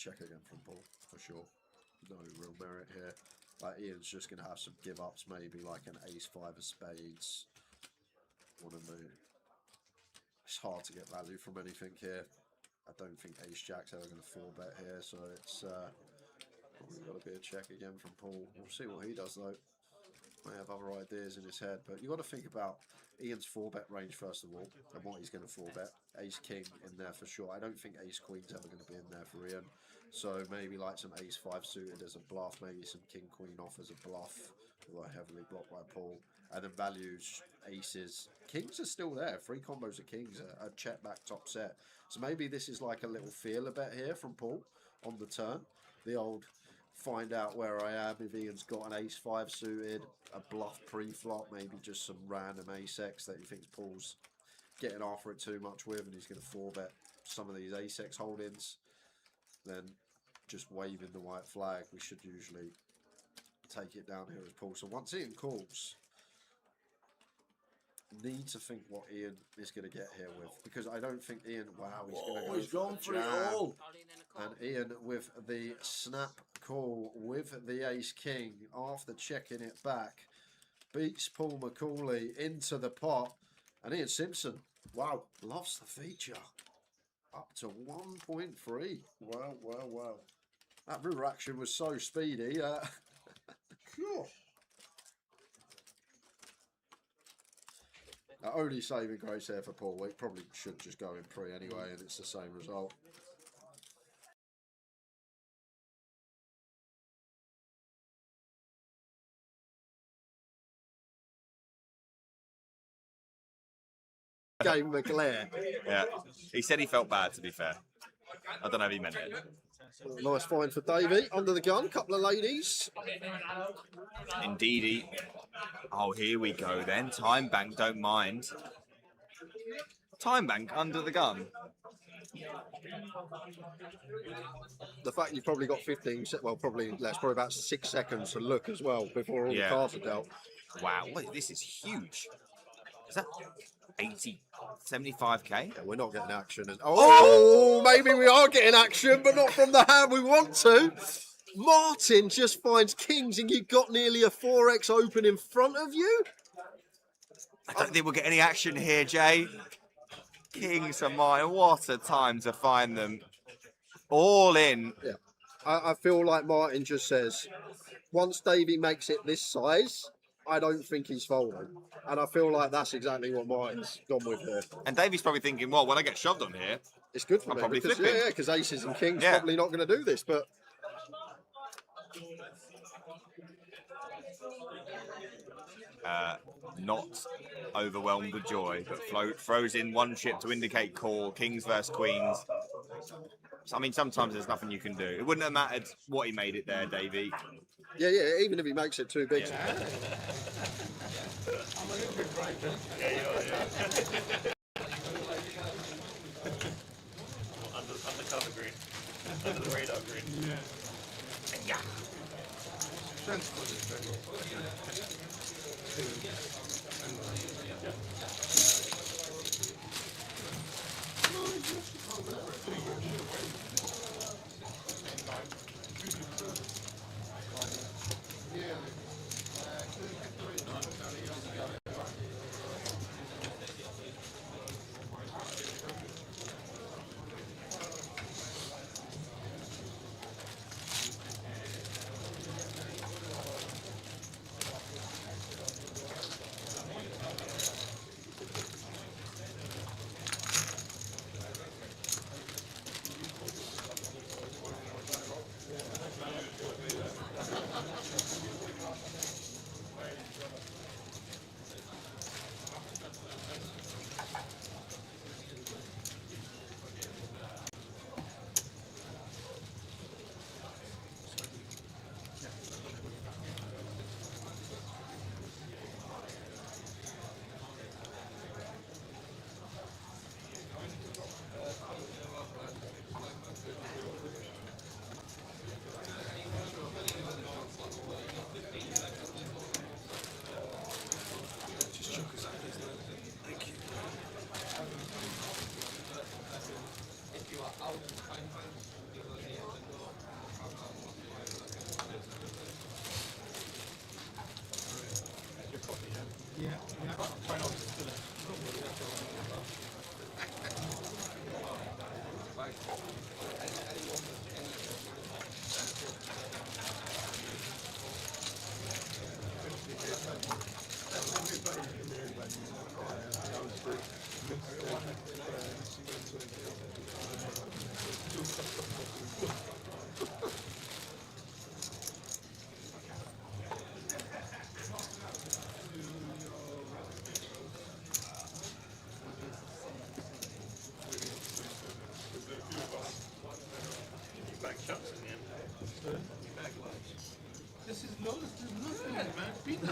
check again from Paul, for sure. No real merit here. Like, Ian's just going to have some give-ups, maybe like an ace-5 of spades. One of the... It's hard to get value from anything here. I don't think ace-jack's ever going to 4-bet here, so it's probably got to be a check again from Paul. We'll see what he does, though. May have other ideas in his head, but you got to think about Ian's 4-bet range first of all, and what he's going to 4-bet. Ace King in there for sure. I don't think Ace Queen's ever going to be in there for Ian, so maybe like some Ace 5 suited as a bluff, maybe some King Queen off as a bluff, although heavily blocked by Paul. And then values aces. Kings are still there. 3 combos of kings, a check back top set. So maybe this is like a little feeler bet here from Paul on the turn. The old find out where I am if Ian's got an ace 5 suited, a bluff pre-flop, maybe just some random ace X that he thinks Paul's getting after it too much with, and he's going to 4-bet some of these ace X holdings. Then just waving the white flag, we should usually take it down here as Paul. So once Ian calls, need to think what Ian is going to get here with, because I don't think Ian, wow, he's going to go, he's gone for it all. And Ian with the snap call with the ace king after checking it back beats Paul McCauley into the pot, and Ian Simpson, wow, loves the feature up to 1.3. Wow. That river action was so speedy. Sure. Only saving grace there for Paul. We probably should just go in pre anyway, and it's the same result. Game McClare. Yeah, he said he felt bad, to be fair. I don't know if he meant it. Nice find for Davey. Under the gun, couple of ladies. Indeedy. Oh, here we go then. Time bank, don't mind. Time bank under the gun. The fact you've probably got 15, well, probably less, probably about 6 seconds to look as well before all the cards are dealt. Wow, this is huge. Is that 80, 75k? Yeah, we're not getting action. Oh, maybe we are getting action, but not from the hand we want to. Martin just finds kings, and you've got nearly a 4x open in front of you. I don't think we'll get any action here, Jay. Kings are mine. What a time to find them. All in. Yeah, I feel like Martin just says, once Davey makes it this size, I don't think he's folding. And I feel like that's exactly what Martin's gone with here. And Davey's probably thinking, well, when I get shoved on here, it's good for I'm me. probably Because, flipping. yeah, because aces and kings probably not going to do this, but... not overwhelmed with joy, but throws in one chip to indicate call, kings versus queens. So, I mean, sometimes there's nothing you can do. It wouldn't have mattered what he made it there, Davey. Yeah, even if he makes it too big. Yeah. Undercover green. Under the radar green. Yeah.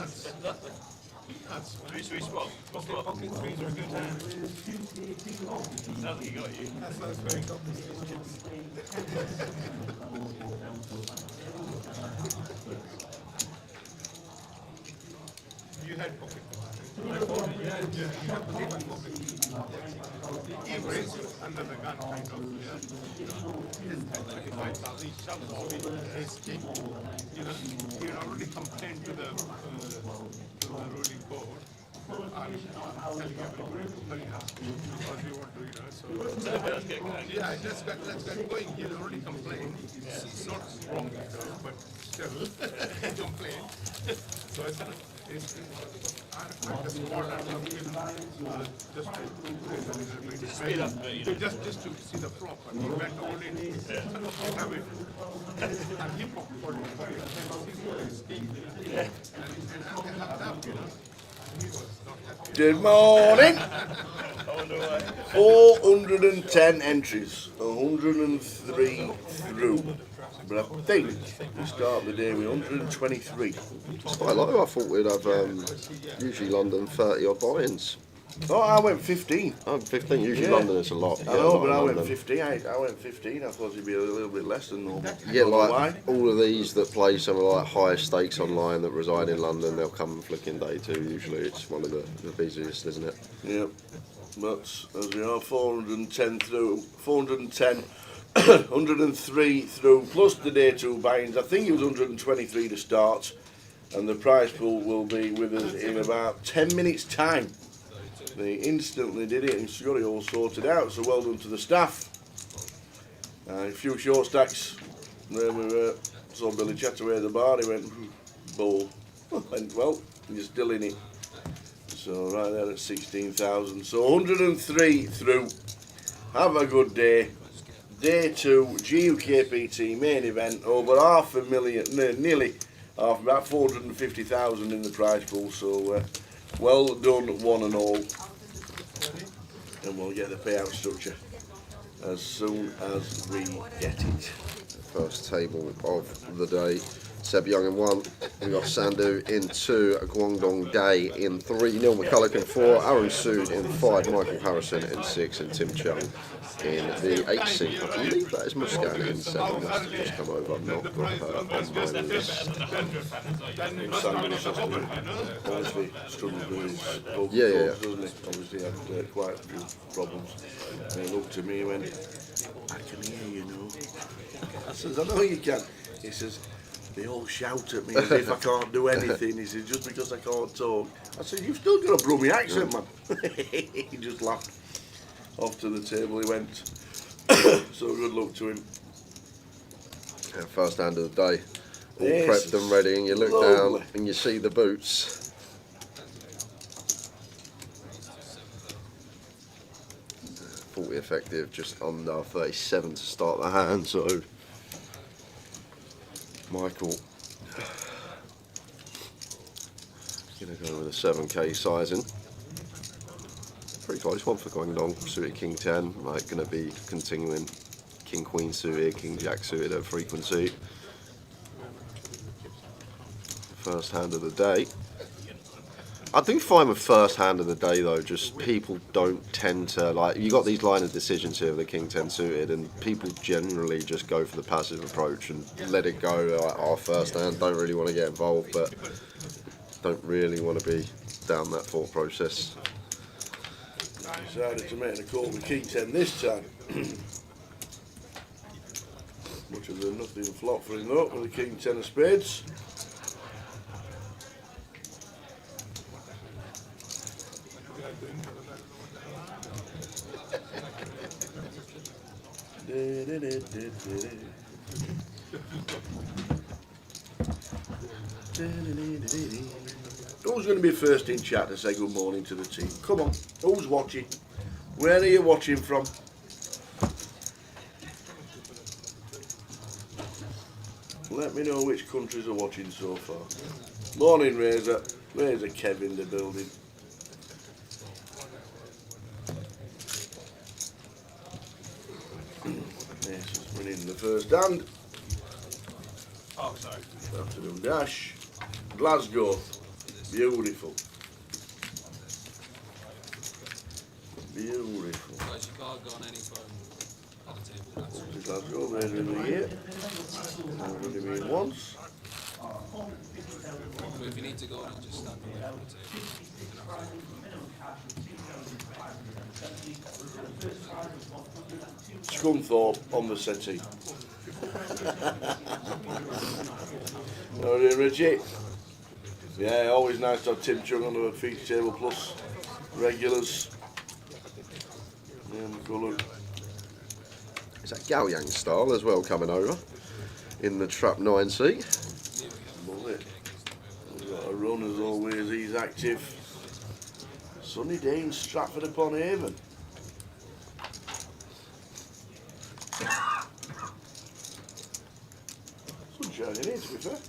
That's Three spot. pocket threes are a good hand. Sounds like he got you. That's very complicated. You had pocket. You have to take my pocket. He brings you under the gun, kind of. He shoves all his king. He already complained to the ruling board. I'm telling everybody to hurry up because we want to, so. Yeah, let's get going. He already complained. It's not wrong, but still, he complained. So I said, I just called and just to speed up, just to see the flop. And he went all in. Have it. And he popped for his team. And up, he was not happy. Good morning. 410 entries, 103 through. But I think we start the day with 123. It's quite low. I thought we'd have usually London 30 odd buy-ins. Oh, I went 15. Oh, 15. Usually Yeah. London is a lot. I know, but I went 15. I went 15. I thought it'd be a little bit less than normal. Yeah, Don't know like all of these that play some of like higher stakes online that reside in London, they'll come flicking day two. Usually, it's one of the busiest, isn't it? Yeah, but as we are, 410 through, 410, 103 through, plus the day two buy-ins. I think it was 123 to start, and the prize pool will be with us in about 10 minutes' time. They instantly did it and got it all sorted out, so well done to the staff. A few short stacks. There we were. Saw Billy Chataway at the bar. He went, ball. Went, well, you're still in it. So right there at 16,000. So 103 through. Have a good day. Day two, GUKPT main event. Over $500,000, nearly half, about 450,000 in the prize pool. So well done, one and all. And we'll get the payout structure as soon as we get it. First table of the day. Seb Young in 1. We got Sandu in 2. Guangdong Day in 3. Neil McCulloch in 4. Aaron Sood in 5. Michael Harrison in 6. And Tim Chung in the 8th seat. I believe that is Muscat in 7. Must have just come over. I've not got her on my list. Obviously struggled with his vocal Yeah. cords, doesn't he? Obviously had quite a few problems. And he looked at me and went, I can hear you know. I says, I know you can. He says, they all shout at me as if I can't do anything. He says, just because I can't talk. I said, you've still got a Brummie accent, man. He just laughed. Off to the table he went. So good luck to him. Yeah, first hand of the day. All Yes, prepped and ready, and you look lovely. down and you see the boots. .40 effective, just under 37 to start the hand. So Michael gonna go with a 7k sizing. Pretty close one for Guangdong. Suited King 10, like gonna be continuing King Queen suited, King Jack suited at frequency. First hand of the day. I do find with first hand of the day though, just people don't tend to, like, you got these line of decisions here with the King 10 suited, and people generally just go for the passive approach and let it go. Like, our first hand, don't really want to get involved, but don't really want to be down that thought process. Decided to make the call with King 10 this time. Much as there's nothing flop for him though, with the King 10 of spades. Who's going to be first in chat to say good morning to the team? Come on, who's watching? Where are you watching from? Let me know which countries are watching so far. Morning, Razor. Razor Kev in the building. Yes, just winning the first hand. Oh, sorry. Afternoon dash. Glasgow. Beautiful. Beautiful. Guys, you can't go on any phone at the table. That's all. Just have to go over here. Already been once. So if you need to go on, just stand away from the table. Scunthorpe on the settee. Alright, Richie. Yeah, always nice to have Tim Chung on the feature table plus regulars. Yeah, McCullough. Is that Gaoyang style as well coming over in the trap 9 seat? Love it. We've got a run as always, he's active. Sunny day in Stratford upon Avon. Sunshine in here, to be fair.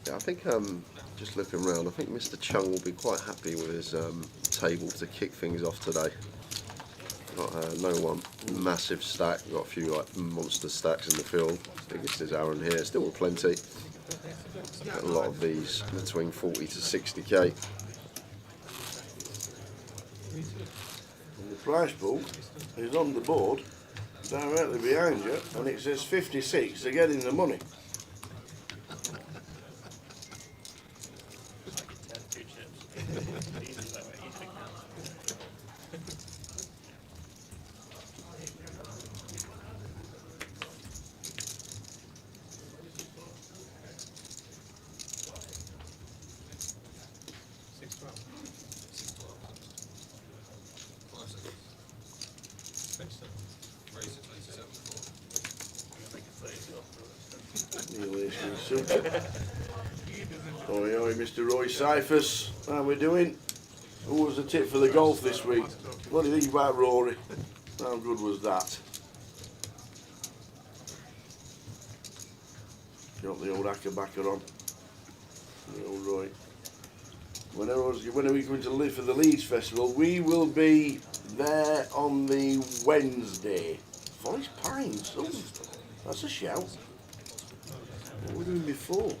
Yeah, I think just looking around, I think Mr. Chung will be quite happy with his table to kick things off today. Got no one massive stack, got a few like monster stacks in the field. Biggest is Aaron here, still with plenty. Got a lot of these between 40 to 60k. And the price book is on the board directly behind you, and it says 56 to get in the money. Oi, Mr. Roy Cyphers, how we doing? Who was the tip for the golf this week? What do you think about Rory? How good was that? Got the old Ackerbacker on. The old Roy. When are we going to live for the Leeds Festival? We will be there on the Wednesday. Forest Pines. Oh, that's a shout. What were we doing before?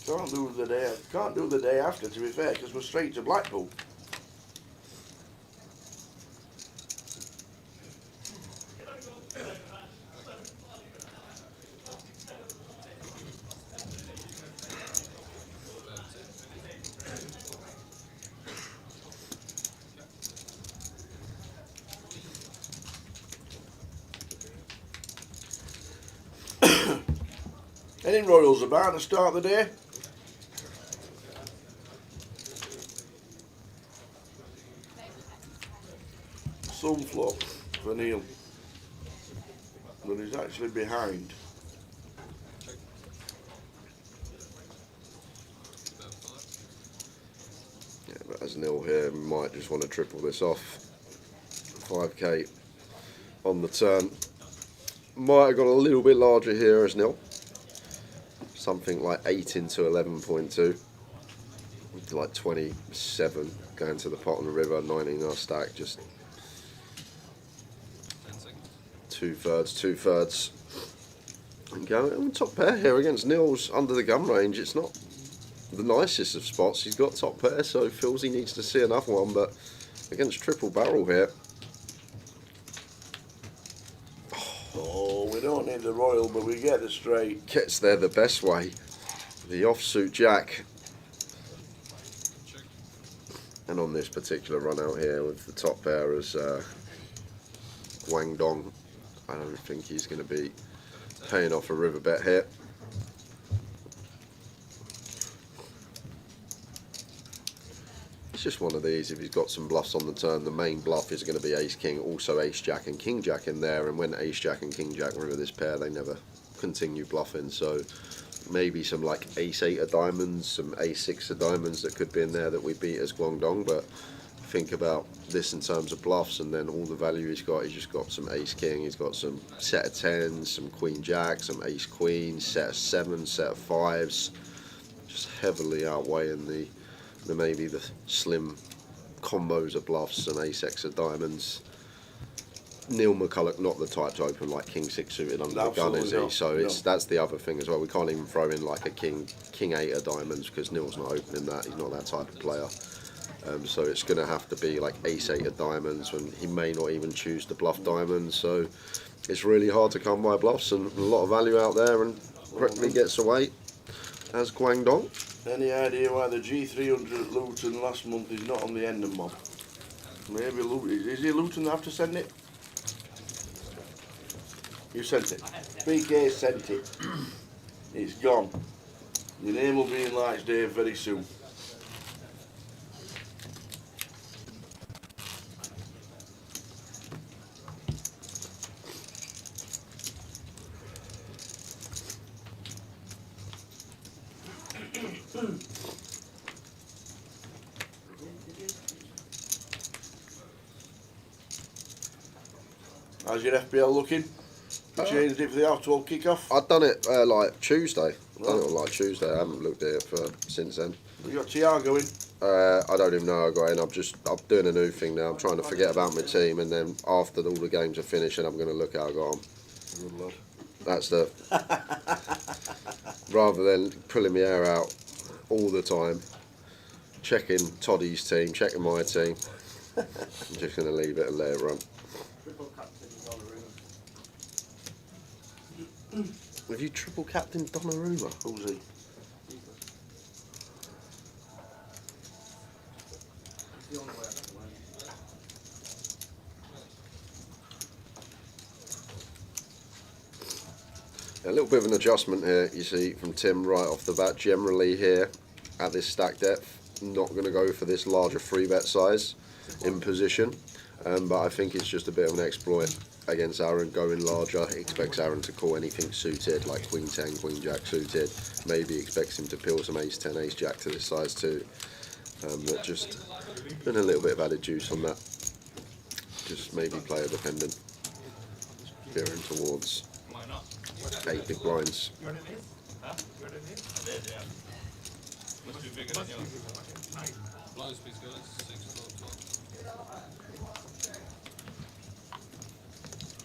Can't do the day after, to be fair, because we're straight to Blackpool. Any Royals about to start the day? Sunflop for Neil, but he's actually behind. Yeah, but as Neil here might just want to triple this off. 5k on the turn. Might have got a little bit larger here as Neil. Something like 8 into 11.2. Like 27 going to the pot on the river, 19 our stack, just 2/3. And going on top pair here against Neil's under the gun range. It's not the nicest of spots. He's got top pair, so feels he needs to see another one, but against triple barrel here. Oh, we don't need the Royal, but we get the straight. Gets there the best way. The offsuit jack. And on this particular run out here with the top pair as Guangdong, I don't think he's going to be paying off a river bet here. It's just one of these. If he's got some bluffs on the turn, the main bluff is going to be ace king, also ace jack and king jack in there, and when ace jack and king jack river this pair, they never continue bluffing, so maybe some like ace 8 of diamonds, some ace 6 of diamonds that could be in there that we beat as Guangdong, but think about this in terms of bluffs, and then all the value he's just got some ace king, he's got some set of 10s, some queen jack, some ace queen, set of 7s, set of 5s, just heavily outweighing the maybe the slim combos of bluffs and ace x of diamonds. Neil McCulloch not the type to open like King 6 suited under the gun, is he? Absolutely not, So no. that's the other thing as well. We can't even throw in like a King 8 of diamonds because Neil's not opening that. He's not that type of player. So it's going to have to be like Ace 8 of diamonds when he may not even choose to bluff diamonds. So it's really hard to come by bluffs, and a lot of value out there, and quickly gets away as Guangdong. Any idea why the G300 at Luton last month is not on the end of mob? Maybe Luton. Is it Luton that have to send it? You sent it. BK sent it. It's gone. Your name will be in lights, Dave, very soon. How's your FPL looking? You changed it for the after-all kick-off? I've done it like Tuesday. Done it on like Tuesday. I haven't looked at it for since then. You got Tiago in? I don't even know how I got in. I'm doing a new thing now. I'm trying to forget about my team, and then after all the games are finished, and I'm going to look how I got on. Good lad. That's the rather than pulling my hair out all the time, checking Toddy's team, checking my team. I'm just going to leave it and let it run. Have you triple captained Donnarumma? Who's he? A little bit of an adjustment here, you see, from Tim right off the bat. Generally here, at this stack depth, not going to go for this larger free bet size in position, but I think it's just a bit of an exploit against Aaron going larger. He expects Aaron to call anything suited, like Queen 10, Queen Jack suited. Maybe expects him to peel some Ace 10, Ace Jack to this size too. But just putting a little bit of added juice on that. Just maybe player dependent. Veering towards 8 big blinds. Blows, please, guys. 6,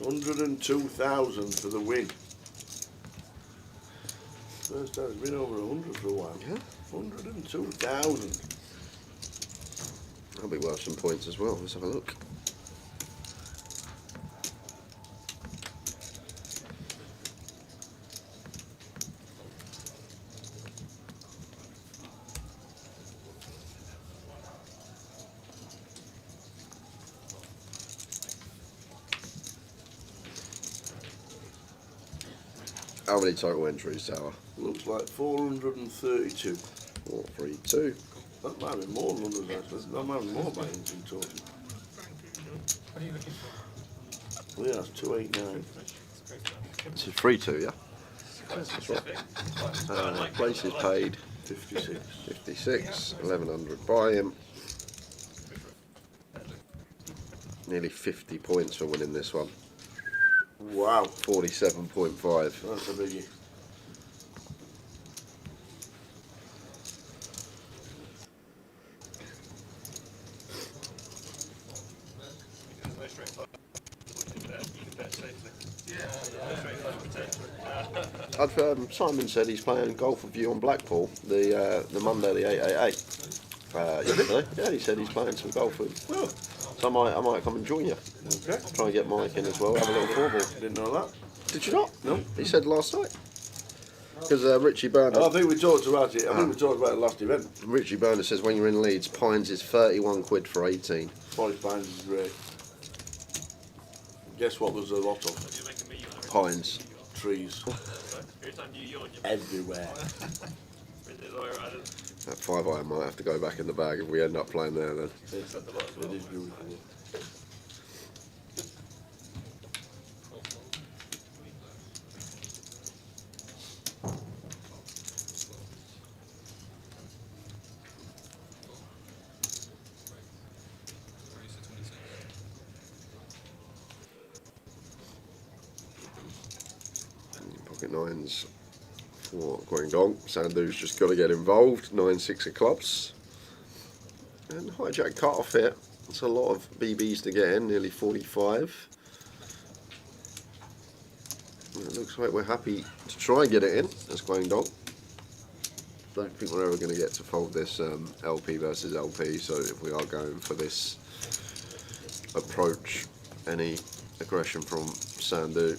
102,000 for the win. First time it's been over 100 for a while. Yeah. 102,000. That'll be worth some points as well. Let's have a look. How many total entries, Tower? Looks like 432. 432. That might be more than others actually. That might be more buy-ins in total. What are you looking for? Well, yeah, that's 289. This is 3-2, yeah? That's right. Places paid 56. 56, 1100 buy him. Nearly 50 points for winning this one. Wow, 47.5. that's a biggie. Simon said he's playing golf with you on Blackpool the Monday the 888. Yesterday. Yeah, he said he's playing some golf with. Oh, So I might come and join you. okay. Try and get Mike in as well. Have a little four ball. Didn't know that. Did you not? No. He said last night. Because Richie Burner. I think we talked about it. I think we talked about it last event. Richie Burner says when you're in Leeds, Pines is 31 quid for 18. Forest Pines is great. Guess what? There's a lot of Pines. trees everywhere. That 5-iron might have to go back in the bag if we end up playing there then. It is beautiful. Pocket nines for Guangdong. Sandu's just got to get involved. 9-6 of clubs. And hijack cut off here. It's a lot of BBs to get in, nearly 45. It looks like we're happy to try and get it in as Guangdong. Don't think we're ever going to get to fold this LP versus LP, so if we are going for this approach, any aggression from Sandhu,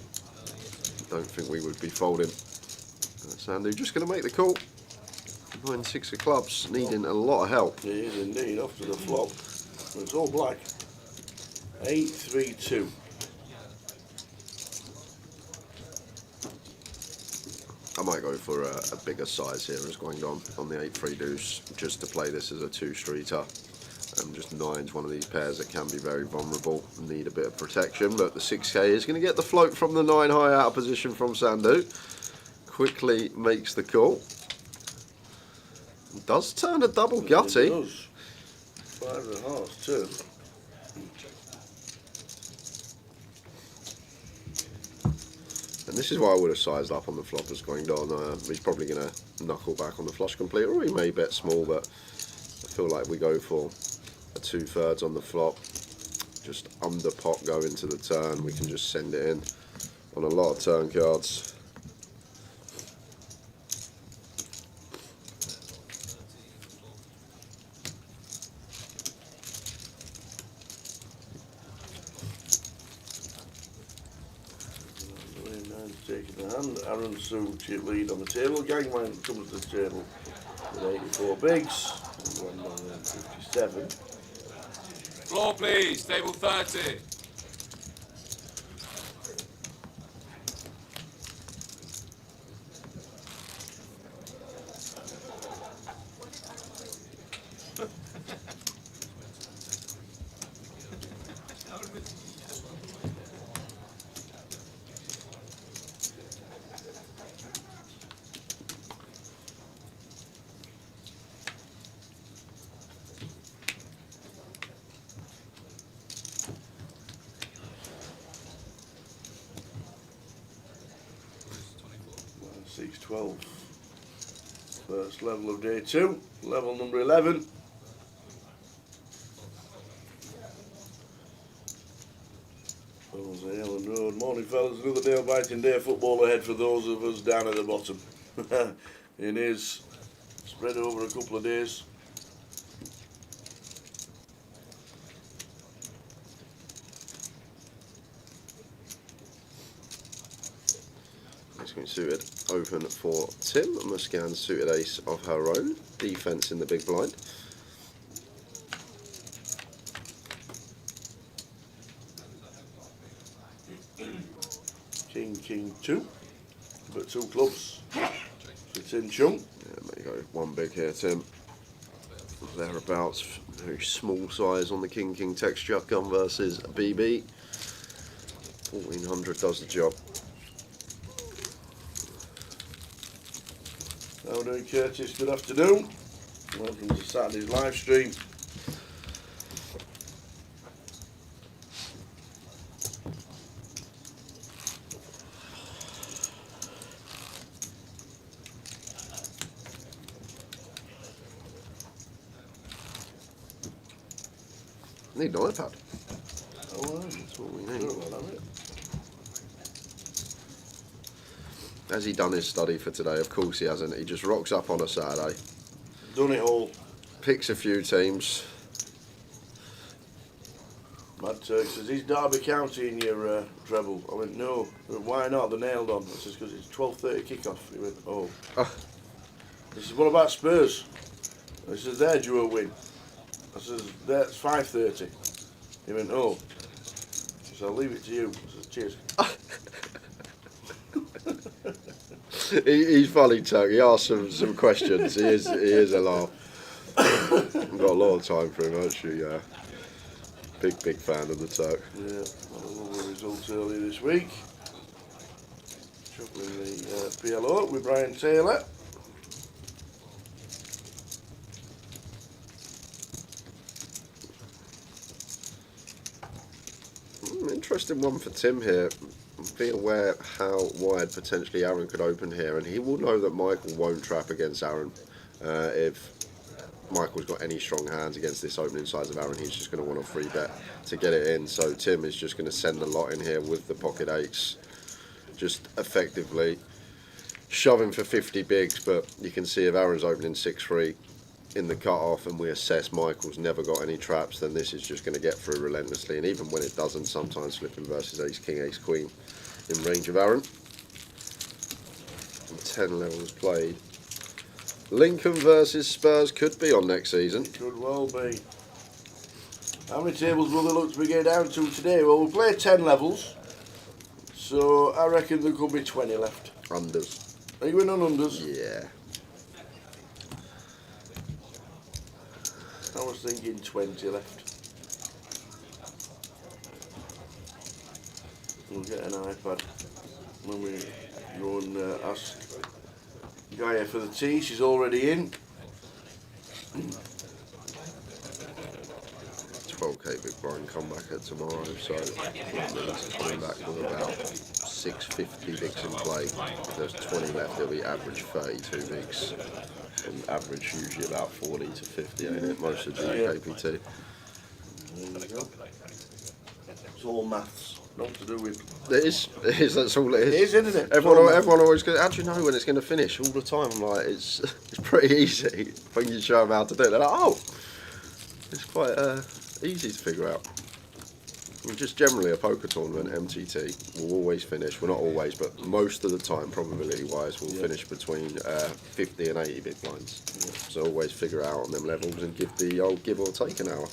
don't think we would be folding. Sandhu just going to make the call. 9-6 of clubs, needing a lot of help. He is indeed, off to the flop. It's all black. 8-3-2. I might go for a bigger size here as Guangdong on the 8-3 deuce, just to play this as a 2-streeter. Just 9's one of these pairs that can be very vulnerable, need a bit of protection, but the 6k is going to get the float from the 9 high out of position from Sandhu. Quickly makes the call. Does turn a double gutty. It does. 5 of hearts too. And this is why I would have sized up on the flop as Guangdong. He's probably going to knuckle back on the flush complete, or he may bet small, but I feel like we go for a 2/3 on the flop. Just under pot go into the turn. We can just send it in on a lot of turn cards. Taking the hand. Aaron Sue chip lead on the table. Gangman comes to the table with 84 bigs. And 57. Floor, please. Table 30. $6.12. First level of day 2. Level number 11. Jose Ellen Road. Morning fellas, another nail biting day of football ahead for those of us down at the bottom. It is spread over a couple of days. Suited open for Tim. Muscan suited ace of her own. Defense in the big blind. King 2. But 2 clubs. For Tim Chung. Yeah, may go one big here, Tim. Thereabouts. Very small size on the King texture. Gun versus BB. 1400 does the job. How are we doing, Curtis? Good afternoon. Welcome to Saturday's live stream. Need an iPad. Oh, well, That's what we need. sure, well, have it. Has he done his study for today? Of course he hasn't. He just rocks up on a Saturday, Done it all. picks a few teams. Mad Turk says, is Derby County in your treble? I went, no. I went, why not? They're nailed on. I says, because it's 12:30 kickoff. He went, oh. He says, what about Spurs? I says, they're due a win. I says, that's 5:30. He went, oh. So I'll leave it to you. I says, cheers. He's funny, Turk. He asks some questions. He is a laugh. I've got a lot of time for him, actually. Yeah. Big fan of the Turk. Yeah, had a lovely result earlier this week. Chuckling the PLO with Brian Taylor. Interesting one for Tim here. Be aware how wide potentially Aaron could open here, and he will know that Michael won't trap against Aaron. If Michael's got any strong hands against this opening size of Aaron, he's just going to want a free bet to get it in. So Tim is just going to send a lot in here with the pocket eights, just effectively shoving for 50 bigs, but you can see if Aaron's opening 6-3 in the cut-off and we assess Michael's never got any traps, then this is just going to get through relentlessly, and even when it doesn't, sometimes flipping versus ace-king, ace-queen in range of Aaron. And 10 levels played. Lincoln versus Spurs could be on next season. Could well be. How many tables will they look to be getting down to today? Well, we'll play 10 levels, so I reckon there could be 20 left. Unders. Are you in on unders? Yeah. I was thinking 20 left. We'll get an iPad when we go and ask Gaia for the tea. She's already in. 12k big blind comeback tomorrow, so it's coming back with about 650 bigs in play. If there's 20 left, it'll be average 32 bigs, and average usually about 40 to 50, ain't it? Most of the GUKPT. It's all maths, not to do with. It is, that's all it is. It is, isn't it? Everyone always goes, how do you know when it's going to finish? All the time. I'm like, it's pretty easy. When you show them how to do it, they're like, oh, it's quite easy to figure out. Well, just generally a poker tournament, MTT, will always finish, well not always, but most of the time, probability wise, will finish between 50 and 80 big blinds. So always figure out on them levels and give the old give or take an hour.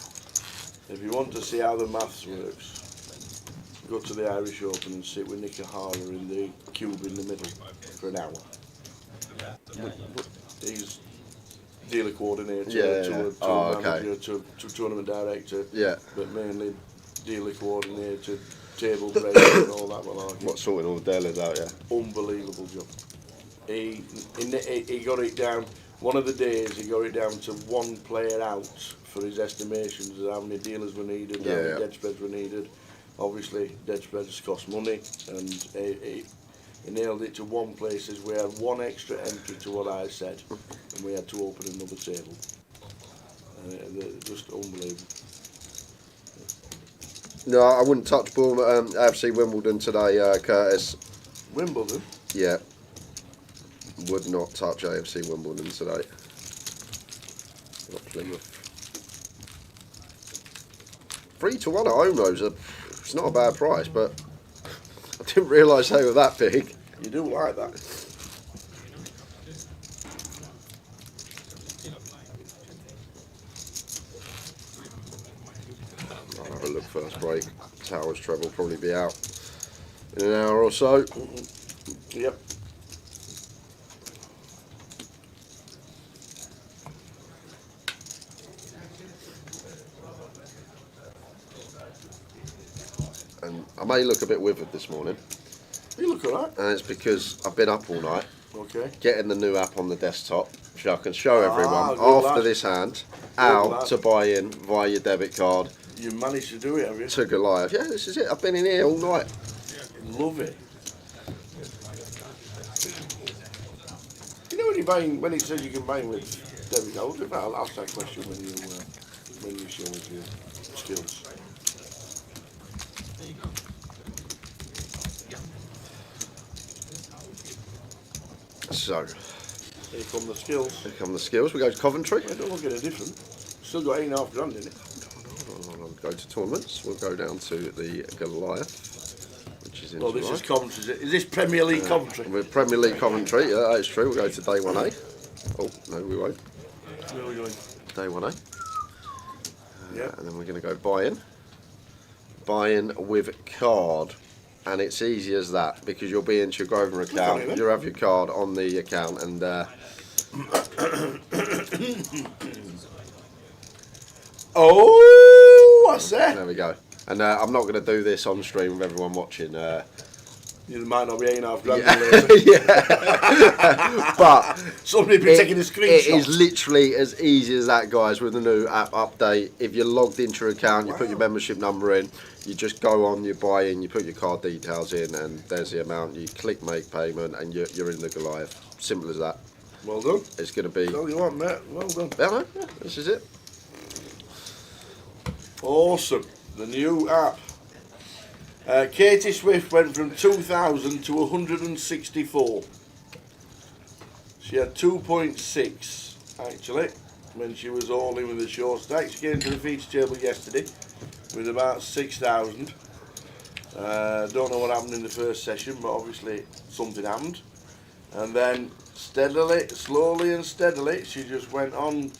If you want to see how the maths works, go to the Irish Open and sit with Nick O'Hara in the cube in the middle for an hour. He's dealer coordinator, to a manager, to tournament director, but mainly dealer coordinator, table breaker and all that malarkey. What, sorting all the dealers out, yeah? Unbelievable job. He got it down, one of the days he got it down to one player out for his estimations of how many dealers were needed, how many dead spreads were needed. Obviously dead spreads cost money, and he nailed it to one place as we had one extra entry to what I said, and we had to open another table. Just unbelievable. No, I wouldn't touch Bournemouth, AFC Wimbledon today, Curtis. Wimbledon? Yeah. Would not touch AFC Wimbledon today. Not Plymouth. 3-1 at home, though. It's not a bad price, but I didn't realise they were that big. You do like that. I'll have a look first break. Towers Treble will probably be out in an hour or so. Yep. And I may look a bit withered this morning. You look alright. And it's because I've been up all night. Okay. Getting the new app on the desktop, which I can show everyone after lad. this hand, Good how lad. to buy in via your debit card You managed to do it, have you? to Goliath. Yeah, this is it. I've been in here all night. Love it. You know when you're buying, when it says you can buy with debit card, I'll ask that question when you show us your skills. So, Here come the skills. here come the skills. We go to Coventry. I don't look any different. Still got 8.5 grand in it. We'll go to tournaments. We'll go down to the Goliath, which is in Well, this July. is Coventry. Is this Premier League Coventry? We're Premier League Coventry. Yeah, that is true. We'll go to day 1A. Oh, no, we won't. Where are we going? Day 1A. Yeah. And then we're going to go buy in. Buy in with card. And it's easy as that, because you'll be into your Grosvenor account, you'll have your card on the account, and oh, what's that? there we go. And I'm not going to do this on stream with everyone watching. You might not be 8.5 grand later. But Somebody be taking a screenshot. it is literally as easy as that, guys, with the new app update. If you're logged into your account, you put your membership number in, you just go on, you buy in, you put your card details in, and there's the amount. You click make payment, and you're in the Goliath. Simple as that. Well done. It's going to be. Tell you what, mate. Well done. Yeah, this is it. Awesome. The new app. Katie Swift went from 2,000 to 164. She had 2.6 actually when she was all in with the short stack. She came to the feature table yesterday with about 6,000. Don't know what happened in the first session, but obviously something happened. And then steadily, slowly and steadily, she just went on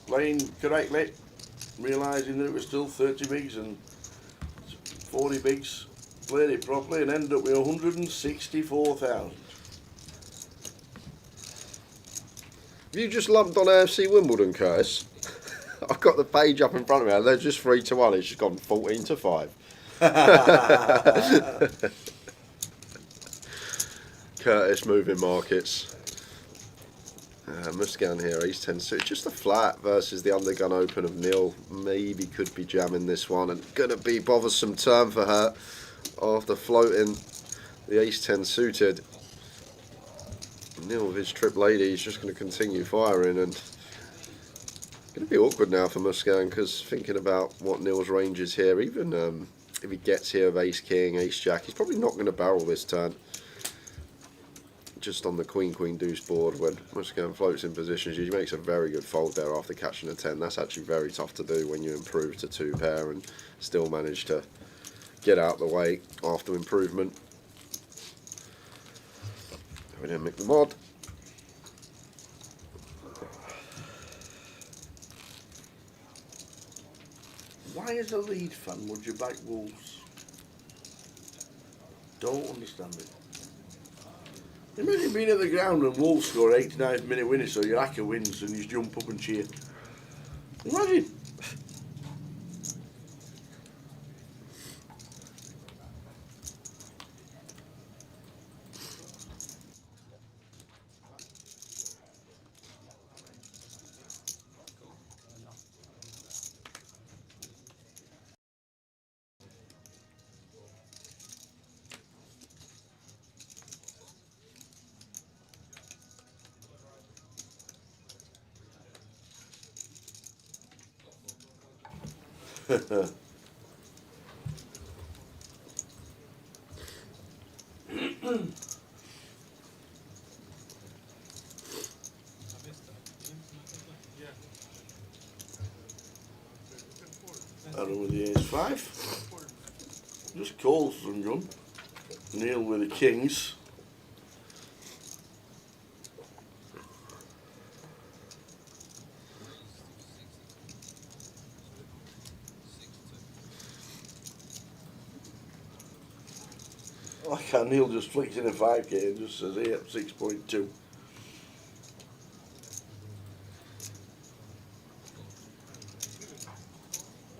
playing correctly, realising that it was still 30 bigs and 40 bigs, played it properly and ended up with 164,000. Have you just lumped on AFC Wimbledon, Curtis? I've got the page up in front of me and they're just 3-1. It's just gone 14-5. Curtis moving markets. Muscan here, ace 10 suit. Just a flat versus the undergun open of Neil. Maybe could be jamming this one and gonna be bothersome turn for her after floating the ace 10 suited. Neil with his trip lady, he's just going to continue firing and it's going to be awkward now for Muscan because thinking about what Neil's range is here, even if he gets here with ace king, ace jack, he's probably not going to barrel this turn. Just on the queen deuce board when Muscan floats in positions, he makes a very good fold there after catching a 10. That's actually very tough to do when you improve to 2 pair and still manage to get out the way after improvement. We didn't make the mod. Why as a lead fan would you back Wolves? Don't understand it. Imagine being at the ground and Wolves score 89th minute winner so your hacker wins and you jump up and cheer. Imagine. Aaron with the ace 5. Just calls and gun. Neil with the kings. I can't. Neil just flicks in a 5k and just says here 6.2.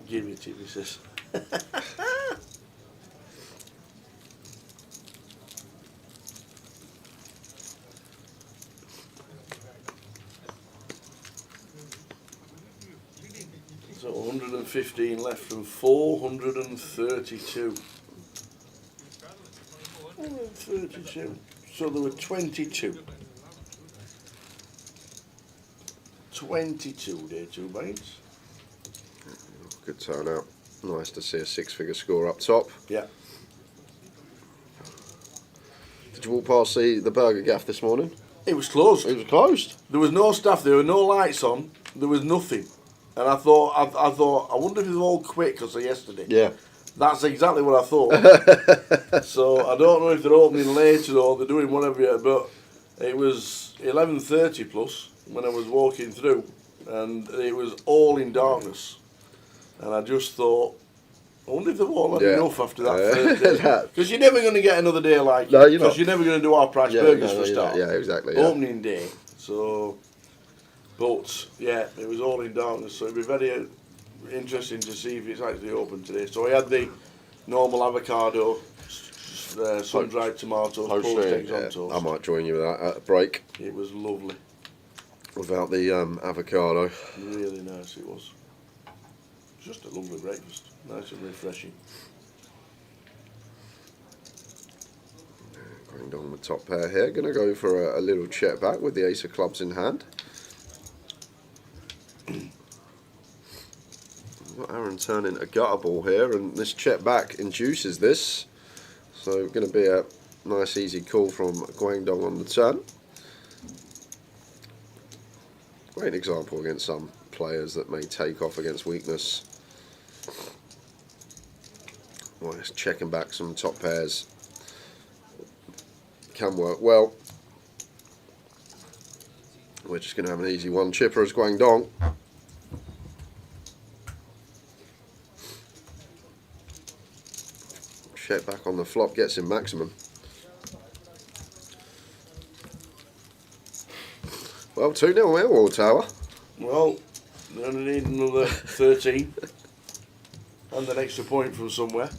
Give it to me, sis. So 115 left from 432. 132. So there were 22. 22 day 2 baits. Good turnout. Nice to see a 6-figure score up top. Yeah. Did you walk past the burger gaff this morning? It was closed. It was closed. There was no staff. There were no lights on. There was nothing. And I thought, I wonder if they've all quit because of yesterday. Yeah. That's exactly what I thought. So I don't know if they're opening later or they're doing whatever yet, but it was 11:30 plus when I was walking through, and it was all in darkness. And I just thought, I wonder if they've all had enough after that first day. Because you're never going to get another day like it. Because you're never going to do our price burgers for a start. Yeah, exactly. Opening day. So, but yeah, it was all in darkness. So it'd be very interesting to see if it's actually open today. So we had the normal avocado, sun-dried tomatoes, poached eggs on toast. I might join you with that at a break. It was lovely. Without the avocado. Really nice it was. Just a lovely breakfast, nice and refreshing. Going down the top pair here, going to go for a little check back with the ace of clubs in hand. Got Aaron turning a gutter ball here, and this check back induces this. So going to be a nice easy call from Guangdong on the turn. Great example against some players that may take off against weakness. Well, just checking back some top pairs can work well. We're just going to have an easy one chipper as Guangdong. Check back on the flop, gets him maximum. Well, 2-0 Millwall Tower. Well, they only need another 13 and an extra point from somewhere.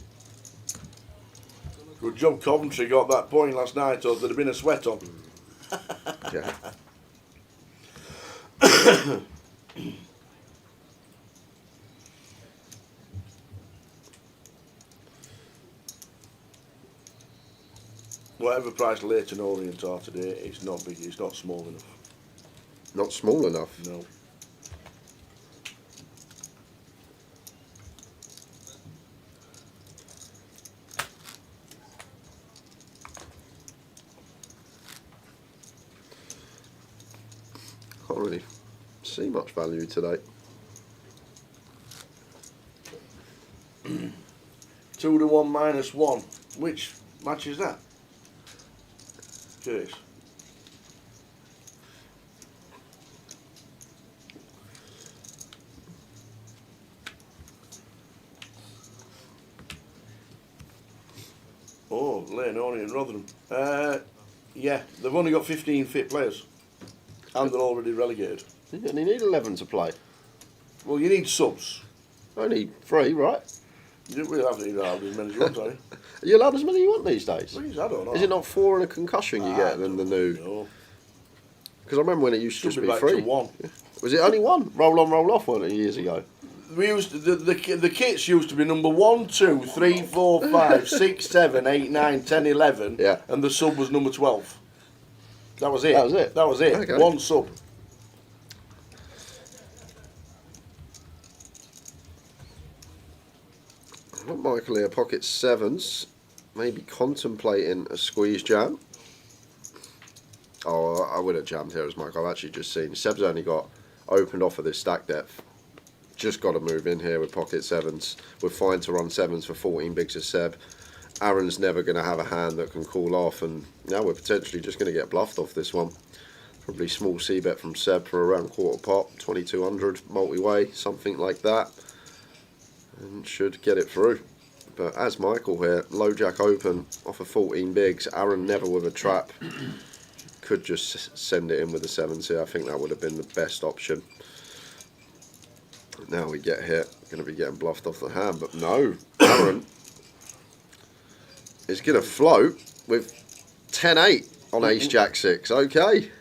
Good job Coventry got that point last night, or there'd have been a sweat on. Yeah. Whatever price Leighton Orient are today, it's not big, it's not small enough. Not small enough. No. Can't really see much value today. 2-1 -1. Which match is that? Curious. Oh, Leighton Orient and Rotherham. Yeah, they've only got 15 fit players. And they're already relegated. You only need 11 to play. Well, you need subs. Only 3, right? You don't really have to have as many as you want, are you? Are you allowed as many as you want these days? Please, I don't know. Is it not 4 and a concussion you get than the new? No. Because I remember when it used to Should just be be back 3. to 1. Was it only 1? Roll on, roll off, wasn't it, years ago? We used to, the kits used to be number 1, 2, 3, 4, 5, 6, 7, 8, 9, 10, 11. Yeah. And the sub was number 12. That was it. That was it? That was it. Okay. 1 sub. Not Michael here, pocket 7s. Maybe contemplating a squeeze jam. Oh, I would have jammed here as Michael. I've actually just seen Seb's only got opened off of this stack depth. Just got to move in here with pocket 7s. We're fine to run 7s for 14 bigs as Seb. Aaron's never going to have a hand that can call off, and now we're potentially just going to get bluffed off this one. Probably small C bet from Seb for around quarter pot, 2200 multi-way, something like that. And should get it through. But as Michael here, low jack open off of 14 bigs, Aaron never with a trap. Could just send it in with the 7s here. I think that would have been the best option. Now we get hit, going to be getting bluffed off the hand, but no, Aaron is going to float with 10-8 on ace jack 6. Okay.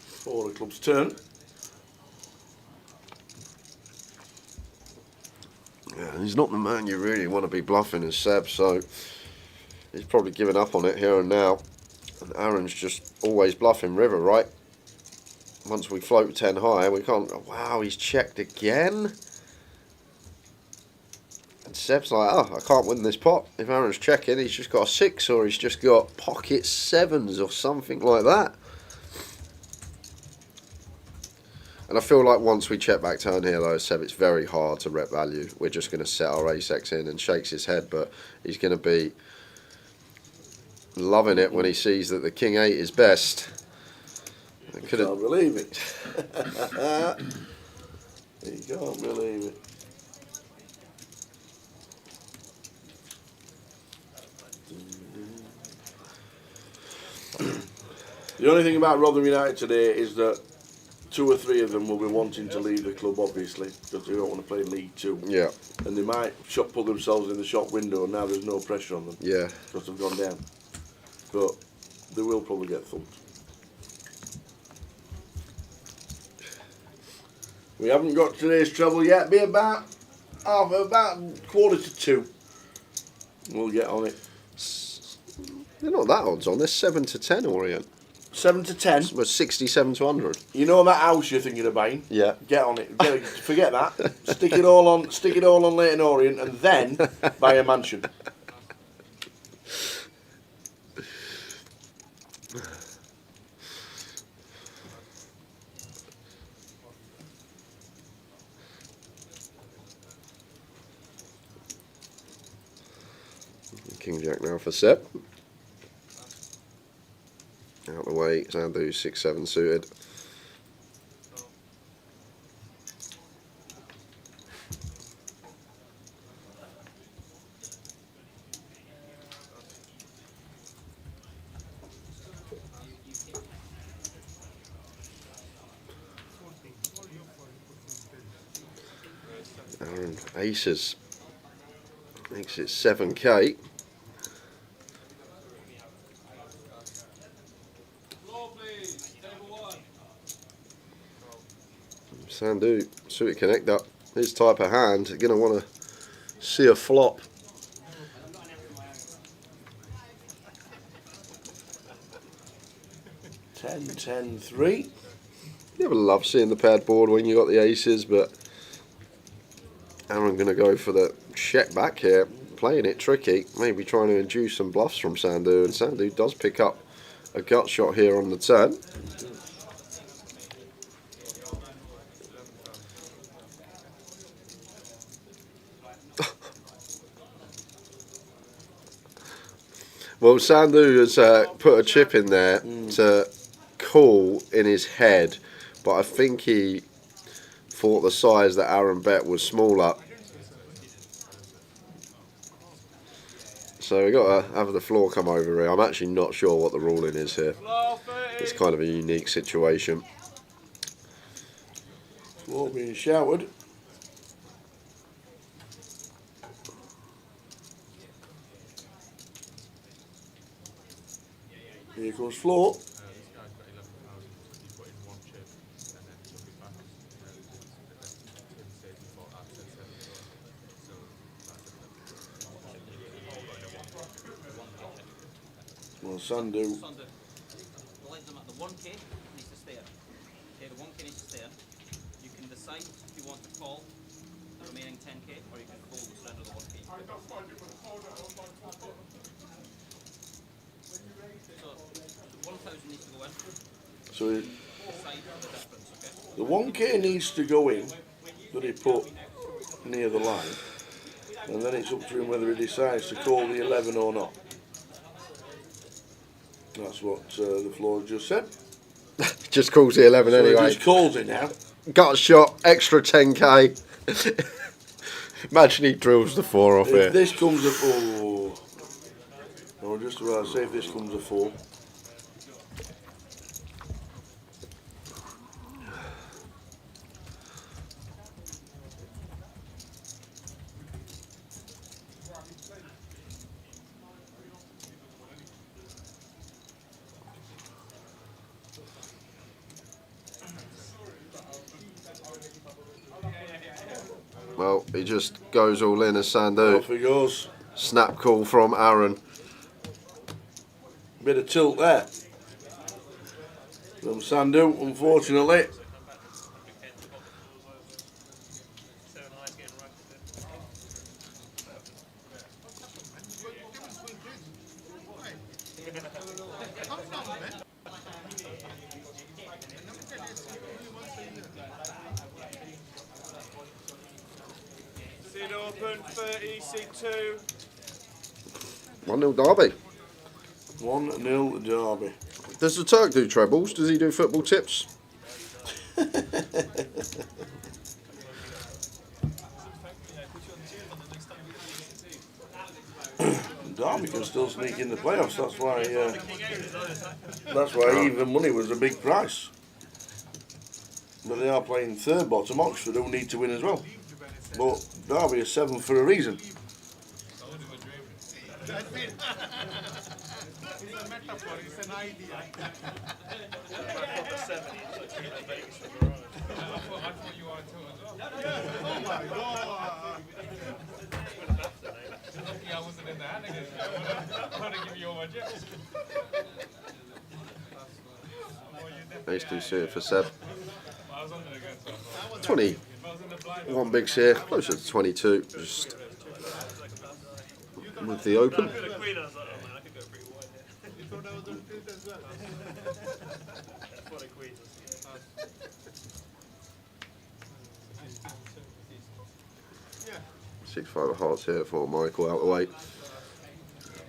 4 of clubs turn. Yeah, he's not the man you really want to be bluffing as Seb, so he's probably given up on it here and now. And Aaron's just always bluffing river, right? Once we float 10 high, we can't... Oh, wow, he's checked again. And Seb's like, oh, I can't win this pot. If Aaron's checking, he's just got a 6 or he's just got pocket 7s or something like that. And I feel like once we check back turn here, though, Seb, it's very hard to rep value. We're just going to set our ace-x in, and shakes his head, but he's going to be loving it when he sees that the king 8 is best. I can't believe it. You can't believe it. The only thing about Rotherham United today is that 2 or 3 of them will be wanting to leave the club, obviously, because they don't want to play League 2. Yeah. And they might put themselves in the shop window, and now there's no pressure on them. Yeah. Because they've gone down. But they will probably get thumped. We haven't got today's treble yet. Be about quarter to 2. We'll get on it. They're not that odds on. They're 7 to 10 Orient. 7 to 10. Was 67 to 100. You know that house you're thinking of buying? Yeah. Get on it. Forget that. Stick it all on Leighton Orient, and then buy a mansion. King Jack now for set. Out the way, Sandu 6-7 suited. Aaron aces. Makes it 7k. Sandu, suited connect up. His type of hand, you're going to want to see a flop. Ten, 10, 3. Never love seeing the paired board when you got the aces, but Aaron going to go for the check back here, playing it tricky, maybe trying to induce some bluffs from Sandu, and Sandu does pick up a gut shot here on the turn. Well, Sandu has put a chip in there to call in his head, but I think he thought the size that Aaron bet was smaller. So we got to have the floor come over here. I'm actually not sure what the ruling is here. It's kind of a unique situation. Floor being showered. Here comes floor. Well, Sandu. The the 1k needs to stay. Okay, the 1k needs to stay. You can decide if you want to call the remaining 10k or you can fold the surrender the 1k. So the 1000 needs to go in. So Decide the difference, okay? the 1k needs to go in that he put near the line, and then it's up to him whether he decides to call the 11 or not. That's what the floor just said. Just calls the 11 So anyway. he just calls it now. Gut shot, extra 10k. Imagine he drills the 4 off If here. this comes a 4, or just about to say if this comes a 4. Well, he just goes all in as Sandu. Off he goes. Snap call from Aaron. Bit of tilt there from Sandu, unfortunately. Sid open, 30, Sid 2. 1-0 Derby. 1-0 Derby. Does the Turk do trebles? Does he do football tips? Derby can still sneak in the playoffs. That's why even money was a big price. But they are playing third bottom. Oxford who need to win as well. But Derby is 7th for a reason. It's a metaphor, it's an idea. I thought you are too as well. Oh my god! Lucky I wasn't in the hand against you. I want to give you all my chips. Ace 2 suited for Seb. 21 bigs here, closer to 22. Just with the open. Yeah. 6-5 of hearts here for Michael out the way.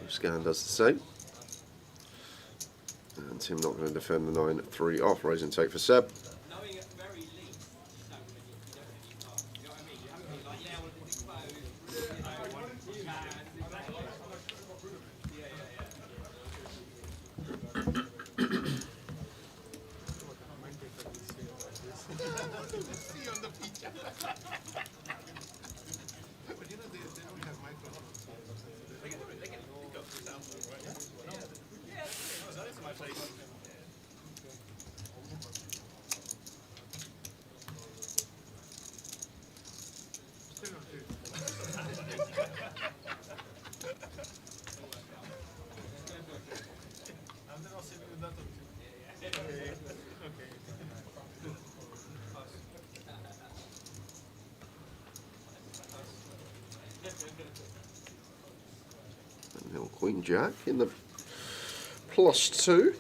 Scan does the same. And Tim not going to defend the 9-3 off. Raising take for Seb. Knowing at very least, so when you don't have any cards, you know what I mean? You haven't been like, yeah, I want to expose, See on the picture. But you know, they don't have microphones. They can go through sound, right? Yeah, that is my place. Still not good. And then I'll sit with that one too. Okay. Okay. And little Queen Jack in the +2.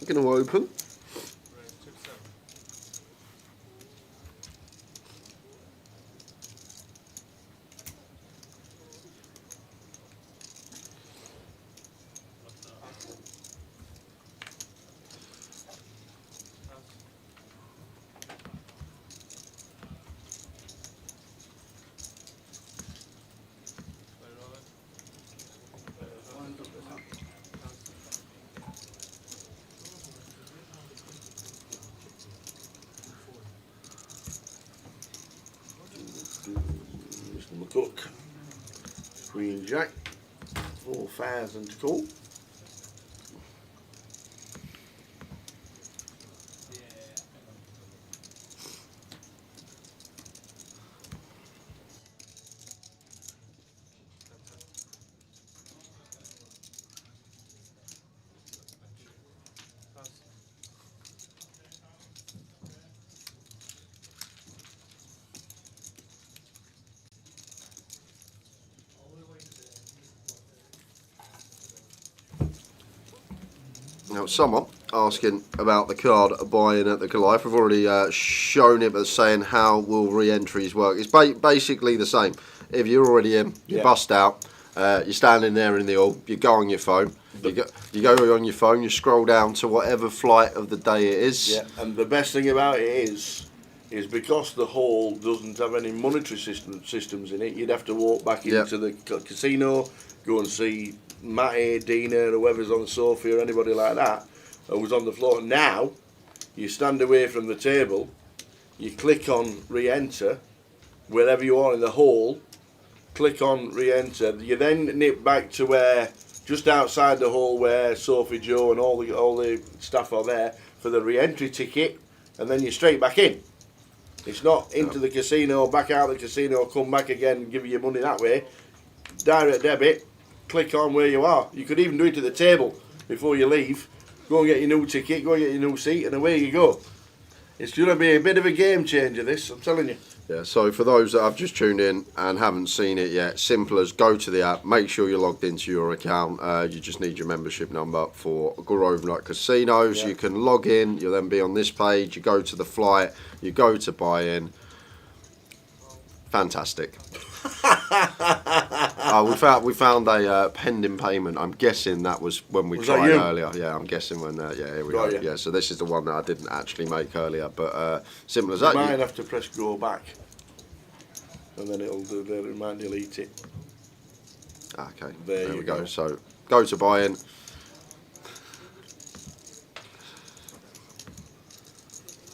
Going to open. Mr. McCook. Queen Jack. 4,000 to call. Now, someone asking about the card buy-in at the Goliath. We've already shown it, but saying how will re-entries work. It's basically the same. If you're already in, you bust out, you're standing there in the hall, you go on your phone, you go on your phone, you scroll down to whatever flight of the day it is. Yeah, and the best thing about it is because the hall doesn't have any monetary systems in it, you'd have to walk back into the casino, go and see Matty, Dina, whoever's on the sofa or anybody like that who's on the floor. Now, you stand away from the table, you click on re-enter, wherever you are in the hall, click on re-enter, you then nip back to where, just outside the hall where Sophie Joe and all the staff are there for the re-entry ticket, and then you're straight back in. It's not into the casino, back out of the casino, come back again and give you your money that way. Direct debit, click on where you are. You could even do it to the table before you leave. Go and get your new ticket, go and get your new seat, and away you go. It's going to be a bit of a game changer, this, I'm telling you. Yeah, so for those that have just tuned in and haven't seen it yet, simple as go to the app, make sure you're logged into your account. You just need your membership number for Grosvenor Casinos. You can log in, you'll then be on this page, you go to the flight, you go to buy-in. Fantastic. We found a pending payment. I'm guessing that was when we tried earlier. Yeah, I'm guessing when. Yeah, here we go. Yeah, so this is the one that I didn't actually make earlier. But simple as that. You might have to press go back, and then it might delete it. Okay, there we go. So go to buy-in.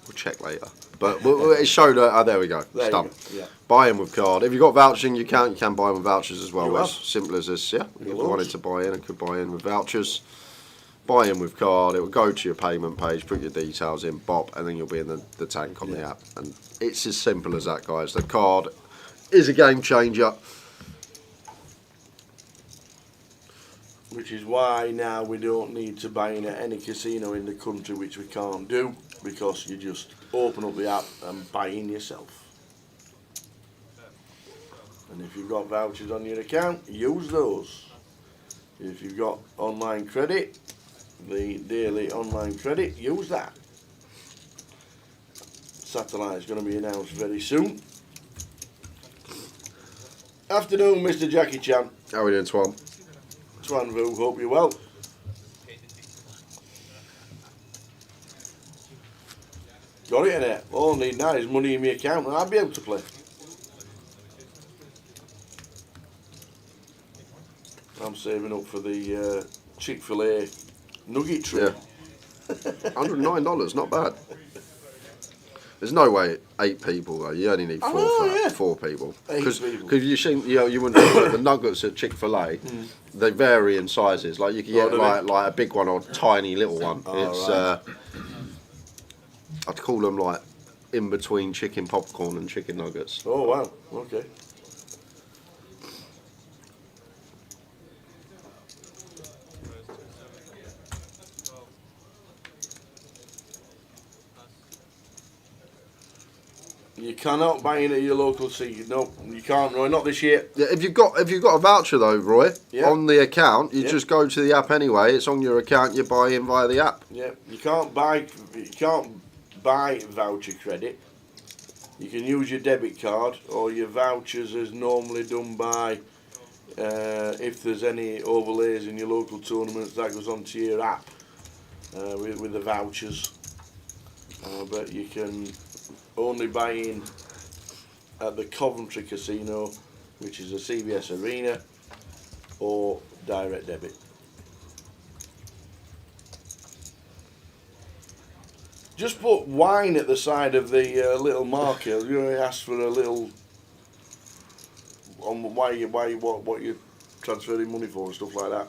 We'll check later. But it showed, there we go, it's done. Yeah. Buy in with card. If you've got vouchering, you can buy in with vouchers as well. As simple as this, yeah. If you wanted to buy in, I could buy in with vouchers. Buy in with card, it will go to your payment page, put your details in, bop, and then you'll be in the tank on the app. And it's as simple as that, guys. The card is a game changer. Which is why now we don't need to buy in at any casino in the country, which we can't do. because you just open up the app and buy in yourself. And if you've got vouchers on your account, use those. If you've got online credit, the daily online credit, use that. Satellite is going to be announced very soon. Afternoon, Mr. Jackie Chan. How are we doing, Twan? Twanvu, hope you're well. Got it in it. All I need now is money in my account and I'll be able to play. I'm saving up for the Chick-fil-A nugget tray. Yeah. $109, not bad. There's no way 8 people though. You only need 4 for that. Yeah. 4 people. 8 people. Because you seen, you wouldn't think the nuggets at Chick-fil-A. They vary in sizes. Like you can get like a big one or a tiny little one. It's right. I'd call them like in between chicken popcorn and chicken nuggets. Oh wow. Okay. You cannot buy in at your local seat. No, you can't, Roy. Not this year. Yeah, if you've got a voucher though, Roy, Yeah. on the account, you Yeah. just go to the app anyway. It's on your account. You buy in via the app. Yeah, you can't buy voucher credit. You can use your debit card or your vouchers as normally done by if there's any overlays in your local tournaments that goes onto your app with the vouchers. But you can only buy in at the Coventry Casino, which is a CBS Arena, or direct debit. Just put wine at the side of the little marker. You know, ask for a little on what you're transferring money for and stuff like that.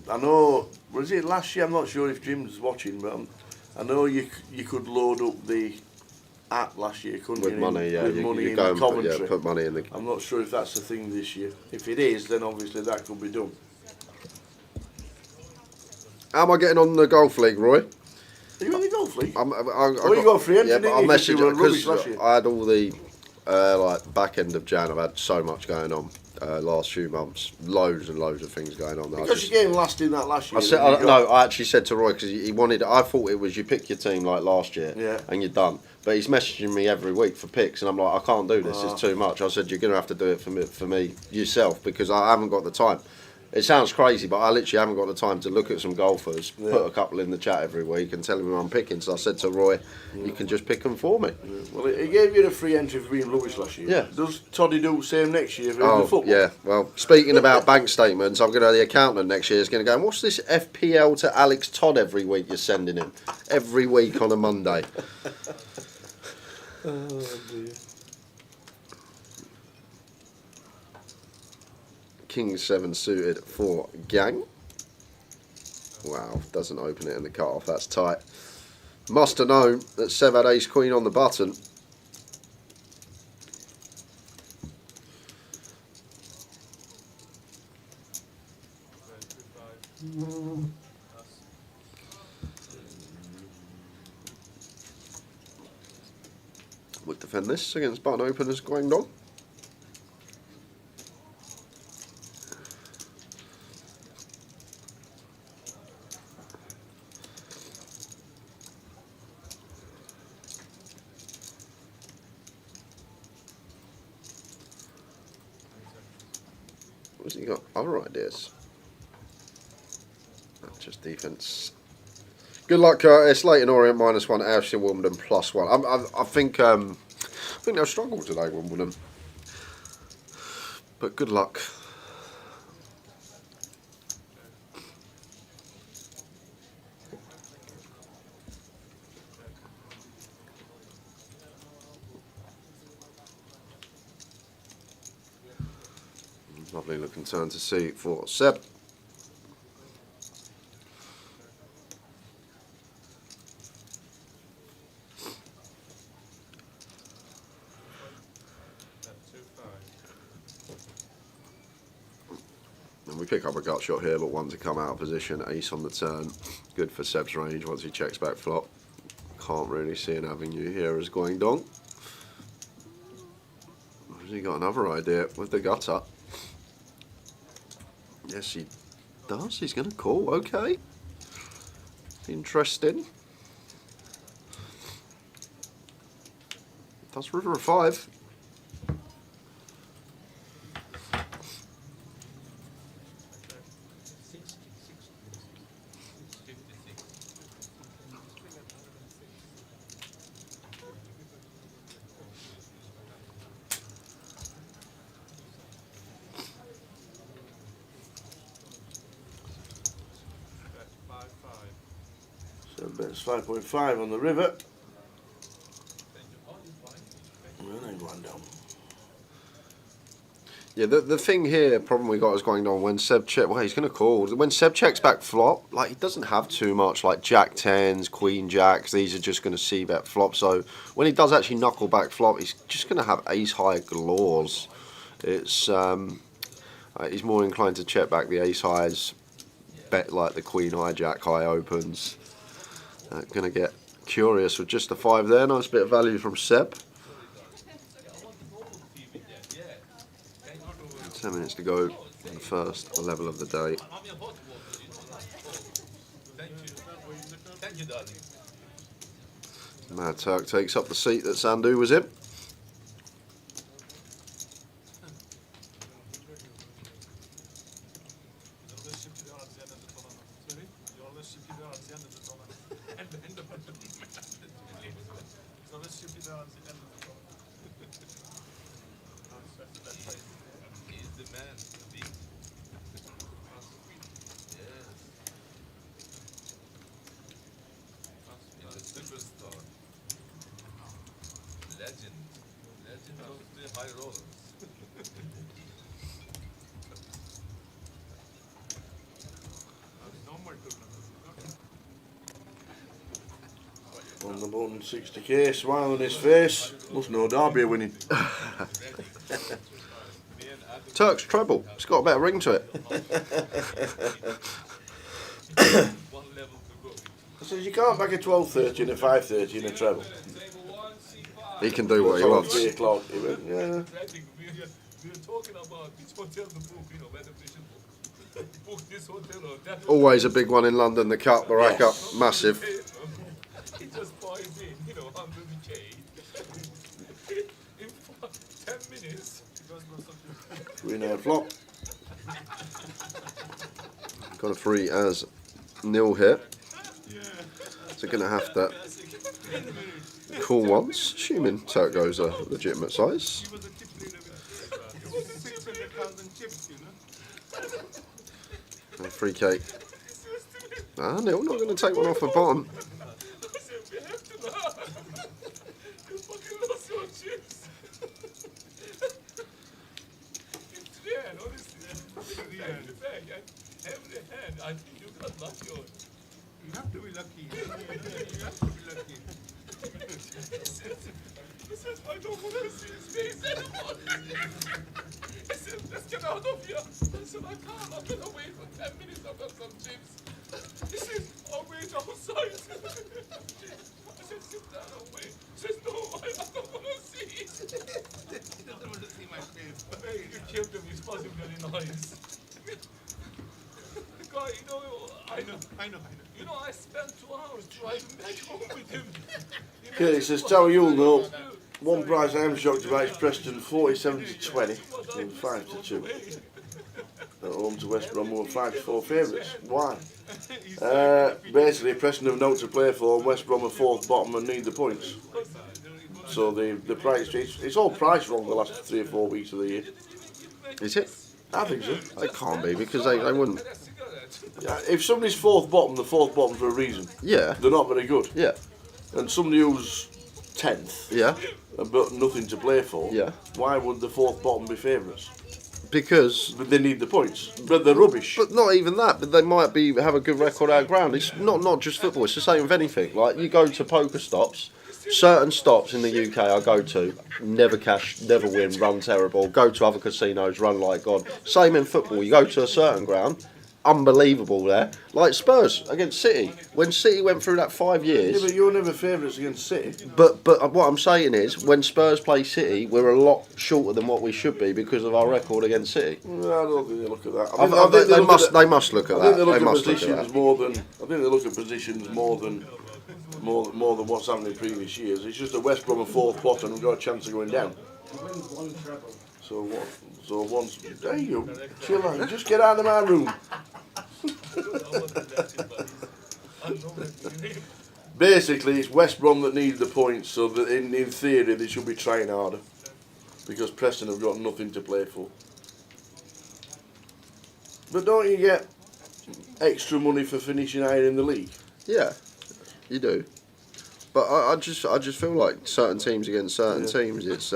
I know. Was it last year? I'm not sure if Jim's watching, but I know you could load up the app last year, couldn't With you? money, yeah. With You money in go and Coventry. put money in the. I'm not sure if that's the thing this year. If it is, then obviously that could be done. How am I getting on the golf league, Roy? Are you in the golf league? You got free entry, Yeah, didn't but I you, 'cause you messaged were rubbish because last year? I had all the like back end of Jan. I've had so much going on last few months, loads and loads of things going on. Because you came last in that last year. I said, I actually said to Roy because he wanted. I thought it was you pick your team like last year, Yeah. and you're done. But he's messaging me every week for picks, and I'm like, I can't do this. It's too much. I said, you're going to have to do it for me yourself because I haven't got the time. It sounds crazy, but I literally haven't got the time to look at some golfers, put a couple in the chat every week, and tell him who I'm picking. So I said to Roy, you can just pick them for me. Well, he gave you the free entry for being rubbish last year. Yeah. Does Toddy do the same next year for the Oh, football? yeah. Well, speaking about bank statements, I'm going to the accountant next year is going to go, what's this FPL to Alex Todd every week you're sending him? Every week on a Monday. Oh, dear. King 7 suited for gang. Wow, doesn't open it in the cut-off, that's tight. Must have known that Sev had ace queen on the button. Would defend this against button openers Guangdong. What's he got? Other ideas? Not just defence. Good luck, Curtis. Leighton Orient -1, AFC Wimbledon +1. I think they'll struggle today, Wimbledon. But good luck. Lovely looking turn to see for Seb. We pick up a gut shot here, but one to come out of position. Ace on the turn. Good for Seb's range once he checks back flop. Can't really see an avenue here as going dong. Has he got another idea with the gutter? Yes, he does. He's going to call. Okay. Interesting. That's river of 5. So bets 5.5 on the river. And then going down. Yeah, the thing here, problem we got is going on when Seb check. Well, he's going to call. When Seb checks back flop, like he doesn't have too much. Like Jack 10s, Queen Jacks, these are just going to see bet flop. So when he does actually knuckle back flop, he's just going to have ace high galores. It's he's more inclined to check back the ace highs, bet like the Queen high, Jack high opens. Going to get curious with just a 5 there. Nice bit of value from Seb. 10 minutes to go in the first level of the day. Mad Turk takes up the seat that Sandu was in. On the button, 60k, smile on his face. Must know Derby are winning. Turk's treble. It's got a better ring to it. I says you can't back a 12.30 and a 5.30 in a treble. He can do what he It's on wants. 3 o'clock. He went, yeah. We were talking about which hotel to book, you know, whether we should book this hotel or that. Always a big one in London. The cup, the rack up, massive. He just buys in, you know, 100k. In 10 minutes. Queen high flop. Got a 3 as nil here. So going to have to call once, assuming Turk goes a legitimate size. And 3k. Ah, nil, not going to take one off the bottom. I think you got lucky. You have to be lucky. You have to be lucky. He says, I don't want to see his face anymore. He said, let's get out of here. I said, I can't. I'm going to wait for 10 minutes. I've got some chips. He says, I'll wait outside. I said, sit down and wait. He says, no, I don't want to see it. He doesn't want to see my face. Hey, you killed him. He's possibly very nice. The guy, you know, I know. You know, I spent 2 hours driving back home with him. Okay, it says Tower you'll know. One price I am shocked about is Preston 47 to 20 and 5 to 2. At home to West Brom were 5 to 4 favourites. Why? Basically, Preston have no to play for, and West Brom are 4th bottom and need the points. So the price, it's all priced wrong the last 3 or 4 weeks of the year. Is it? I think so. It can't be because they wouldn't. Yeah, if somebody's 4th bottom, they're 4th bottom for a reason. Yeah, They're not very good. yeah, And somebody who's 10th, yeah. but nothing to play for, Yeah. why would the 4th bottom be favourites? Because, But they need the points. But they're rubbish. but not even that. But they might have a good record out ground. It's not just football. It's the same with anything. Like you go to poker stops, certain stops in the UK I go to, never cash, never win, run terrible. Go to other casinos, run like God. Same in football. You go to a certain ground, unbelievable there. Like Spurs against City. When City went through that 5 Yeah, years. but you're never favourites against City. But what I'm saying is, when Spurs play City, we're a lot shorter than what we should be because of our record against City. Well, I don't think they look at that. I think they must look at that. I think they look at must positions look at that. more than. I think they look at positions more than what's happened in previous years. It's just that West Brom are fourth bottom and got a chance of going down. So what? So once, there you go. Chill out. Just get out of my room. Basically, it's West Brom that need the points, so that in theory they should be trying harder, because Preston have got nothing to play for. But don't you get extra money for finishing higher in the league? Yeah, you do. But I just feel like certain teams against certain teams, it's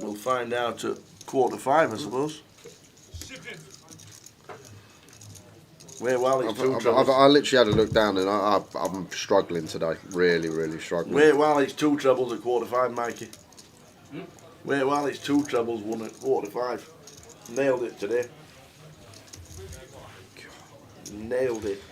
We'll find out at quarter-5, I suppose. Where Wally's two troubles. I literally had a look down and I'm struggling today, really struggling. Where Wally's two troubles at quarter-5, Mikey. Where Wally's two troubles won at quarter-5. Nailed it today. Nailed it.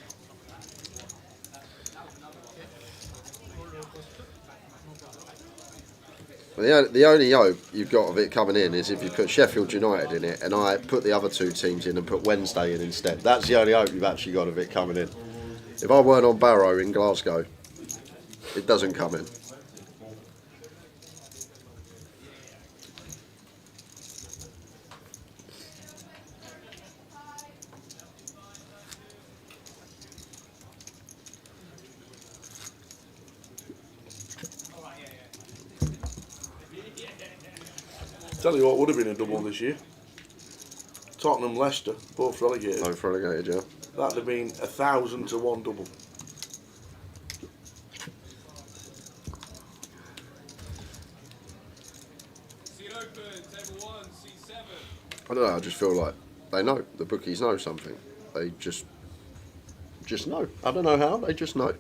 The only hope you've got of it coming in is if you put Sheffield United in it and I put the other two teams in and put Wednesday in instead. That's the only hope you've actually got of it coming in. If I weren't on Barrow in Glasgow, it doesn't come in. Tell you what would have been a double this year. Tottenham, Leicester, both relegated. Both relegated, yeah. That'd have been 1,000 to 1 double. I don't know, I just feel like they know. The bookies know something. They just know. I don't know how, they just know.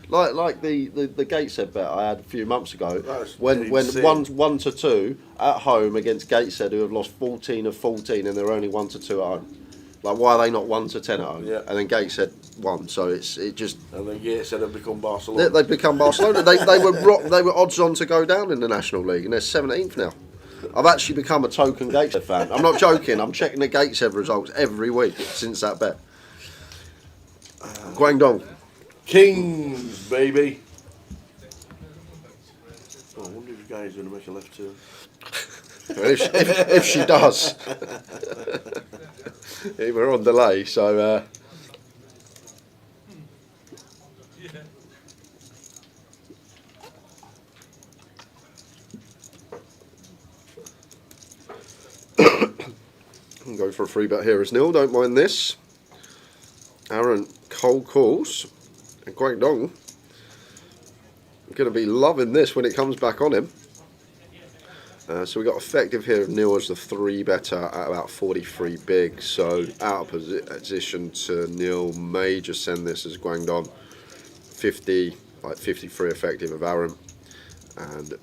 Like the Gateshead bet I had a few months ago, when 1-2 at home against Gateshead, who have lost 14 of 14 and they're only 1-2 at home. Like, why are they not 1-10 at home? Yeah. And then Gateshead won, so it just. And then Gateshead have become Barcelona. They've become Barcelona. they were odds on to go down in the National League, and they're 17th now. I've actually become a token Gateshead fan. I'm not joking. I'm checking the Gateshead results every week since that bet. Guangdong. Kings, baby. Oh, I wonder if the guy's going to make a left turn. if she does. We're on delay, so. I'll go for a free bet here as nil, don't mind this. Aaron cold calls. And Guangdong are going to be loving this when it comes back on him. So we got effective here of nil as the 3 better at about 43 big. So out of position to nil, may just send this as Guangdong. 53 effective of Aaron and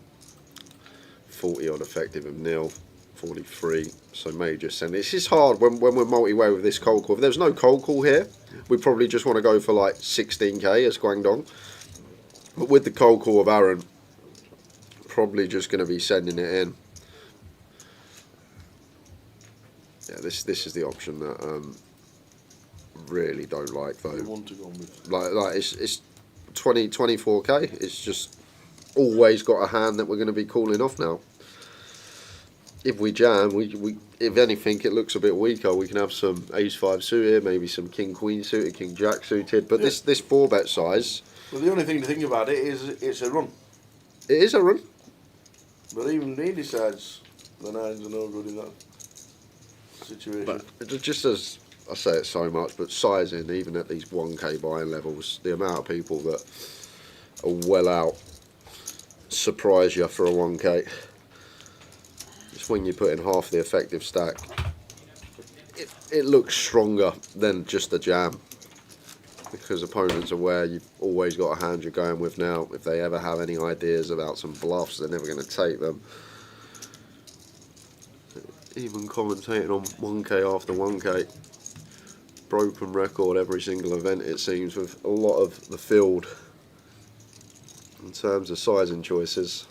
40 odd effective of nil. 43, so may just send it. It's just hard when we're multi-way with this cold call. If there's no cold call here, we probably just want to go for like 16k as Guangdong. But with the cold call of Aaron, probably just going to be sending it in. Yeah, this is the option that really don't like though. Like it's 24k. It's just always got a hand that we're going to be calling off now. If we jam, we if anything, it looks a bit weaker. We can have some ace-5 suited, maybe some king-queen suited, king-jack suited. But this 4-bet size. Well, the only thing to think about it is it's a run. It is a run. But even he decides the 9s are no good in that situation. But just as I say it so much, but sizing, even at these 1k buying levels, the amount of people that are well out surprise you for a 1k. When you put in half the effective stack, it looks stronger than just a jam. because opponents are aware you've always got a hand you're going with now. If they ever have any ideas about some bluffs, they're never going to take them. Even commentating on 1K after 1K, broken record every single event it seems, with a lot of the field in terms of sizing choices.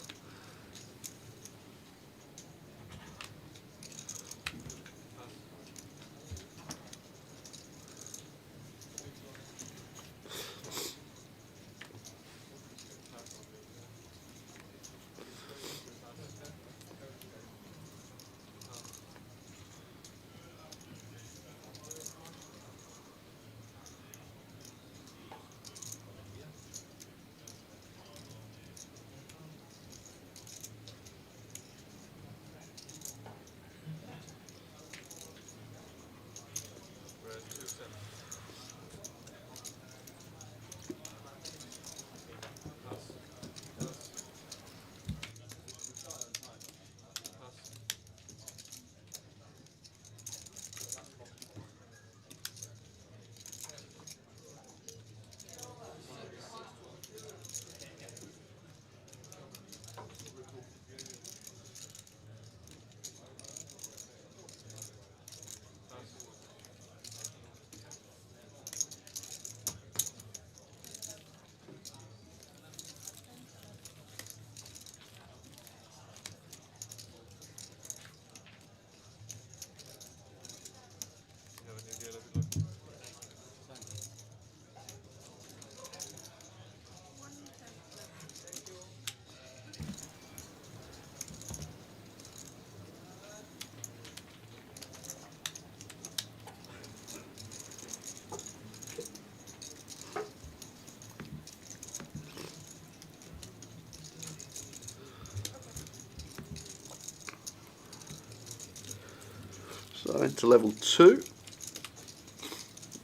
So into level 2.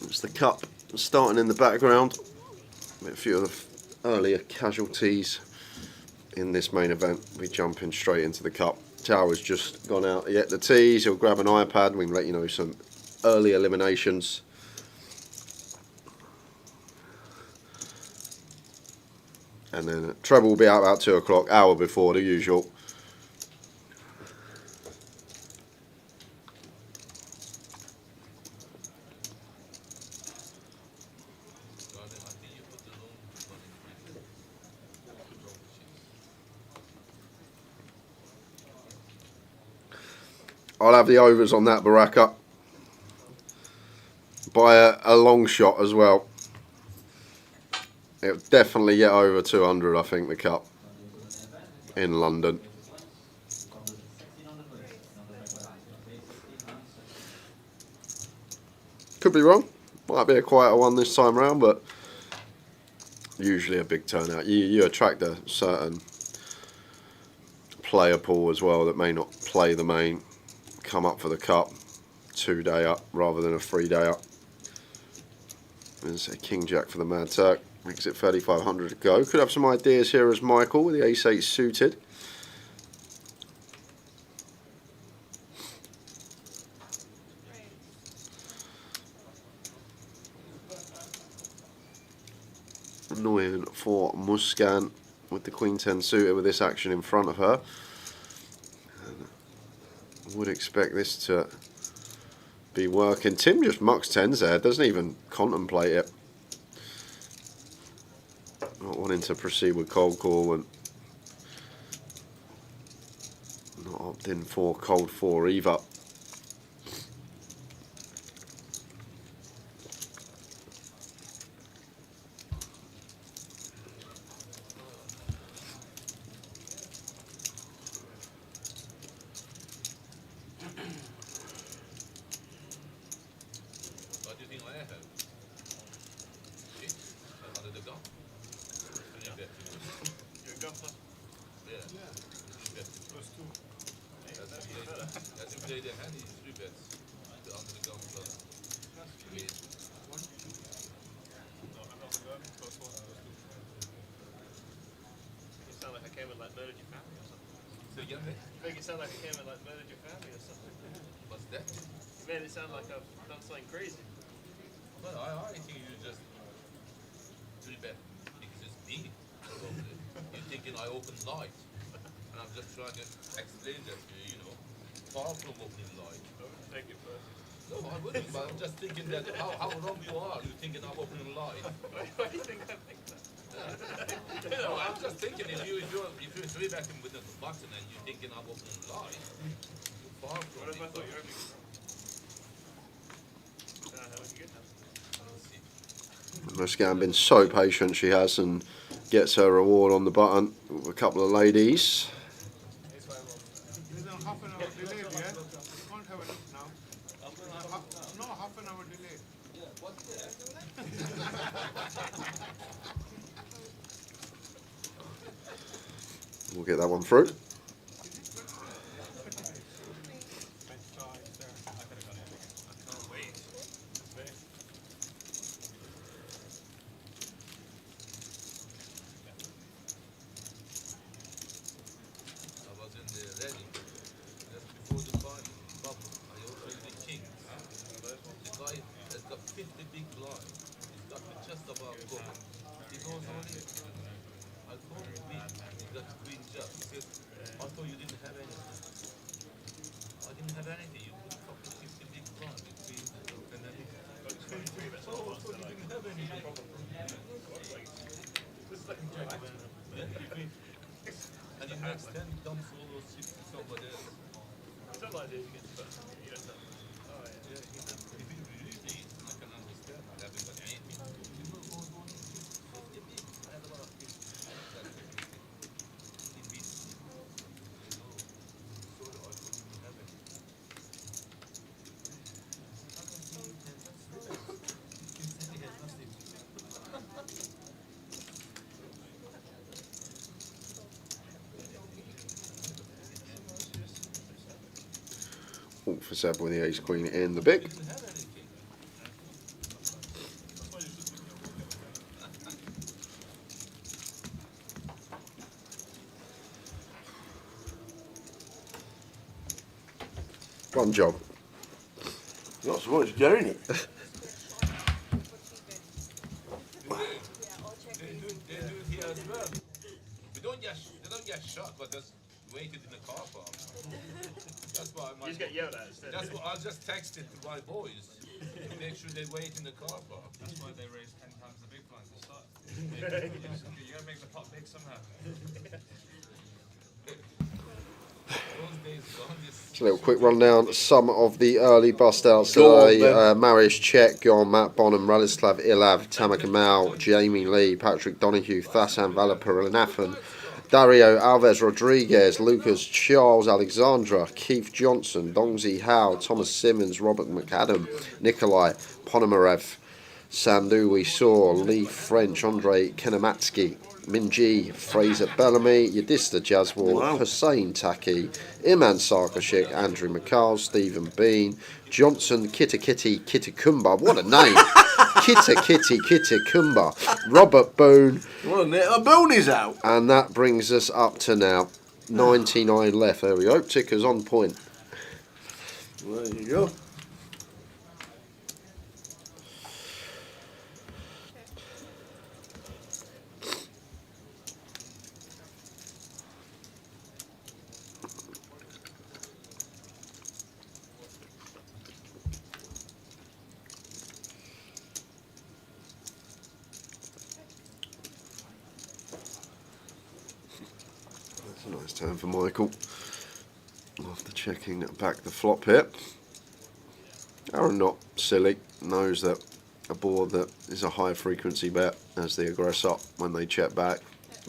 It's the cup starting in the background. A few of the earlier casualties in this main event. We jumping straight into the cup. Tower's just gone out yet the tees. He'll grab an iPad. We can let you know some early eliminations. And then treble will be out about 2 o'clock, hour before the usual. I'll have the overs on that Baraka by a long shot as well. It'll definitely get over 200, I think, the cup in London. Could be wrong. Might be a quieter one this time round, but usually a big turnout. You attract a certain player pool as well that may not play the main, come up for the cup, 2-day up rather than a 3-day up. There's a King Jack for the Mad Turk. Makes it 3,500 to go. Could have some ideas here as Michael with the ace-8 suited. Annoying for Muscan with the Queen 10 suited with this action in front of her. And would expect this to be working. Tim just mucks 10s there, doesn't even contemplate it. Not wanting to proceed with cold call and not opting for cold 4 either. Make it sound like I came and like murdered your family or something. What's that? You made it sound like I've done something crazy. Well, I think you just three bet because it's me. Probably. You're thinking I open light, and I'm just trying to explain that to you. You know, far from opening light. Take it first. No, I wouldn't. But I'm just thinking that how wrong you are. You're thinking I'm opening light. Why do you think I think that? No, I'm just thinking if you're three betting with a button and you're thinking I'm opening light, you're far from What if I it. thought you were opening? How would you get that? Miss Gambin so patient she has, and gets her reward on the button with a couple of ladies. There's a half an hour delay there. You can't have a look now. No, half an hour delay. We'll get that one through. I was in the ready just before the final bubble. I opened the king. The guy has got 50 big blind. He's got me just about going. He goes on it. I called him big. He got queen just. He says, I thought you didn't have anything. I didn't have anything. You put fucking 50 big blind with queen just. And then he said, oh, I thought you didn't have anything. And the next 10 dumps all those chips to somebody else. Some ideas you get first. You don't know. Oh, yeah. If you really, I can understand. I haven't got anything. People go on I had a lot of things. In this, you know, sorry, I thought you didn't have any. How can you tell us? You said he had nothing. All for Seb with the ace queen in the big. Didn't have anything. One job. Not so much getting it. They do it here as well. They don't get shot, but just waited in the car park. That's why You just get yelled at instead. That's what I just texted to my boys. To make sure they wait in the car park. That's why they raise 10 times the big blind to start. You gotta make the pot big somehow. Those days gone. Just a little quick rundown. Some of the early bust outs Go on, today. then. Marius Czech, Gon, Matt Bonham, Radislav Ilav, Tamer Kamal, Jamie Lee, Patrick Donahue, Thassan Valaparanathan, Dario Alves Rodriguez, Lucas Charles Alexandra, Keith Johnson, Dongzi Howe, Thomas Simmons, Robert McAdam, Nikolai Ponomarev, Sandu we saw, Lee French, Andre Kenematsky, Minji, Fraser Bellamy, Yadista Jaswal, Wow. Hussein Taki, Iman Sarkashik, Andrew McCall, Stephen Bean, Johnson Kitakumba, what a name! Kitakumba, Robert Boone, Well, a bone is out. and that brings us up to now 99 left. There we go, tickers on point. There you go. That's a nice turn for Michael. After checking back the flop here. Aaron, not silly, knows that a board that is a high frequency bet as the aggressor when they check back.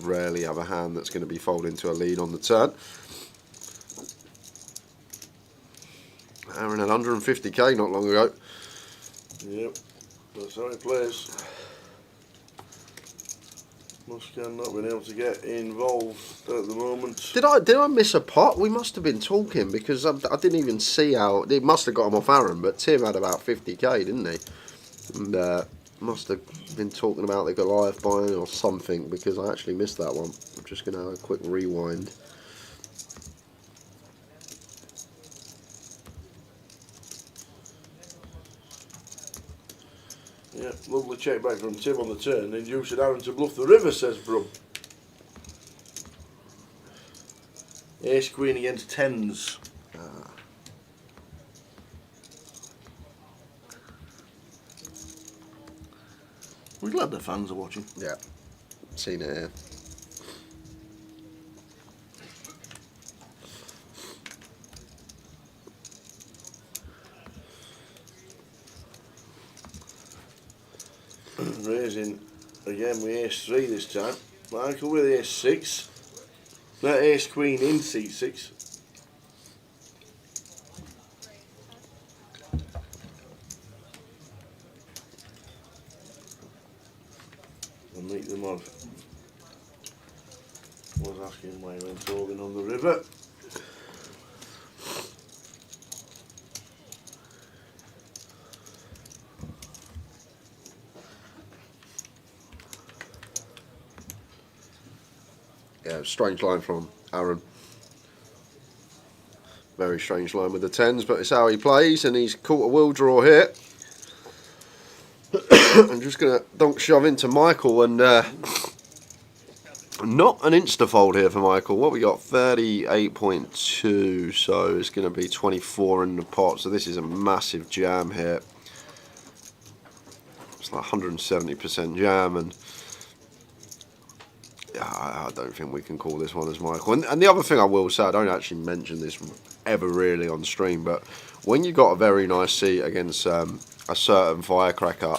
Rarely have a hand that's going to be folding to a lead on the turn. Aaron had 150k not long ago. Yep, that's how it plays. Muscan not been able to get involved at the moment. Did I miss a pot? We must have been talking because I didn't even see how it must have got him off Aaron, but Tim had about 50k, didn't he? And must have been talking about the Goliath buying or something because I actually missed that one. I'm just going to have a quick rewind. Yeah, lovely check back from Tim on the turn, inducing Aaron to bluff the river, says Brum. Ace Queen against tens. We're glad the fans are watching. Yeah, seen it here. Raising again with ace 3 this time. Michael with ace 6. That ace queen in seat 6. And meet them off. Was asking why he went over on the river. Yeah, strange line from Aaron. Very strange line with the tens, but it's how he plays, and he's caught a wheel draw here. I'm just going to donk shove into Michael, and not an insta-fold here for Michael. What we got? 38.2, so it's going to be 24 in the pot, so this is a massive jam here. It's like 170% jam, and I don't think we can call this one as Michael. And the other thing I will say, I don't actually mention this ever really on stream, but when you got a very nice seat against a certain firecracker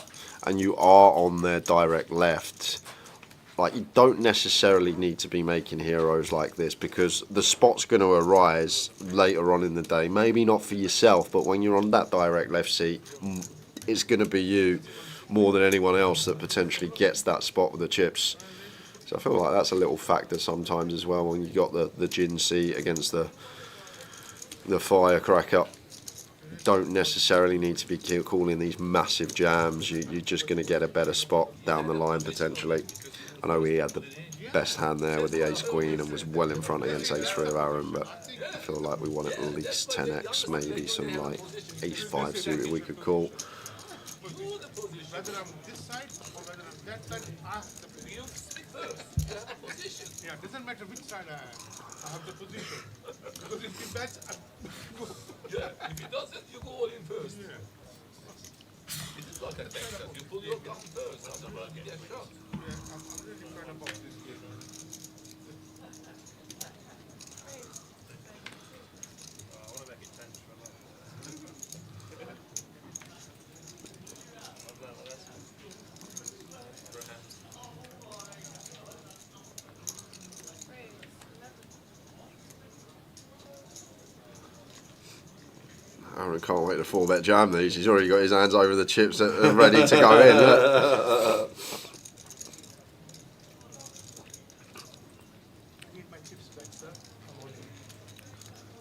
and you are on their direct left, like, you don't necessarily need to be making heroes like this, because the spot's going to arise later on in the day. Maybe not for yourself, but when you're on that direct left seat, it's going to be you more than anyone else that potentially gets that spot with the chips. So I feel like that's a little factor sometimes as well when you got the gin seat against the firecracker. Don't necessarily need to be calling these massive jams. You're just going to get a better spot down the line potentially. I know he had the best hand there with the ace queen and was well in front against ace 3 of Aaron, but I feel like we want at least 10x, maybe some like ace 5 suited we could call. Whether I'm this side or whether I'm that side, I have the position. Yeah, it doesn't matter which side I have the position. Because if he bets, I go. Yeah, if he doesn't, you go all in first. Yeah. It is like a Texas. You pull your gun first, otherwise you get shot. Yeah, I'm really proud about this game. I want to make it tense for a lot. I've learned a lesson. For a hand. Aaron can't wait to 4-bet jam these. He's already got his hands over the chips that are ready to go in. I need my chips back, sir. I'm on it.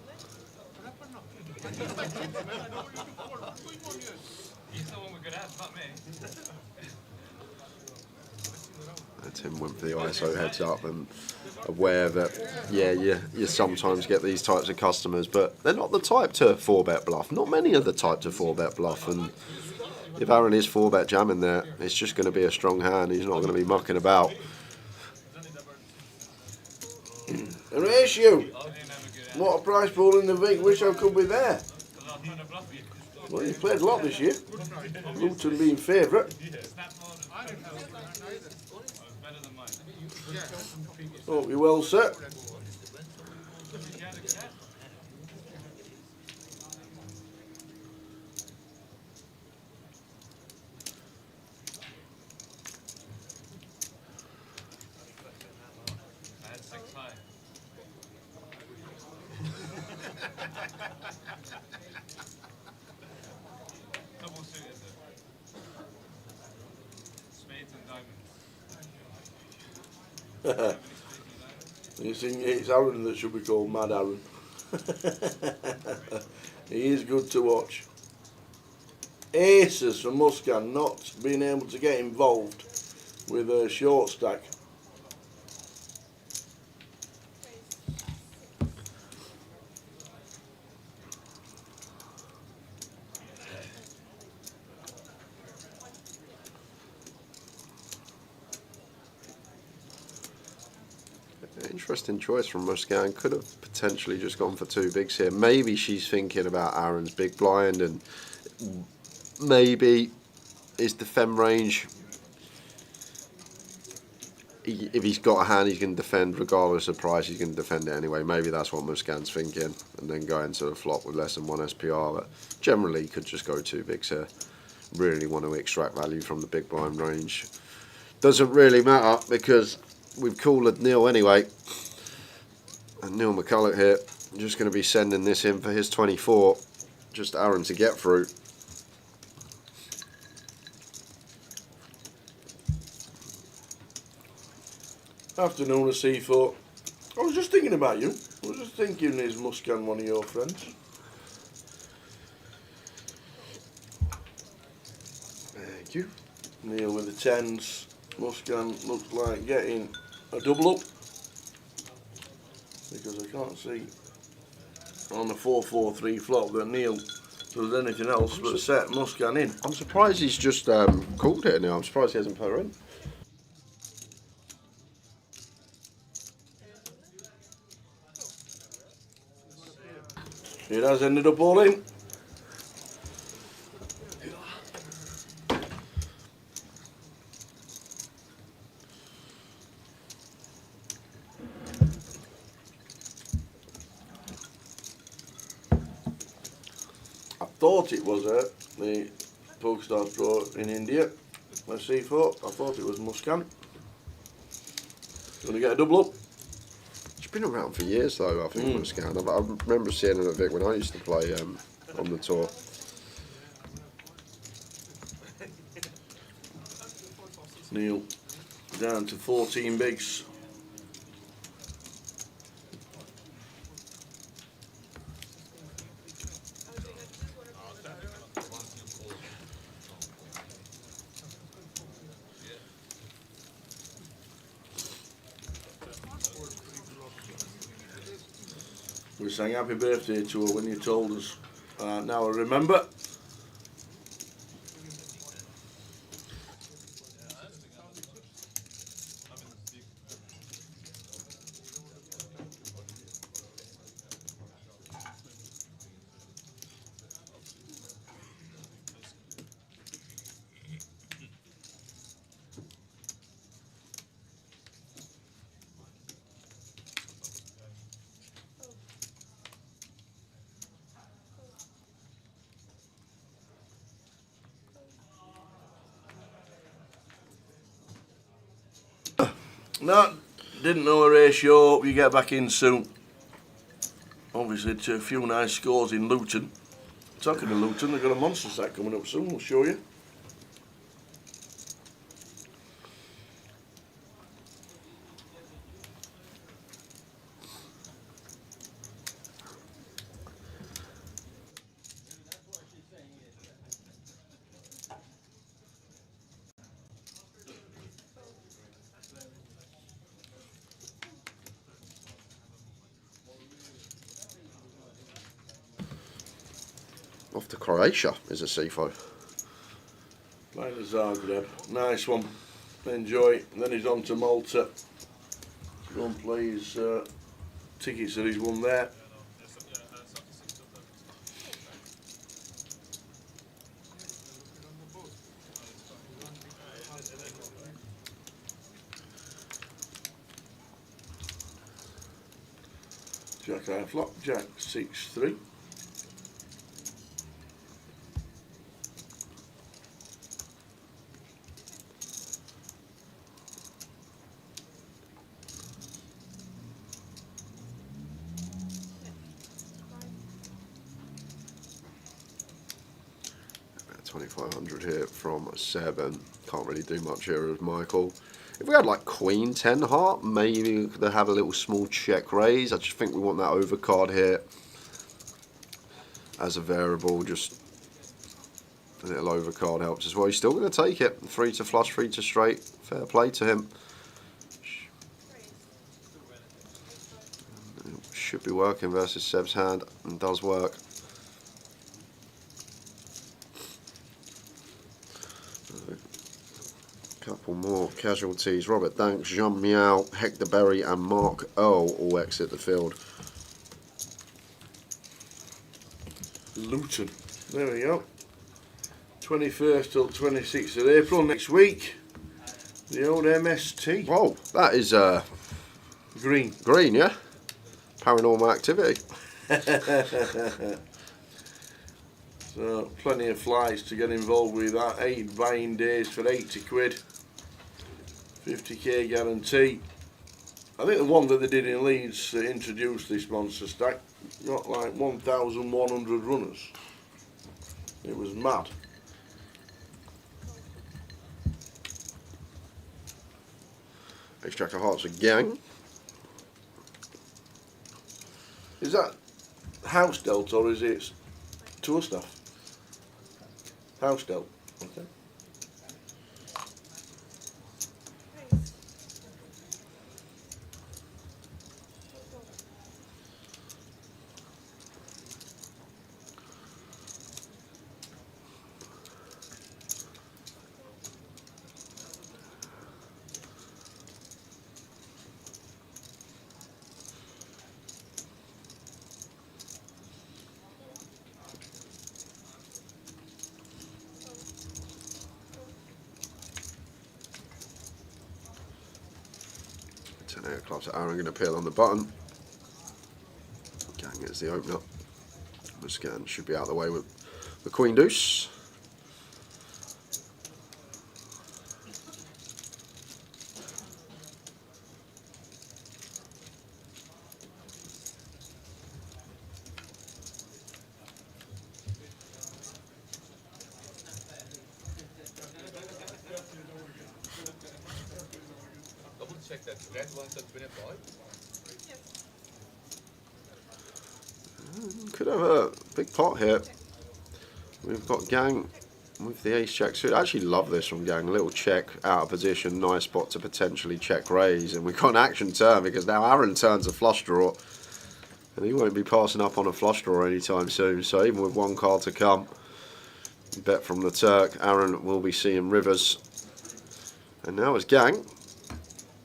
What happened now? I need my chips, man. I don't want you to fall. What's going on here? He's the one with good hands, not me. Tim went for the ISO heads up and aware that, yeah, you sometimes get these types of customers, but they're not the type to 4-bet bluff. Not many are the type to 4-bet bluff, and if Aaron is 4-bet jamming there, it's just going to be a strong hand. He's not going to be mucking about. Horatio, what a prize pool in the Vic. Wish I could be there. Well, you've played a lot this year. Luton being favourite. Hope you're well, sir. I had 6 high. Double suited though. Spades and diamonds. You think it's Aaron that should be called Mad Aaron. He is good to watch. Aces from Muscan not being able to get involved with a short stack. Interesting choice from Muscan. Could have potentially just gone for 2 bigs here. Maybe she's thinking about Aaron's big blind, and maybe his defend range, if he's got a hand he's going to defend regardless of price, he's going to defend it anyway. Maybe that's what Muscan's thinking, and then go into a flop with less than 1 SPR. But generally he could just go 2 bigs here. Really want to extract value from the big blind range. Doesn't really matter because we've called Neil anyway, and Neil McCulloch here just going to be sending this in for his 24, just Aaron to get through. Afternoon, C4. I was just thinking about you. I was just thinking, is Muscan one of your friends? Thank you. Neil with the 10s. Muscan looks like getting a double up, because I can't see on the 4-4-3 flop that Neil does anything else but set Muscan in. I'm surprised he's just called it now. I'm surprised he hasn't put her in. It has ended up all in. I thought it was the PokerStars Pro in India. Let's see, I thought it was Muscan. Gonna get a double up. It's been around for years though, I think, Muscan. I remember seeing him at Vic when I used to play on the tour. Neil down to 14 bigs. We sang happy birthday to her when you told us. Now I remember. No, didn't know a ratio. Hope you get back in soon. Obviously, to a few nice scores in Luton. Talking to Luton, they've got a monster set coming up soon. We'll show you. Off to Croatia is a CFO. Playing Zagreb. Nice one. Enjoy. Then he's on to Malta. Go and play his tickets that he's won there. Jack high flop. Jack 6-3. $2,500 here from Seb, and can't really do much here with Michael. If we had like Queen 10 heart, maybe we could have a little small check raise. I just think we want that overcard here as a variable. Just a little overcard helps as well. He's still going to take it. 3 to flush, 3 to straight. Fair play to him. Should be working versus Seb's hand, and does work. Couple more casualties. Robert Danks, Jean Miao, Hector Berry and Mark Earl all exit the field. Luton. There we go. 21st till 26th of April next week. The old MST. Whoa, that is Green. green, yeah? Paranormal activity. So plenty of flights to get involved with that. 8 buying days for 80 quid. 50k guarantee. I think the one that they did in Leeds introduced this monster stack got like 1,100 runners. It was mad. Extractor Hearts again. Is that house dealt or is it tour stuff? House dealt. Okay. Clubs that Aaron going to appeal on the button. Gang is the opener. The scan should be out of the way with the Queen Deuce. Double check that red one's at 25. Could have a big pot here. We've got Gang with the ace jack suit. I actually love this from Gang. A little check out of position, nice spot to potentially check raise, and we've got an action turn because now Aaron turns a flush draw, and he won't be passing up on a flush draw anytime soon. So even with one card to come, bet from the Turk, Aaron will be seeing rivers. And now it's Gang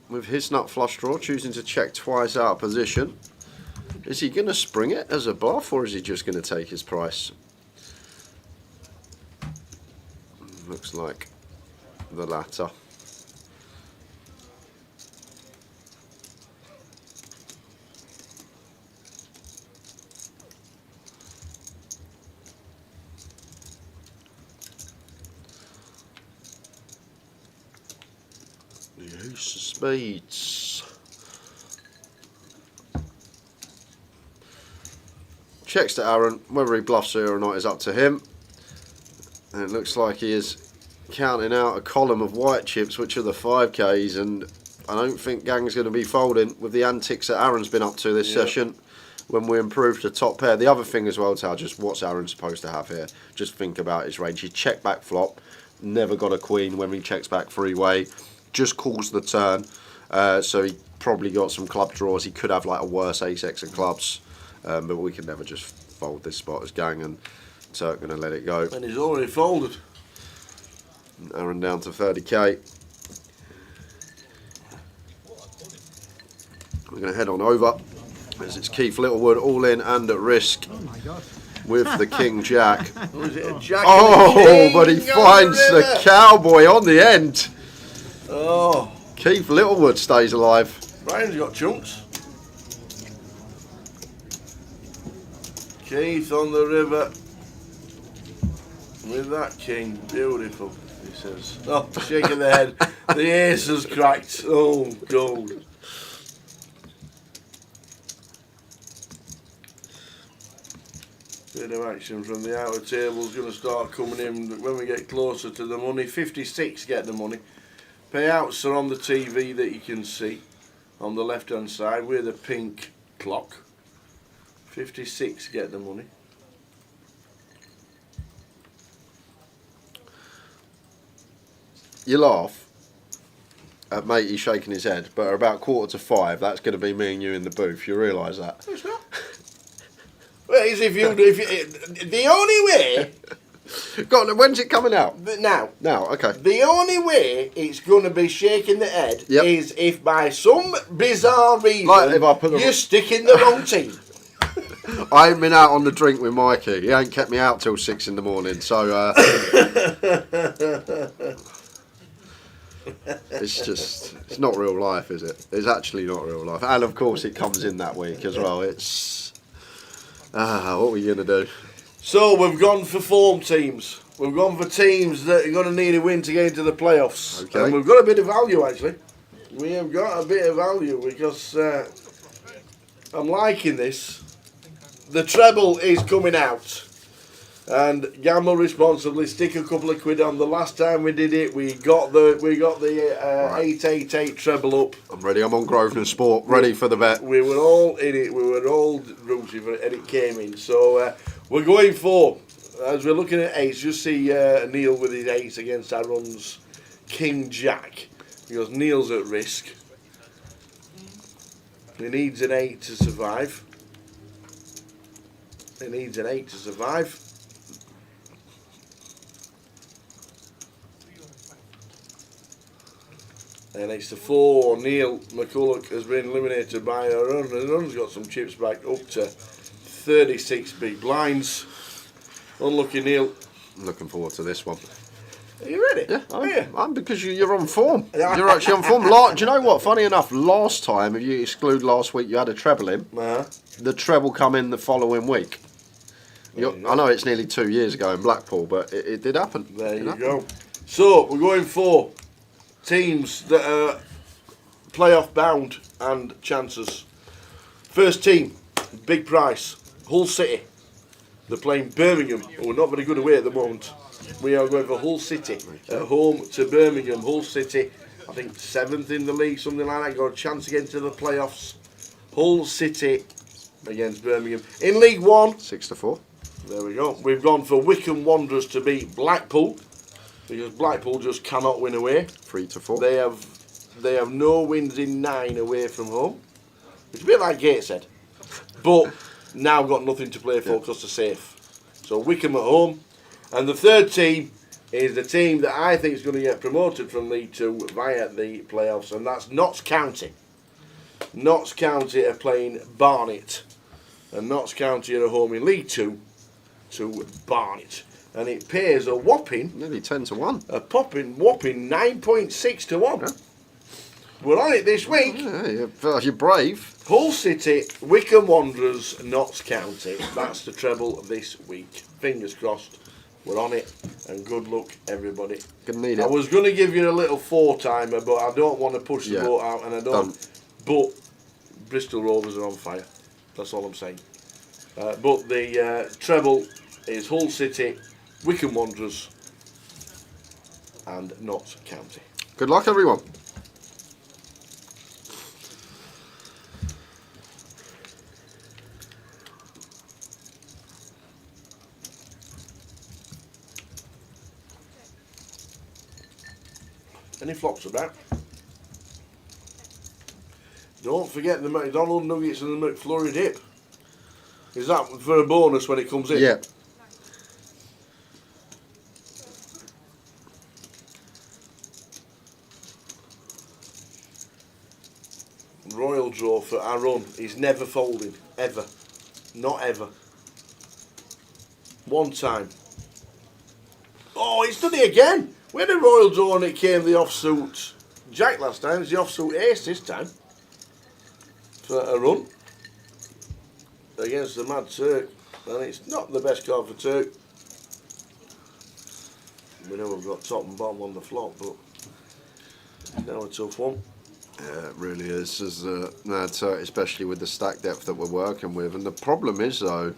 with his nut flush draw, choosing to check twice out of position. Is he going to spring it as a bluff, or is he just going to take his price? Looks like the latter. The ace of spades. Checks to Aaron. Whether he bluffs here or not is up to him. And it looks like he is counting out a column of white chips, which are the 5Ks, and I don't think Gang's going to be folding with the antics that Aaron's been up to this session when we improved the top pair. The other thing as well, Tal, just what's Aaron supposed to have here? Just think about his range. He checked back flop, never got a queen when he checks back three-way, just calls the turn, so he probably got some club draws. He could have like a worse ace-x of clubs, but we can never just fold this spot as Gang, and Turk going to let it go. And he's already folded. Aaron down to 30k. We're going to head on over as it's Keith Littlewood all in and at risk with the King Jack. Was it a jack? Oh, but he finds the cowboy on the end. Oh, Keith Littlewood stays alive. Brian's got chunks. Keith on the river with that king. Beautiful, he says. Oh, shaking the head. The ace has cracked. Oh, gold. Bit of action from the outer table is going to start coming in when we get closer to the money. 56 get the money. Payouts are on the TV that you can see on the left hand side with a pink clock. 56 get the money. You laugh at matey shaking his head, but about 4:45, that's going to be me and you in the booth. You realise that? It's not. Well, it's if you, the only way Go on, when's it coming out? Now, okay. the only way it's going to be shaking the head Yep. is if by some bizarre reason Like if I put you're sticking the wrong team. I ain't been out on the drink with Mikey. He ain't kept me out till 6 in the morning, so it's not real life, is it? It's actually not real life. And of course it comes in that week as well. It's what are we gonna do? So we've gone for form teams. We've gone for teams that are going to need a win to get into the playoffs. Okay. And we've got a bit of value actually. We have got a bit of value because I'm liking this. The treble is coming out. And gamble responsibly, stick a couple of quid on. The last time we did it, we got the 888 treble up. I'm ready. I'm on Grosvenor Sport, ready for the bet. We were all in it. We were all rooting for it, and it came in. So we're going for, as we're looking at eights, just see Neil with his eights against Aaron's King Jack, because Neil's at risk. He needs an 8 to survive. He needs an 8 to survive. And it's the 4. Neil McCulloch has been eliminated by a run. The run's got some chips back up to 36 big blinds. Unlucky Neil. I'm looking forward to this one. Are you ready? Yeah, I'm because you're on form. You're actually on form. Do you know what? Funny enough, last time, if you exclude last week, you had a treble in. The treble come in the following week. I know it's nearly 2 years ago in Blackpool, but it did happen. There you go. So we're going for teams that are playoff bound and chances. First team, big price, Hull City. They're playing Birmingham, who are not very good away at the moment. We are going for Hull City at home to Birmingham. Hull City, I think 7th in the league, something like that. Got a chance to get into the playoffs. Hull City against Birmingham. In League One, 6-4. There we go. We've gone for Wycombe Wanderers to beat Blackpool, because Blackpool just cannot win away. 3-4. They have no wins in 9 away from home. It's a bit like Gateshead, but now got nothing to play for because they're safe. So Wycombe at home. And the third team is the team that I think is going to get promoted from League 2 via the playoffs, and that's Notts County. Notts County are playing Barnet, and Notts County are at home in League 2 to Barnet. And it pays a whopping, nearly 10-1. A whopping 9.6 to 1. Yeah. We're on it this week. Yeah, you're brave. Hull City, Wycombe Wanderers, Notts County. That's the treble this week. Fingers crossed. We're on it, and good luck, everybody. Gonna need it. I was going to give you a little 4-timer, but I don't want to push the boat out, and I don't. But Bristol Rovers are on fire. That's all I'm saying. But the treble is Hull City, Wycombe Wanderers, and Notts County. Good luck, everyone. Any flops about? Don't forget the McDonald's nuggets and the McFlurry dip. Is that for a bonus when it comes in? Yeah. Royal draw for Aaron. He's never folding. Ever. Not ever. One time. Oh, he's done it again. We had a royal draw and it came the offsuit Jack last time. It's the offsuit ace this time. For a run. Against the Mad Turk. And it's not the best card for Turk. We know we've got top and bottom on the flop, but it's now a tough one. Yeah, it really is, especially with the stack depth that we're working with. And the problem is, though,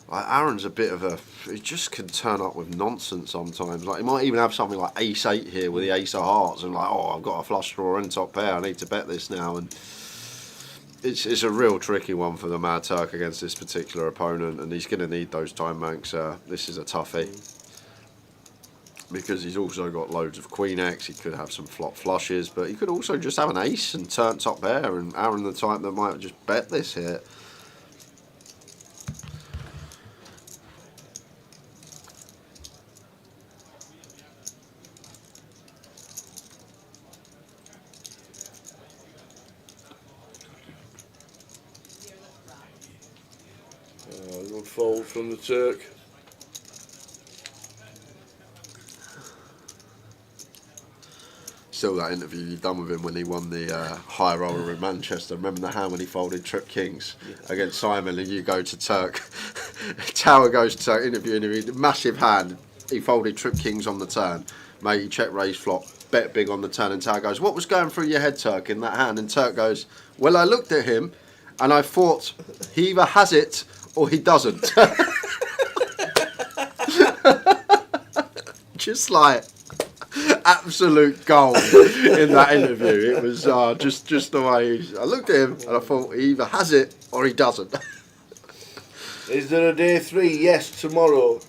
like Aaron's a bit of a... He just can turn up with nonsense sometimes. Like, he might even have something like ace-8 here with the ace of hearts, and like, oh, I've got a flush draw and top pair, I need to bet this now. And it's a real tricky one for the Mad Turk against this particular opponent, and he's going to need those time banks. This is a toughie. Because he's also got loads of Queen X, he could have some flop flushes, but he could also just have an ace and turn top pair, and Aaron the type that might just bet this here. fold from the Turk. Still that interview you done with him when he won the high roller in Manchester. Remember the hand when he folded Trip Kings against Simon and you go to Turk. Tower goes to Turk, interviewing him, massive hand. He folded Trip Kings on the turn. Mate, he check raise flop, bet big on the turn, and Tower goes, what was going through your head, Turk, in that hand? And Turk goes, well, I looked at him and I thought he either has it or he doesn't. Just like absolute gold in that interview. It was just the way I looked at him and I thought he either has it or he doesn't. Is there a day 3? Yes, tomorrow.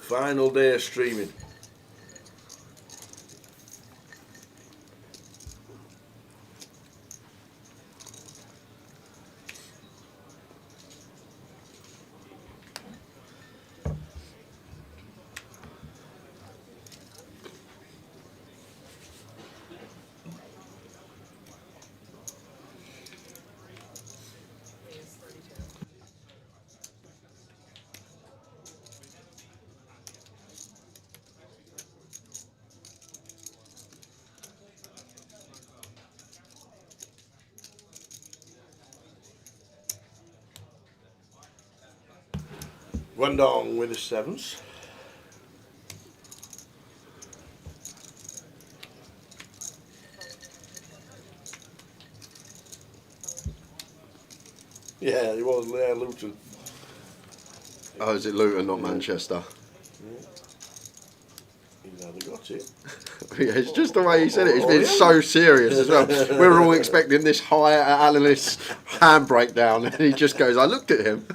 Final day of streaming. Guangdong with the 7s. Yeah, he was there, Luton. Oh, is it Luton, not Manchester? Yeah. He's never got it. Yeah, it's just the way he said it. It's been so serious as well. We were all expecting this high analyst hand breakdown, and he just goes, I looked at him.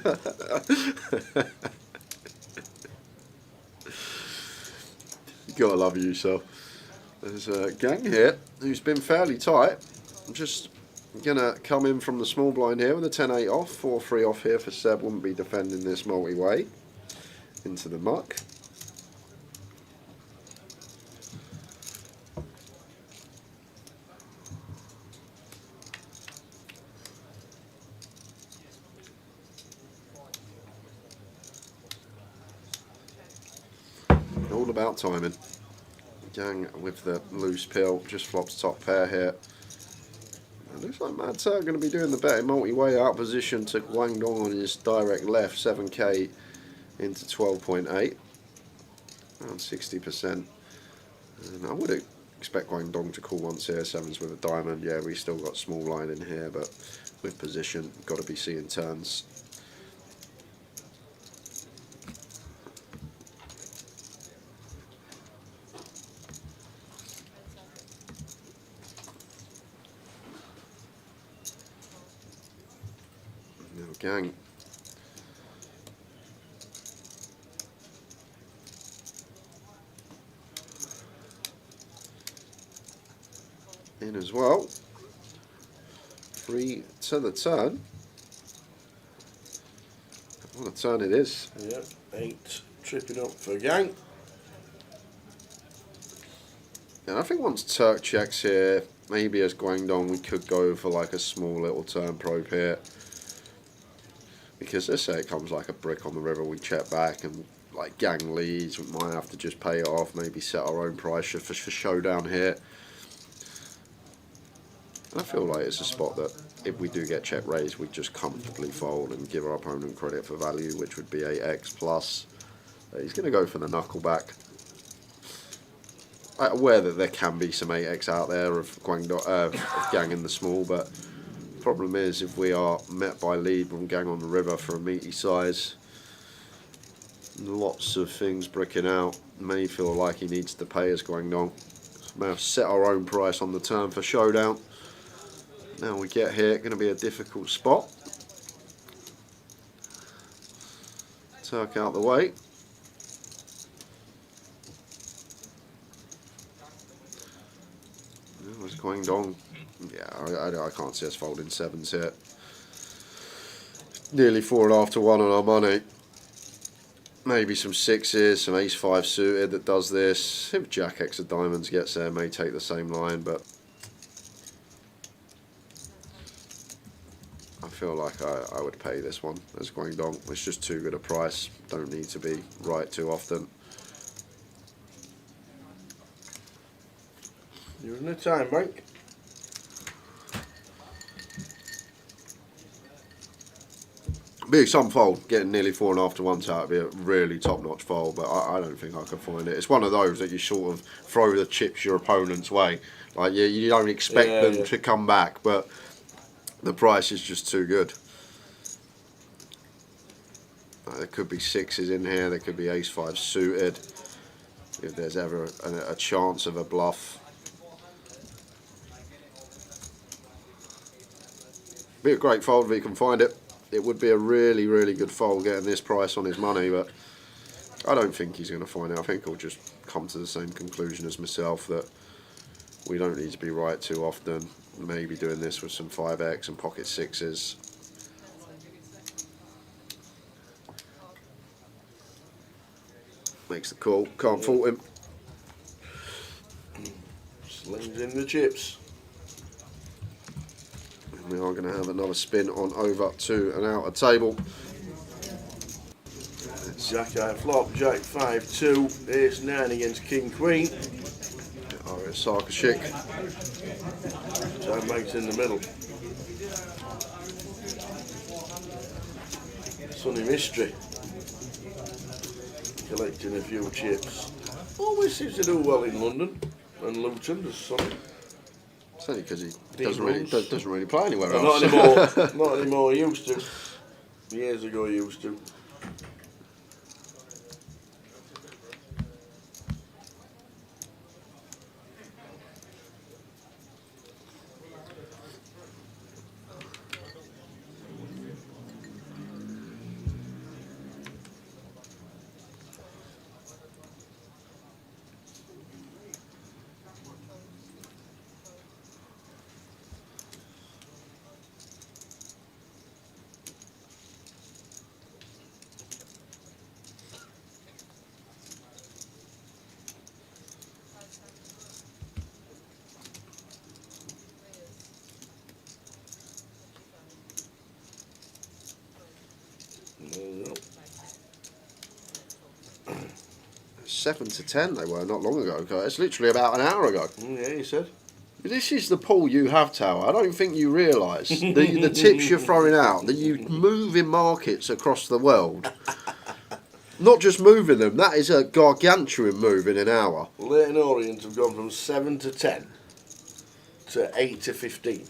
You gotta love yourself. There's a gang here who's been fairly tight. I'm just gonna come in from the small blind here with a 10-8 off, 4-3 off here for Seb. Wouldn't be defending this multi-way into the muck. All about timing. Gang with the loose pill, just flops top pair here. It looks like Mad Turk going to be doing the betting multi-way out position to Guangdong on his direct left, 7k into 12.8, around 60%. And I would expect Guangdong to call once here, 7s with a diamond. Yeah, we still got small line in here, but with position, got to be seeing turns. Gang. In as well. 3 to the turn. What a turn it is. Yep, 8 tripping up for Gang. And I think once Turk checks here, maybe as Guangdong we could go for like a small little turn probe here. Because let's say it comes like a brick on the river, we check back and like Gang leads, we might have to just pay it off, maybe set our own price for showdown here. I feel like it's a spot that if we do get check raised, we just comfortably fold and give our opponent credit for value, which would be 8x plus. He's going to go for the knuckleback. I'm aware that there can be some 8x out there of Gang in the small, but the problem is if we are met by lead from Gang on the river for a meaty size, lots of things bricking out, may feel like he needs to pay as Guangdong. So may have set our own price on the turn for showdown. Now we get here, going to be a difficult spot. Turk out the way. There's Guangdong. Yeah, I can't see us folding 7s here. Nearly 4.5 to 1 on our money. Maybe some 6s, some ace-5 suited that does this. If Jack X of diamonds gets there, may take the same line, but feel like I would pay this one as Guangdong. It's just too good a price. Don't need to be right too often. You're in the time bank. Be some fold. Getting nearly 4.5 to 1 out would be a really top-notch fold, but I don't think I could find it. It's one of those that you sort of throw the chips your opponent's way. Like you don't expect them to come back, but the price is just too good. There could be sixes in here. There could be ace-5 suited. If there's ever a chance of a bluff. Be a great fold if he can find it. It would be a really, really good fold getting this price on his money, but I don't think he's going to find it. I think he'll just come to the same conclusion as myself, that we don't need to be right too often. Maybe doing this with some 5x and pocket sixes. Makes the call. Can't fault him. Slings in the chips. We are going to have another spin on over to an outer table. Jack high flop, Jack 5-2, ace 9 against King Queen. Sarkashik. Time bank's in the middle. Sunny Mystery. Collecting a few chips. Always seems to do well in London and Luton, does Sonny. It's only because he doesn't really play anywhere else. Not anymore. Not anymore. Used to. Years ago, used to. Seven to 10 they were not long ago, Curtis. Literally about an hour ago. Yeah, you said. This is the pool you have, Tower. I don't think you realise the tips you're throwing out, that you move in markets across the world. Not just moving them, that is a gargantuan move in an hour. Leighton Orient have gone from 7 to 10 to 8 to 15.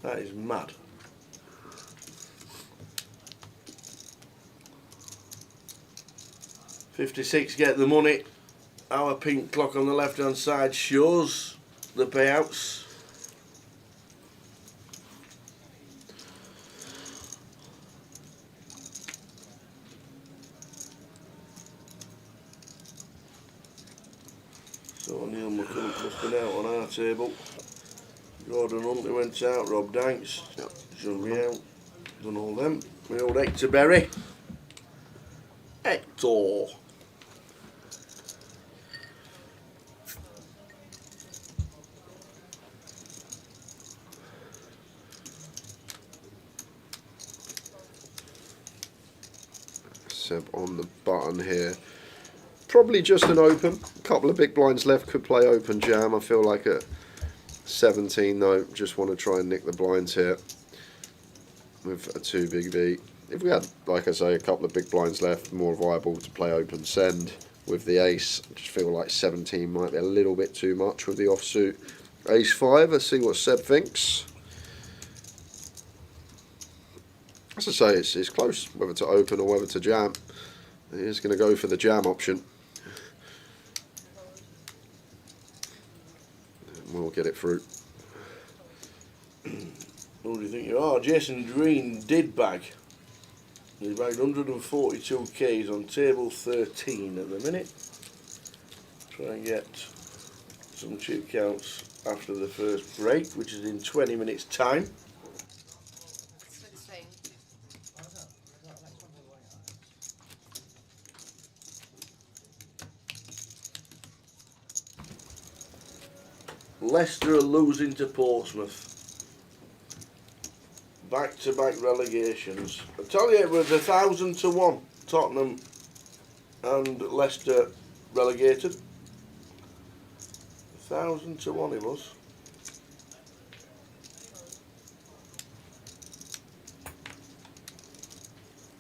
That is mad. $56 get the money. Our pink clock on the left hand side shows the payouts. So Neil McCulloch must been out on our table. Gordon Huntley went out, Rob Danks, John Riel, done all them. We old Hector Berry. Hector. Seb on the button here. Probably just an open. A couple of big blinds left, could play open jam. I feel like at 17 though, just want to try and nick the blinds here with a 2 big V. If we had, like I say, a couple of big blinds left, more viable to play open send with the ace. I just feel like 17 might be a little bit too much with the offsuit. Ace 5, let's see what Seb thinks. As I say, it's close, whether to open or whether to jam. He's going to go for the jam option. We'll get it through. Who do you think you are? Jason Green did bag. He bagged 142Ks on table 13 at the minute. Try and get some chip counts after the first break, which is in 20 minutes time. Leicester are losing to Portsmouth. Back-to-back relegations. I tell you, it was 1,000 to 1. Tottenham and Leicester relegated. 1,000 to 1 it was.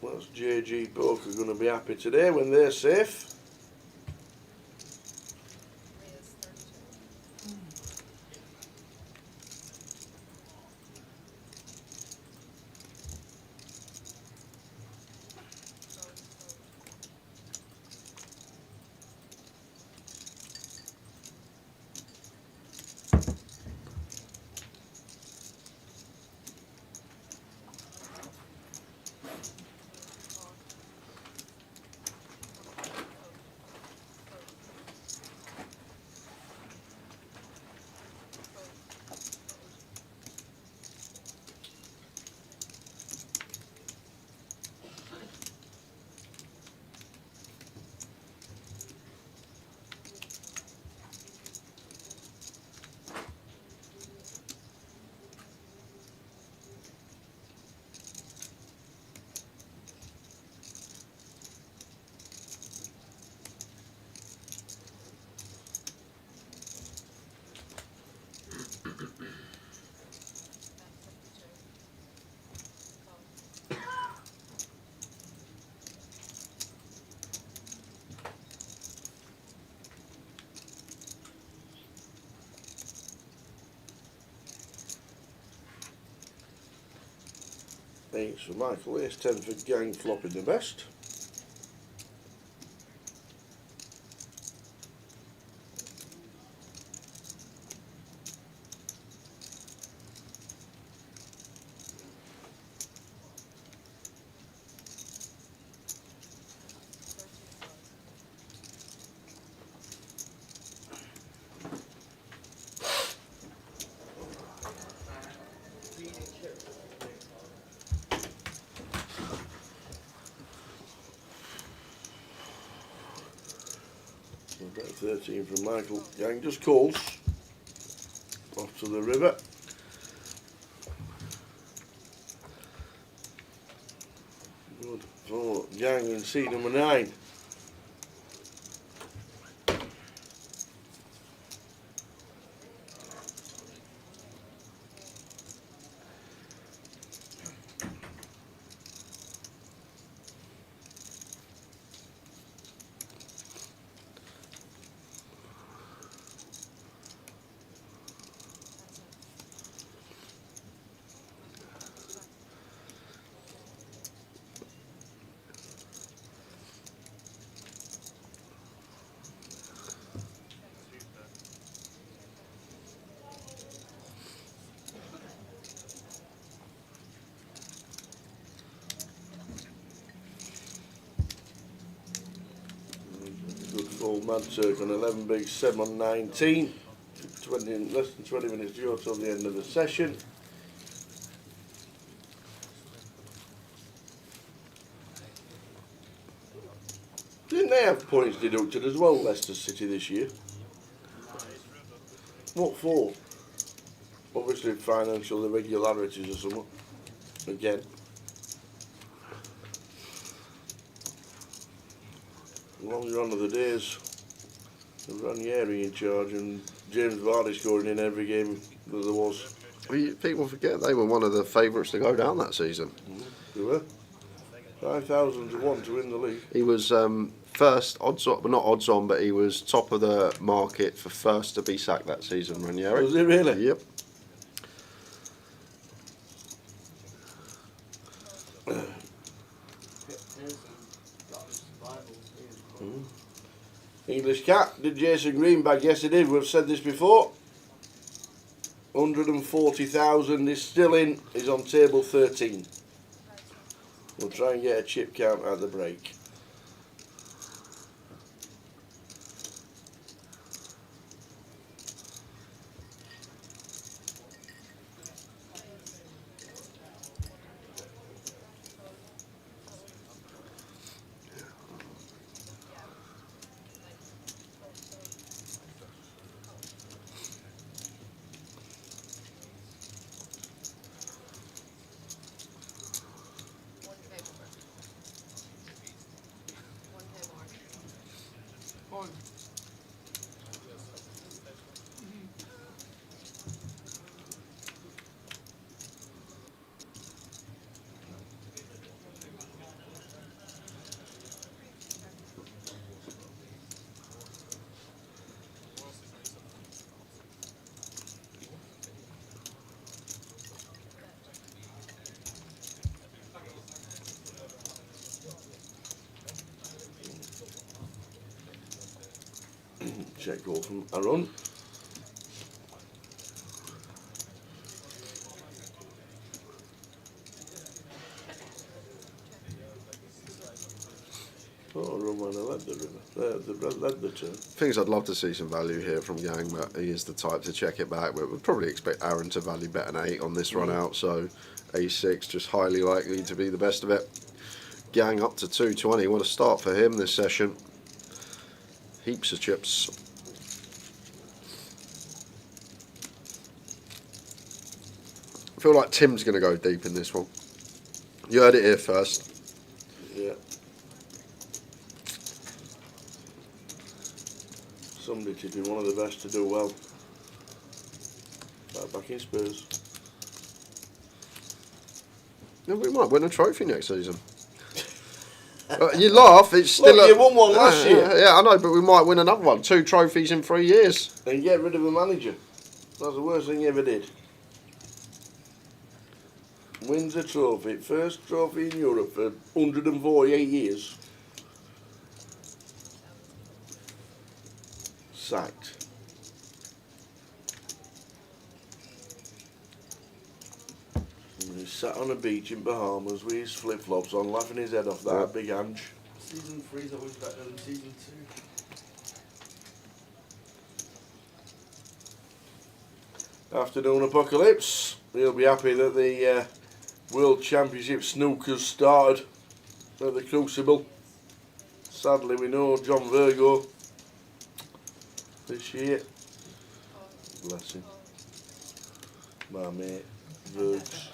That's JG Poker going to be happy today when they're safe. Thanks for Michael. Ace 10 for Gang flopping the best. About 13 from Michael. Gang just calls off to the river. Good for Gang in seat number 9. Good full Mad Turk on 11 big 7 on 19. 20, less than 20 minutes to go till the end of the session. Didn't they have points deducted as well, Leicester City, this year? What for? Obviously financial irregularities or something. Again. Longer on of the days of Ranieri in charge and James Vardy scoring in every game that there was. People forget they were one of the favourites to go down that season. They were. 5,000 to 1 to win the league. He was first odds on, but not odds on, but he was top of the market for first to be sacked that season, Ranieri. Was he really? Yep. English Cat did Jason Greenbag. Yes, he did. We've said this before. 140,000 is still in. He's on table 13. We'll try and get a chip count at the break. check goal from Aaron. Oh, Romana led the river. Led the turn. Things I'd love to see some value here from Gang, but he is the type to check it back. But we'd probably expect Aaron to value bet an 8 on this run out, so A6 just highly likely to be the best of it. Gang up to 220. What a start for him this session. Heaps of chips. I feel like Tim's going to go deep in this one. You heard it here first. Yeah. Somebody to be one of the best to do well. Back in Spurs. Yeah, we might win a trophy next season. You laugh, it's still. Look, you won one last year. Yeah, I know, but we might win another one. 2 trophies in 3 years. And get rid of a manager. That's the worst thing you ever did. Wins a trophy. First trophy in Europe for 148 years. Sacked. And he sat on a beach in Bahamas with his flip-flops on, laughing his head off that big Ange. Season 3 is always better than season 2. Afternoon Apocalypse. He'll be happy that the World Championship snooker's started at the Crucible. Sadly, we know John Virgo this year. Bless him. My mate, Virgs.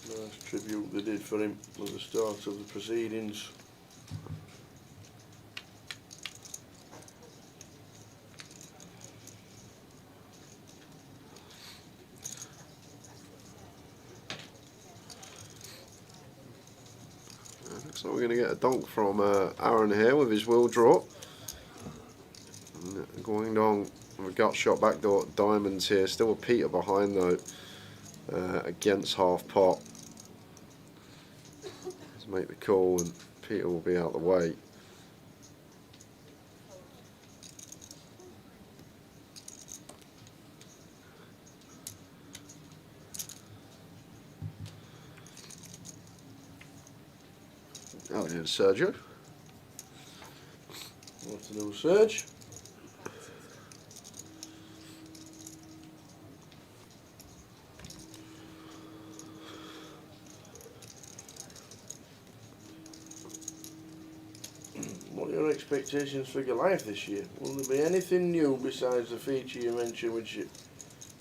Nice tribute they did for him at the start of the proceedings. So we're going to get a donk from Aaron here with his wheel draw. Going down with a gut shot backdoor diamonds here. Still a Peter behind though, against half pot. Let's make the call and Peter will be out the way. Oh, here's Sergio. What's the new Serge? What are your expectations for Goliath this year? Will there be anything new besides the feature you mentioned which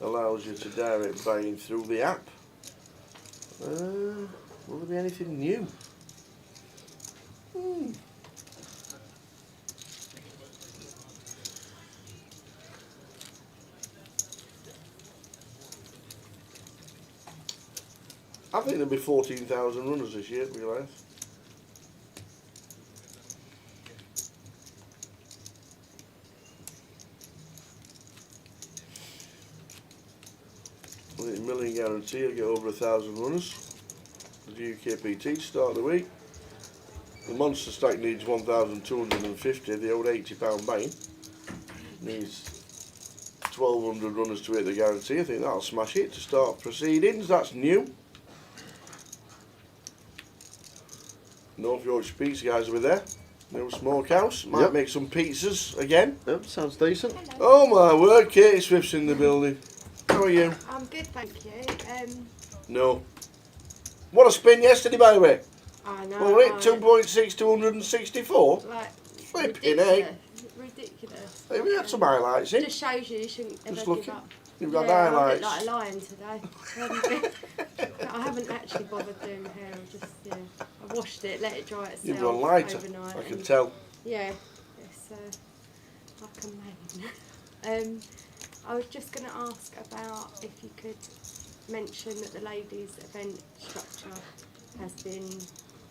allows you to direct buying through the app? Will there be anything new? I think there'll be 14,000 runners this year, Goliath. I think Million Guarantee will get over 1,000 runners. The GUKPT start of the week. The Monster Stack needs 1,250, the old £80 buy-in. Needs 1,200 runners to hit the guarantee. I think that'll smash it to start proceedings. That's new. North Yorkshire Pizza guys will be there. New smokehouse. Might make some pizzas again. Yep, sounds decent. Oh my word, Katie Swift's in the building. How are you? I'm good, thank you. No. What a spin yesterday, by the way. I know. Well, we're at 2.6 to 164. Like, Flipping egg. Ridiculous. Hey, we had some highlights in. Just shows you shouldn't ever Just give looking. up. You've got Yeah, highlights. I'm a bit like a lion today. I haven't actually bothered doing hair. I washed it, let it dry itself. You've gone lighter, overnight, I can and tell. Yeah, it's like a man. I was just going to ask about if you could mention that the ladies' event structure has been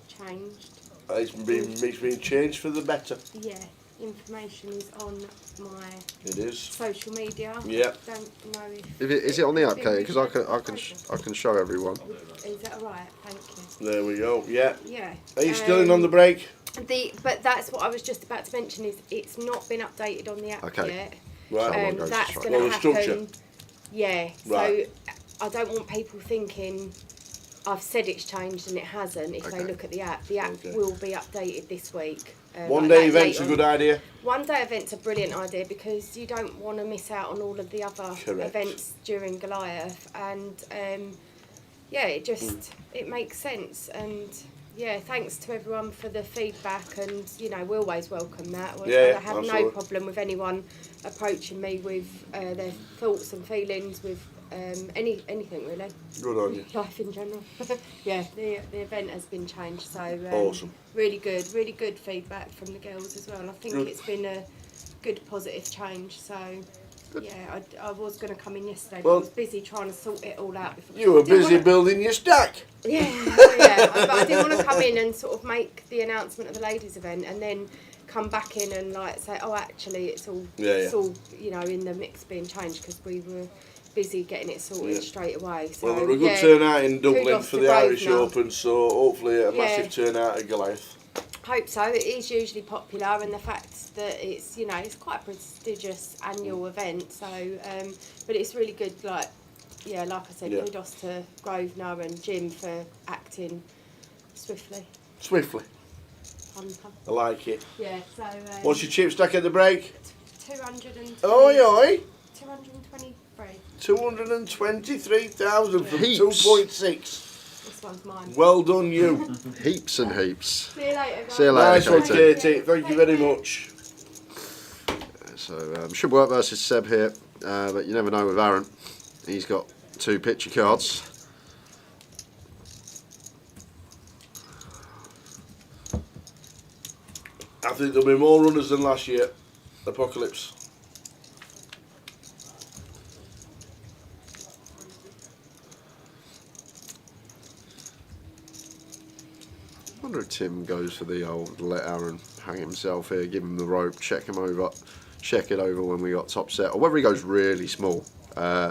changed. It's been changed for the better. Yeah, information is on my It is. social media. Yeah. Don't know if Is it on the app, been Katie? Because I reshared. can show everyone. Is that alright? Thank you. There we go. Yeah. Yeah. Are you still in on the break? But that's what I was just about to mention, is it's not been updated on the app Okay. yet. Right. Someone goes That's to try. going to Well, the structure. happen. Yeah. Right. So I don't want people thinking I've said it's changed and it hasn't. If they Okay. look at the app will be updated this week. One like day that event's a later good on. idea. One day event's a brilliant idea because you don't want to miss out on all of the other Correct. events during Goliath, and it just it makes sense. And yeah, thanks to everyone for the feedback, and we always welcome that. Yeah, I have absolutely. no problem with anyone approaching me with their thoughts and feelings with anything really. Good on you. Life in general. Yeah, the event has been changed, so Awesome. really good feedback from the girls as well. I think Good. it's been a good positive change. So yeah, I was going to come in yesterday, Well- but I was busy trying to sort it all out before. You were Didn't busy wanna- building your stack. Yeah, but I didn't want to come in and sort of make the announcement of the ladies' event and then come back in and like say, oh, actually, it's all in the mix being changed, because we were busy getting it sorted straight away. So Well, there were a good turnout in Dublin kudos for to the Irish Grosvenor. Open, so hopefully a massive turnout at Goliath. Hope so. It is usually popular, and the fact that it's it's quite a prestigious annual event. So, but it's really good. Like I said, kudos to Grosvenor and Jim for acting swiftly. Swiftly. Fun. I like it. Yeah. So. What's your chip stack at the break? 220. Oi. 223. 223,000 from Heaps. 2.6. This one's mine. Well done, you. Heaps and heaps. See you later, guys. See you later, Nice one, Katie. Katie. Thank you very much. So should work versus Seb here, but you never know with Aaron. He's got 2 picture cards. I think there'll be more runners than last year. Apocalypse. I wonder if Tim goes for the old let Aaron hang himself here, give him the rope, check it over when we got top set, or whether he goes really small,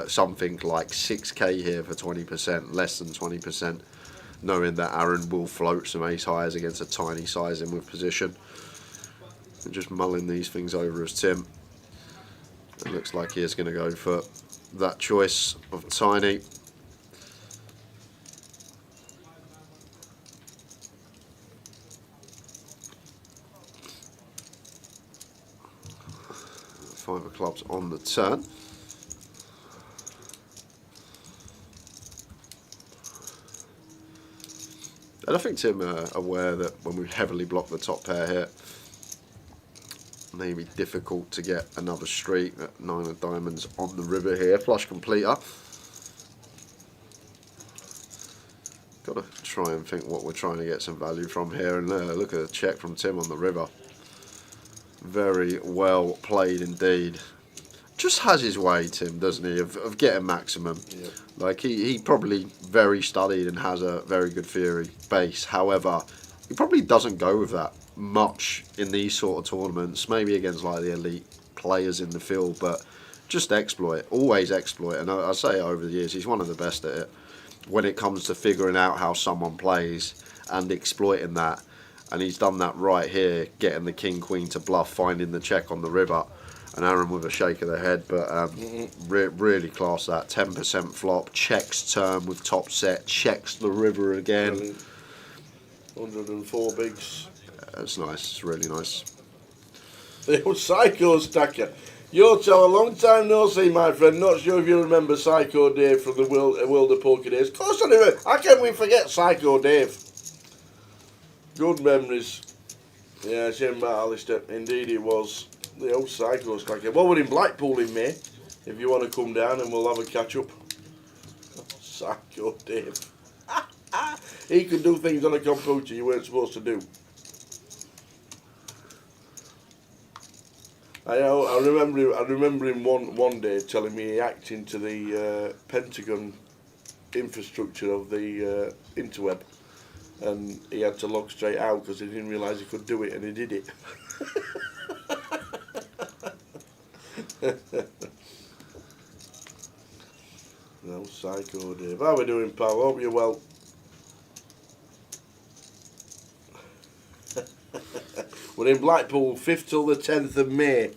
something like 6k here for 20%, less than 20%, knowing that Aaron will float some ace highs against a tiny sizing with position. And just mulling these things over as Tim. It looks like he is going to go for that choice of tiny. Five of clubs on the turn. And I think Tim aware that when we heavily block the top pair here, it may be difficult to get another street at 9 of diamonds on the river here. Flush completer. Got to try and think what we're trying to get some value from here. And look at the check from Tim on the river. Very well played indeed. Just has his way, Tim, doesn't he, of getting maximum. Yep. Like he probably very studied and has a very good theory base. However, he probably doesn't go with that much in these sort of tournaments. Maybe against like the elite players in the field, but just exploit, always exploit. And I say over the years, he's one of the best at it when it comes to figuring out how someone plays and exploiting that. And he's done that right here, getting the king queen to bluff, finding the check on the river. And Aaron with a shake of the head, but really class that. 10% flop, checks turn with top set, checks the river again. Brilliant. 104 bigs. That's nice, it's really nice. The old Psycho Stacker. Yoto, a long time no see, my friend. Not sure if you remember Psycho Dave from the World of Poker days. Of course I do. How can we forget Psycho Dave? Good memories. Yeah, shame about Alistair. Indeed it was. The old Psycho Stacker. Well, we're in Blackpool in May. If you want to come down and we'll have a catch up. Psycho Dave. He could do things on a computer you weren't supposed to do. I remember him one day telling me he hacked into the Pentagon infrastructure of the interweb, and he had to log straight out because he didn't realise he could do it, and he did it. No, Psycho Dave. How we doing, pal? Hope you're well. We're in Blackpool, 5th till the 10th of May.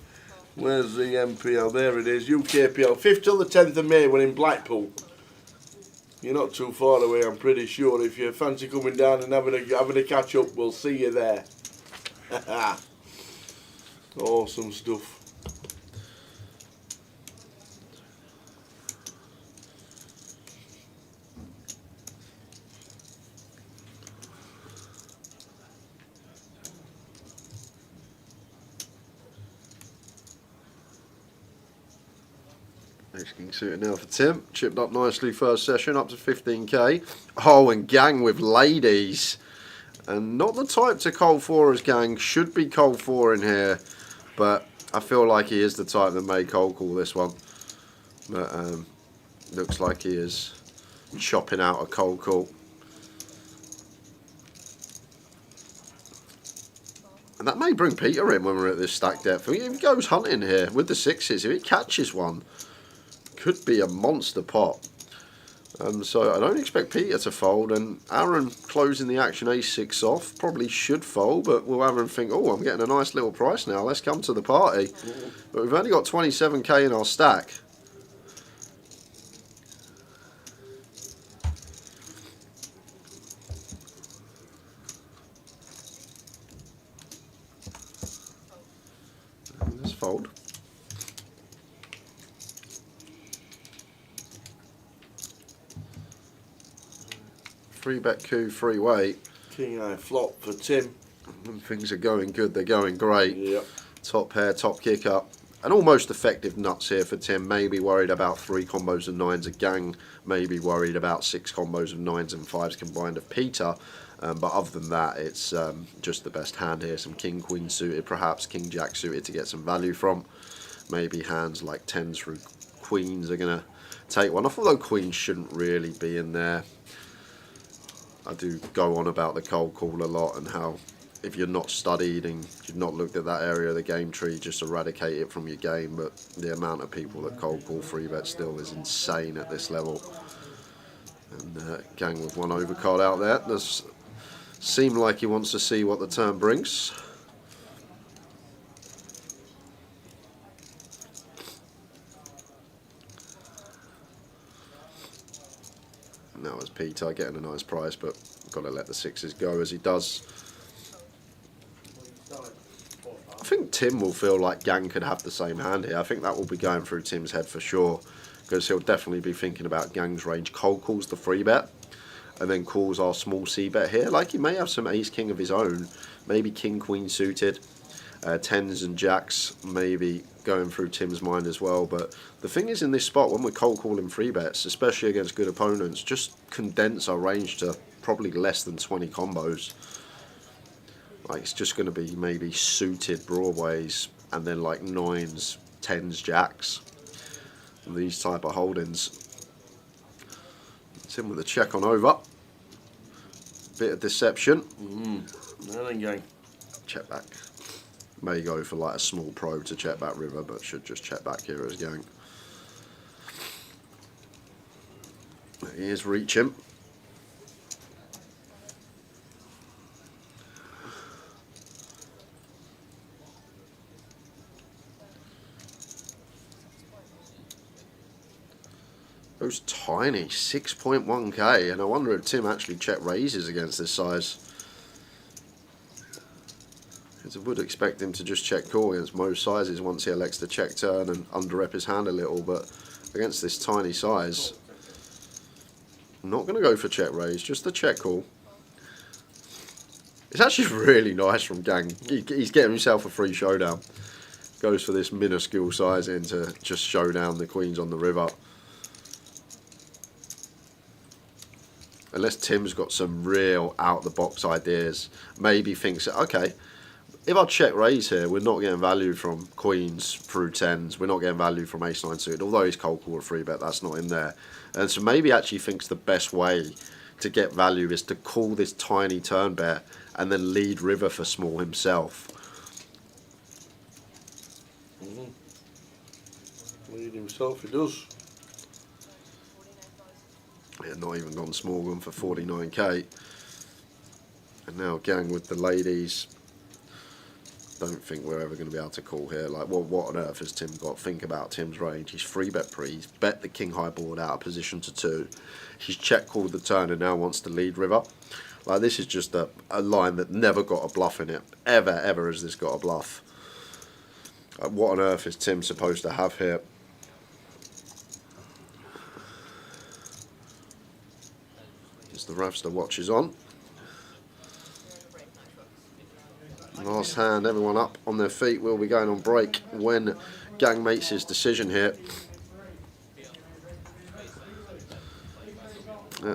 Where's the MPL? There it is, UKPL. 5th till the 10th of May, we're in Blackpool. You're not too far away, I'm pretty sure. If you fancy coming down and having a catch up, we'll see you there. Awesome stuff. Next king suited now for Tim. Chipped up nicely first session, up to 15k. Oh, and gang with ladies. And not the type to cold for as gang. Should be cold for in here. But I feel like he is the type that may cold call this one. But looks like he is chopping out a cold call. And that may bring Peter in when we're at this stack depth. If he goes hunting here with the sixes, if he catches one, could be a monster pot. So I don't expect Peter to fold, and Aaron closing the action ace-6 off probably should fold, but we'll have him think, oh, I'm getting a nice little price now, let's come to the party. But we've only got 27k in our stack. Let's fold. 3-bet coup, 3-way. King High flop for Tim. And things are going good, they're going great. Yep. Top pair, top kick up. And almost effective nuts here for Tim. Maybe worried about 3 combos of 9s of gang. Maybe worried about 6 combos of 9s and 5s combined of Peter. But other than that, it's just the best hand here. Some King Queen suited, perhaps King Jack suited to get some value from. Maybe hands like 10s through Queens are going to take one off. Although Queens shouldn't really be in there. I do go on about the cold call a lot and how if you're not studied and you've not looked at that area of the game tree, just eradicate it from your game. But the amount of people that cold call 3-bet still is insane at this level. And gang with one overcard out there. Does seem like he wants to see what the turn brings. Now as Peter getting a nice price, but got to let the 6s go as he does. I think Tim will feel like gang could have the same hand here. I think that will be going through Tim's head for sure, because he'll definitely be thinking about gang's range. Cold calls the 3-bet and then calls our small c-bet here. Like he may have some ace king of his own, maybe king queen suited, 10s and jacks maybe going through Tim's mind as well. But the thing is, in this spot, when we're cold calling 3-bets, especially against good opponents, just condense our range to probably less than 20 combos. Like it's just going to be maybe suited broadways and then like 9s, 10s, jacks, and these type of holdings. Tim with a check on over. Bit of deception. Gang. Check back. May go for like a small probe to check back river, but should just check back here as gang. He is reaching. Those tiny 6.1k, and I wonder if Tim actually check raises against this size. Because I would expect him to just check call against most sizes once he elects to check turn and under-rep his hand a little, but against this tiny size, I'm not going to go for check raise, just the check call. It's actually really nice from gang. He's getting himself a free showdown. Goes for this minuscule sizing to just show down the queens on the river. Unless Tim's got some real out-the-box ideas, maybe thinks, okay, if I check raise here, we're not getting value from queens through 10s, we're not getting value from ace-9 suited, although he's cold call a 3-bet, that's not in there. And so maybe actually thinks the best way to get value is to call this tiny turn bet and then lead river for small himself. Backing himself, he does. Yeah, not even gone small one for 49k. And now gang with the ladies. Don't think we're ever going to be able to call here. Like, what on earth has Tim got? Think about Tim's range. He's 3-bet pre. He's bet the king high board out of position to 2. He's check called the turn and now wants to lead river. Like, this is just a line that never got a bluff in it. Ever has this got a bluff. What on earth is Tim supposed to have here? As the Ravster watch is on. Last hand, everyone up on their feet. Will be going on break when gang makes his decision here. Yeah.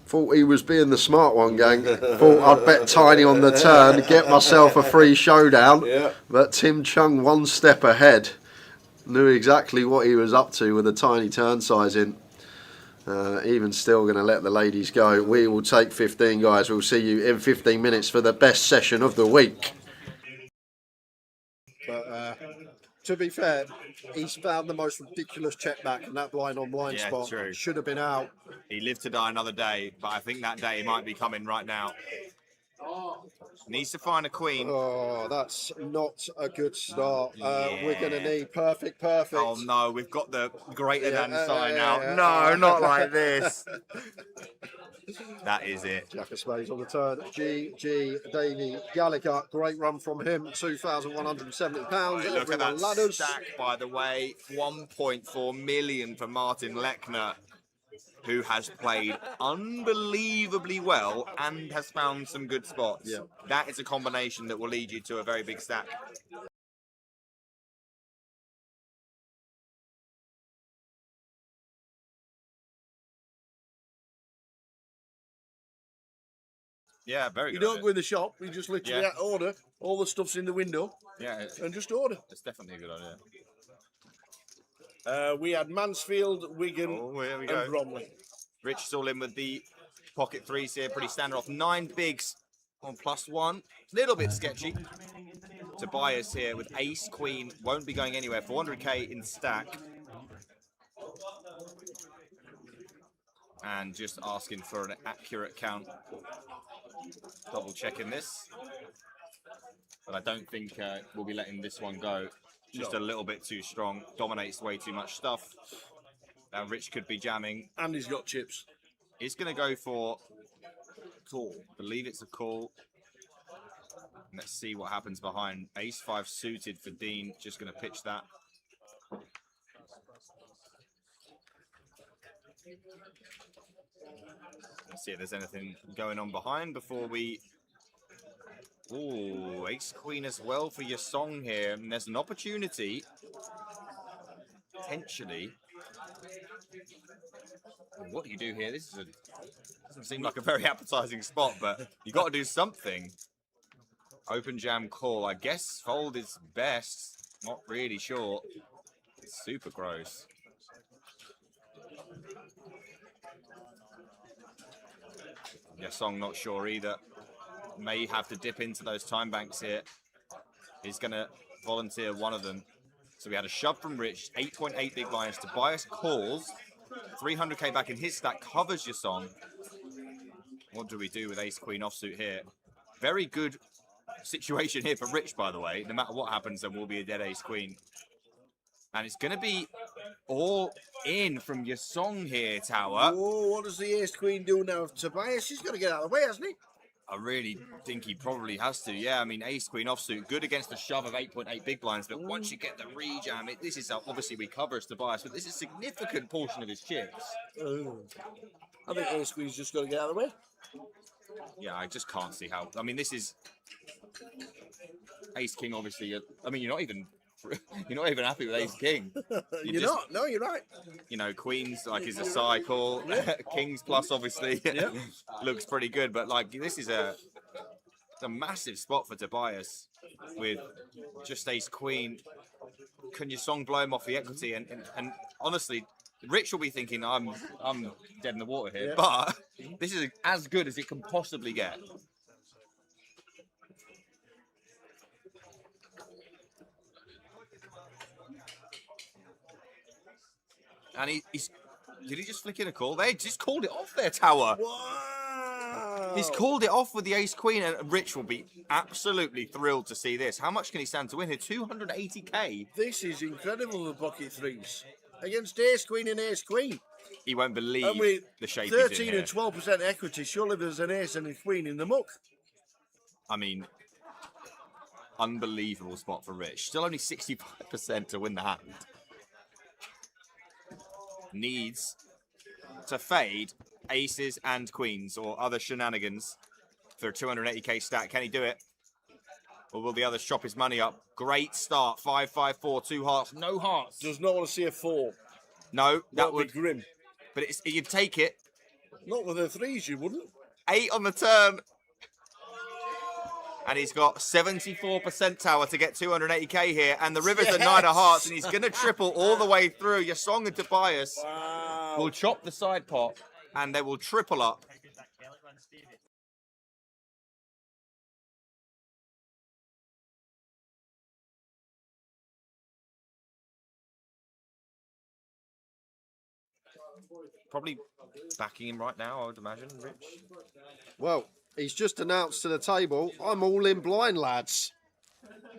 Thought he was being the smart one, gang. Thought I'd bet tiny on the turn, get myself a free showdown. Yeah. But Tim Chung 1 step ahead. Knew exactly what he was up to with a tiny turn size in. Even still going to let the ladies go. We will take 15, guys. We'll see you in 15 minutes for the best session of the week. But to be fair, he's found the most ridiculous check back, and that blind on blind Yeah, spot true. should have been out. He lived to die another day, but I think that day might be coming right now. Needs to find a queen. Oh, that's not a good start. We're going to Yeah. need perfect. Oh no, we've got the greater than sign yeah, out. yeah. No, not like this. That is it. Jack of spades on the turn. G. Davey Gallagher, great run from him. £2,170. Right, look at that ladders. stack, by the way. 1.4 million for Martin Lechner, who has played unbelievably well and has found some good spots. Yeah. That is a combination that will lead you to a very big stack. Yeah, very You good. don't go in the shop, you just literally order. All the stuff's in the window. Yeah, and just order. It's definitely a good idea. We had Mansfield, Wigan, Here we go. and Bromley. Rich is all in with the pocket threes here, pretty standard off. 9 bigs on +1. Little bit sketchy. Tobias here with ace, queen, won't be going anywhere. 400k in stack. And just asking for an accurate count. Double checking this. But I don't think we'll be letting this one go. Just a little bit too strong. Dominates way too much stuff. Now Rich could be jamming. And he's got chips. He's going to go for call. Believe it's a call. Let's see what happens behind. Ace-5 suited for Dean. Just going to pitch that. Let's see if there's anything going on behind before we... Ooh, Ace-Queen as well for your song here. And there's an opportunity, potentially. What do you do here? This is doesn't seem like a very appetizing spot, but you got to do something. Open jam call. I guess fold is best. Not really sure. It's super gross. Yeah, song not sure either. May have to dip into those time banks here. He's going to volunteer one of them. So we had a shove from Rich, 8.8 big blinds. Tobias calls, 300k back in his stack, covers your song. What do we do with ace-queen offsuit here? Very good situation here for Rich, by the way. No matter what happens, there will be a dead ace-queen. And it's going to be all in from your song here, Tower. Oh, what does the ace-queen do now? Tobias, he's got to get out of the way, hasn't he? I really think he probably has to. Yeah, I mean, ace-queen offsuit, good against the shove of 8.8 big blinds, but once you get the rejam, this is obviously we cover as Tobias, but this is a significant portion of his chips. I think ace-queen's just got to get out of the way. Yeah, I just can't see how. I mean, this is ace-king, obviously. I mean, you're not even happy with ace-king. You're not. No, you're right. You know, queens like is a cycle. Kings plus obviously looks pretty good, but like this is a massive spot for Tobias with just ace-queen. Can your song blow him off the equity? And honestly, Rich will be thinking I'm dead in the water here, but this is as good as it can possibly get. And he's... Did he just flick in a call? They just called it off there, Tower. Wow! He's called it off with the ace-queen, and Rich will be absolutely thrilled to see this. How much can he stand to win here? 280k. This is incredible, the pocket threes. Against ace-queen and ace-queen. He won't believe And with the shape he's in 13 here. and 12% equity, surely there's an ace and a queen in the muck. I mean, unbelievable spot for Rich. Still only 65% to win the hand. Needs to fade aces and queens or other shenanigans for a 280k stack. Can he do it? Or will the others chop his money up? Great start. 5, 5, 4, 2 hearts. No hearts. Does not want to see a 4. No, that would be grim. But you'd take it. Not with the threes, you wouldn't. 8 on the turn. And he's got 74% Tower to get 280k here. And the river's at 9 of hearts. And he's going to triple all the way through. Yasong and Tobias will chop the side pot. And they will triple up. Probably backing him right now, I would imagine, Rich. Well, he's just announced to the table, I'm all in blind, lads.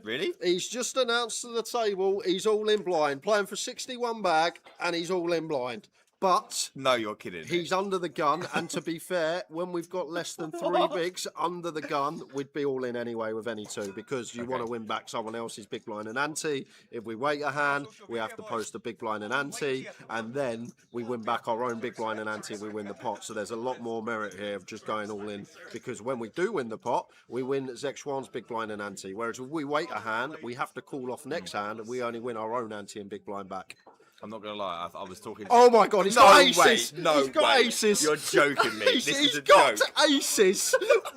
Really? He's just announced to the table, he's all in blind. Playing for 61 bag, and he's all in blind. But no, you're kidding. He's under the gun, and to be fair, when we've got less than 3 bigs under the gun, we'd be all in anyway with any 2 because you want to win back someone else's big blind and ante. If we wait a hand, we have to post a big blind and ante, and then we win back our own big blind and ante. We win the pot. So there's a lot more merit here of just going all in because when we do win the pot, we win Zexuan's big blind and ante. Whereas if we wait a hand, we have to call off next hand, and we only win our own ante and big blind back. I'm not going to lie, I was talking... Oh my God, he's got aces! No he's got aces! You're joking me. This is a got joke. Aces!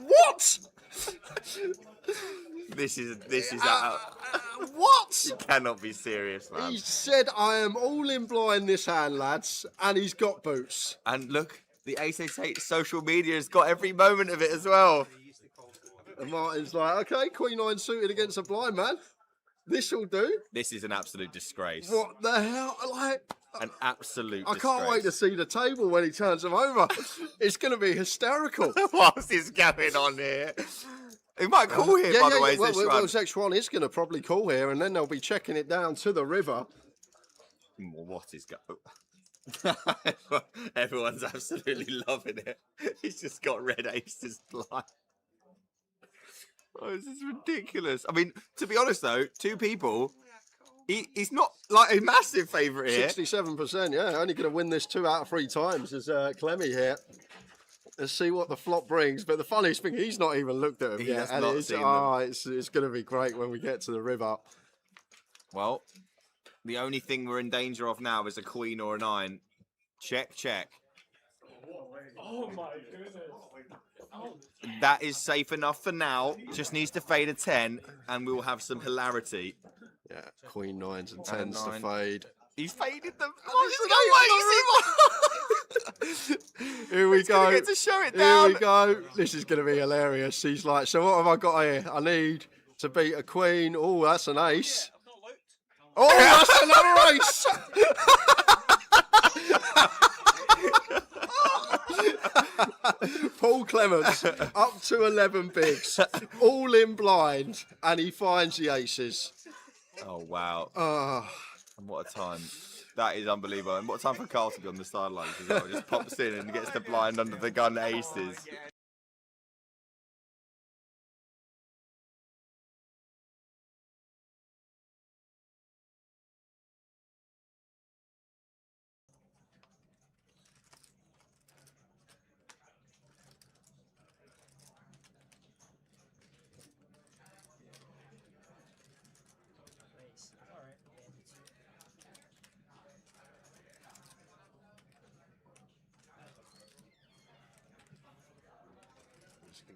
What? This is what? You cannot be serious, man. He said, I am all in blind this hand, lads, and he's got boots. And look, the 888 social media has got every moment of it as well. And Martin's like, okay, Queen 9 suited against a blind man. This will do. This is an absolute disgrace. What the hell? Like, an absolute I disgrace. can't wait to see the table when he turns them over. It's going to be hysterical. What is going on here? He might call here, by the way. Well, Zexuan is going to probably call here, and then they'll be checking it down to the river. What is going on? Everyone's absolutely loving it. He's just got red aces blind. Oh, this is ridiculous. I mean, to be honest though, 2 people, he's not like a massive favourite here. 67%, yeah. Only going to win this 2 out of 3 times is Clemmy here. Let's see what the flop brings. But the funniest thing, he's not even looked at them yet. Has not seen them. It's going to be great when we get to the river. Well, the only thing we're in danger of now is a queen or a 9. Check, check. Oh my goodness. That is safe enough for now. Just needs to fade a 10, and we will have some hilarity. Yeah, Queen 9s and 10s to fade. He's faded them. Here we go. Get to show it down. Here we go. This is going to be hilarious. He's like, so what have I got here? I need to beat a queen. Oh, that's an ace. Oh, that's another ace. Paul Clements up to 11 bigs, all in blind, and he finds the aces. Oh, wow. Oh. And what a time. That is unbelievable. And what a time for Carl to be on the sidelines as well. Just pops in and gets the blind under the gun aces.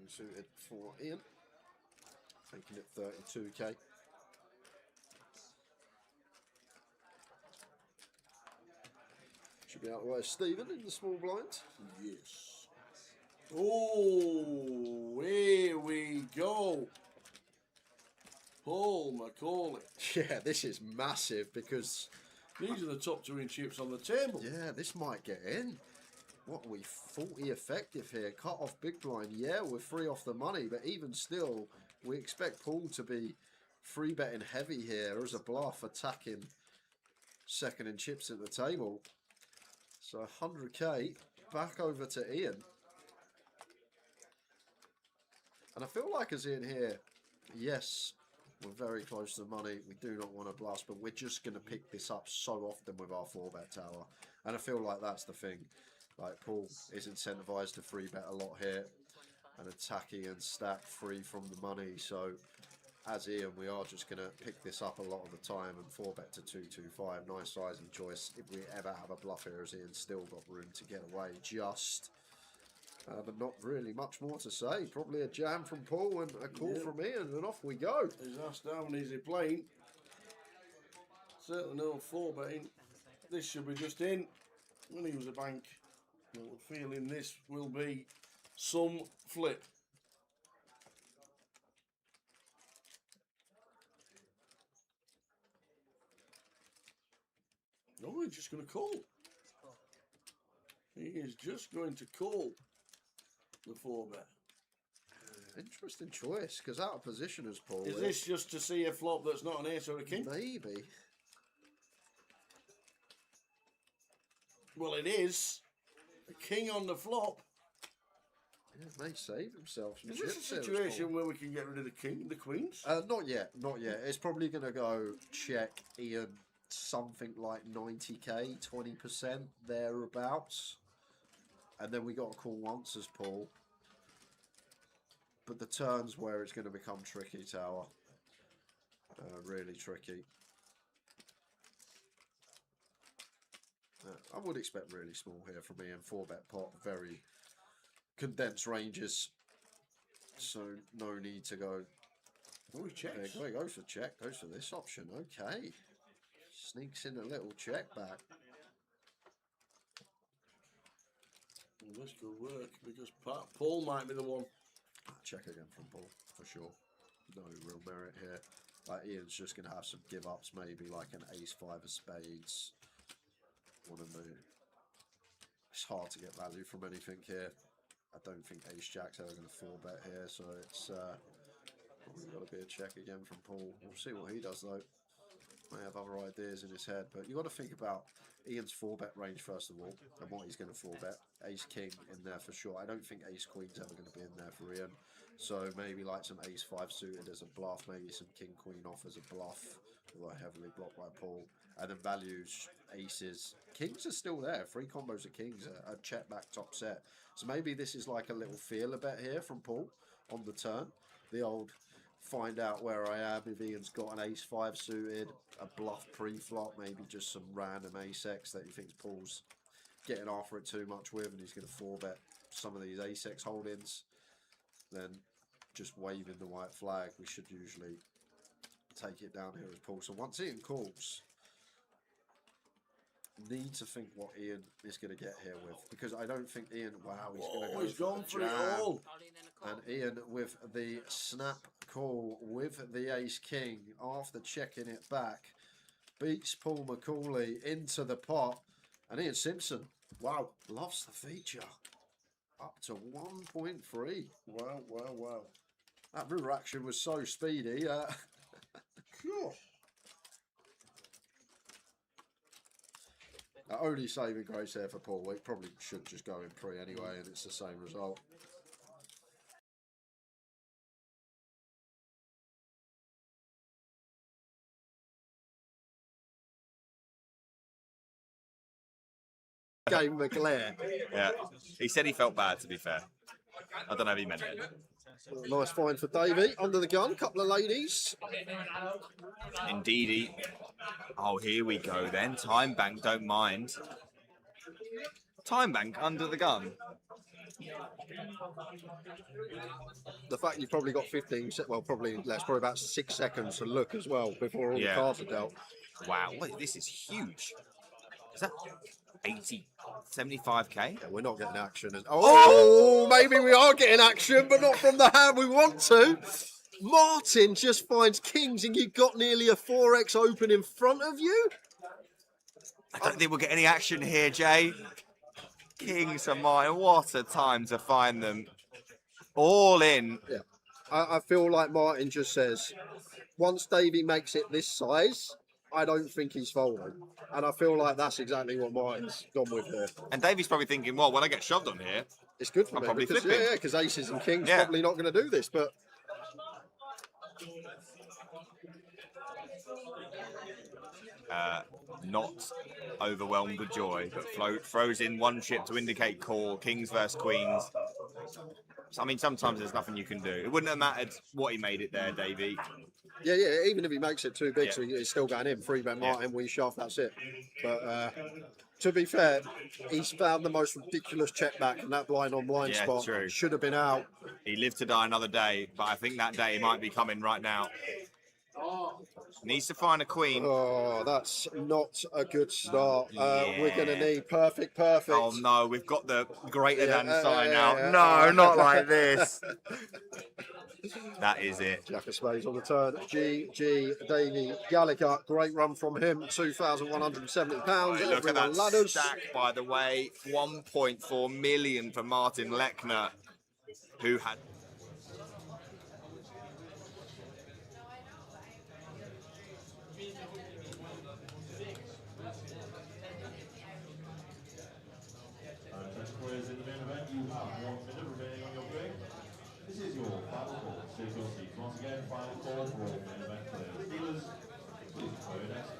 Suited for Ian, taking it 32k. Should be out the way of Stephen in the small blind. Yes. Oh, here we go. Paul McCauley. Yeah, this is massive because These are the top 2 in chips on the table. Yeah, this might get in. What are we, 40 effective here? Cut off big blind. Yeah, we're 3 off the money, but even still, we expect Paul to be free betting heavy here as a bluff, attacking second in chips at the table. So 100k back over to Ian. And I feel like as Ian here, yes, we're very close to the money. We do not want to blast, but we're just going to pick this up so often with our 4-bet tower. And I feel like that's the thing. Like, Paul is incentivized to free bet a lot here and attacking and stack free from the money. So as Ian, we are just going to pick this up a lot of the time and 4-bet to 225. Nice sizing choice. If we ever have a bluff here, as Ian's still got room to get away just. But not really much more to say. Probably a jam from Paul and a call from Ian, and off we go. He's asked how many is he playing. Certainly no 4-betting. This should be just in. When he was a bank, we're feeling this will be some flip. Oh, he's just going to call. He is just going to call the 4-bet. Interesting choice, because out of position as Paul. Is this just to see a flop that's not an ace or a king? Maybe. Well, it is. A king on the flop. Yeah, may save himself some Is this a chips there as situation Paul. where we can get rid of the king and the queens? Not yet, not yet. It's probably going to go check Ian something like 90k, 20% thereabouts. And then we got to call once as Paul. But the turn's where it's going to become tricky, Tower. Really tricky. I would expect really small here from Ian. 4-bet pot, very condensed ranges. So no need to go. Oh, he checks. There he goes for check. Goes for this option. Okay. Sneaks in a little check back. Well, this could work because Paul might be the one. Check again from Paul, for sure. No real merit here. Like, Ian's just going to have some give-ups, maybe like an ace-5 of spades. One of the... It's hard to get value from anything here. I don't think ace-jack's ever going to 4-bet here, so it's probably got to be a check again from Paul. We'll see what he does, though. May have other ideas in his head, but you got to think about Ian's 4-bet range first of all, and what he's going to 4-bet. Ace king in there for sure. I don't think ace queen's ever going to be in there for Ian, so maybe like some ace 5 suited as a bluff, maybe some king queen off as a bluff, although heavily blocked by Paul. And then values aces. Kings are still there. 3 combos of kings, a check back top set. So maybe this is like a little feeler bet here from Paul on the turn. The old find out where I am if Ian's got an ace 5 suited, a bluff pre-flop, maybe just some random ace X that he thinks Paul's getting after it too much with, and he's going to 4-bet some of these ace X holdings. Then just waving the white flag, we should usually take it down here as Paul. So once Ian calls, need to think what Ian is going to get here with, because I don't think Ian, wow, he's going to go he's gone for it jam. all. And Ian with the snap call with the ace king after checking it back beats Paul McCauley into the pot, and Ian Simpson, wow, loves the feature up to 1.3. Wow. That river action was so speedy. Sure. Only saving grace there for Paul. He probably should just go in pre anyway, and it's the same result. Game McClare. Yeah, he said he felt bad, to be fair. I don't know if he meant it. Nice find for Davey. Under the gun, couple of ladies. Indeedy. Oh, here we go then. Time bank, don't mind. Time bank under the gun. The fact you've probably got 15, well, probably about 6 seconds to look as well before all the cards are dealt. Wow, wait, this is huge. Is that 80, 75k? Yeah, we're not getting action. Oh, maybe we are getting action, but not from the hand we want to. Martin just finds kings, and you've got nearly a 4x open in front of you. I don't think we'll get any action here, Jay. Kings for Martin. What a time to find them all in. Yeah. I feel like Martin just says, once Davey makes it this size, I don't think he's folding. And I feel like that's exactly what Martin's gone with here. And Davey's probably thinking, well, when I get shoved on here, it's good for I'm me. probably Because, flipping. yeah, because aces and kings probably not going to do this, but... Not overwhelmed with joy, but throws in one chip to indicate call. Kings versus queens. So, I mean, sometimes there's nothing you can do. It wouldn't have mattered what he made it there, Davey. Yeah, even if he makes it too big, so he's still going in. 3-bet Martin, we shove, that's it. But to be fair, he's found the most ridiculous check back, and that blind on blind spot should have been out. He lived to die another day, but I think that day might be coming right now. Needs to find a queen. Oh, that's not a good start. We're going to need perfect. Oh no, we've got the greater than sign out. No, not like this. That is it. Jack of spades on the turn. Davey Gallagher, great run from him. £2,170. Right, look at that stack, by the way. 1.4 million for Martin Lechner, who had. In the main event, you have 1 minute remaining on your break. This is your final call. Take your seats. Once again, final call for all main event players. Dealers, please enjoy your next.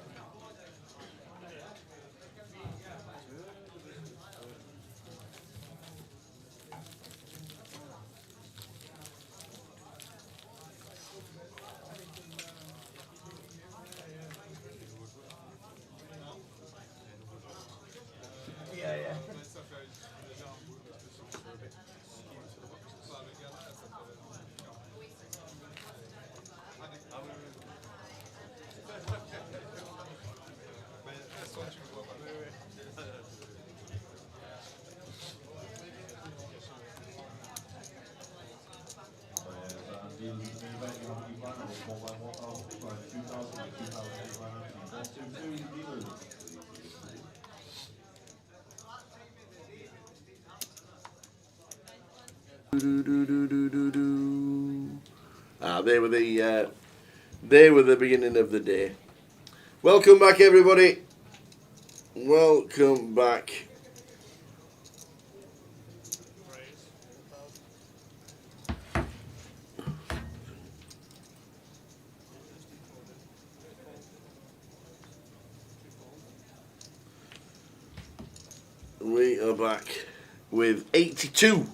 They were the beginning of the day. Welcome back, everybody. Welcome back. We are back with 82.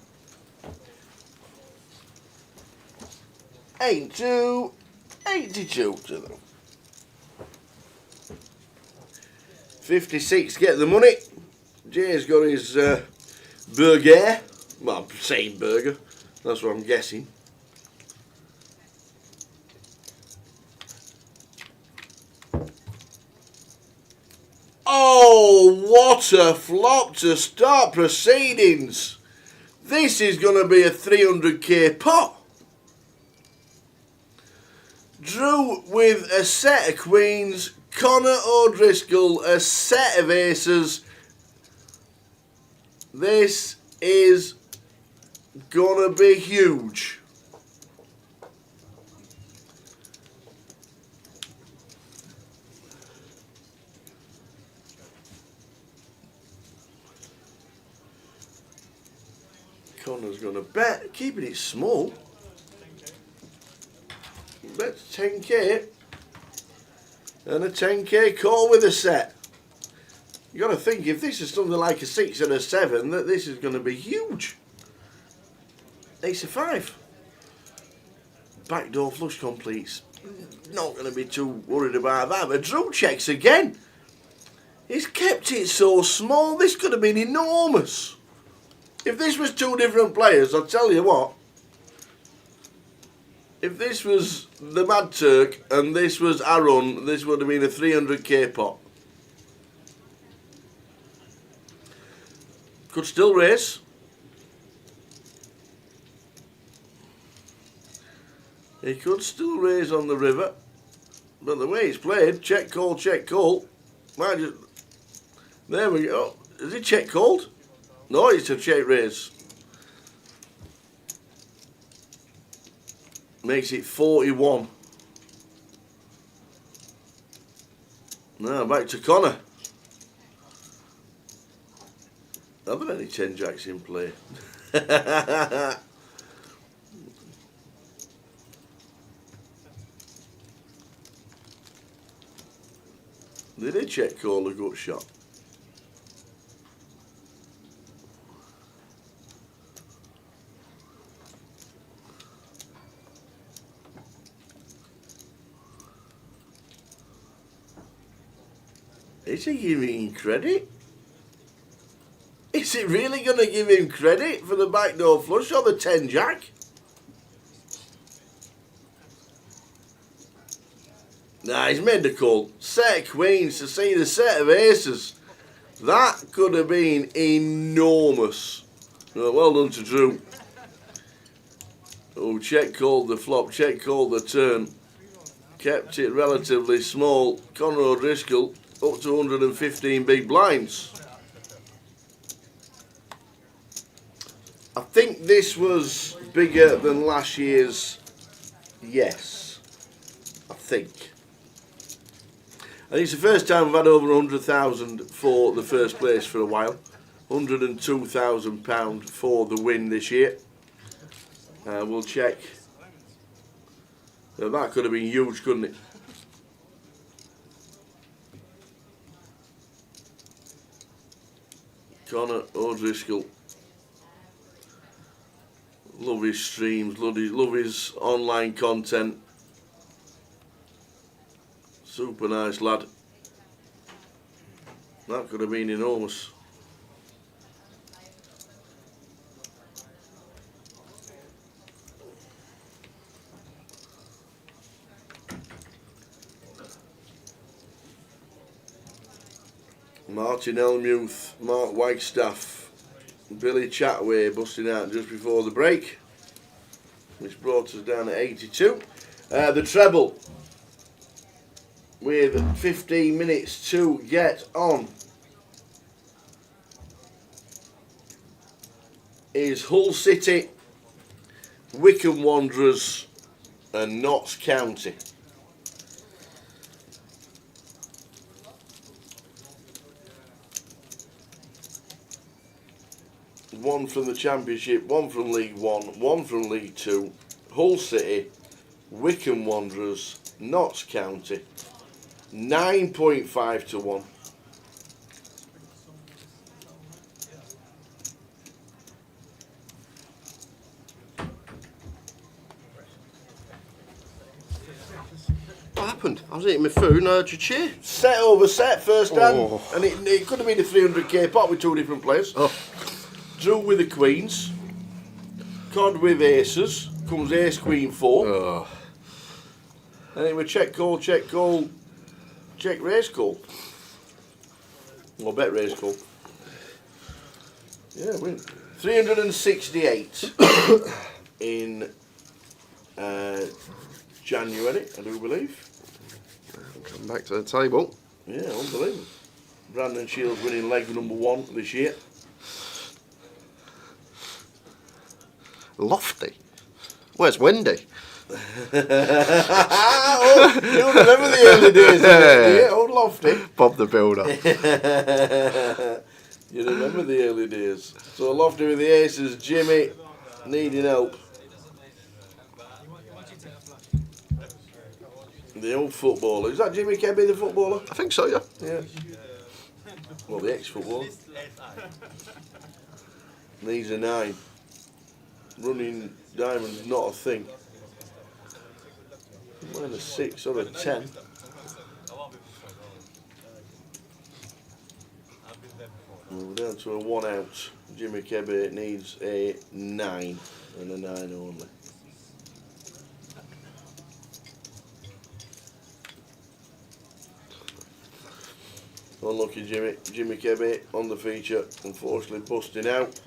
82 to them. 56, get the money. Jay's got his burger. Well, I'm saying burger. That's what I'm guessing. Oh, what a flop to start proceedings. This is going to be a 300k pot. Drew with a set of queens, Connor O'Driscoll a set of aces. This is gonna be huge. Connor's gonna bet, keeping it small. Bet 10k and a 10k call with a set. You got to think, if this is something like a 6 and a 7, that this is going to be huge. Ace of 5. Backdoor flush completes. Not going to be too worried about that. But Drew checks again. He's kept it so small. This could have been enormous. If this was two different players, I'll tell you what. If this was the Mad Turk and this was Aaron, this would have been a 300k pot. Could still race. He could still raise on the river. But the way he's played, check call, might just... There we go. Is it check called? No, it's a check raise. Makes it 41. Now back to Connor. Are there any 10 jacks in play? They did check call a gut shot. Is he giving credit? Is it really going to give him credit for the backdoor flush or the 10 jack? Nah, he's made the call. Set of queens to see the set of aces. That could have been enormous. Well done to Drew. Oh, check called the flop, check called the turn. Kept it relatively small. Conor O'Driscoll up to 115 big blinds. I think this was bigger than last year's. Yes, I think. I think it's the first time we've had over 100,000 for the first place for a while. £102,000 for the win this year. We'll check. That could have been huge, couldn't it? Conor O'Driscoll. Love his streams, love his online content. Super nice lad. That could have been enormous. Martin Elmuth, Mark Wagstaff, Billy Chatway busting out just before the break, which brought us down at 82. The treble with 15 minutes to get on is Hull City, Wycombe Wanderers and Notts County. One from the Championship, one from League One, one from League Two. Hull City, Wycombe Wanderers, Notts County. 9.5 to 1. What happened? I was eating my food and I heard your cheer. Set over set, first hand. Oh. And it could have been a 300k pot with two different players. Oh. Drew with the queens. Cod with aces. Comes ace, queen, 4. Oh. And it was check, call, check, raise, call. Or bet, raise, call. Yeah, win. 368 in January, I do believe. Come back to the table. Yeah, unbelievable. Brandon Shields winning leg number 1 this year. Lofty. Where's Wendy? Oh, you remember the early days, yeah, old Lofty. Bob the Builder. You remember the early days. So Lofty with the aces, Jimmy needing help. The old footballer. Is that Jimmy Kebby, the footballer? I think so, yeah. Yeah. Well, the ex-footballer. These are 9. Running diamond's not a thing. Mine a 6 or a 10. We're down to a 1 out. Jimmy Kebby needs a 9 and a 9 only. Unlucky Jimmy. Jimmy Kebby on the feature, unfortunately busting out.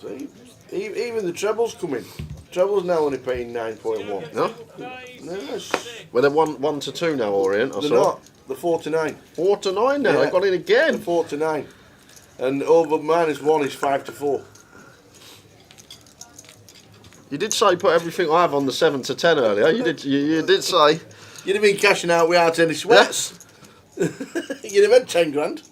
See, even the treble's coming. Treble's now only paying 9.1. No? Yes. Well, they're 1 to 2 now, Orient. I They're saw. not. The 4-9. 4-9 now. I got it The again. 4-9. And over -1 is 5-4. You did say put everything I have on the 7-10 earlier. You did. You did say. You'd have been cashing out without any sweats. You'd have had 10 grand.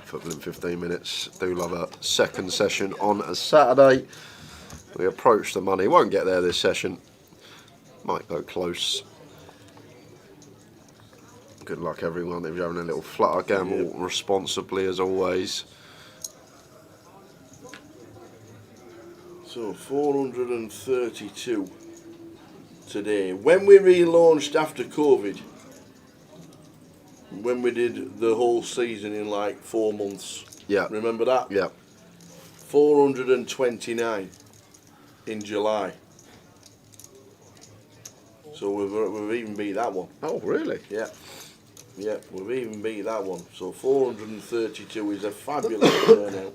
Football in 15 minutes. Do love a second session on a Saturday. We approach the money. Won't get there this session. Might go close. Good luck, everyone. If you're having a little flutter, gamble responsibly as always. So 432 today. When we relaunched after COVID, when we did the whole season in like 4 months. Yeah. Remember that? Yeah. 429 in July. So we've even beat that one. Oh, really? Yeah. Yeah, we've even beat that one. So 432 is a fabulous turnout.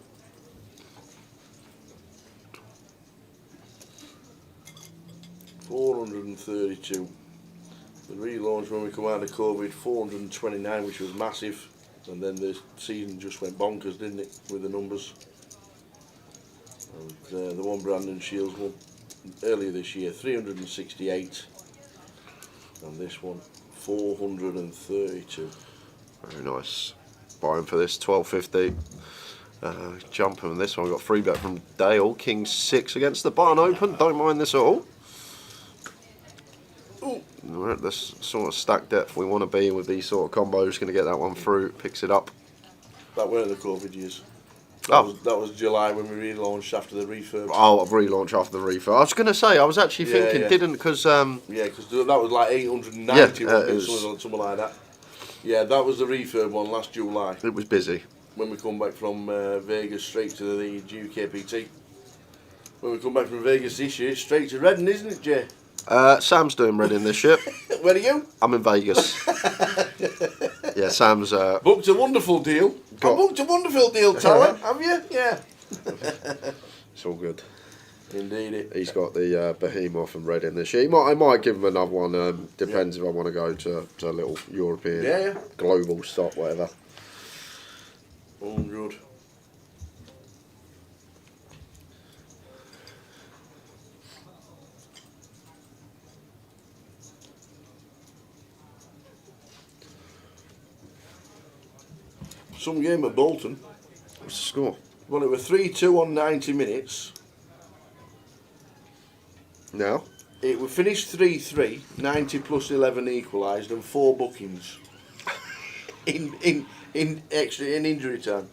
$432. The relaunch when we come out of COVID, 429, which was massive, and then the season just went bonkers, didn't it, with the numbers? And the one Brandon Shields won earlier this year, 368, and this one, 432. Very nice. Buying for this, 12.50. Jumping on this one, we've got free bet from Dale. King 6 against the barn open. Don't mind this at all. We're at this sort of stack depth we want to be with these sort of combos. Going to get that one through. Picks it up. That weren't the COVID years. Oh. That was July when we relaunched after the refurb. Oh, relaunch after the refurb. I was going to say, I was actually thinking, didn't, because... yeah, because that was like 890 something like that. Yeah, that was the refurb one last July. It was busy. When we come back from Vegas straight to the GUKPT. When we come back from Vegas this year, straight to Reading, isn't it, Jay? Sam's doing Reading this year. Where are you? I'm in Vegas. Yeah, Sam's... booked a wonderful deal. I booked a wonderful deal, Tyler. Have you? Yeah. It's all good. Indeed. He's got the Behemoth and Reading this year. I might give him another one. Depends if I want to go to a little European, global stop, whatever. All good. Some game at Bolton. What's the score? Well, it was 3-2 on 90 minutes. Now? It was finished 3-3, 90 plus 11 equalised, and 4 bookings in injury time.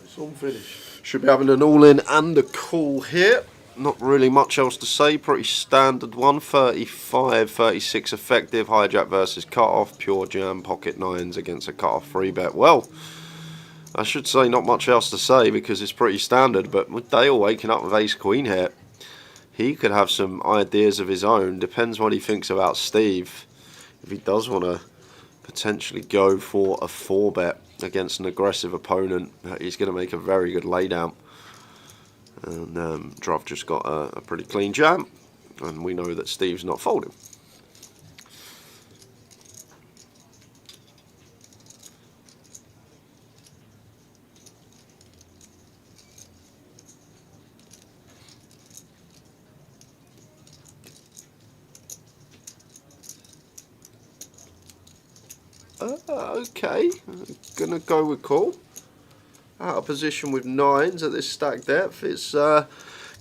Some finish. Should be having an all-in and a call here. Not really much else to say. Pretty standard one. 35, 36 effective. Hijack versus cut-off. Pure jam. Pocket 9s against a cut-off free bet. Well, I should say not much else to say because it's pretty standard. But with Dale waking up with ace-queen here, he could have some ideas of his own. Depends what he thinks about Steve. If he does want to potentially go for a 4-bet against an aggressive opponent, he's going to make a very good laydown. And Druv just got a pretty clean jam, and we know that Steve's not folding. Okay, gonna go with call. Out of position with 9s at this stack depth. It's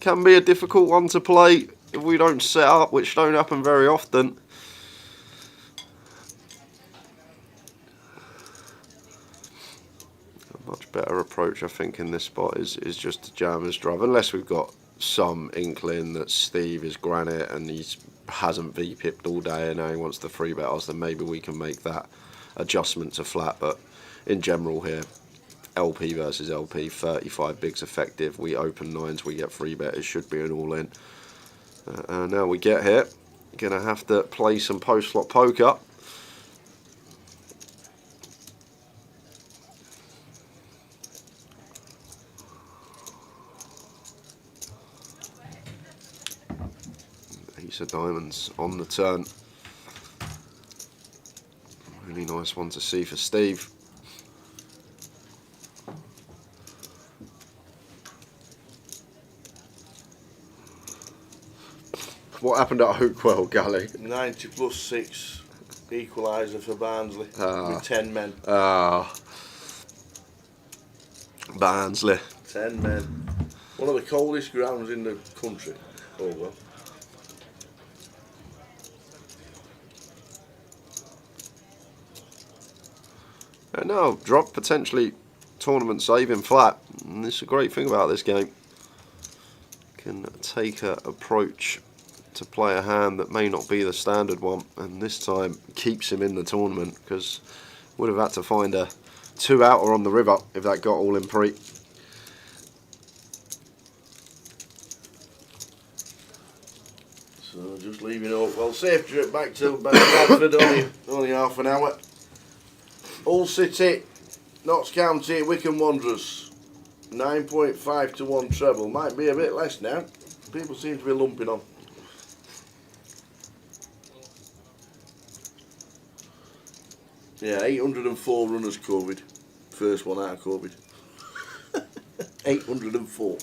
can be a difficult one to play if we don't set up, which don't happen very often. A much better approach, I think, in this spot is just to jam as Druv, unless we've got some inkling that Steve is granite and he hasn't V-pipped all day and now he wants the 3-bet us, then maybe we can make that adjustment to flat. But in general here, LP versus LP, 35 bigs effective. We open 9s, we get 3-bet. It should be an all-in. Now we get here, gonna have to play some post-flop poker. Ace of diamonds on the turn. Really nice one to see for Steve. What happened at Hookwell, Gully? 90 plus 6 equaliser for Barnsley with 10 men. Barnsley. 10 men. One of the coldest grounds in the country. Oh well. No, drop potentially tournament saving flat. And this is a great thing about this game. Can take an approach to play a hand that may not be the standard one, and this time keeps him in the tournament, because would have had to find a 2-outer on the river if that got all in pre. So just leaving up. Well, safe trip back to Bradford, only half an hour. Hull City, Notts County, Wycombe Wanderers. 9.5 to 1 treble. Might be a bit less now. People seem to be lumping on. Yeah, 804 runners COVID. First one out of COVID. 804.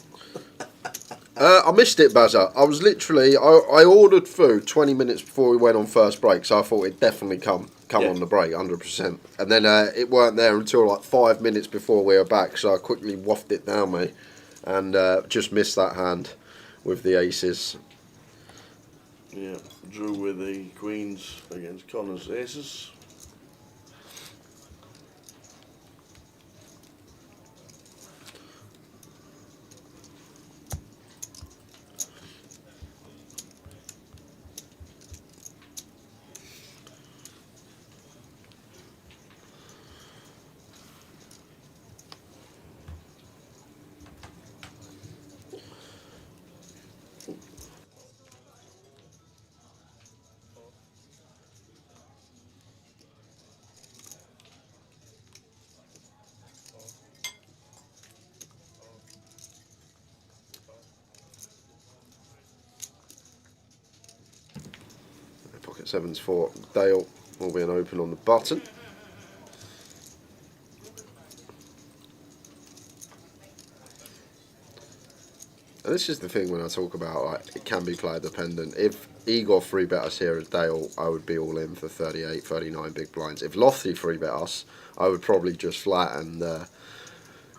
I missed it, Bazza. I was literally, I ordered food 20 minutes before we went on first break, so I thought it'd definitely come on the break, 100%. And then it weren't there until like 5 minutes before we were back, so I quickly waffed it down me, and just missed that hand with the aces. Yeah, drew with the queens against Connor's aces. Pocket sevens for Dale, will be an open on the button. And this is the thing when I talk about, like, it can be player dependent. If Igor 3-bet us here at Dale, I would be all in for 38, 39 big blinds. If Lofty 3-bet us, I would probably just flat and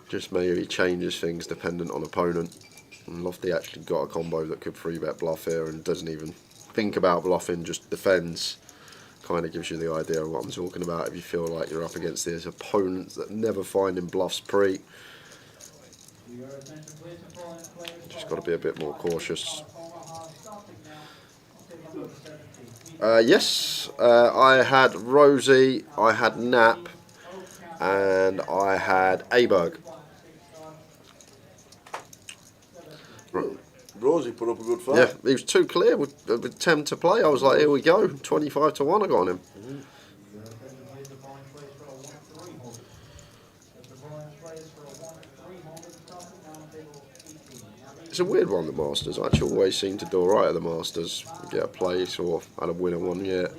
just maybe changes things dependent on opponent. And Lofty actually got a combo that could 3-bet bluff here and doesn't even think about bluffing, just defends. Kind of gives you the idea of what I'm talking about if you feel like you're up against these opponents that never find in bluffs pre. Just got to be a bit more cautious. Yes, I had Rosie, I had Knapp, and I had Aberg. Rosie put up a good fight. Yeah, he was too clear with 10 to play. I was like, here we go, 25 to 1 I got on him. It's a weird one, the Masters. I actually always seem to do alright at the Masters. Get a place or had a winner one yet.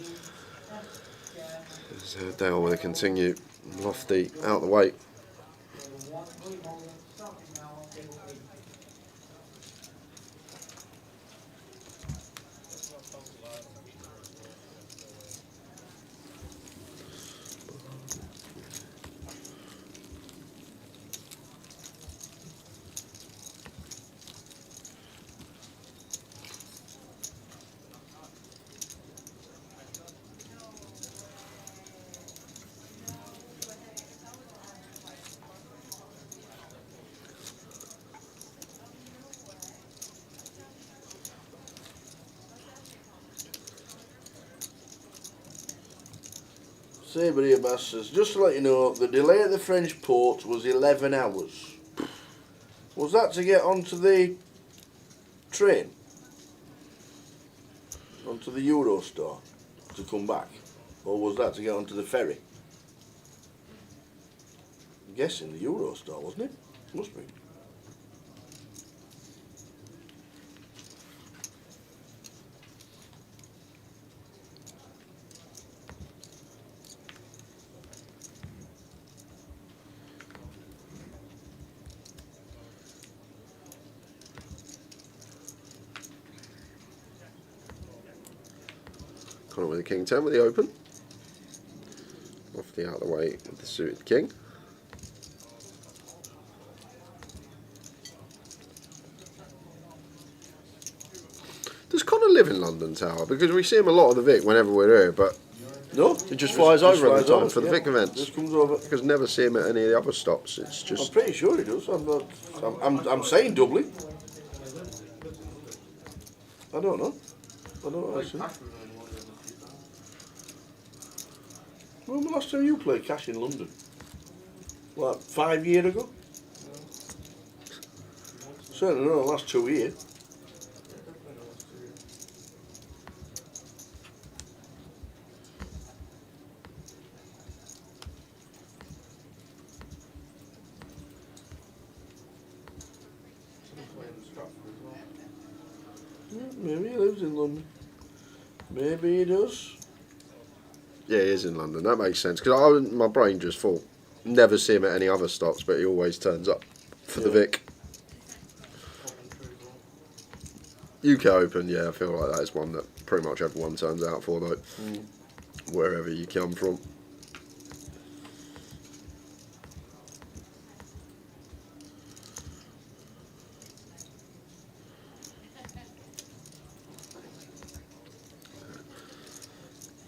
So Dale will continue. Lofty out the way. Sabre here, Masters. Just to let you know, the delay at the French port was 11 hours. Was that to get onto the train? Onto the Eurostar to come back? Or was that to get onto the ferry? I'm guessing the Eurostar, wasn't it? Must be. Connor with the king 10 with the open. Off the out of the way with the suited king. Does Connor live in London Tower? Because we see him a lot of the Vic whenever we're here, but no, he just flies over at the time for the Vic events. Just comes over. Because never see him at any of the other stops. It's just. I'm pretty sure he does. I'm saying Dublin. I don't know. Actually. When was the last time you played cash in London? Like 5 years ago? Certainly not the last 2 years. Maybe he lives in London. Maybe he does. Yeah, he is in London. That makes sense. Because my brain just thought, never see him at any other stops, but he always turns up for the Vic. UK Open, yeah, I feel like that is one that pretty much everyone turns out for, though. Wherever you come from.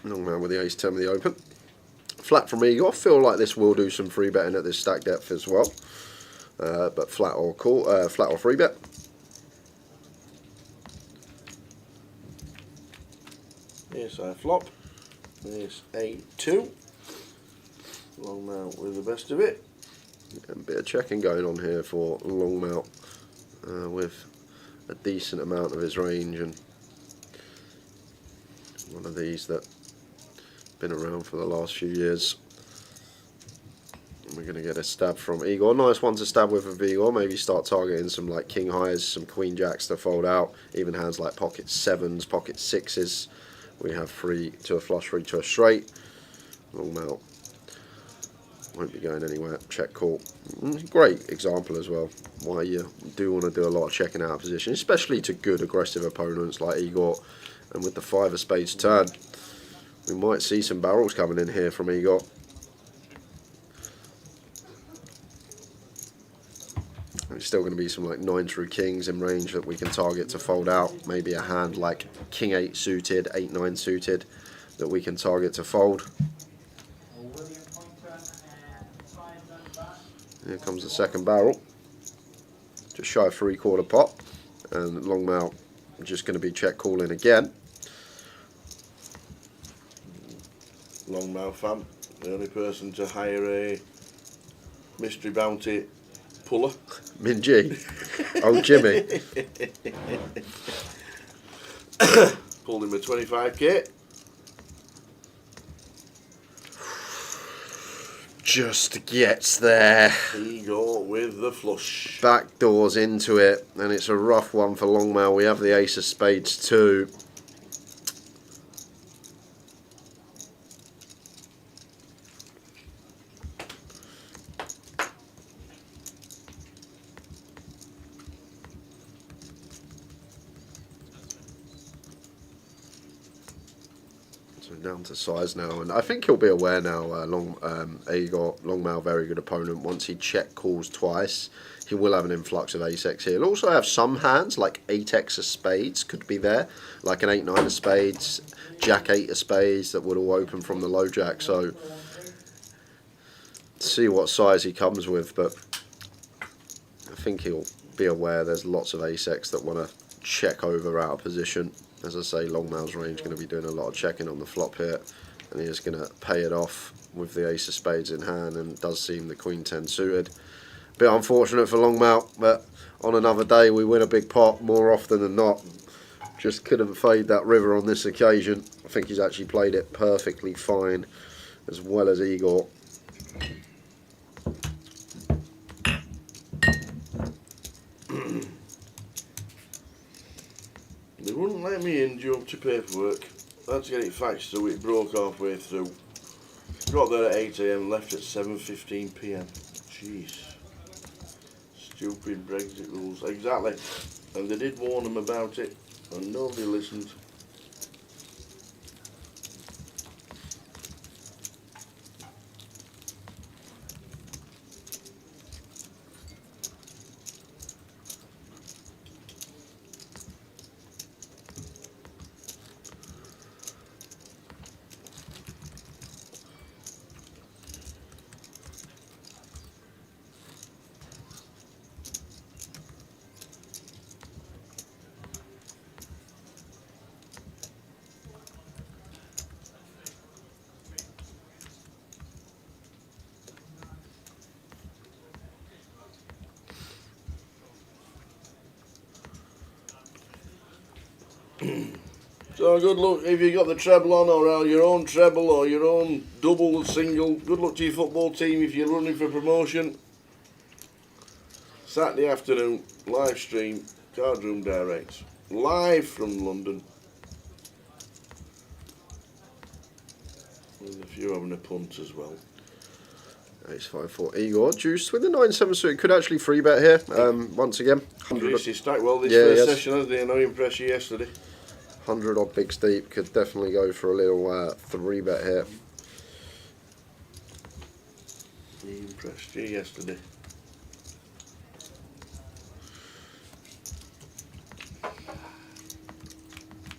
Long man with the ace 10 with the open. Flat from Igor. Feel like this will do some free betting at this stack depth as well. But flat or call, flat or free bet. Yes, I flop. There's 8-2. Longmount with the best of it. A bit of checking going on here for Longmount with a decent amount of his range, and one of these that been around for the last few years. And we're going to get a stab from Igor. Nice one to stab with Igor. Maybe start targeting some like king highs, some queen jacks to fold out. Even hands like pocket 7s, pocket 6s. We have 3 to a flush, 3 to a straight. Longmount won't be going anywhere. Check call. Great example as well. Why you do want to do a lot of checking out of position, especially to good aggressive opponents like Igor. And with the 5 of spades turn, we might see some barrels coming in here from Igor. There's still going to be some like 9 through kings in range that we can target to fold out. Maybe a hand like king 8 suited, 8-9 suited that we can target to fold. Here comes the second barrel. Just shy of 3/4 pot. And Longmount just going to be check calling again. Longmouth fam, the only person to hire a mystery bounty puller. Min G. Oh, Jimmy. Pulled him a 25k. Just gets there. Igor with the flush. Backdoors into it, and it's a rough one for Longmouth. We have the ace of spades too. Down to size now, and I think he'll be aware now. Igor Longmouth, very good opponent. Once he check calls twice, he will have an influx of ace-x here. He'll also have some hands like 8x of spades could be there, like an 8-9 of spades, jack 8 of spades that would all open from the low jack. So see what size he comes with, but I think he'll be aware there's lots of ace-x that want to check over out of position. As I say, Longmouth's range going to be doing a lot of checking on the flop here, and he is going to pay it off with the ace of spades in hand, and it does seem the queen 10 suited. Bit unfortunate for Longmouth, but on another day we win a big pot more often than not. Just couldn't fade that river on this occasion. I think he's actually played it perfectly fine, as well as Igor. They wouldn't let me in due up to paperwork. I had to get it faxed, so it broke halfway through. Got there at 8 AM, left at 7:15 PM. Jeez. Stupid Brexit rules. Exactly. And they did warn them about it, and nobody listened. So good luck if you got the treble on, or your own treble, or your own double, single. Good luck to your football team if you're running for promotion. Saturday afternoon, live stream, Card Room Direct, live from London. With a few having a punt as well. Ace 5-4 Igor. Juice with the 9-7 suit. Could actually free bet here. Once again. Chris, he stacked well this Yeah, first yes. session, hasn't he? I know he impressed you yesterday. 100 odd big steep. Could definitely go for a little 3 bet here. He impressed you yesterday.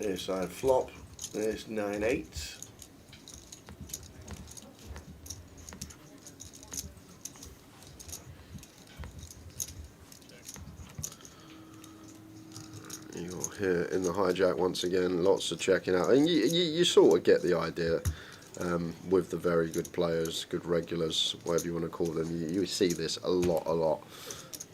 Ace side flop. Ace 9-8. You're here in the hijack once again, lots of checking out, and you sort of get the idea with the very good players, good regulars, whatever you want to call them. You see this a lot,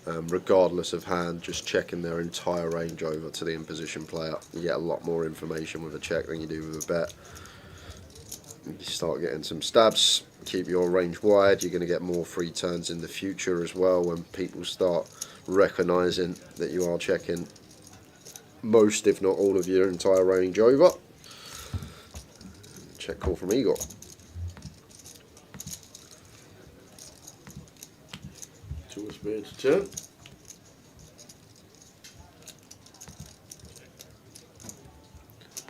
regardless of hand, just checking their entire range over to the in-position player. You get a lot more information with a check than you do with a bet. You start getting some stabs, keep your range wide, you're going to get more free turns in the future as well when people start recognising that you are checking most, if not all, of your entire range over. Check call from Igor. Two of spades turn.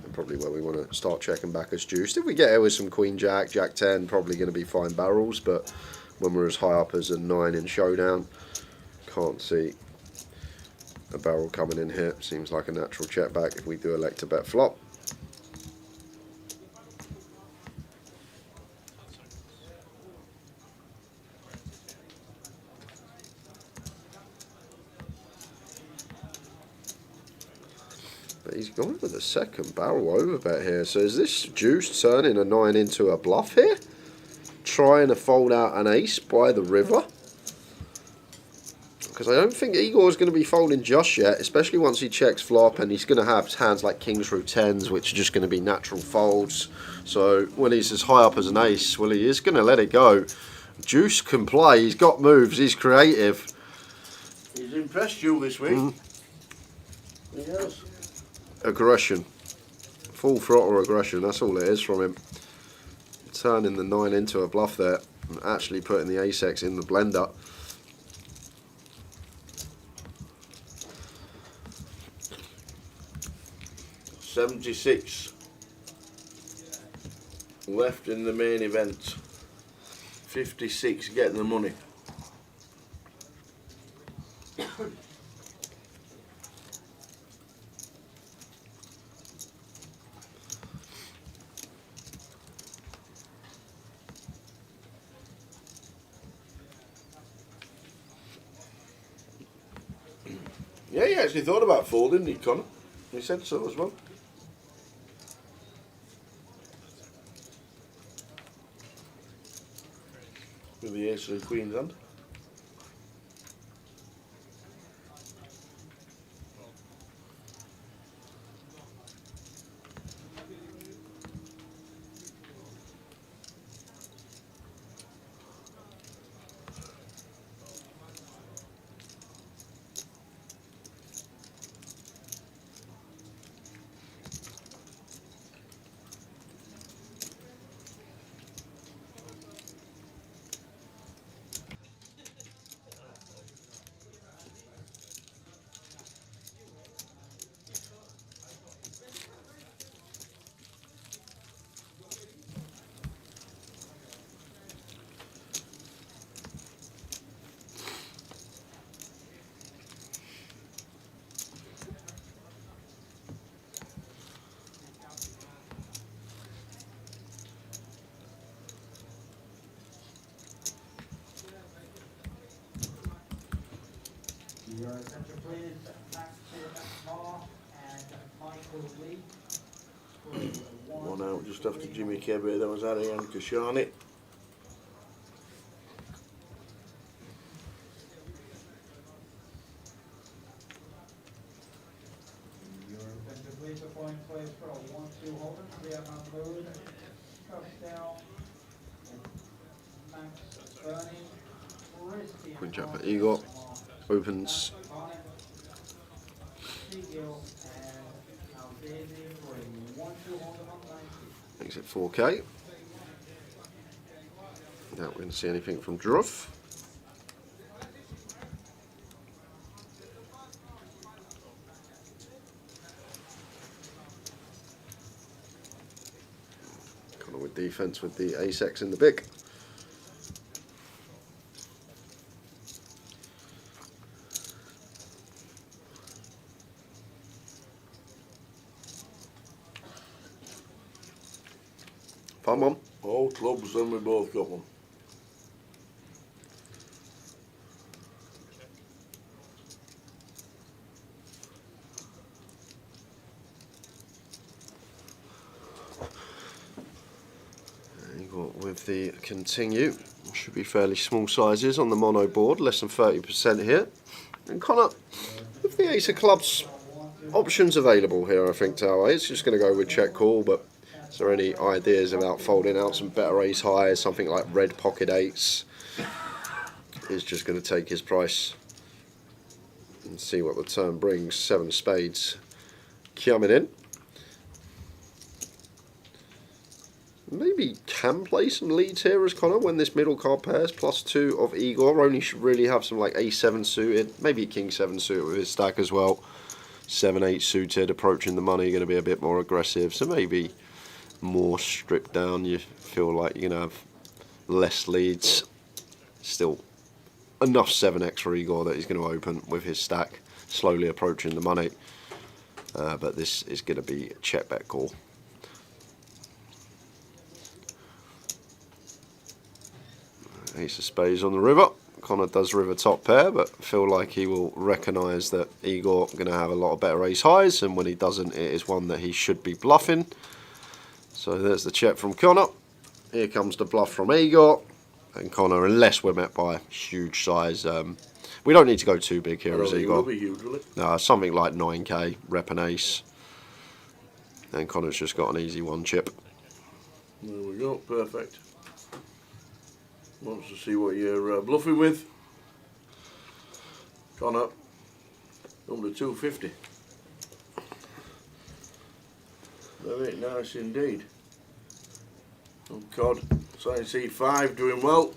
And probably where we want to start checking back as juiced. If we get here with some Queen Jack, Jack 10, probably going to be fine barrels, but when we're as high up as a 9 in showdown, can't see a barrel coming in here. Seems like a natural check back if we do elect to bet flop. But he's gone with a second barrel over bet here. So is this juice turning a 9 into a bluff here? Trying to fold out an ace by the river? Because I don't think Igor is going to be folding just yet, especially once he checks flop, and he's going to have hands like kings through 10s, which are just going to be natural folds. So when he's as high up as an ace, well, he is going to let it go. Juice can play, he's got moves, he's creative. He's impressed you this week. He has. Aggression. Full throttle aggression, that's all it is from him. Turning the 9 into a bluff there, and actually putting the ace-X in the blender. $76 left in the main event. 56 getting the money. Yeah, he actually thought about folding, didn't he, Connor? He said so as well. With the ace and queen's hand. Your attention please, Maxim Mark and Michael Lee. One out just after Jimmy Kebby, that was Ariane Kashani. Your attention please, the point. Queen Jack for Igor. Opens. Makes it 4K. Now we're going to see anything from Druff. Connor with defense with the ace-X in the big. Fun one. All clubs, and we both got one. With the continue, should be fairly small sizes on the mono board, less than 30% here. And Connor, with the ace of clubs, options available here, I think, Tower. It's just going to go with check call, but is there any ideas about folding out some better ace highs, something like red pocket eights? He's just going to take his price and see what the turn brings. 7 spades coming in. Maybe can play some leads here as Connor when this middle card pairs. +2 of Igor. Only should really have some like A7 suited, maybe King 7 suited with his stack as well. 7-8 suited, approaching the money, going to be a bit more aggressive. So maybe more stripped down. You feel like you're going to have less leads. Still enough 7x for Igor that he's going to open with his stack, slowly approaching the money. But this is going to be check bet call. Ace of spades on the river. Connor does river top pair, but feel like he will recognise that Igor going to have a lot of better ace highs, and when he doesn't, it is one that he should be bluffing. So there's the check from Connor. Here comes the bluff from Igor. And Connor, unless we're met by huge size, we don't need to go too big here as Igor. Be huge, will it? No, something like 9k, rep an ace. And Connor's just got an easy one chip. There we go, perfect. Wants to see what you're bluffing with. Connor, number 250. Very nice indeed. Oh God, Science E5 doing well.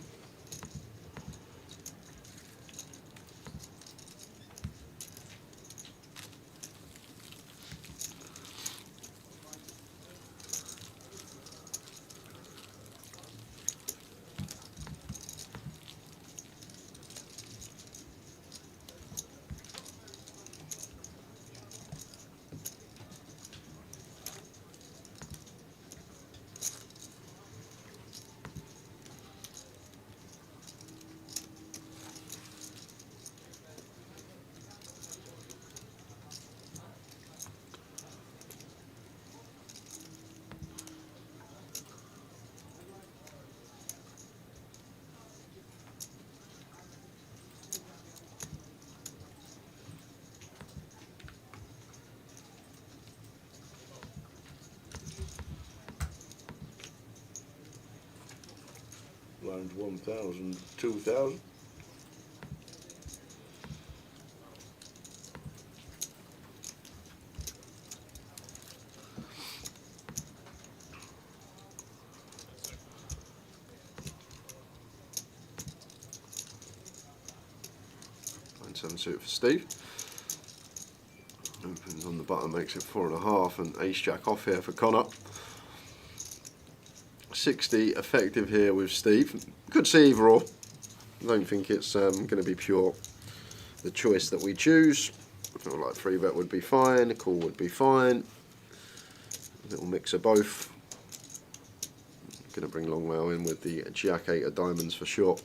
Blind 1,000, 2,000. Line 7 suit for Steve. Opens on the button, makes it 4.5, and ace jack off here for Connor. 60 effective here with Steve. Could see either or. I don't think it's going to be pure the choice that we choose. I feel like 3-bet would be fine, a call would be fine. A little mix of both. Going to bring Longwell in with the Jack 8 of diamonds for sure.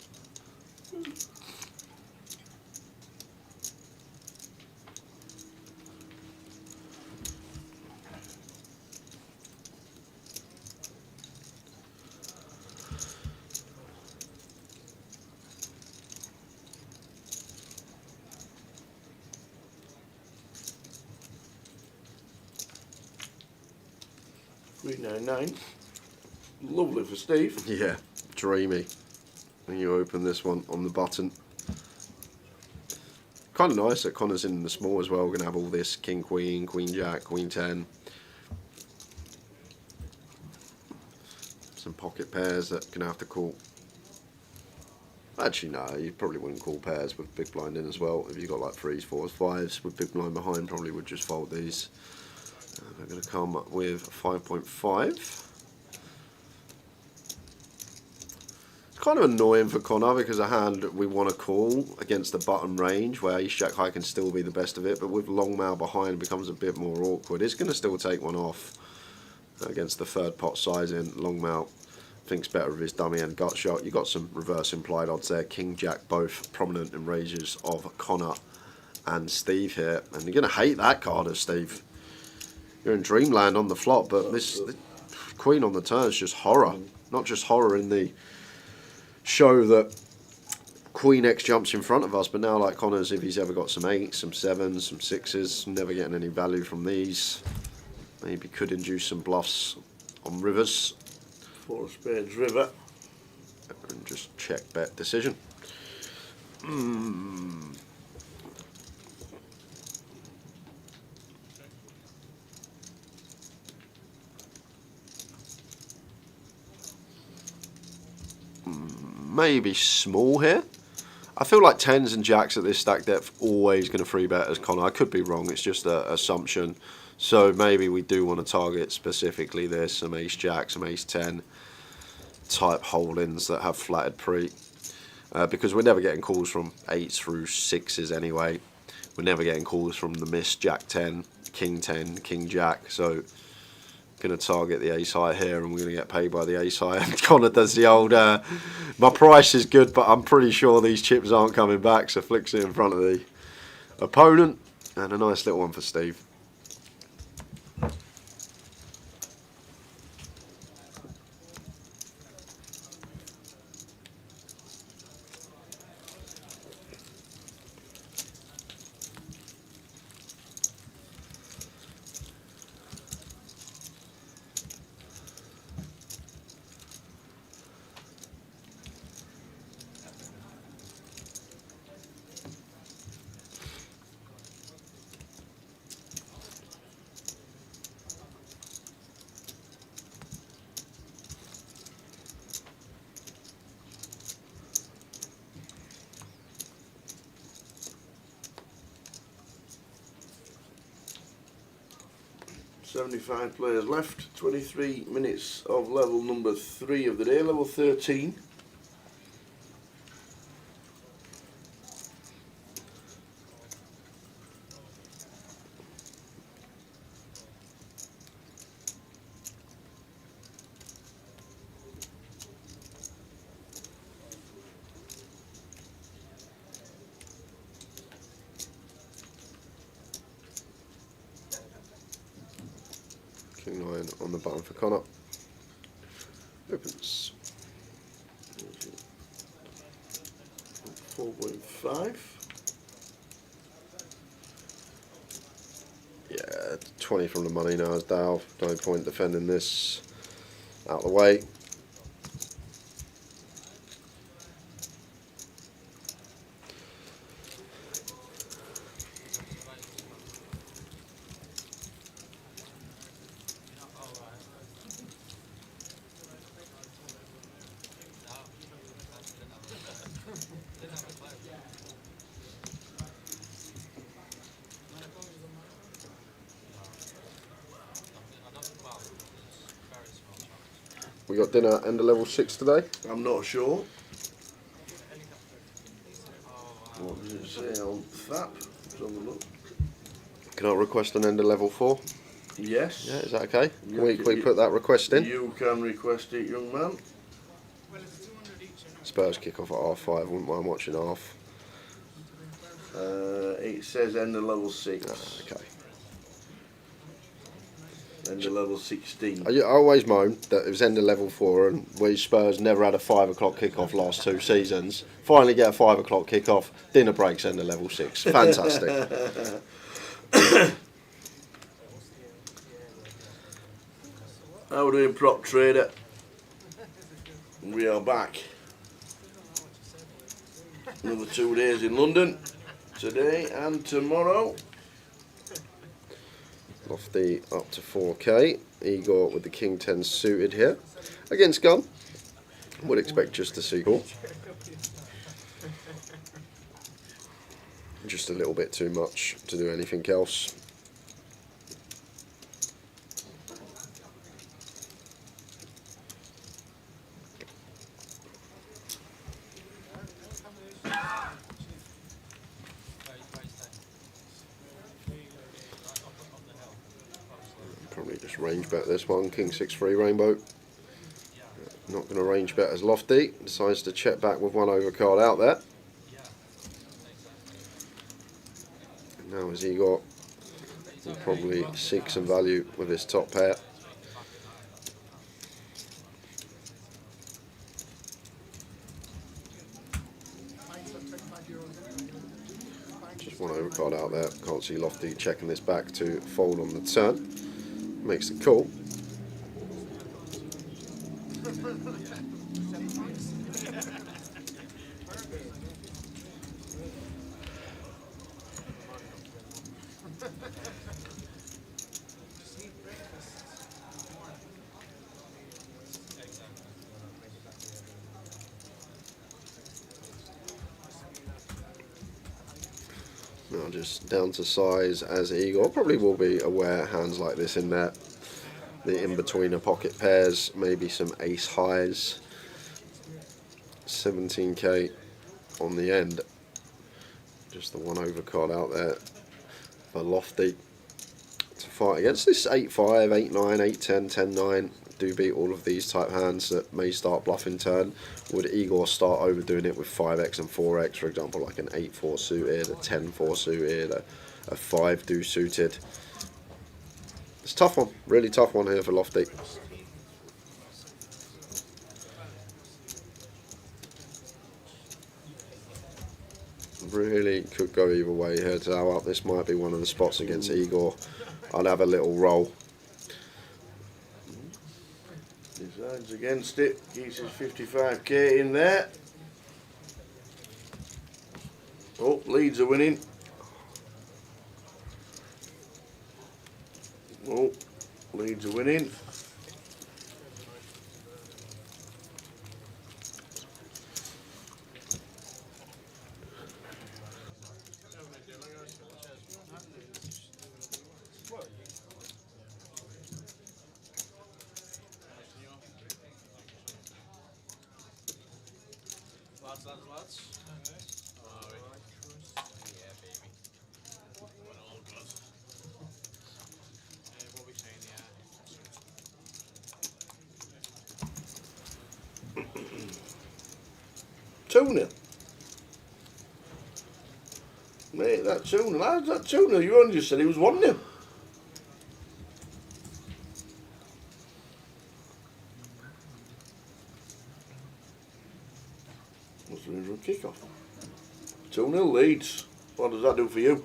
$399. Lovely for Steve. Yeah, dreamy. When you open this one on the button. Kind of nice that Connor's in the small as well. We're going to have all this King, Queen, Queen, Jack, Queen 10. Some pocket pairs that going to have to call. Actually, no, you probably wouldn't call pairs with big blind in as well. If you've got like 3s, 4s, 5s with big blind behind, probably would just fold these. We're going to come up with 5.5. It's kind of annoying for Connor because a hand that we want to call against the button range where Ace Jack High can still be the best of it, but with long mail behind it becomes a bit more awkward. It's going to still take one off against the third pot sizing. Long mail thinks better of his dummy and gut shot. You got some reverse implied odds there. King Jack both prominent in ranges of Connor and Steve here, and you're going to hate that card as Steve. You're in dreamland on the flop, but this the Queen on the turn is just horror. Not just horror in the show that Queen X jumps in front of us, but now like Connor's, if he's ever got some 8s, some 7s, some 6s, never getting any value from these. Maybe could induce some bluffs on rivers. 4 of spades river. And just check bet decision. Maybe small here. I feel like 10s and jacks at this stack depth always going to free bet as Connor. I could be wrong, it's just an assumption. So maybe we do want to target specifically this, some ace jack, some ace 10 type holdings that have flatted pre. Because we're never getting calls from 8s through 6s anyway. We're never getting calls from the miss jack 10, king 10, king jack. So going to target the ace high here and we're going to get paid by the ace high. And Connor does the old, my price is good, but I'm pretty sure these chips aren't coming back. So flicks it in front of the opponent. And a nice little one for Steve. $75 players left, 23 minutes of level number 3 of the day, level 13. King 9 on the button for Connor. Opens. 4.5. Yeah, 20 from the money now as Dow. No point defending this. Out of the way. We got dinner end of level 6 today. I'm not sure. What does it say on FAP? Let's have a look. Can I request an end of level 4? Yes. Yeah, is that okay? You Can we put that request in? You can request it, young man. Spurs kick off at half 5, wouldn't mind watching half. It says end of level 6. Okay. End of level 16. I always moaned that it was end of level 4 and we Spurs never had a 5 o'clock kick-off last 2 seasons. Finally get a 5 o'clock kick-off, dinner breaks end of level 6. Fantastic. How are we doing, prop trader? We are back. Another 2 days in London, today and tomorrow. Lofty up to 4K. Igor with the King 10 suited here against Gun. Would expect just a sequel. Just a little bit too much to do anything else. Probably just range bet this one, King 6-3 Rainbow. Not going to range bet as Lofty. Decides to check back with one overcard out there. And now as Igor will probably seek some value with his top pair. Just one overcard out there. Can't see Lofty checking this back to fold on the turn. Makes the call. Now just down to size as Igor probably will be aware hands like this in there. The in-betweener pocket pairs, maybe some ace highs. 17k on the end. Just the one overcard out there for Lofty to fight against. This 8-5, 8-9, 8-10, 10-9 do beat all of these type hands that may start bluffing turn. Would Igor start overdoing it with 5x and 4x, for example, like an 8-4 suited, a 10-4 suited, a 5-2 suited? It's a tough one, really tough one here for Lofty. Really could go either way here to how up. This might be one of the spots against Igor. I'd have a little roll. Decides against it, keeps his 55k in there. Oh, Leeds are winning. Oh, Leeds are winning. Lads. Yeah, baby. We're all good. What we saying, Tuna. Mate, that tuna. How's that tuna? You only just said he was 1-0. What's the news kick-off? 2-0 Leeds. What does that do for you?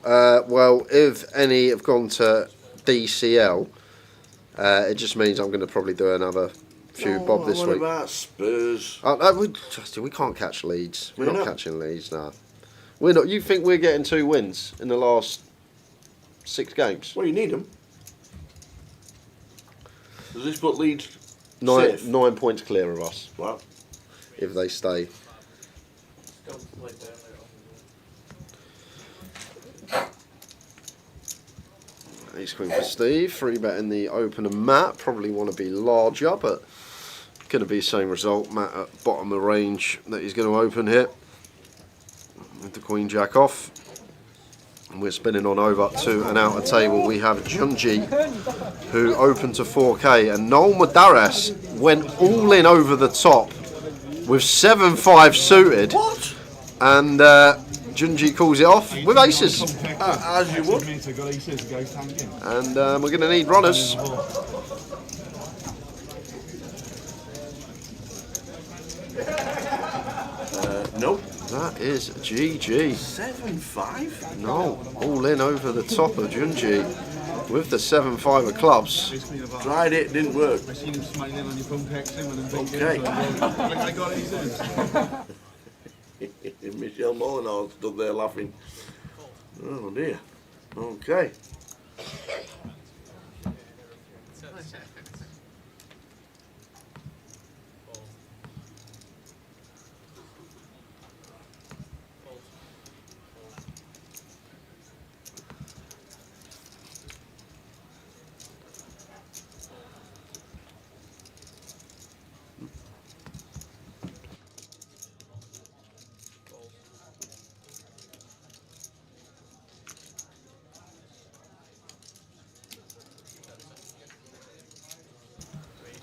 Well, if any have gone to DCL, it just means I'm going to probably do another few bob this what week. About Spurs? We can't catch Leeds. We're not catching Leeds now. We're not. You think we're getting 2 wins in the last 6 games? Well, you need them. Does this put Leeds Nine safe? points clear of us. Wow. If they stay. Ace Queen for Steve. 3-bet in the open and Matt. Probably want to be larger, but going to be the same result. Matt at bottom of the range that he's going to open here. With the Queen Jack off. And we're spinning on over to an outer table. We have Junji, who opened to 4K. And Noel Madaras went all in over the top with 7-5 suited. What? And Junji calls it off with aces. As you would. And we're going to need runners. No. That is GG. 7-5? No, all in over the top of Junji. with the 7-5 of clubs. Tried it, didn't work. I seen him smiling on your phone, texting when I'm Okay. like I got it, he says. Michelle Molyneux stood there laughing. Oh dear. Okay.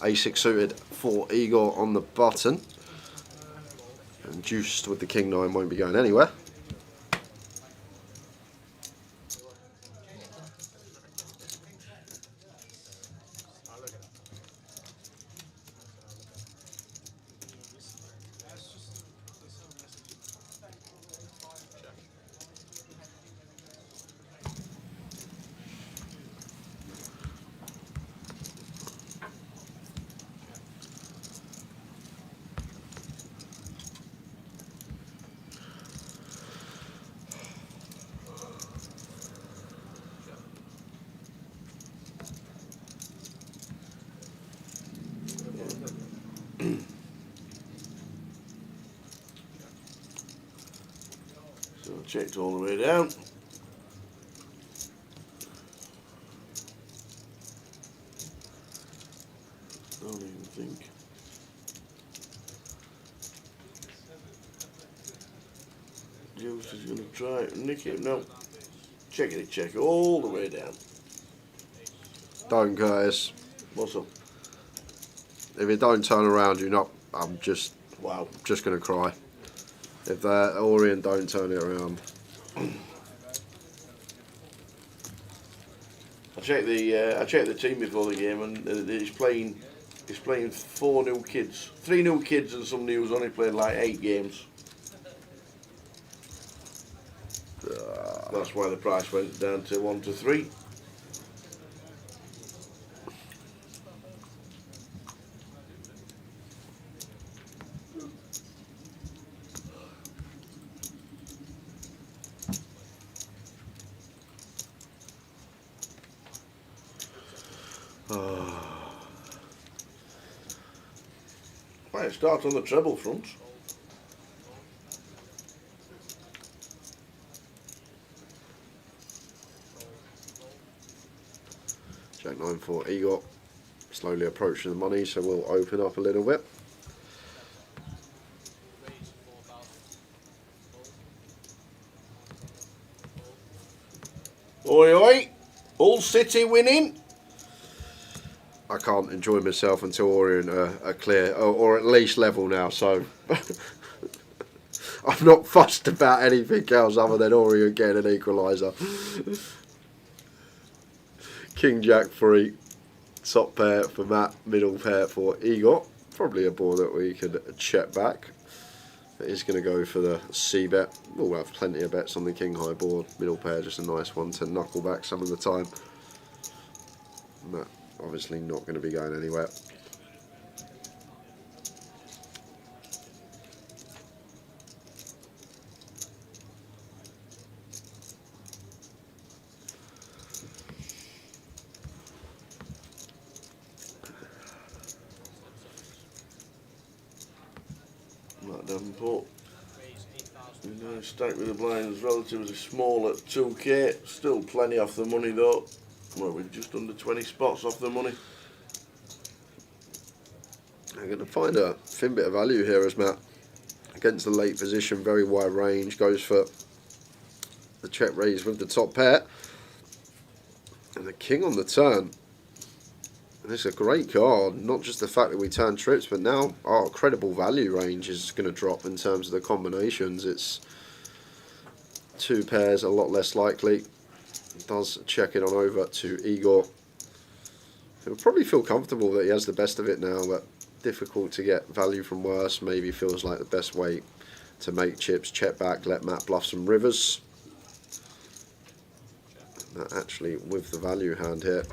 A6 suited for Igor on the button. And Juiced with the King 9 won't be going anywhere. So checked all the way down. Don't even think. Juice is going to try and nick it. No. Check it all the way down. Don't, Curtis. What's up? If it don't turn around, you're not. I'm just. Wow. Just going to cry. If that Orient don't turn it around. I checked the team before the game, and he's playing 4 new kids, 3 new kids, and somebody who's only played like 8 games. That's why the price went down to 1 to 3. Right, start on the treble front. Jack 9 for Igor. Slowly approaching the money, so we'll open up a little bit. Oi oi! All City winning. I can't enjoy myself until Orient are clear, or at least level now, so I'm not fussed about anything else other than Orient getting an equaliser. King Jack 3, top pair for Matt, middle pair for Igor. Probably a board that we could check back. It is going to go for the C bet. We'll have plenty of bets on the King High board. Middle pair, just a nice one to knuckle back some of the time. Matt obviously not going to be going anywhere. Matt Davenport. Stacked with the blinds, relatively small at 2k. Still plenty off the money though. Well, we're just under 20 spots off the money. I'm going to find a thin bit of value here as Matt, against the late position, very wide range, goes for the check raise with the top pair. And the King on the turn. And it's a great card, not just the fact that we turn trips, but now our credible value range is going to drop in terms of the combinations. It's 2 pairs, a lot less likely. Does check it on over to Igor. He'll probably feel comfortable that he has the best of it now, but difficult to get value from worse. Maybe feels like the best way to make chips. Check back, let Matt bluff some rivers. actually with the value hand here.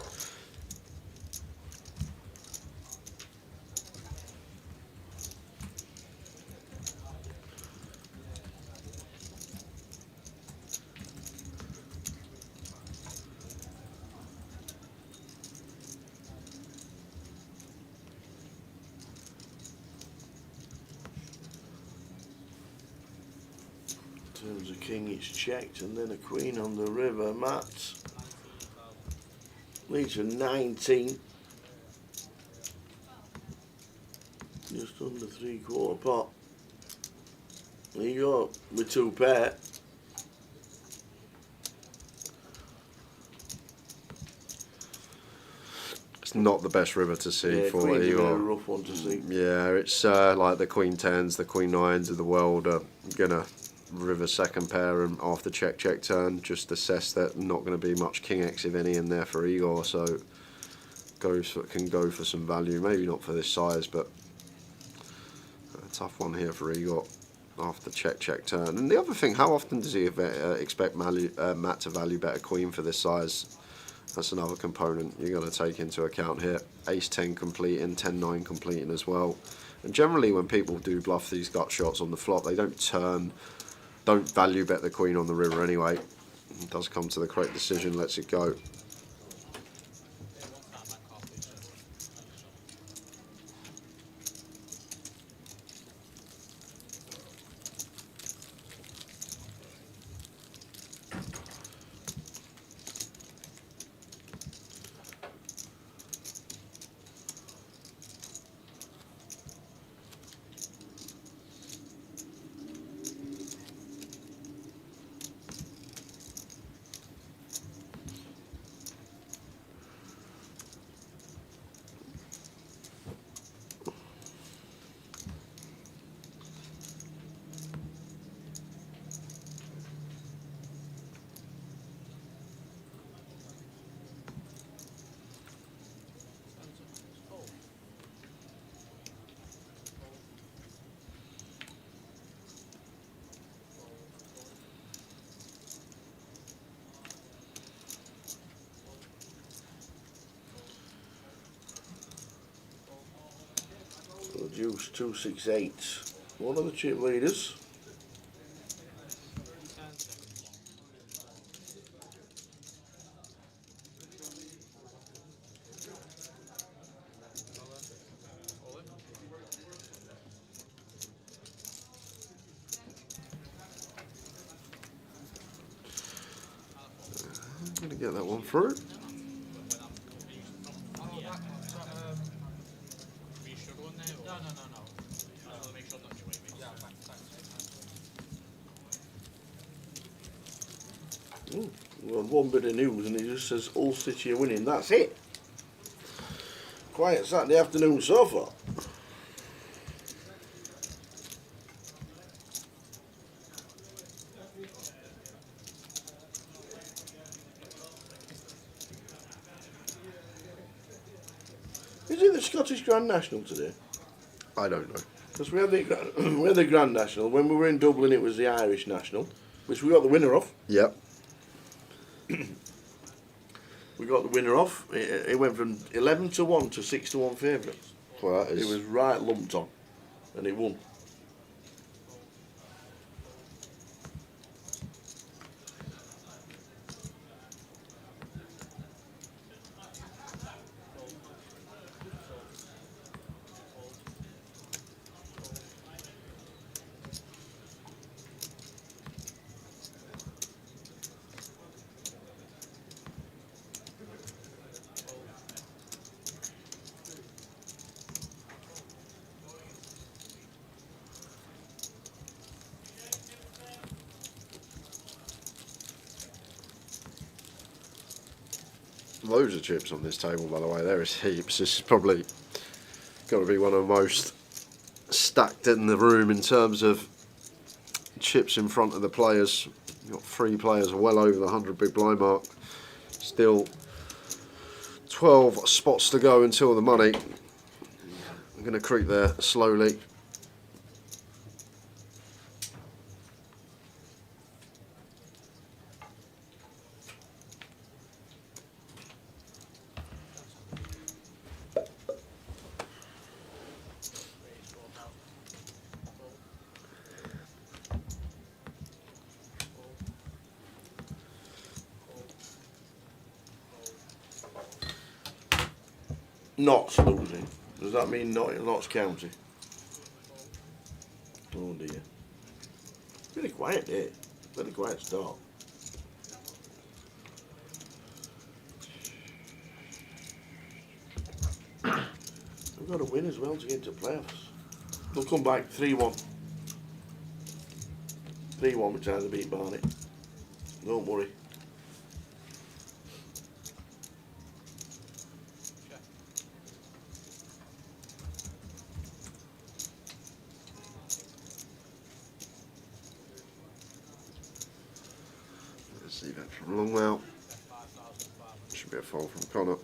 Turns a king, it's checked, and then a queen on the river. Matt leads for 19. Just under 3/4 pot. There you go, with 2 pair. It's not the best river to see Yeah, for queen's a Igor. very rough one to see. Yeah, it's like the queen 10s, the queen 9s of the world are gonna river second pair, and after check turn just assess that not going to be much king x if any in there for Igor, so can go for some value, maybe not for this size, but a tough one here for Igor after check turn. And the other thing, how often does he expect Matt to value bet a queen for this size? That's another component you're going to take into account here. Ace 10 completing, 10-9 completing as well. And generally when people do bluff these gut shots on the flop, they don't value bet the queen on the river anyway. It does come to the correct decision, lets it go. Deuce 268. One of the chip leaders. I'm going to get that one through. Well, one bit of news and it just says Hull City are winning. That's it. Quiet Saturday afternoon so far. Is it the Scottish Grand National today? I don't know. Because we had the Grand National. When we were in Dublin, it was the Irish National, which we got the winner of. Yep. We got the winner off. It went from 11-1 to 6-1 favourites. Well, that is... It was right lumped on, and it won. Loads of chips on this table, by the way. There is heaps. This is probably got to be one of the most stacked in the room in terms of chips in front of the players. You've got 3 players well over the 100 big blind mark. Still 12 spots to go until the money. I'm going to creep there slowly. Notts losing. Does that mean Notts County? Oh dear. Very quiet day. Very quiet start. We've got to win as well to get to playoffs. They'll come back 3-1. 3-1 we're trying to beat Barnet. Don't worry. Let's see that from Longwell. Should be a foul from Connor.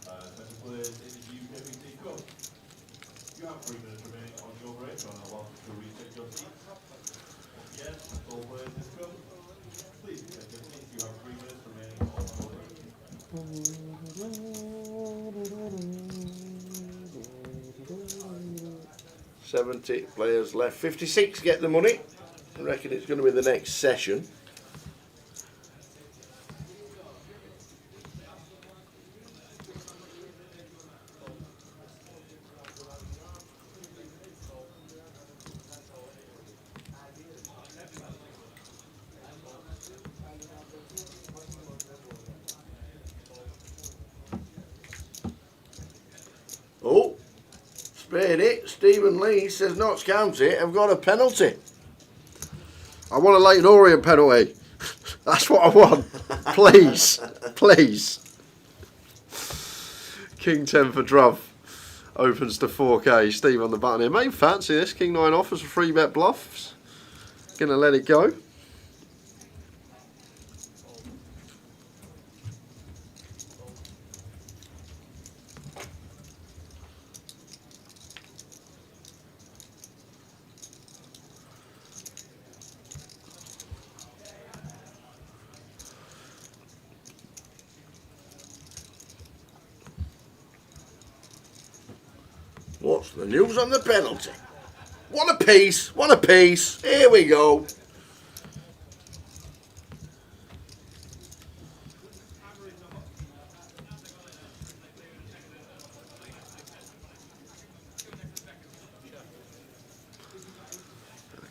Attention players in the GUKPT Cup. You have 3 minutes remaining on your break, and I want you to recheck your seats. Once again, all players in the cup, please check your seats. You have 3 minutes remaining on your break. 70 players left. 56 get the money. I reckon it's going to be the next session. Oh, sprayed it. Stephen Lee says Notts County have got a penalty. I want a Leighton Orient penalty. That's what I want. Please. Please. King 10 for Druv. Opens to 4K. Steve on the button here. May fancy this. King 9 offers for 3-bet bluffs. Gonna let it go. What's the news on the penalty? One apiece, one apiece. Here we go.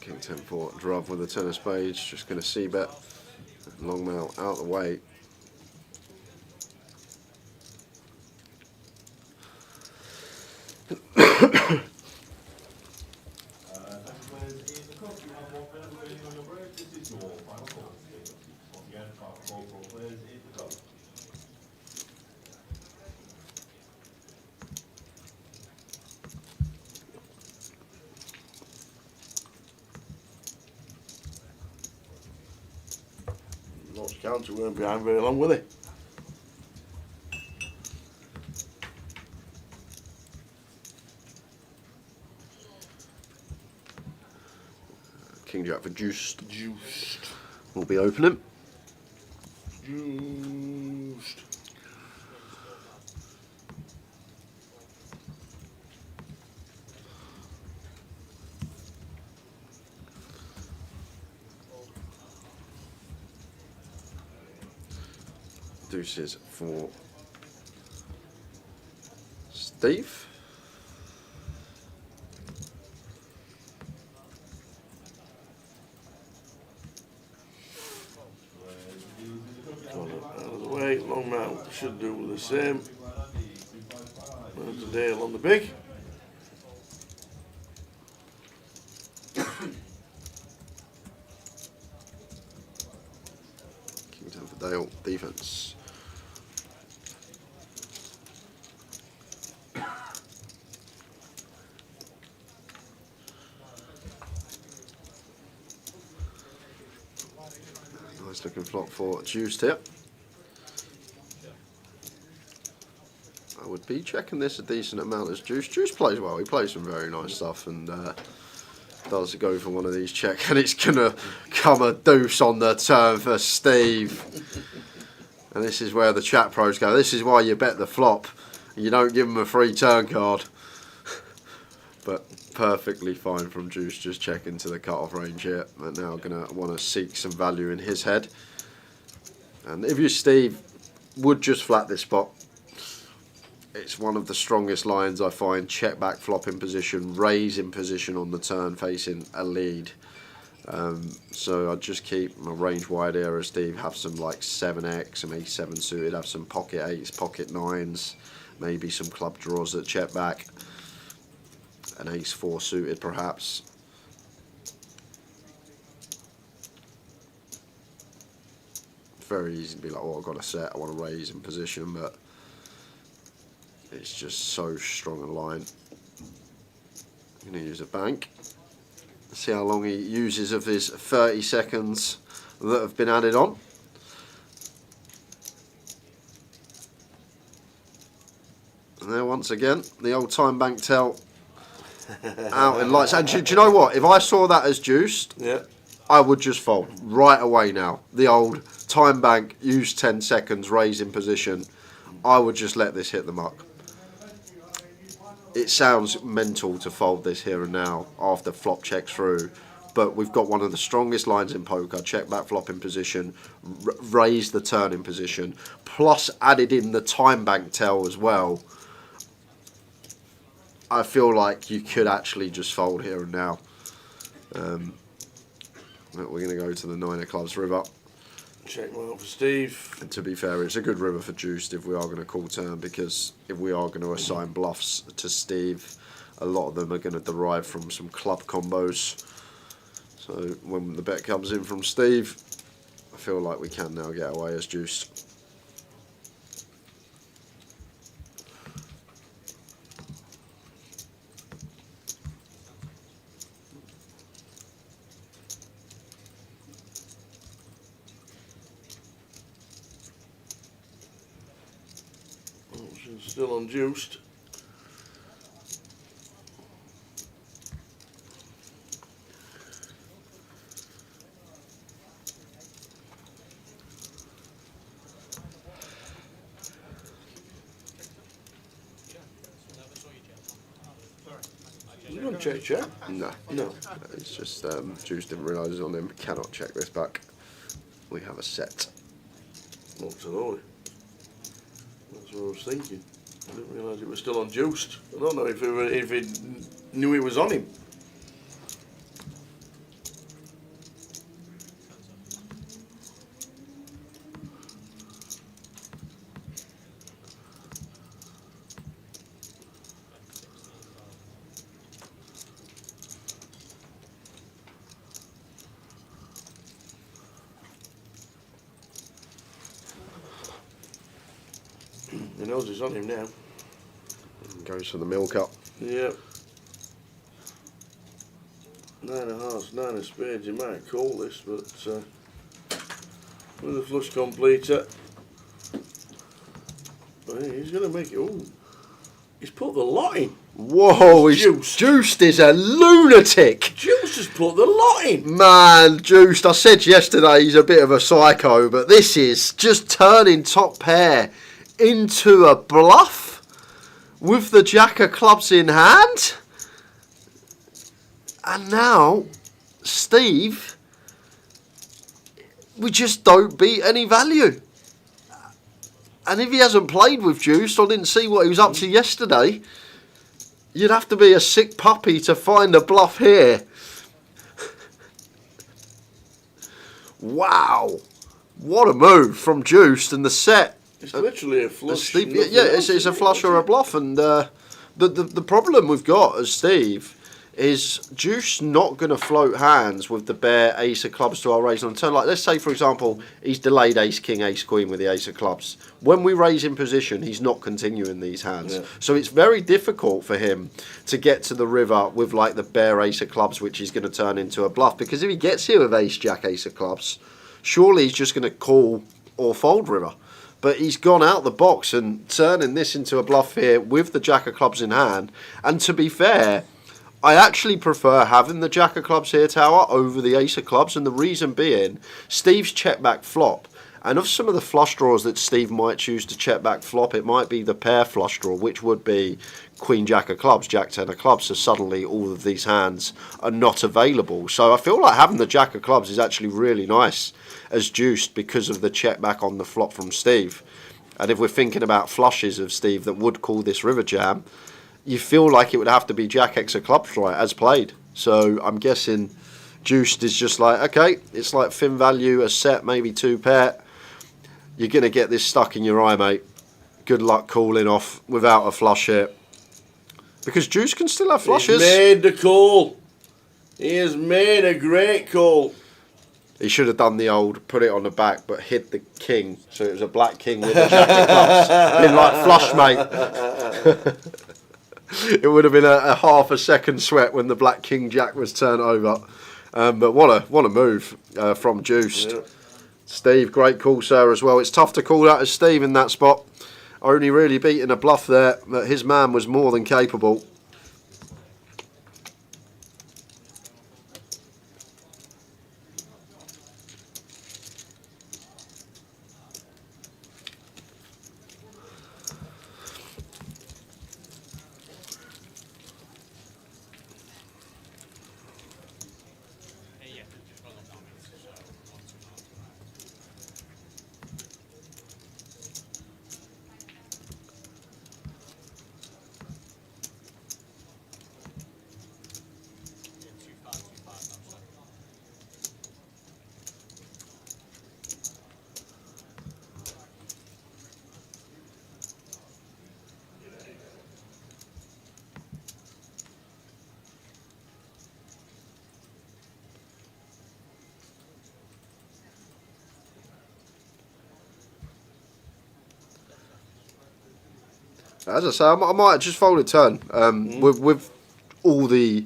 King 10 for Druv with a 10 of spades. Just going to c-bet. Longmail out the way. Notts County weren't behind very long, were they? King Jack for juiced. Juiced. We'll be opening. Juiced. Deuces for Steve. Out of the way, Longmount should do the same. There's the Dale on the big. King 10 for Dale. Defense. Nice looking flop for Juiced here. I would be checking this a decent amount as Juice. Juice plays well. He plays some very nice stuff and does go for one of these checks, and it's gonna come a deuce on the turn for Steve. And this is where the chat pros go. This is why you bet the flop. You don't give them a free turn card. But perfectly fine from Juice, just checking to the cut-off range here. But now going to want to seek some value in his head. And if you, Steve, would just flat this spot. It's one of the strongest lines I find. Check back, flop in position, raise in position on the turn, facing a lead. So I'd just keep my range wide here as Steve. Have some like 7x, some ace-7 suited, have some pocket 8s, pocket 9s, maybe some club draws that check back. An ace-4 suited perhaps. Very easy to be like, oh, I've got a set, I want to raise in position, but it's just so strong a line. I'm going to use a bank. See how long he uses of his 30 seconds that have been added on. And there once again, the old time bank tell out in lights. And do you know what? If I saw that as juiced, yeah, I would just fold right away now. The old time bank, use 10 seconds, raise in position. I would just let this hit the muck. It sounds mental to fold this here and now after flop checks through, but we've got one of the strongest lines in poker. Check back, flop in position, raise the turn in position, plus added in the time bank tell as well. I feel like you could actually just fold here and now. But we're going to go to the 9 of clubs river. Check one out for Steve. And to be fair, it's a good river for juiced if we are going to call turn, because if we are going to assign bluffs to Steve, a lot of them are going to derive from some club combos. So when the bet comes in from Steve, I feel like we can now get away as juiced. Still unjuiced. You don't check chat? No. It's just Juice didn't realise it was on him. Cannot check this back. We have a set. Not to know. That's what I was thinking. I didn't realise it was still unjuiced. I don't know if he knew it was on him. He knows it's on him now. Goes for the milk up. Yep. 9 of hearts, 9 of spades. You might call this, but with a flush completer, he's going to make it. Oh, he's put the lot in. Whoa, Juiced is a lunatic. Juiced has put the lot in. Man, Juiced, I said yesterday he's a bit of a psycho, but this is just turning top pair into a bluff with the jack of clubs in hand. And now, Steve, we just don't beat any value. And if he hasn't played with Juiced, or didn't see what he was up to yesterday, you'd have to be a sick puppy to find a bluff here. Wow. What a move from Juiced, and the set. It's literally a flush. Steve, yeah, it's a flush or a bluff, and the problem we've got as Steve is Juice not going to float hands with the bare ace of clubs to our raise on turn. Like, let's say, for example, he's delayed ace king, ace queen with the ace of clubs. When we raise in position, he's not continuing these hands. Yeah. So it's very difficult for him to get to the river with like the bare ace of clubs, which is going to turn into a bluff. Because if he gets here with ace jack, ace of clubs, surely he's just going to call or fold river. But he's gone out the box and turning this into a bluff here with the jack of clubs in hand. And to be fair, I actually prefer having the Jack of Clubs here, Tower, over the Ace of Clubs, and the reason being, Steve's check back flop. And of some of the flush draws that Steve might choose to check back flop, it might be the pair flush draw, which would be Queen Jack of Clubs, Jack 10 of Clubs, so suddenly all of these hands are not available. So I feel like having the Jack of Clubs is actually really nice as juiced because of the check back on the flop from Steve. And if we're thinking about flushes of Steve that would call this river jam, you feel like it would have to be Jack X of Clubs, right, as played. So I'm guessing juiced is just like, okay, it's like thin value, a set, maybe 2 pair. You're going to get this stuck in your eye, mate. Good luck calling off without a flush here. Because juice can still have flushes. He's made the call. He has made a great call. He should have done the old, put it on the back, but hid the king. So it was a black king with a Jack of Clubs. Been like flush, mate. It would have been a half a second sweat when the black king jack was turned over. But what a move from Juiced. Yeah. Steve, great call, sir, as well. It's tough to call out as Steve in that spot. Only really beating a bluff there, but his man was more than capable. As I say, I might just fold a turn. With all the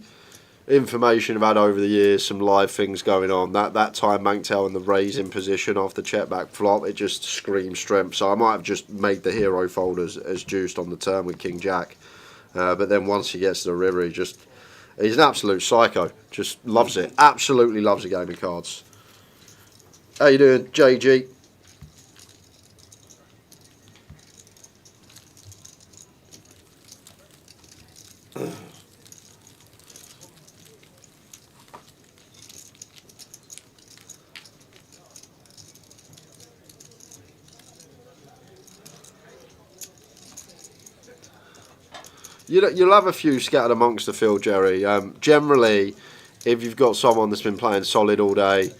information I've had over the years, some live things going on, that time Manktail and the raise in position after check back flop, it just screams strength. So I might have just made the hero fold as juiced on the turn with King Jack. But then once he gets to the river, he's an absolute psycho. Just loves it. Absolutely loves a game of cards. How you doing, JG? You'll have a few scattered amongst the field, Jerry. Generally, if you've got someone that's been playing solid all day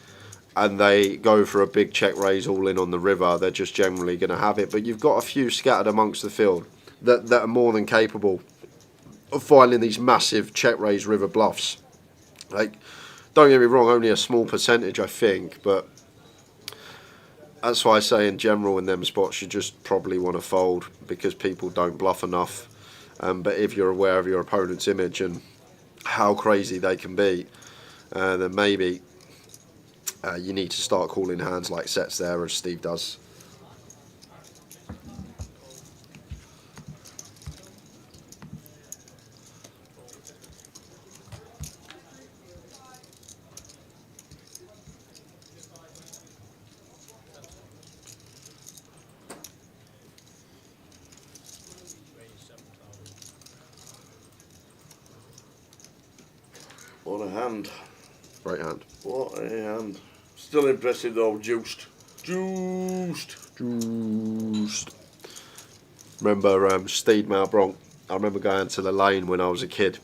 and they go for a big check raise all in on the river, they're just generally going to have it. But you've got a few scattered amongst the field that are more than capable of finding these massive check raise river bluffs. Like, don't get me wrong, only a small percentage, I think, but that's why I say in general in them spots you just probably want to fold because people don't bluff enough. But if you're aware of your opponent's image and how crazy they can be, then maybe you need to start calling hands like sets there, as Steve does. What a hand. Great hand. What a hand. Still impressive though, juiced. Juiced. Juiced. Remember Steed Malbronk? I remember going to the lane when I was a kid.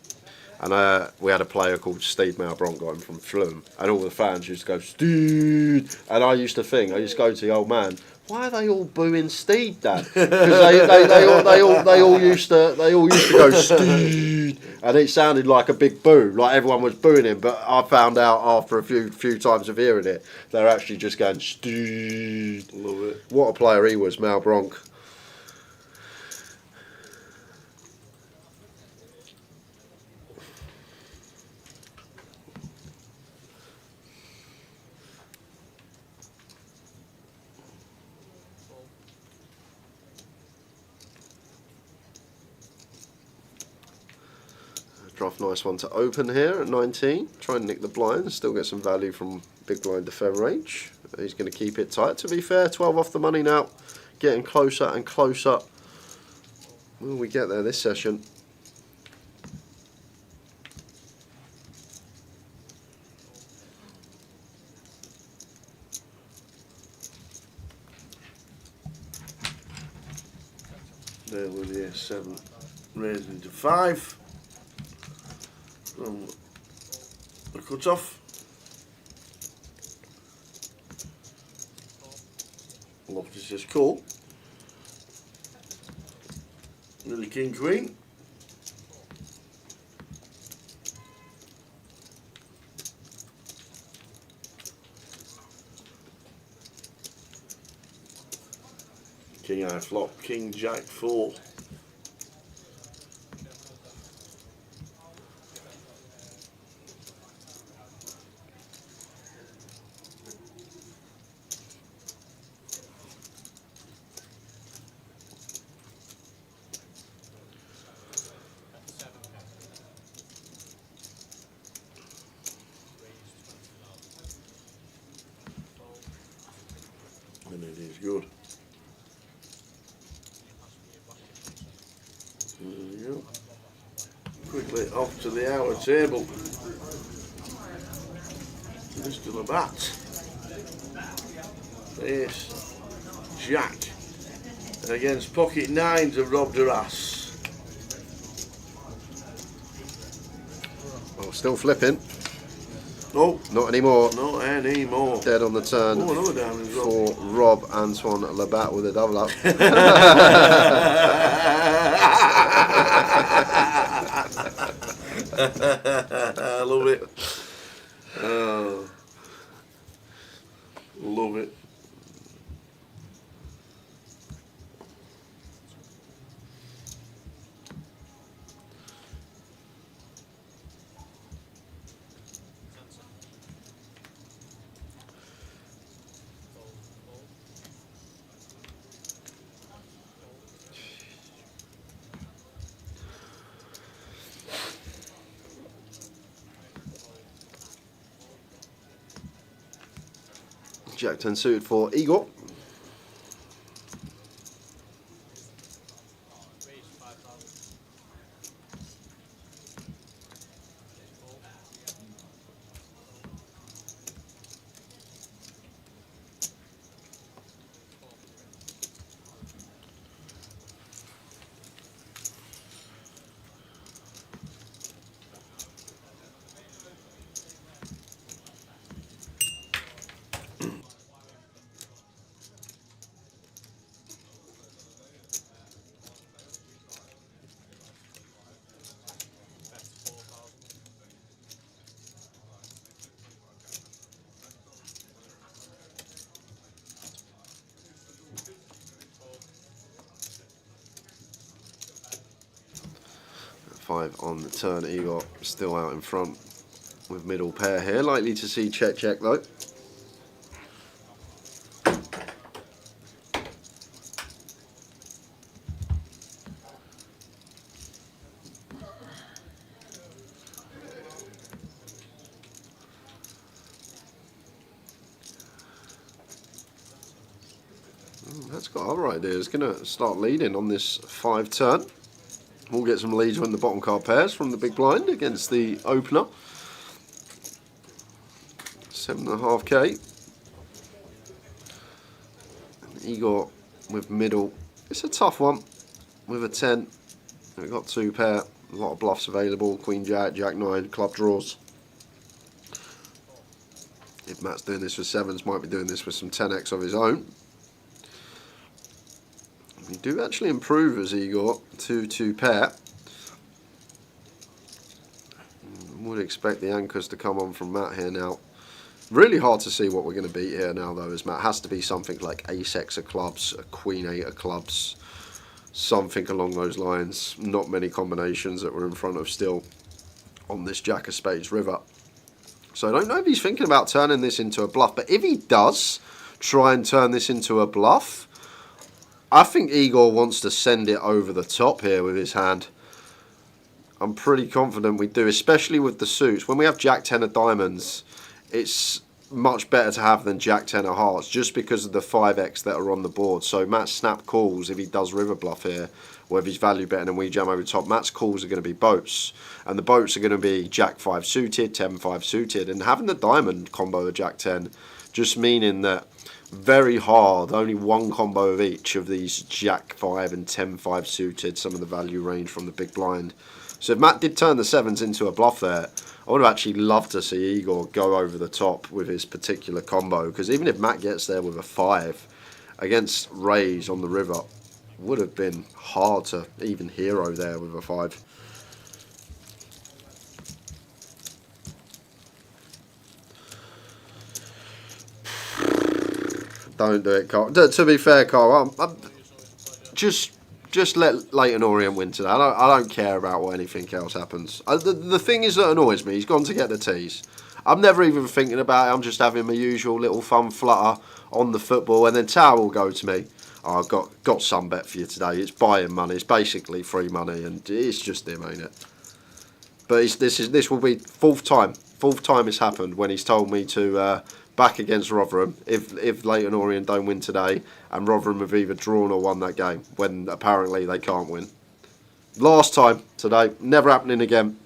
And we had a player called Steed Malbronk, got him from Fulham. And all the fans used to go, Steed! And I used to go to the old man, why are they all booing Steed, Dad? Because they all used to go, Steed! And it sounded like a big boo, like everyone was booing him. But I found out after a few times of hearing it, they're actually just going, Steed! Love it. What a player he was, Malbronk. Ashcroft, nice one to open here at 19. Try and nick the blind, still get some value from big blind DeFevre. He's going to keep it tight. To be fair, 12 off the money now. Getting closer and closer. Will we get there this session? There with the 7 raising to 5 from the cut off. Loftus says cool. Really king queen. King high flop, king jack 4. And it is good. There we go. Quickly off to the outer table. Mr. Labatt. Ace, Jack. Against pocket 9s of Rob Duras. Oh, still flipping. No. Not anymore. Not anymore. Dead on the turn. Oh, another diamond as well. For Rob Antoine Labatt with a double up. I love it. Oh, love it. Jack 10 suited for Igor. Five on the turn. Igor still out in front with middle pair here. Likely to see check though. That's got other ideas. Going to start leading on this 5 turn. We'll get some leads when the bottom card pairs from the big blind against the opener. 7.5k. Igor with middle. It's a tough one with a 10. We've got 2 pair. A lot of bluffs available. Queen Jack, Jack 9, club draws. If Matt's doing this for 7s, might be doing this with some 10x of his own. We do actually improve as Igor to 2 pair. Would expect the anchors to come on from Matt here now. Really hard to see what we're going to beat here now though, as Matt has to be something like ace-x of clubs, a queen 8 of clubs, something along those lines. Not many combinations that we're in front of still on this Jack of Spades river. So I don't know if he's thinking about turning this into a bluff, but if he does try and turn this into a bluff, I think Igor wants to send it over the top here with his hand. I'm pretty confident we do, especially with the suits. When we have Jack 10 of diamonds, it's much better to have than Jack 10 of hearts, just because of the 5x that are on the board. So Matt's snap calls, if he does river bluff here, or if he's value betting and we jam over the top, Matt's calls are going to be boats. And the boats are going to be Jack 5 suited, 10 5 suited. And having the diamond combo of Jack 10, just meaning that very hard, only one combo of each of these Jack 5 and 10 5 suited, some of the value range from the big blind. So if Matt did turn the 7s into a bluff there, I would have actually loved to see Igor go over the top with his particular combo, because even if Matt gets there with a 5 against Rays on the river, would have been hard to even hero there with a 5. Don't do it, Carl. To be fair, Carl, just let Leighton Orient win today. I don't care about what anything else happens. The thing is that annoys me, he's gone to get the tees. I'm never even thinking about it. I'm just having my usual little fun flutter on the football, and then Tower will go to me. Oh, I've got some bet for you today. It's buying money. It's basically free money, and it's just him, ain't it? But this will be fourth time it's happened when he's told me to back against Rotherham if Leighton Orient don't win today, and Rotherham have either drawn or won that game, when apparently they can't win. Last time today, never happening again.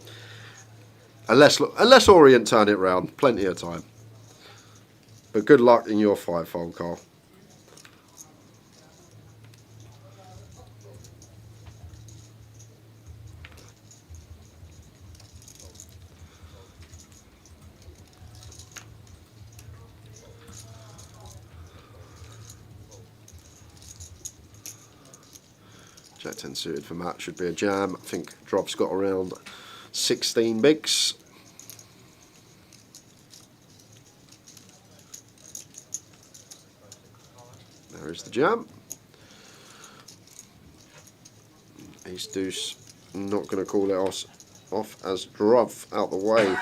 Unless Orient turn it round, plenty of time. But good luck in your 5-fold, Carl. Jack 10 suited for Matt should be a jam. I think drop's got around 16 bigs. There is the jam. Ace deuce, not going to call it off as druv out the way.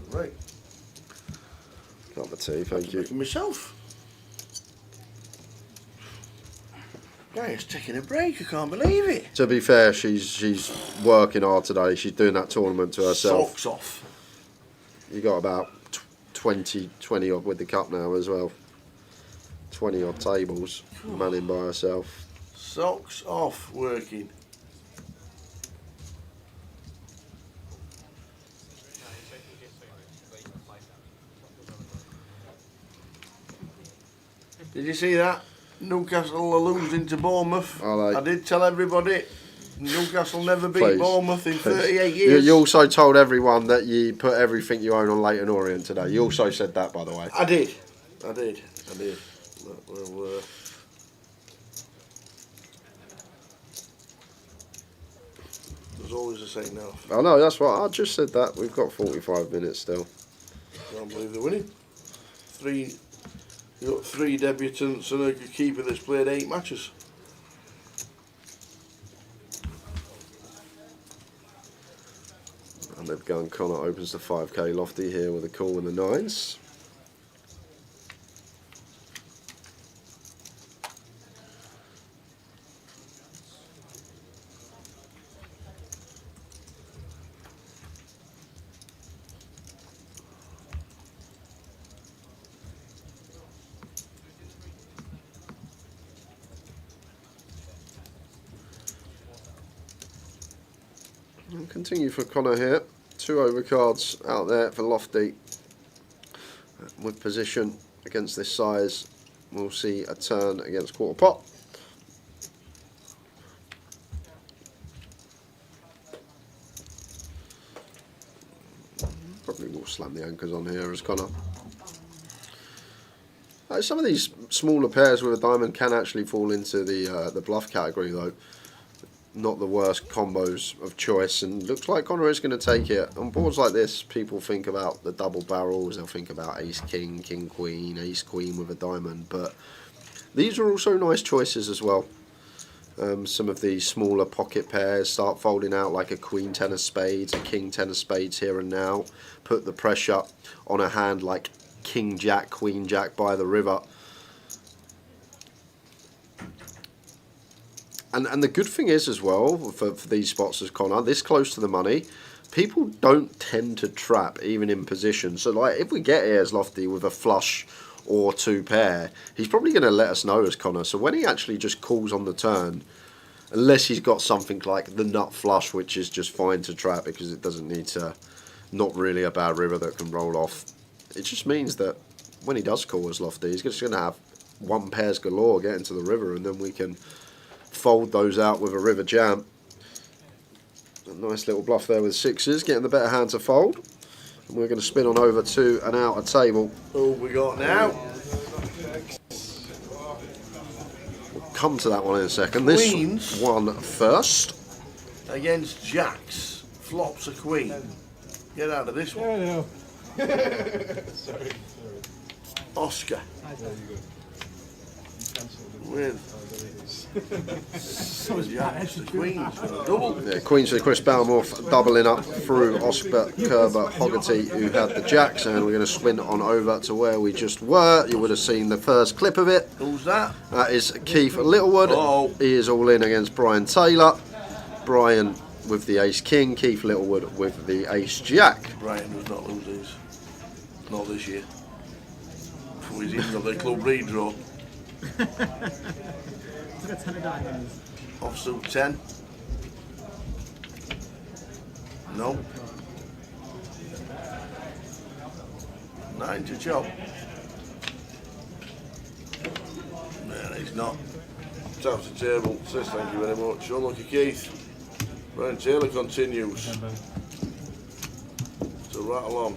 Right. Got the tea, thank you. For myself. Guy's taking a break, I can't believe it. To be fair, she's working hard today. She's doing that tournament to herself. Socks off. You got about 20 odd with the cup now as well. 20 odd tables, manning by herself. Socks off working. Did you see that? Newcastle are losing to Bournemouth. I did tell everybody Newcastle never beat Bournemouth in 38 years. You also told everyone that you put everything you own on Leighton Orient today. You also said that, by the way. I did. Well, there's always a second half. I know, that's what I just said that. We've got 45 minutes still. Can't believe they're winning. You've got 3 debutants and a keeper that's played 8 matches. And they've gone, Connor opens the 5k lofty here with a call in the 9s. And continue for Connor here. 2 overcards out there for Lofty. With position against this size, we'll see a turn against quarter pot. Probably will slam the anchors on here as Connor. Some of these smaller pairs with a diamond can actually fall into the bluff category though. not the worst combos of choice, and looks like Connor is going to take it. On boards like this, people think about the double barrels, they'll think about ace king, king queen, ace queen with a diamond, but these are also nice choices as well. Some of these smaller pocket pairs start folding out, like a queen ten of spades, a king ten of spades here and now, put the pressure on a hand like king jack, queen jack by the river. And the good thing is as well, for these spots as Connor, this close to the money, people don't tend to trap even in position. So like if we get here as Lofty with a flush or two pair, he's probably going to let us know as Connor. So when he actually just calls on the turn, unless he's got something like the nut flush, which is just fine to trap because it doesn't need to, not really a bad river that can roll off. It just means that when he does call as Lofty, he's just going to have one pairs galore get into the river, and then we can fold those out with a river jam. A nice little bluff there with sixes, getting the better hand to fold. And we're going to spin on over to an outer table. Oh, we got now. We'll come to that one in a second. This Queens one first. Against jacks. Flops a queen. Get out of this one. Yeah, I know. Sorry. Oscar. With jacks, the queens, double. Yeah, Queens with Chris Balmorth doubling up through Oscar Kerber Hoggerty, who had the jacks, and we're going to spin on over to where we just were. You would have seen the first clip of it. Who's that? That is Keith Littlewood. Uh-oh. He is all in against Brian Taylor. Brian with the ace king, Keith Littlewood with the ace jack. Brian does not lose these. Not this year. He's even got the club redraw. Offsuit 10. No. 9 to chop. No, he's not. Taps the table. Says thank you very much. Unlucky Keith. Brian Taylor continues to right along.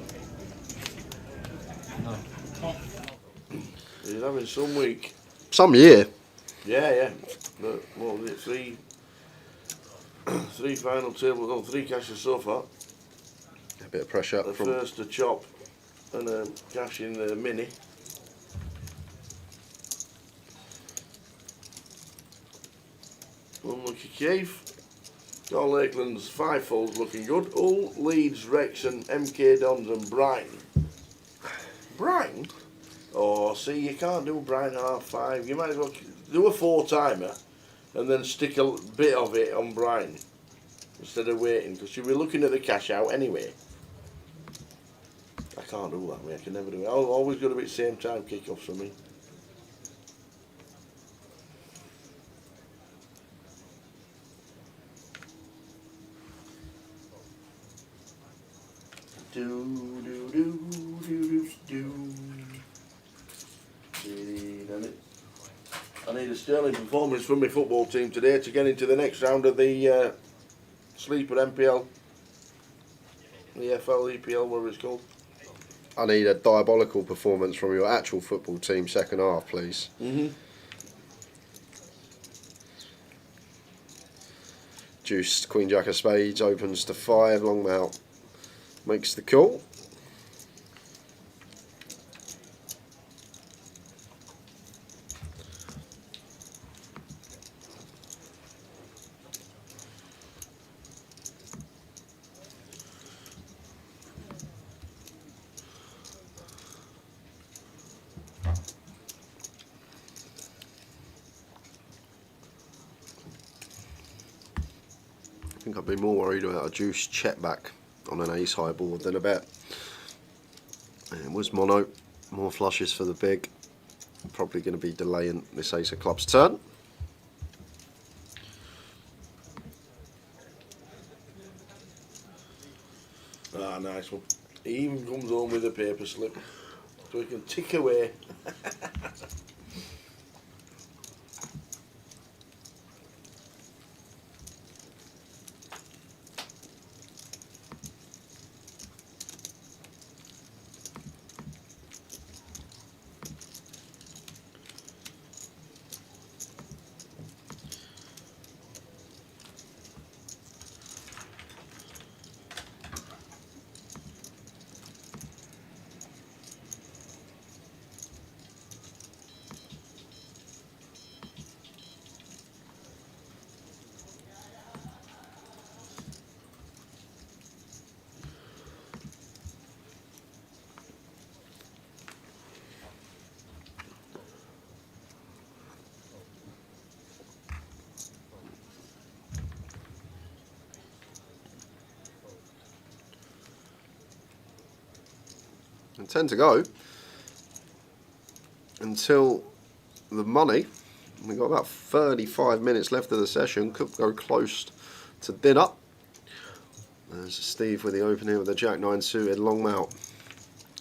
He's having some week. Some year. Yeah. But what was it? Three final tables, no, 3 cashes so far. A bit of pressure The from first to chop and a cash in the mini. Unlucky Keith. Carl Lakeland's 5 folds looking good. Hull, Leeds, Wrexham, MK Dons and Brighton. Brighton? Oh, see, you can't do Brighton half-5. You might as well do a 4-timer and then stick a bit of it on Brighton instead of waiting, because you'll be looking at the cash out anyway. I can't do that, mate. I can never do it. I've always got to be same time kickoffs for me. I need a sterling performance from my football team today to get into the next round of the sleeper MPL, EFL, EPL, whatever it's called. I need a diabolical performance from your actual football team second half, please. Juiced Queen Jack of Spades opens to 5. Longmount makes the call. I think I'd be more worried about a juice check back on an ace high board than a bet. And it was mono, more flushes for the big. Probably going to be delaying this ace of clubs turn. Ah, nice one. He even comes home with a paper slip so he can tick away. intend to go until the money. We've got about 35 minutes left of the session. Could go close to dinner. There's Steve with the open here with the Jack 9 suited Longmount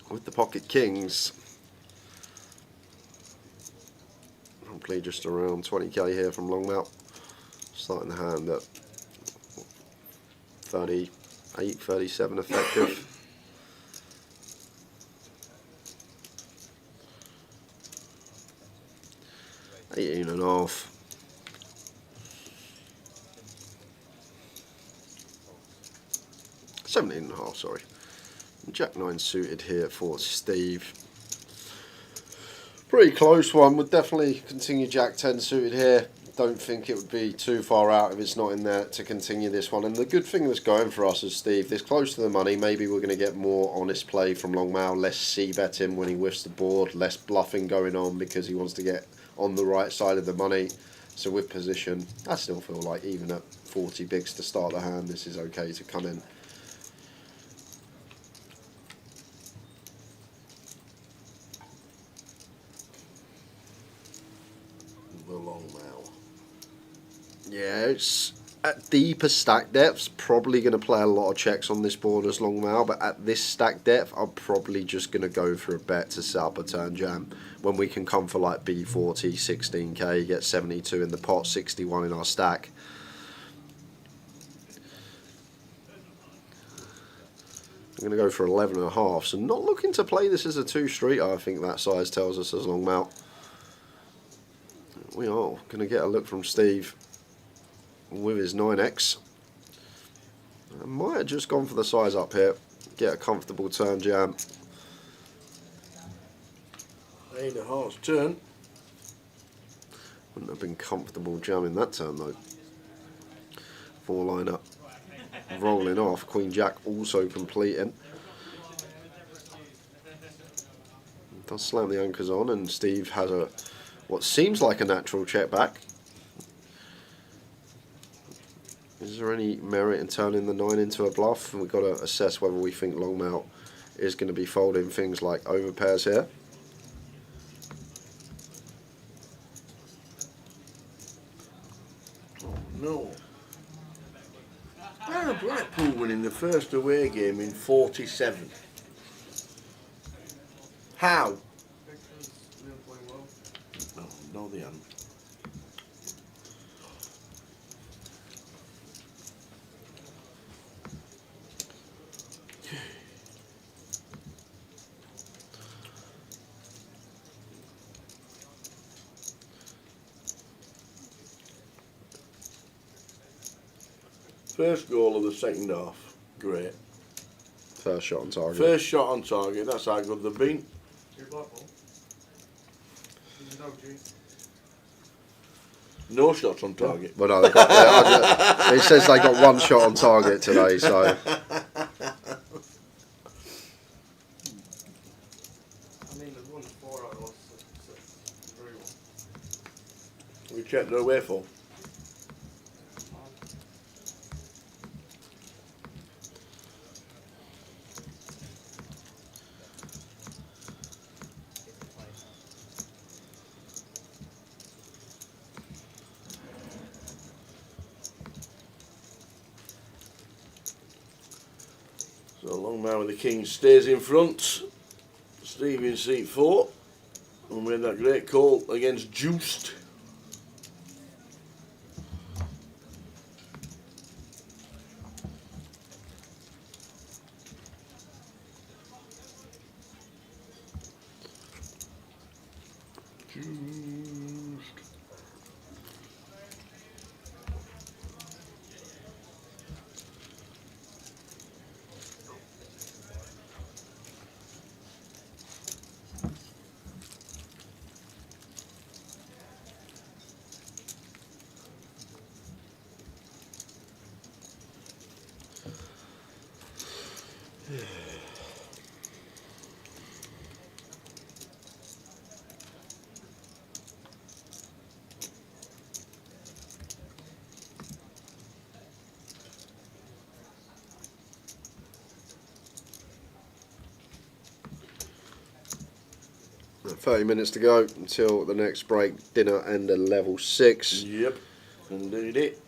with the pocket kings. Probably just around 20k here from Longmount. Starting the hand at 38, 37 effective. $18.5. $17.5, sorry. Jack 9 suited here for Steve. Pretty close one. Would definitely continue Jack 10 suited here. Don't think it would be too far out if it's not in there to continue this one. And the good thing that's going for us is Steve, this close to the money, maybe we're going to get more honest play from Longmount, less c-betting when he whiffs the board, less bluffing going on because he wants to get on the right side of the money. So with position, I still feel like even at 40 bigs to start the hand, this is okay to come in. The Longmount. Yeah, it's at deeper stack depths, probably going to play a lot of checks on this board as Longmount, but at this stack depth, I'm probably just going to go for a bet to set up a turn jam when we can come for like B40, 16k, get 72 in the pot, 61 in our stack. I'm going to go for 11.5, so not looking to play this as a 2-streeter, I think that size tells us as Longmount. We are going to get a look from Steve with his 9x. I might have just gone for the size up here, get a comfortable turn jam. 8.5 turn. Wouldn't have been comfortable jamming that turn though. 4-liner rolling off, Queen Jack also completing. Does slam the anchors on, and Steve has a what seems like a natural check back. Is there any merit in turning the 9 into a bluff? And we've got to assess whether we think Longmount is going to be folding things like overpairs here. No. Barra Blackpool winning the first away game in 47. How? No, they haven't. First goal of the second half. Great. First shot on target. First shot on target. That's how good they've been. No shots on target. Well, no, they got, it says they got 1 shot on target today, so. I mean, there's 1 4 out of us, so very well. We checked their way for. So Longmount with the king stays in front. Steve in seat 4. And made that great call against Juiced. 30 minutes to go until the next break. Dinner and a level 6. Yep. Indeed it.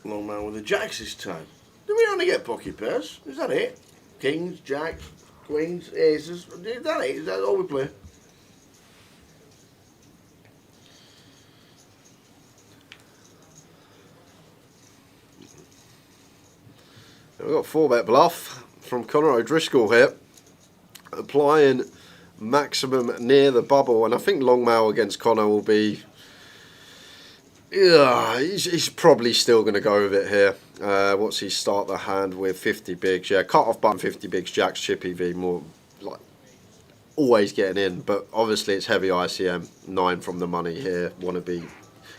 Long man with the jacks this time. Do we only get pocket pairs? Is that it? Kings, jacks, queens, aces. Is that it? Is that all we play? We've got 4-bet bluff from Conor O'Driscoll here, applying maximum near the bubble, and I think long mail against Conor will be. Yeah, he's probably still going to go with it here. What's he start the hand with? 50 bigs. Yeah, cut off button 50 bigs. Jacks, chippy V, more like always getting in, but obviously it's heavy ICM. 9 from the money here. Want to be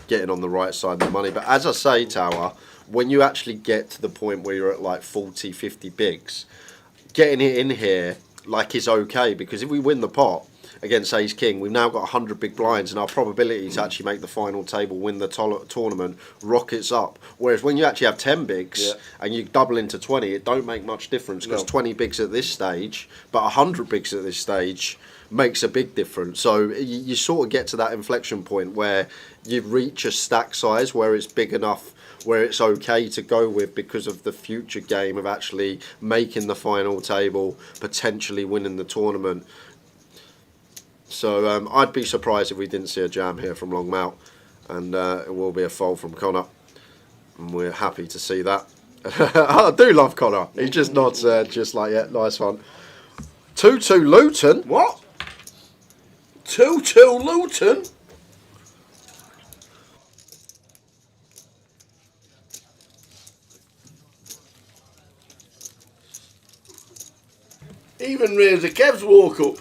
getting on the right side of the money, but as I say, Tower, when you actually get to the point where you're at like 40, 50 bigs, getting it in here like is okay, because if we win the pot against Ace King, we've now got 100 big blinds, and our probability to actually make the final table, win the tournament, rockets up. Whereas when you actually have 10 bigs and you double into 20, it don't make much difference, because 20 bigs at this stage, but 100 bigs at this stage makes a big difference. So you sort of get to that inflection point where you reach a stack size where it's big enough, where it's okay to go with, because of the future game of actually making the final table, potentially winning the tournament. So I'd be surprised if we didn't see a jam here from Long Mount, and it will be a fold from Conor, and we're happy to see that. I do love Conor. He just nods just like, yeah, nice one. 2-2 Luton. What? 2-2 Luton? Even Razor Kev's woke up.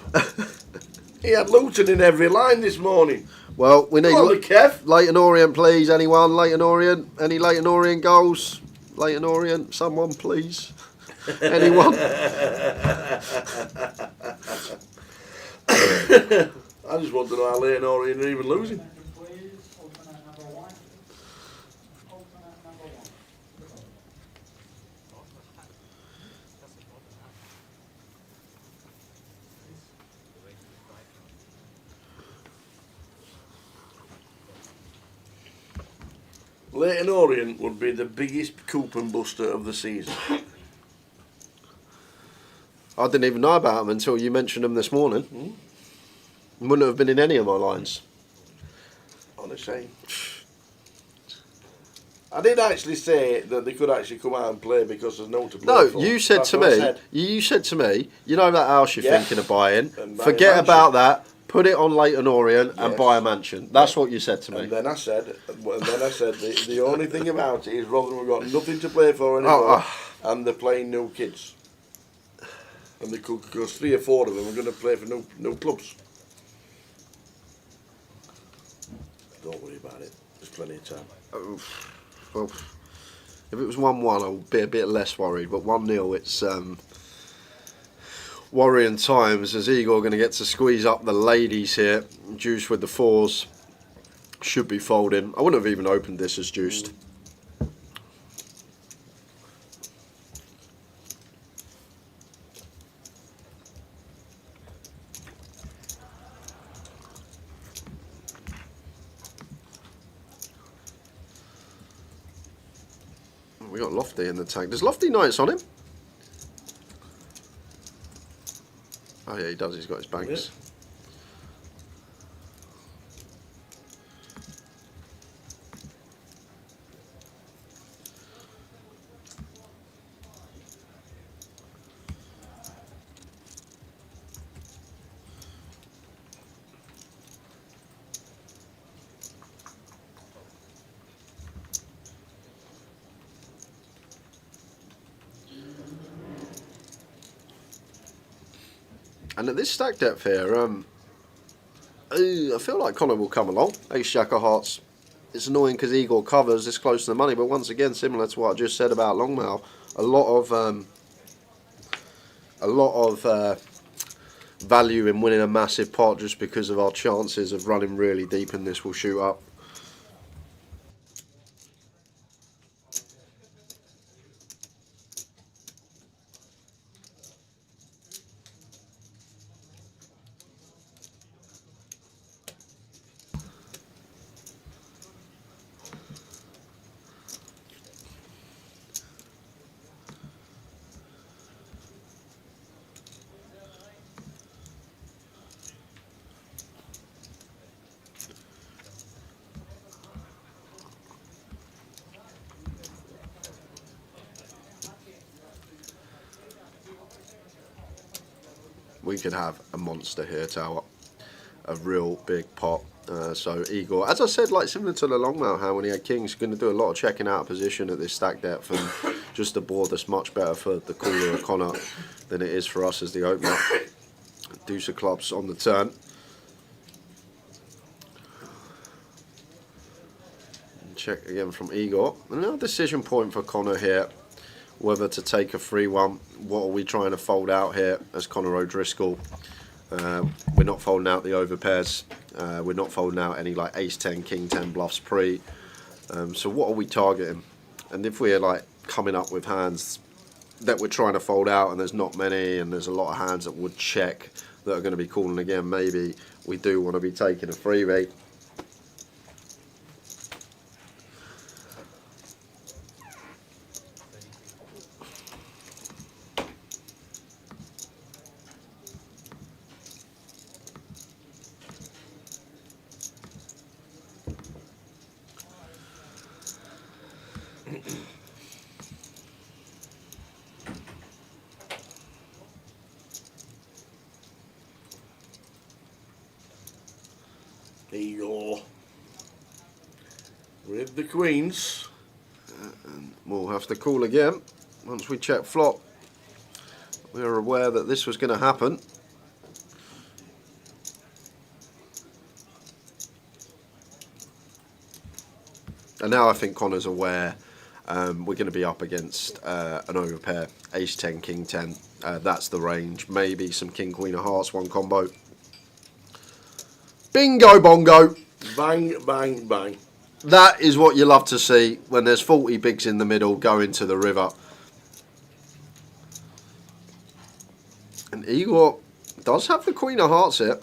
He had Luton in every line this morning. Well, we need Kev. Leighton Orient, please. Anyone? Leighton Orient? Any Leighton Orient goals? Leighton Orient, someone, please. Anyone? I just want to know how Leighton Orient are even losing. Leighton Orient would be the biggest coupon buster of the season. I didn't even know about them until you mentioned them this morning. Wouldn't have been in any of my lines. Honestly. I did actually say that they could actually come out and play because there's no to play No, for. you said That's to what I me, said. you said to me, you know that house you're Yeah. thinking of buying, And buy forget a mansion. about that, put it on Leighton Orient and Yes. buy a mansion. That's what you said to me. And then I said the only thing about it is Rotherham have got nothing to play for anymore, and they're playing no kids. And they could, because 3 or 4 of them are going to play for no clubs. Don't worry about it. There's plenty of time. Well, if it was 1-1, I would be a bit less worried. But 1-0, it's worrying times. As Igor going to get to squeeze up the ladies here. Juice with the 4s should be folding. I wouldn't have even opened this as juiced. We got Lofty in the tank. Does Lofty Knights on him? Oh yeah, he does. He's got his banks. And at this stack depth here, I feel like Connor will come along. Ace Jack of Hearts. It's annoying because Igor covers this close to the money, but once again, similar to what I just said about Longmail, a lot of value in winning a massive pot just because of our chances of running really deep in this will shoot up. We could have a monster here, Tower. A real big pot. So Igor, as I said, like similar to the Longmail hand when he had kings, going to do a lot of checking out of position at this stack depth, and just the board that's much better for the caller of Connor than it is for us as the opener. Deuce of clubs on the turn. Check again from Igor. And now decision point for Connor here. Whether to take a 3-1. What are we trying to fold out here as Connor O'Driscoll? We're not folding out the overpairs. We're not folding out any like ace 10, king 10 bluffs pre. So what are we targeting? And if we're like coming up with hands that we're trying to fold out and there's not many and there's a lot of hands that would check that are going to be calling again, maybe we do want to be taking a freebie. Igor with the queens. And we'll have to call again once we check flop. We were aware that this was going to happen. And now I think Connor's aware we're going to be up against an overpair, ace 10, king 10. That's the range. Maybe some king queen of hearts, one combo. Bingo bongo. Bang, bang, bang. That is what you love to see when there's 40 bigs in the middle going to the river. And Igor does have the queen of hearts here.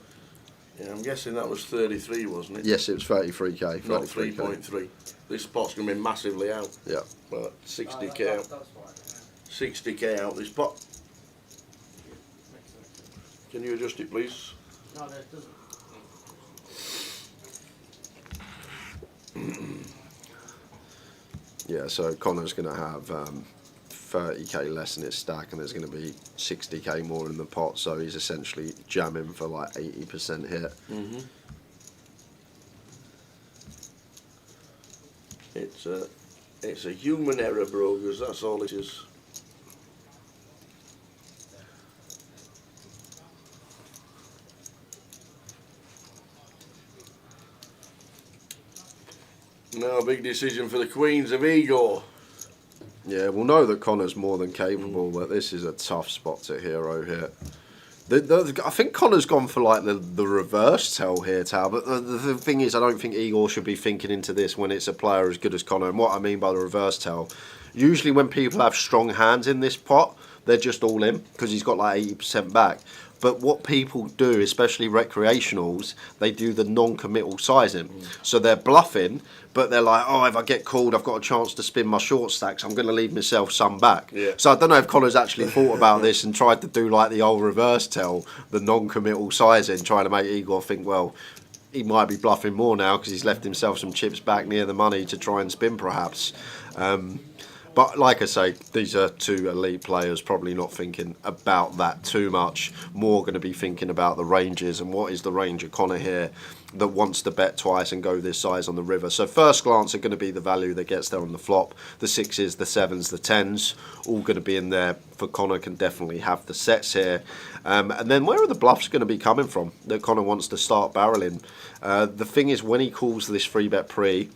Yeah, I'm guessing that was 33, wasn't it? Yes, it was 33k. Not 3.3. This spot's going to be massively out. Yeah. But 60k out. 60k out this pot. Can you adjust it, please? No, that doesn't. Yeah, so Connor's going to have 30k less in his stack and there's going to be 60k more in the pot, so he's essentially jamming for like 80% hit. It's a human error, brokers, that's all it is. Now a big decision for the queens of Igor. Yeah, we'll know that Connor's more than capable, but this is a tough spot to hero here. I think Connor's gone for like the reverse tell here, Tal, but the thing is I don't think Igor should be thinking into this when it's a player as good as Connor. And what I mean by the reverse tell, usually when people have strong hands in this pot, they're just all in because he's got like 80% back. But what people do, especially recreationals, they do the non-committal sizing. So they're bluffing, but they're like, oh, if I get called, I've got a chance to spin my short stacks. I'm going to leave myself some back. Yeah. So I don't know if Connor's actually thought about this and tried to do like the old reverse tell, the non-committal sizing, trying to make Igor think, well, he might be bluffing more now because he's left himself some chips back near the money to try and spin perhaps. But like I say, these are two elite players, probably not thinking about that too much. More going to be thinking about the ranges and what is the range of Connor here that wants to bet twice and go this size on the river. So first glance are going to be the value that gets there on the flop. The 6s, the 7s, the 10s, all going to be in there for Connor. Can definitely have the sets here. And then where are the bluffs going to be coming from that Connor wants to start barreling? The thing is, when he calls this 3-bet pre,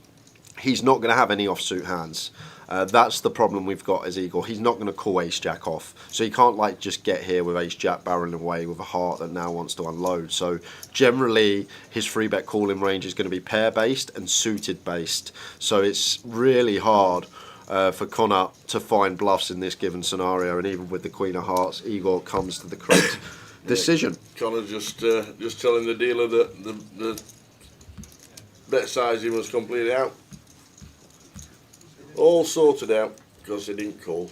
he's not going to have any offsuit hands. That's the problem we've got as Igor. He's not going to call ace-jack off. So he can't like just get here with ace-jack barreling away with a heart that now wants to unload. So generally his 3-bet calling range is going to be pair-based and suited-based. So it's really hard for Connor to find bluffs in this given scenario. And even with the Queen of Hearts, Igor comes to the correct decision. Connor just telling the dealer that the bet sizing was completely out. All sorted out because he didn't call.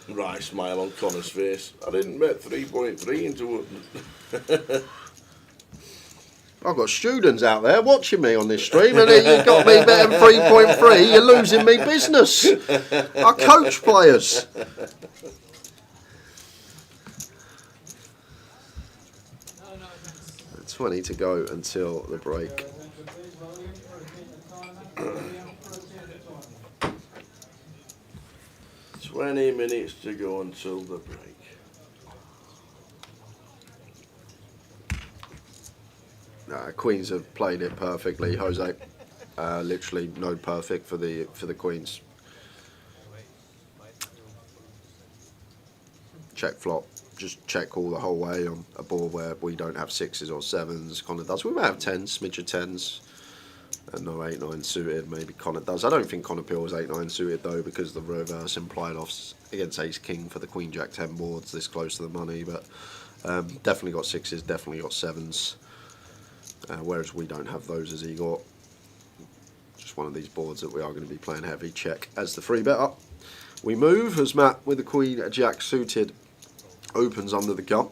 Right smile on Connor's face. I didn't bet 3.3 into it. I've got students out there watching me on this stream, and you've got me betting 3.3. You're losing me business. I coach players. 20 to go until the break. "20 minutes to go until the break." Queens have played it perfectly, Jose. Literally no perfect for the Queens. Check flop. Just check all the whole way on a board where we don't have 6s or 7s. Connor does. We might have 10s, smidge of 10s. And no 8-9 suited. Maybe Connor does. I don't think Connor Peel's 8-9 suited though, because the reverse implied offs against Ace-King for the Queen Jack 10 boards this close to the money. But definitely got 6s, definitely got 7s. Whereas we don't have those as Igor. Just one of these boards that we are going to be playing heavy. Check as the 3-bet up. We move as Matt with the Queen Jack suited opens under the gun.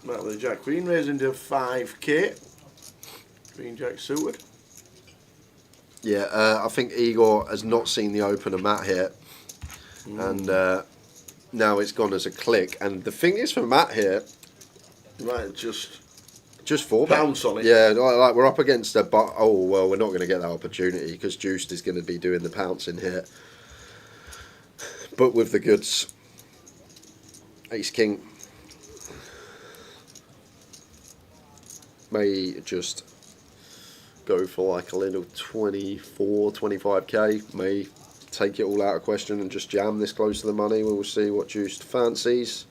Matt with the Jack Queen raising to 5k. Queen Jack suited. Yeah, I think Igor has not seen the opener Matt here. And now it's gone as a click. And the thing is for Matt here, Right, just 4 pounce on it. Yeah, like we're up against a, but oh well, we're not going to get that opportunity because Juiced is going to be doing the pouncing here. But with the goods, Ace King may just go for like a little 24, 25k. May take it all out of question and just jam this close to the money. We will see what Juiced fancies.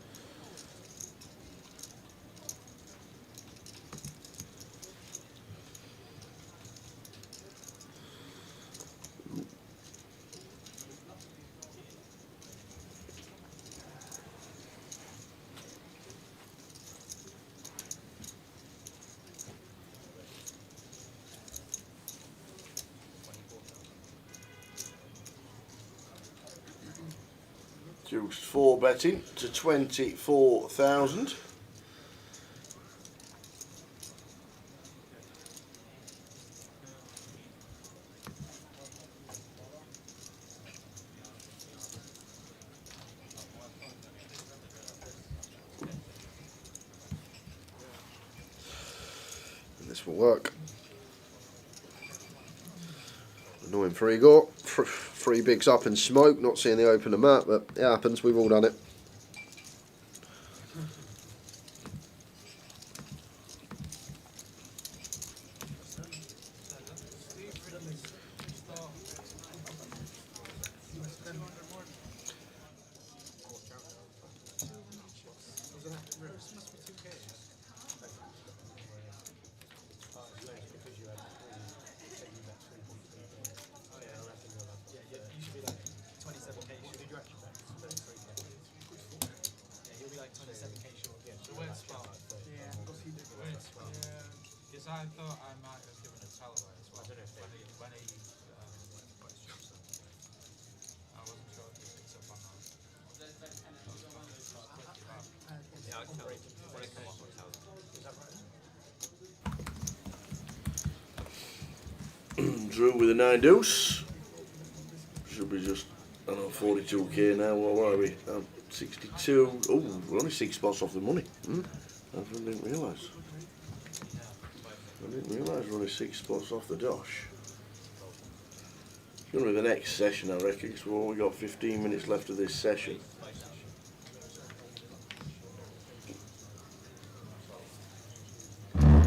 reduced 4 betting to 24,000. This will work. Annoying for Igor. 3 bigs up in smoke, not seeing the open the map, but it happens, we've all done it. Because I thought I might have given a tell away as well. When he put his chips in. I wasn't sure if he picked up on that. Yeah, I tell when I come off, I tell them. Drew with a 9 deuce. Should be just, I don't know, 42k now. What are we? 62. Oh, we're only 6 spots off the money. I didn't realise. We're only 6 spots off the dosh. It's going to be the next session, I reckon, because we've only got 15 minutes left of this session.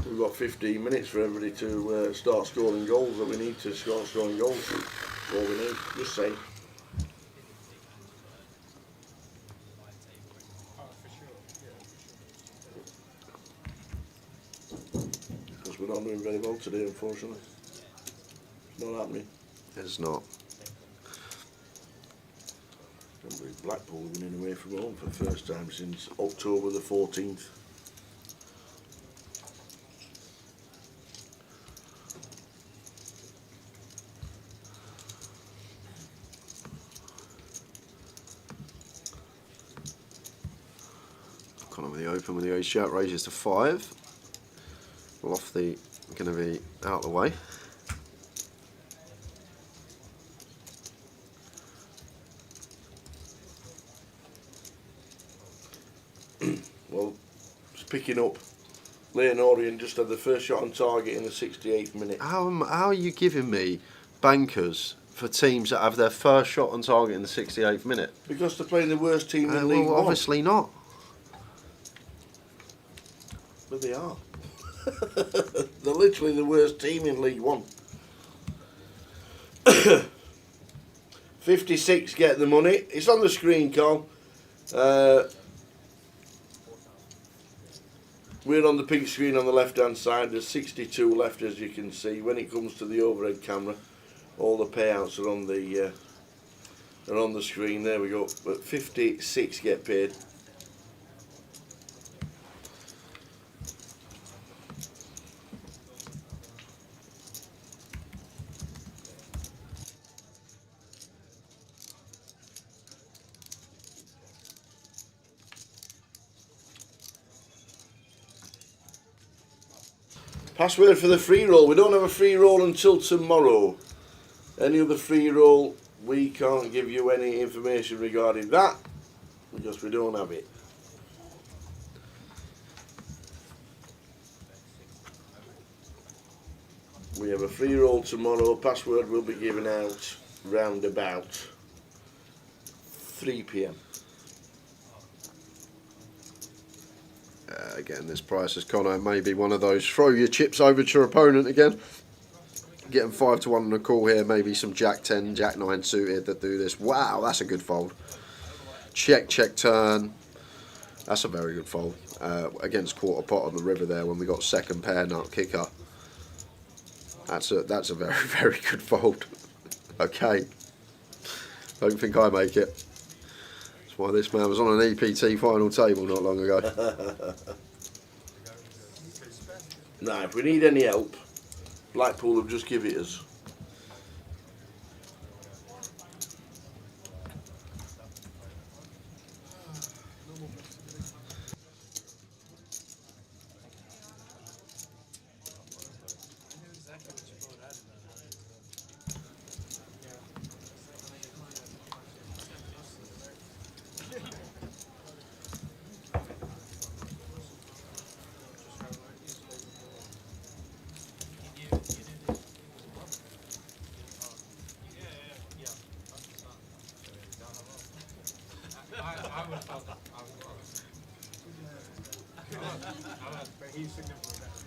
We've got 15 minutes for everybody to start scoring goals that we need to start scoring goals. That's all we need. Just saying. Because we're not doing very well today, unfortunately. It's not happening. It's not. Blackpool winning away from home for the first time since October the 14th. Connor with the open with the ace jack raises to 5. Lofty going to be out of the way. Well, it's picking up. Leonorian just had the first shot on target in the 68th minute. How are you giving me bankers for teams that have their first shot on target in the 68th minute? Because they're playing the worst team in League One. Obviously not. But they are. They're literally the worst team in League One. 56 get the money. It's on the screen, Carl. We're on the pink screen on the left hand side. There's 62 left, as you can see. When it comes to the overhead camera, all the payouts are on the screen. There we go. But 56 get paid. Password for the free roll. We don't have a free roll until tomorrow. Any other free roll, we can't give you any information regarding that because we don't have it. We have a free roll tomorrow. Password will be given out round about 3 PM. Again, this price is Connor may be one of those throw your chips over to your opponent again. Getting 5 to 1 on the call here. Maybe some Jack 10, Jack 9 suited that do this. Wow, that's a good fold. Check, check, turn. That's a very good fold. Against quarter pot on the river there when we got second pair nut kicker. That's a very, very good fold. Okay. Don't think I make it. That's why this man was on an EPT final table not long ago. Now, if we need any help, Blackpool have just give it us. I would have felt that. I would but he's significantly better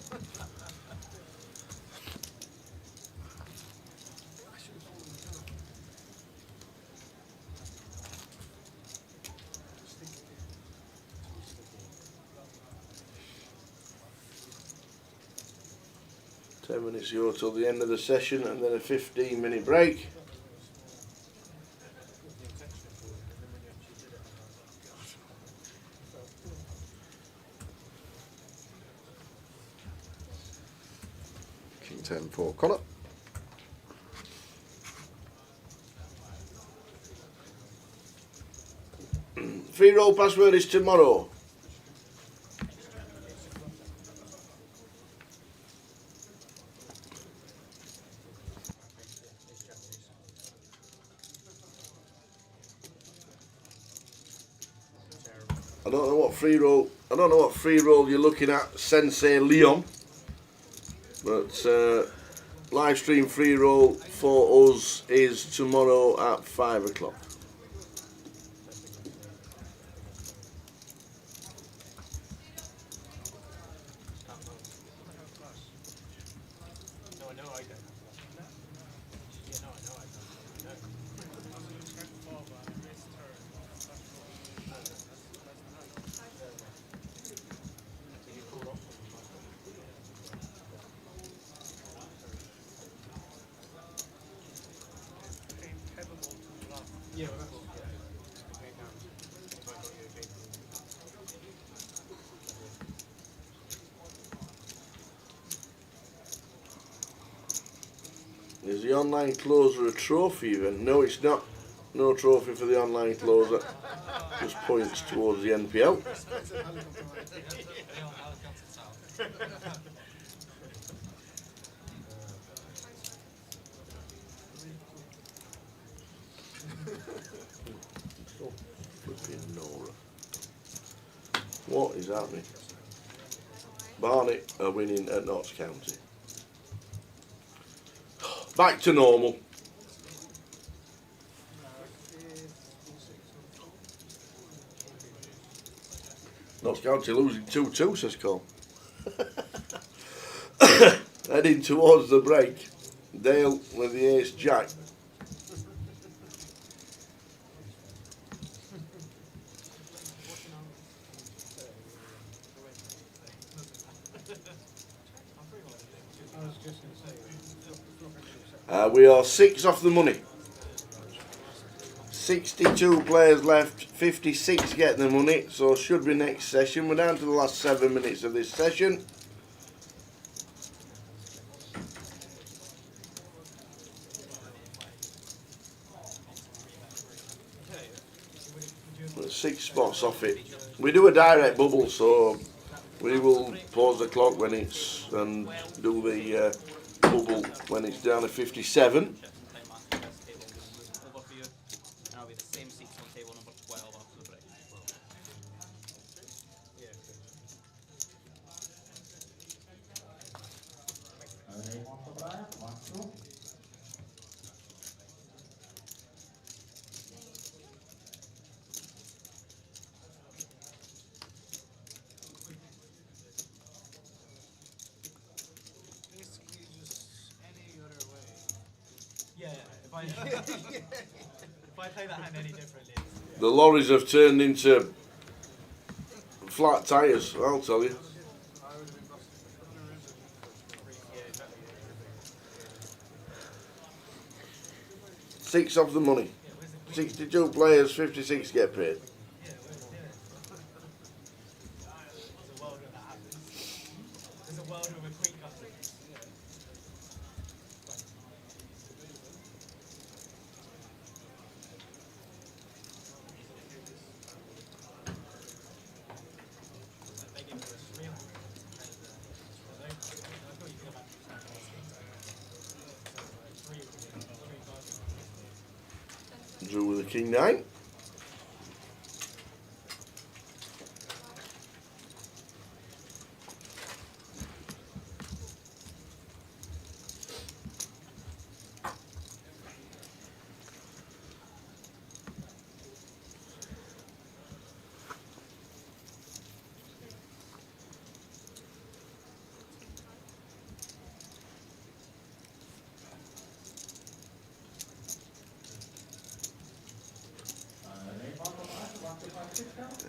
than Ten minutes to go till the end of the session, and then a 15-minute break. King 10 for Connor. Free roll password is tomorrow. I don't know what free roll. I don't know what free roll you're looking at, Sensei Leon. But live stream free roll for us is tomorrow at 5 o'clock. No, I know I don't. Yeah, no, I know I don't. Yeah, well, that's Is the online closer a trophy event? No, it's not. No trophy for the online closer. Just points towards the NPL. Flipping Nora. What is happening? Barnet are winning at Notts County. Back to normal. Notts County losing 2-2, says Cole. Heading towards the break. Dale with the ace jack. We are 6 off the money. 62 players left, 56 get the money, so should be next session. We're down to the last 7 minutes of this session. We're 6 spots off it. We do a direct bubble, so we will pause the clock when it's and do the bubble when it's down to 57. yeah, if I play that hand any differently. The lorries have turned into flat tyres, I'll tell you. Six of the money. 62 players, 56 get paid. There's a world with a quick couple. Drew with a king 9.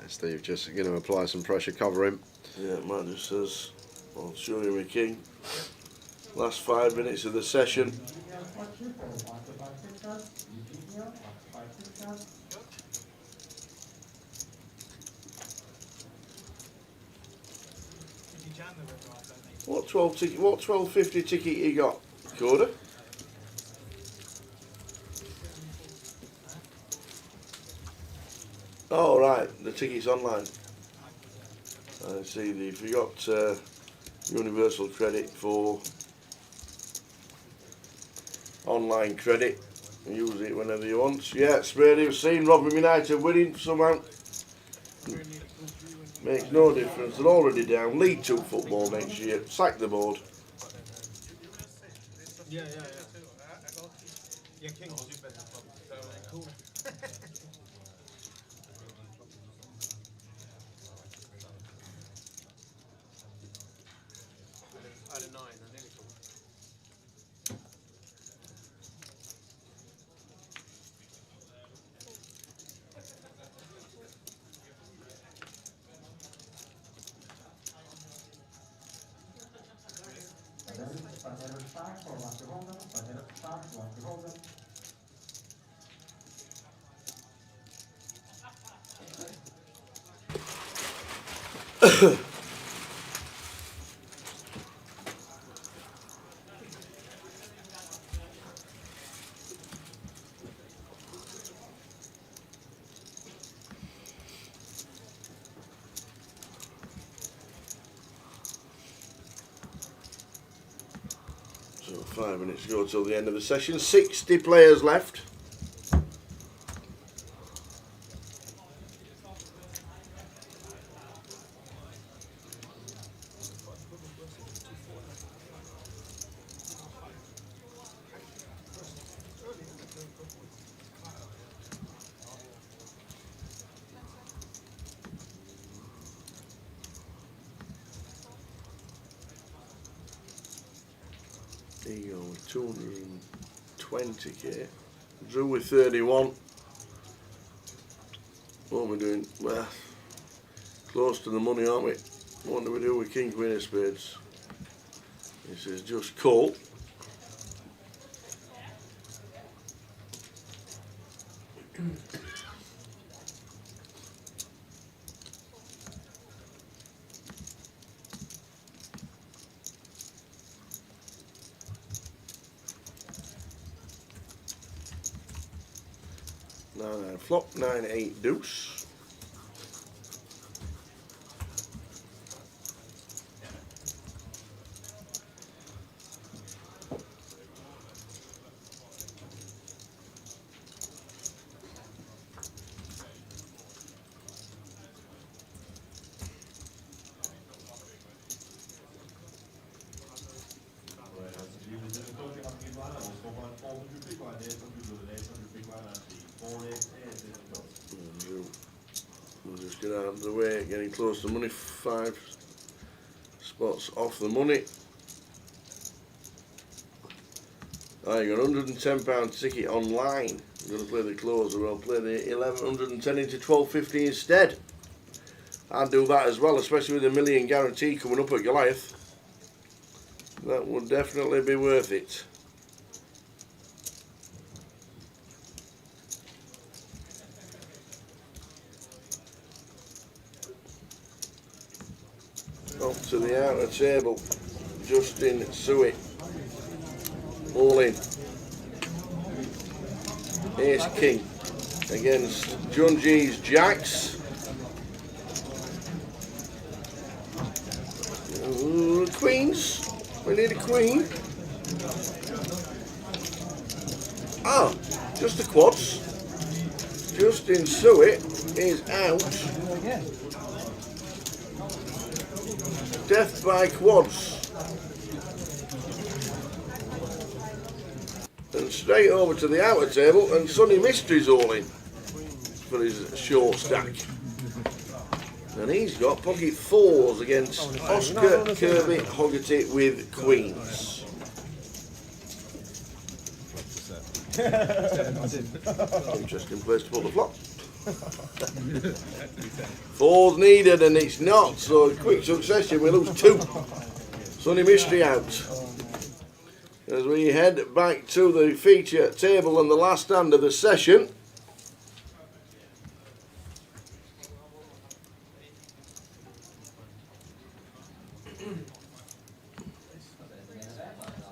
Steve just going to apply some pressure, cover him. Yeah, Matt just says, I'll show you my king. Last 5 minutes of the session. What 12 ticket? What 12.50 ticket you got, Coda? Oh right, the ticket's online. I see. If you got universal credit for online credit, use it whenever you want. Yeah, Spady, I've seen Rotherham United winning somehow. Makes no difference. They're already down. League 2 football next year. Sack the board. Yeah. Yeah, King. Cool. I had a 9, I nearly called. So 5 minutes to go till the end of the session. 60 players left. There you go, with 220k. Drew with 31. What are we doing? Well, close to the money, aren't we? What do we do with King, Queen of Spades? This is just call. Nine flop, 9-8 deuce. We'll just get out of the way, getting close to money. 5 spots off the money. Oh, you got £110 ticket online. You're going to play the closer. Well, play the 1110 into 12.50 instead. I'd do that as well, especially with a million guarantee coming up at Goliath. That would definitely be worth it. Up to the outer table, Justin Suet, all in. Ace King against John G's Jacks. Queens, we need a queen. Ah, just the quads. Justin Suet is out. Death by quads. And straight over to the outer table, and Sonny Mystery's all in for his short stack. And he's got pocket 4s against Oscar Kirby Hoggerty with queens. Interesting place to put the flop. Four's needed and it's not, so a quick succession, we lose 2. Sunny Mystery out. As we head back to the feature table and the last hand of the session.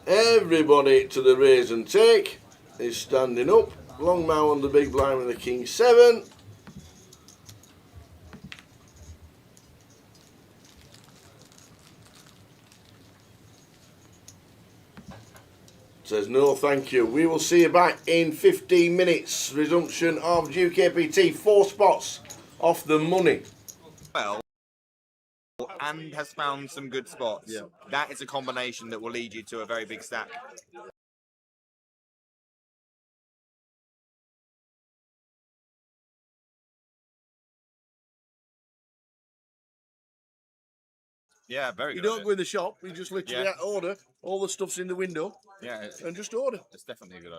Everybody to the raise and take is standing up. Longmouth on the big blind with the King 7. Says no thank you. We will see you back in 15 minutes. Resumption of GUKPT. 4 spots off the money. Well, and has found some good spots. Yeah. That is a combination that will lead you to a very big stack. Yeah, very You good. don't go in the shop, you just literally order, all the stuff's in the window, and just order. It's definitely a good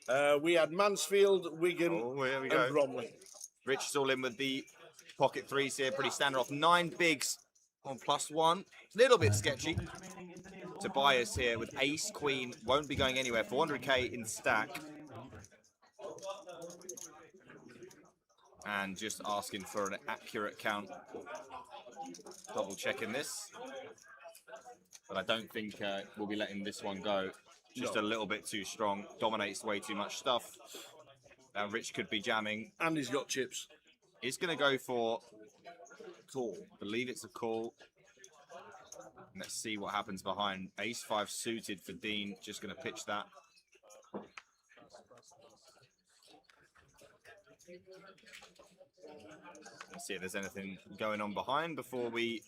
idea. We had Mansfield, Wigan, Here we and go. Bromley. Rich is all in with the pocket 3s here, pretty standard off. 9 bigs on +1. Little bit sketchy. Tobias here with ace, queen, won't be going anywhere. 400k in stack. And just asking for an accurate count. Double checking this. But I don't think we'll be letting this one go. Just a little bit too strong. Dominates way too much stuff. Now Rich could be jamming. And he's got chips. He's going to go for call. Believe it's a call. Let's see what happens behind. Ace 5 suited for Dean. Just going to pitch that. Let's see if there's anything going on behind before we...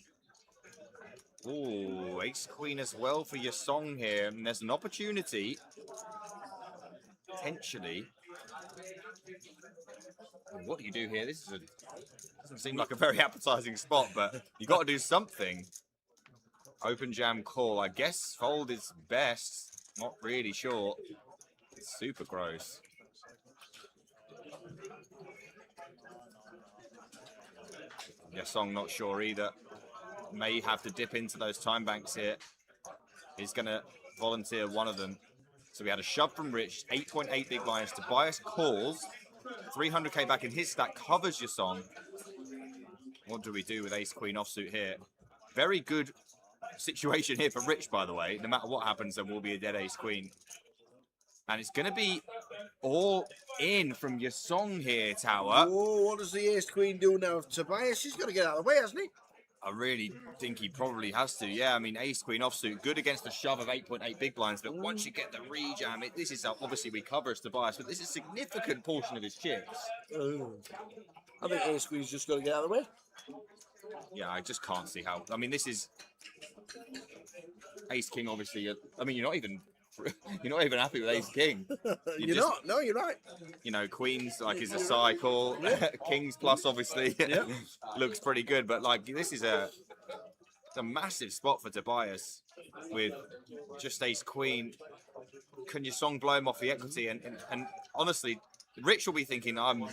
Ooh, ace queen as well for your song here. And there's an opportunity, potentially. What do you do here? This is doesn't seem like a very appetizing spot, but you got to do something. Open jam call. I guess fold is best. Not really sure. It's super gross. Your song not sure either. May have to dip into those time banks here. He's going to volunteer one of them. So we had a shove from Rich, 8.8 big blinds. Tobias calls, 300k back in his stack, covers your song. What do we do with ace queen offsuit here? Very good situation here for Rich, by the way. No matter what happens, there will be a dead ace queen. And it's going to be all in from your song here, Tower. Oh, what does the ace queen do now? Tobias, he's got to get out of the way, hasn't he? I really think he probably has to. Yeah, I mean, ace queen offsuit, good against the shove of 8.8 big blinds, but once you get the rejam, this is obviously we cover as Tobias, but this is a significant portion of his chips. I think ace queen's just got to get out of the way. Yeah, I just can't see how. I mean, this is ace king. Obviously, I mean, you're not even happy with ace king. You're not. No, you're right. You know, queens like is a cycle. Kings plus obviously looks pretty good, but like this is a massive spot for Tobias with just ace queen. Can your song blow him off the equity? And honestly, Rich will be thinking I'm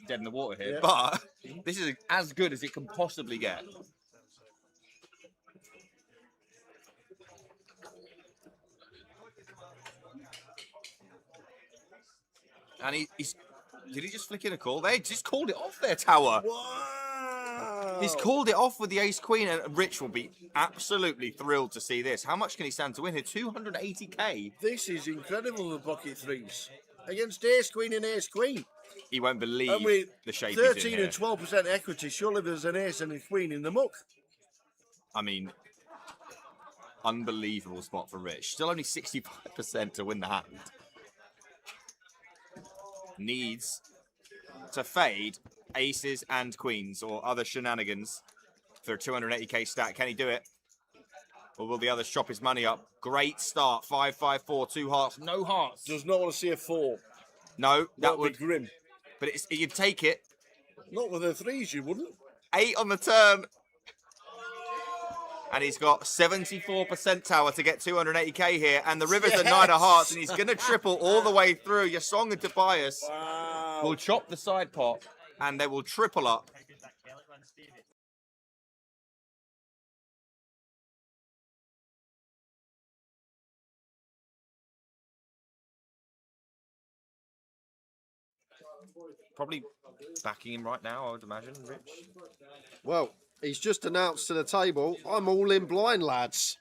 dead in the water here, but this is as good as it can possibly get. And did he just flick in a call? They just called it off there, Tower. Wow. He's called it off with the ace queen, and Rich will be absolutely thrilled to see this. How much can he stand to win here? 280k. This is incredible, the pocket 3s. Against ace queen and ace queen. He won't believe the shape 13 he's in here. and 12% equity. Surely there's an ace and a queen in the muck. I mean, unbelievable spot for Rich. Still only 65% to win the hand. Needs to fade aces and queens or other shenanigans for a 280k stack. Can he do it? Or will the others chop his money up? Great start. 5, 5, 4, 2 hearts. No hearts. Does not want to see a 4. No, that would be grim. But you'd take it. Not with the 3s, you wouldn't. 8 on the turn. And he's got 74% Tower to get 280k here. And the river's a 9 of hearts. And he's going to triple all the way through. Your song and Tobias. Wow. will chop the side pot, and they will triple up. Probably backing him right now, I would imagine, Rich. Well, he's just announced to the table, I'm all in blind, lads.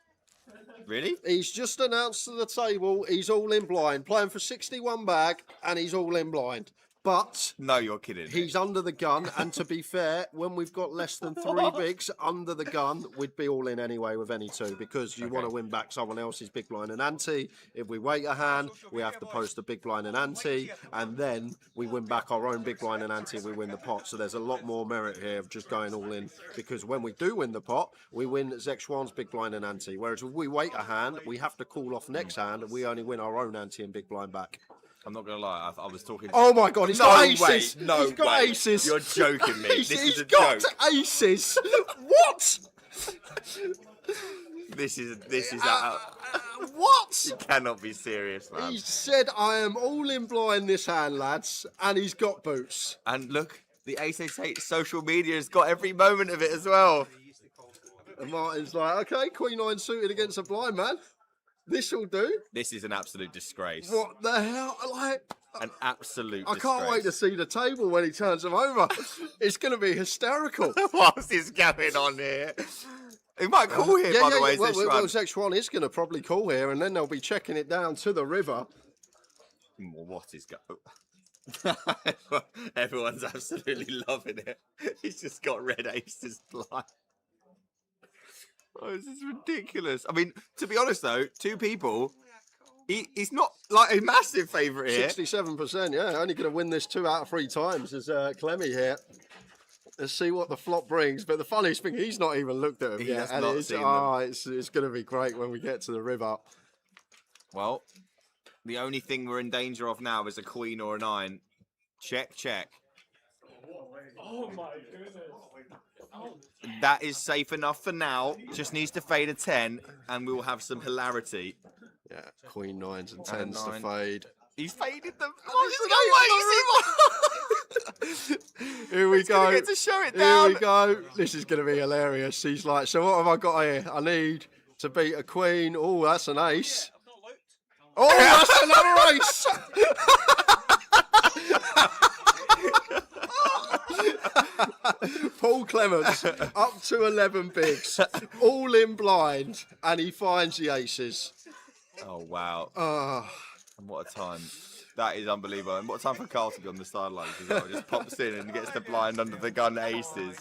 Really? He's just announced to the table, he's all in blind, playing for 61 bag, and he's all in blind. But no, you're kidding. He's under the gun, and to be fair, when we've got less than 3 bigs under the gun, we'd be all in anyway with any 2 because you want to win back someone else's big blind and ante. If we wait a hand, we have to post a big blind and ante, and then we win back our own big blind and ante. We win the pot. So there's a lot more merit here of just going all in because when we do win the pot, we win Zexwan's big blind and ante. Whereas if we wait a hand, we have to call off next hand, and we only win our own ante and big blind back. I'm not going to lie, I was talking... Oh my God, he's got aces! Way, no he's got way. aces! You're joking me. This is a got joke. Aces! What? This is what? You cannot be serious, man. He said, I am all in blind this hand, lads, and he's got boots. And look, the Ace-8 social media has got every moment of it as well. And Martin's like, okay, Queen 9 suited against a blind man. This'll do. This is an absolute disgrace. What the hell? Like, an absolute I can't wait to see the table when he turns them over. It's going to be hysterical. What's this going on here? He might call here, by the way, well, this run. Well, Zexwan is going to probably call here, and then they'll be checking it down to the river. What is going Everyone's absolutely loving it. He's just got red aces blind. Oh, this is ridiculous. I mean, to be honest, though, 2 people, he's not like a massive favourite here. 67%, yeah. Only going to win this 2 out of 3 times is Clemmy here. Let's see what the flop brings. But the funniest thing, he's not even looked at him yet. Has not seen them. It's going to be great when we get to the river. Well, the only thing we're in danger of now is a queen or a 9. Check, check. Oh my goodness. That is safe enough for now. Just needs to fade a 10, and we will have some hilarity. Yeah, Queen 9s and 10s to fade. He's faded them. Here we go. Get to show it down. Here we go. This is going to be hilarious. He's like, so what have I got here? I need to beat a queen. Oh, that's an ace. Oh, that's another ace. Paul Clements up to 11 bigs, all in blind, and he finds the aces. Oh, wow. And what a time. That is unbelievable. And what a time for Carl to be on the sidelines as well. Just pops in and gets the blind under the gun aces.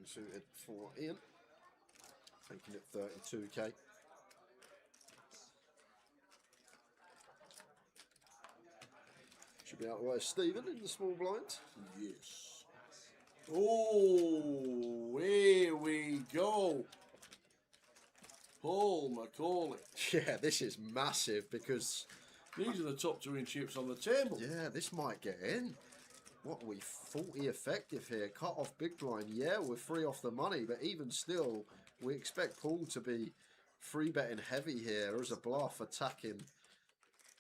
Suited for Ian, making it 32k. Should be out of the way of Stephen in the small blind. Yes. Oh, here we go. Paul Macaulay. Yeah, this is massive because these are the top 2 in chips on the table. Yeah, this might get in. What are we, 40 effective here? Cut off big blind. Yeah, we're 3 off the money, but even still, we expect Paul to be 3 betting heavy here as a bluff, attacking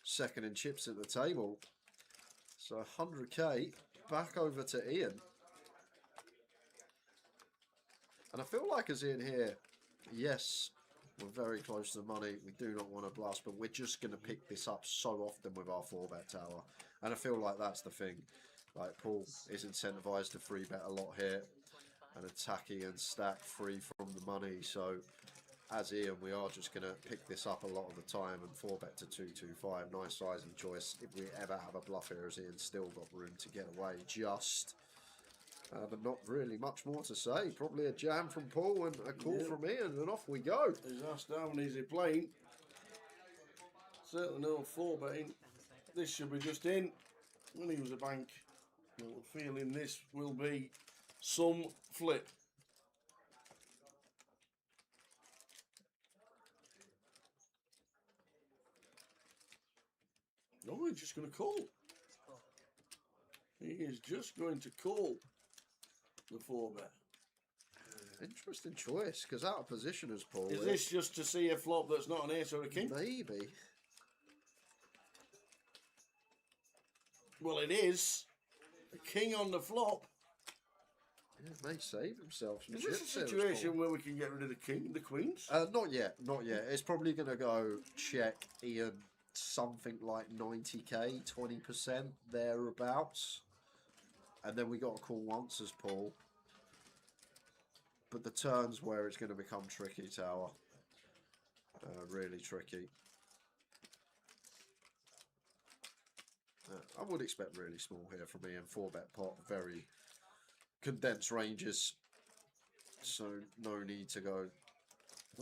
second in chips at the table. So 100k back over to Ian. And I feel like as Ian here, yes, we're very close to the money. We do not want to blast, but we're just going to pick this up so often with our 4-bet tower. And I feel like that's the thing. Like, Paul is incentivized to 3-bet a lot here and attacking and stack free from the money. So, as Ian, we are just going to pick this up a lot of the time and 4-bet to 225. Nice sizing choice. If we ever have a bluff here, as Ian's still got room to get away just. But not really much more to say. Probably a jam from Paul and a call from Ian, and off we go. He's asked how many is he playing. Certainly no 4-betting. This should be just in. When he was a bank, I have a feeling this will be some flip. No, he's just going to call. He is just going to call the 4-bet. Interesting choice, because out of position as Paul. Is this just to see a flop that's not an ace or a king? Maybe. Well, it is. A king on the flop. Yeah, may save himself some Is this a chips here, situation where we can get rid of the king, the queens? Not yet, not yet. It's probably going to go check Ian something like 90k, 20%, thereabouts. And then we got to call once as Paul. But the turn's where it's going to become tricky, Tower. Really tricky. I would expect really small here from Ian. 4-bet pot, very condensed ranges. So no need to go.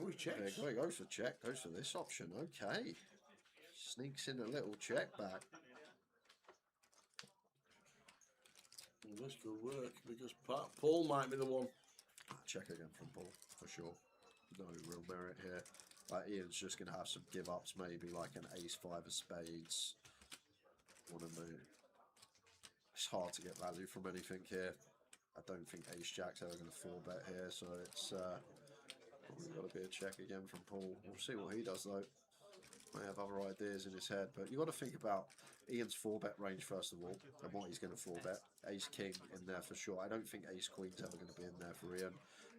Oh, he checks. He goes for check, goes for this option. Okay. Sneaks in a little check back. Well, this could work because Paul might be the one. Check again from Paul, for sure. No real merit here. Ian's just going to have some give-ups, maybe like an ace-5 of spades. One of the... It's hard to get value from anything here. I don't think ace-jack's ever going to 4-bet here, so it's probably got to be a check again from Paul. We'll see what he does, though. May have other ideas in his head, but you've got to think about Ian's 4-bet range first of all, and what he's going to 4-bet. Ace-king in there for sure. I don't think ace-queen's ever going to be in there for Ian.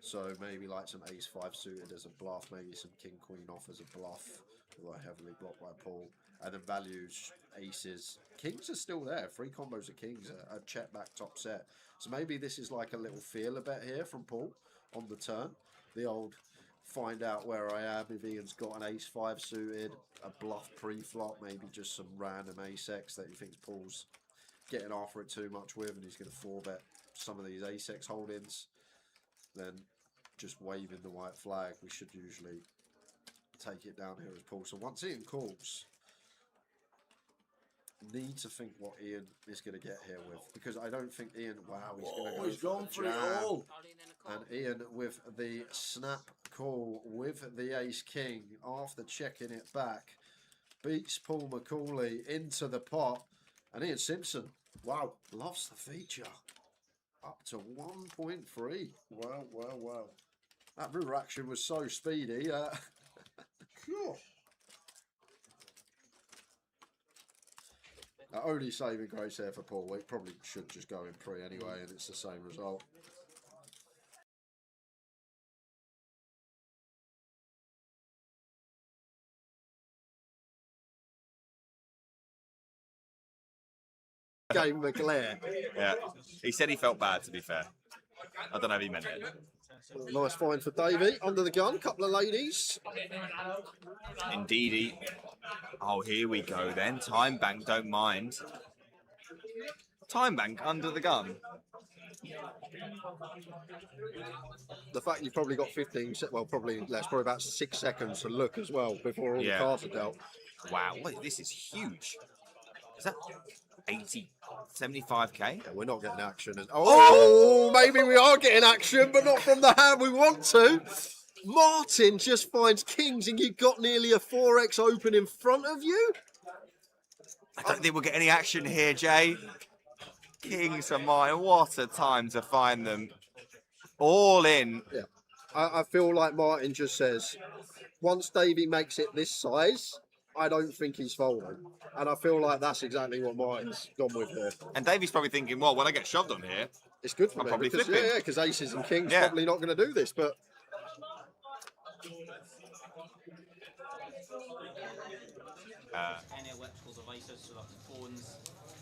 So maybe like some ace-5 suited as a bluff, maybe some king-queen off as a bluff, although heavily blocked by Paul. And then values, aces. Kings are still there. 3 combos of kings, a check back top set. So maybe this is like a little feeler bet here from Paul on the turn. The old find out where I am if Ian's got an ace-5 suited, a bluff pre-flop, maybe just some random ace-x that he thinks Paul's getting after it too much with, and he's going to 4-bet some of these ace-x holdings. Then just waving the white flag, we should usually take it down here as Paul. So once Ian calls, need to think what Ian is going to get here with, because I don't think Ian, wow, he's going to go he's gone for it all. And Ian with the snap call with the ace-king after checking it back, beats Paul McCauley into the pot, and Ian Simpson, wow, loves the feature. Up to 1.3. Wow, wow, wow. That river action was so speedy. Cool. Only saving grace there for Paul. It probably should just go in pre anyway, and it's the same result. Gave him a glare. Yeah, he said he felt bad, to be fair. I don't know if he meant it. Nice find for Davey. Under the gun, couple of ladies. Indeedy. Oh, here we go then. Time bank, don't mind. Time bank under the gun. The fact you've probably got 15, well, probably less, probably about 6 seconds to look as well before all the cards are dealt. Wow, wait, this is huge. Is that 80, 75k? Yeah, we're not getting action. Oh, maybe we are getting action, but not from the hand we want to. Martin just finds kings, and you've got nearly a 4x open in front of you. I don't think we'll get any action here, Jay. Kings are mine. What a time to find them. All in. Yeah, I feel like Martin just says, once Davey makes it this size, I don't think he's folding. And I feel like that's exactly what Martin's gone with here. And Davey's probably thinking, well, when I get shoved on here, it's good for I'm me. probably Because, flipping. yeah, because aces and kings probably not going to do this, but... Any electrical devices, so that's phones,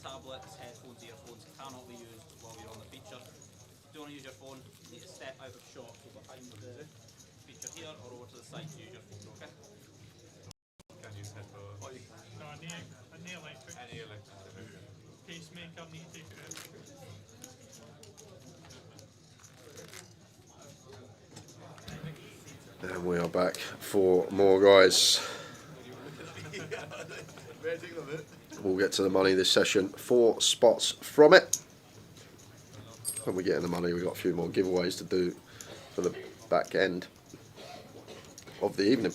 tablets, headphones, earphones, cannot be used while you're on the feature. If you don't want to use your phone, you need to step out of shot, go behind the feature here or over to the side to use your phone, okay? Can use headphones. No, any electric. Any electric. Pacemaker, need to take it. And we are back for more, guys. We'll get to the money this session. 4 spots from it. When we get in the money, we've got a few more giveaways to do for the back end of the evening.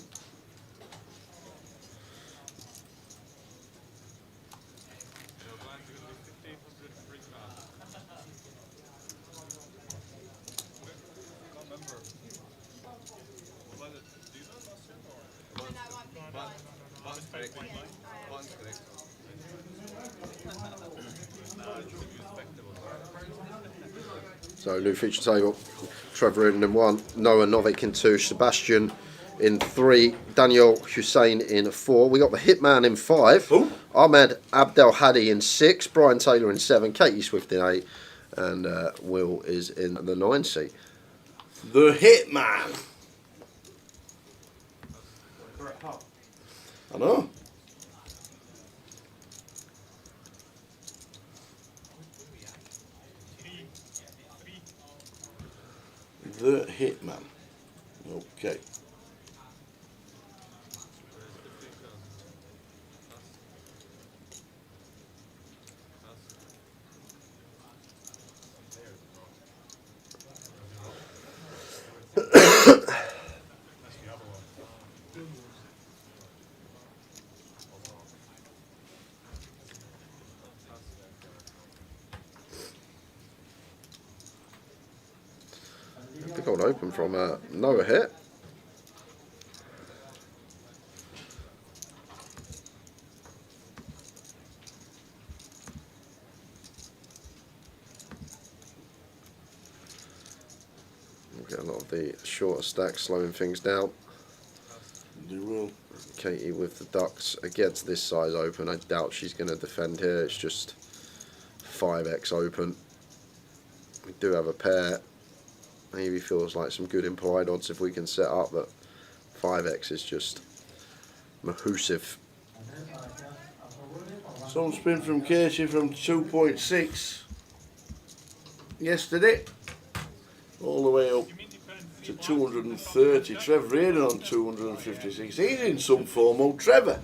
So new feature table, Trevor in 1, Noah Novik in 2, Sebastian in 3, Daniel Hussein in 4. We got the Hitman in 5, Ooh. Ahmed Abdel Hadi in 6, Brian Taylor in 7, Katie Swift in 8, and Will is in the 9 seat. The Hitman. I know. The Hitman. Okay. Big old open from Noah here. We'll get a lot of the shorter stacks slowing things down. You will. Katie with the ducks against this size open. I doubt she's going to defend here. It's just 5x open. We do have a pair. Maybe feels like some good implied odds if we can set up, but 5x is just mahoosive. Some spin from Casey from 2.6 yesterday, all the way up to 230. Trevor Hayden on 256. He's in some form, old Trevor.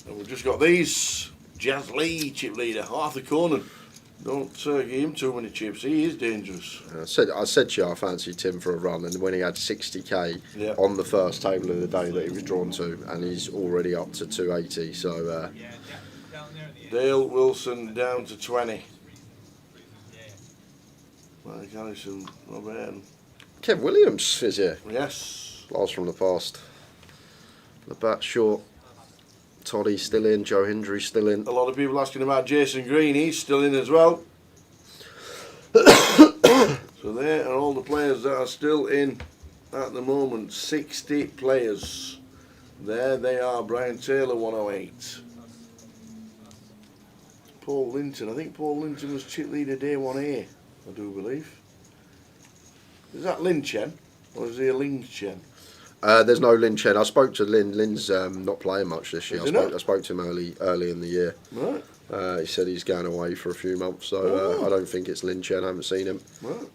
And we've just got these. Jazz Lee, chip leader, Arthur Conan. Don't give him too many chips, he is dangerous. I said to you I fancied Tim for a run, and when he had 60k on the first table of the day that he was drawn to, and he's already up to 280, so... Dale Wilson down to 20. Mike Allison, Robert Hayden. Kev Williams is here. Yes. Last from the past. The bat short. Toddy still in, Joe Hendry still in. A lot of people asking about Jason Green, he's still in as well. So there are all the players that are still in at the moment. 60 players. There they are. Brian Taylor 108. Paul Linton. I think Paul Linton was chip leader day 1A, I do believe. Is that Lin Chen? Or is he a Ling Chen? There's no Lin Chen. I spoke to Lin. Lin's not playing much this year. I spoke to him early in the year. Right. He said he's going away for a few months, so I don't think it's Lin Chen. I haven't seen him. Right.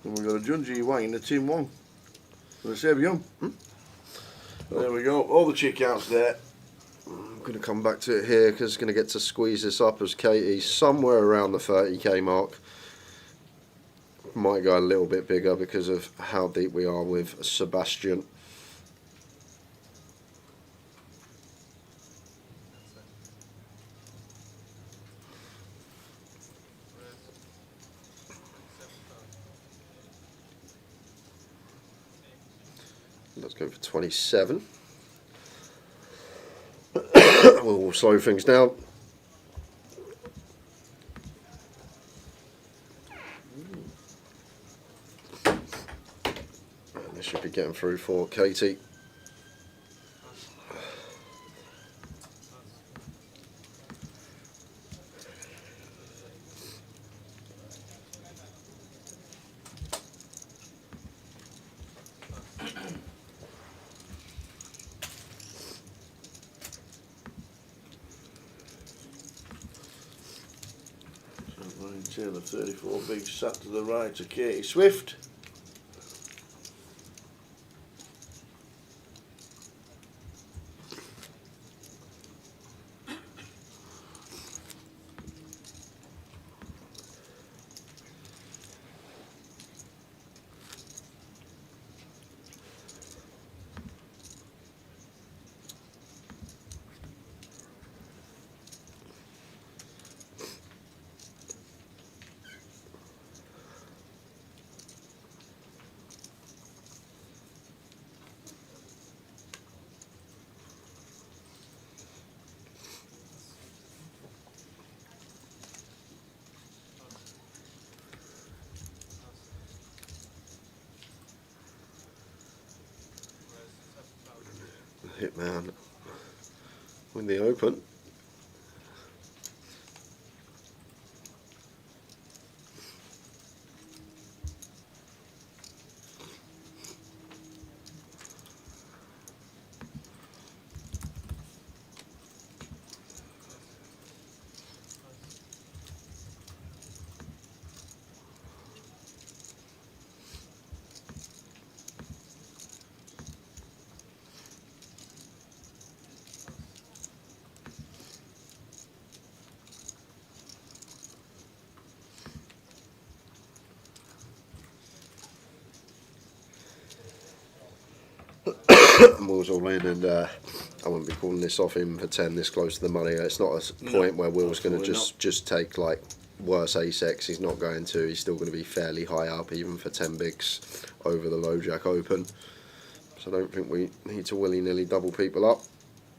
And we've got a Junji Wang and a Tim Wong. For the Seb Young. There we go. All the chick outs there. I'm going to come back to it here because going to get to squeeze this up as Katie's somewhere around the 30k mark. Might go a little bit bigger because of how deep we are with Sebastian. Let's go for 27. We'll slow things down. Should be getting through for Katie. Ryan Taylor, 34 big, sat to the right of Katie Swift. Hitman win the Open. Will's all in, and I wouldn't be calling this off him for 10 this close to the money. It's not a point where Will's going to just take like worse ace-x. He's not going to. He's still going to be fairly high up, even for 10 bigs over the low jack open. So I don't think we need to willy-nilly double people up.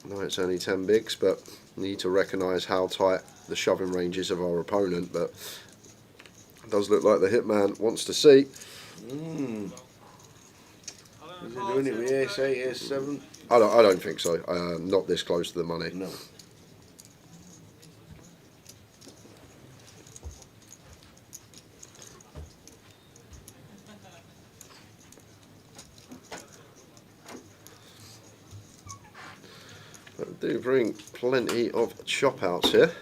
No, it's only 10 bigs, but we need to recognise how tight the shoving range is of our opponent. But it does look like the hitman wants to see. Is he doing it with ace 8, ace 7? I don't think so. Not this close to the money. No. But we do bring plenty of chop outs here.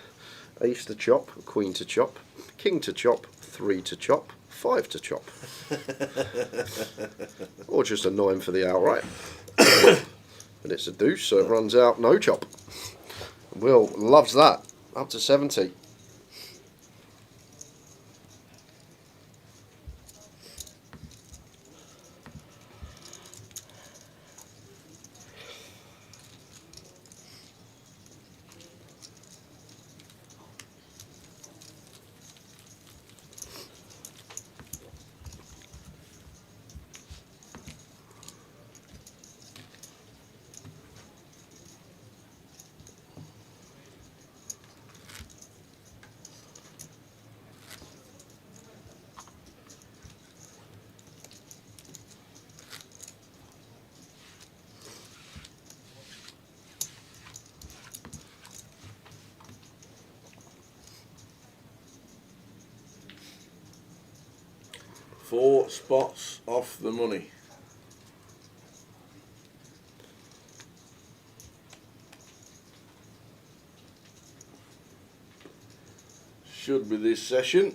Ace to chop, queen to chop, king to chop, 3 to chop, 5 to chop. Or just a 9 for the outright. But it's a deuce, so it runs out no chop. Will loves that. Up to 70. Four spots off the money. Should be this session.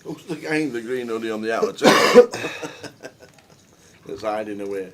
Who's the guy in the green hoodie on the outer table? That's hiding away.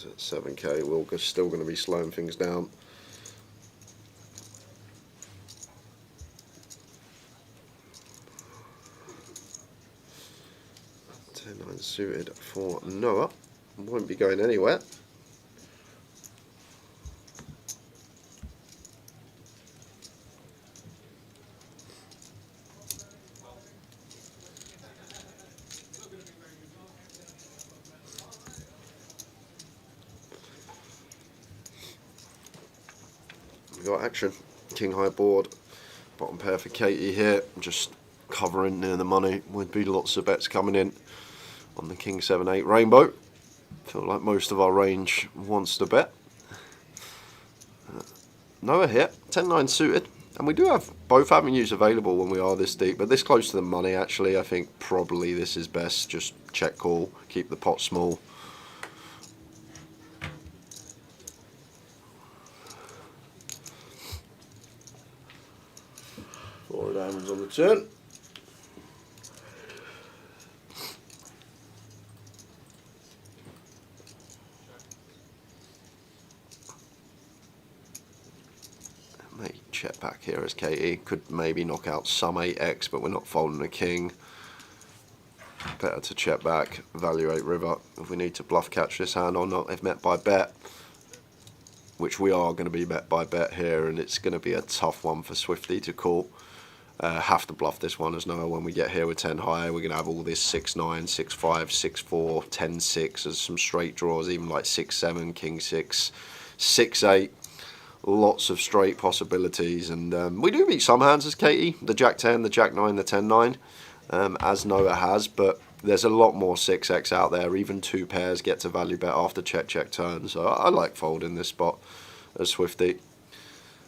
At 7k, Wilker's still going to be slowing things down. 10-9 suited for Noah. Won't be going anywhere. we got action. King high board, bottom pair for Katie here, just covering near the money. Would be lots of bets coming in on the King 7-8 rainbow. Feel like most of our range wants to bet. Noah here, 10-9 suited, and we do have both avenues available when we are this deep, but this close to the money actually, I think probably this is best. Just check call, keep the pot small. Four diamonds on the turn. May check back here as Katie. Could maybe knock out some 8x, but we're not folding a king. Better to check back, evaluate river. If we need to bluff catch this hand or not, if met by bet, which we are going to be met by bet here, and it's going to be a tough one for Swifty to call. Have to bluff this one as Noah when we get here with 10 high. We're going to have all this 6-9, 6-5, 6-4, 10-6. There's some straight draws, even like 6-7, king 6, 6-8. Lots of straight possibilities, and we do beat some hands as Katie, the Jack 10, the Jack 9, the 10-9, as Noah has, but there's a lot more 6x out there. Even two pairs get to value bet after check turn, so I like folding this spot as Swifty.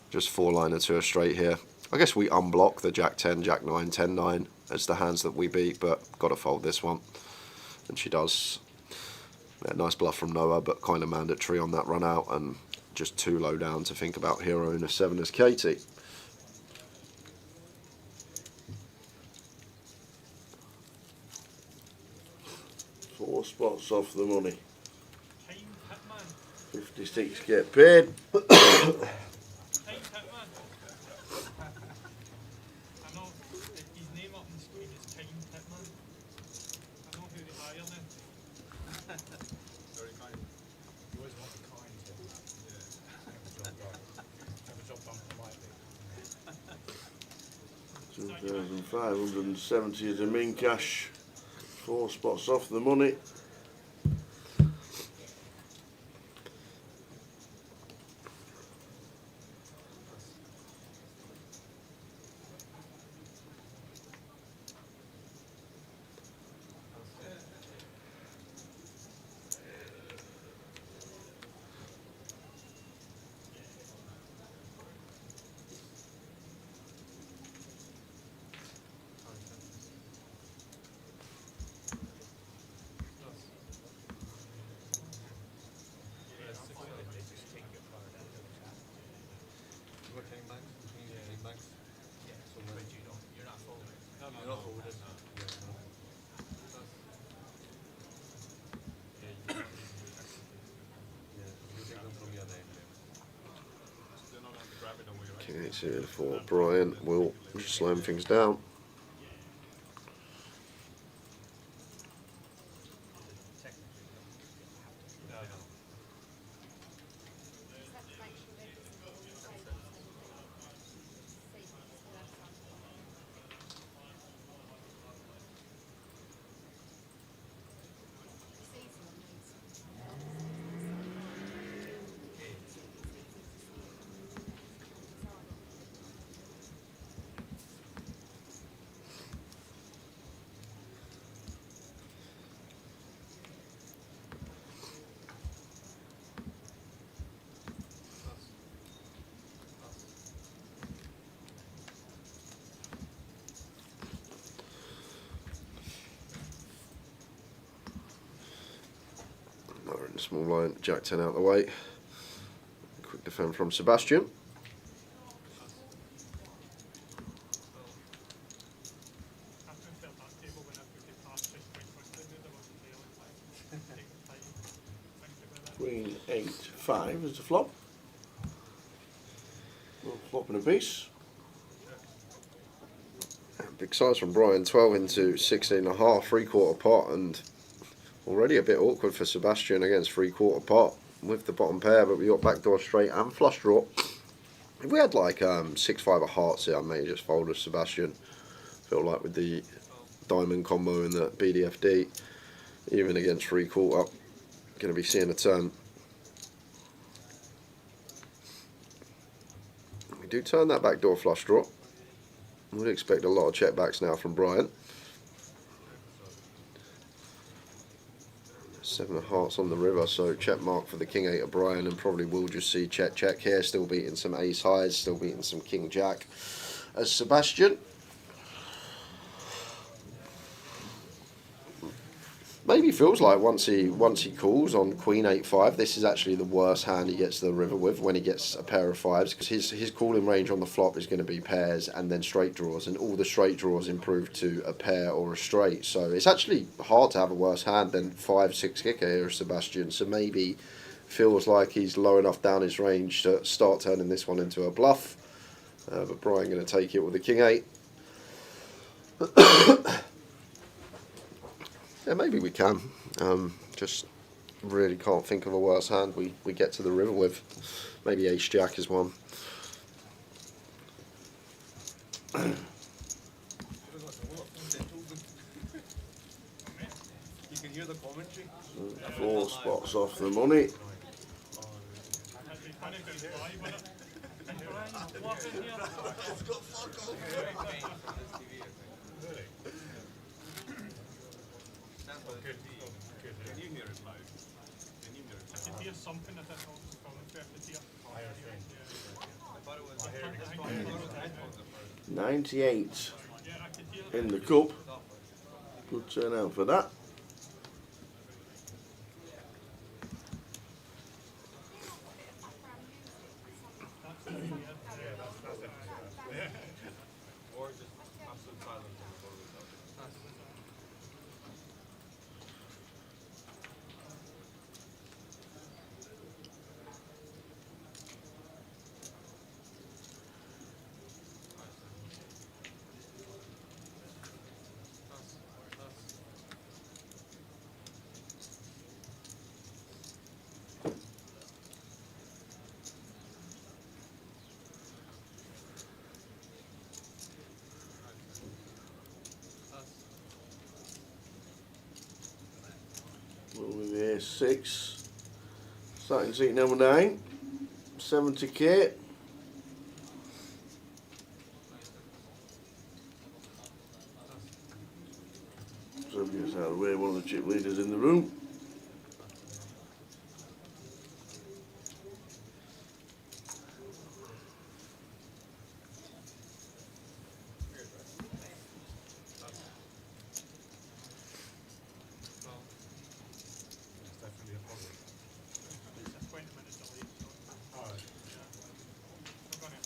Just 4-liner to a straight here. I guess we unblock the Jack 10, Jack 9, 10-9 as the hands that we beat, but got to fold this one, and she does. Yeah, nice bluff from Noah, but kind of mandatory on that run out, and just too low down to think about hero in a 7 as Katie. Four spots off the money. 56 get paid. $2,570 is a mean cash. Four spots off the money. King 8 suited for Brian. Will just slowing things down. In the small line, Jack 10 out of the way. Quick defend from Sebastian. Queen 8-5 is the flop. Well, flop and a piece. Big size from Brian, 12 into 16.5, 3/4 pot, and already a bit awkward for Sebastian against 3/4 pot with the bottom pair, but we got backdoor straight and flush draw. If we had like 6-5 of hearts here, I may just fold with Sebastian. Feel like with the diamond combo and the BDFD, even against 3/4, going to be seeing a turn. We do turn that back door flush draw. We'd expect a lot of check backs now from Brian. 7 of hearts on the river, so check mark for the king 8 of Brian, and probably we'll just see check check here. Still beating some ace highs, still beating some king jack as Sebastian. Maybe feels like once he calls on queen 8-5, this is actually the worst hand he gets to the river with when he gets a pair of fives, because his calling range on the flop is going to be pairs and then straight draws, and all the straight draws improve to a pair or a straight. So it's actually hard to have a worse hand than 5-6 kicker here, Sebastian. So maybe feels like he's low enough down his range to start turning this one into a bluff. But Brian going to take it with the king 8. Yeah, maybe we can. Just really can't think of a worse hand we get to the river with. Maybe ace jack is one. You can hear the commentary. 4 spots off the money. Something that I thought was coming to 98 in the cup. Good turnout for that. Or just absolute silence. With the ace-6. Starting seat number 9. 70k. So gets out of the way, one of the chip leaders in the room.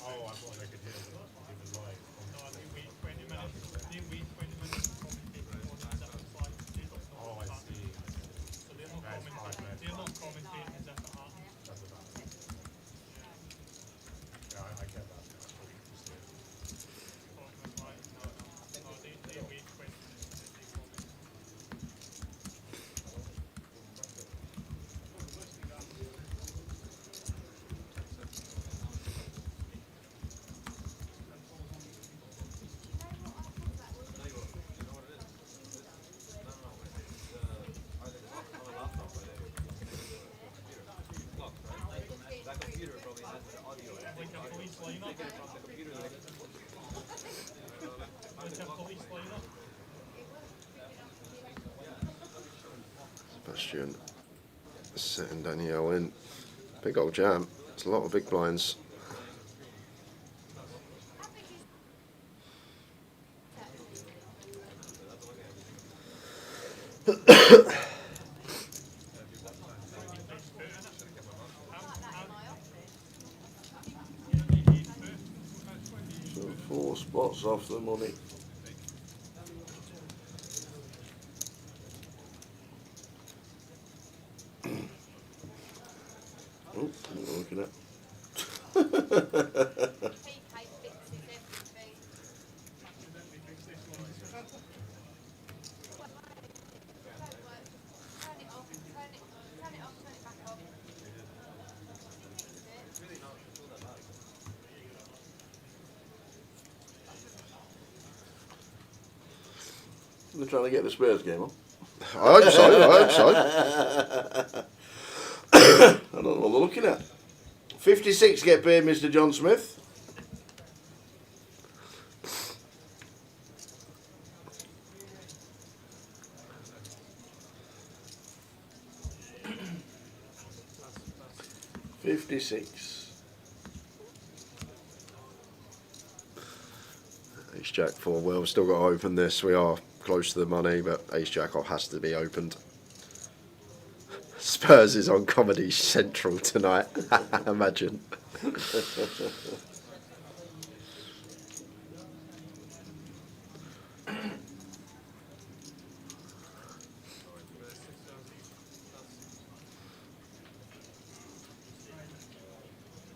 Oh, I thought I could hear them even live. No, I think wait 20 minutes. They wait 20 minutes to commentate on different slides. They don't know Oh, I what's see. happening. So they're not That's commentating. They're not commentating as if it happened. That's what that is. Yeah, I get that. That's what you just did. Talking about live. No, they wait 20 minutes and then they comment. Like a police lineup. Like a police lineup. Sebastian setting Danielle in. Big old jam. It's a lot of big blinds. So 4 spots off the money. Oh, what am I looking at? They're trying to get the Spurs game on. I hope so, I hope so. I don't know what they're looking at. 56 get paid, Mr. John Smith. 56. Ace Jack 4. Well, we've still got to open this. We are close to the money, but Ace Jack off has to be opened. Spurs is on Comedy Central tonight. Imagine.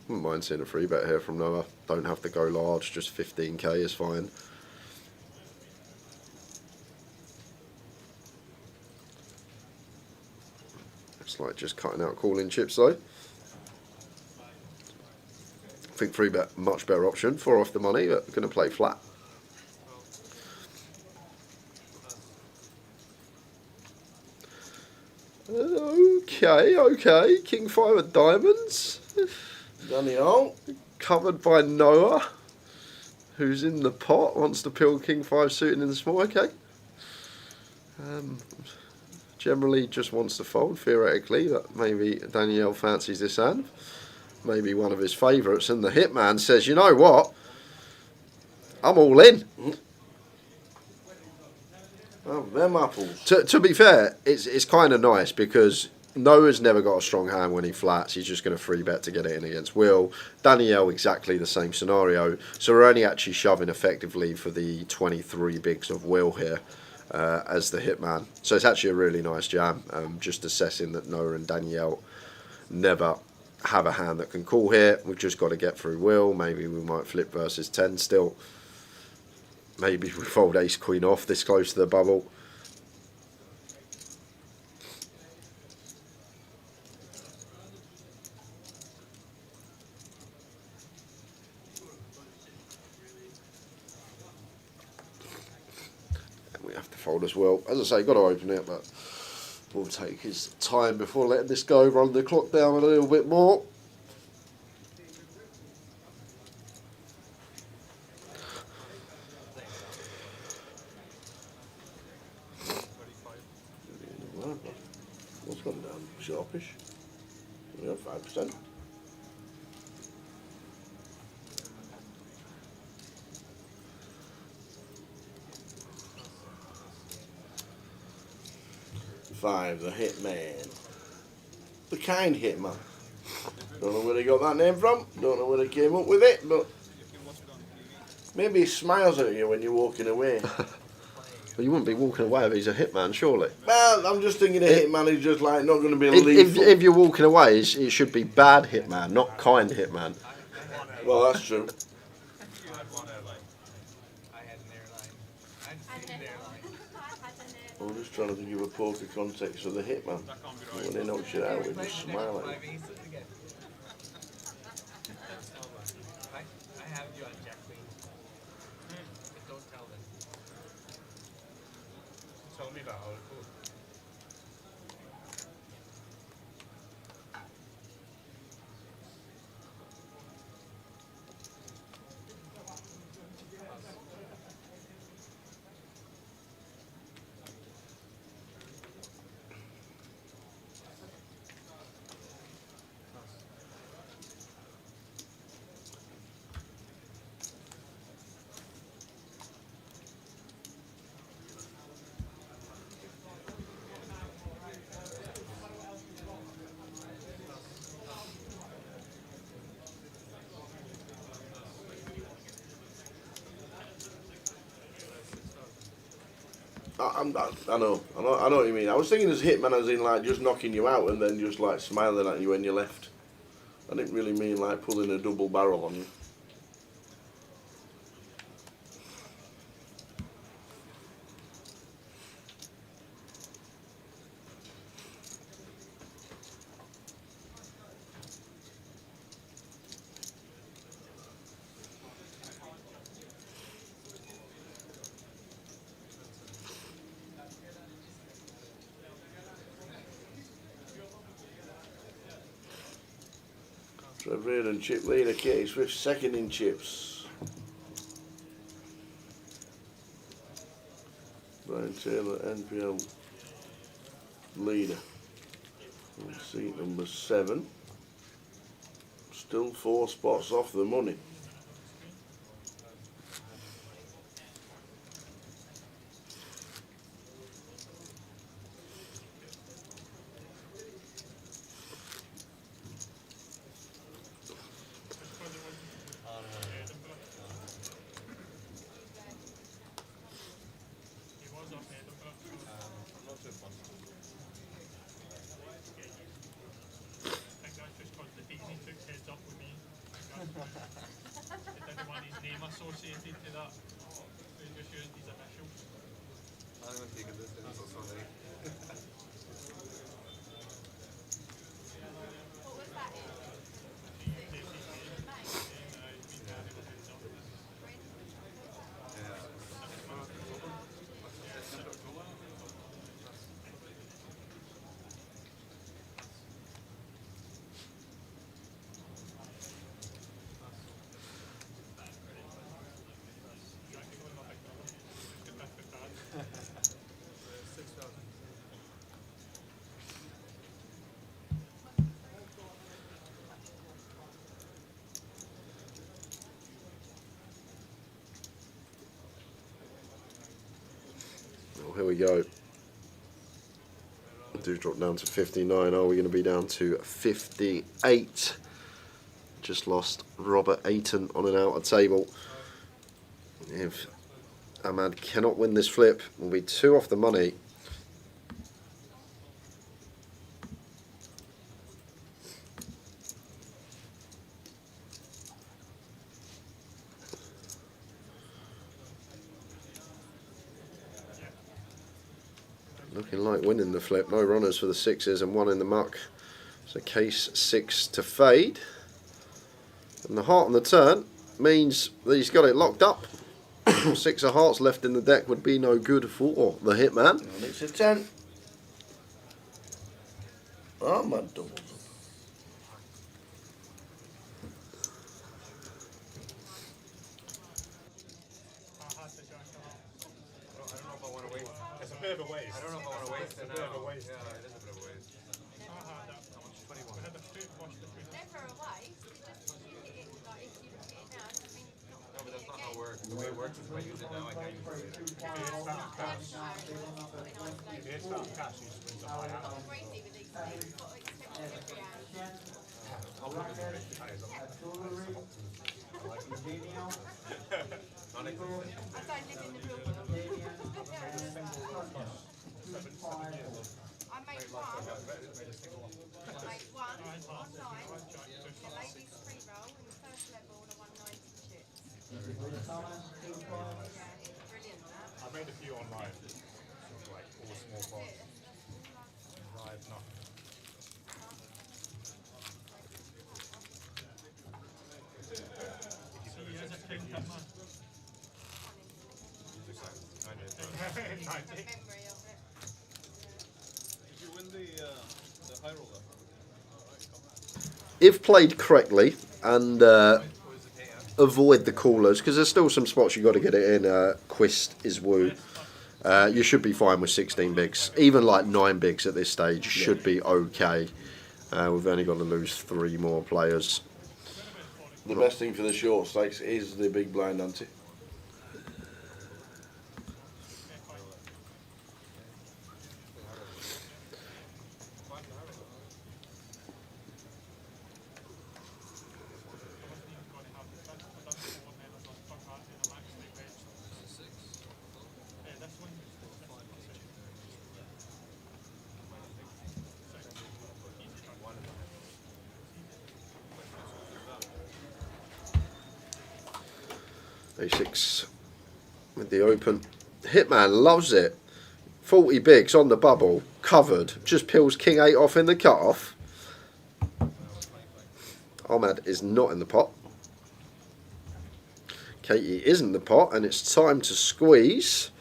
Wouldn't mind seeing a free bet here from Noah. Don't have to go large, just 15k is fine. It's like just cutting out calling chips though. I think free bet much better option. 4 off the money, but going to play flat. Okay. King 5 of diamonds. Daniel. Covered by Noah, who's in the pot, wants to peel King 5 suited in the small. Okay. Generally just wants to fold, theoretically, but maybe Daniel fancies this hand. Maybe one of his favourites, and the hitman says, you know what? I'm all in. Oh, them apples. To be fair, it's kind of nice because Noah's never got a strong hand when he flats. He's just going to free bet to get it in against Will. Danielle, exactly the same scenario. So we're only actually shoving effectively for the 23 bigs of Will here as the hitman. So it's actually a really nice jam. Just assessing that Noah and Danielle never have a hand that can call here. We've just got to get through Will. Maybe we might flip versus 10 still. Maybe we fold ace queen off this close to the bubble. We have to fold as well. As I say, got to open it, but we'll take his time before letting this go. Run the clock down a little bit more. What's gone down? Sharpish. Yeah, 5%. Five, the hitman. The kind hitman. Don't know where he got that name from. Don't know where he came up with it, but maybe he smiles at you when you're walking away. Well, you wouldn't be walking away if he's a hitman, surely. Well, I'm just thinking a hitman is just like not going to be lethal. If you're walking away, it should be bad hitman, not kind hitman. Well, that's true. I'm just trying to think of a poker context for the hitman. When they knock shit out, we just smile at him. Tell me about how it goes. I know what you mean. I was thinking as hitman as in like just knocking you out and then just like smiling at you when you left. I didn't really mean like pulling a double barrel on you. Trevor and chip leader, Katie Swift second in chips. Brian Taylor, NPL leader. Seat number 7. Still 4 spots off the money. Associated to that, we just used his initials. I'm going to take this in, so sorry. What was that in? Here we go. Do drop down to 59. Are we going to be down to 58? Just lost Robert Ayton on an outer table. If Ahmad cannot win this flip, we'll be 2 off the money. Looking like winning the flip. No runners for the 6s and 1 in the muck. So case 6 to fade. And the heart on the turn means that he's got it locked up. 6 of hearts left in the deck would be no good for the hitman. And it's a 10. Ahmad doubles up. It's a bit of a waste. I don't know if I want to waste it now. It's a bit of a waste. Yeah, it is a bit of a waste. How much? 21. Never a waste. It's just you hit it, like if you look at it now, I mean, No, but that's not how it works. The way it works is if I use it now, I can't use it later. it's not cash. It's not cash, you just win some high out. Crazy with these things. You've got to accept every hand. I'll put it in the big tires. I don't live in the real world. I made one. I made one online. The ladies free roll in the first level and I won 90 chips. Yeah, it's brilliant that. I made a few online. Sort of like all small pots. I've not. Memory of it. Did you win the high roller? If played correctly and avoid the callers, because there's still some spots you've got to get it in. Quist is woo. You should be fine with 16 bigs. Even like 9 bigs at this stage should be okay. We've only got to lose 3 more players. The best thing for the short stakes is the big blind ante. A6 with the open. Hitman loves it. 40 bigs on the bubble, covered. Just peels King 8 off in the cut-off. Ahmad is not in the pot. Katie is in the pot, and it's time to squeeze.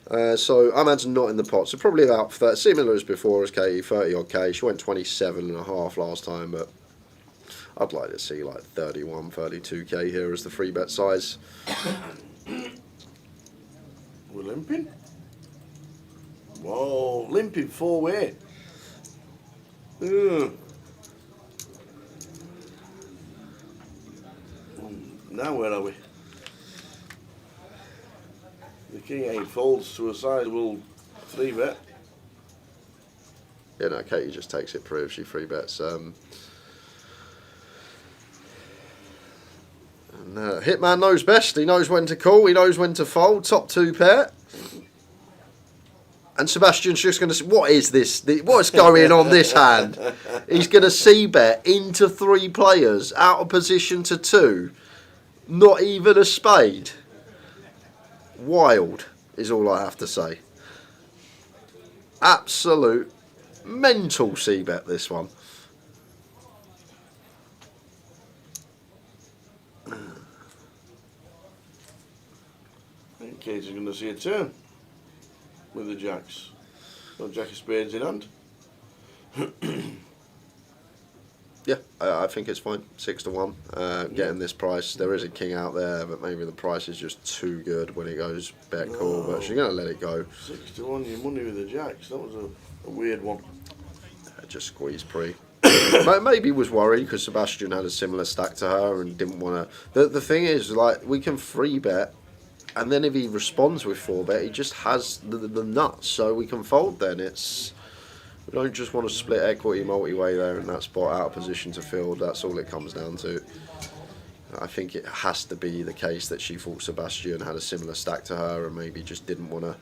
So Ahmad's not in the pot, so probably about 30, similar as before as Katie, 30 odd K. She went 27.5 last time, but I'd like to see like 31, 32k here as the free bet size. We're limping. Whoa, limping 4-way. Now where are we? The king 8 folds to a sizable 3-bet. Yeah, no, Katie just takes it through if she 3-bets. Hitman knows best. He knows when to call. He knows when to fold. Top 2 pair. And Sebastian's just going to... What is this? What's going on this hand? He's going to c-bet into 3 players. Out of position to 2. Not even a spade. Wild is all I have to say. Absolute mental c-bet, this one. I think Katie's going to see a turn with the jacks. Got jack of spades in hand. Yeah, I think it's fine. 6 to 1. Getting this price. There is a king out there, but maybe the price is just too good when it goes bet call. But she's going to let it go. 6 to 1, your money with the jacks. That was a weird one. Just squeeze pre. Maybe was worried because Sebastian had a similar stack to her and didn't want to. The thing is, like, we can 3-bet, and then if he responds with 4-bet, he just has the nuts, so we can fold. Then we don't just want to split equity multi-way there in that spot out of position to field. That's all it comes down to. I think it has to be the case that she thought Sebastian had a similar stack to her and maybe just didn't want to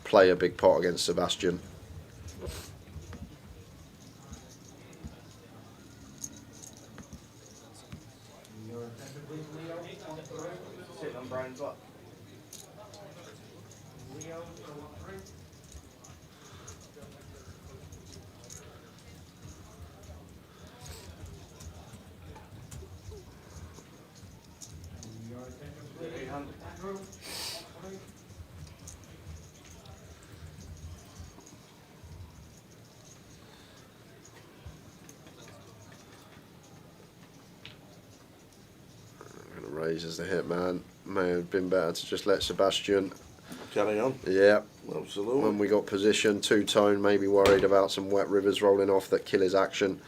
play a big pot against Sebastian. Sit on Brian's lap. Raises the hitman. May have been better to just let Sebastian carry on. Yeah, absolutely. When we got position, 2-tone, maybe worried about some wet rivers rolling off that kill his action.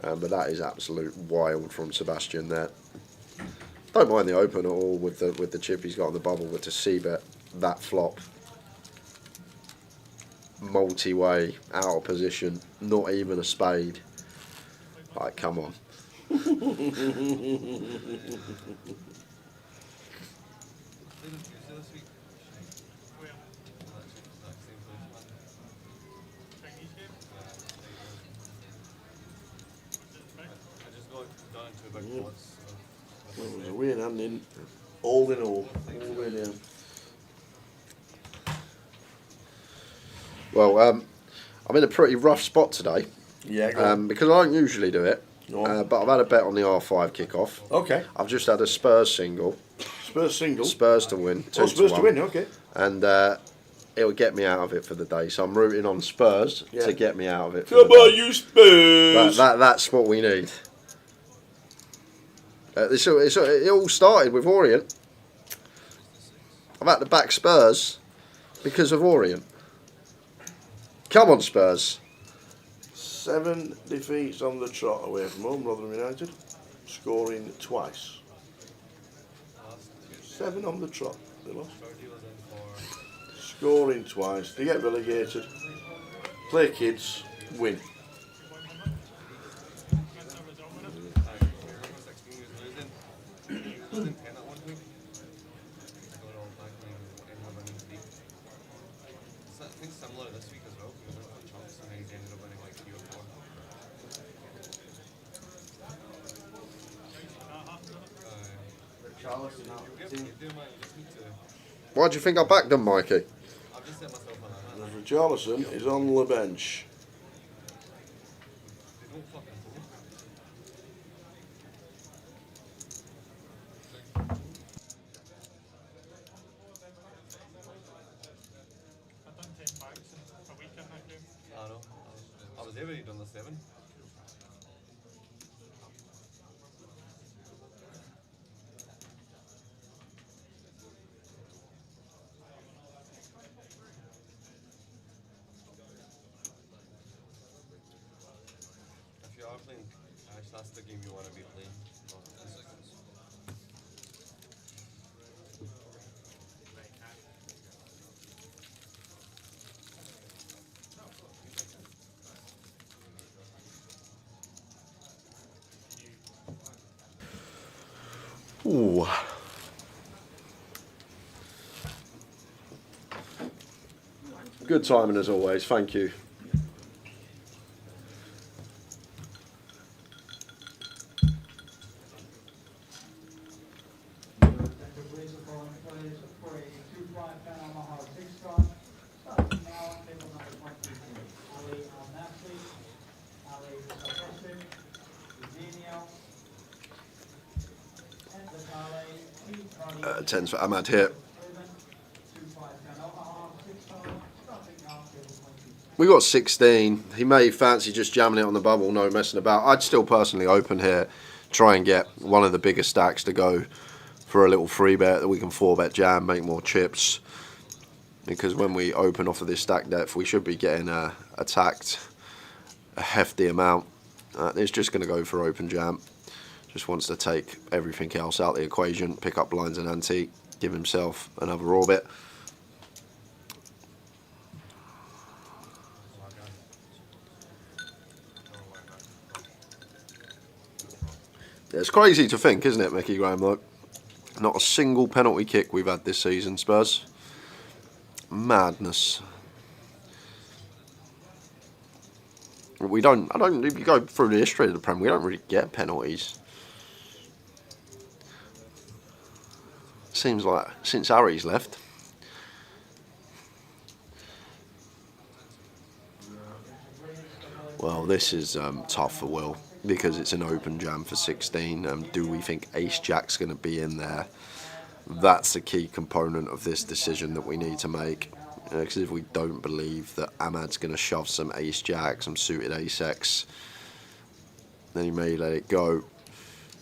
But that is absolute wild from Sebastian there. Don't mind the open at all with the chip he's got on the bubble, but to c-bet that flop, multi-way, out of position, not even a spade. Like, come on. It was a weird handing, all in all the way down. Well, I'm in a pretty rough spot today. Yeah, go on. Because I don't usually do it. But I've had a bet on the R5 kickoff. Okay. I've just had a Spurs single. Spurs single? Spurs to win. Spurs to win, okay. And it'll get me out of it for the day. So I'm rooting on Spurs to get me out of it. Come on, you Spurs! That's what we need. It all started with Orient. I've had to back Spurs because of Orient. Come on, Spurs. 7 defeats on the trot away from home, Rotherham United, scoring twice. 7 on the trot, they lost. Scoring twice, they get relegated, play kids, win. Why do you think I backed them, Mikey? Richarlison is on the bench. I was there when he done the 7. If you are playing cash, that's the game you want to be playing. Ooh. Good timing as always, thank you. Tens for Ahmad here. We got 16. He may fancy just jamming it on the bubble, no messing about. I'd still personally open here, try and get one of the bigger stacks to go for a little free bet that we can 4-bet jam, make more chips. Because when we open off of this stack depth, we should be getting attacked a hefty amount. It's just going to go for open jam. Just wants to take everything else out of the equation, pick up blinds and ante, give himself another orbit. It's crazy to think, isn't it, Mickey Graham? Look, not a single penalty kick we've had this season, Spurs. Madness. We don't. If you go through the history of the Prem, we don't really get penalties. Seems like since Harry's left. Well, this is tough for Will because it's an open jam for 16. Do we think Ace Jack's going to be in there? That's the key component of this decision that we need to make. Because if we don't believe that Ahmad's going to shove some Ace Jack, some suited Ace X, then he may let it go.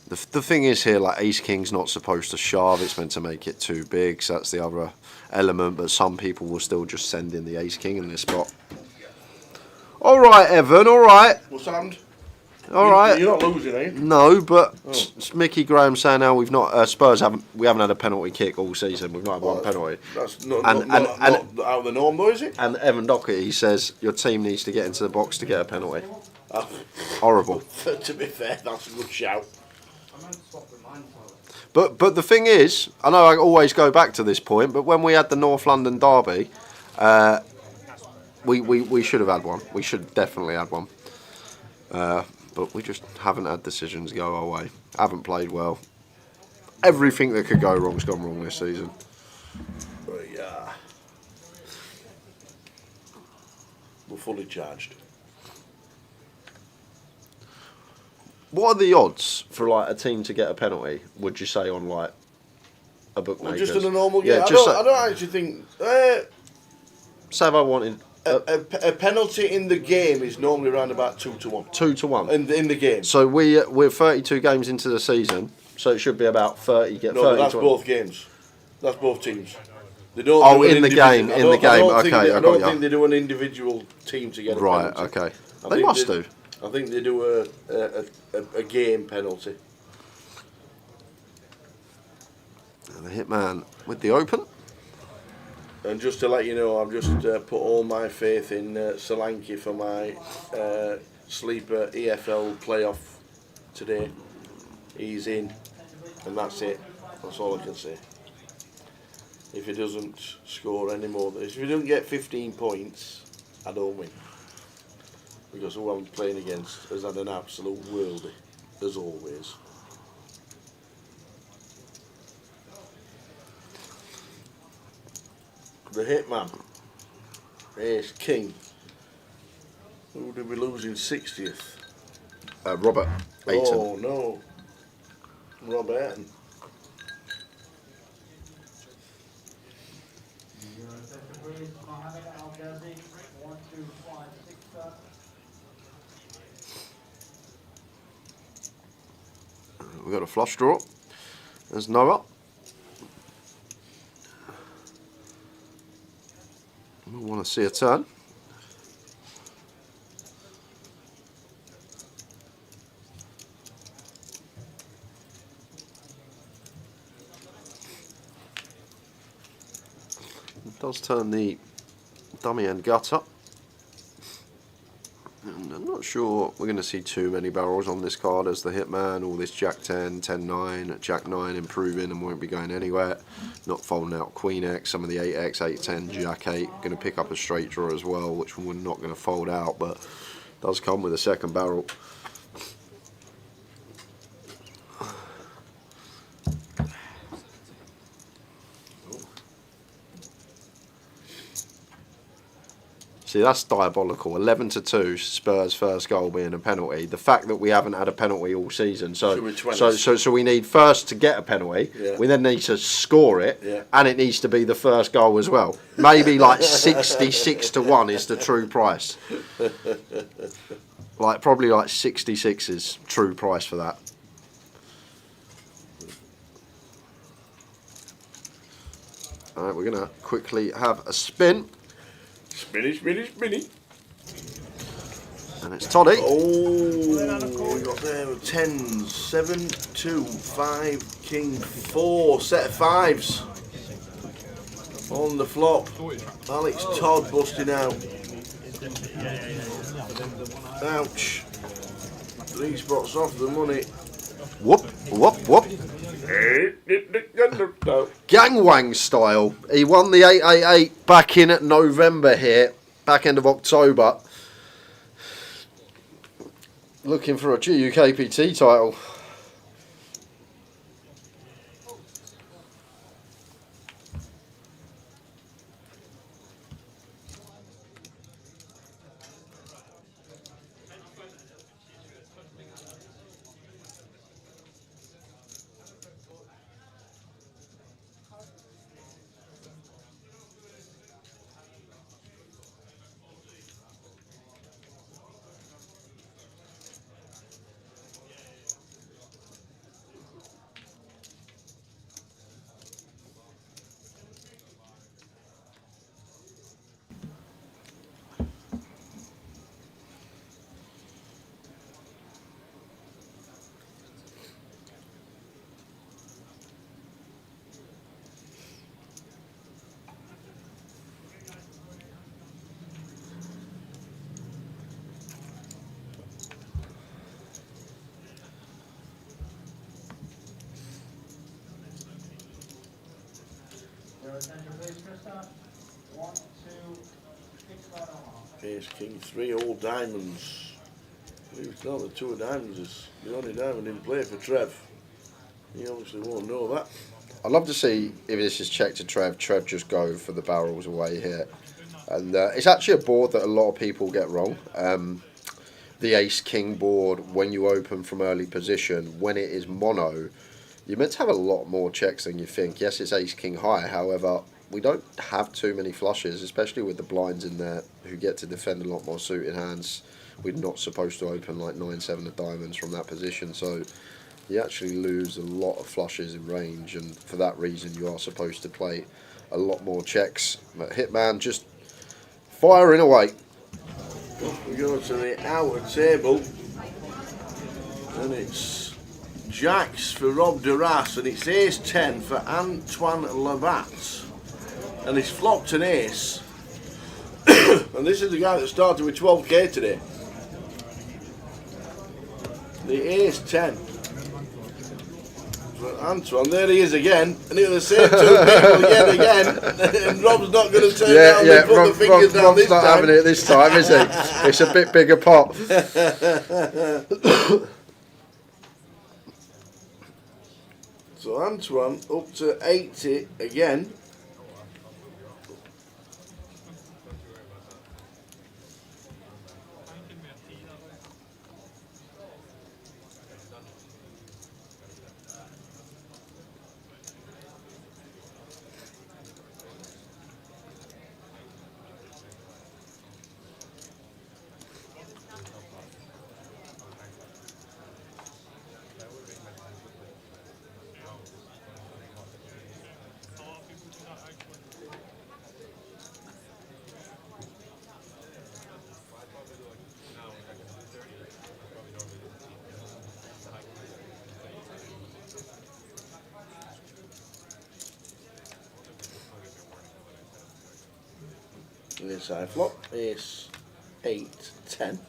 The thing is here, like Ace King's not supposed to shove, it's meant to make it too big, so that's the other element, but some people will still just send in the Ace King in this spot. Alright, Evan, alright. What's happened? Alright. You're not losing, are you? No, but Mickey Graham saying now we've not, Spurs haven't had a penalty kick all season, we've not had one penalty. That's not out of the norm though, is it? And Evan Doherty says your team needs to get into the box to get a penalty. Horrible. To be fair, that's a good shout. But the thing is, I know I always go back to this point, but when we had the North London derby, we should have had one. We should definitely had one. But we just haven't had decisions go our way. Haven't played well. Everything that could go wrong's gone wrong this season. But yeah, we're fully charged. What are the odds for like a team to get a penalty? Would you say on like a bookmaker? Well, just in a normal game. Yeah, I don't actually think. Say if I wanted a penalty in the game is normally around about 2 to 1. 2 to 1 in the game. So we're 32 games into the season, so it should be about 30. Get 30. No, that's both games. That's both teams. They don't. Oh, in the game. In the game. Okay, I don't think they do an individual team to get a penalty. Right. Okay. They must do. I think they do a game penalty. And the hitman with the open. And just to let you know, I've just put all my faith in Solanke for my sleeper EFL playoff today. He's in, and that's it. That's all I can say. If he doesn't score any more, if he doesn't get 15 points, I don't win. Because who I'm playing against has had an absolute worldie, as always. The hitman, Ace King. Who did we lose in 60th? Robert Ayton. Oh no, Robert Ayton. We've got a flush draw. There's Noah. We want to see a turn. It does turn the dummy and gutter. And I'm not sure we're going to see too many barrels on this card as the Hitman, all this Jack 10, 10-9, Jack 9 improving and won't be going anywhere. Not folding out Queen X, some of the 8X, 8-10, Jack 8, going to pick up a straight draw as well, which we're not going to fold out, but does come with a second barrel. See, that's diabolical. 11-2, Spurs' first goal being a penalty. The fact that we haven't had a penalty all season, so we need first to get a penalty. Yeah. We then need to score it, and it needs to be the first goal as well. Maybe like 66-1 is the true price. Like probably like 66 is true price for that. All right, we're gonna quickly have a spin. Spinny. And it's Toddy. Oh, we got there 10s, 7, 2, 5, King 4, set of 5s. On the flop. Alex Todd busting out. Ouch. 3 spots off the money. Whoop. Gangwang style. He won the 888 back in November here, back end of October. Looking for a GUKPT title. Ace King 3, all diamonds. Believe it or not, the 2 of diamonds is the only diamond in play for Trev. He obviously won't know that. I'd love to see if this is checked to Trev. Trev just go for the barrels away here. And it's actually a board that a lot of people get wrong. The Ace-King board, when you open from early position, when it is mono, you're meant to have a lot more checks than you think. Yes, it's Ace-King high, however, we don't have too many flushes, especially with the blinds in there who get to defend a lot more suited hands. We're not supposed to open like 9-7 of diamonds from that position, so you actually lose a lot of flushes in range, and for that reason you are supposed to play a lot more checks. But Hitman just firing away. We go to the outer table, and it's Jacks for Rob Duras, and it's Ace 10 for Antoine Labatt, and he's flopped an ace. And this is the guy that started with 12k today. The Ace 10 for Antoine. There he is again, and it was the same 2 people again. And Rob's not going to turn down and put the fingers down Rob's this not time. having it this time, is he? It's a bit bigger pot. So Antoine up to 80 again. This side flop, Ace 8, 10.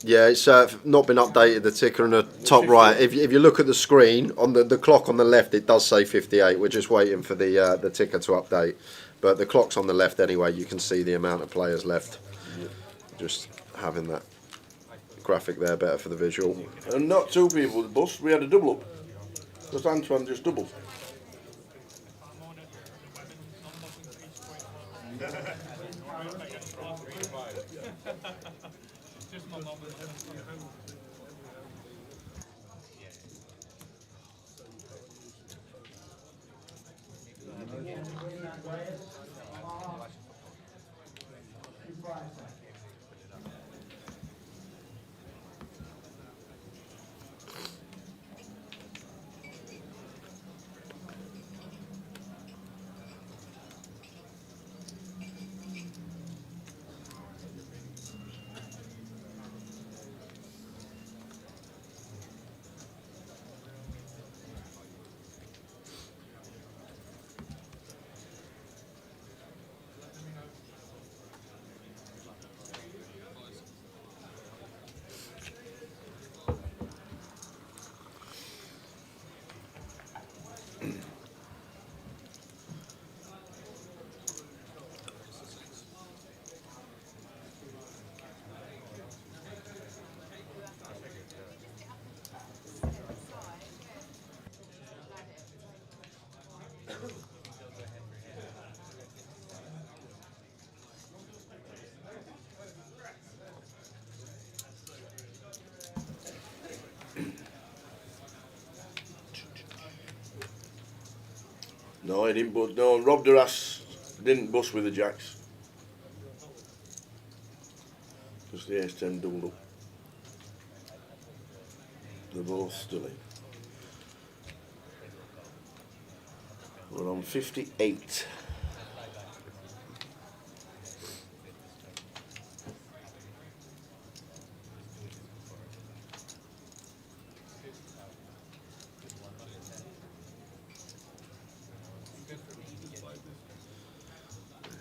Yeah, it's not been updated. The ticker in the top right. If you look at the screen on the clock on the left, it does say 58. We're just waiting for the ticker to update. But the clock's on the left anyway. You can see the amount of players left. Just having that graphic there better for the visual. And not two people with bust. We had a double up. Because Antoine just doubled. No, he didn't bust. No, Rob Duras didn't bust with the jacks. Just the ace-10 doubled up. They're both still in. We're on 58.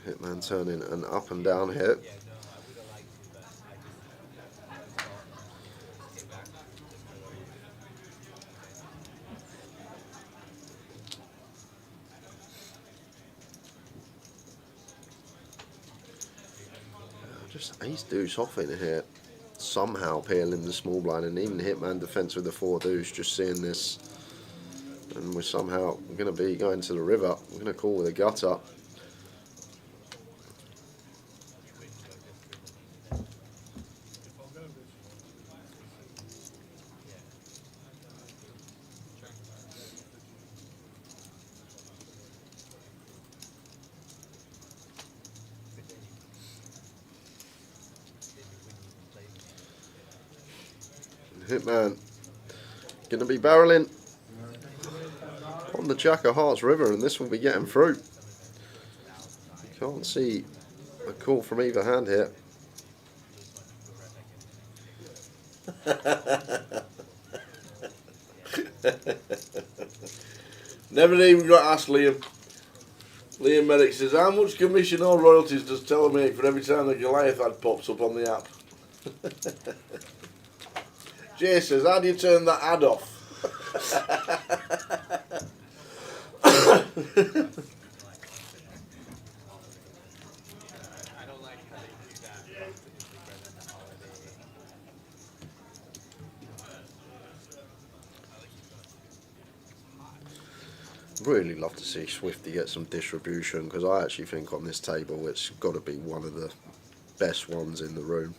Hitman turning an up and down hit. Just ace deuce off in here. Somehow peeling the small blind, and even Hitman defense with the 4 deuce. Just seeing this, and we're somehow going to be going to the river. We're going to call with a gutter. Hitman going to be barreling on the Jack of Hearts river, and this will be getting through. Can't see a call from either hand here. Never even got asked Liam. Liam Merrick says, how much commission or royalties does Teller make for every time the Goliath ad pops up on the app? Jay says, how do you turn that ad off? Really love to see Swifty get some distribution, because I actually think on this table it's got to be one of the best ones in the room.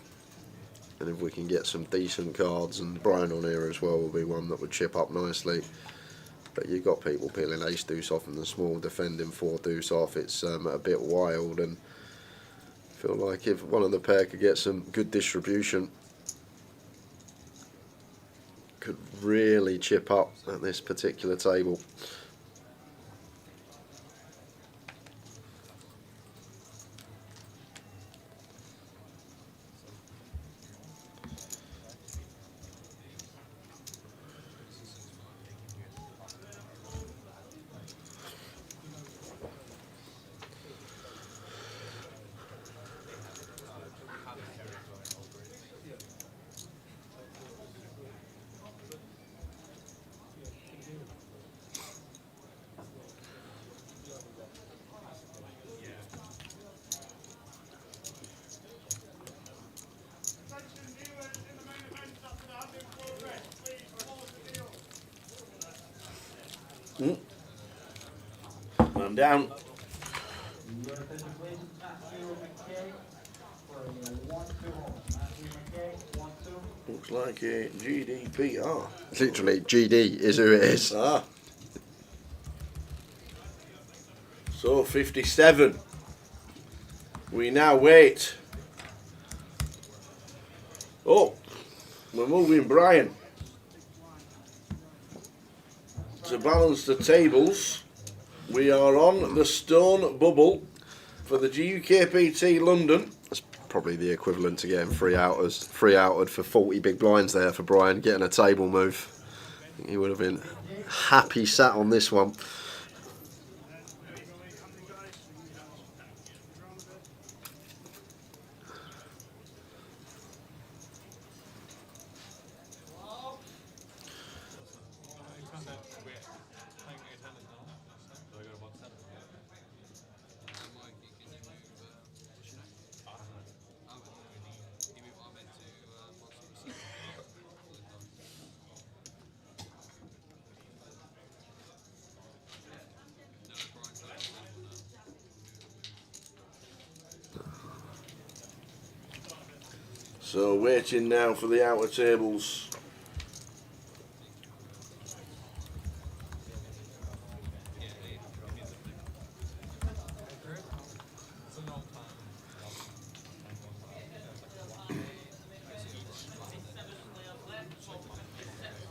And if we can get some decent cards, and Brian on here as well will be one that would chip up nicely. But you've got people peeling ace deuce off and the small defending 4 deuce off. It's a bit wild, and I feel like if one of the pair could get some good distribution, could really chip up at this particular table. Man down. Your attention please, Matthew McKay for a 1-2 home. Matthew McKay, 1-2. Looks like a GDPR. Literally, GD is who it is. Ah. So 57. We now wait. Oh, we're moving Brian to balance the tables. We are on the stone bubble for the GUKPT London. That's probably the equivalent to getting free outed for 40 big blinds there for Brian, getting a table move. I think he would have been happy sat on this one. So waiting now for the outer tables.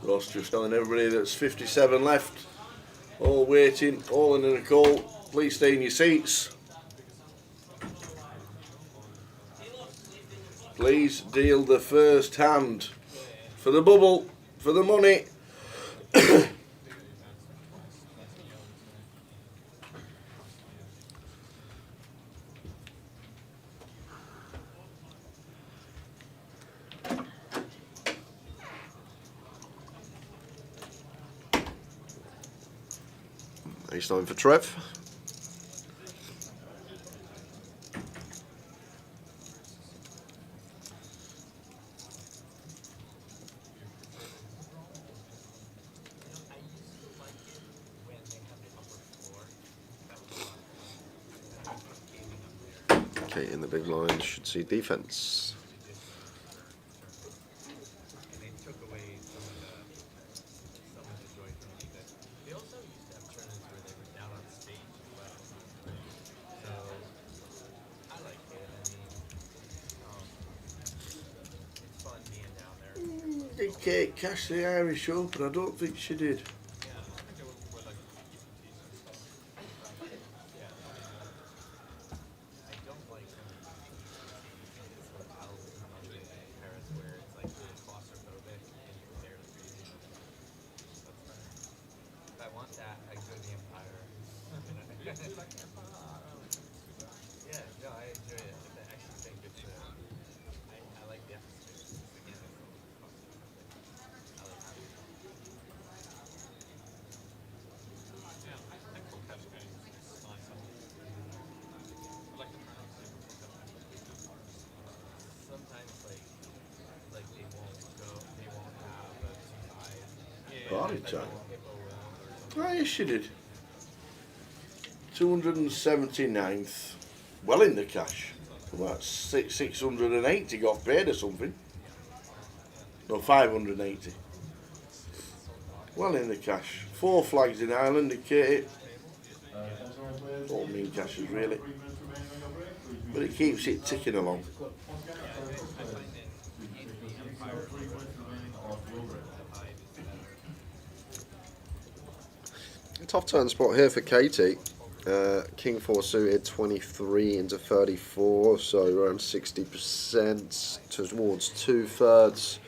Ross just telling everybody that's 57 left. All waiting, all in a call. Please stay in your seats. Please deal the first hand for the bubble, for the money. Ace 9 for Trev. Okay, in the big blind should see defense. Did Kate cash the Irish Open? I don't think she did. Party time. Oh, yes, she did. 279th. Well in the cash. About 680 got paid or something. No, 580. Well in the cash. 4 flags in Ireland, indicated. All mean cashes, really. But it keeps it ticking along. Tough turn spot here for Katie. King 4 suited 23 into 34, so around 60% towards 2/3.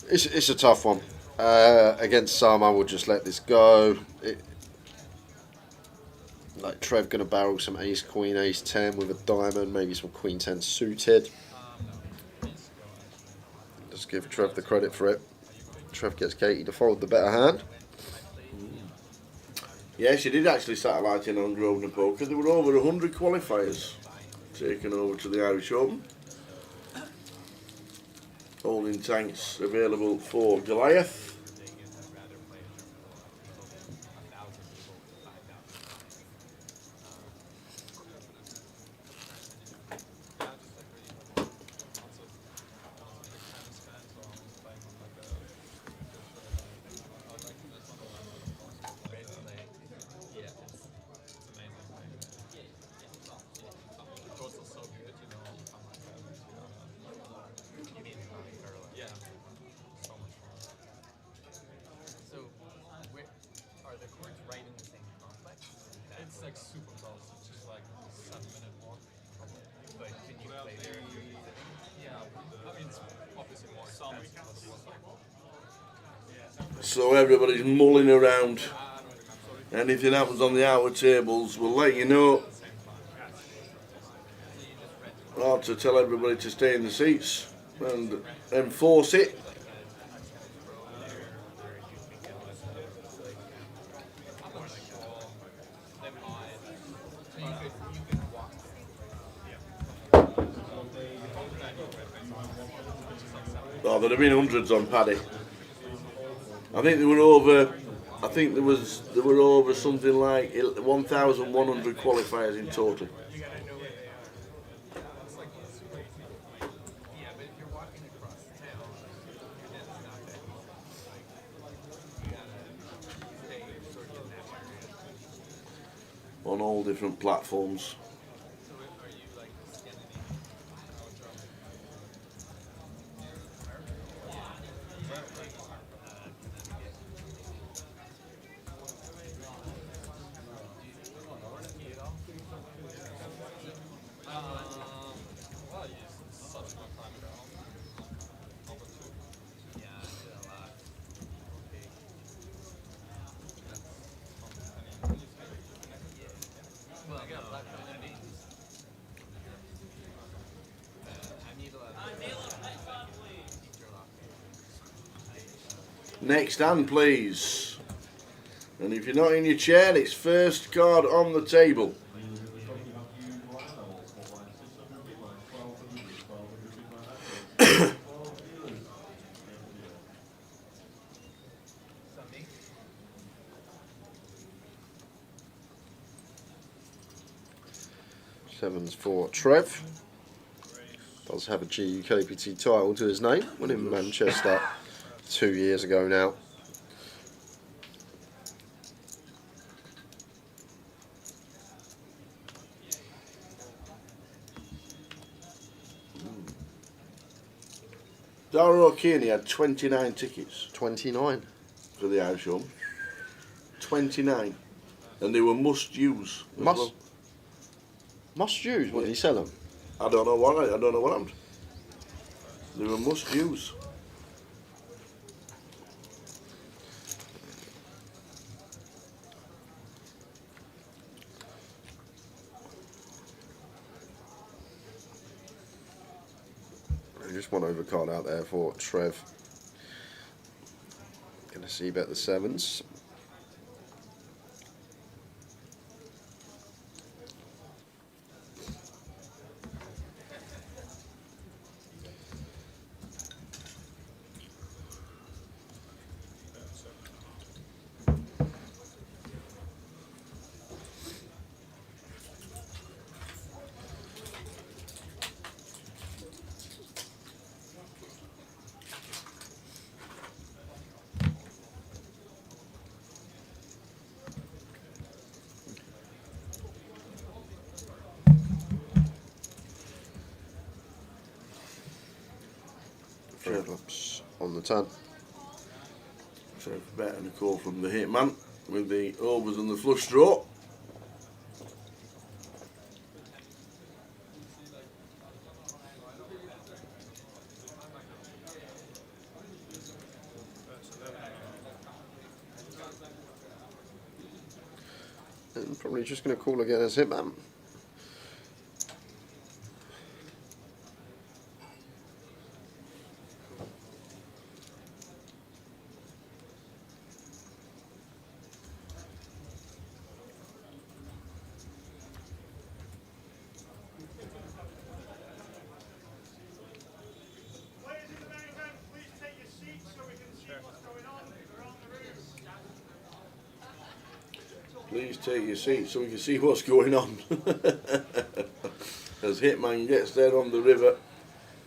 It's a tough one. Against some, I would just let this go. Like Trev gonna barrel some ace queen, ace 10 with a diamond, maybe some queen 10 suited. Just give Trev the credit for it. Trev gets Katie to fold the better hand. Yeah, she did actually satellite in on Grosvenor Poker. There were over 100 qualifiers taken over to the Irish Open. Holding tanks available for Goliath. So everybody's mulling around. Anything happens on the outer tables, we'll let you know. Hard to tell everybody to stay in the seats and enforce it. Oh, there'd have been hundreds on Paddy. I think there were over. I think there were over something like 1,100 qualifiers in total. On all different platforms. Next hand, please. And if you're not in your chair, it's first card on the table. Sevens for Trev. Does have a GUKPT title to his name. Won in Manchester 2 years ago now. Dara O'Kearney had 29 tickets. 29? For the house show. 29. And they were must use. Must use? What did he sell them? I don't know what happened. They were must use. Just one overcard out there for Trev. Gonna see bet the sevens. Clubs on the 10. So bet and a call from the hitman with the overs and the flush draw. And probably just going to call again as hitman. Please take your seat so we can see what's going on. As Hitman gets there on the river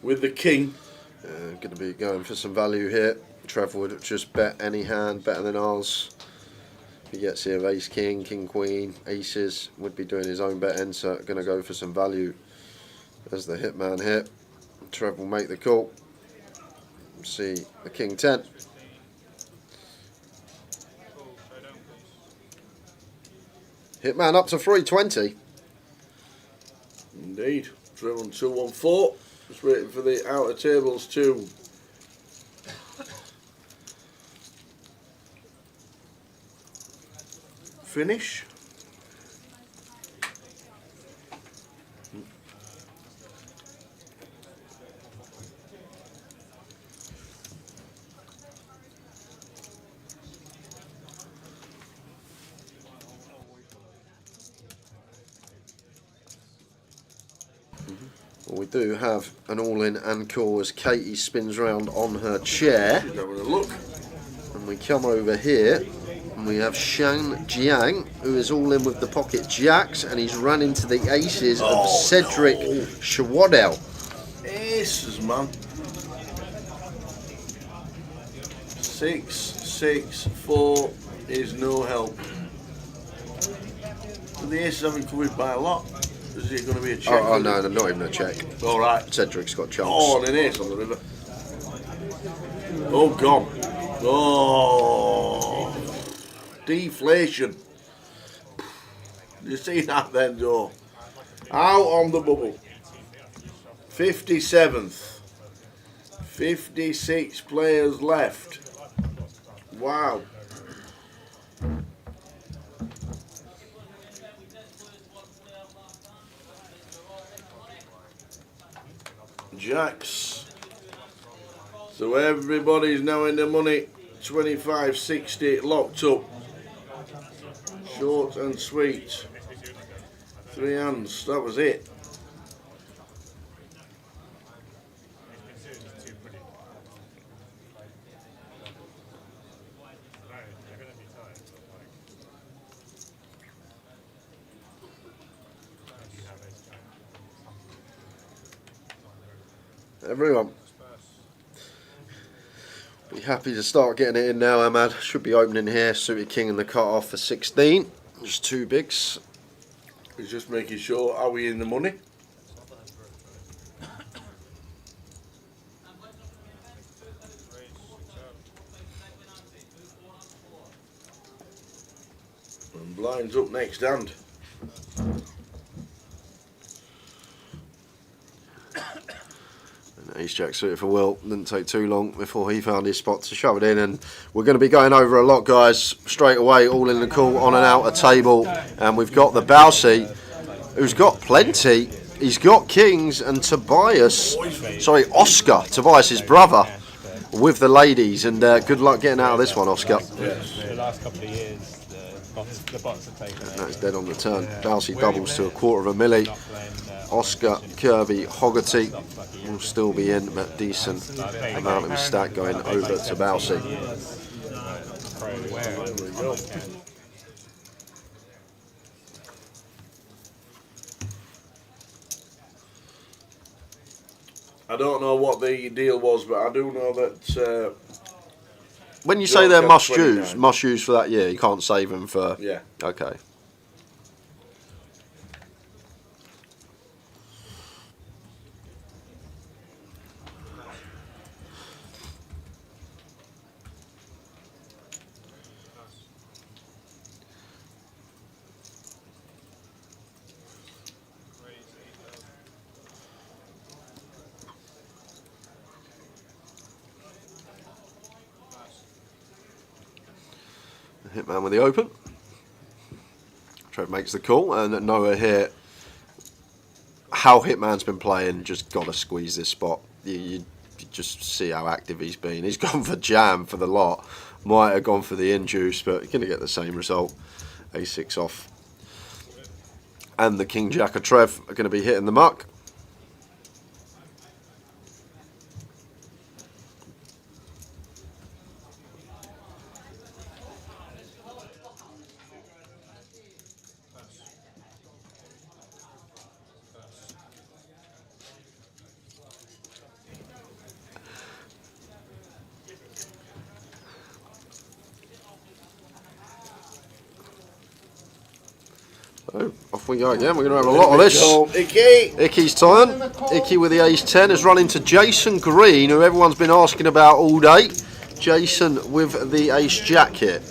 with the king. Going to be going for some value here. Trev would just bet any hand better than ours. If he gets here ace king, king queen, aces, would be doing his own betting, so going to go for some value as the hitman here. Trev will make the call. See the king 10. Hitman up to 320. Indeed. Trev on 214. Just waiting for the outer tables to finish. Well, we do have an all-in encore as Katie spins round on her chair. Having a look. And we come over here and we have Shang Jiang, who is all in with the pocket jacks, and he's run into the aces of Cedric Schwadel. Aces, man. 6, 6, 4 is no help. The aces haven't covered by a lot. Is it going to be a check? Oh no, not even a check. All right. Cedric's got chunks. Oh, and an ace on the river. Oh, gone. Oh, deflation. You see that then, Joe? Out on the bubble. 57th. 56 players left. Wow. Jacks. So everybody's now in the money. 25.60 locked up. Short and sweet. 3 hands. That was it. Everyone, be happy to start getting it in now, Ahmad. Should be opening here. Suited King and the cut off for 16. Just 2 bigs. He's just making sure, are we in the money? And blinds up next hand. Ace Jack suited for Will. Didn't take too long before he found his spot to shove it in, and we're going to be going over a lot, guys, straight away. All in the call, on and out a table, and we've got the Bousey, who's got plenty. He's got kings, and Oscar, Tobias's brother, with the ladies, and good luck getting out of this one, Oscar. The last couple of years, the bots have taken it. That's dead on the turn. Bousey doubles to $250,000. Oscar, Kirby, Hoggerty will still be in, but decent amount of his stack going over to Bousey. I don't know what the deal was, but I do know that... when you say they're must-use for that year, you can't save them for... Yeah. Okay. Hitman with the open. Trev makes the call, and Noah here. How Hitman's been playing, just got to squeeze this spot. You just see how active he's been. He's gone for jam for the lot. Might have gone for the induce, but you're going to get the same result. A6 off. And the King Jack of Trev are going to be hitting the muck. So, off we go again. We're going to have a lot of this. Icky's turn. Icky with the ace-10 has run into Jason Green, who everyone's been asking about all day. Jason with the ace-jack here.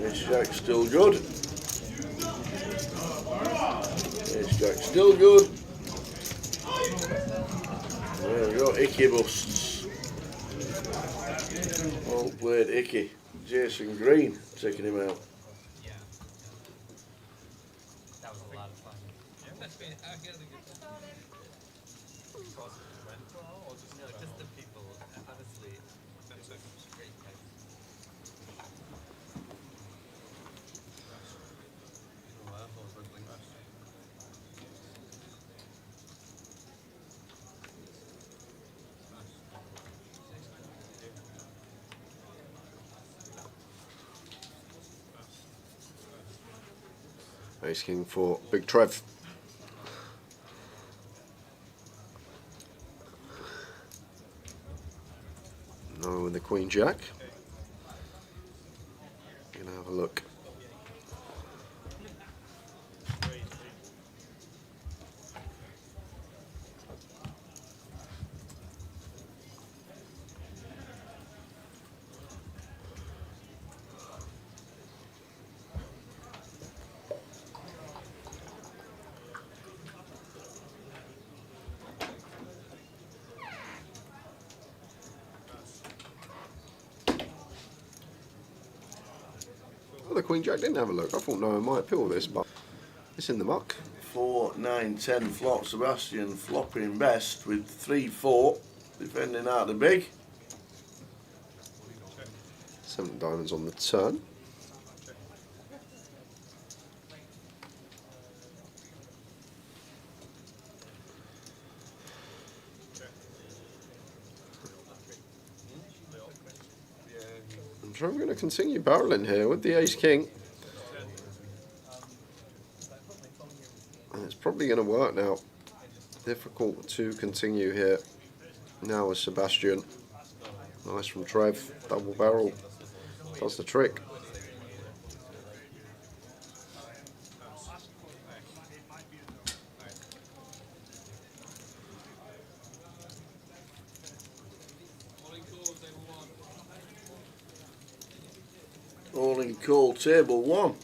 Ace-jack still good. Ace-jack still good. There we go. Icky busts. Well played, Icky. Jason Green taking him out. Yeah. That was a lot of fun. Just the people, honestly, it was great guys. Ace King for Big Trev. No, and the Queen Jack. Gonna have a look. Oh, the Queen Jack didn't have a look. I thought no one might pill this, but it's in the muck. 4, 9, 10 flop. Sebastian flopping best with 3, 4. Defending out the big. 7 diamonds on the turn. I'm going to continue barreling here with the Ace King. And it's probably going to work now. Difficult to continue here. Now with Sebastian. Nice from Trev. Double barrel. Does the trick. All in call, table 1.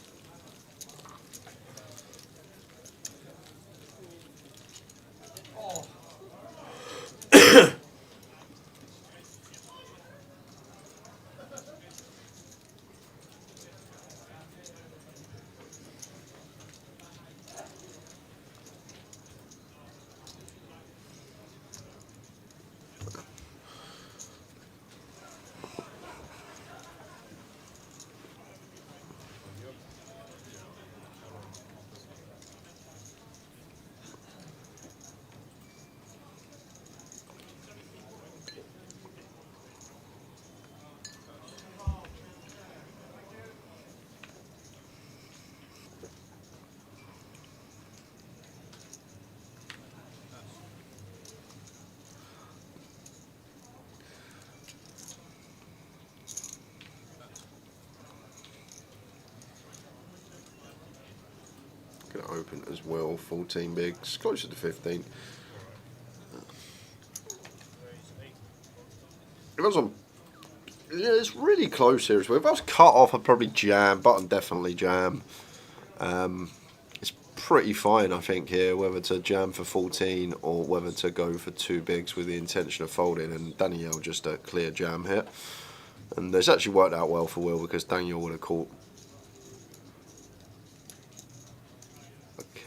Going to open as well. 14 bigs, closer to 15. If I was on, yeah, it's really close here as well. If I was cut off, I'd probably jam. Button definitely jam. It's pretty fine, I think, here, whether to jam for 14 or whether to go for 2 bigs with the intention of folding. And Danielle just a clear jam here. And it's actually worked out well for Will because Daniel would have caught.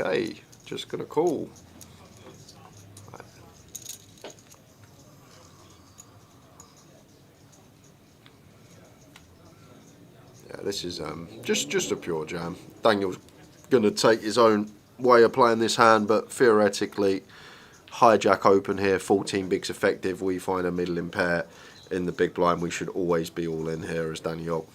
Okay, just gonna call. Yeah, this is just a pure jam. Daniel's gonna take his own way of playing this hand, but theoretically, hijack open here, 14 bigs effective. We find a middling pair in the big blind. We should always be all in here as Daniel.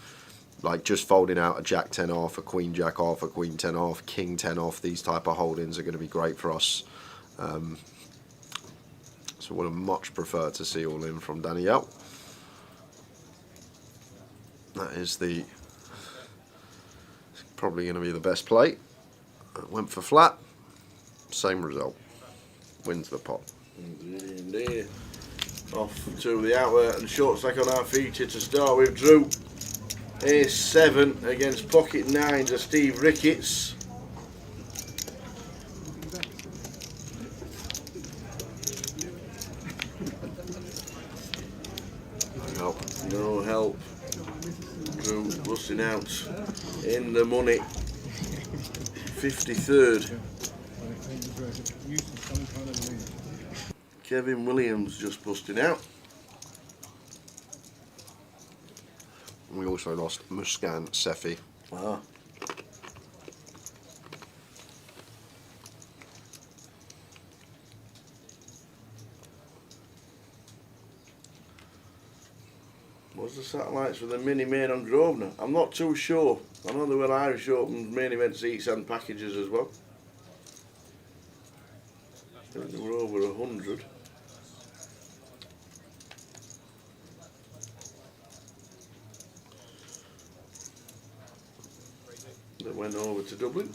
Like just folding out a Jack 10 off, a Queen Jack off, a Queen 10 off, King 10 off. These type of holdings are going to be great for us. So would have much preferred to see all in from Danielle. That is the probably going to be the best play. Went for flat. Same result. Wins the pot. Indeed. Off to the outward and short stack on our feature to start with. Drew. Ace 7 against pocket 9 to Steve Ricketts. help. No help. Drew busting out in the money. 53rd. Kevin Williams just busting out. We also lost Muskan Sefi. Ah. What's the satellites for the mini main on Grosvenor? I'm not too sure. I know there were Irish Open main event seats and packages as well. I think there were over 100. That went over to Dublin.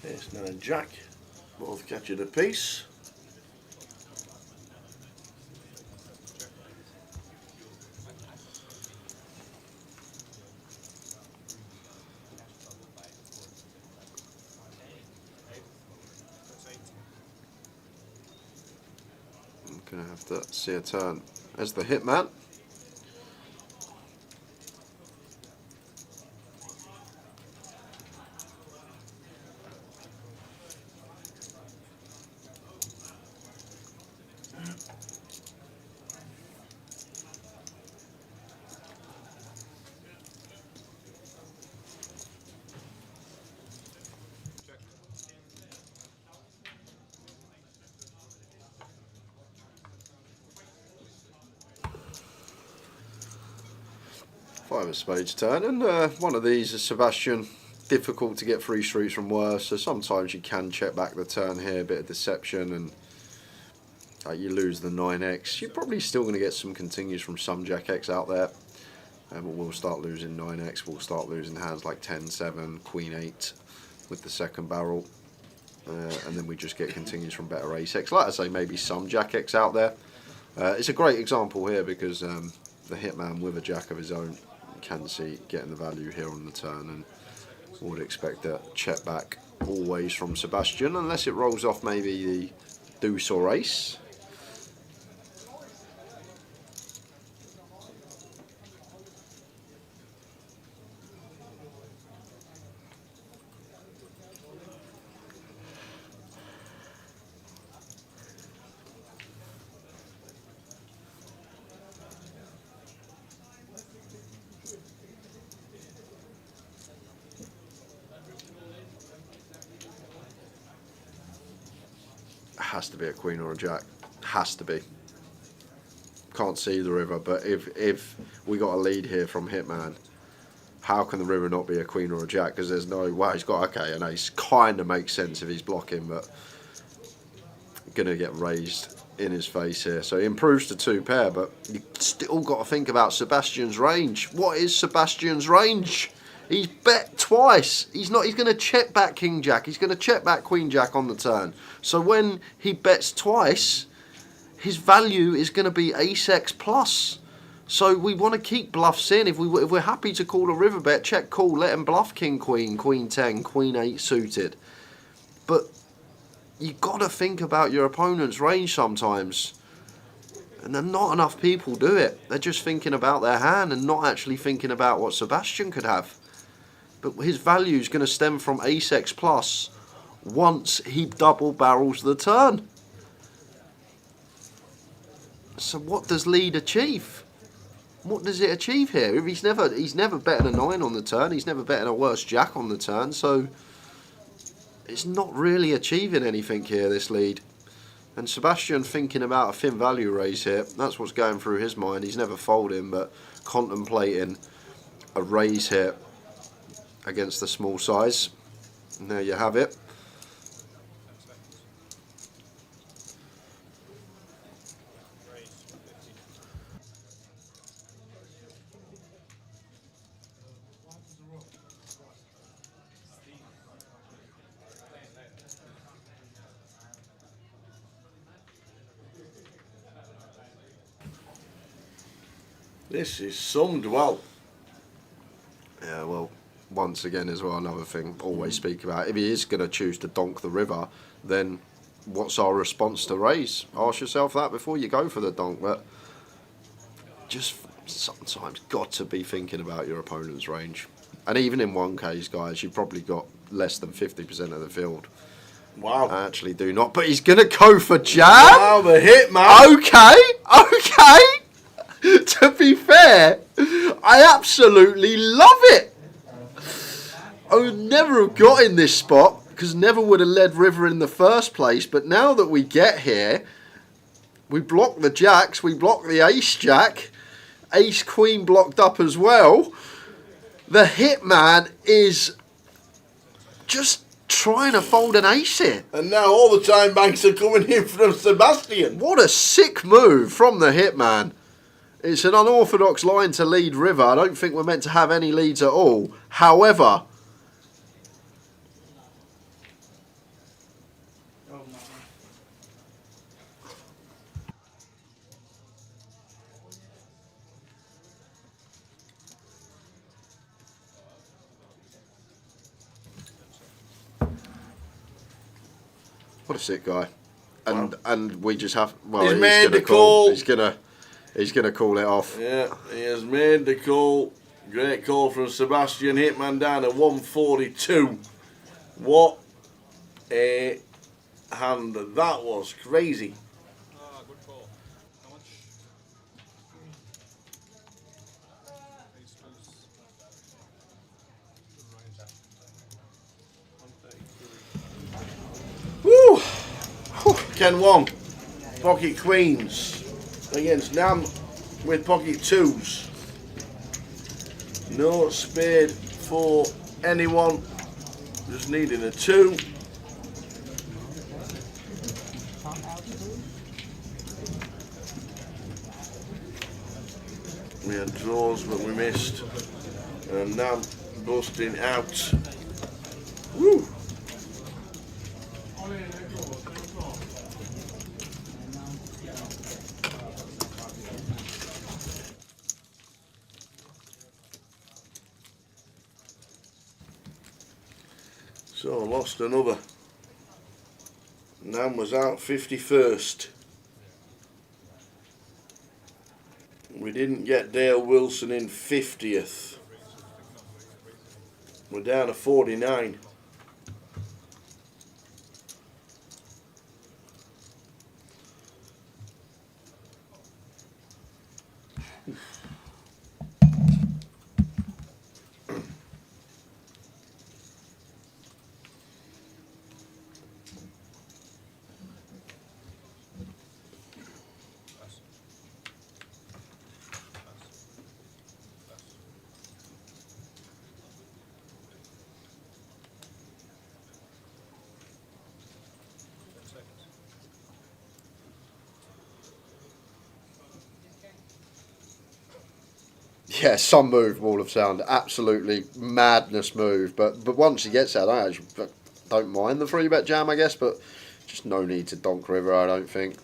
Ace 9 Jack, both catching a piece. I'm going to have to see a turn as the hitman. Five of spades turn, and one of these is Sebastian. Difficult to get free streets from worse, so sometimes you can check back the turn here, a bit of deception, and you lose the 9x. You're probably still going to get some continues from some Jack X out there, but we'll start losing 9x, we'll start losing hands like 10-7, Queen 8 with the second barrel, and then we just get continues from better Ace X. Like I say, maybe some Jack X out there. It's a great example here because the hitman with a Jack of his own can see getting the value here on the turn, and would expect a check back always from Sebastian, unless it rolls off maybe the deuce or ace. Has to be a queen or a jack. Has to be. Can't see the river, but if we got a lead here from hitman, how can the river not be a queen or a jack? Because there's no way. He's got, okay, an ace kind of makes sense if he's blocking, but gonna get raised in his face here. So he improves to 2 pair, but you still got to think about Sebastian's range. What is Sebastian's range? He's bet twice. He's going to check back King Jack. He's going to check back Queen Jack on the turn. So when he bets twice, his value is going to be Ace X plus. So we want to keep bluffs in. If we're happy to call a river bet, check call, let him bluff King Queen, Queen 10, Queen 8 suited. But you got to think about your opponent's range sometimes. And then not enough people do it. They're just thinking about their hand and not actually thinking about what Sebastian could have. But his value is going to stem from Ace X plus once he double barrels the turn. So what does lead achieve? What does it achieve here? If he's never betting a 9 on the turn, he's never betting a worse jack on the turn, so it's not really achieving anything here, this lead. And Sebastian thinking about a thin value raise here, that's what's going through his mind. He's never folding, but contemplating a raise here against the small size. And there you have it. This is summed well. Yeah, well, once again as well, another thing, always speak about, if he is going to choose to donk the river, then what's our response to raise? Ask yourself that before you go for the donk, but just sometimes got to be thinking about your opponent's range. And even in one case, guys, you've probably got less than 50% of the field. Wow. I actually do not, but he's going to go for jam? Wow, the hit, man. Okay. To be fair, I absolutely love it. I would never have got in this spot because never would have led river in the first place. But now that we get here, we block the jacks, we block the ace jack, ace queen blocked up as well. The hitman is just trying to fold an ace here. And now all the time banks are coming in from Sebastian. What a sick move from the hitman. It's an unorthodox line to lead river. I don't think we're meant to have any leads at all. However, what a sick guy. And we just have, well, he's made the call. He's gonna call it off. Yeah, he has made the call. Great call from Sebastian. Hitman down at 142. What a hand that was. Crazy. Good call. How much? Woo! Ken 1. Pocket queens against Nam with pocket 2s. No spade for anyone. Just needing a 2. We had draws, but we missed. And Nam busting out. Woo! So lost another. Nam was out 51st. We didn't get Dale Wilson in 50th. We're down to 49. Yeah, some move, Wall of Sound, absolutely madness move. But once he gets that, I actually don't mind the 3-bet jam, I guess. But just no need to donk river, I don't think.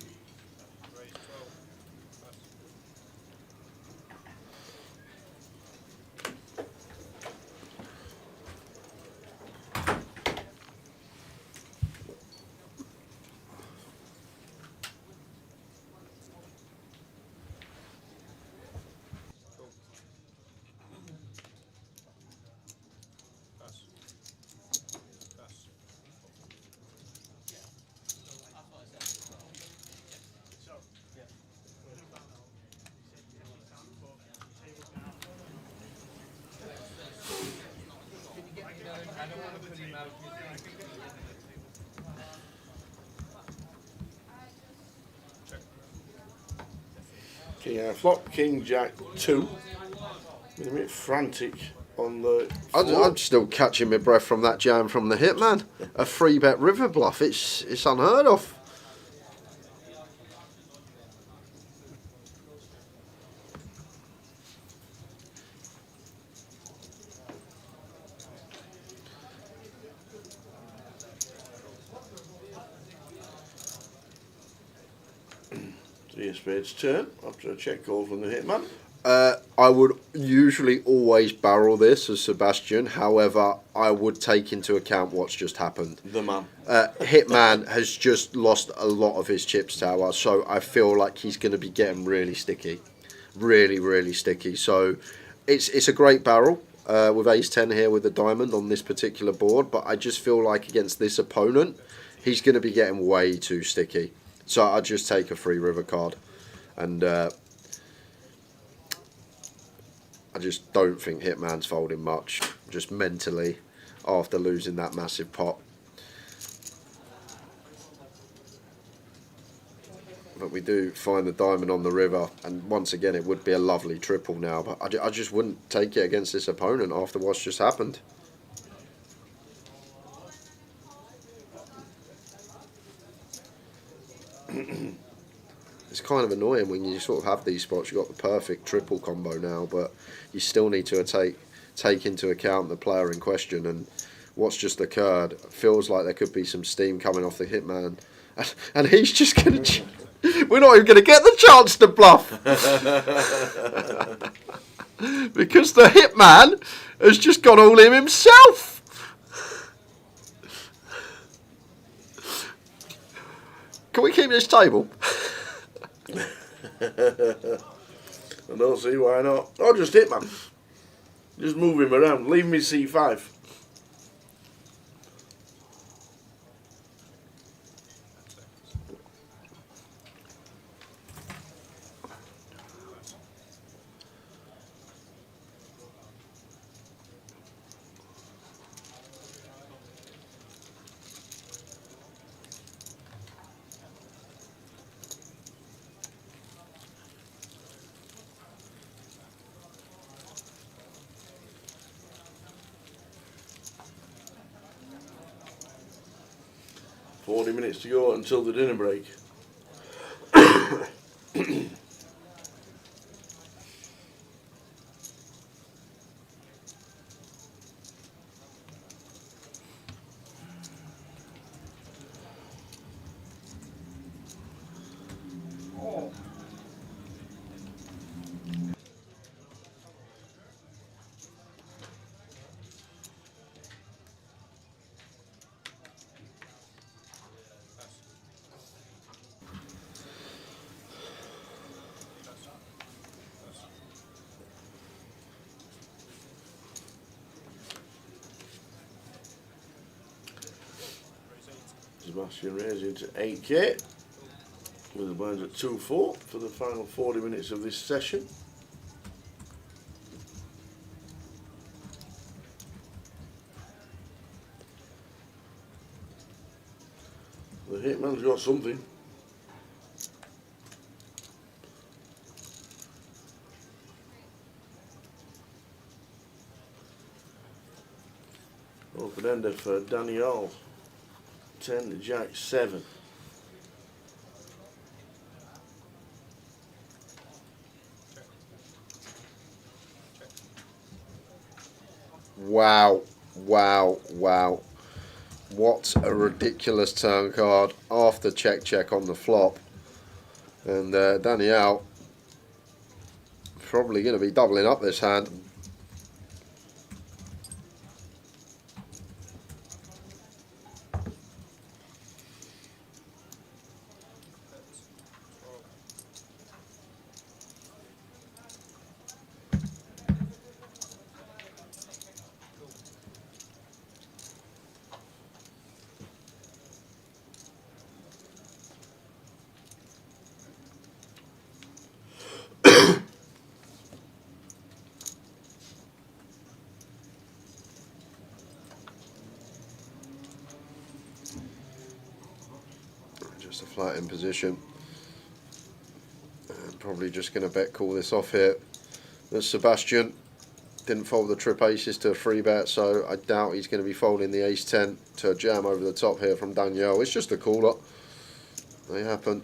King out flop, King Jack 2. Been a bit frantic on the floor. I'm still catching my breath from that jam from the hitman. A 3-bet river bluff, it's unheard of. Three of spades turn after a check call from the hitman. I would usually always barrel this as Sebastian. However, I would take into account what's just happened. The man. Hitman has just lost a lot of his chips tower, so I feel like he's going to be getting really sticky. Really, really sticky. So it's a great barrel with ace 10 here with the diamond on this particular board, but I just feel like against this opponent, he's going to be getting way too sticky. So I'll just take a free river card. And I just don't think Hitman's folding much, just mentally, after losing that massive pot. But we do find the diamond on the river, and once again it would be a lovely triple now, but I just wouldn't take it against this opponent after what's just happened. It's kind of annoying when you sort of have these spots. You've got the perfect triple combo now, but you still need to take into account the player in question and what's just occurred. It feels like there could be some steam coming off the Hitman, and he's just going to... We're not even going to get the chance to bluff. Because the Hitman has just gone all in himself. Can we keep this table? I don't see why not. Oh, just Hitman. Just move him around. Leave me C5. Minutes to go until the dinner break. Sebastian raising to 8k with the blinds at 2-4 for the final 40 minutes of this session. The Hitman's got something. Open ender for Daniel. 10 to Jack 7. Wow, wow, wow. What a ridiculous turn card after check on the flop. And Daniel probably going to be doubling up this hand. Just a flat in position. And probably just going to bet call this off here. There's Sebastian. Didn't fold the trip aces to a free bet, so I doubt he's going to be folding the ace 10 to a jam over the top here from Daniel. It's just a caller. They happen.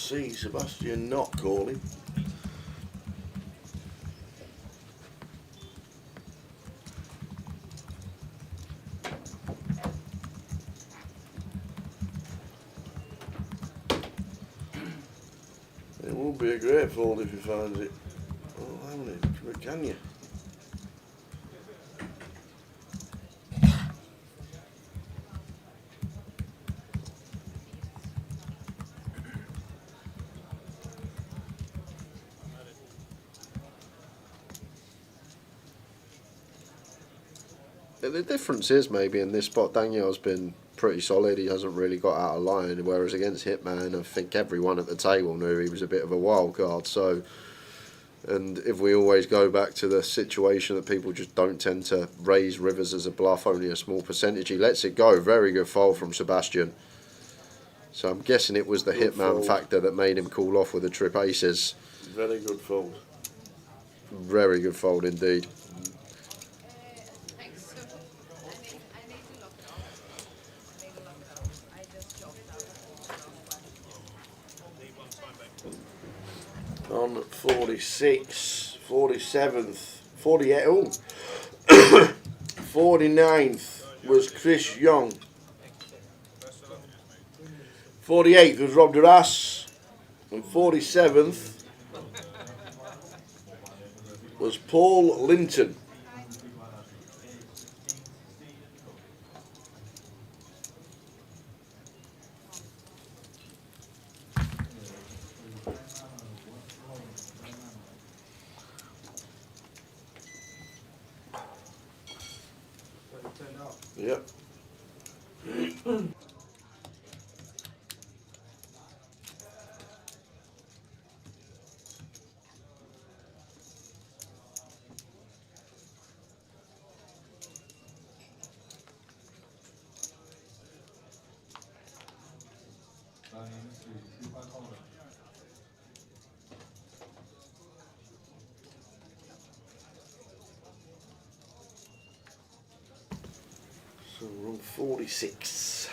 see Sebastian not calling. It would be a great fold if he finds it. Oh, how many? But can you? The difference is maybe in this spot, Daniel's been pretty solid. He hasn't really got out of line, whereas against Hitman, I think everyone at the table knew he was a bit of a wild card. So, and if we always go back to the situation that people just don't tend to raise rivers as a bluff, only a small percentage, he lets it go. Very good fold from Sebastian. So I'm guessing it was the Good Hitman fold. factor that made him call off with the trip aces. Very good fold. Very good fold indeed. On 46, 47th, 48, oh, 49th was Chris Young. 48th was Rob Duras. And 47th was Paul Linton. Yep. So we're on 46.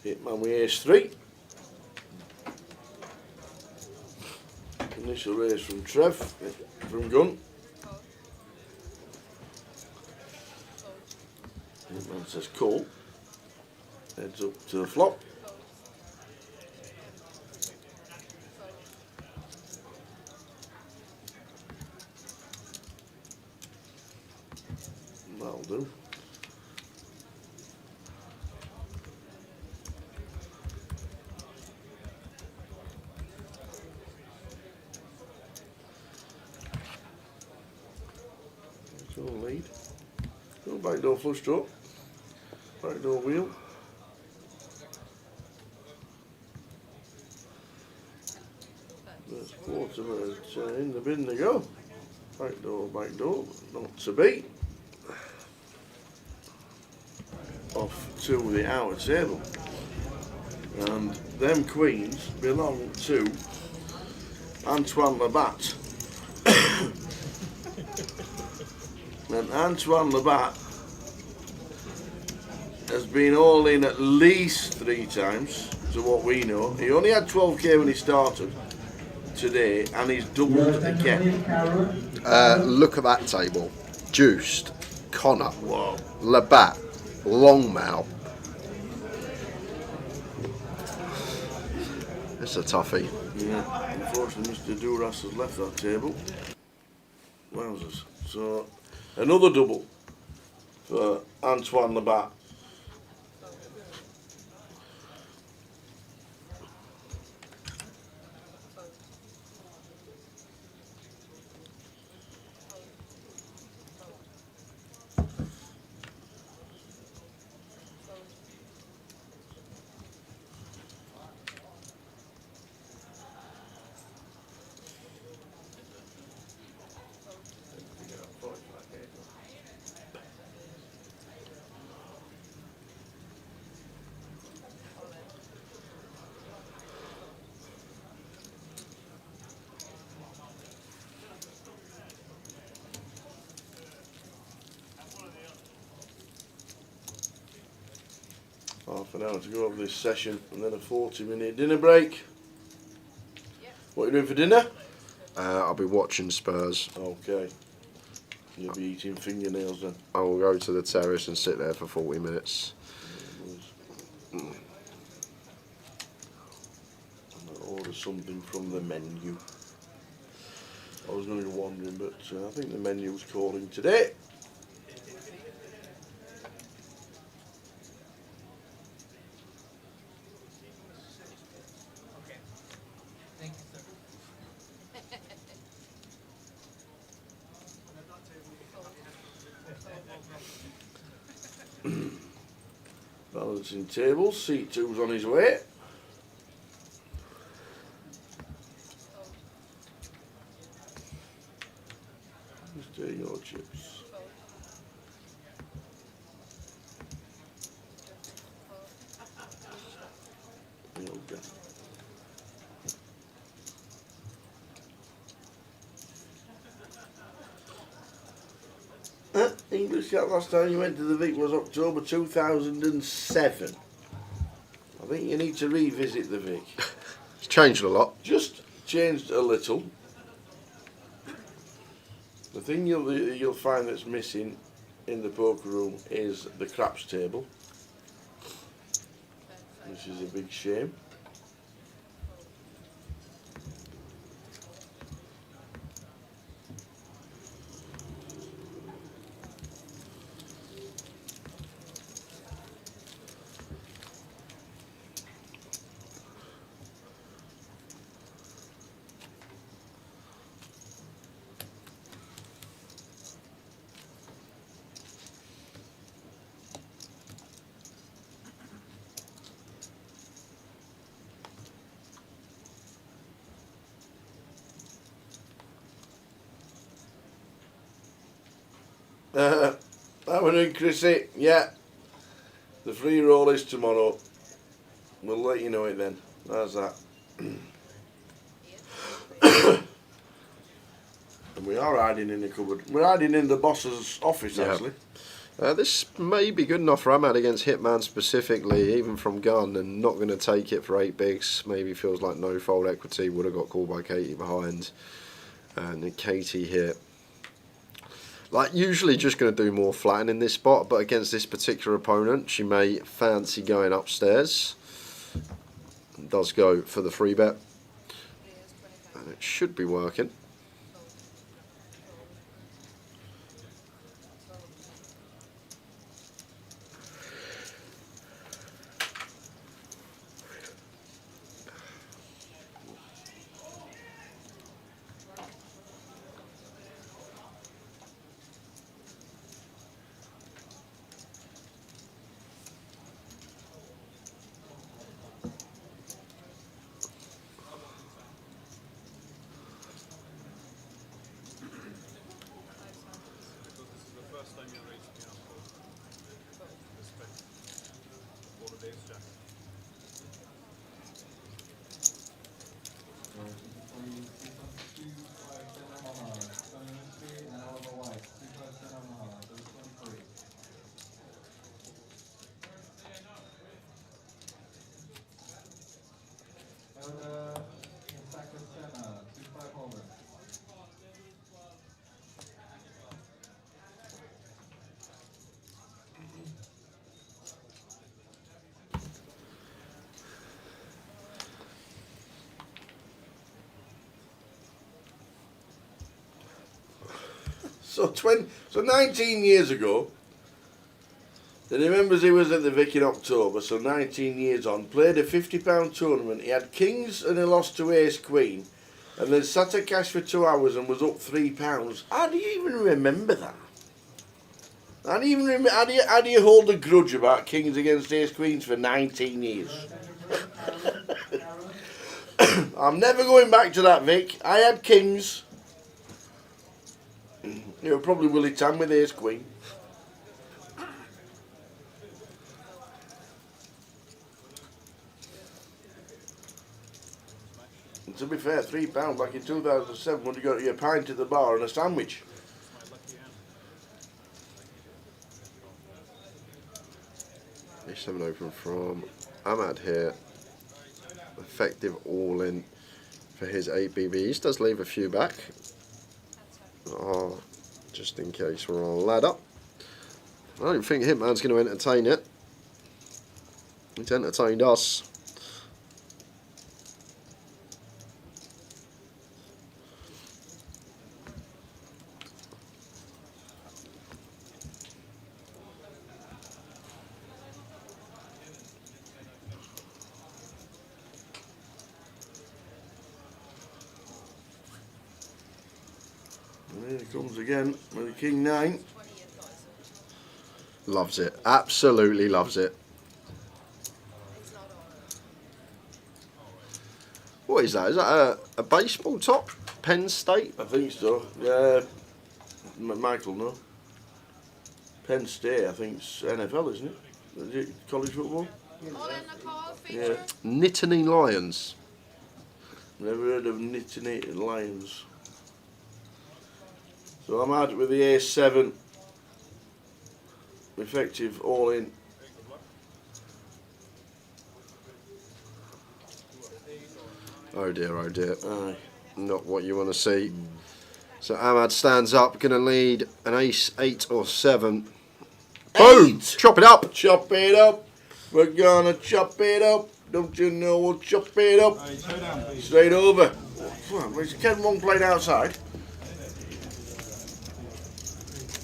Hitman with ace 3. Initial raise from Trev, from Gun. Hitman says call. Heads up to the flop. That'll do. Lead. Go back door flush draw. Back door wheel. There's quarter in the bin to go. Back door, not to be. Off to the outer table. And them queens belong to Antoine Labatt. And Antoine Labatt has been all in at least 3 times, to what we know. He only had 12k when he started today, and he's doubled again. Look at that table. Juiced, Connor, Wow. Labatt, Longmouth. It's a toughie. Yeah, unfortunately Mr. Duras has left that table. Wowzers. So, another double for Antoine Labatt. Half an hour to go over this session and then a 40-minute dinner break. What are you doing for dinner? I'll be watching Spurs. Okay. You'll be eating fingernails then. I will go to the terrace and sit there for 40 minutes. I'll order something from the menu. I was going to go wandering, but I think the menu's calling today. Balancing tables, seat 2's on his way. Just take your chips. Okay. English Cat, last time you went to the Vic was October 2007. I think you need to revisit the Vic. It's changed a lot. Just changed a little. The thing you'll find that's missing in the poker room is the craps table, which is a big shame. How doing, Chrissy? Yeah. The free roll is tomorrow. We'll let you know it then. How's that? And we are hiding in the cupboard. We're hiding in the boss's office, actually. This may be good enough for Ahmad against Hitman specifically, even from gun, and not going to take it for 8 bigs. Maybe feels like no fold equity. Would have got called by Katie behind. And Katie hit. Like, usually just going to do more flatting in this spot, but against this particular opponent, she may fancy going upstairs. Does go for the free bet. And it should be working. So 19 years ago, then he remembers he was at the Vic in October, so 19 years on, played a £50 tournament. He had kings and he lost to ace queen, and then sat at cash for 2 hours and was up £3. How do you even remember that? How do you hold a grudge about kings against ace queens for 19 years? I'm never going back to that, Vic. I had kings. You were probably Willie Tam with ace queen. And to be fair, £3 back in 2007 when you got your pint at the bar and a sandwich. A7 open from Ahmad here. Effective all in for his 8 BBs. Does leave a few back. Oh, just in case we're on a ladder. I don't think Hitman's going to entertain it. He's entertained us. And here he comes again with the King 9. Loves it. Absolutely loves it. What is that? Is that a baseball top? Penn State? I think so. Yeah, Michael, no. Penn State, I think it's NFL, isn't it? Is it college football? Yeah. Nittany Lions. Never heard of Nittany Lions. So I'm out with the A7. Effective all in. Oh dear, oh dear. Aye. Not what you want to see. So Ahmad stands up, going to lead an ace 8 or 7. Boom! Chop it up! Chop it up. We're gonna chop it up. Don't you know we'll chop it up? Straight over. Is Ken Wong playing outside?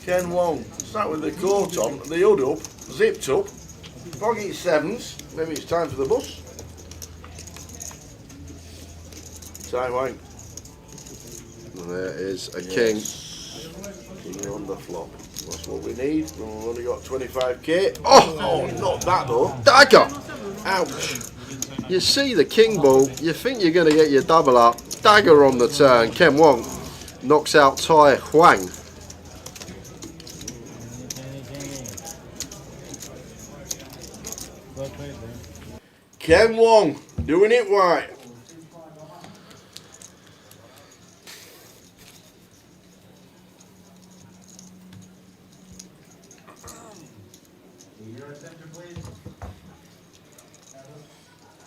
Ken Wong. Start with the coat on, the hood up, zipped up. Foggy 7s. Maybe it's time for the bus. Time Wang. And there is a king. King on the flop. That's what we need. We've only got 25k. Oh, not that though. Dagger! Ouch. You see the king ball, you think you're going to get your double up. Dagger on the turn. Ken Wong knocks out Tai Huang. Ken Wong doing it right.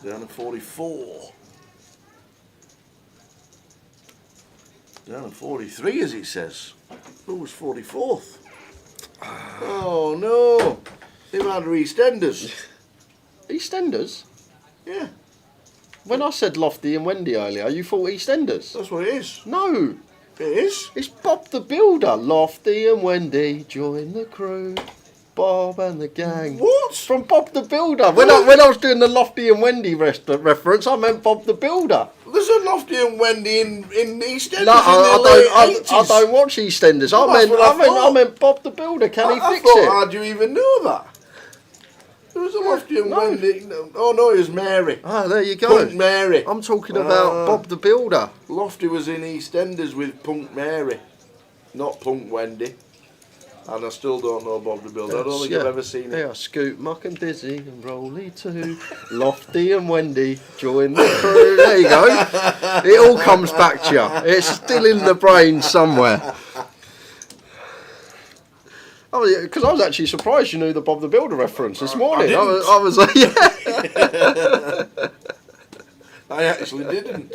Down to 44. Down to 43 as it says. Who was 44th? Oh no. They've had EastEnders. EastEnders? Yeah. When I said Lofty and Wendy earlier, you thought EastEnders? That's what it is. No. It is? It's Bob the Builder. Lofty and Wendy join the crew. Bob and the gang. What? From Bob the Builder. When I was doing the Lofty and Wendy reference, I meant Bob the Builder. There's a Lofty and Wendy in EastEnders No, I in the late 80s. don't watch EastEnders. Well, I meant Bob the Builder. Can he fix it? How'd you even know that? There was a Lofty and Wendy. No. Oh no, it was Mary. Ah, there you go. Punk Mary. I'm talking about Bob the Builder. Lofty was in EastEnders with Punk Mary, not Punk Wendy. And I still don't know Bob the Builder. I don't think I've ever seen it. Yeah, Scoot, Muck and Dizzy and Rolly too. Lofty and Wendy join the crew. There you go. It all comes back to you. It's still in the brain somewhere. Oh, yeah, because I was actually surprised you knew the Bob the Builder reference this morning. I was like, yeah. I actually didn't.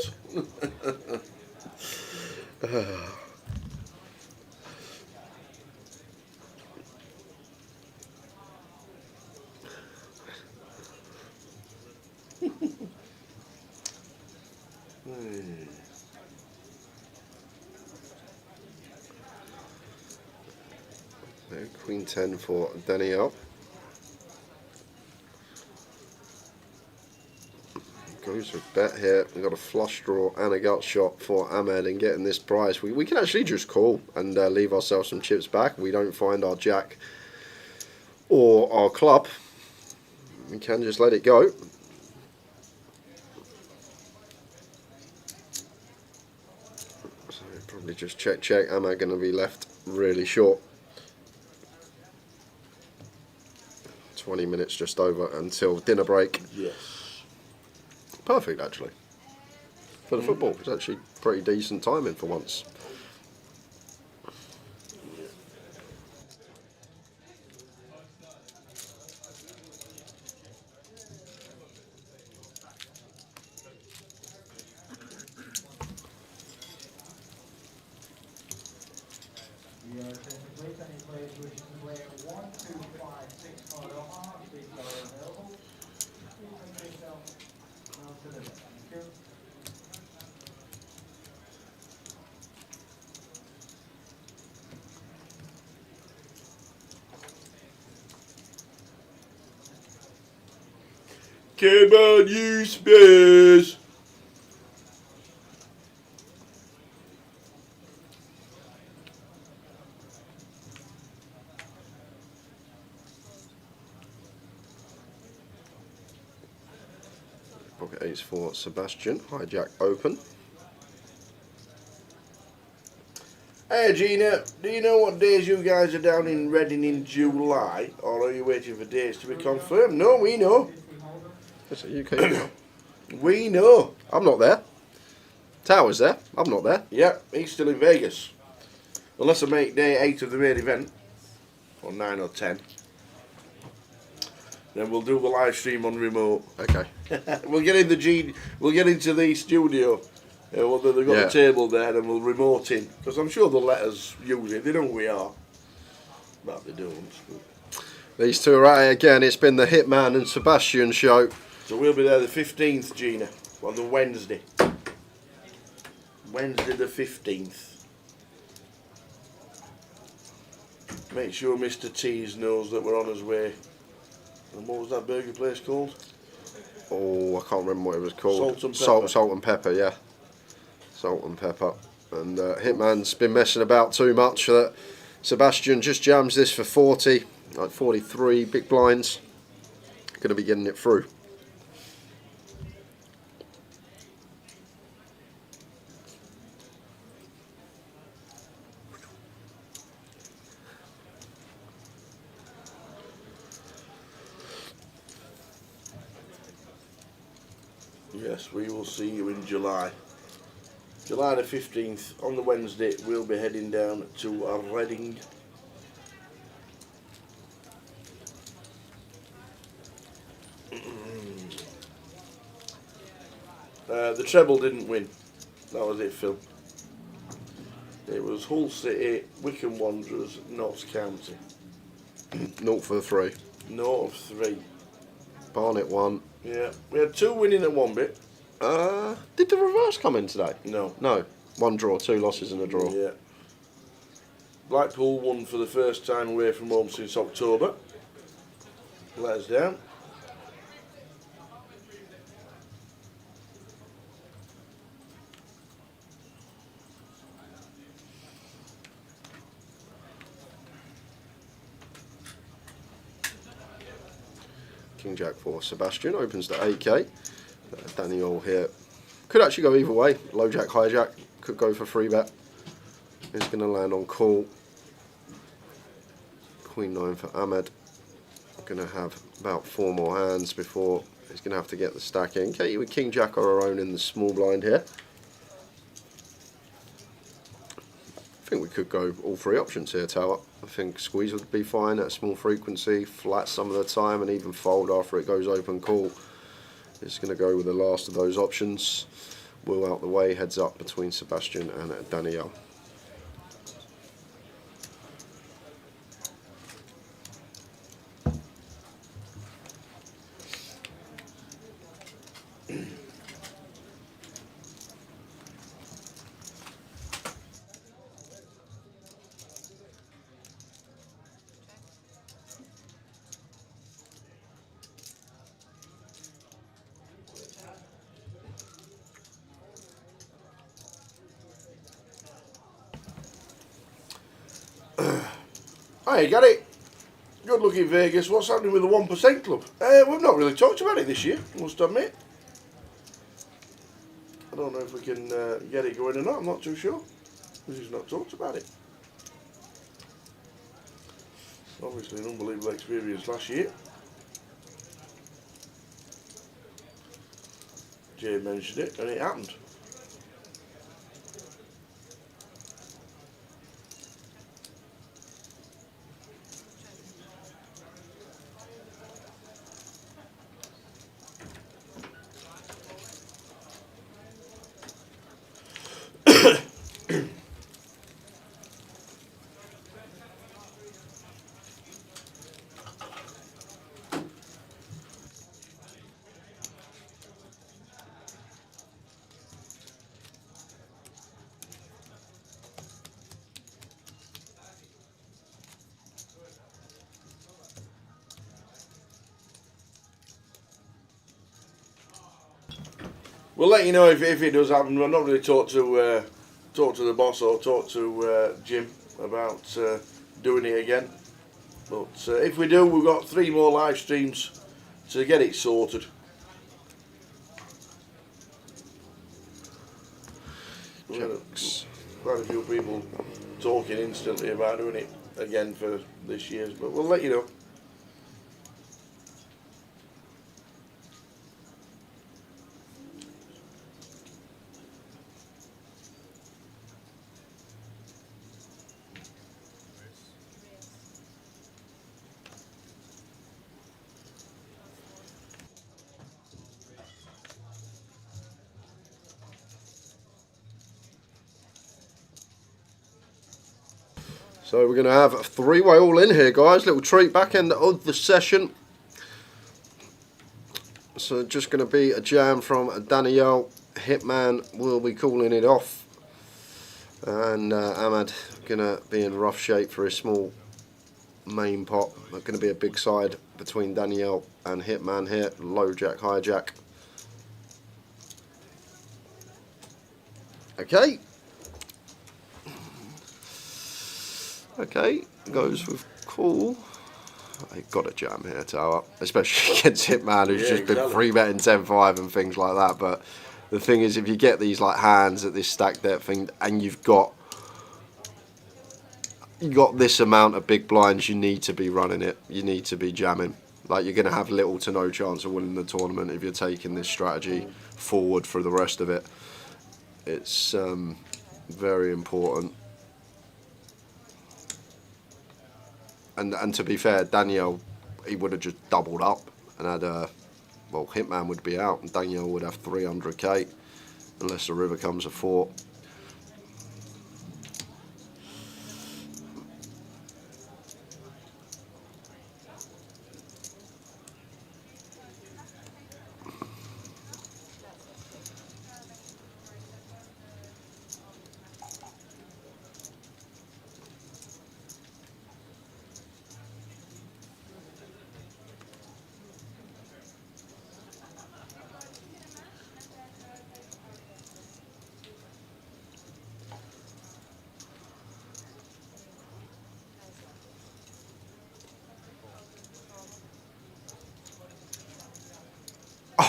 Queen 10 for Danielle. Goes with bet here. We've got a flush draw and a gut shot for Ahmed in getting this prize. We can actually just call and leave ourselves some chips back. We don't find our jack or our club. We can just let it go. So probably just check. Ahmed going to be left really short. 20 minutes just over until dinner break. Yes. Perfect, actually. For the football, it's actually pretty decent timing for once. you. Come on, you Spurs! Pocket ace for Sebastian. Hijack open. Hey Gina, do you know what days you guys are down in Reading in July? Or are you waiting for dates to be confirmed? No, we know. It's a UK. We know. I'm not there. Tower's there. I'm not there. Yep, he's still in Vegas. Unless I make day 8 of the main event. Or 9 or 10. Then we'll do the live stream on remote. Okay. We'll get in we'll get into the studio. Well, they've got a table there and we'll remote in. Because I'm sure they'll let us use it. They know who we are. But they don't. These two are at it again. It's been the Hitman and Sebastian show. So we'll be there the 15th, Gina. On the Wednesday. Wednesday the 15th. Make sure Mr. T's knows that we're on his way. And what was that burger place called? Oh, I can't remember what it was called. Salt and Pepper. Salt and Pepper, yeah. Salt and Pepper. And Hitman's been messing about too much. Sebastian just jams this for 40, like 43 big blinds. Going to be getting it through. Yes, we will see you in July. July the 15th, on the Wednesday, we'll be heading down to Reading. The treble didn't win. That was it, Phil. It was Hull City, Wycombe Wanderers, Notts County. 0 for 3. 0 of 3. Barnet won. Yeah, we had 2 winning at one bit. Did the reverse come in today? No. No. 1 draw, 2 losses and a draw. Yeah. Blackpool won for the first time away from home since October. Let us down. King Jack for Sebastian opens to 8k. Daniel here could actually go either way. Low Jack, High Jack could go for 3 bet. He's going to land on call. Queen 9 for Ahmed. Going to have about 4 more hands before he's going to have to get the stack in. Katie with King Jack are our own in the small blind here. I think we could go all 3 options here, Tower. I think squeeze would be fine at a small frequency, flat some of the time, and even fold after it goes open call. It's going to go with the last of those options. Will out the way, heads up between Sebastian and Danielle. Hi, got it. Good looking Vegas. What's happening with the 1% club? We've not really talked about it this year, must admit. I don't know if we can get it going or not. I'm not too sure. We've just not talked about it. Obviously an unbelievable experience last year. Jay mentioned it and it happened. We'll let you know if it does happen. I've not really talked to the boss or talked to Jim about doing it again. But if we do, we've got 3 more live streams to get it sorted. Quite a few people talking instantly about doing it again for this year's, but we'll let you know. So we're going to have a 3-way all in here, guys. Little treat back end of the session. So just going to be a jam from Danielle. Hitman will be calling it off. And Ahmad going to be in rough shape for his small main pot. There's going to be a big side between Danielle and Hitman here. Low jack, high jack. Okay. Okay, goes with cool. I've got a jam here, Tower, especially against Hitman, who's just been 3-betting 10-5 and things like that. But the thing is, if you get these like hands at this stack depth thing, and you've got this amount of big blinds, you need to be running it. You need to be jamming. Like, you're going to have little to no chance of winning the tournament if you're taking this strategy forward for the rest of it. It's very important. And to be fair, Danielle, he would have just doubled up and had well, Hitman would be out and Danielle would have 300k unless the river comes a 4.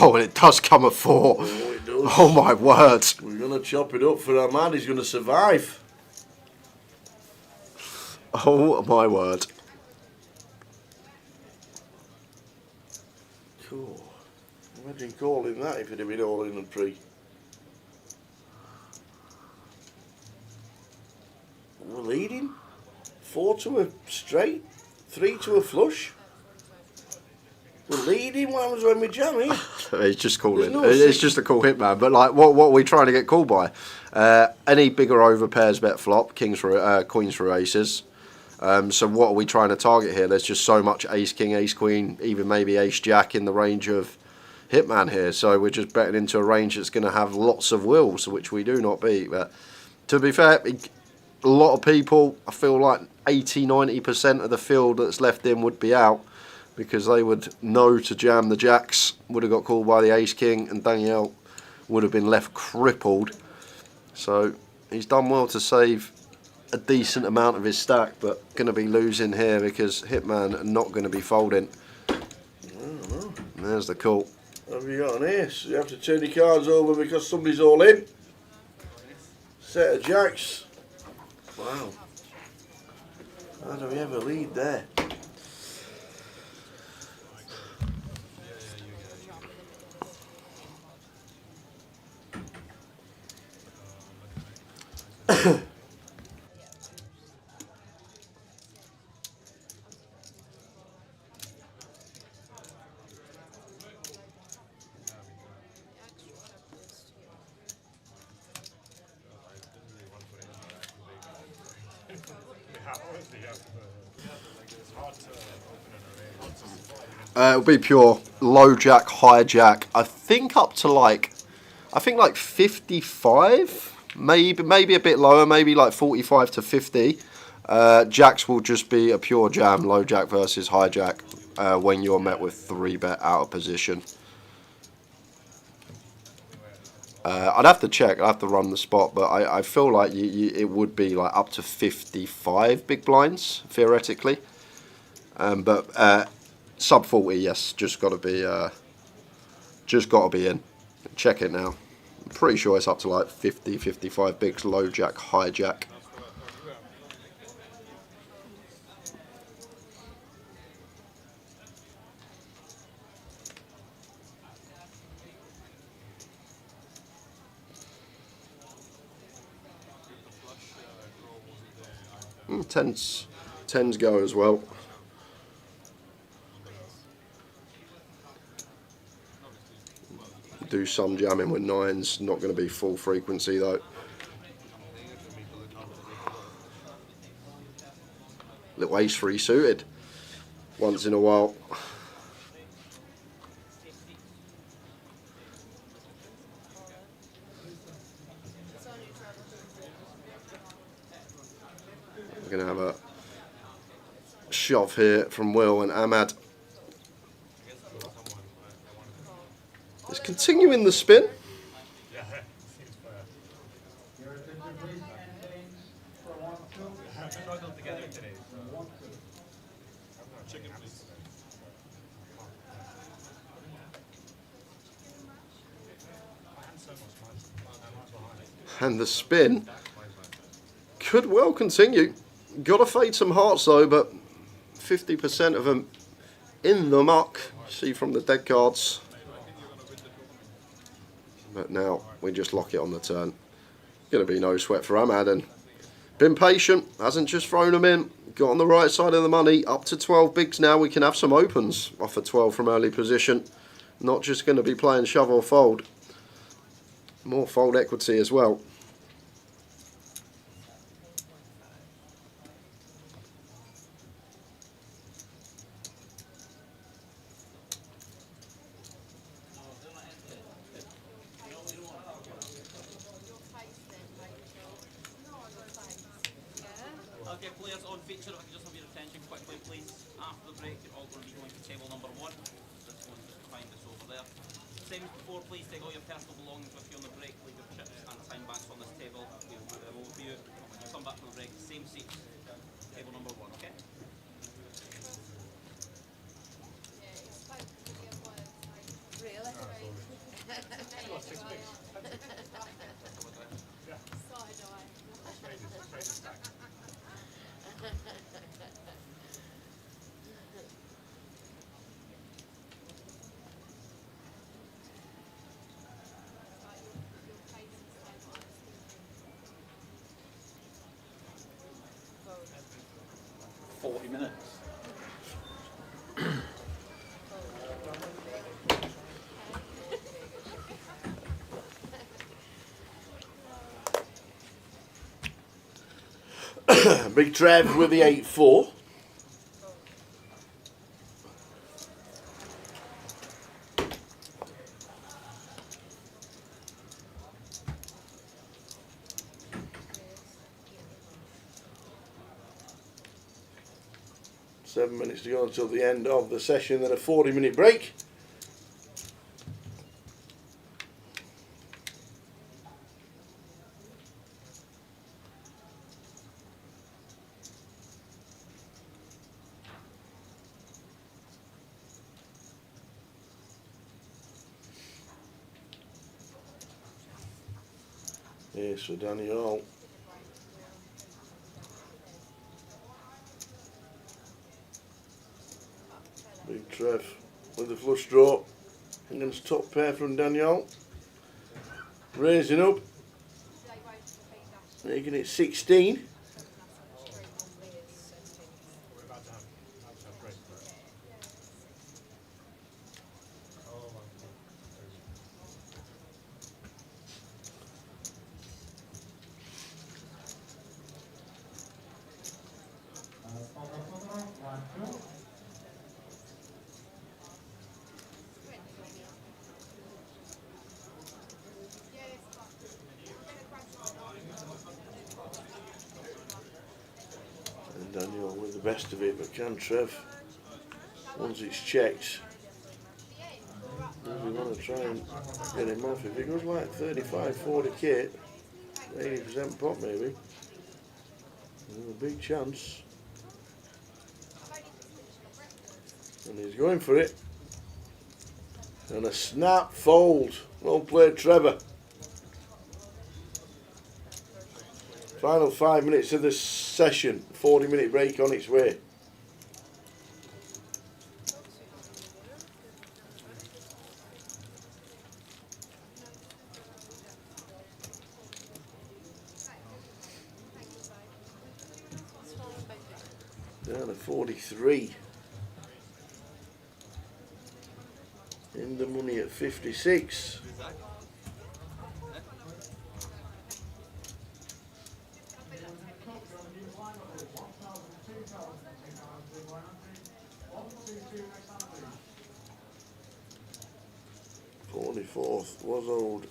Oh, and it does come a 4. Oh, it does. Oh my word. We're going to chop it up for Ahmad. He's going to survive. Oh my word. Cool. Imagine calling that if it had been all in a tree. We're leading. 4 to a straight. 3 to a flush. We're leading. What happens when we jam here? It's just calling. It's just a call Hitman. But like, what are we trying to get called by? Any bigger over pairs bet flop. Kings for queens for aces. So what are we trying to target here? There's just so much ace king, ace queen, even maybe ace jack in the range of Hitman here. So we're just betting into a range that's going to have lots of wills, which we do not beat. But to be fair, a lot of people, I feel like 80-90% of the field that's left in would be out, because they would know to jam the jacks, would have got called by the ace king, and Danielle would have been left crippled. So he's done well to save a decent amount of his stack, but going to be losing here because Hitman are not going to be folding. And there's the call. Have you got an ace? You have to turn your cards over because somebody's all in. Set of jacks. Wow. How do we ever lead there? It'll be pure low jack, high jack. I think up to like 55, maybe a bit lower, maybe like 45 to 50. Jacks will just be a pure jam, low jack versus high jack, when you're met with 3-bet out of position. I'd have to check. I'd have to run the spot, but I feel like it would be like up to 55 big blinds theoretically. But sub 40, yes, just got to be in. Check it now. I'm pretty sure it's up to like 50, 55 bigs, low jack, high jack. 10s go as well. Do some jamming with 9s, not going to be full frequency though. Little ace 3 suited, once in a while. We're going to have a shove here from Will and Ahmad. It's continuing the spin. And the spin could well continue. Got to fade some hearts though, but 50% of them in the muck. See from the dead cards. But now we just lock it on the turn. Going to be no sweat for Ahmad, and been patient, hasn't just thrown them in. Got on the right side of the money, up to 12 bigs now. We can have some opens off a 12 from early position. Not just going to be playing shove or fold. More fold equity as well. Okay, players on feature, if I can just have your attention quickly, please. After the break, you're all going to be going to table number 1. This one's just behind us over there. Same as before, please take all your personal belongings with you on the break. Leave your chips and time banks on this table. We'll move them over for you. And when you come back from the break, same seats. Table number 1, okay? Big Trev with the 8-4. Seven minutes to go until the end of the session, then a 40-minute break. Here's for Daniel. Big Trev with the flush draw. Against top pair from Daniel. Raising up. Making it 16. Daniel with the best of it, but can Trev, once it's checked, We want to try and get him off. If he goes like 35, 40k, 80% pot maybe. There's a big chance. And he's going for it. And a snap fold. Well played, Trevor. Final 5 minutes of the session. 40-minute break on its way. Down to 43. In the money at 56. Fourth was old.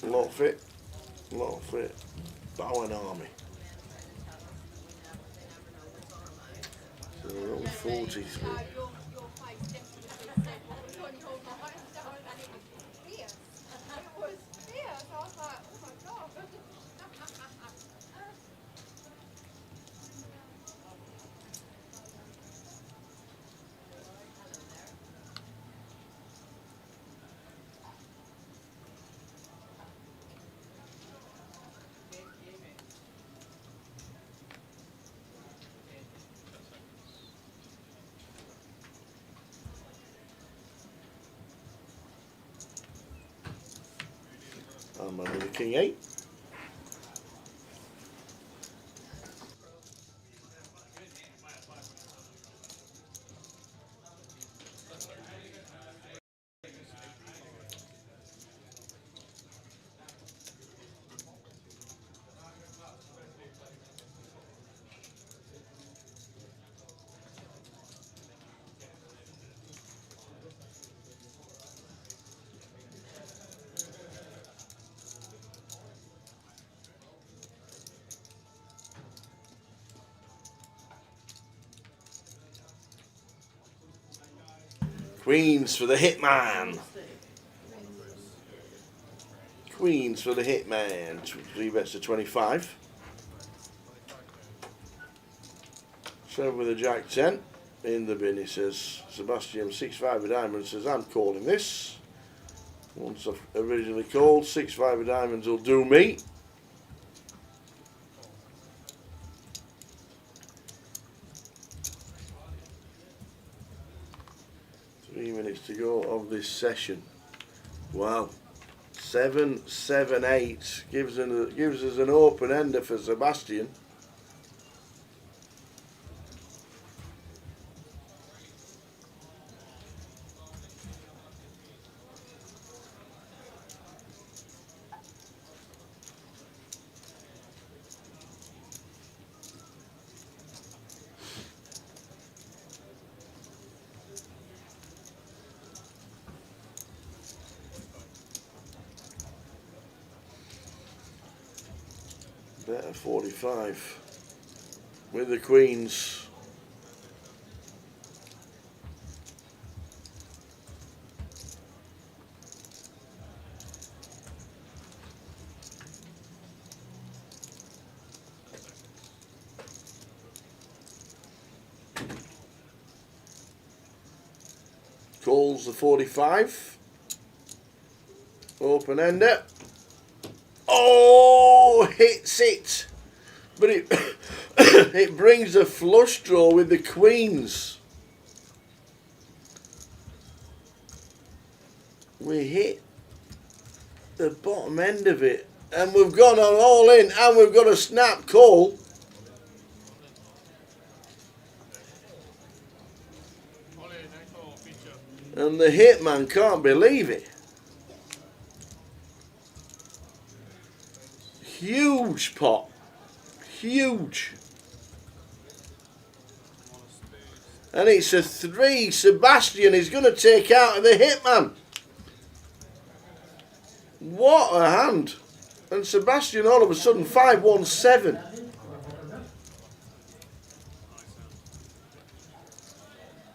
Lot fit. Bowen Army. So we're on 43. I'm under the King 8. Queens for the Hitman. Queens for the Hitman. 3 bets to 25. 7 with a Jack 10. In the bin, he says, Sebastian 6-5 of diamonds says, I'm calling this. Once I've originally called, 6-5 of diamonds will do me. To go of this session. Wow. 7-7-8 gives us an open ender for Sebastian. Better 45 with the Queens. Calls the 45. Open ender. Oh, hits it, but it it brings a flush draw with the Queens. We hit the bottom end of it, and we've gone on all in, and we've got a snap call. And the Hitman can't believe it. Huge pot. Huge. And it's a 3. Sebastian is going to take out the Hitman. What a hand. And Sebastian all of a sudden 5-1-7.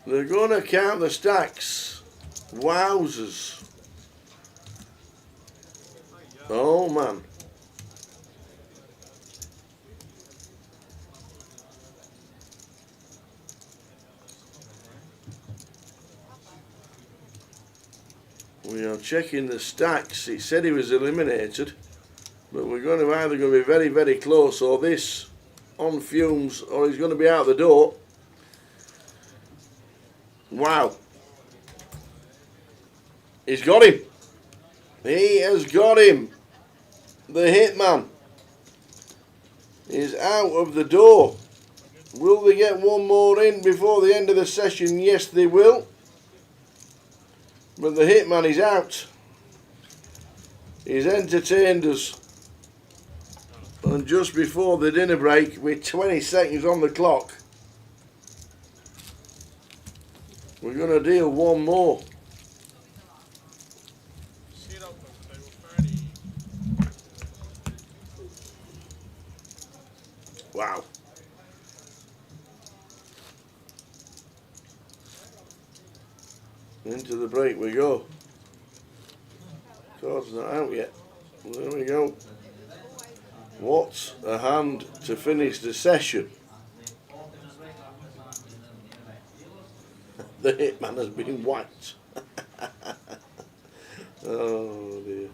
They're going to count the stacks. Wowzers. Oh man. We are checking the stacks. It said he was eliminated, but we're going to either going to be very, very close, or this on fumes, or he's going to be out the door. Wow. He's got him. He has got him. The Hitman is out of the door. Will they get one more in before the end of the session? Yes, they will. But the Hitman is out. He's entertained us. And just before the dinner break, with 20 seconds on the clock, we're going to deal one more. Wow. Into the break we go. Card's not out yet. There we go. What a hand to finish the session. The Hitman has been whacked. Oh dear.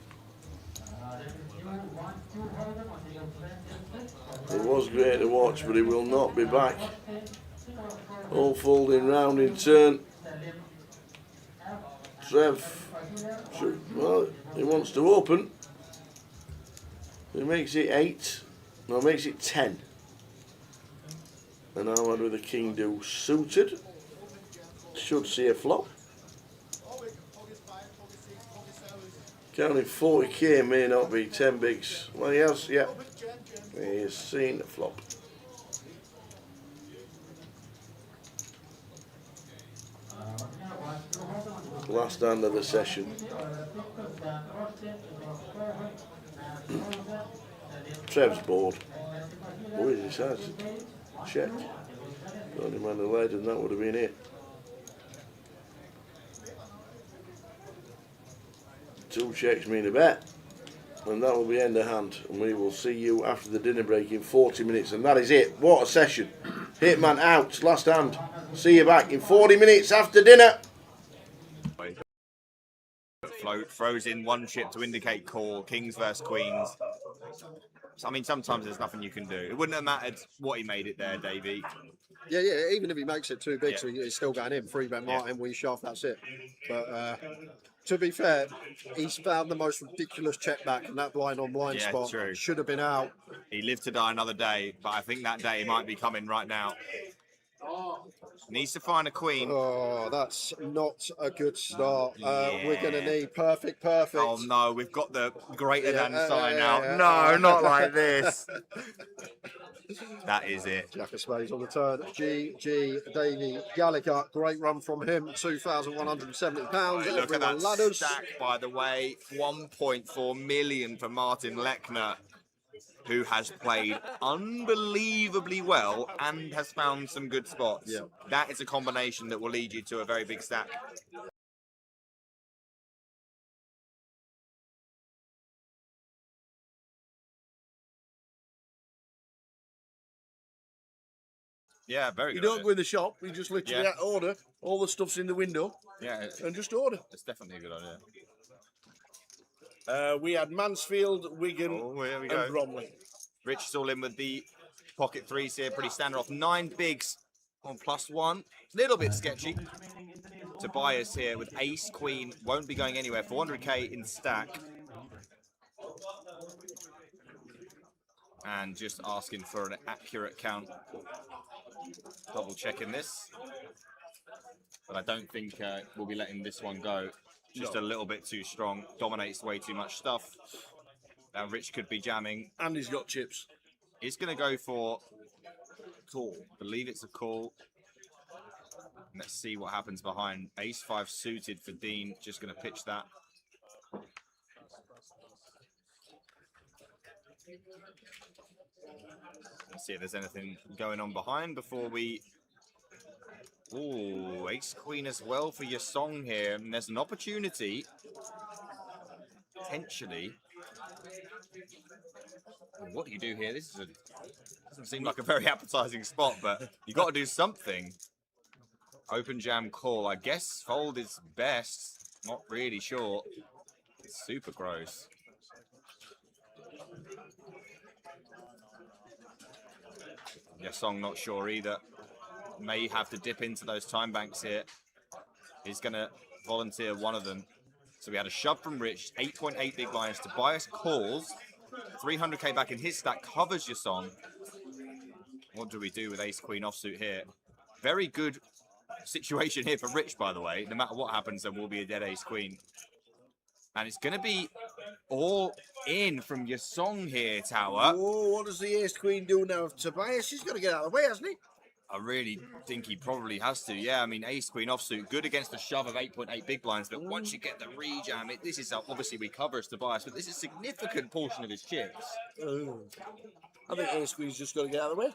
It was great to watch, but he will not be back. All folding round in turn. Trev, well, he wants to open. He makes it 8. No, makes it 10. And Ahmad with the king deuce suited. Should see a flop. Counting 40k may not be 10 bigs. Well, he has, yeah. He has seen a flop. Last hand of the session. Trev's bored. Oh, he decides to check. Only man the lead, and that would have been it. 2 checks mean a bet. And that will be end of hand. And we will see you after the dinner break in 40 minutes. And that is it. What a session. Hitman out. Last hand. See you back in 40 minutes after dinner. Float, throws in 1 chip to indicate call. Kings versus queens. So, I mean, sometimes there's nothing you can do. It wouldn't have mattered what he made it there, Davey. Yeah, even if he makes it too big, so he's still going in. 3-bet Martin, we shove, that's it. But to be fair, he's found the most ridiculous check back, and that blind on blind spot true. should have been out. He lived to die another day, but I think that day might be coming right now. Needs to find a queen. Oh, that's not a good start. We're going to need perfect. Oh no, we've got the greater than sign out. No, not like this. That is it. Jack of spades on the turn. Davey Gallagher, great run from him. £2,170. Right, look at that ladders. Stack, by the way. 1.4 million for Martin Lechner, who has played unbelievably well and has found some good spots. Yeah. That is a combination that will lead you to a very big stack. Yeah, very good. You don't go in the shop, you just literally order. All the stuff's in the window. Yeah. And just order. It's definitely a good idea. We had Mansfield, Wigan, and Bromley. Rich is all in with the pocket threes here. Pretty standard off. 9 bigs on +1. Little bit sketchy. Tobias here with ace, queen. Won't be going anywhere. 400k in stack. And just asking for an accurate count. Double checking this. But I don't think we'll be letting this one go. Just a little bit too strong. Dominates way too much stuff. Now Rich could be jamming. And he's got chips. He's going to go for call. Believe it's a call. Let's see what happens behind. Ace-5 suited for Dean. Just going to pitch that. Let's see if there's anything going on behind before we Ooh, ace queen as well for your song here. And there's an opportunity, potentially. What do you do here? This is doesn't seem like a very appetizing spot, but you got to do something. Open jam call. I guess fold is best. Not really sure. It's super gross. Your song not sure either. May have to dip into those time banks here. He's going to volunteer one of them. So we had a shove from Rich, 8.8 big blinds. Tobias calls, 300k back in his stack, covers your song. What do we do with ace queen offsuit here? Very good situation here for Rich, by the way. No matter what happens, there will be a dead ace queen. And it's going to be all in from your song here, Tower. Whoa, what does the ace queen do now? Tobias, he's got to get out of the way, hasn't he? I really think he probably has to. Yeah, I mean, ace queen offsuit, good against the shove of 8.8 big blinds, but once you get the rejam, this is obviously we cover as Tobias, but this is a significant portion of his chips. I think ace queen's just got to get out of the way.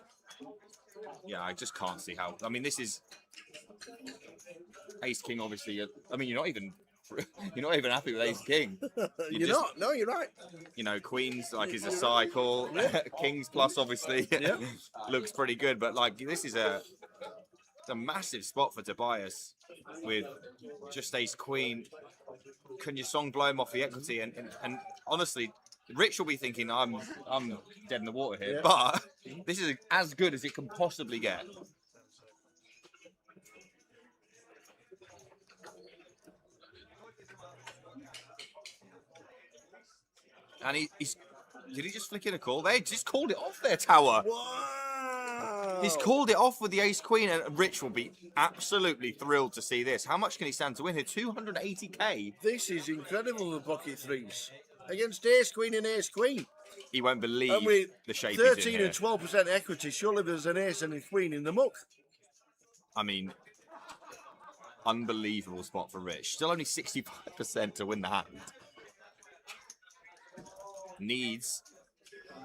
Yeah, I just can't see how. I mean, this is ace king. Obviously, I mean, you're not even happy with ace king. You're not. No, you're right. You know, queens like is a cycle. Kings plus obviously looks pretty good, but like this is a massive spot for Tobias with just ace queen. Can your song blow him off the equity? And honestly, Rich will be thinking I'm dead in the water here, but this is as good as it can possibly get. And he's did he just flick in a call? They just called it off there, Tower. Wow. He's called it off with the ace queen, and Rich will be absolutely thrilled to see this. How much can he stand to win here? 280k. This is incredible, the pocket threes. Against ace queen and ace queen. He won't believe And with the shape 13 he's in here. and 12% equity, surely there's an ace and a queen in the muck. I mean, unbelievable spot for Rich. Still only 65% to win the hand. Needs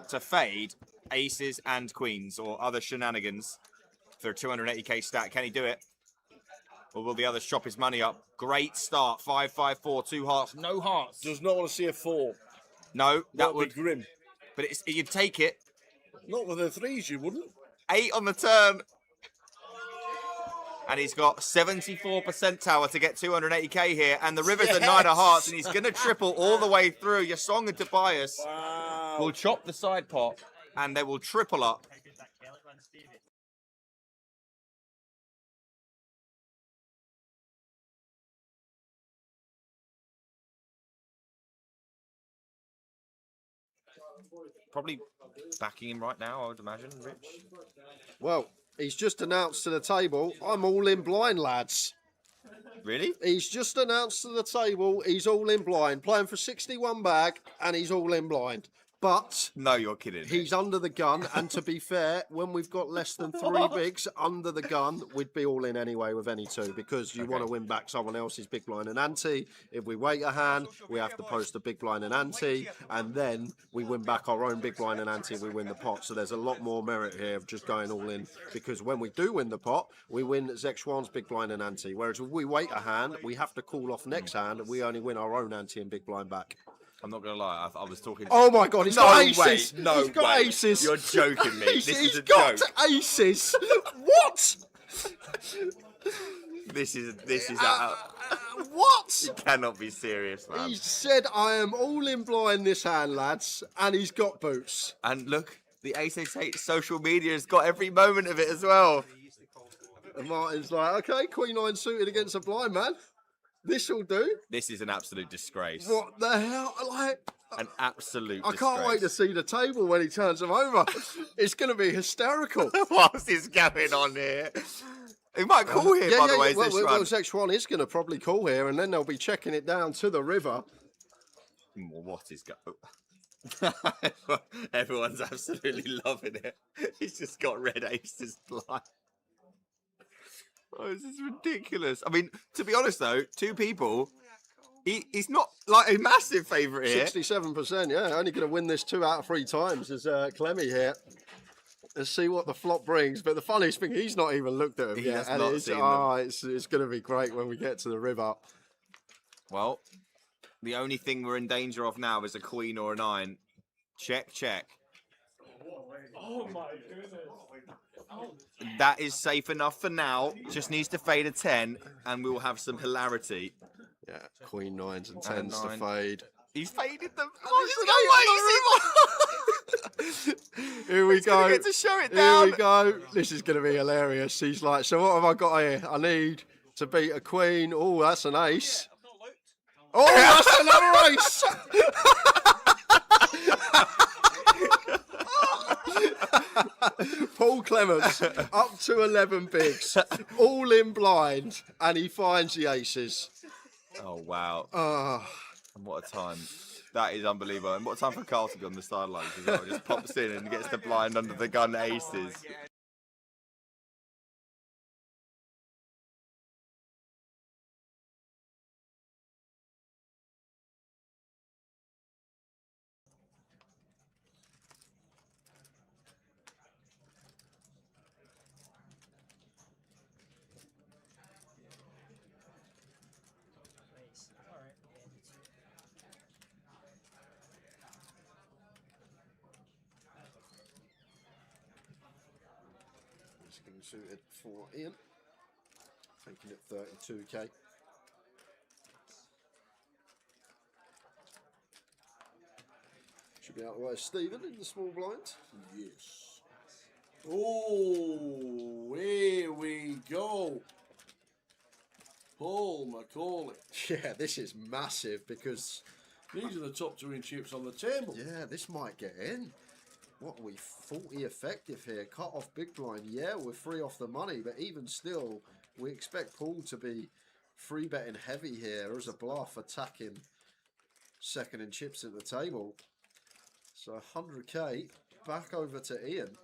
to fade aces and queens or other shenanigans for a 280k stack. Can he do it? Or will the others chop his money up? Great start. 5, 5, 4, 2 hearts, no hearts. Does not want to see a 4. No, that would be grim. But you'd take it. Not with the 3s, you wouldn't. 8 on the turn. And he's got 74% Tower to get 280k here. And the river's a 9 of hearts. And he's going to triple all the way through. Your song and Tobias will chop the side pot. And they will triple up. Probably backing him right now, I would imagine, Rich. Well, he's just announced to the table, I'm all in blind, lads. Really? He's just announced to the table, he's all in blind. Playing for 61 bag, and he's all in blind. But no, you're kidding. He's under the gun, and to be fair, when we've got less than 3 bigs under the gun, we'd be all in anyway with any 2 because you want to win back someone else's big blind and ante. If we wait a hand, we have to post a big blind and ante, and then we win back our own big blind and ante. We win the pot. So there's a lot more merit here of just going all in because when we do win the pot, we win Zexwan's big blind and ante. Whereas if we wait a hand, we have to call off next hand, and we only win our own ante and big blind back. I'm not going to lie, I was talking... Oh my God, he's got aces! Way, no he's got way. aces! You're joking me. This is a got joke. Aces! What? This is what? You cannot be serious, man. He said, I am all in blind this hand, lads, and he's got boots. And look, the 888 social media has got every moment of it as well. And Martin's like, okay, Queen 9 suited against a blind man. This will do. This is an absolute disgrace. What the hell? Like, an absolute I disgrace. can't wait to see the table when he turns them over. It's going to be hysterical. What's this going on here? He might call here, by the way. Well, Zexwan is going to probably call here, and then they'll be checking it down to the river. What is going? Everyone's absolutely loving it. He's just got red aces blind. Oh, this is ridiculous. I mean, to be honest though, 2 people, he's not like a massive favourite here. 67%, yeah. Only going to win this 2 out of 3 times is Clemmy here. Let's see what the flop brings. But the funniest thing, he's not even looked at them He yet. has And not it's, seen them. it's going to be great when we get to the river. Well, the only thing we're in danger of now is a queen or a 9. Check, check. Oh my goodness. That is safe enough for now. Just needs to fade a 10, and we will have some hilarity. Yeah, queen 9s and And 10s to 9. fade. He's faded them. Here we He's gonna go. get to show it Here down. we go. This is going to be hilarious. He's like, so what have I got here? I need to beat a queen. Oh, that's an ace. Oh, that's another ace. Paul Clements up to 11 bigs, all in blind, and he finds the aces. Oh, wow. Ah. And what a time. That is unbelievable. And what a time for Carl to be on the sidelines as well. Just pops in and gets the blind under the gun aces. It's going suited for Ian, making it 32k. Should be out of the way of Stephen in the small blind. Yes. Oh, here we go. Paul Macaulay. Yeah, this is massive because these are the top 2 in chips on the table. Yeah, this might get in. What are we, 40 effective here? Cut off big blind. Yeah, we're free off the money, but even still, we expect Paul to be free betting heavy here as a bluff, attacking second in chips at the table. So 100k back over to Ian.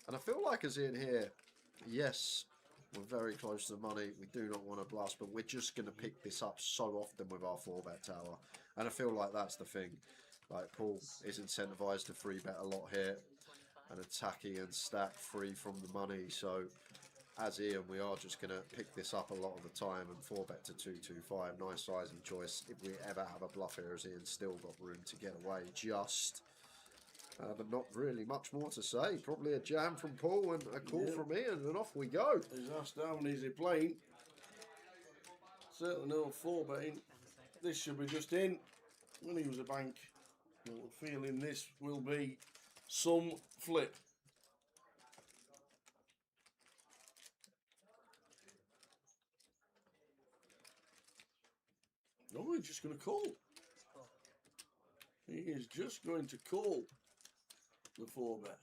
And I feel like as Ian here, yes, we're very close to the money. We do not want to blast, but we're just going to pick this up so often with our 4-bet tower. And I feel like that's the thing. Like, Paul is incentivized to free bet a lot here and attacking and stack free from the money. So as Ian, we are just going to pick this up a lot of the time and 4-bet to 225. Nice sizing choice. If we ever have a bluff here, as Ian's still got room to get away just. But not really much more to say. Probably a jam from Paul and a call from Ian, and off we go. He's asked how many is he playing. Certainly no 4-betting. This should be just in. When he was a bank. Feeling this will be some flip. No, he's just going to call. He is just going to call the 4-bet.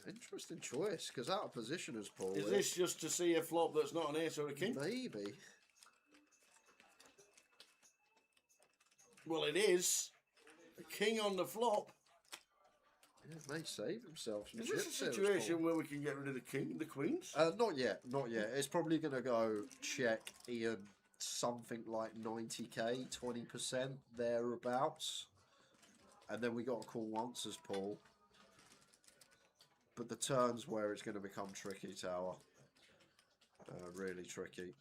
Interesting choice, because out of position as Paul. Is this just to see a flop that's not an ace or a king? Maybe. Well, it is. A king on the flop. Yeah, may save himself some Is chips. this a situation where we can get rid of the king, the queens? Not yet, not yet. It's probably going to go check Ian something like 90k, 20% thereabouts. And then we got to call once as Paul. But the turn's where it's going to become tricky, Tower. Really tricky.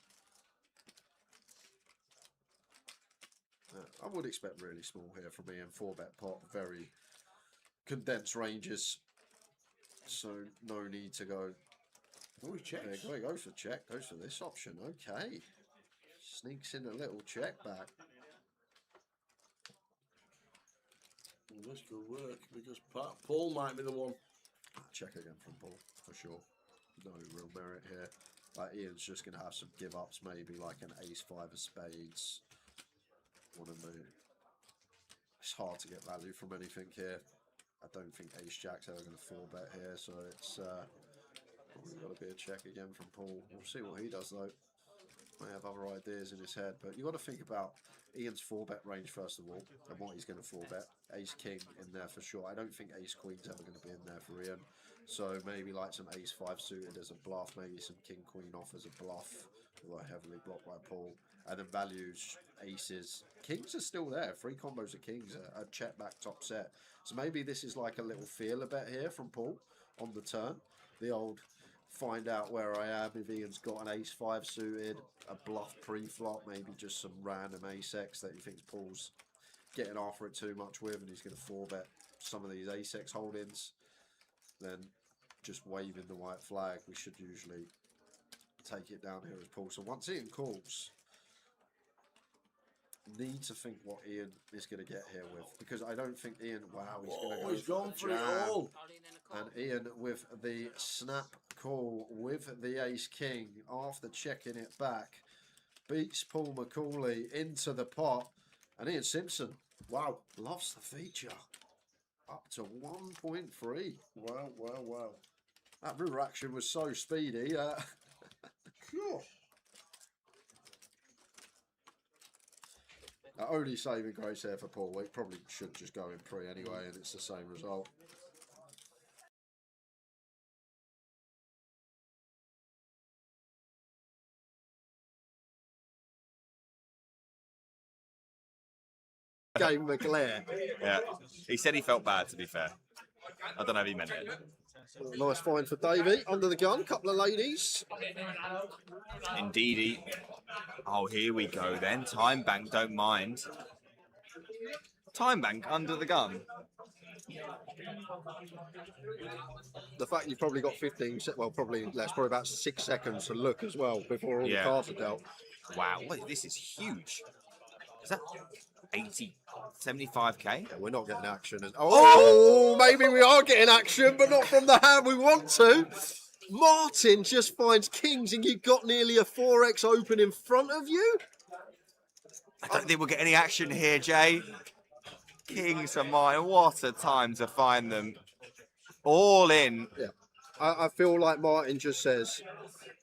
I would expect really small here from Ian. 4-bet pot, very condensed ranges. So no need to go. Oh, he checks. There he goes for check. Goes for this option. Okay. Sneaks in a little check back. Well, this could work because Paul might be the one. Check again from Paul, for sure. No real merit here. Like, Ian's just going to have some give-ups, maybe like an ace-5 of spades. One of the... It's hard to get value from anything here. I don't think ace-jack's ever going to 4-bet here, so it's probably got to be a check again from Paul. We'll see what he does, though. May have other ideas in his head, but you've got to think about Ian's 4-bet range first of all, and what he's going to 4-bet. Ace King in there for sure. I don't think Ace Queen's ever going to be in there for Ian. So maybe like some Ace 5 suited as a bluff, maybe some King Queen off as a bluff, although heavily blocked by Paul. And then values, aces. Kings are still there. 3 combos of kings, a check back top set. So maybe this is like a little feeler bet here from Paul on the turn. The old find out where I am if Ian's got an ace 5 suited, a bluff pre-flop, maybe just some random ace X that he thinks Paul's getting after it too much with, and he's going to 4-bet some of these ace X holdings. Then just waving the white flag, we should usually take it down here as Paul. So once Ian calls, need to think what Ian is going to get here with, because I don't think Ian, wow, he's going to go he's gone for it jam. all. And Ian with the snap call with the ace king after checking it back beats Paul McCauley into the pot, and Ian Simpson, wow, loves the feature up to 1.3. Wow. That river action was so speedy. Only saving grace there for Paul. It probably should just go in pre anyway, and it's the same result. Game McClare. Yeah, he said he felt bad, to be fair. I don't know if he meant it. Nice find for Davey. Under the gun, couple of ladies. Indeedy. Oh, here we go then. Time bank, don't mind. Time bank under the gun. The fact you've probably got 15, well, probably less, probably about 6 seconds to look as well before all the cards are dealt. Wow, this is huge. Is that 80, 75k? Yeah, we're not getting action. Oh, maybe we are getting action, but not from the hand we want to. Martin just finds kings, and you've got nearly a 4x open in front of you. I don't think we'll get any action here, Jay. Kings are mine. What a time to find them. All in. Yeah, I feel like Martin just says,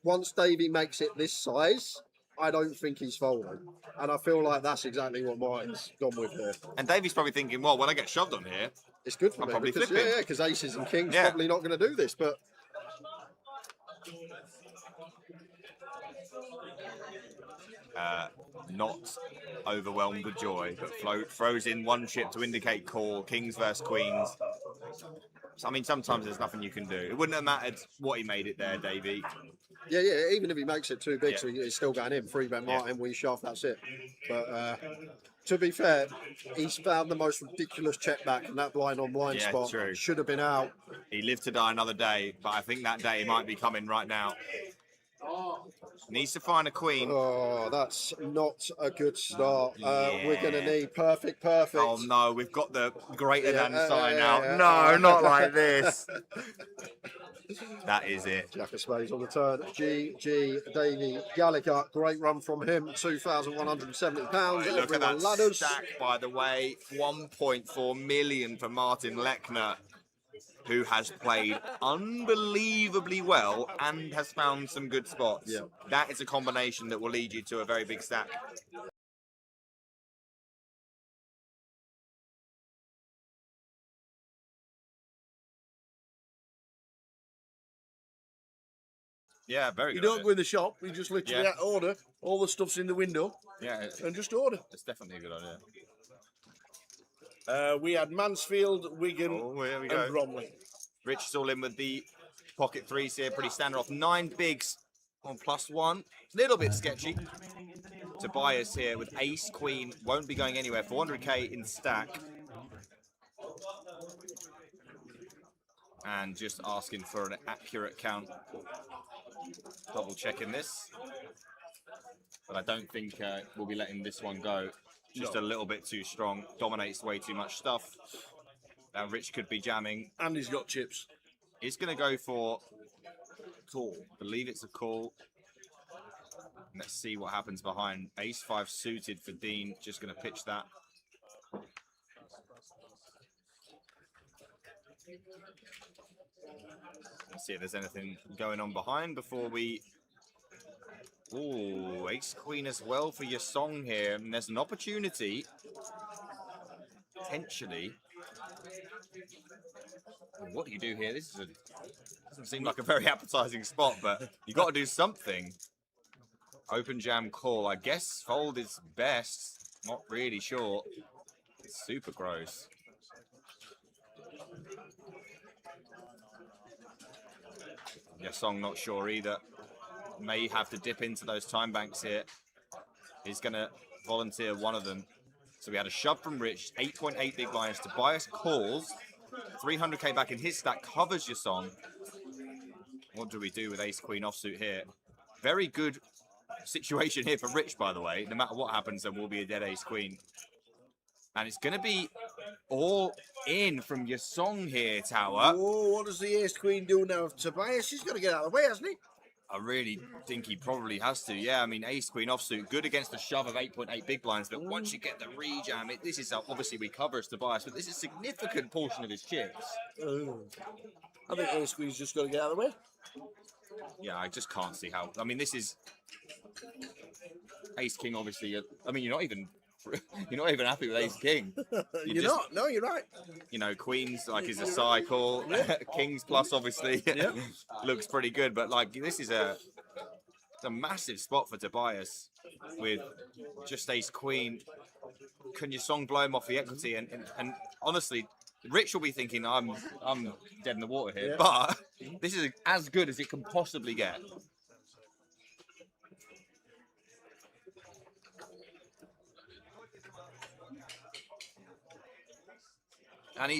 once Davey makes it this size, I don't think he's folding. And I feel like that's exactly what Martin's gone with here. And Davey's probably thinking, well, when I get shoved on here, it's good for I'm me. probably Because, flipping. yeah, because aces and kings probably not going to do this, but... Not overwhelmed with joy, but throws in one chip to indicate call. Kings versus queens. So, I mean, sometimes there's nothing you can do. It wouldn't have mattered what he made it there, Davey. Yeah, even if he makes it too big, so he's still going in. 3-bet Martin, we shove, that's it. But to be fair, he's found the most ridiculous check back in that blind on blind spot. True. Should have been out. He lived to die another day, but I think that day might be coming right now. Needs to find a queen. Oh, that's not a good start. We're going to need perfect. Oh no, we've got the greater than sign out. No, not like this. That is it. Jack of spades on the turn. GG Davey Gallagher. Great run from him. £2,170. Look at that ladders. Stack, by the way. 1.4 million for Martin Lechner, who has played unbelievably well and has found some good spots. Yeah. That is a combination that will lead you to a very big stack. Yeah, very good. You don't go in the shop, you just literally order. All the stuff's in the window. Yeah. And just order. It's definitely a good idea. We had Mansfield, Wigan, and Bromley. Rich is all in with the pocket threes here, pretty standard off. 9 bigs on +1. Little bit sketchy. Tobias here with ace, queen, won't be going anywhere. 400k in stack. And just asking for an accurate count. Double checking this. But I don't think we'll be letting this one go. Just a little bit too strong. Dominates way too much stuff. Now Rich could be jamming. And he's got chips. He's going to go for call. I believe it's a call. Let's see what happens behind. Ace 5 suited for Dean. Just going to pitch that. Let's see if there's anything going on behind before we Ooh, ace queen as well for your song here. And there's an opportunity, potentially. What do you do here? This is doesn't seem like a very appetizing spot, but you got to do something. Open jam call. I guess fold is best. Not really sure. It's super gross. Your song not sure either. May have to dip into those time banks here. He's going to volunteer one of them. So we had a shove from Rich, 8.8 big blinds. Tobias calls, 300k back in his stack, covers your song. What do we do with ace queen offsuit here? Very good situation here for Rich, by the way. No matter what happens, there will be a dead ace queen. And it's going to be all in from your song here, Tower. Oh, what does the ace queen do now? Tobias, he's got to get out of the way, hasn't he? I really think he probably has to. Yeah, I mean, ace queen offsuit, good against the shove of 8.8 big blinds, but once you get the rejam, this is obviously we cover as Tobias, but this is a significant portion of his chips. I think ace queen's just got to get out of the way. Yeah, I just can't see how. I mean, this is ace king, obviously. I mean, you're not even happy with ace king. You're not. No, you're right. You know, queens like is a cycle. Kings plus obviously looks pretty good, but like this is a massive spot for Tobias with just ace queen. Can your song blow him off the equity? And honestly, Rich will be thinking I'm dead in the water here, but this is as good as it can possibly get. And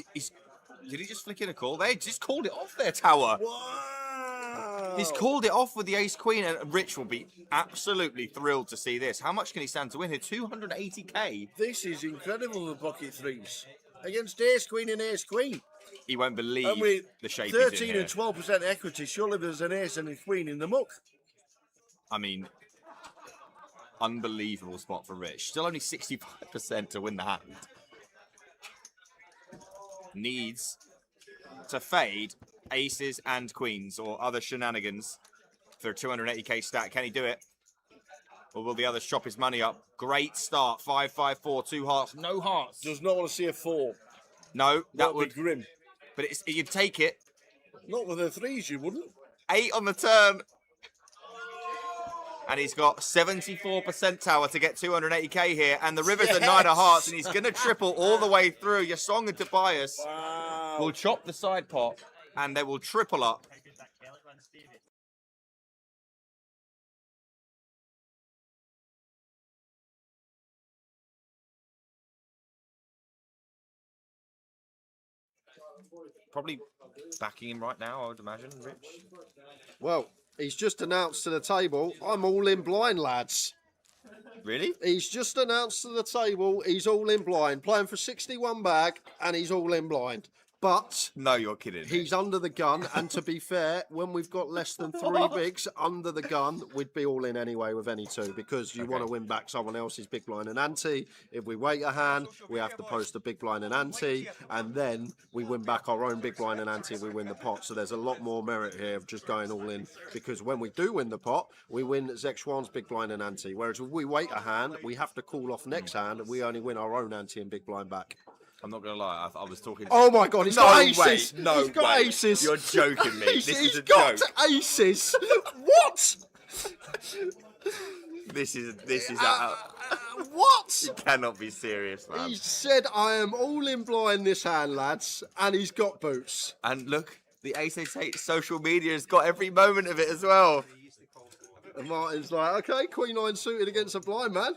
did he just flick in a call? They just called it off there, Tower. Wow. He's called it off with the ace queen, and Rich will be absolutely thrilled to see this. How much can he stand to win here? 280k. This is incredible, the pocket threes. Against ace queen and ace queen. He won't believe the shape 13 he's in here. and 12% equity. Surely there's an ace and a queen in the muck. I mean, unbelievable spot for Rich. Still only 65% to win the hand. Needs to fade aces and queens or other shenanigans for a 280k stack. Can he do it? Or will the others chop his money up? Great start. 5-5-4, 2 hearts, no hearts. Does not want to see a 4. No, that would be grim. But you'd take it. Not with the threes, you wouldn't. 8 on the turn. And he's got 74% Tower to get 280k here. And the river's a 9 of hearts. And he's going to triple all the way through. Your song and Tobias will chop the side pot. And they will triple up. Probably backing him right now, I would imagine, Rich. Well, he's just announced to the table, I'm all in blind, lads. Really? He's just announced to the table, he's all in blind. Playing for 61 bag, and he's all in blind. But no, you're kidding. He's under the gun, and to be fair, when we've got less than 3 bigs under the gun, we'd be all in anyway with any 2 because you want to win back someone else's big blind and ante. If we wait a hand, we have to post a big blind and ante, and then we win back our own big blind and ante. We win the pot. So there's a lot more merit here of just going all in because when we do win the pot, we win Zexwan's big blind and ante. Whereas if we wait a hand, we have to call off next hand, and we only win our own ante and big blind back. I'm not going to lie, I was talking... Oh my God, he's got aces! No he's got aces! You're joking me. This is a got joke. Aces! What? This is what? You cannot be serious, man. He said, I am all in blind this hand, lads, and he's got boots. And look, the Ace88 social media has got every moment of it as well. And Martin's like, okay, Queen 9 suited against a blind man.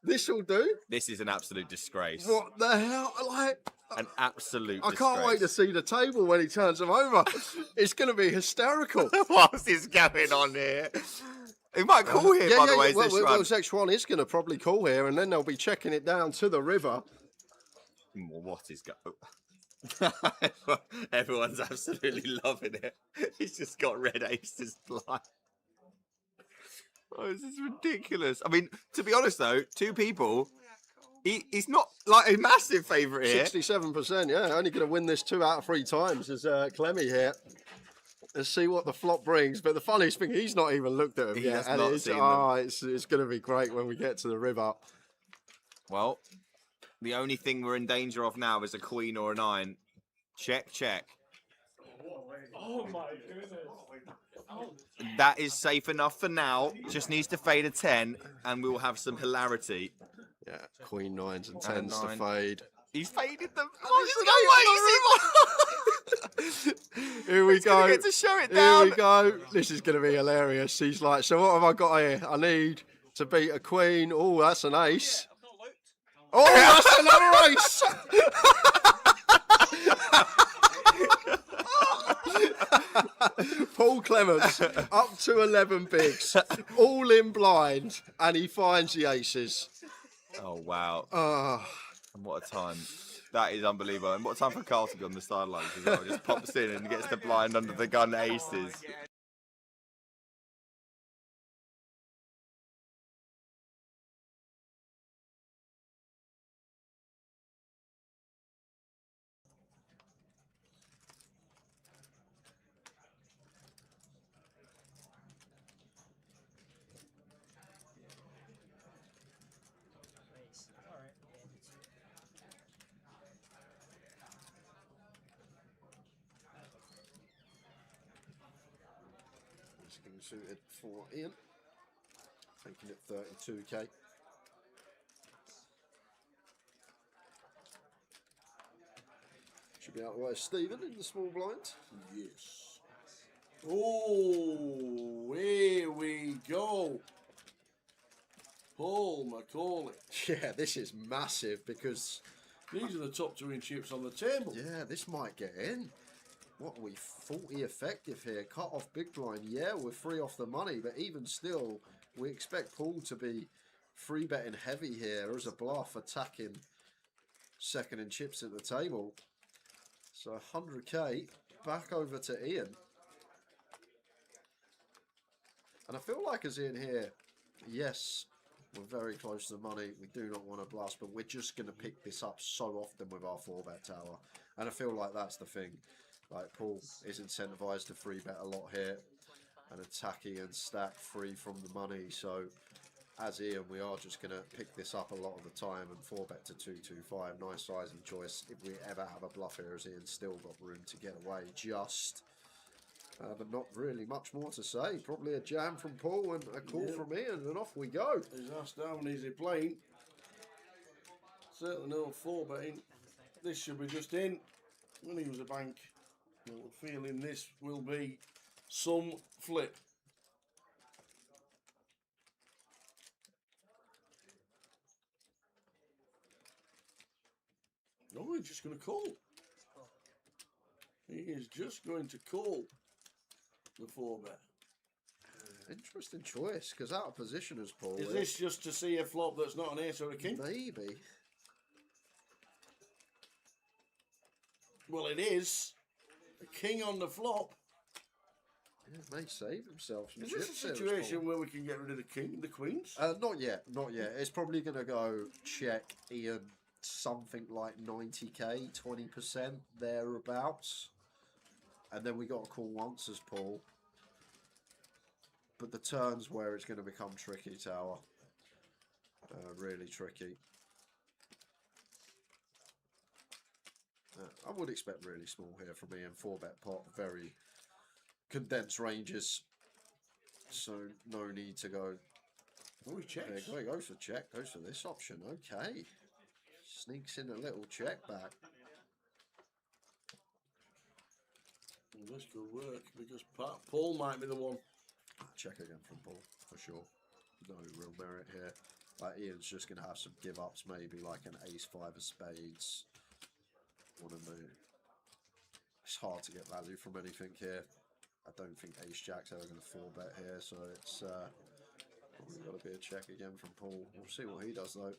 This'll do. This is an absolute disgrace. What the hell? Like, an absolute disgrace. I can't wait to see the table when he turns them over. It's going to be hysterical. What's this going on here? He might call here, by the way. Well, Zexwan is going to probably call here, and then they'll be checking it down to the river. What is going? Everyone's absolutely loving it. He's just got red aces blind. Oh, this is ridiculous. I mean, to be honest though, 2 people, he's not like a massive favourite here. 67%, yeah. Only going to win this 2 out of 3 times is Clemmy here. and see what the flop brings. But the funniest thing, he's not even looked at them He yet. has And not it's, seen them. it's going to be great when we get to the river. Well, the only thing we're in danger of now is a queen or a 9. Check, check. Oh my goodness. Oh. That is safe enough for now. Just needs to fade a 10, and we will have some hilarity. Yeah, queen 9s and And 10s to 9. fade. He's faded them. Here we go. Get to show it Here down. we go. This is going to be hilarious. He's like, so what have I got here? I need to beat a queen. Oh, that's an ace. Oh, that's another ace. Paul Clements up to 11 bigs, all in blind, and he finds the aces. Oh, wow. Ah. And what a time. That is unbelievable. And what a time for Carl to be on the sidelines as well. Just pops in and gets the blind under the gun aces. Suited for Ian, taking it 32k. Should be out the way of Stephen in the small blind. Yes. Oh, here we go. Paul Macaulay. Yeah, this is massive because these are the top 2 in chips on the table. Yeah, this might get in. What are we, 40 effective here? Cut off big blind. Yeah, we're 3 off the money, but even still, we expect Paul to be 3 betting heavy here as a bluff, attacking second in chips at the table. So 100k back over to Ian. And I feel like as Ian here, yes, we're very close to the money. We do not want to blast, but we're just going to pick this up so often with our 4-bet tower. And I feel like that's the thing. Like, Paul is incentivized to 3-bet a lot here and attacking and stack free from the money. So, as Ian, we are just going to pick this up a lot of the time and 4-bet to 225. Nice sizing choice. If we ever have a bluff here, as Ian's still got room to get away just. But not really much more to say. Probably a jam from Paul and a call from Ian, and off we go. He's asked how many is he playing. Certainly no 4-betting. This should be just in. When he was a bank. I'm feeling this will be some flip. No, he's just going to call. He is just going to call the 4-bet. Interesting choice, because out of position as Paul. Is this just to see a flop that's not an ace or a king? Maybe. Well, it is. A king on the flop. Yeah, may save himself some Is this a chips here, situation where we can get rid of the king, the queens? Not yet, not yet. It's probably going to go check Ian something like 90k, 20%, thereabouts. And then we got to call once as Paul. But the turn's where it's going to become tricky, Tower. Really tricky. I would expect really small here from Ian. 4-bet pot, very condensed ranges. So no need to go. Oh, he checks. Big. Oh, he goes for check. Goes for this option. Okay. Sneaks in a little check back. Well, this could work because Paul might be the one. Check again from Paul, for sure. No real merit here. Like, Ian's just going to have some give-ups, maybe like an ace-5 of spades. One of the... It's hard to get value from anything here. I don't think ace-jack's ever going to 4-bet here, so it's probably got to be a check again from Paul. We'll see what he does, though.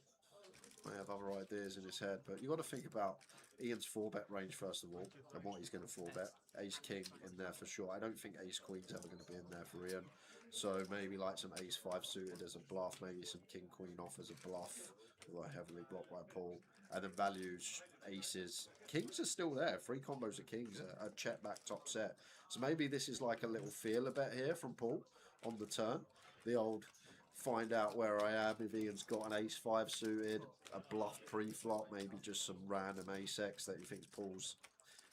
May have other ideas in his head, but you've got to think about Ian's 4-bet range first of all, and what he's going to 4-bet. Ace-king in there for sure. I don't think ace-queen's ever going to be in there for Ian. So maybe like some ace-5 suited as a bluff, maybe some king-queen off as a bluff, although heavily blocked by Paul. And then values, aces. Kings are still there. 3 combos of kings, a check back top set. So maybe this is like a little feeler bet here from Paul on the turn. The old find out where I am if Ian's got an ace-5 suited, a bluff pre-flop, maybe just some random ace-x that he thinks Paul's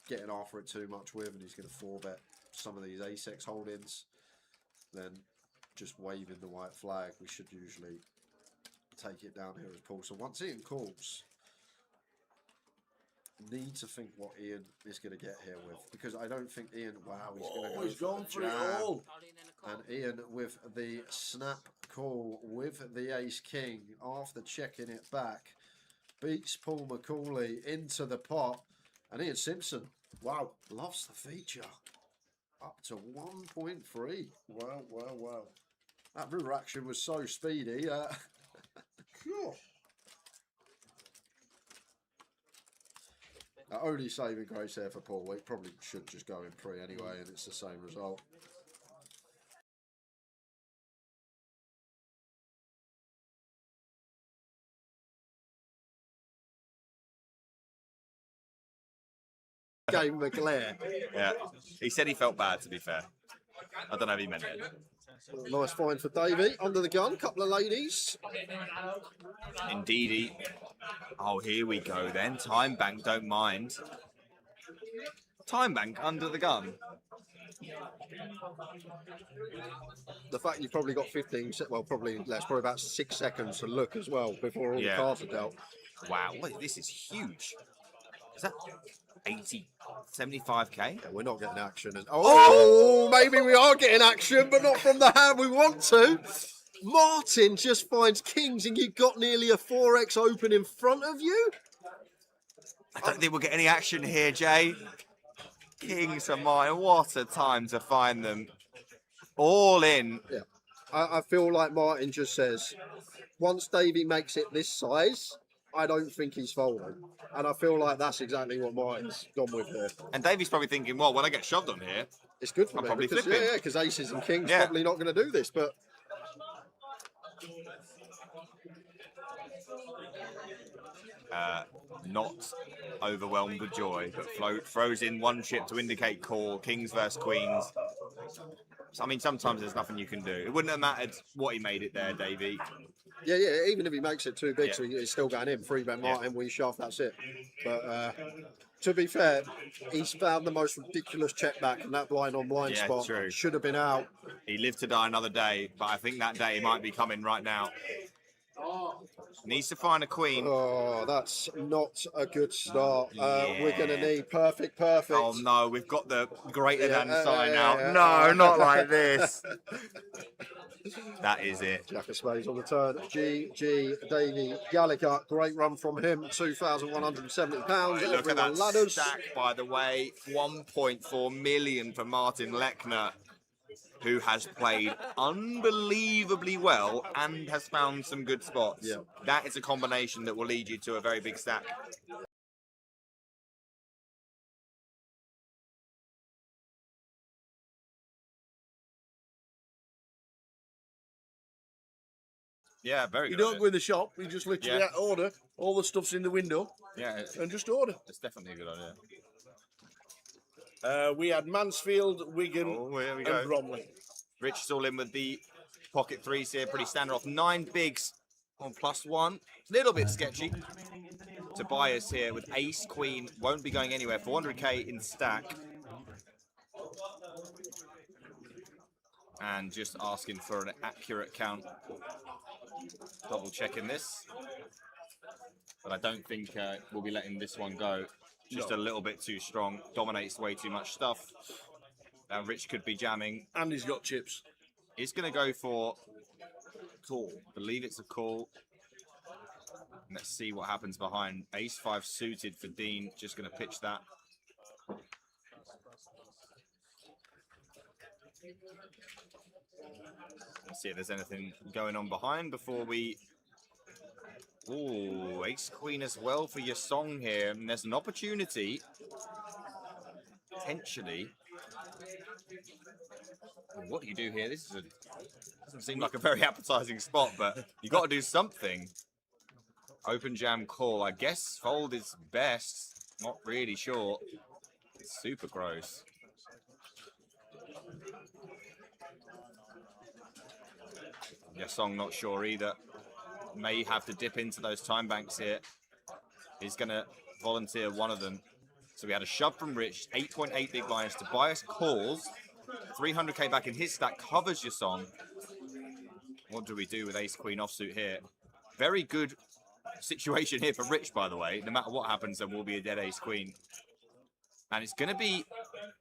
getting after it too much with, and he's going to 4-bet some of these ace-x holdings. Then just waving the white flag, we should usually take it down here as Paul. So once Ian calls, need to think what Ian is going to get here with, because I don't think Ian, wow, he's going to go he's gone for it jam. all. And Ian with the snap call with the ace king after checking it back beats Paul McCauley into the pot, and Ian Simpson, wow, loves the feature up to 1.3. Wow, wow, wow. That river action was so speedy. Only saving grace there for Paul. It probably should just go in pre anyway, and it's the same result. Gave him a glare. Yeah, he said he felt bad, to be fair. I don't know if he meant it. Nice find for Davey. Under the gun, couple of ladies. Indeedy. Oh, here we go then. Time bank, don't mind. Time bank under the gun. The fact you've probably got 15, well, probably less, probably about 6 seconds to look as well before all the cards are dealt. Wow, this is huge. Is that 80, 75k? Yeah, we're not getting action. Oh, maybe we are getting action, but not from the hand we want to. Martin just finds kings, and you've got nearly a 4x open in front of you. I don't think we'll get any action here, Jay. Kings are mine. What a time to find them. All in. Yeah, I feel like Martin just says, once Davey makes it this size, I don't think he's folding. And I feel like that's exactly what Martin's gone with here. And Davey's probably thinking, well, when I get shoved on here, it's good for I'm me. probably Because, flipping. yeah, because aces and kings probably not going to do this, but... Not overwhelmed with joy, but throws in one chip to indicate call. Kings versus queens. So, I mean, sometimes there's nothing you can do. It wouldn't have mattered what he made it there, Davey. Yeah, even if he makes it too big, so he's still going in. 3-bet Martin, we shove, that's it. But to be fair, he's found the most ridiculous check back, and that blind on blind spot should have been out. He lived to die another day, but I think that day might be coming right now. Needs to find a queen. Oh, that's not a good start. We're going to need perfect. Oh no, we've got the greater than sign out. No, not like this. That is it. Jack of spades on the turn. GG Davey Gallagher. Great run from him. £2,170. Look at that stack, by the way. 1.4 million for Martin Lechner, who has played unbelievably well and has found some good spots. Yeah. That is a combination that will lead you to a very big stack. Yeah, very good. You don't go in the shop, you just literally order. All the stuff's in the window. Yeah. And just order. It's definitely a good idea. We had Mansfield, Wigan, and Bromley. Rich is all in with the pocket threes here, pretty standard off. 9 bigs on +1. Little bit sketchy. Tobias here with ace, queen, won't be going anywhere. 400k in stack. And just asking for an accurate count. Double checking this. But I don't think we'll be letting this one go. Just a little bit too strong. Dominates way too much stuff. Now Rich could be jamming. And he's got chips. He's going to go for call. I believe it's a call. And let's see what happens behind. Ace-5 suited for Dean. Just going to pitch that. Let's see if there's anything going on behind before we... Ooh, ace-queen as well for your song here. And there's an opportunity, potentially. What do you do here? This is doesn't seem like a very appetizing spot, but you got to do something. Open jam call. I guess fold is best. Not really sure. It's super gross. Yasong not sure either. May have to dip into those time banks here. He's going to volunteer one of them. So we had a shove from Rich, 8.8 big blinds. Tobias calls, 300k back in his stack, covers Yasong. What do we do with ace queen offsuit here? Very good situation here for Rich, by the way. No matter what happens, there will be a dead ace queen. And it's going to be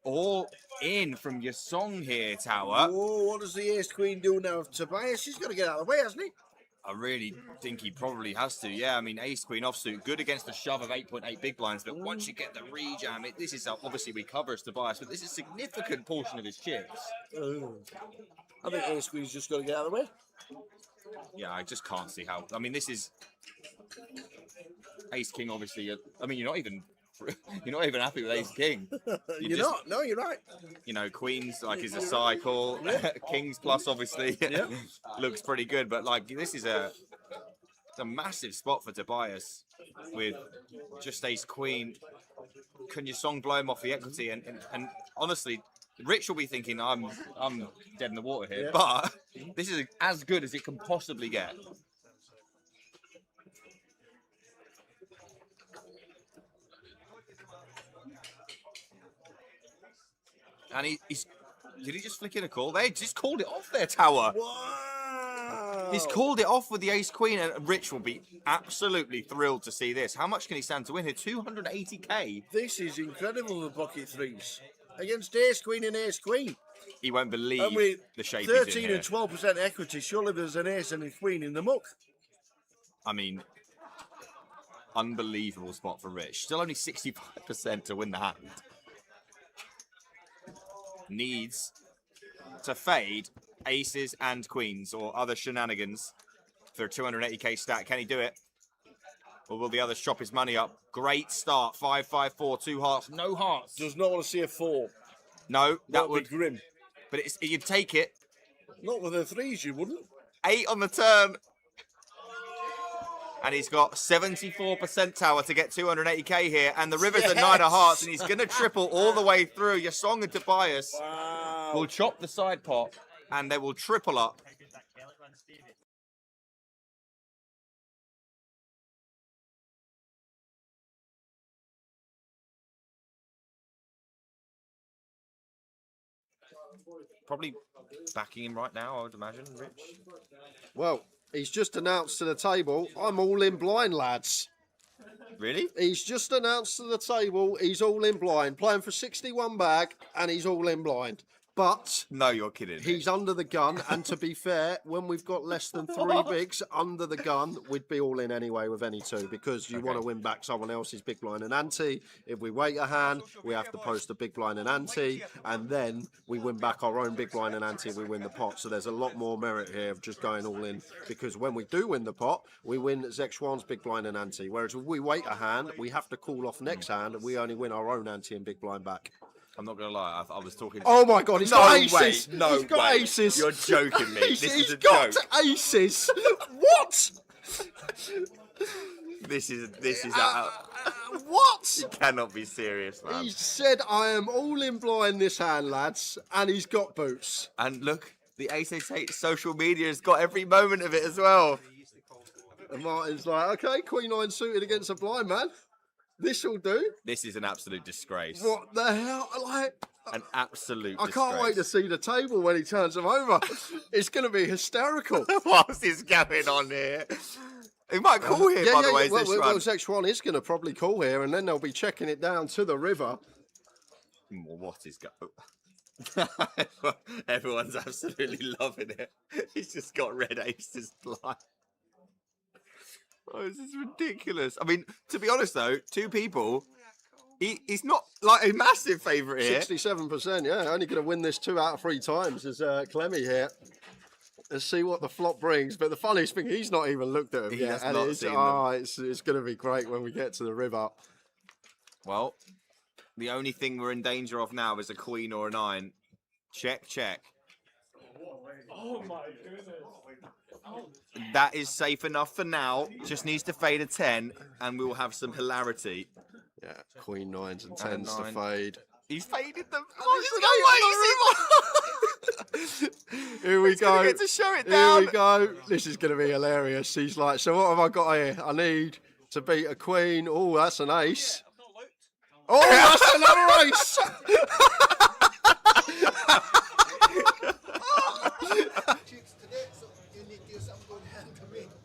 all in from Yasong here, Tower. Whoa, what does the ace queen do now? Tobias, he's got to get out of the way, hasn't he? I really think he probably has to. Yeah, I mean, ace queen offsuit, good against the shove of 8.8 big blinds, but once you get the rejam, this is obviously we cover as Tobias, but this is a significant portion of his chips. I think ace queen's just got to get out of the way. Yeah, I just can't see how. I mean, this is ace king. Obviously, I mean, you're not even happy with ace king. You're not. No, you're right. You know, queens like is a cycle. Kings plus obviously looks pretty good, but like this is a massive spot for Tobias with just ace queen. Can your song blow him off the equity? And honestly, Rich will be thinking I'm dead in the water here, but this is as good as it can possibly get. And he's did he just flick in a call? They just called it off there, Tower. Wow. He's called it off with the ace queen, and Rich will be absolutely thrilled to see this. How much can he stand to win here? 280k. This is incredible, the bucket threes. Against ace queen and ace queen. He won't believe the shape 13 he's in and 12% equity. Surely there's an ace and a queen in the muck. I mean, unbelievable spot for Rich. Still only 65% to win the hand. Needs to fade aces and queens or other shenanigans for a 280k stack. Can he do it? Or will the others chop his money up? Great start. 5, 5, 4, 2 hearts. No hearts. Does not want to see a 4. No, that would be grim. But you'd take it. Not with the threes, you wouldn't. 8 on the turn. And he's got 74% Tower to get 280k here. And the river's at 9 of hearts. And he's going to triple all the way through. Yasong and Tobias will chop the side pot. And they will triple up. Probably backing him right now, I would imagine, Rich. Well, he's just announced to the table, I'm all in blind, lads. Really? He's just announced to the table, he's all in blind, playing for 61 bag, and he's all in blind. But no, you're kidding. He's under the gun, and to be fair, when we've got less than 3 bigs under the gun, we'd be all in anyway with any 2 because you want to win back someone else's big blind and ante. If we wait a hand, we have to post a big blind and ante, and then we win back our own big blind and ante. We win the pot. So there's a lot more merit here of just going all in because when we do win the pot, we win Zexuan's big blind and ante. Whereas if we wait a hand, we have to call off next hand, and we only win our own ante and big blind back. I'm not going to lie, I was talking... Oh my God, he's got aces! No he's got aces! You're joking me. This is a got joke. Aces! What? This is what? You cannot be serious, man. He said, I am all in blind this hand, lads, and he's got boots. And look, the Ace social media has got every moment of it as well. And Martin's like, okay, Queen 9 suited against a blind man. This will do. This is an absolute disgrace. What the hell? Like, an absolute I disgrace. can't wait to see the table when he turns them over. It's going to be hysterical. What is going on here? He might call here, by the way. Well, Zexuan is going to probably call here, and then they'll be checking it down to the river. What is going on? Everyone's absolutely loving it. He's just got red aces blind. Oh, this is ridiculous. I mean, to be honest, though, 2 people, he's not like a massive favourite here. 67%, yeah. Only going to win this 2 out of 3 times is Clemmy here. Let's see what the flop brings. But the funniest thing, he's not even looked at him yet. And it's going to be great when we get to the river. Well, the only thing we're in danger of now is a queen or a 9. Check, check. Oh my goodness. That is safe enough for now. Just needs to fade a 10, and we will have some hilarity. Yeah, Queen 9s and And a 10s to 9. fade. He's faded them. Here we go. Get to show it Here down. we go. This is going to be hilarious. He's like, so what have I got here? I need to beat a queen. Oh, that's an ace. Oh, that's another ace.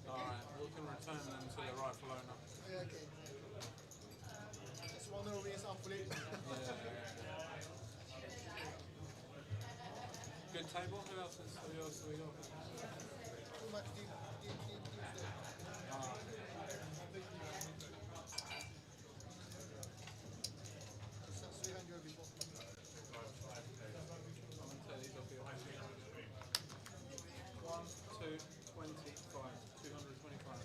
Alright, we can return them to the rightful owner. Good table. Who else have we got? One, two, 25, 225.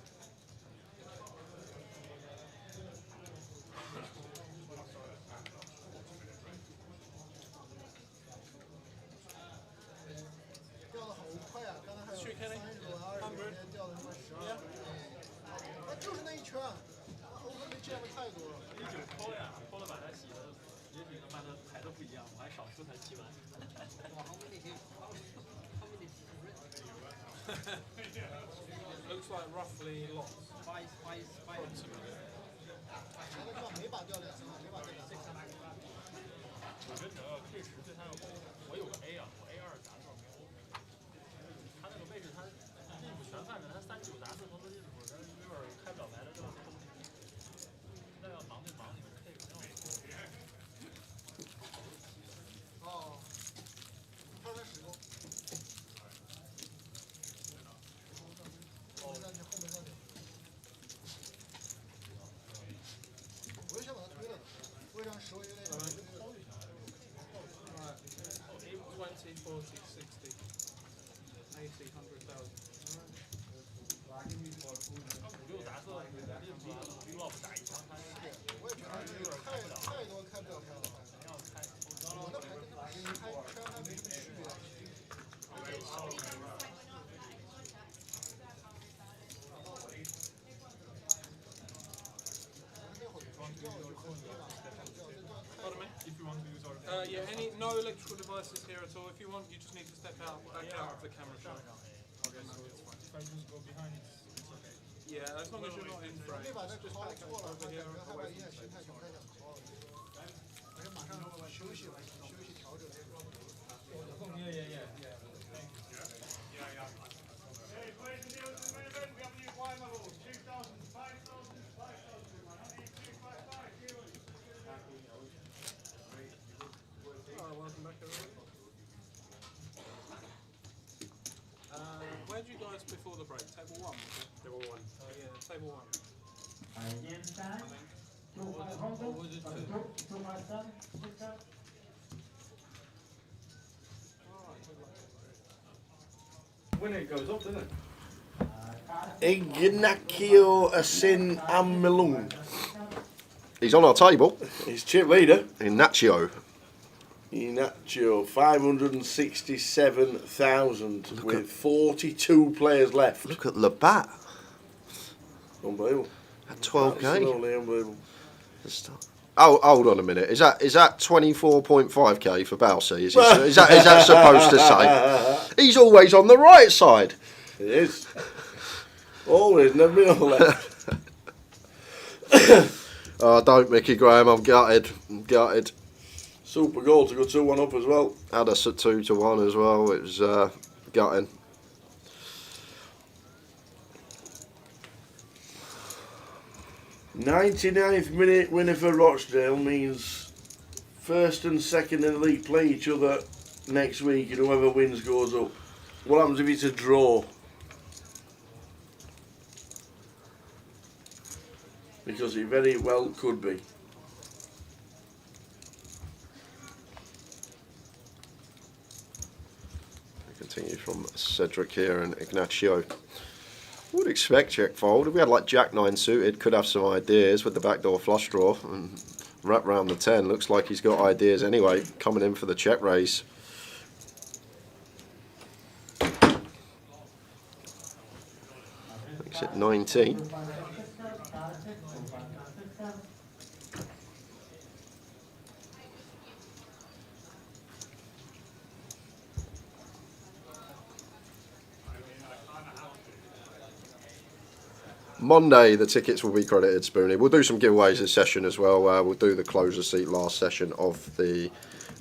Shoot, Kenny. 100. Yeah. 抠呀，抠了把它洗的，也许他妈的牌都不一样，我还少出才7万。Looks like roughly lots. Approximately. 我觉得K10对他有保护，我有个 A 啊，我 A2杂志没有。他那个位置他进补全饭的，他39杂志投资进补，他有点开不了牌的这种。那要忙对忙，你们 K 肯定要。哦，他在使用。后面上去，后面上去。我就想把他推了，我想手有点。Right. 20, 40, 60, 80, 100,000. 56杂色，比 Love 打一枪，他我也觉得太多开不了开了。要开，我的牌跟他们开还没什么区别。Pardon me? If you want to use our. Yeah, no electrical devices here at all. If you want, you just need to step back out of the camera shot. Okay, so it's fine. If I just go behind, it's okay. Yeah, as long as you're not in frame. 那把他 Just 考 back 错 out 了，他 over 感 here. 觉害怕 away 一 from 下 the 心态就不太想考了，我就马上休息调整。Yeah. Hey, boys and girls, the main event, we have a new wine level, 2,000, 5,000, 5,000, 255 kilos. Oh, welcome back everybody. Where did you guys before the break? Table 1? Table 1. Oh yeah, table 1. Game time. 2,500. Or was it 2? 2,500. When it goes up, doesn't it? Ignacio Asin Amilung. He's on our table. He's chip leader. Ignacio. Ignacio, 567,000 with 42 players left. Look at Labatt Unbelievable. at 12k. Absolutely unbelievable. Oh, hold on a minute. Is that 24.5k for Balsi? Is that supposed to say? He's always on the right side. It is. Always, never been on the left. Oh, don't, Mickey Graham. I'm gutted. Super goal to go 2-1 up as well. Had us at 2-1 as well. It was gutting. '99th minute winner for Rochdale means first and second in the league play each other next week, and whoever wins goes up. What happens if it's a draw? Because it very well could be. Continue from Cedric here and Ignacio. Would expect check fold. If we had like Jack 9 suited, could have some ideas with the backdoor flush draw and wrap round the 10. Looks like he's got ideas anyway, coming in for the check raise. Makes it 19. Monday, the tickets will be credited, Spoonie. We'll do some giveaways this session as well. We'll do the closer seat last session of the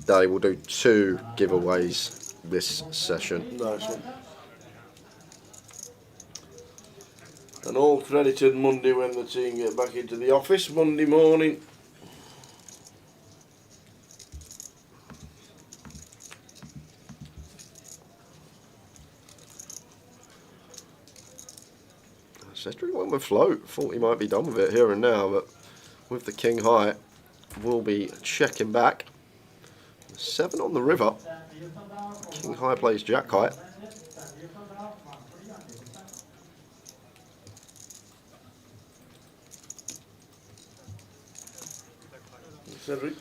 day. We'll do 2 giveaways this session. Nice one. And all credited Monday when the team get back into the office, Monday morning. Cedric went with float. Thought he might be done with it here and now, but with the king high, we'll be checking back. 7 on the river. King high plays jack high. Cedric.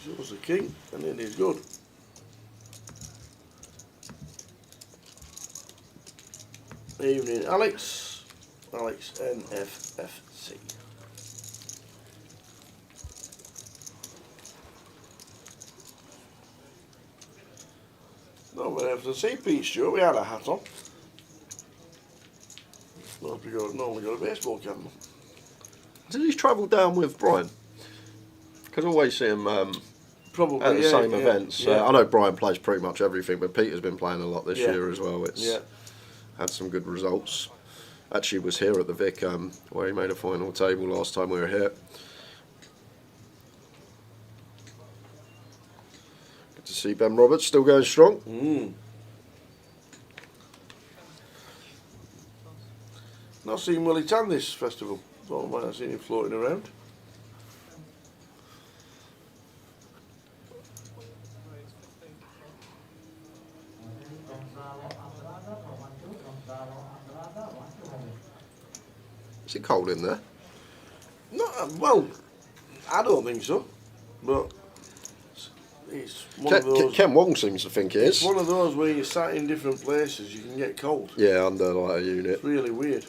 Shows the king, and it is good. Evening, Alex. Alex NFFC. No, but FFC, Pete Stewart, we had a hat on. Normally got a baseball cap on. Did he travel down with Brian? Because I always see him probably at the same yeah, events. Yeah. I know Brian plays pretty much everything, but Peter's been playing a lot this Yeah. year as well. It's had some good results. Actually was here at the Vic where he made a final table last time we were here. Good to see Ben Roberts still going strong. Not seen Willie Tan this festival. Thought I might have seen him floating around. Is it cold in there? No, well, I don't think so. But it's one of those. Ken Wong seems to think it It's is. one of those where you're sat in different places, you can get cold. Yeah, under like a unit. It's really weird.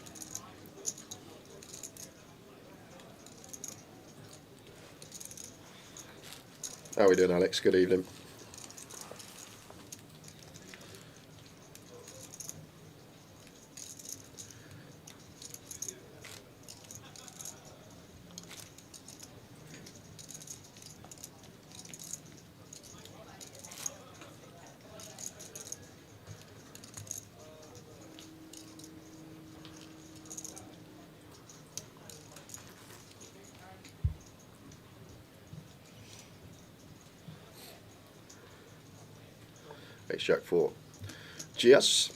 How are we doing, Alex? Good evening. Ace Jack 4. GS.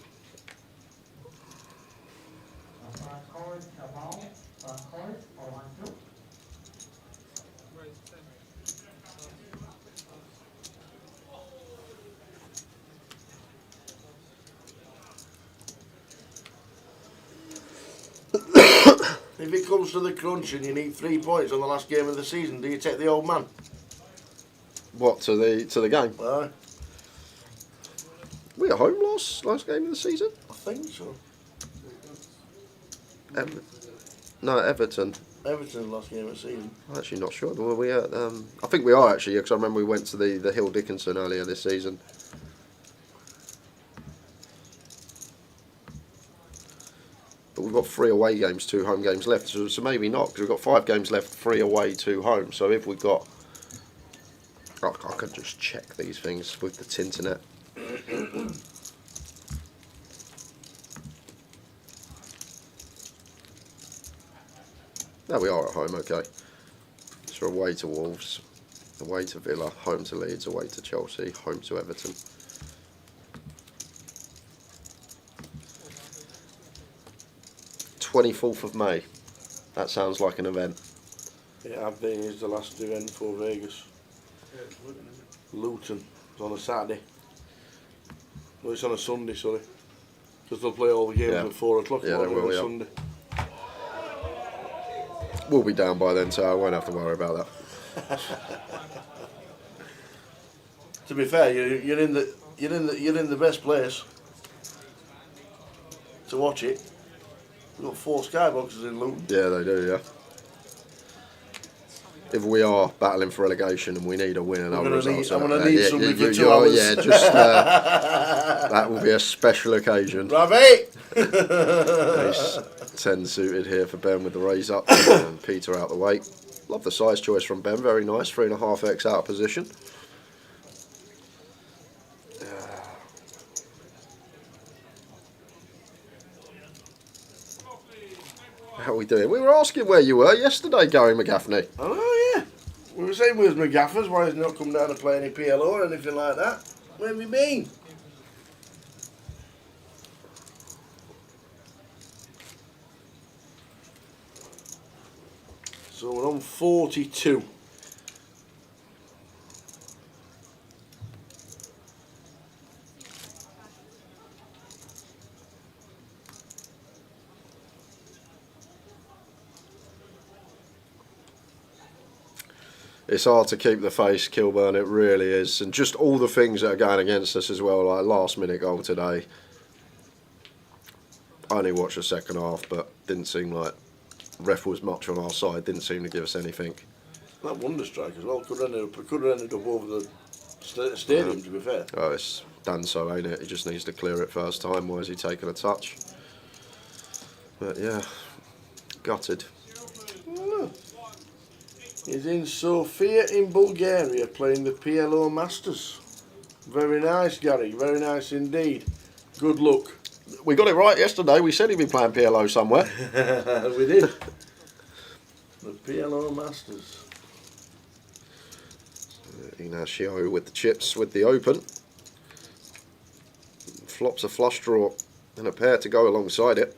If it comes to the crunch and you need 3 points on the last game of the season, do you take the old man? What, to the game? Aye. We at home last game of the season? I think so. No, Everton. Everton last game of the season. I'm actually not sure. Were we at? I think we are actually, because I remember we went to the Hill Dickinson earlier this season. But we've got 3 away games, 2 home games left, so maybe not, because we've got 5 games left, 3 away, 2 home. So if we got, I could just check these things with the Tinternet. There we are at home, okay. So away to Wolves, away to Villa, home to Leeds, away to Chelsea, home to Everton. (24th of May). That sounds like an event. Yeah, I think it's the last event for Vegas. Luton. It's on a Saturday. No, it's on a Sunday, sorry. Because they'll play all the games at 4 o'clock Yeah, they will, on yeah. Sunday. We'll be down by then, so I won't have to worry about that. To be fair, you're in the best place. to watch it. We've got 4 skyboxes in Luton. Yeah, they do, yeah. If we are battling for relegation and we need a win and other results, I'm going to need somebody for 2 hours. Yeah, just that will be a special occasion. Ravi! Ace 10 suited here for Ben with the raise up and Peter out the way. Love the size choice from Ben, very nice, 3.5x out of position. How are we doing? We were asking where you were yesterday, Gary McGaffney. Oh yeah, we were saying where's McGaffers, why he's not come down to play any PLO or anything like that. Where have you been? So we're on 42. It's hard to keep the face, Kilburn, it really is. And just all the things that are going against us as well, like last minute goal today. I only watched the second half, but didn't seem like ref was much on our side, didn't seem to give us anything. That wonder strike as well could have ended up over the stadium, to be fair. Oh, it's done so, ain't it? He just needs to clear it first time. Why is he taking a touch? But yeah, gutted. Oh. He's in Sofia in Bulgaria playing the PLO Masters. Very nice, Gary. Very nice indeed. Good luck. We got it right yesterday. We said he'd be playing PLO somewhere. We did. The PLO Masters. Ignacio with the chips with the open. Flops a flush draw and a pair to go alongside it.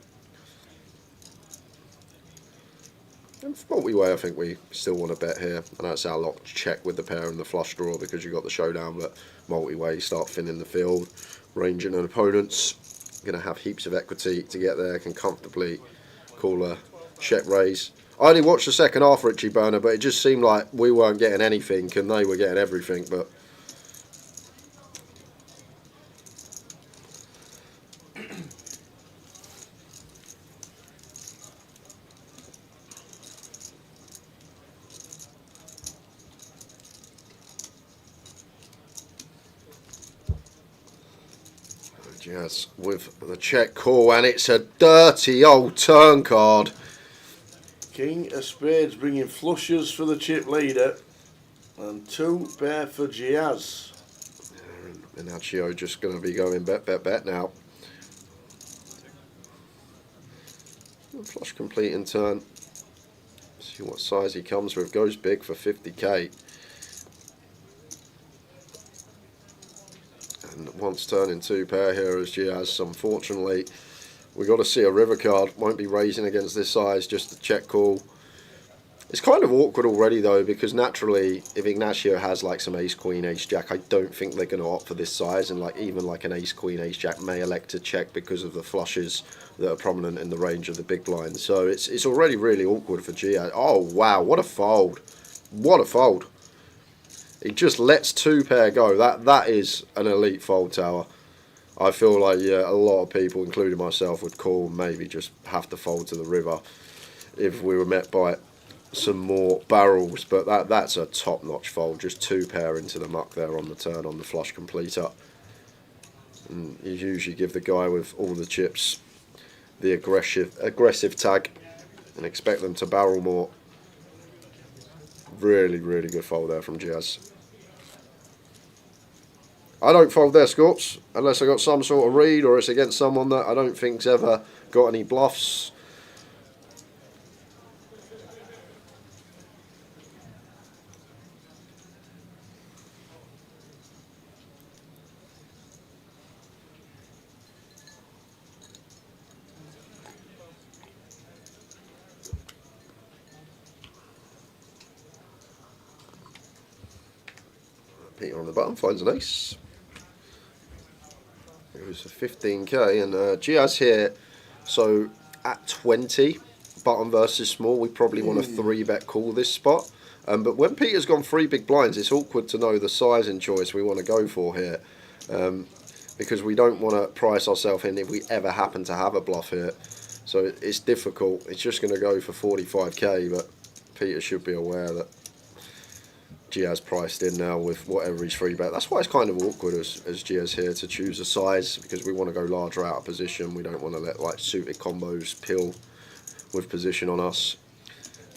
And multi-way, I think we still want to bet here. I know it's our lot check with the pair and the flush draw because you've got the showdown, but multi-way, you start thinning the field, ranging an opponents. Going to have heaps of equity to get there, can comfortably call a check raise. I only watched the second half, Richie Burner, but it just seemed like we weren't getting anything and they were getting everything. But yes, with the check call, and it's a dirty old turn card. King of Spades bringing flushes for the chip leader and 2 pair for Giaz. Ignacio just going to be going bet now. Flush complete in turn. See what size he comes with. Goes big for 50k. And once turning 2 pair here as Giaz. Unfortunately, we got to see a river card. Won't be raising against this size, just a check call. It's kind of awkward already though, because naturally, if Ignacio has like some ace, queen, ace, jack, I don't think they're going to opt for this size, and like even like an ace, queen, ace, jack may elect to check because of the flushes that are prominent in the range of the big blind. So it's already really awkward for Gia. Oh wow, what a fold! What a fold! He just lets 2 pair go. That is an elite fold tower. I feel like, yeah, a lot of people, including myself, would call maybe just have to fold to the river if we were met by some more barrels. But that's a top-notch fold. Just 2 pair into the muck there on the turn on the flush completer. And you usually give the guy with all the chips the aggressive tag and expect them to barrel more. Really, really good fold there from Giaz. I don't fold there, Scorps, unless I got some sort of read or it's against someone that I don't think's ever got any bluffs. Peter on the button finds an ace. It was for 15k, and Giaz here, so at 20, button versus small, we probably want to 3-bet call this spot. But when Peter's gone 3 big blinds, it's awkward to know the sizing choice we want to go for here. because we don't want to price ourselves in if we ever happen to have a bluff here. So it's difficult. It's just going to go for 45k, but Peter should be aware that Giaz priced in now with whatever his free bet. That's why it's kind of awkward as Giaz here to choose a size, because we want to go larger out of position. We don't want to let like suited combos pill with position on us.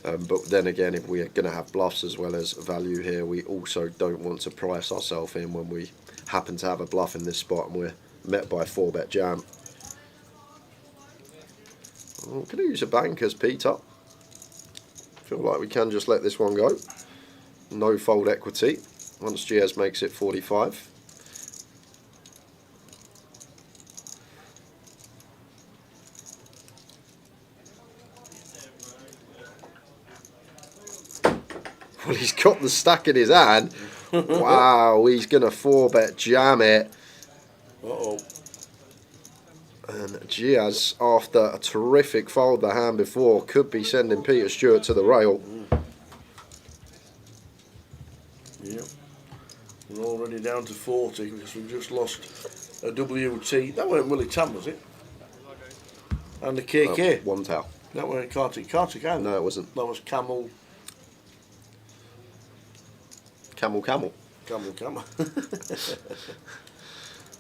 But then again, if we're going to have bluffs as well as value here, we also don't want to price ourselves in when we happen to have a bluff in this spot and we're met by 4-bet jam. Oh, can I use a bankers, Peter? Feel like we can just let this one go. No fold equity once GS makes it 45. Well, he's got the stack in his hand. Wow, he's going to 4-bet jam it. Uh-oh. And Giaz, after a terrific fold the hand before, could be sending Peter Stewart to the rail. Yep. We're already down to 40 because we've just lost a WT. That weren't Willie Tam, was it? And a KK. One towel. That weren't Kartik. Kartik, and no, it wasn't. That was Camel. Camel.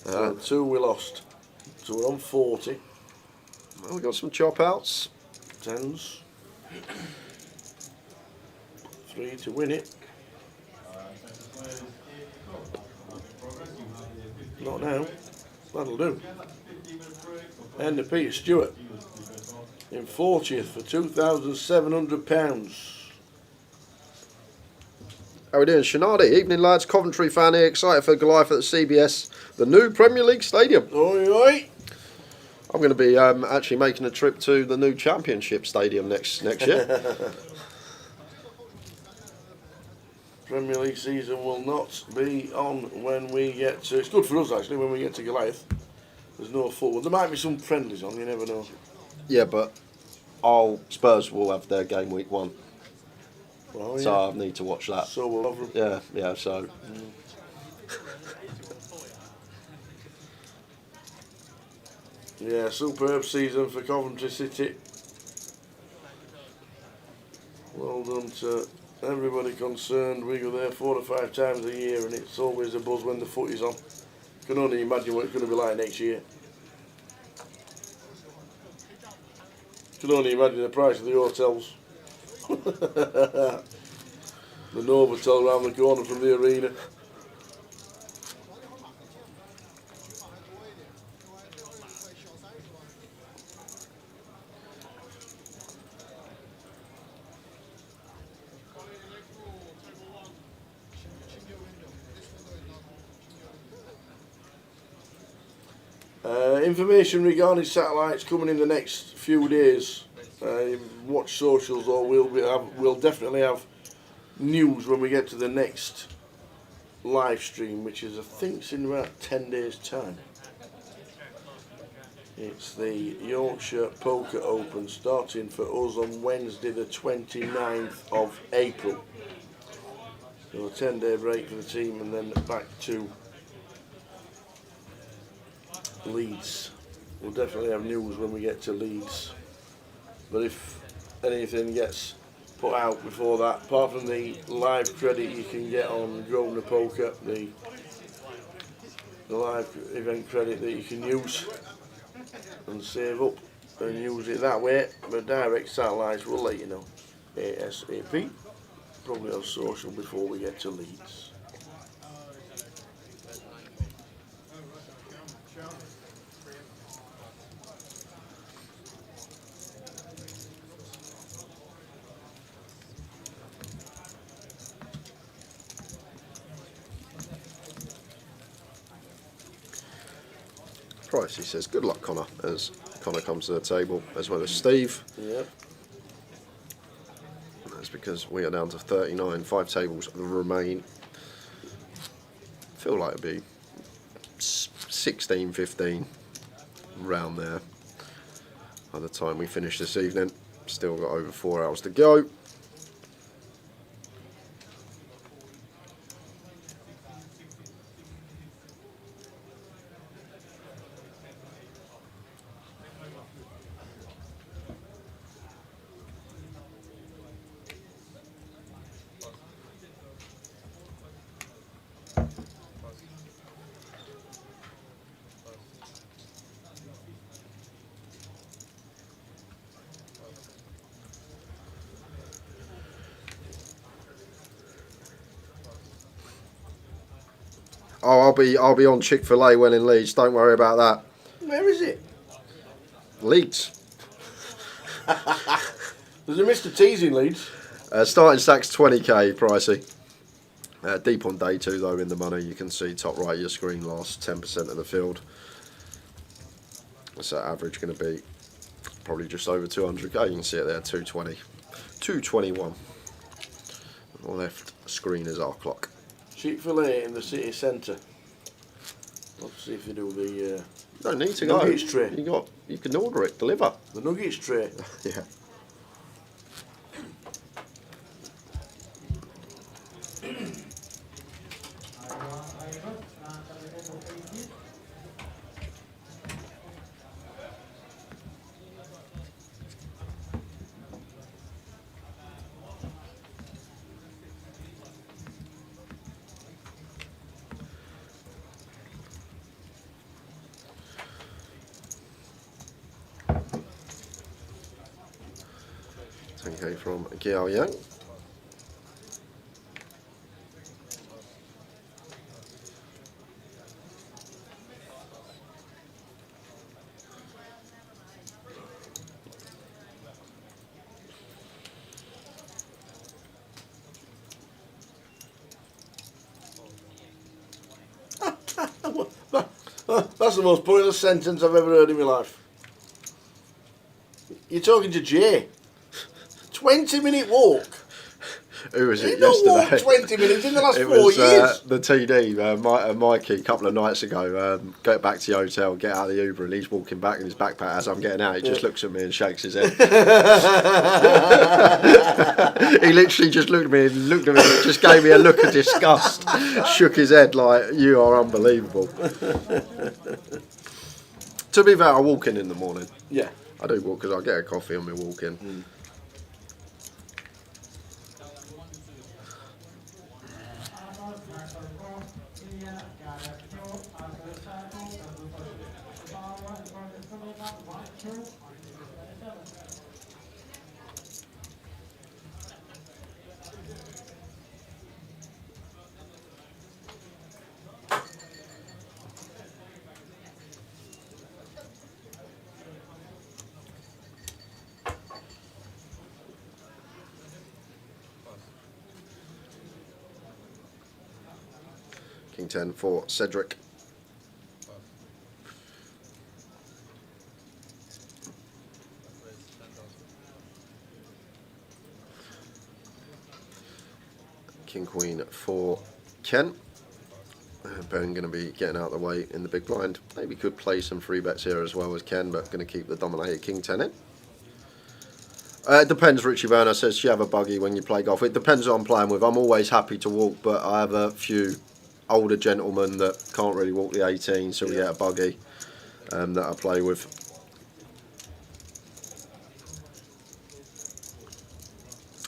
So 2 we lost. So we're on 40. Well, we got some chop outs. 10s. 3 to win it. Not now. That'll do. And the Peter Stewart in 40th for £2,700. How are we doing? Shinadi, evening lads, Coventry fan here, excited for Goliath at the CBS, the new Premier League stadium. Oi, oi. I'm going to be actually making a trip to the new Championship stadium next year. Premier League season will not be on when we get to... It's good for us actually when we get to Goliath. There's no football. There might be some friendlies on, you never know. Yeah, but Spurs will have their game week 1. Oh, so yeah. I need to watch that. So we'll have them. Yeah, so... Yeah, superb season for Coventry City. Well done to everybody concerned. We go there 4 or 5 times a year and it's always a buzz when the footy's on. Can only imagine what it's going to be like next year. Can only imagine the price of the hotels. The Novotel round the corner from the arena. Information regarding satellites coming in the next few days. Watch socials, or we'll definitely have news when we get to the next live stream, which is I think it's in about 10 days time. It's the Yorkshire Poker Open starting for us on Wednesday the 29th of April. So a 10-day break for the team and then back to Leeds. We'll definitely have news when we get to Leeds. But if anything gets put out before that, apart from the live credit you can get on Grosvenor Poker, the live event credit that you can use and save up and use it that way, but direct satellites will let you know ASAP, probably on social before we get to Leeds. Price, he says, good luck, Connor, as Connor comes to the table, as well as Steve. Yep. That's because we are down to 39, 5 tables remain. Feel like it'd be 16, 15, round there by the time we finish this evening. Still got over 4 hours to go. Oh, I'll be on Chick-fil-A when in Leeds. Don't worry about that. Where is it? Leeds. There's a Mr. T's in Leeds. Starting stacks 20k, pricey. Deep on day 2 though in the money. You can see top right of your screen, last 10% of the field. What's that average going to be? Probably just over 200k. You can see it there, 220. 221. Left screen is our clock. Chick-fil-A in the city centre. Let's see if they do the You don't need to go. nuggets tray. You can order it, deliver. The nuggets tray. Yeah. Okay, from Giao Yang. That's the most pointless sentence I've ever heard in my life. You're talking to Jay. 20-minute walk. Who was it He not yesterday? walked 20 minutes in the last It 4 was years. the TD, Mikey, a couple of nights ago. Get back to the hotel, get out of the Uber, and he's walking back in his backpack. As I'm getting out, he just looks at me and shakes his head. He literally just looked at me, just gave me a look of disgust, shook his head like, "You are unbelievable." To be fair, I walk in the morning. Yeah. I do walk because I get a coffee on my walk in. King 10 for Cedric. King Queen for Ken. Ben going to be getting out of the way in the big blind. Maybe could play some free bets here as well as Ken, but going to keep the dominated King 10 in. It depends, Richie Werner says, do you have a buggy when you play golf? It depends who I'm playing with. I'm always happy to walk, but I have a few older gentlemen that can't really walk the 18, so we get a buggy that I play with.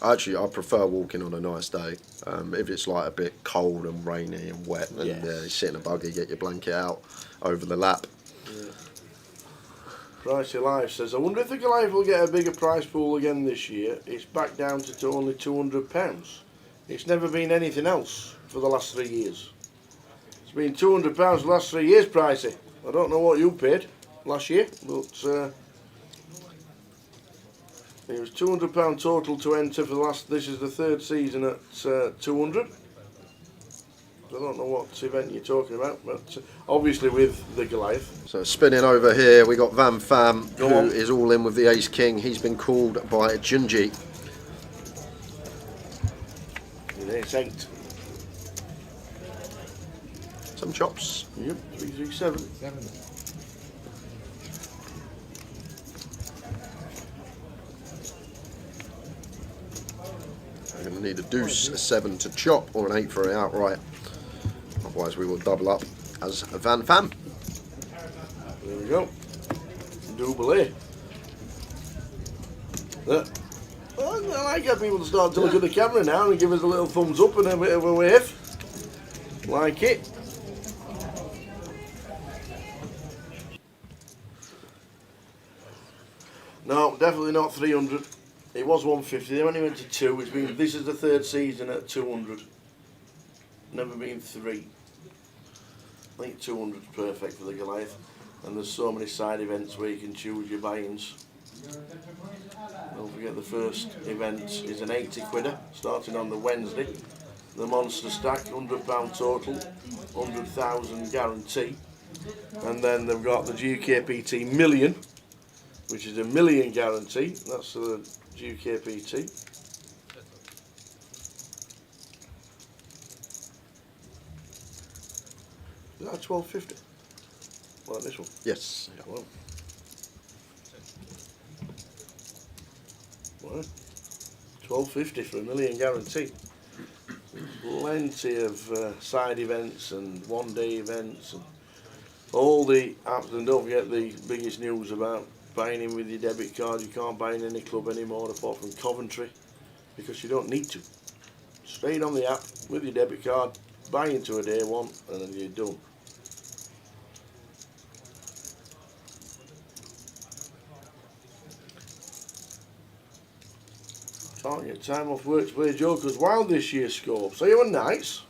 Actually, I prefer walking on a nice day. If it's like a bit cold and rainy and wet, and you sit in a buggy, get your blanket out over the lap. Yeah. Pricey Life says, I wonder if the Goliath will get a bigger prize pool again this year. It's back down to only £200. It's never been anything else for the last 3 years. It's been £200 the last 3 years, Pricey. I don't know what you paid last year, but it was £200 total to enter for the last. This is the 3rd season at 200. I don't know what event you're talking about, but obviously with the Goliath. So spinning over here, we got Van Pham, who is all in with the Ace King. He's been called by Junji. It's 8. Some chops. Yep, 337. 7. I'm going to need a deuce, a 7 to chop, or an 8 for an outright. Otherwise we will double up as Van Pham. There we go. Double A. I like how people start to look at the camera now and give us a little thumbs up and a bit of a wave. Like it. No, definitely not 300. It was 150. They only went to 2. It's been. This is the 3rd season at 200. Never been 3. I think 200 is perfect for the Goliath. And there's so many side events where you can choose your buy-ins. Don't forget the first event is an 80 quidder, starting on the Wednesday. The Monster Stack, £100 total, 100,000 guarantee. And then they've got the GUKPT Million, which is a £1 million guarantee. That's the GUKPT. Is that 12.50? Like this one? Yes. Well, well, 12.50 for a £1 million guarantee. Plenty of side events and one-day events and all the apps. And don't forget the biggest news about buying in with your debit card. You can't buy in any club anymore apart from Coventry because you don't need to. Straight on the app with your debit card, buy into a day one, and then you're done. Can't get time off work to play Jokers Wild this year, Scope. So you were nice.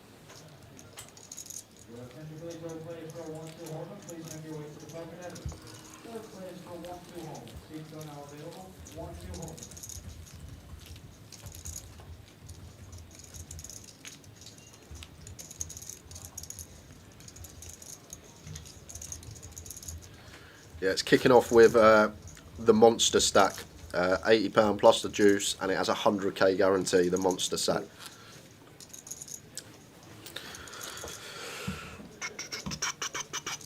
Yeah, it's kicking off with the Monster Stack. £80 plus the juice, and it has a 100k guarantee, the Monster Stack.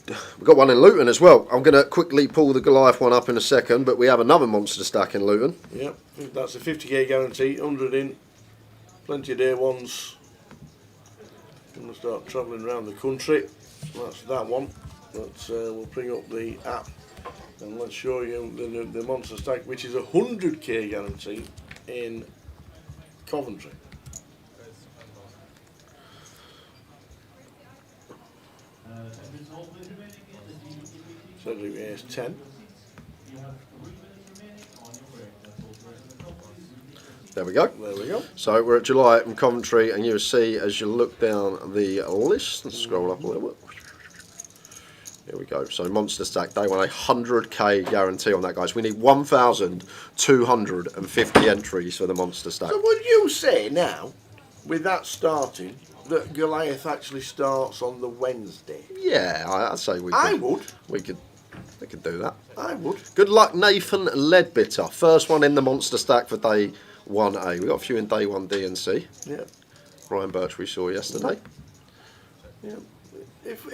We've got one in Luton as well. I'm going to quickly pull the Goliath one up in a second, but we have another Monster Stack in Luton. Yep, that's a 50k guarantee, 100 in, plenty of day ones. I'm going to start travelling around the country. That's that one. But we'll bring up the app and let's show you the Monster Stack, which is a 100k guarantee in Coventry. Cedric is 10. There we go. There we go. So we're at July in Coventry, and you'll see as you look down the list and scroll up a little bit. Here we go. So Monster Stack, they want a 100k guarantee on that, guys. We need 1,250 entries for the Monster Stack. So would you say now, with that starting, that Goliath actually starts on the Wednesday? Yeah, I'd say we could. I would. We could do that. I would. Good luck, Nathan Ledbitter. First one in the Monster Stack for day 1A. We've got a few in day 1D and C. Yeah. Ryan Birch we saw yesterday. Yeah. If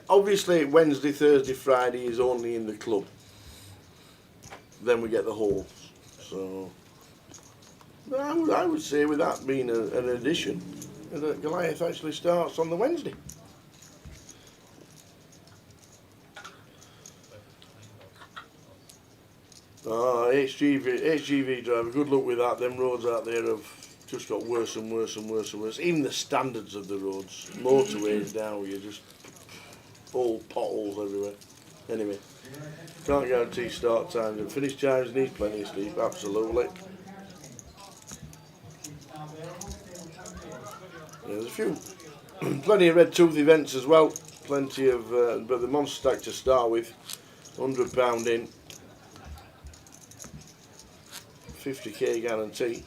obviously Wednesday, Thursday, Friday is only in the club, then we get the whole. So I would say with that being an addition, that Goliath actually starts on the Wednesday. HGV driver, good luck with that. Them roads out there have just got worse and worse and worse and worse. Even the standards of the roads, motorways now, you're just all potholes everywhere. Anyway, can't guarantee start times and finish times. Needs plenty of sleep, absolutely. Yeah, there's a few, plenty of red tooth events as well. Plenty of, but the Monster Stack to start with, £100 in, 50k guarantee.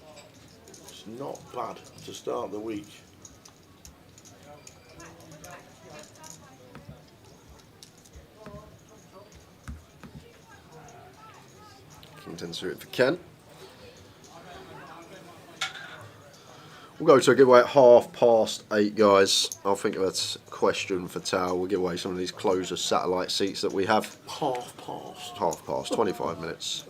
It's not bad to start the week. Intensity for Ken. We'll go to a giveaway at 8:30, guys. I'll think of a question for Tao. We'll give away some of these closer satellite seats that we have. 8:30, 25 minutes.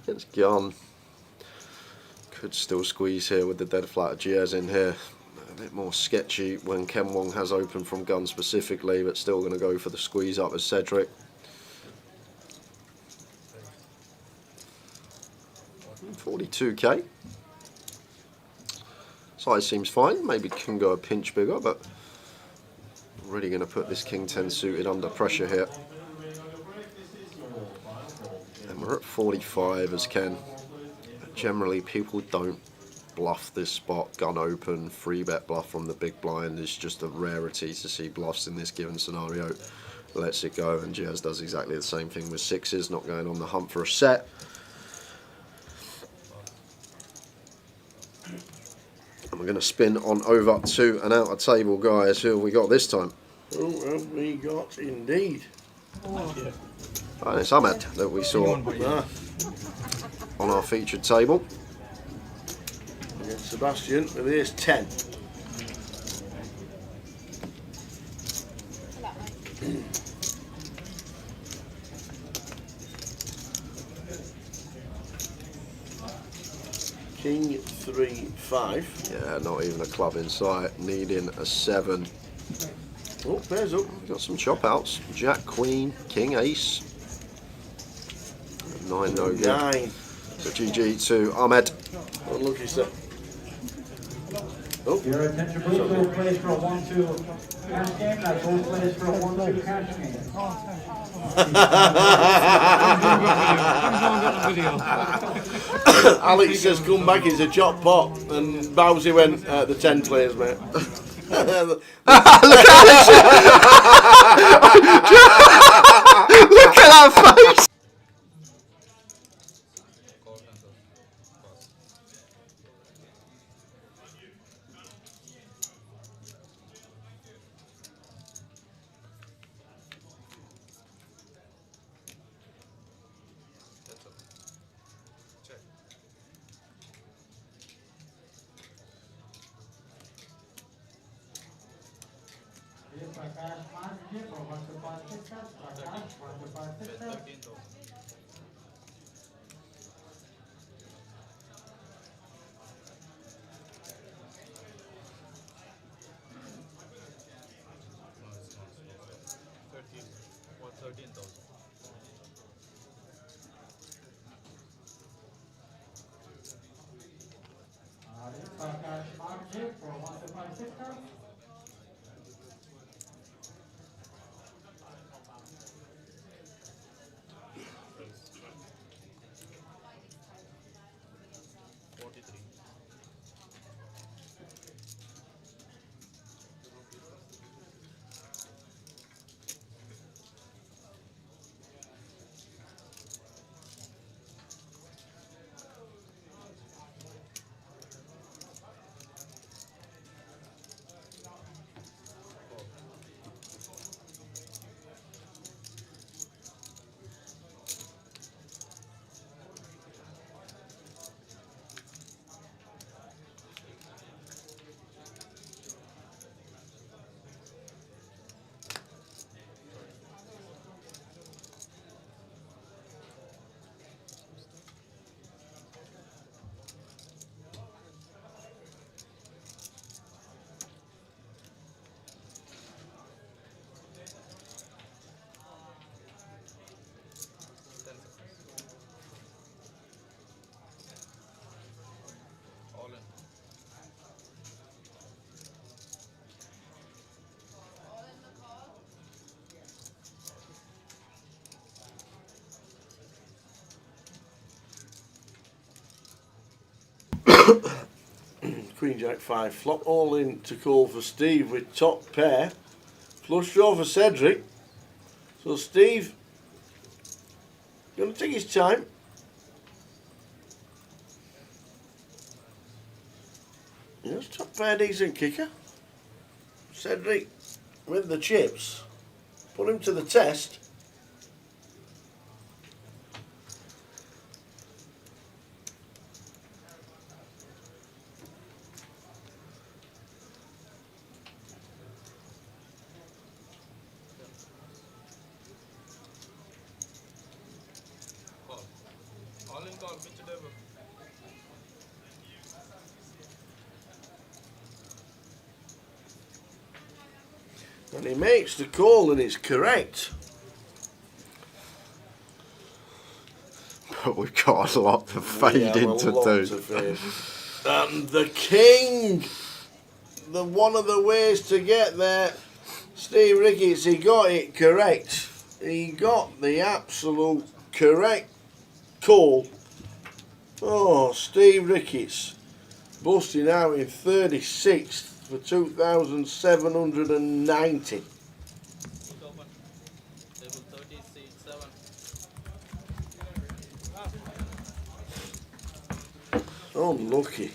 It's gone. Could still squeeze here with the dead flat of Giaz in here. A bit more sketchy when Ken Wong has opened from gun specifically, but still going to go for the squeeze up as Cedric. £42k. Size seems fine. Maybe can go a pinch bigger, but really going to put this King 10 suited under pressure here. And we're at 45 as Ken. Generally, people don't bluff this spot, gun open, 3-bet bluff from the big blind. It's just a rarity to see bluffs in this given scenario. Lets it go, and Jazz does exactly the same thing with 6s, not going on the hunt for a set. And we're going to spin on over to an outer table, guys. Who have we got this time? Who have we got indeed? And it's Ahmed that we saw on our featured table. Against Sebastian with ace 10. King 3-5. Yeah, not even a club in sight. Needing a 7. Oh, pairs up. Got some chop outs. Jack, Queen, King, Ace. 9 no good. 9. So GG to Ahmed. Unlucky set. Oh, Your attention please, both plays for a 1-2 cash game. That's both plays for a 1-2 cash game. Alex says come back, it's a chop pot, and Bowsy went the 10 players, mate. Look at that face! Queen Jack 5 flop, all in to call for Steve with top pair. Flush draw for Cedric. So Steve going to take his time. Yes, top pair, decent kicker. Cedric with the chips. Put him to the test. And he makes the call and it's correct. But we've got a lot to fade into to do. And the king, the one of the ways to get there, Steve Ricketts, he got it correct. He got the absolute correct call. Oh, Steve Ricketts busting out in 36th for 2,790. Unlucky.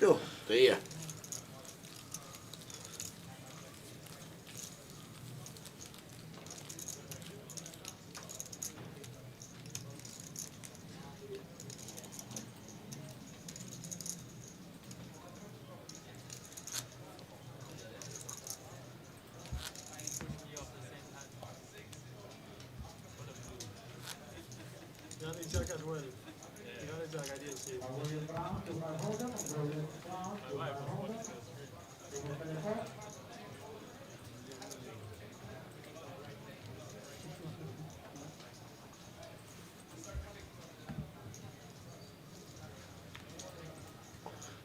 Oh dear. Jack as well. Jack, I didn't see it. William Brown, 2 by Holden, William Brown, 2 by Holden, 2 by Telephone.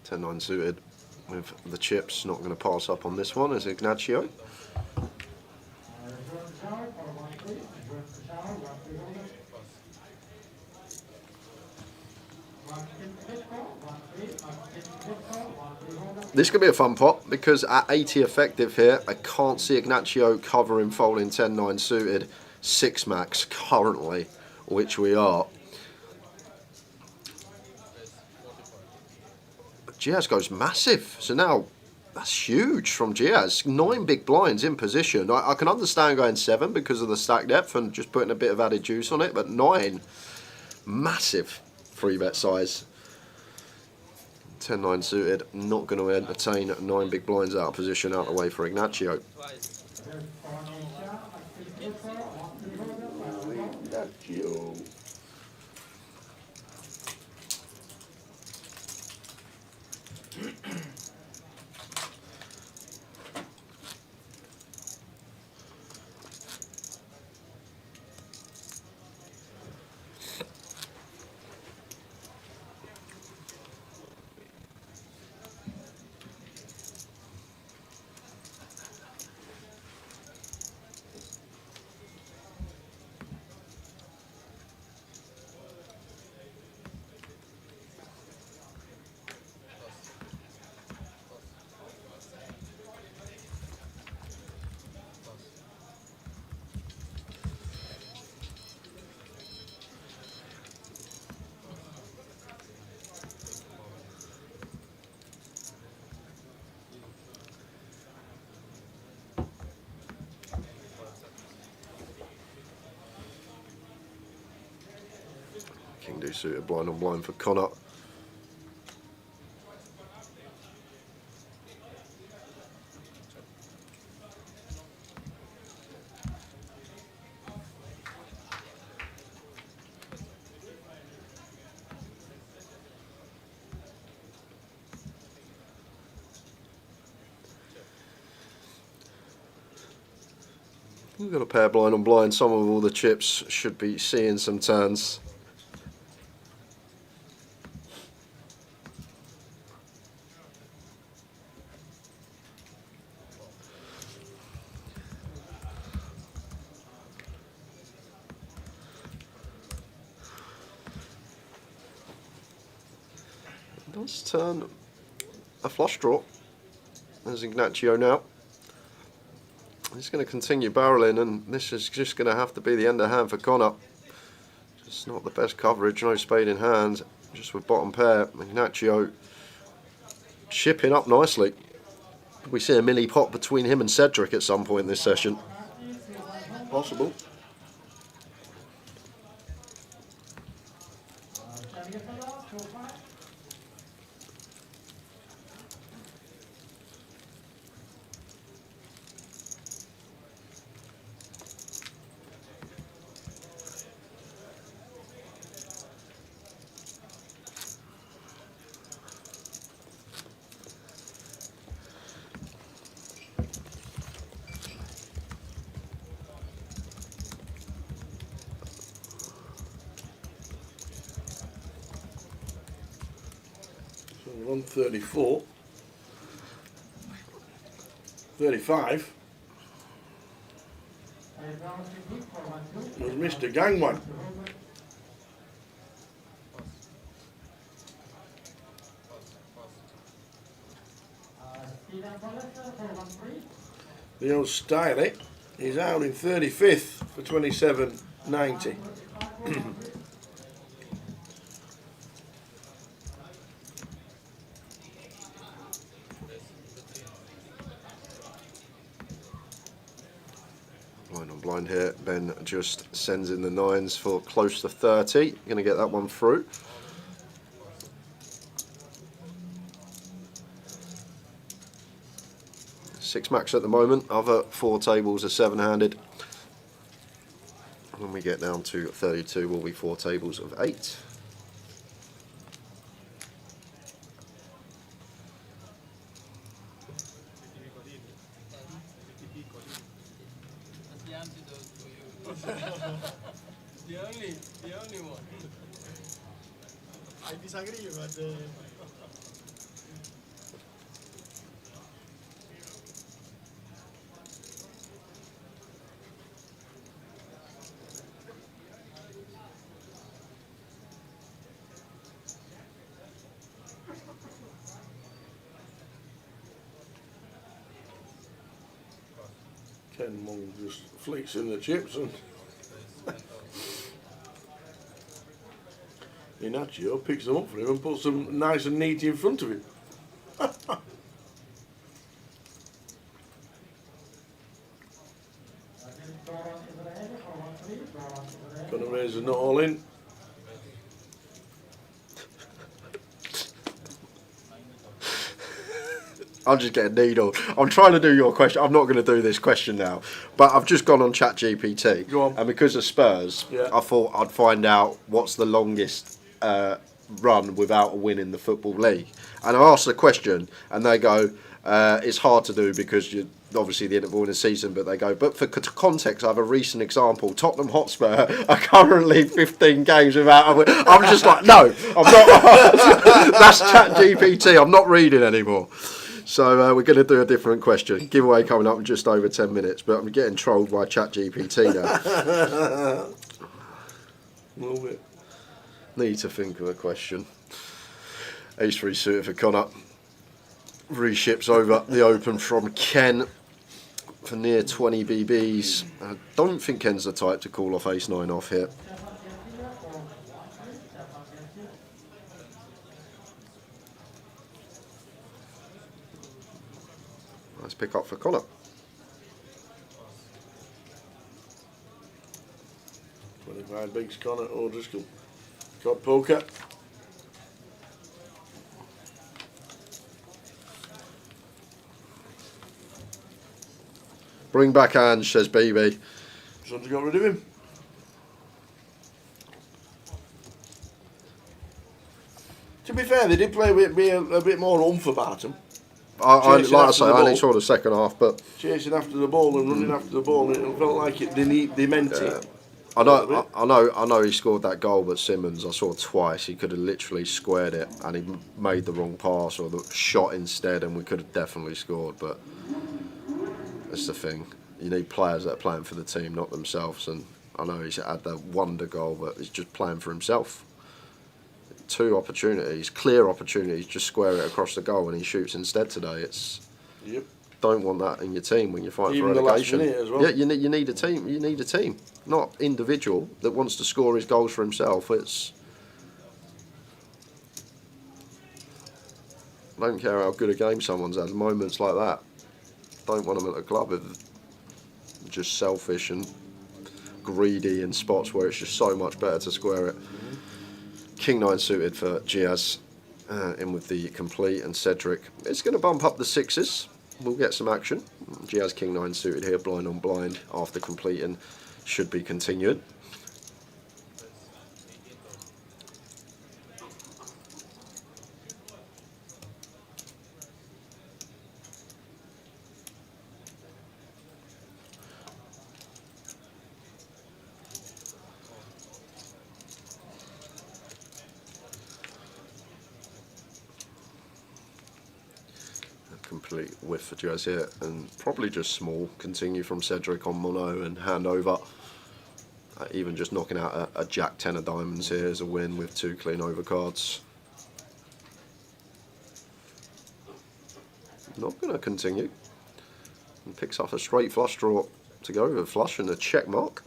Ten nine suited with the chips. Not going to pass up on this one as Ignacio. This could be a fun pot because at 80 effective here, I can't see Ignacio covering folding 10-9 suited 6 max currently, which we are. Giaz goes massive, so now that's huge from Giaz. 9 big blinds in position. I can understand going 7 because of the stack depth and just putting a bit of added juice on it, but 9, massive 3-bet size. 10-9 suited, not going to entertain 9 big blinds out of position out of the way for Ignacio. Ignacio. King do suited blind on blind for Connor. We've got a pair blind on blind. Some of all the chips should be seeing some turns. Does turn a flush draw as Ignacio now. He's going to continue barreling, and this is just going to have to be the end of hand for Connor. Just not the best coverage, no spade in hand, just with bottom pair. Ignacio chipping up nicely. We see a mini pot between him and Cedric at some point this session. Possible. We're on 34. 35. We've missed a gang one. The old Stylie is out in 35th for 27.90. Blind on blind here. Ben just sends in the 9s for close to 30. Going to get that one through. Six max at the moment. Other 4 tables are 7-handed. When we get down to 32, will be 4 tables of 8. The only one. I disagree, but. Ken Mung just flicks in the chips and Inacio picks them up for him and puts them nice and neat in front of him. Gonna raise a nut all in. I'm just getting needled. I'm trying to do your question. I'm not going to do this question now. But I've just gone on ChatGPT. Go on. And because of Spurs, Yeah. I thought I'd find out what's the longest run without a win in the Football League. And I asked the question, and they go, it's hard to do because you're obviously the interval in the season, but they go, but for context, I have a recent example. Tottenham Hotspur are currently 15 games without a win. I'm just like, no, I'm not. That's ChatGPT. I'm not reading anymore. So we're going to do a different question. Giveaway coming up in just over 10 minutes, but I'm getting trolled by ChatGPT now. A little bit. Need to think of a question. Ace-3 suited for Connor. Reships over the Open from Ken for near 20 BBs. I don't think Ken's the type to call off Ace-9 off here. Nice pick up for Connor. $25 bigs, Connor O'Driscoll. Got poker. Bring back Ange, says BB. Son's got rid of him. To be fair, they did play with a bit more oomph about them. Like I say, I only saw the second half, but chasing after the ball and running after the ball, and it felt like they meant it. I know he scored that goal, but Simmons, I saw twice. He could have literally squared it, and he made the wrong pass or the shot instead, and we could have definitely scored. But that's the thing. You need players that are playing for the team, not themselves. And I know he's had the wonder goal, but he's just playing for himself. 2 opportunities, clear opportunities, just square it across the goal, and he shoots instead today. It's don't want that in your team when you're fighting Even for relegation. the last minute as well. Yeah, you need a team. You need a team, not individual that wants to score his goals for himself. It's I don't care how good a game someone's had. Moments like that, don't want them at the club. If just selfish and greedy in spots where it's just so much better to square it. King 9 suited for Giaz, in with the complete, and Cedric. It's going to bump up the 6s. We'll get some action. Giaz King 9 suited here, blind on blind after completing, should be continued. complete whiff for Jazz here, and probably just small. Continue from Cedric on mono and hand over. Even just knocking out a Jack 10 of diamonds here is a win with 2 clean overcards. Not going to continue. And picks up a straight flush draw to go with a flush and a check mark.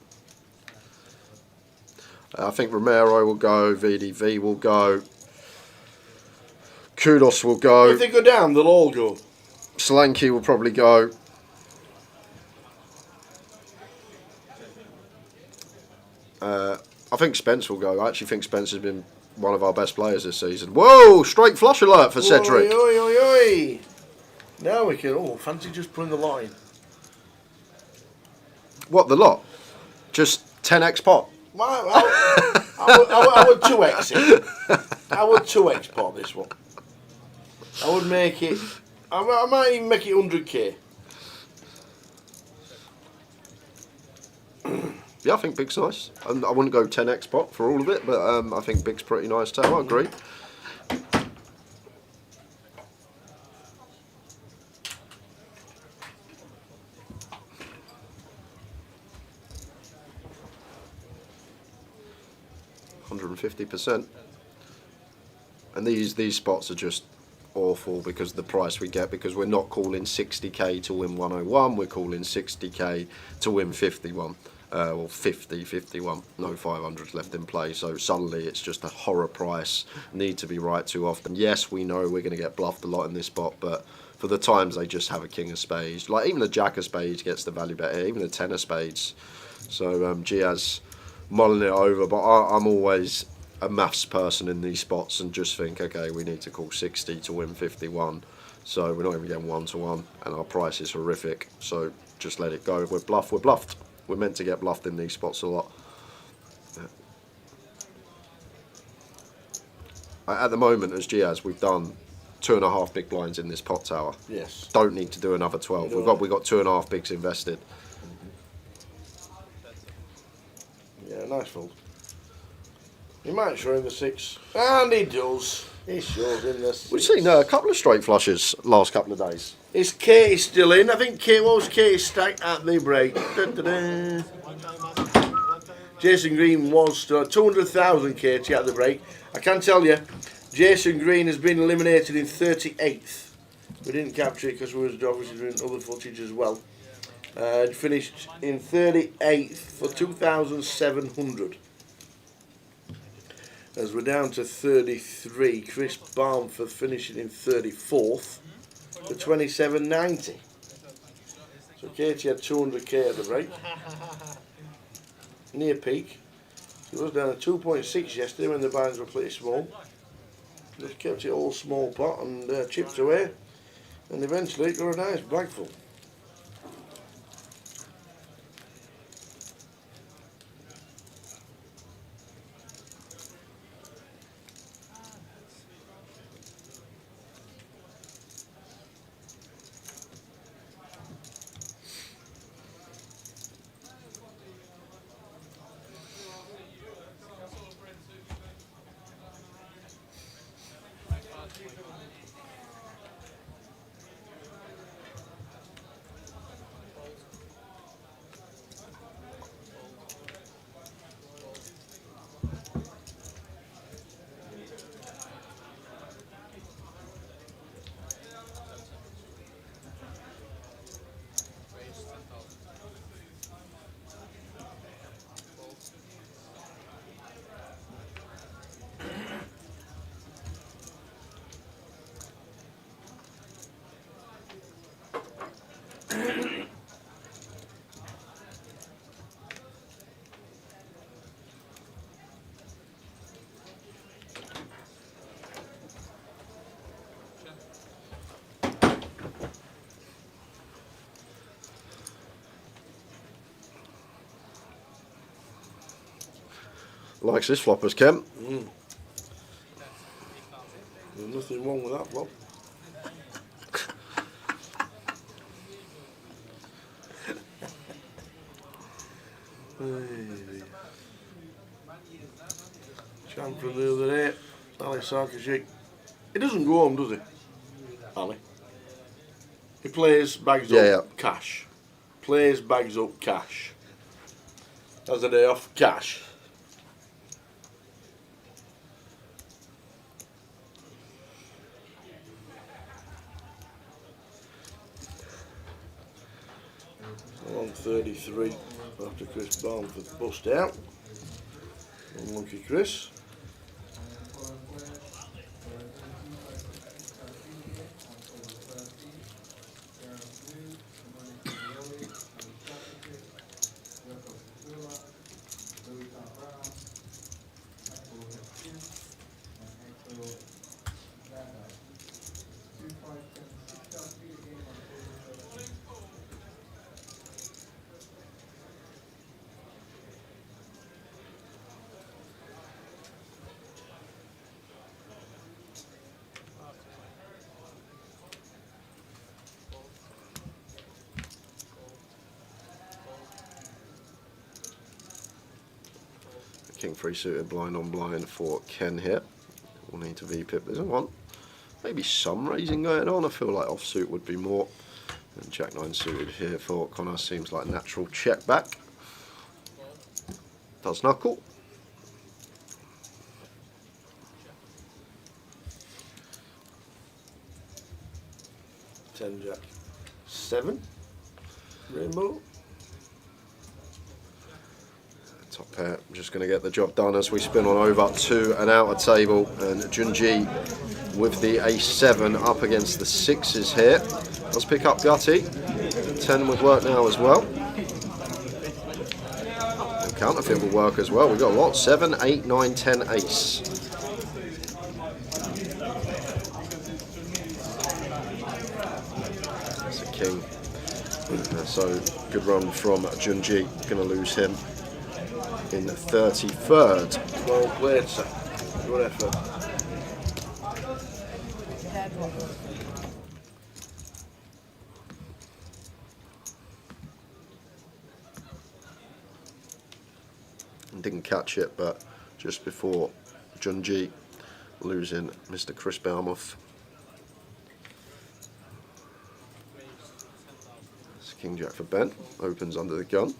I think Romero will go, VDV will go, Kudos will go. If they go down, they'll all go. Solanke will probably go. I think Spence will go. I actually think Spence has been one of our best players this season. Whoa! Straight flush alert for Cedric. Oi, oi, oi, oi. Now we can. Oh, fancy just putting the lot in. What, the lot? Just 10x pot? I would 2x it. I would 2x pot this one. I would make it. I might even make it 100k. Yeah, I think Big's nice. I wouldn't go 10x pot for all of it, but I think Big's pretty nice too. I agree. %, and these spots are just awful because of the price we get, because we're not calling 60k to win 101, we're calling 60k to win 51 or 50, 51, no 500s left in play, so suddenly it's just a horror price. Need to be right too often. Yes, we know we're going to get bluffed a lot in this spot, but for the times they just have a king of spades, like even the jack of spades gets the value bet here, even the 10 of spades. So Giaz mulling it over, but I'm always a maths person in these spots and just think, okay, we need to call 60 to win 51, so we're not even getting 1-to-1 and our price is horrific, so just let it go. If we're bluffed, we're bluffed. We're meant to get bluffed in these spots a lot. At the moment as Giaz, we've done 2.5 big blinds in this pot tower. Yes. Don't need to do another 12. We've got 2.5 bigs invested. Yeah, nice fold. He might show in the 6. And he does. He shows in the 6. We've seen a couple of straight flushes last couple of days. Is Katie still in? I think what was Katie stacked at the break? Da-da-da. Jason Green was still at 200,000 Katie at the break. I can tell you, Jason Green has been eliminated in 38th. We didn't capture it because we was obviously doing other footage as well. Finished in 38th for 2,700. As we're down to 33, Chris Barnford finishing in 34th for 27.90. So Katie had 200k at the break. Near peak. She was down at 2.6 yesterday when the binds were pretty small. Just kept it all small pot and chipped away. And eventually it got a nice bagful. Likes his floppers, Kemp. There's nothing wrong with that flop. Champ from the other day, Ali Sarkisic. He doesn't go home, does he? Ali. He plays, bags up, cash. Plays, bags up, cash. Has a day off, cash. On 33 after Chris Barnford bust out. Unlucky Chris. King 3 suited blind on blind for Ken here. We'll need to VPip this one. Maybe some raising going on. I feel like offsuit would be more. And Jack 9 suited here for Connor seems like natural check back. Does knuckle. 10 Jack 7. Rainbow. Top pair, just going to get the job done as we spin on over to an outer table, and Junji with the A7 up against the 6s here. Let's pick up Gutty. 10 would work now as well. And counterfeit will work as well. We've got a lot. 7, 8, 9, 10 ace. That's a king. So good run from Junji. Going to lose him in the 33rd. Well played, sir. Good effort. Didn't catch it, but just before Junji losing Mr. Chris Balmuth. It's King Jack for Ben. Opens under the gun.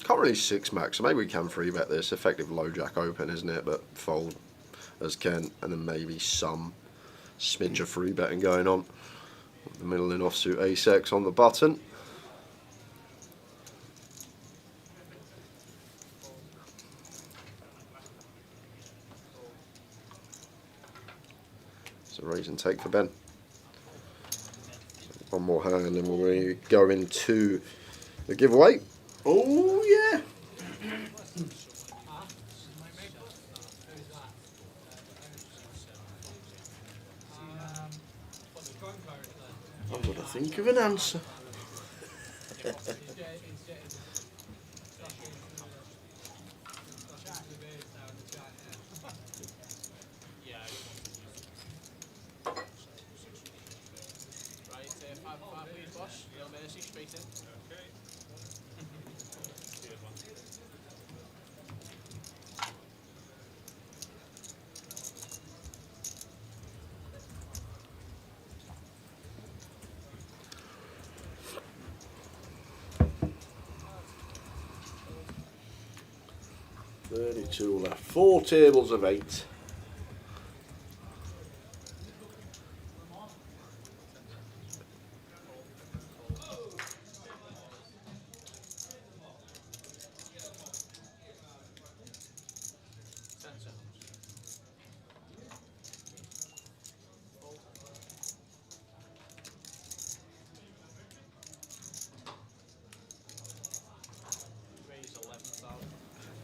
Can't really 6-max, so maybe we can 3-bet this. Effective low jack open, isn't it? But fold as Ken, and then maybe some smidge of 3-betting going on. The middle and offsuit ace-X on the button. It's a raise and take for Ben. So one more hand and we'll go into the giveaway. Oh yeah. I'm going to think of an answer. Two left. 4 tables of 8.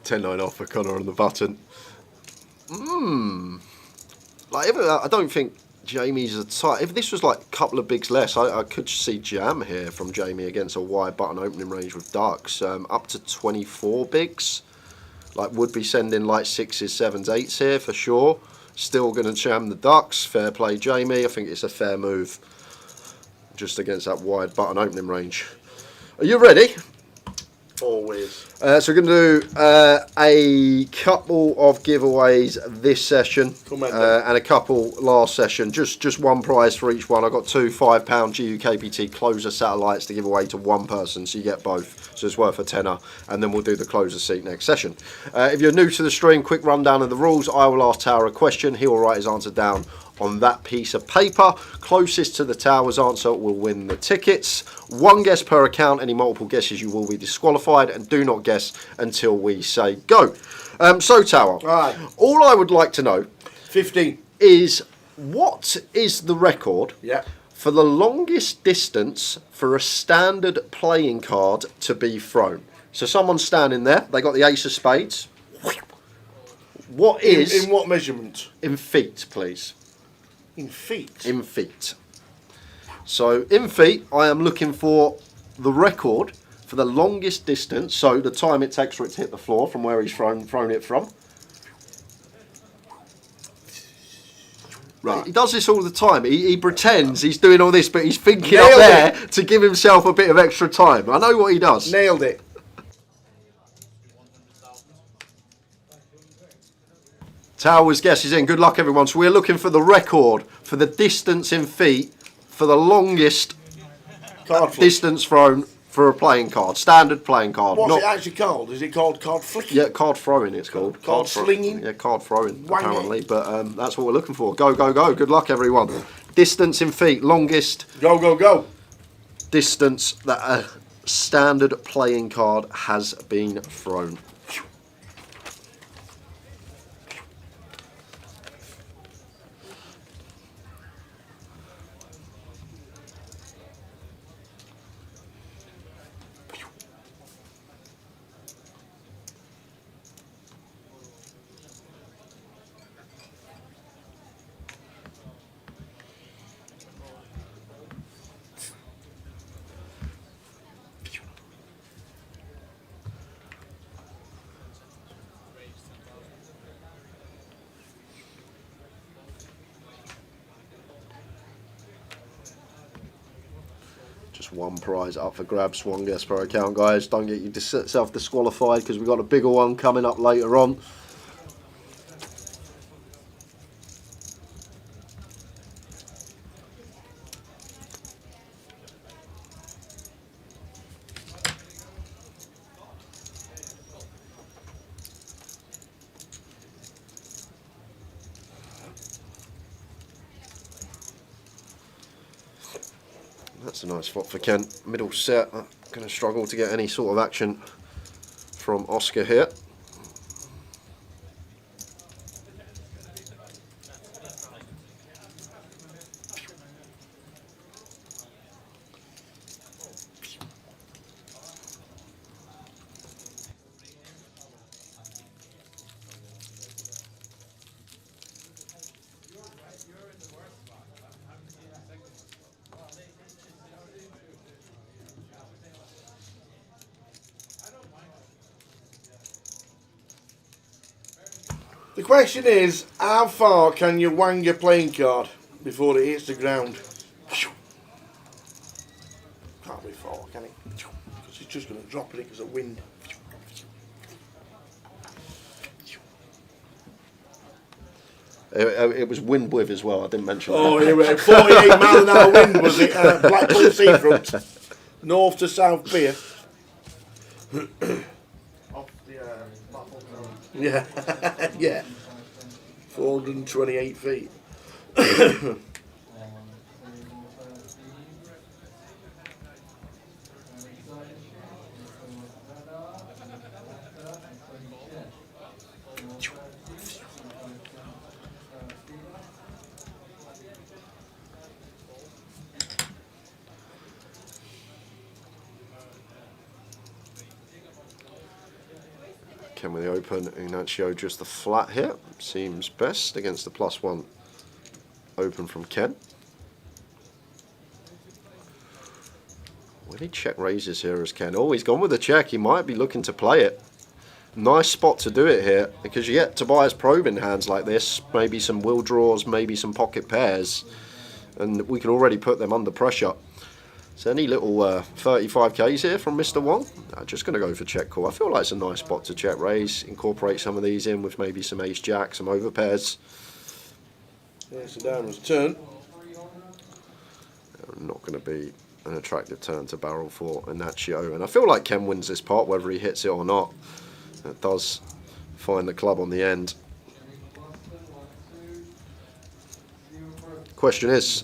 $10.9 off for Connor on the button. Like, I don't think Jamie's a tight. If this was like a couple of bigs less, I could see jam here from Jamie against a wide button opening range with ducks. Up to 24 bigs. Like, would be sending like 6s, 7s, 8s here for sure. Still going to jam the ducks. Fair play, Jamie. I think it's a fair move just against that wide button opening range. Are you ready? Always. So we're going to do a couple of giveaways this session and a couple last session. Just one prize for each one. I've got two £5 GUKPT closer satellites to give away to one person, so you get both. So it's worth a tenner, and then we'll do the closer seat next session. If you're new to the stream, quick rundown of the rules. I will ask Tower a question. He will write his answer down on that piece of paper. Closest to the Tower's answer will win the tickets. One guess per account. Any multiple guesses you will be disqualified, and do not guess until we say go. So Tower, all I would like to know 15 is what is the record for the longest distance for a standard playing card to be thrown? So someone's standing there, they got the ace of spades. What is in what measurement? In feet, please. In feet? In feet. So, in feet, I am looking for the record for the longest distance, so the time it takes for it to hit the floor from where he's thrown it from. Right. He does this all the time. He pretends he's doing all this, but he's thinking up there to give himself a bit of extra time. I know what he does. Nailed it. Tower's guess is in. Good luck, everyone. So we're looking for the record for the distance in feet for the longest distance thrown for a playing card, standard playing card. What's it actually called? Is it called card flicking? Yeah, card throwing it's called. Card slinging? Yeah, card throwing, apparently. But that's what we're looking for. Go, go, go. Good luck, everyone. Distance in feet, longest. Go, go, go. Distance that a standard playing card has been thrown. One prize up for grabs, one guess per account, guys. Don't get yourself disqualified because we've got a bigger one coming up later on. That's a nice spot for Ken. Middle set. Going to struggle to get any sort of action from Oscar here. The question is, how far can you wang your playing card before it hits the ground? Can't be far, can it? Because it's just going to drop it because of wind. It was wind with as well, I didn't mention that. Oh, 48 mile an hour wind was it? Blackpool seafront. North to south pier. Yeah, yeah. 428 feet. Ken with the open, Ignacio just the flat here. Seems best against the +1 open from Ken. Will he check raises here as Ken? Oh, he's gone with the check. He might be looking to play it. Nice spot to do it here because you get Tobias Probe in hands like this. Maybe some will draws, maybe some pocket pairs. And we can already put them under pressure. So any little 35Ks here from Mr. Wong? Just going to go for check call. I feel like it's a nice spot to check raise. Incorporate some of these in with maybe some ace jack, some overpairs. Yeah, it's a downwards turn. Not going to be an attractive turn to barrel for Inacio. And I feel like Ken wins this pot, whether he hits it or not. It does find the club on the end. Question is,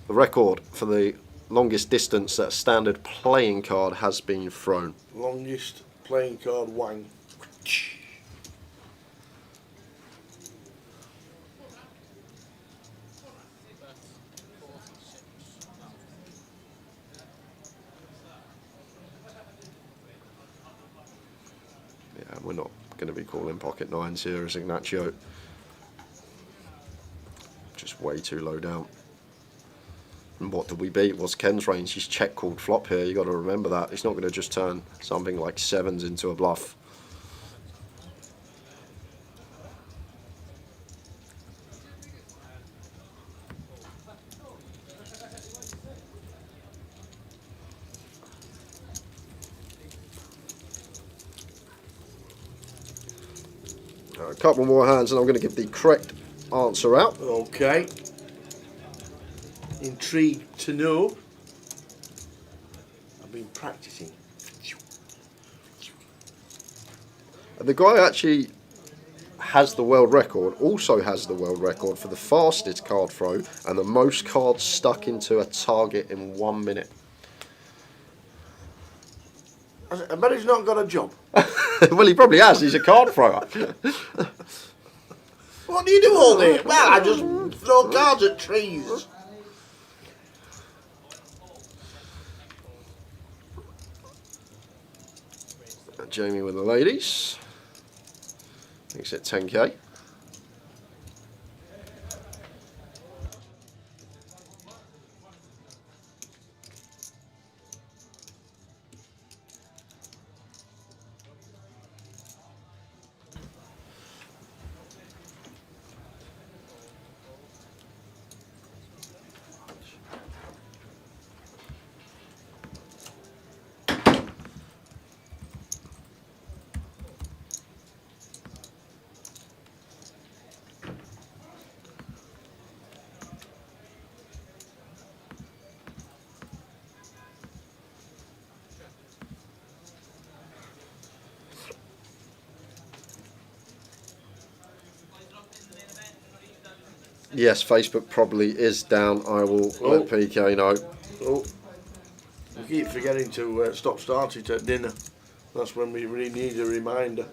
the record for the longest distance that a standard playing card has been thrown. Longest playing card, Wang. Yeah, we're not going to be calling pocket nines here as Ignacio. Just way too low down. And what do we beat? What's Ken's range? He's check called flop here. You got to remember that. He's not going to just turn something like sevens into a bluff. A couple more hands and I'm going to give the correct answer out. Okay. Intrigued to know. I've been practicing. And the guy actually has the world record, also has the world record for the fastest card throw and the most cards stuck into a target in 1 minute. I bet he's not got a job. Well, he probably has. He's a card thrower. What do you do all day? Well, I just throw cards at trees. Jamie with the ladies. Makes it 10k. Yes, Facebook probably is down. I will let PK know. Oh, we keep forgetting to stop start it at dinner. That's when we really need a reminder.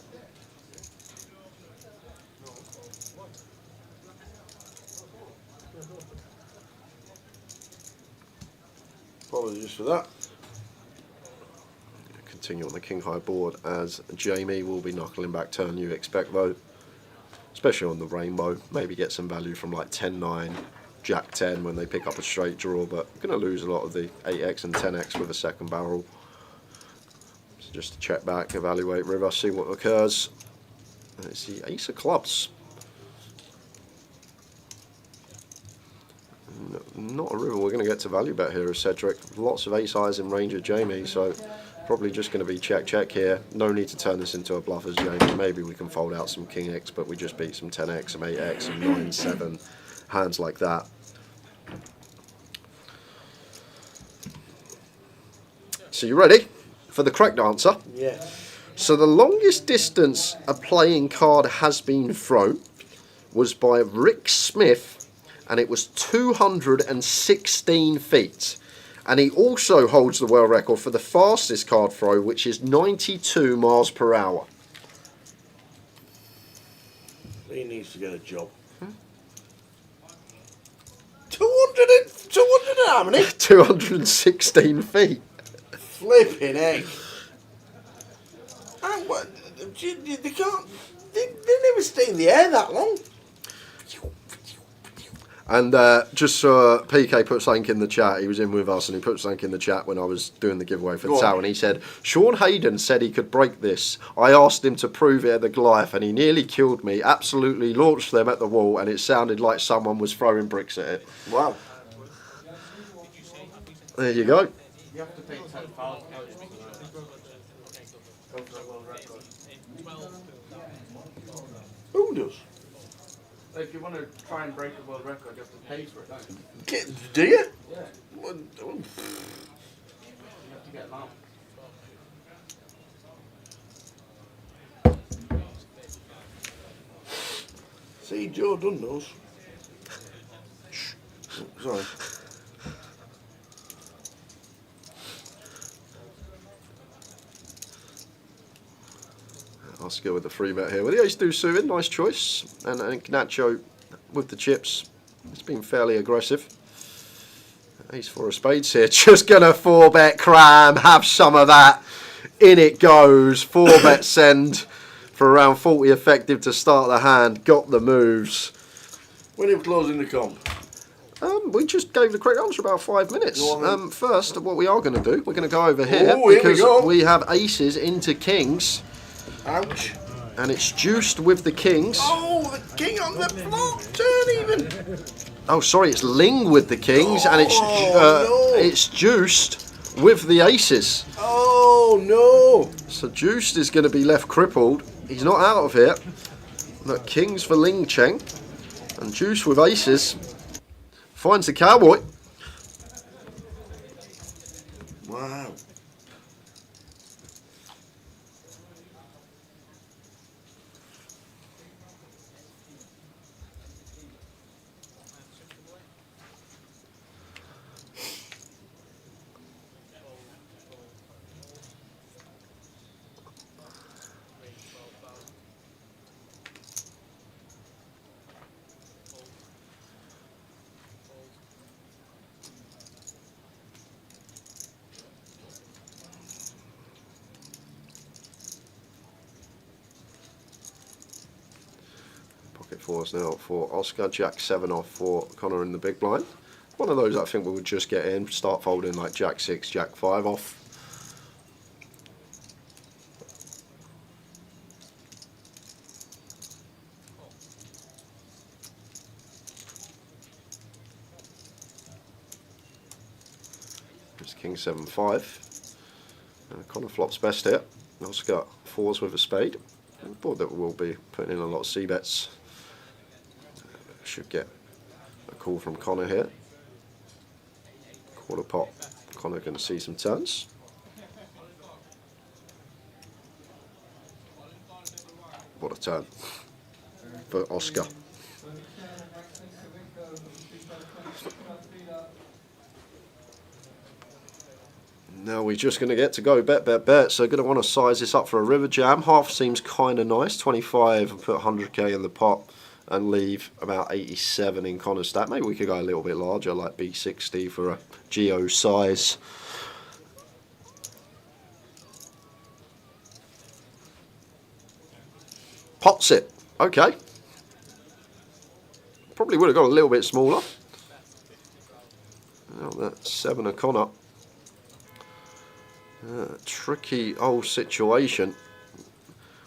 Apologies for that. Continue on the king high board as Jamie will be knuckling back turn you expect though. Especially on the rainbow, maybe get some value from like 10-9, Jack 10 when they pick up a straight draw, but going to lose a lot of the 8x and 10x with a second barrel. So just to check back, evaluate river, see what occurs. And it's the ace of clubs. No, not a river, we're going to get to value bet here as Cedric. Lots of ace eyes in range of Jamie, so probably just going to be check here. No need to turn this into a bluff as Jamie. Maybe we can fold out some king x, but we just beat some 10x, some 8x, some 9-7 hands like that. So you ready for the correct answer? Yes. So the longest distance a playing card has been thrown was by Rick Smith, and it was 216 feet. And he also holds the world record for the fastest card throw, which is 92 miles per hour. He needs to get a job. 200 and how many? 216 feet. Flipping egg. And what? They can't. They never stay in the air that long. And just so PK put something in the chat, he was in with us and he put something in the chat when I was doing the giveaway for the towel, and he said, Sean Hayden said he could break this. I asked him to prove it at the Goliath and he nearly killed me, absolutely launched them at the wall, and it sounded like someone was throwing bricks at it. Wow. There you go. You have to pay 10,000 pounds to go for a world record. Who does? So if you want to try and break a world record, you have to pay for it. Do you? Yeah. Well, oh. You have to get them out. See, Joe done those. Sorry. Oscar with the free bet here. Well, the ace-2 suited, nice choice. And I think Nacho with the chips, it's been fairly aggressive. Ace-4 of spades here, just gonna 4-bet cram, have some of that. In it goes, 4-bet send for around 40 effective to start the hand. Got the moves. When are we closing the comp? We just gave the correct answer about 5 minutes. First, what we are going to do, we're going to go over here Oh, here because we have aces into kings. Ouch. And it's juiced with the kings. Oh, the king on the flop, turn even. Oh, sorry, it's ling with the kings, and it's juiced with the aces. Oh, no. So juiced is going to be left crippled. He's not out of here. Look, kings for Ling Cheng. And juice with aces. Finds the cowboy. Wow. Pocket fours now for Oscar. Jack 7 off for Connor in the big blind. One of those I think we would just get in, start folding like Jack 6, Jack 5 off. There's King 7, 5. Connor flops best here. Oscar 4s with a spade. I thought that we'll be putting in a lot of c-bets. Should get a call from Connor here. Quarter pot. Connor going to see some turns. What a turn for Oscar. Now we're just going to get to go bet. So going to want to size this up for a river jam. Half seems kind of nice. 25 and put 100k in the pot and leave about 87 in Connor's stack. Maybe we could go a little bit larger, like B60 for a geo size. Pots it. Okay. Probably would have got a little bit smaller. Now that's 7 of Connor. Tricky old situation,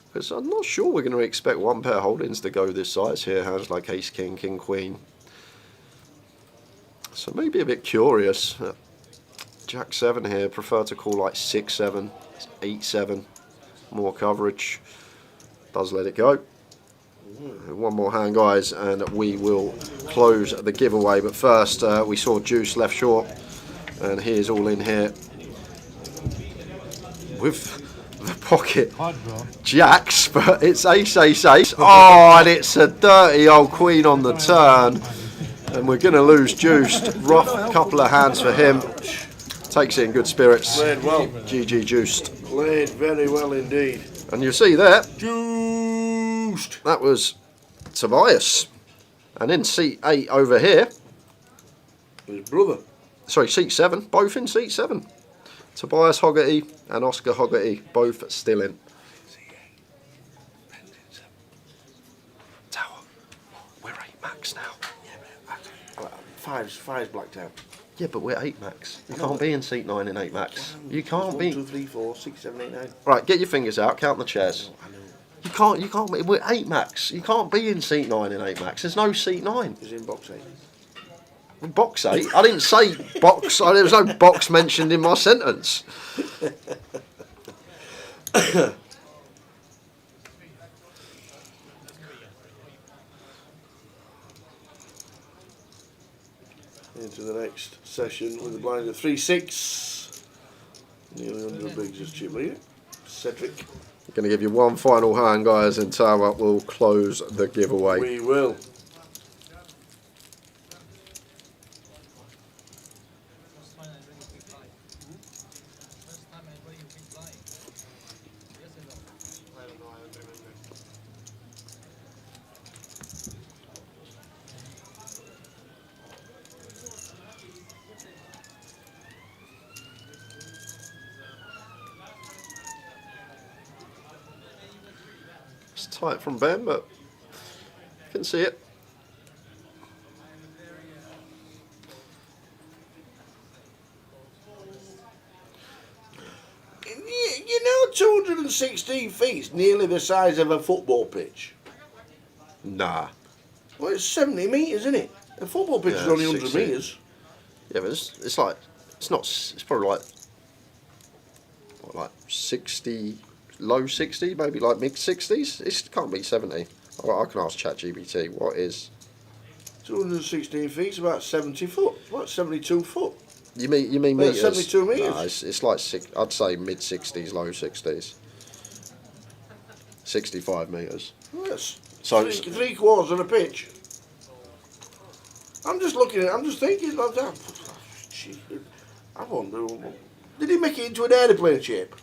because I'm not sure we're going to expect one pair holdings to go this size here. Hands like ace king, king queen, so maybe a bit curious. Jack 7 here, prefer to call like 6-7, 8-7, more coverage. Does let it go. One more hand, guys, and we will close the giveaway. But first, we saw Juice left short, and he is all in here with the pocket jacks, but it's ace, ace, ace. Oh, and it's a dirty old queen on the turn, and we're going to lose Juiced. Rough couple of hands for him. Takes it in good spirits. Played well. GG Juiced. Played very well indeed. And you see there, Juiced. That was Tobias. And in seat 8 over here, his brother. Sorry, seat 7. Both in seat 7. Tobias Hoggerty and Oscar Hoggerty, both still in. Tower, we're 8 max now. Five's blacked out. Yeah, but we're 8 max. You can't be in seat 9 in 8 max. You can't be. 1, 2, 3, 4, 6, 7, 8, 9. Right, get your fingers out, count the chairs. You can't be, we're 8 max. You can't be in seat 9 in 8 max. There's no seat 9. He's in box 8. Box 8? I didn't say box. There was no box mentioned in my sentence. Into the next session with the blind at 3-6. Nearly 100 bigs just chip leader. Cedric. Going to give you one final hand, guys, and Tower will close the giveaway. We will. It's tight from Ben, but you can see it. You know, 216 feet is nearly the size of a football pitch. Nah. Well, it's 70 metres, isn't it? A football pitch is only 100 60. metres. Yeah, but it's like, it's not, it's probably like, what, like 60, low 60, maybe like mid 60s. It can't be 70. I can ask ChatGPT what is. 216 feet is about 70 foot. What, 72 foot? You mean meters? 72 metres. No, it's like I'd say mid 60s, low 60s. 65 metres. Well, that's So three quarters of a pitch. I'm just looking at it, I'm just thinking like that. I wonder, did he make it into an aeroplane shape?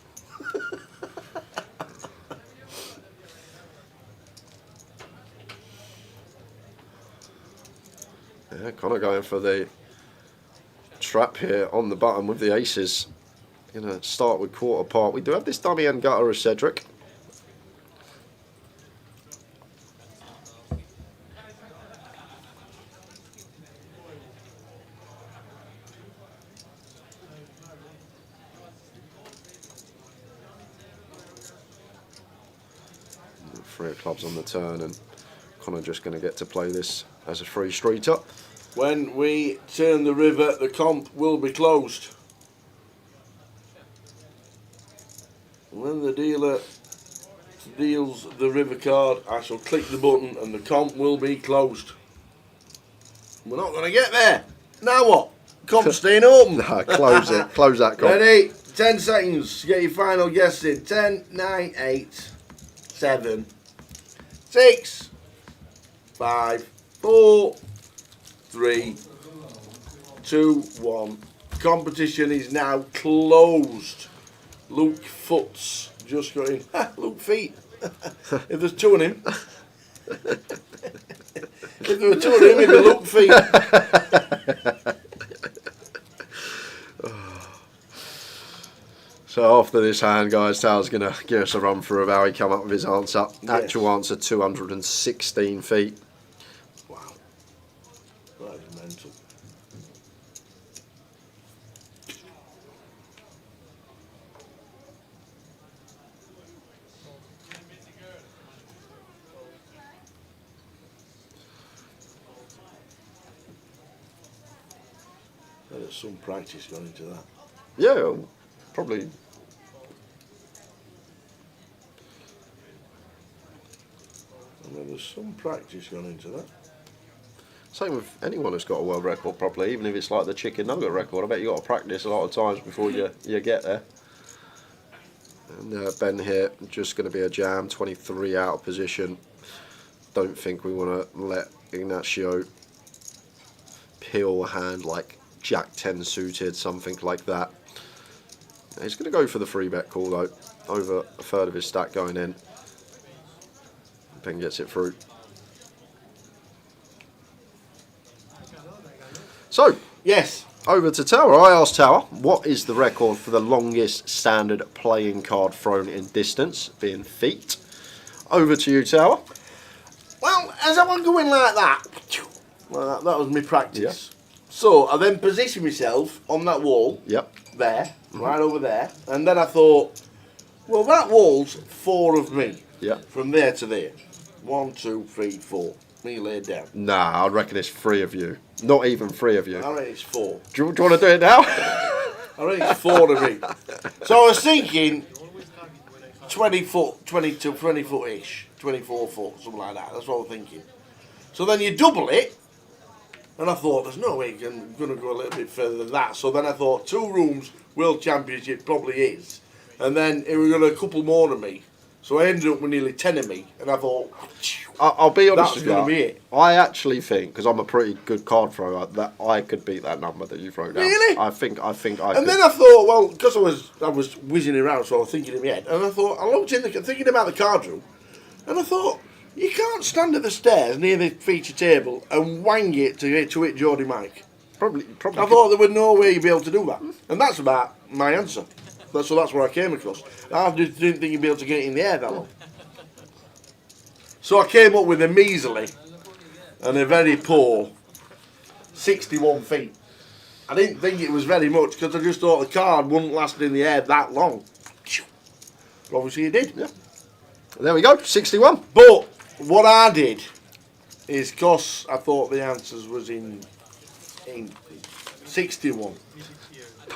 yeah, kind of going for the trap here on the button with the aces. Gonna start with quarter part. We do have this dummy and gutter as Cedric. Three of clubs on the turn, and Connor just going to get to play this as a free streeter. When we turn the river, the comp will be closed. When the dealer deals the river card, I shall click the button and the comp will be closed. We're not going to get there. Now what? Comp's staying open. No, close it. Close that comp. Ready? 10 seconds. Get your final guess in. 10, 9, 8, 7, 6, 5, 4, 3, 2, 1. Competition is now closed. Luke Foots just got in. Luke Feet. If there's two of him. If there were two of him, it'd be Luke Feet. So after this hand, guys, Tal's going to give us a run through of how he come up with his answer. Yes. Actual answer, 216 feet. Wow. That is mental. There's some practice gone into that. Yeah, probably. And there's some practice gone into that. Same with anyone who's got a world record properly, even if it's like the chicken nugget record. I bet you got to practice a lot of times before you get there. And Ben here, just going to be a jam, 23 out of position. Don't think we want to let Ignacio peel a hand like Jack 10 suited, something like that. He's going to go for the free bet call though, over a third of his stack going in. Ben gets it through. So, yes, over to Tower. I asked Tower, what is the record for the longest standard playing card thrown in distance, being feet? Over to you, Tower. Well, as I was going like that, well, that was my practice. Yeah. So I then positioned myself on that wall. Yep. There, right over there, and then I thought, well, that wall's 4 of me. Yeah. From there to there. 1, 2, 3, 4. Me laid down. Nah, I reckon it's 3 of you. Not even 3 of you. I reckon it's 4. Do you want to do it now? I reckon it's 4 of me. So I was thinking 20 foot, 22, 20 foot-ish, 24 foot, something like that. That's what I was thinking. So then you double it, and I thought, there's no way I'm going to go a little bit further than that. So then I thought, 2 rooms, World Championship probably is. And then it was a couple more of me. So I ended up with nearly 10 of me, and I thought, I'll be honest that's with going to you. be it. I actually think, because I'm a pretty good card thrower, that I could beat that number that you throw down. Really? I think I could. And then I thought, well, because I was whizzing around, so I was thinking in my head, and I thought, I looked in thinking about the card room, and I thought, you can't stand at the stairs near the feature table and wang it to hit Geordie Mike. Probably. I thought there was no way you'd be able to do that, and that's about my answer. So that's what I came across. I just didn't think you'd be able to get it in the air that long. So I came up with a measly and a very poor 61 feet. I didn't think it was very much because I just thought the card wouldn't last in the air that long. But obviously it did. Yeah. There we go, 61. But what I did is because I thought the answers was in 61.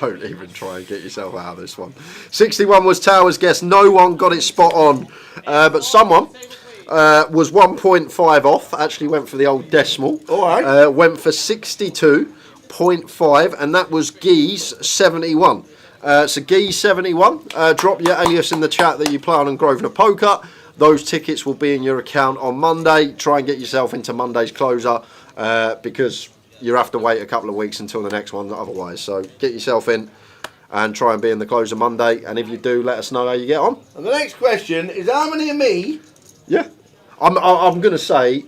Don't even try and get yourself out of this one. 61 was Tower's guess. No one got it spot on. But someone was 1.5 off. Actually went for the old decimal. All right. Went for 62.5. And that was Geese 71. So Geese 71. Drop your alias in the chat that you play on Grosvenor Poker. Those tickets will be in your account on Monday. Try and get yourself into Monday's closer. Because you have to wait a couple of weeks until the next one otherwise. So get yourself in and try and be in the closer Monday. And if you do, let us know how you get on. And the next question is how many of me? Yeah. I'm going to say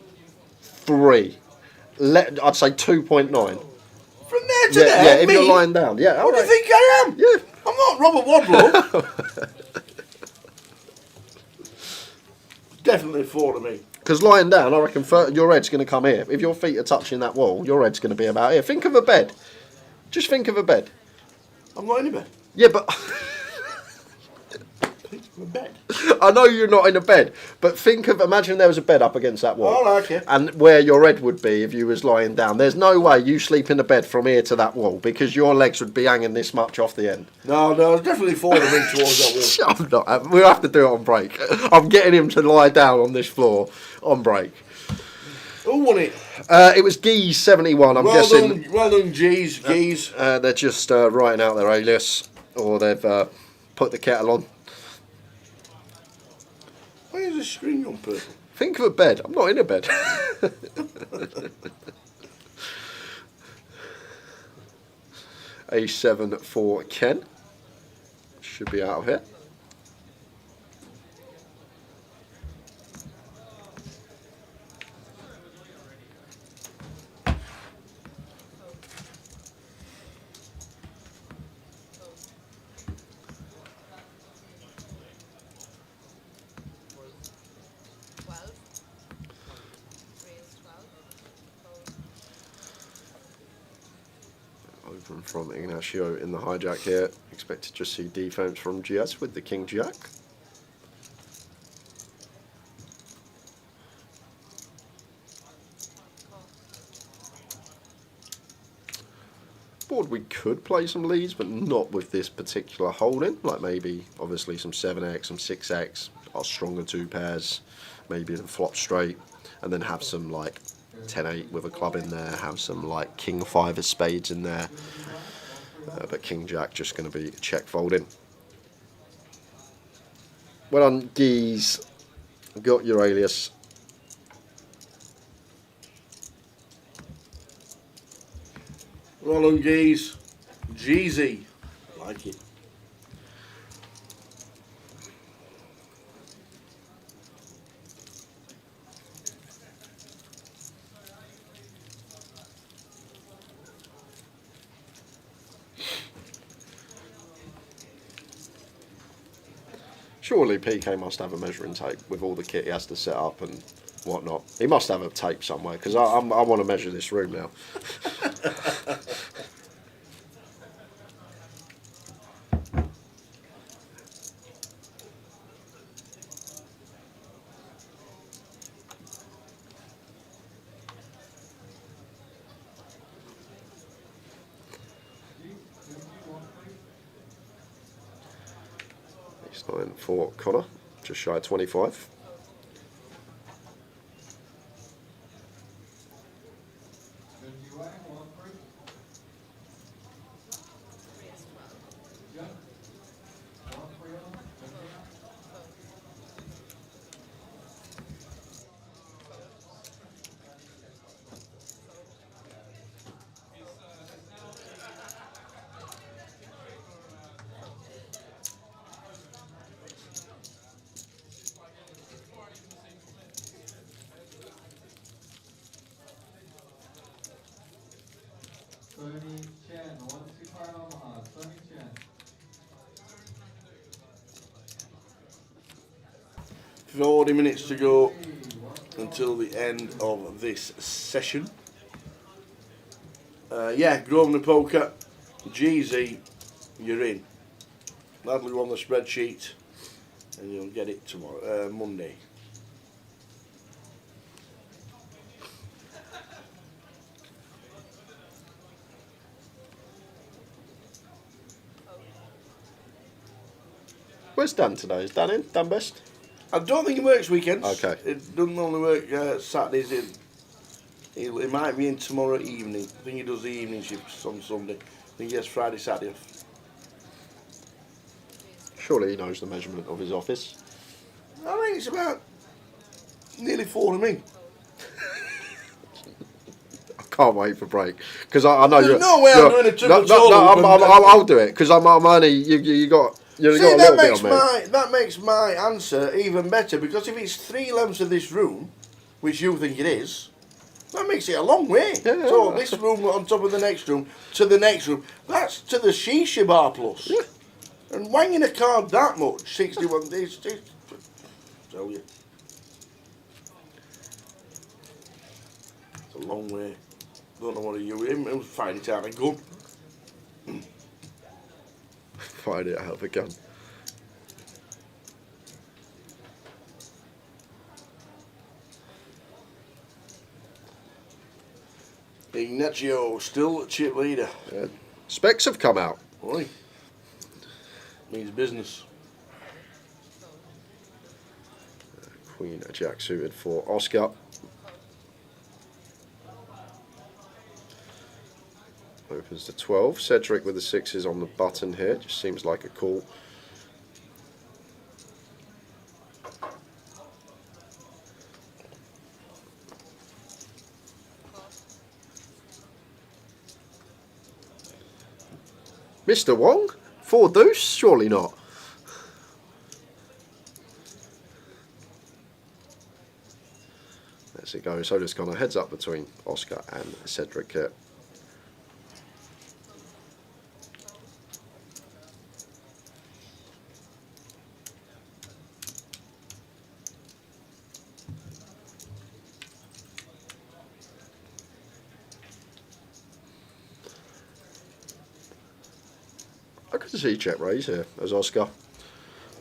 3. I'd say 2.9. From there to there? Yeah, if me? you're lying down. Yeah. What do you think I am? Yeah. I'm not Robert Wadlow. Definitely 4 to me. Because lying down, I reckon your head's going to come here. If your feet are touching that wall, your head's going to be about here. Think of a bed. Just think of a bed. I'm not in a bed. Yeah, but... I'm in bed. I know you're not in a bed, but imagine there was a bed up against that wall. Oh, okay. And where your head would be if you was lying down. There's no way you sleep in a bed from here to that wall because your legs would be hanging this much off the end. No, it's definitely falling in towards that wall. I'm not. We'll have to do it on break. I'm getting him to lie down on this floor on break. Who won it? It was Geese 71. I'm guessing. Well done, Geese. They're just writing out their alias, or they've put the kettle on. Why is the screen on purple? Think of a bed. I'm not in a bed. A7 for Ken. Should be out of here. Open from Ignacio in the hijack here. Expect to just see defense from GS with the King Jack. Board we could play some leads, but not with this particular holding. Like maybe, obviously, some 7x, some 6x, our stronger 2 pairs, maybe then flop straight, and then have some like 10-8 with a club in there, have some like King 5 of spades in there, but King Jack just going to be check folding. Well done, Geese. Got your alias. Well done, Geese. Jeezy. Like it. Surely PK must have a measuring tape with all the kit he has to set up and whatnot. He must have a tape somewhere because I want to measure this room now. Time for Connor, just shy of 25. Tony Chen, 165 Omaha, Tony Chen. 40 minutes to go until the end of this session. Yeah, Grosvenor Poker, GZ, you're in. That'll go on the spreadsheet and you'll get it tomorrow, Monday. Where's Dan today? Is Dan in? Dan Best? I don't think he works weekends. Okay. It doesn't only work Saturdays. He might be in tomorrow evening. I think he does the evening shifts on Sunday. I think he has Friday, Saturday off. Surely he knows the measurement of his office. I think it's about nearly 4 to me. I can't wait for break because I know you're. No way I'm doing a triple I'll do it because I'm only you got. You got a little bit on me. That makes my answer even better because if it's 3 lengths of this room, which you think it is, that makes it a long way. Yeah, so this room on top of the next room to the next room, that's to the shisha bar plus. Yeah. And wanging a card that much, 61 days, tell you. It's a long way. Don't know what you him find it out of a gun. Find it out of a gun. Ignacio, still chip leader. Yeah. Specs have come out. Oi. Means business. Queen Jack suited for Oscar. Opens to 12. Cedric with the 6s on the button here. Just seems like a call. Mr. Wong? 4 deuce? Surely not. There's it going. So just kind of heads up between Oscar and Cedric here. I could see check raise here as Oscar.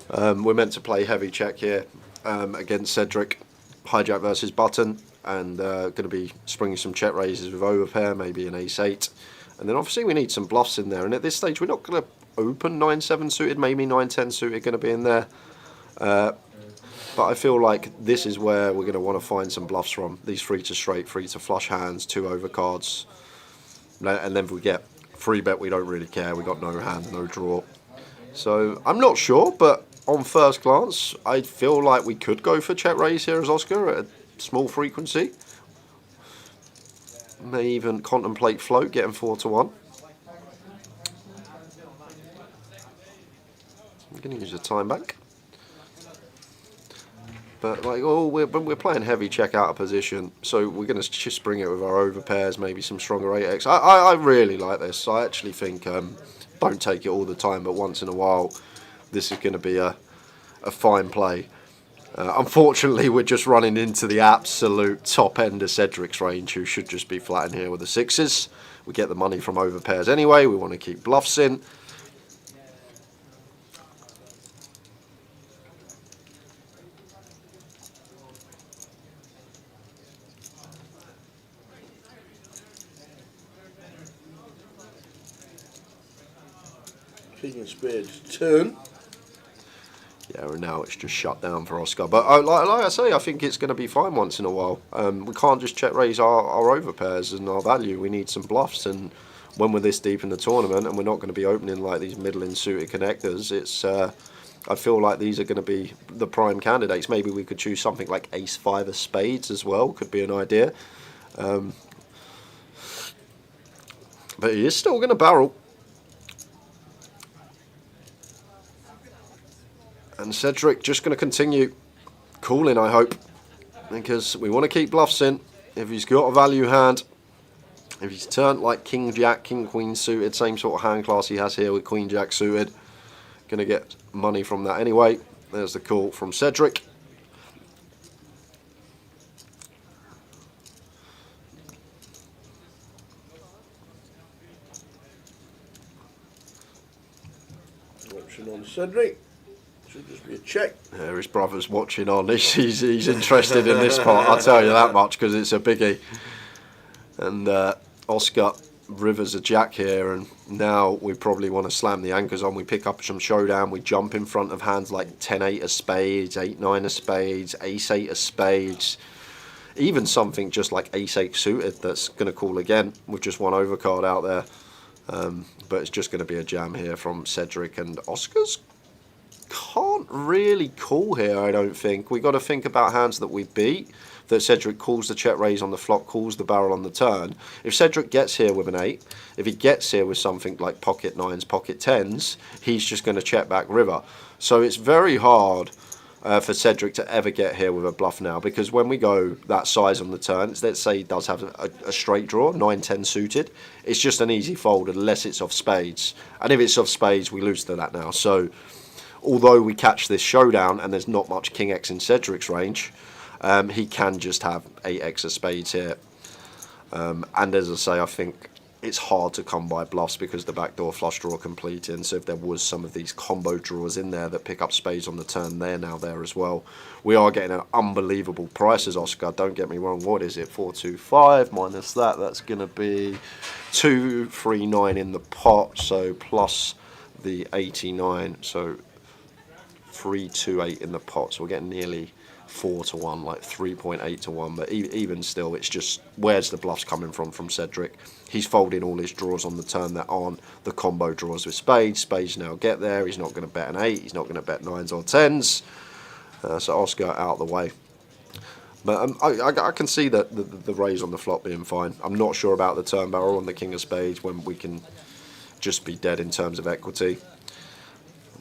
We're meant to play heavy check here against Cedric. Hijack versus button, and going to be springing some check raises with overpair, maybe an ace-8. And then obviously we need some bluffs in there. And at this stage we're not going to open 9-7 suited, maybe 9-10 suited going to be in there. But I feel like this is where we're going to want to find some bluffs from. These 3 to straight, 3 to flush hands, 2 overcards. And then if we get 3 bet, we don't really care. We got no hand, no draw. So I'm not sure, but on first glance, I feel like we could go for check raise here as Oscar at a small frequency. May even contemplate float, getting 4 to 1. I'm going to use the time bank. But like, oh, we're playing heavy check out of position, so we're going to just bring it with our overpairs, maybe some stronger 8x. I really like this. I actually think don't take it all the time, but once in a while, this is going to be a fine play. Unfortunately, we're just running into the absolute top end of Cedric's range, who should just be flat in here with the 6s. We get the money from overpairs anyway. We want to keep bluffs in. King of spades turn. Yeah, and now it's just shut down for Oscar. But like I say, I think it's going to be fine once in a while. We can't just check raise our overpairs and our value. We need some bluffs, and when we're this deep in the tournament and we're not going to be opening like these middling suited connectors, it's I feel like these are going to be the prime candidates. Maybe we could choose something like ace-5 of spades as well, could be an idea. But he is still going to barrel. And Cedric just going to continue calling, I hope, because we want to keep bluffs in. If he's got a value hand, if he's turned like King Jack, King Queen suited, same sort of hand class he has here with Queen Jack suited, going to get money from that anyway. There's the call from Cedric. Watching on Cedric. Should just be a check. Yeah, his brother's watching on. He's interested in this part, I'll tell you that much, because it's a biggie. And Oscar rivers a jack here, and now we probably want to slam the anchors on. We pick up some showdown. We jump in front of hands like 10-8 of spades, 8-9 of spades, ace-8 of spades. Even something just like ace-8 suited that's going to call again with just one overcard out there. But it's just going to be a jam here from Cedric, and Oscar's can't really call here, I don't think. We got to think about hands that we beat, that Cedric calls the check raise on the flop, calls the barrel on the turn. If Cedric gets here with an 8, if he gets here with something like pocket 9s, pocket 10s, he's just going to check back river. So it's very hard for Cedric to ever get here with a bluff now, because when we go that size on the turn, let's say he does have a straight draw, 9-10 suited, it's just an easy fold unless it's off spades. And if it's off spades, we lose to that now. So although we catch this showdown and there's not much King X in Cedric's range, he can just have 8x of spades here. And as I say, I think it's hard to come by bluffs because the backdoor flush draw completing. So if there was some of these combo draws in there that pick up spades on the turn, they're now there as well. We are getting an unbelievable prices, Oscar. Don't get me wrong. What is it? 425 minus that. That's going to be 239 in the pot. So plus the 89. So 328 in the pot. So we're getting nearly 4 to 1, like 3.8 to 1. But even still, it's just where's the bluffs coming from Cedric? He's folding all his draws on the turn that aren't the combo draws with spades. Spades now get there. He's not going to bet an 8. He's not going to bet 9s or 10s. So Oscar out of the way. But I can see that the raise on the flop being fine. I'm not sure about the turn barrel on the king of spades when we can just be dead in terms of equity.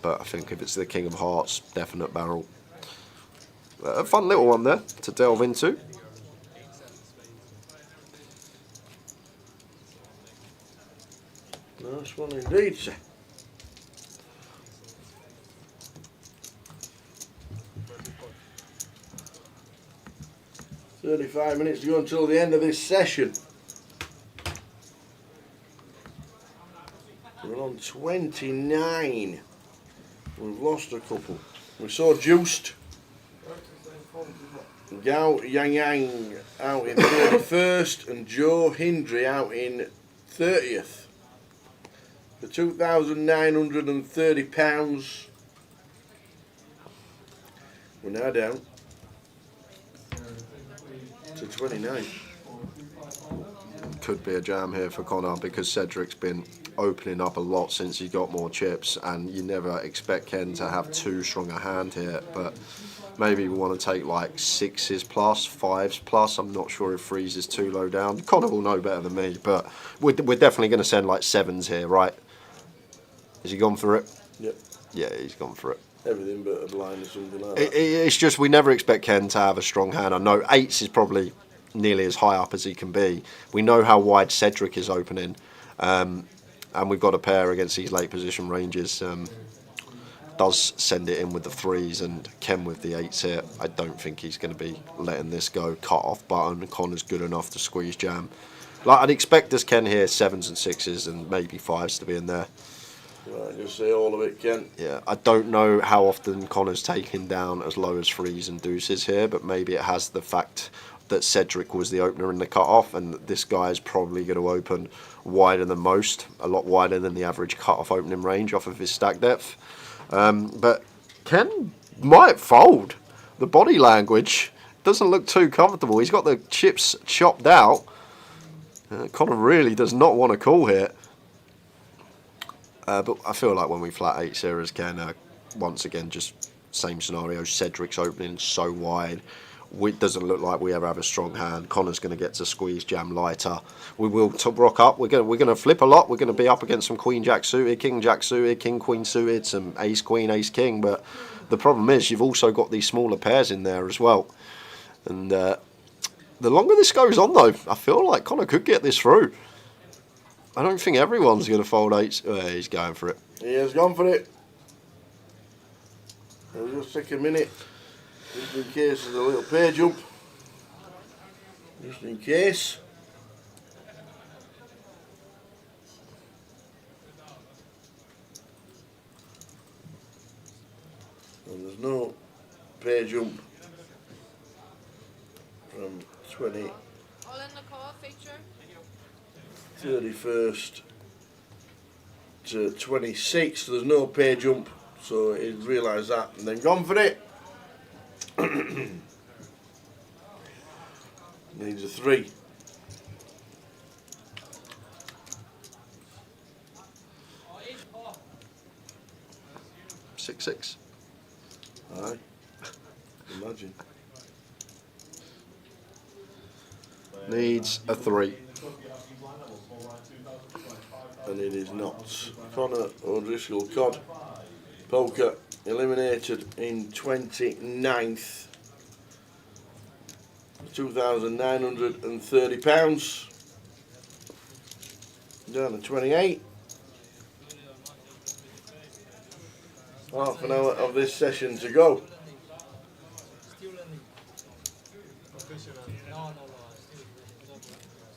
But I think if it's the king of hearts, definite barrel. A fun little one there to delve into. Nice one indeed, sir. "35 minutes to go until the end of this session. We're on 29. We've lost a couple. We saw Juiced. Gao Yang out in 31st and Joe Hindry out in 30th. For £2,930, we're now down to 29. Could be a jam here for Connor because Cedric's been opening up a lot since he got more chips, and you never expect Ken to have too strong a hand here, but maybe we want to take like 6s plus, 5s plus. I'm not sure if 3s is too low down. Connor will know better than me, but we're definitely going to send like 7s here, right? Has he gone for it? Yep. Yeah, he's gone for it. Everything but a blind or something like that. It's just we never expect Ken to have a strong hand. I know 8s is probably nearly as high up as he can be. We know how wide Cedric is opening, and we've got a pair against these late position ranges. Does send it in with the 3s and Ken with the 8s here. I don't think he's going to be letting this go. Cut off button. Connor's good enough to squeeze jam. Like I'd expect this Ken here 7s and 6s and maybe 5s to be in there. Right, just say all of it, Ken. Yeah, I don't know how often Connor's taken down as low as 3s and deuces here, but maybe it has the fact that Cedric was the opener in the cut-off, and this guy is probably going to open wider than most, a lot wider than the average cut-off opening range off of his stack depth. But Ken might fold. The body language doesn't look too comfortable. He's got the chips chopped out. Connor really does not want to call here. But I feel like when we flat 8 Sarah's can, once again, just same scenario. Cedric's opening so wide. It doesn't look like we ever have a strong hand. Connor's going to get to squeeze jam lighter. We will rock up. We're going to flip a lot. We're going to be up against some Queen Jack suited, King Jack suited, King Queen suited, some Ace Queen, Ace King. But the problem is you've also got these smaller pairs in there as well. And the longer this goes on, though, I feel like Connor could get this through. I don't think everyone's going to fold 8s. He's going for it. He has gone for it. It'll just take a minute, just in case there's a little pair jump. Just in case. And there's no pair jump from 20. All in the car feature. 31st to 26th, there's no pay jump, so he'd realised that and then gone for it. Needs a 3. Six, 6. Aye. Imagine. Needs a 3. And it is not. Connor O'Driscoll Cod Poker eliminated in 29th. £2,930. Down to 28. Half an hour of this session to go. Still learning. Professional. No.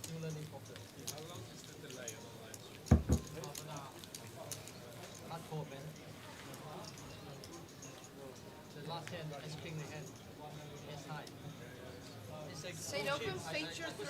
Still learning poker. How long is the delay on the live stream? Half an hour. Not 4 minutes. The last hand is king the hand. It's high. It's like St. Open feature 3.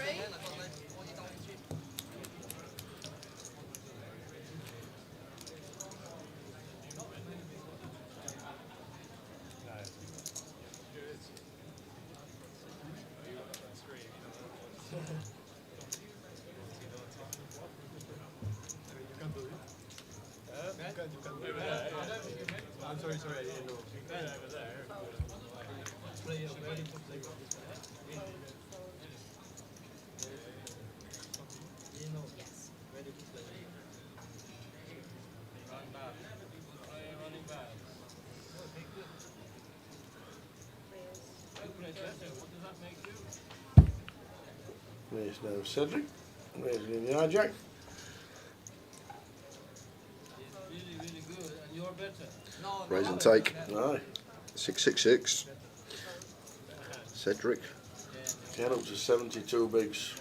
I'm sorry, I didn't know. Player ready to play. You know, ready to play. Run back. Running back. Okay, good. What does that make you? There's now Cedric. Raising in the hijack. Really good, and you're better. No, Raise and take. Aye. 666. Cedric. Get up to 72 bigs.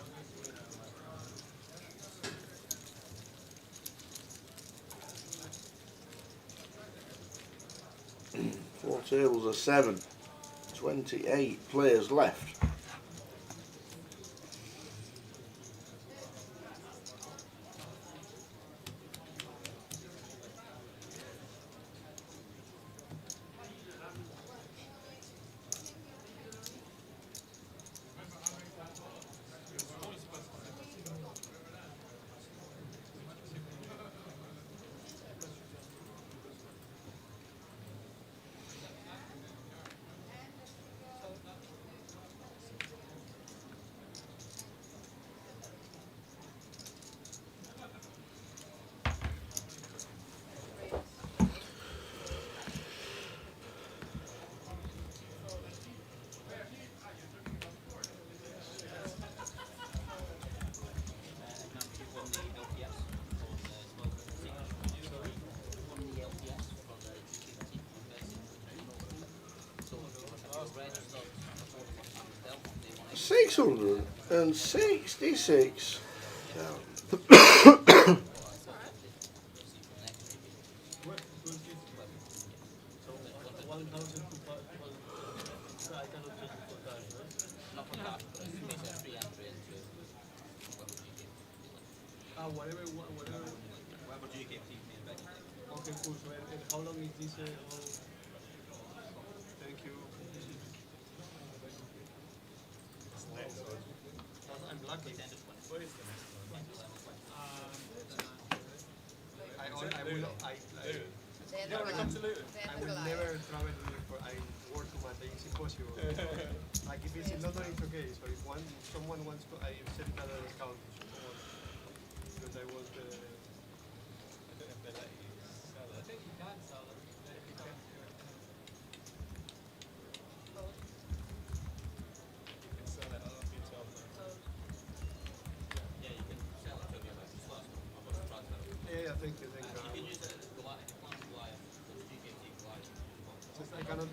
Four tables are 7. 28 players left. $666. Whatever. Okay, cool. So, how long is this? will not. I will never travel for. I work too much. It's impossible. Like if it's in London, it's okay. So if someone wants to, I set another discount to someone because I was the. I think you can sell them. You can sell it. I don't know if you tell them. Yeah, you can sell it to me, but it's last one. I'm going to transfer it. Yeah, thank you. You can use it as a Goliath, the GUKPT Goliath. Just I cannot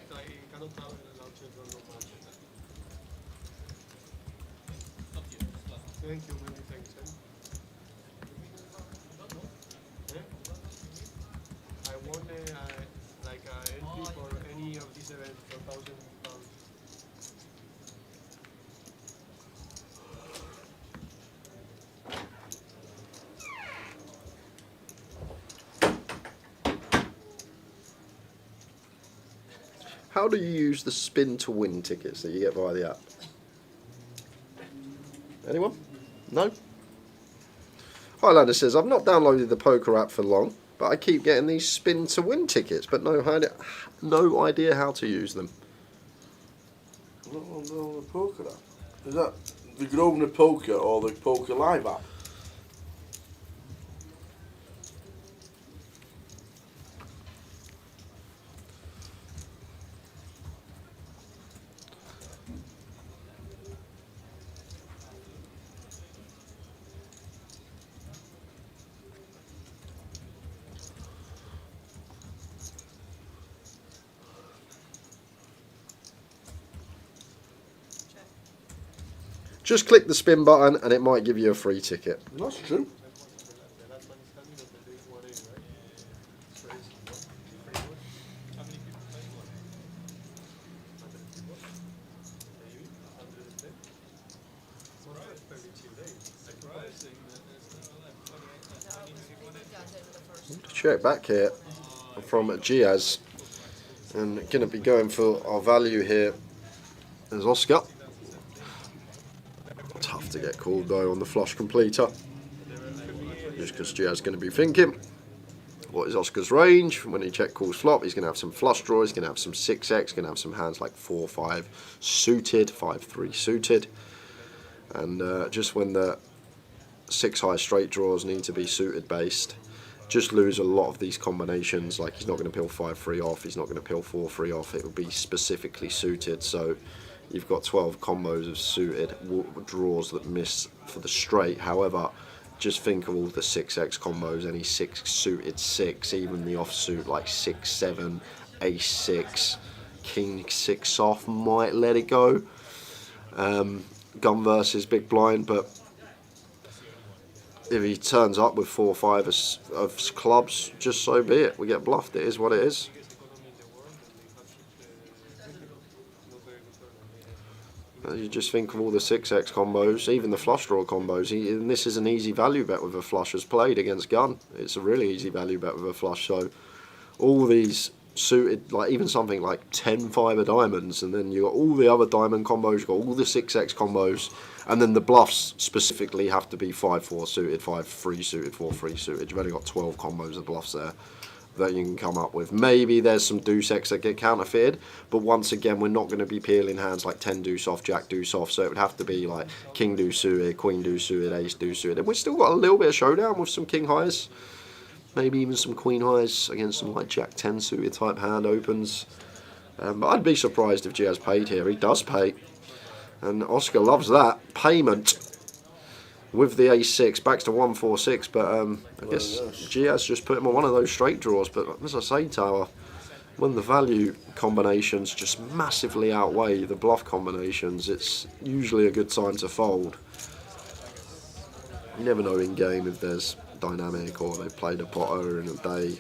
travel in the launches or no much. Up to you. It's last one. Thank you, many thanks. I won like a entry for any of these events for £1,000. How do you use the spin to win tickets that you get via the app? Anyone? No? Highlander says, I've not downloaded the poker app for long, but I keep getting these spin to win tickets, but no idea how to use them. I don't want to go on the poker app. Is that the Grosvenor Poker or the Poker Live app? Just click the spin button and it might give you a free ticket. That's true. Check back here from Giaz, and going to be going for our value here as Oscar. Tough to get called though on the flush completer, just because Giaz is going to be thinking, what is Oscar's range? When he check calls flop, he's going to have some flush draws, he's going to have some 6x, going to have some hands like 4-5 suited, 5-3 suited, and just when the 6 high straight draws need to be suited based, just lose a lot of these combinations. Like he's not going to peel 5-3 off, he's not going to peel 4-3 off, it will be specifically suited. So you've got 12 combos of suited draws that miss for the straight. However, just think of all the 6x combos, any 6 suited 6, even the offsuit like 6-7, ace 6, king 6 off, might let it go. Gun versus big blind, but if he turns up with 4 or 5 of clubs, just so be it. We get bluffed. It is what it is. You just think of all the 6x combos, even the flush draw combos. And this is an easy value bet with a flush as played against gun. It's a really easy value bet with a flush. So all these suited, like even something like 10-5 of diamonds, and then you got all the other diamond combos, you got all the 6x combos, and then the bluffs specifically have to be 5-4 suited, 5-3 suited, 4-3 suited. You've only got 12 combos of bluffs there that you can come up with. Maybe there's some deuce X that get counterfeited, but once again, we're not going to be peeling hands like 10 deuce off, jack deuce off, so it would have to be like king deuce suited, queen deuce suited, ace deuce suited, and we've still got a little bit of showdown with some king highs, maybe even some queen highs against some like jack 10 suited type hand opens. But I'd be surprised if Giaz paid here. He does pay, and Oscar loves that payment with the ace-6, backs to 1-4-6, but I guess Giaz just put him on one of those straight draws. But as I say, Tower, when the value combinations just massively outweigh the bluff combinations, it's usually a good time to fold. You never know in game if there's dynamic or they played a potter in a day.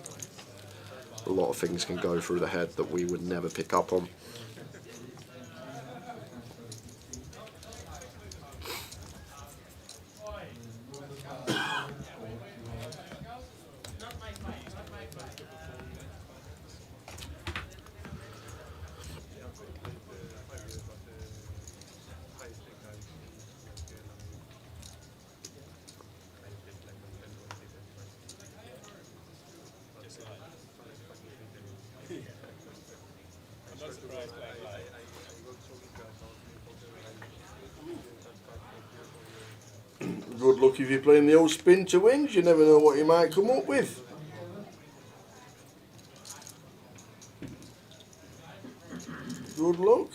A lot of things can go through the head that we would never pick up on. Good luck if you're playing the old spin to wins. You never know what you might come up with. Good luck.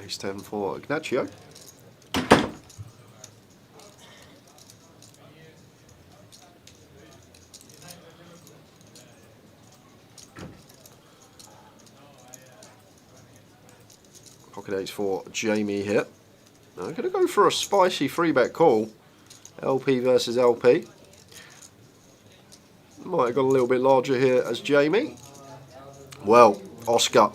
Ace 10 for Ignacio. Pocket ace for Jamie here. Now I'm going to go for a spicy 3-bet call. LP versus LP. Might have got a little bit larger here as Jamie. Well, Oscar.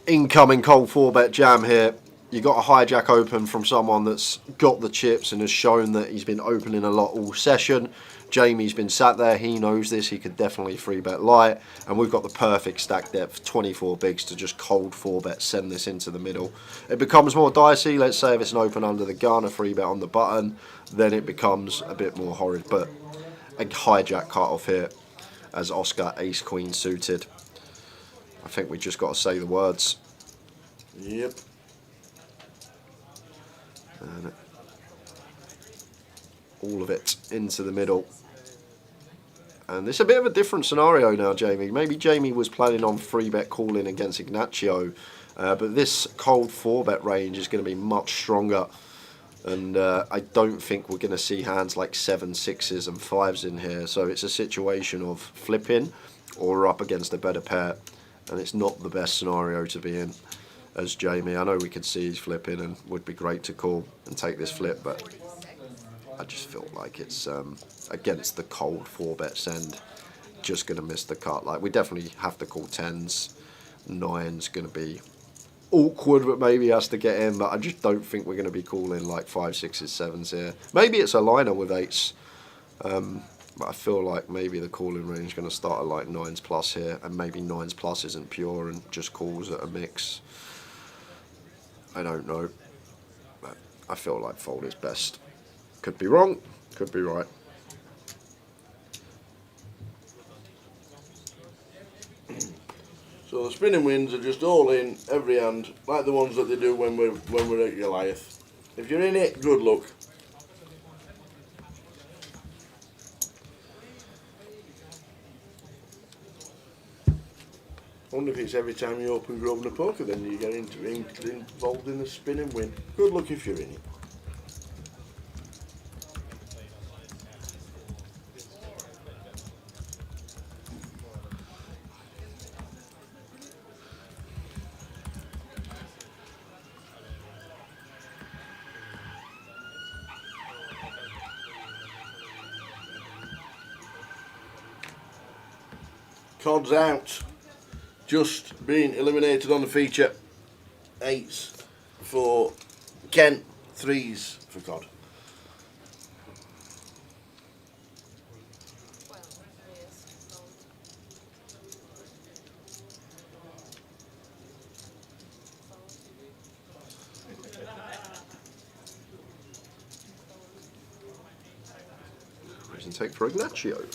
Incoming cold 4-bet jam here. You got a hijack open from someone that's got the chips and has shown that he's been opening a lot all session. Jamie's been sat there, he knows this, he could definitely 3-bet light, and we've got the perfect stack depth, 24 bigs to just cold 4-bet, send this into the middle. It becomes more dicey. Let's say if it's an open under the gun, a 3-bet on the button, then it becomes a bit more horrid, but a hijack cut off here as Oscar ace queen suited. I think we just got to say the words. Yep. And all of it into the middle. And it's a bit of a different scenario now, Jamie. Maybe Jamie was planning on 3-bet calling against Ignacio, but this cold 4-bet range is going to be much stronger. And I don't think we're going to see hands like 7s, 6s and 5s in here. So it's a situation of flipping or we're up against a better pair. And it's not the best scenario to be in as Jamie. I know we could see he's flipping and would be great to call and take this flip, but I just feel like it's against the cold 4-bet send, just going to miss the cut. Like, we definitely have to call 10s, 9s going to be awkward, but maybe has to get in, but I just don't think we're going to be calling like 5s, 6s, 7s here. Maybe it's a liner with 8s, but I feel like maybe the calling range is going to start at like 9s plus here, and maybe 9s plus isn't pure and just calls at a mix. I don't know, but I feel like fold is best. Could be wrong, could be right. So the spinning wins are just all in every hand, like the ones that they do when we're at Goliath. If you're in it, good luck. I wonder if it's every time you open Grosvenor Poker then you get involved in the spinning win. Good luck if you're in it. Cod's out. Just being eliminated on the feature. 8s for Kent, 3s for Cod. Raise and take for Ignacio.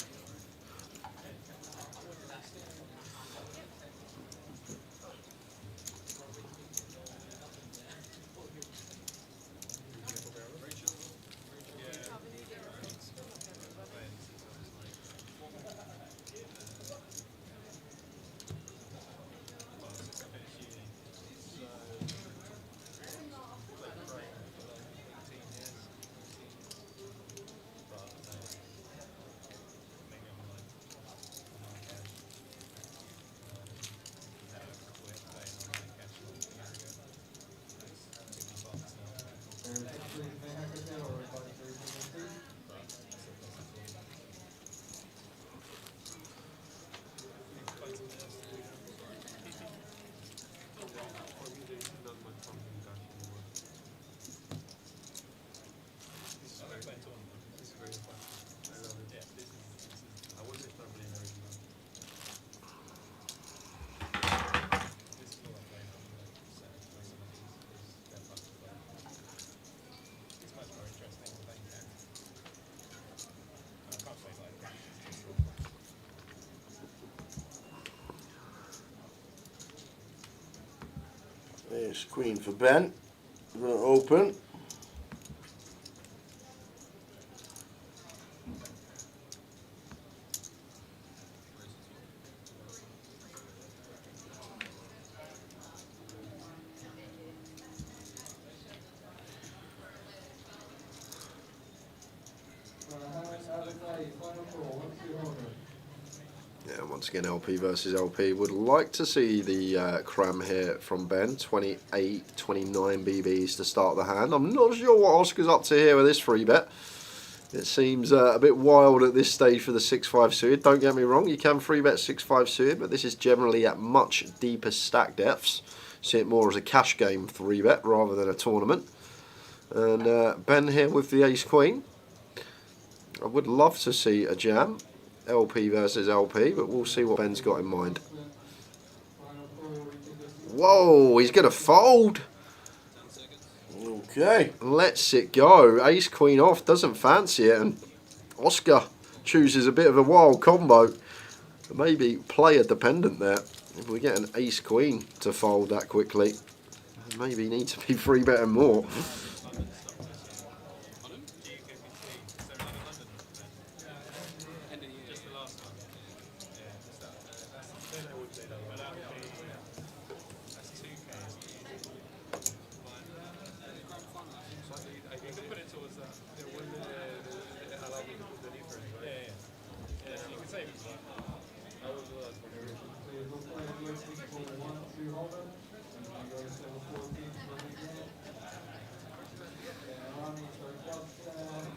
Ace queen for Ben. We're going to open. Yeah, once again, LP versus LP. Would like to see the cram here from Ben. 28, 29 BBs to start the hand. I'm not sure what Oscar's up to here with this free bet. It seems a bit wild at this stage for the 6-5 suited. Don't get me wrong, you can free bet 6-5 suited, but this is generally at much deeper stack depths. See it more as a cash game 3-bet rather than a tournament. And Ben here with the ace queen. I would love to see a jam, LP versus LP, but we'll see what Ben's got in mind. Whoa, he's going to fold. Okay. Lets it go. Ace queen off, doesn't fancy it, and Oscar chooses a bit of a wild combo. Maybe player dependent there. If we get an ace queen to fold that quickly, maybe need to be free betting more.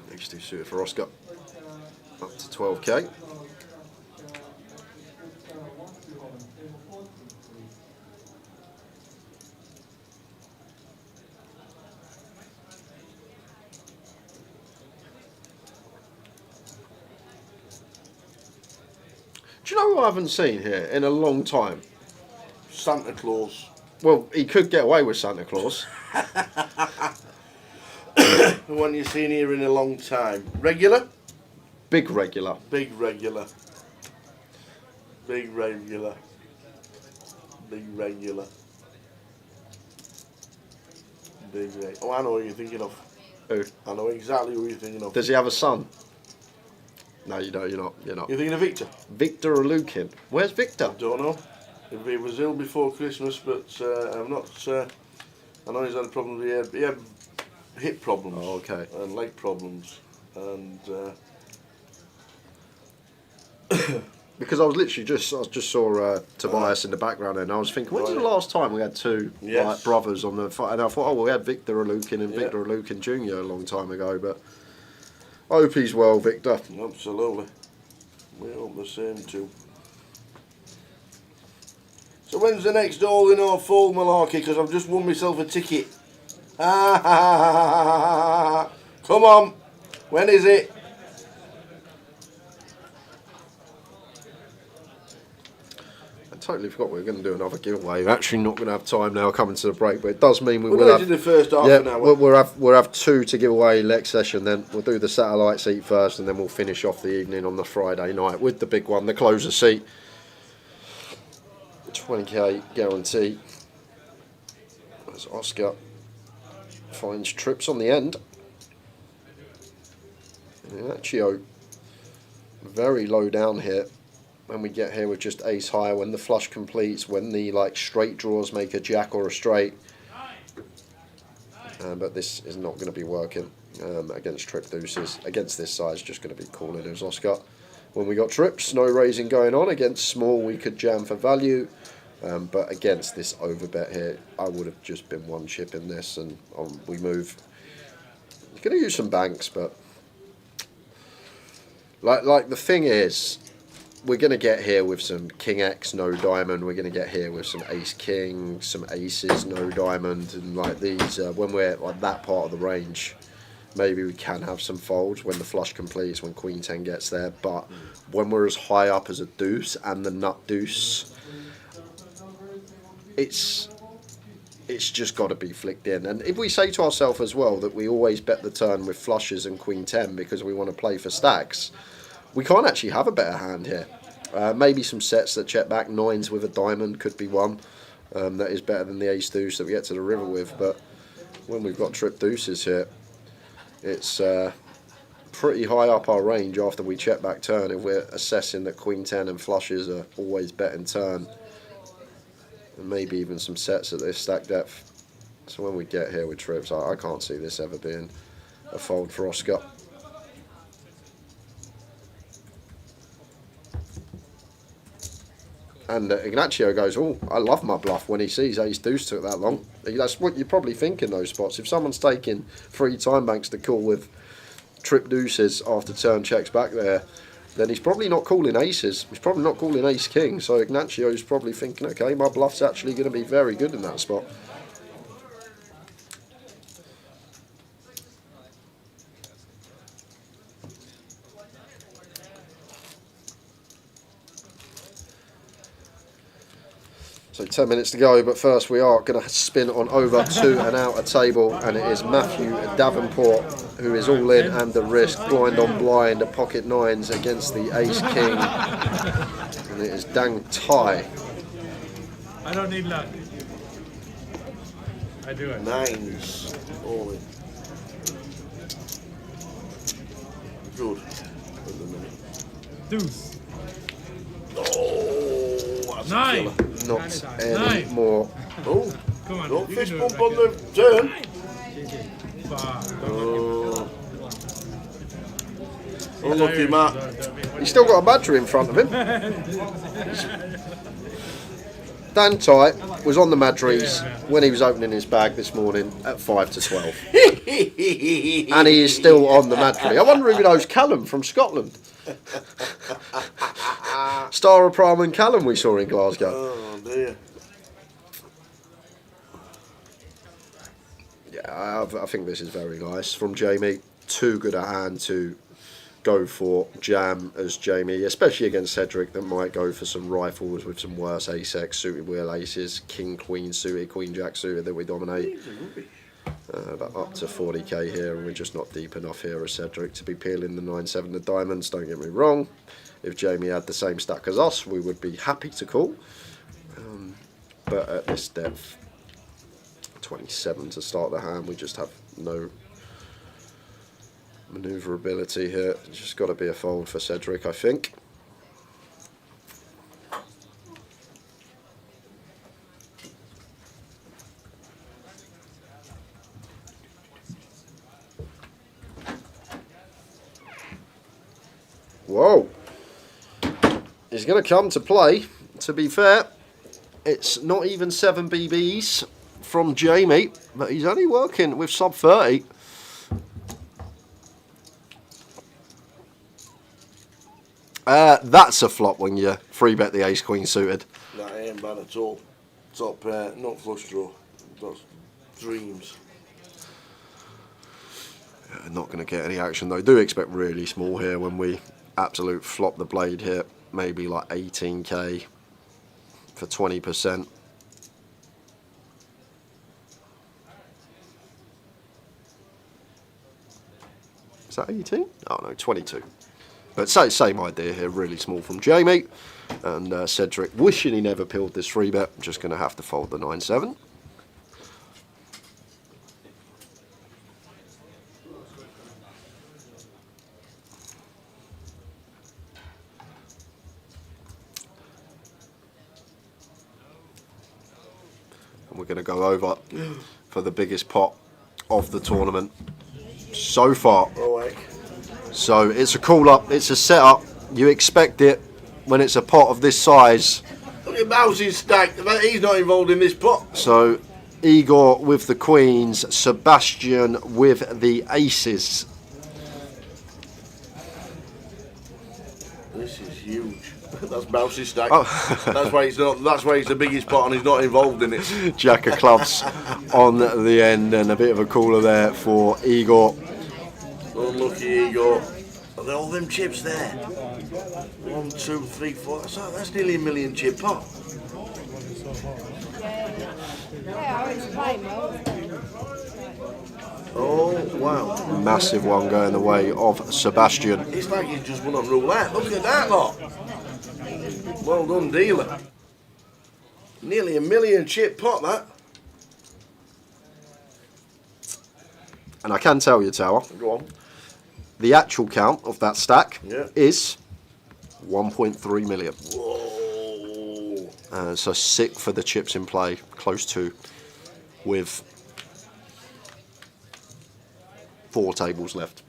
Next two suited for Oscar. Up to 12k. Do you know who I haven't seen here in a long time? Santa Claus. Well, he could get away with Santa Claus. The one you've seen here in a long time. Regular? Big regular. Big regular. Big regular. Big regular. Big regular. Oh, I know who you're thinking of. Who? I know exactly who you're thinking of. Does he have a son? No, you don't. You're not. You're not. You're thinking of Victor? Victor or Lukin? Where's Victor? Don't know. He was ill before Christmas, but I'm not. I know he's had a problem. He had hip problems. Oh, okay. And leg problems, and. Because I just saw Tobias in the background, and I was thinking, when's the last time we had two like brothers on the fight? And I thought, oh, we had Victor Lukin and Victor Lukin Jr. a long time ago, but I hope he's well, Victor. Absolutely. We hope the same too. So when's the next all in or full malarkey? Because I've just won myself a ticket. Come on. When is it? I totally forgot we were going to do another giveaway. We're actually not going to have time now coming to the break, but it does mean we will have the first half an hour. We'll have two to give away next session. Then we'll do the satellite seat first, and then we'll finish off the evening on the Friday night with the big one, the closer seat. 20k guarantee. As Oscar finds trips on the end. Accio very low down here. When we get here with just ace high, when the flush completes, when the straight draws make a jack or a straight. But this is not going to be working against trip deuces. Against this size, just going to be calling as Oscar. When we got trips, no raising going on. Against small, we could jam for value. But against this overbet here, I would have just been one chip in this, and we move. You're going to use some banks, but like the thing is, we're going to get here with some King X, no diamond. We're going to get here with some Ace King, some Aces, no diamond, and like these. When we're like that part of the range, maybe we can have some folds when the flush completes, when Queen 10 gets there. But when we're as high up as a deuce and the nut deuce, it's just got to be flicked in. And if we say to ourselves as well that we always bet the turn with flushes and Queen 10 because we want to play for stacks, we can't actually have a better hand here. Maybe some sets that check back. Nines with a diamond could be one. that is better than the ace deuce that we get to the river with. But when we've got trip deuces here, it's pretty high up our range after we check back turn if we're assessing that queen 10 and flushes are always bet in turn, and maybe even some sets at this stack depth. So when we get here with trips, I can't see this ever being a fold for Oscar. And Ignacio goes, oh, I love my bluff when he sees ace deuce took that long. That's what you're probably thinking those spots. If someone's taking 3 time banks to call with trip deuces after turn checks back there, then he's probably not calling aces. He's probably not calling ace king. So Ignacio's probably thinking, okay, my bluff's actually going to be very good in that spot. So 10 minutes to go, but first we are going to spin on over to an outer table, and it is Matthew Davenport who is all in and the risk, blind on blind, at pocket nines against the ace king, and it is Dang Tai. I don't need luck. I do it. Nines, all in. Good. Deuce. Oh, that's Nine. a killer. Not anymore. Oh, come on. no fist bump on the turn. Oh. Unlucky, Matt. He's still got a battery in front of him. Dan Tai was on the Madries when he was opening his bag this morning at 5 to 12. And he is still on the Madry. I wonder if he knows Callum from Scotland. Star of Prime and Callum we saw in Glasgow. Oh dear. Yeah, I think this is very nice from Jamie. Too good a hand to go for jam as Jamie, especially against Cedric that might go for some rifles with some worse ace-x, suited wheel aces, king queen suited, queen jack suited that we dominate. But up to 40k here, and we're just not deep enough here as Cedric to be peeling the 9-7 of diamonds, don't get me wrong. If Jamie had the same stack as us, we would be happy to call. But at this depth, 27 to start the hand, we just have no manoeuvrability here. It's just got to be a fold for Cedric, I think. Whoa. He's going to come to play. To be fair, it's not even 7 BBs from Jamie, but he's only working with sub 30. That's a flop when you free bet the ace queen suited. That ain't bad at all. Top pair, not flush draw. That's dreams. Yeah, not going to get any action though. Do expect really small here when we absolute flop the blade here. Maybe like 18k for 20%. Is that 18? Oh no, 22. But same idea here, really small from Jamie. And Cedric, wishing he never peeled this free bet, just going to have to fold the 9-7. And we're going to go over for the biggest pot of the tournament so far. So it's a call up, it's a setup. You expect it when it's a pot of this size. Look at Mouse's stack. He's not involved in this pot. So Igor with the queens, Sebastian with the aces. This is huge. That's Mouse's stack. Oh. That's why he's not. That's why he's the biggest pot and he's not involved in it. Jack of clubs on the end, and a bit of a cooler there for Igor. Unlucky Igor. Are there all them chips there? 1, 2, 3, 4. That's nearly a million chip pot. Oh wow! Massive one going the way of Sebastian. It's like he's just won on roulette. Look at that lot. Well done, dealer. Nearly a million chip pot, that. And I can tell you, Tower, Go on. the actual count of that stack Yeah. is 1.3 million. Whoa. So sick for the chips in play, close to, with 4 tables left.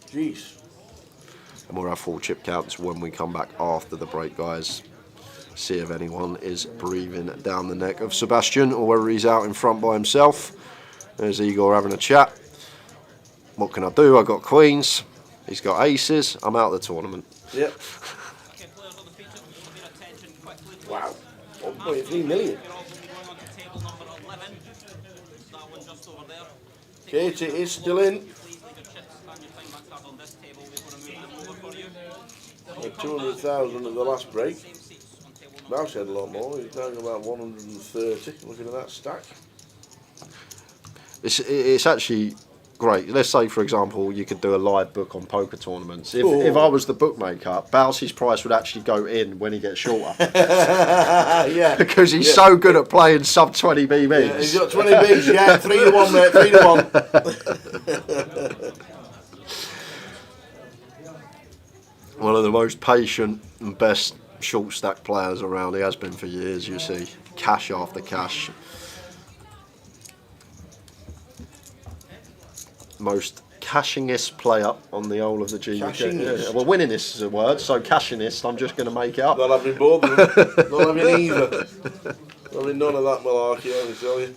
Jeez. And we'll have full chip counts when we come back after the break, guys. See if anyone is breathing down the neck of Sebastian or whether he's out in front by himself. There's Igor having a chat. What can I do? I got queens. He's got aces. I'm out of the tournament. Yep. Wow. 1.3 million. Katie is still in. 200,000 at the last break. Mouse had a lot more. He's talking about 130. Looking at that stack. It's actually great. Let's say, for example, you could do a live book on poker tournaments. If I was the bookmaker, Bowsey's price would actually go in when he gets shorter. Yeah. Because he's so good at playing sub 20 BBs. Yeah, he's got 20 bigs, yeah. 3-1, mate. 3-1. One of the most patient and best short stack players around. He has been for years, you see. Cash after cash. Most cashingest player on the whole of the GUKPT. Yeah. Well, winningest is a word, so cashingest, I'm just going to make it up. Not having both of them. Not having either. Not having none of that malarkey, I can tell you.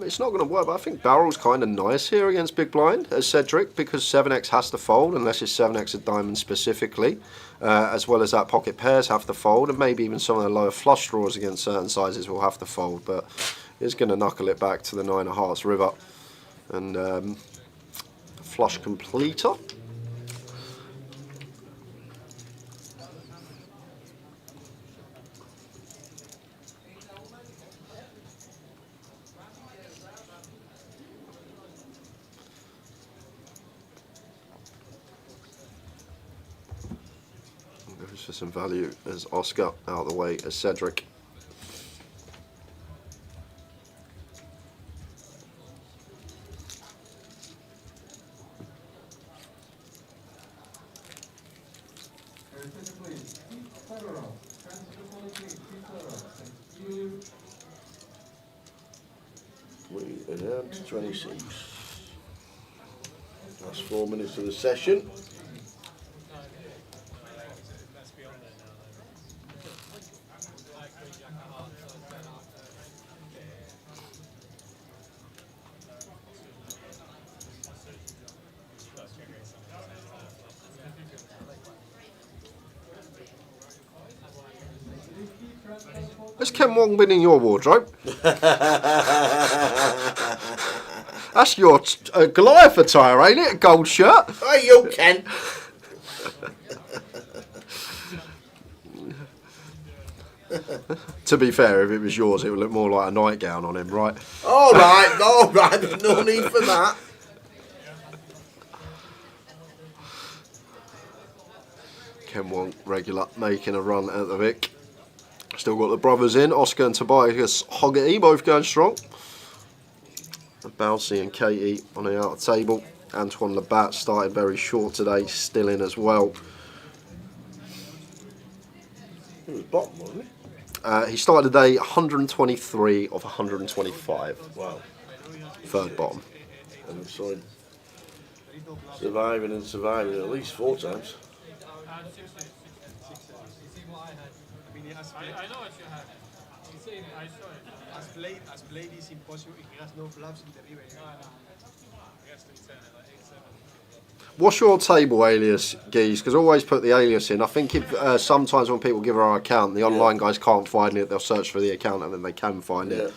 It's not going to work, but I think barrel's kind of nice here against Big Blind as Cedric, because 7x has to fold unless it's 7x of diamonds specifically, as well as that pocket pairs have to fold, and maybe even some of the lower flush draws against certain sizes will have to fold, but he's going to knuckle it back to the 9 of hearts river and flush completer. Goes for some value as Oscar, out of the way as Cedric. We are down to 26. Last 4 minutes of the session. Has Ken Wong been in your wardrobe? That's your Goliath attire, ain't it? A gold shirt. Hey, you Ken. To be fair, if it was yours, it would look more like a nightgown on him, right? All right. There's no need for that. Ken Wong, regular, making a run at the Vic. Still got the brothers in, Oscar and Tobias Hoggerty, both going strong. Balsey and Katie on the outer table. Antoine Labatt started very short today, still in as well. He was bottom, wasn't he? He started the day 123 of 125. Wow. Third bottom. And we saw him surviving at least 4 times. I know what you have. He's saying, I saw it. As blade is impossible if he has no bluffs in the river. No. He has to turn it like 8-7. What's your table alias, Geese? Because I always put the alias in. I think if sometimes when people give our account, the online guys can't find it. They'll search for the account and then they can find it.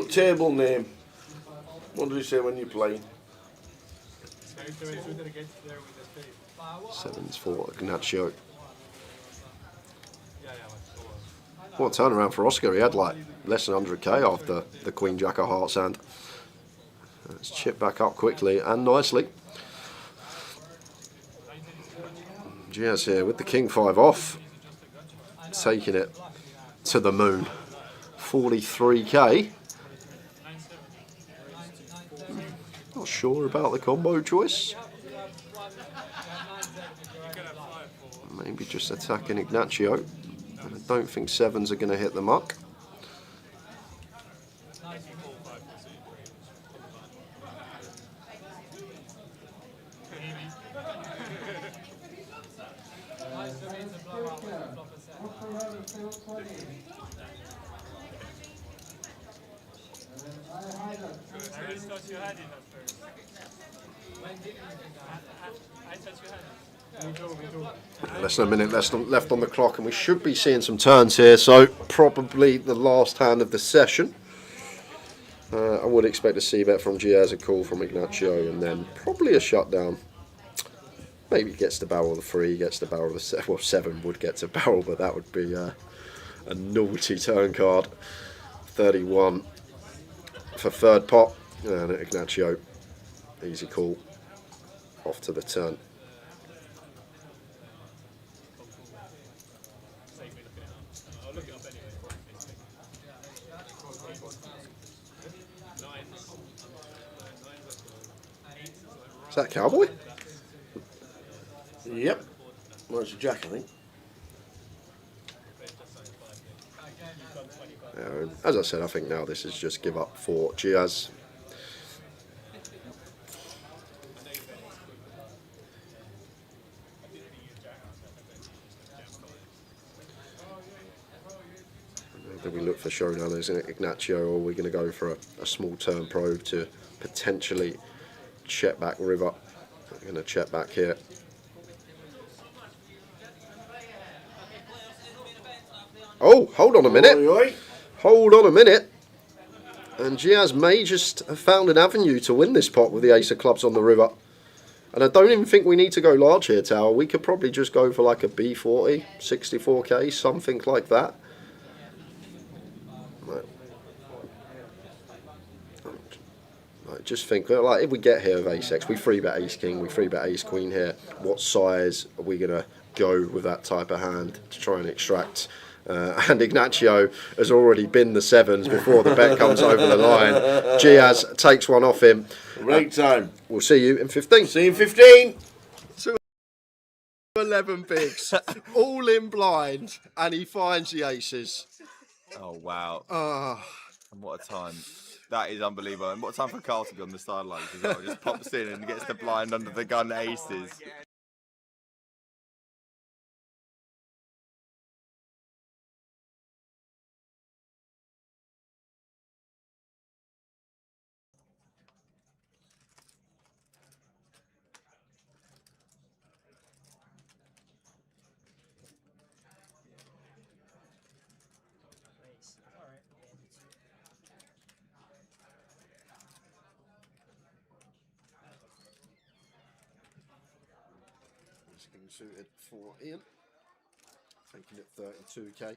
Table name. What do you say when you're playing? 7's for Ignacio. What a turnaround for Oscar. He had like less than 100k after the Queen Jack of Hearts hand. Let's chip back up quickly and nicely. Giaz here with the King 5 off. Taking it to the moon. 43k. Not sure about the combo choice. Maybe just attacking Ignacio. And I don't think 7s are going to hit the muck. Less than a minute left on the clock, and we should be seeing some turns here, so probably the last hand of the session. I would expect a c-bet from Giaz, a call from Ignacio, and then probably a shutdown. Maybe he gets to barrel the 3, gets to barrel the 7. Well, 7 would get to barrel, but that would be a naughty turn card. 31 for third pot, and Ignacio, easy call, off to the turn. Is that Cowboy? Yep. Well, it's a Jack, I think. As I said, I think now this is just give up for Giaz. Do we look for showdown as Ignacio, or are we going to go for a small turn probe to potentially check back river? I'm going to check back here. Oh, hold on a minute. Oi, oi. Hold on a minute. And Giaz may just have found an avenue to win this pot with the ace of clubs on the river. And I don't even think we need to go large here, Tower. We could probably just go for like a B40, 64k, something like that. I just think, like, if we get here with ace X, we free bet ace king, we free bet ace queen here. What size are we going to go with that type of hand to try and extract? And Ignacio has already been the 7s before the bet comes over the line. Giaz takes one off him. Right time. We'll see you in 15. See you in 15. 11 bigs, all in blind, and he finds the aces. Oh, wow. Ah. And what a time. That is unbelievable. And what a time for Carl to be on the sidelines as well. Just pops in and gets the blind under the gun aces. Suited for Ian, taking it 32k.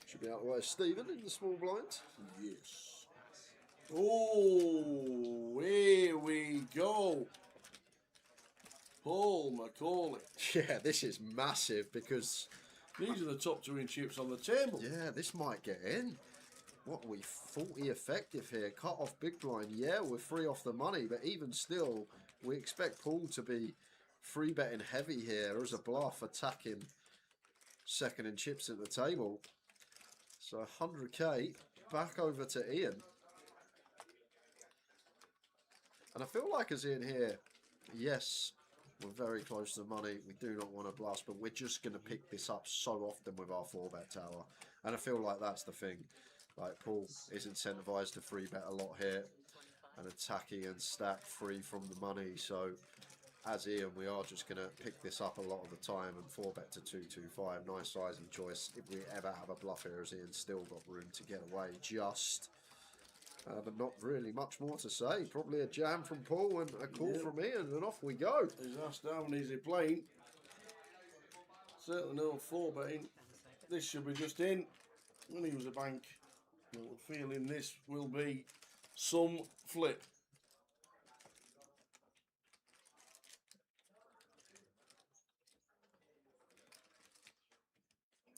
Should be out the way of Stephen in the small blind. Yes. Oh, here we go. Paul Macaulay. Yeah, this is massive because these are the top 2 in chips on the table. Yeah, this might get in. What are we, 40 effective here? Cut off big blind. Yeah, we're free off the money, but even still, we expect Paul to be free betting heavy here as a bluff, attacking second in chips at the table. So 100k back over to Ian. And I feel like as Ian here, yes, we're very close to the money. We do not want to blast, but we're just going to pick this up so often with our 4-bet tower. And I feel like that's the thing. Like Paul is incentivised to free bet a lot here and attacking and stack free from the money. So as Ian, we are just going to pick this up a lot of the time and 4-bet to 225. Nice sizing choice. If we ever have a bluff here, as Ian's still got room to get away just. But not really much more to say. Probably a jam from Paul and a call from Ian, and off we go. He's asked how many is he playing. Certainly no 4-betting. This should be just in. When he was a bank, I'm feeling this will be some flip.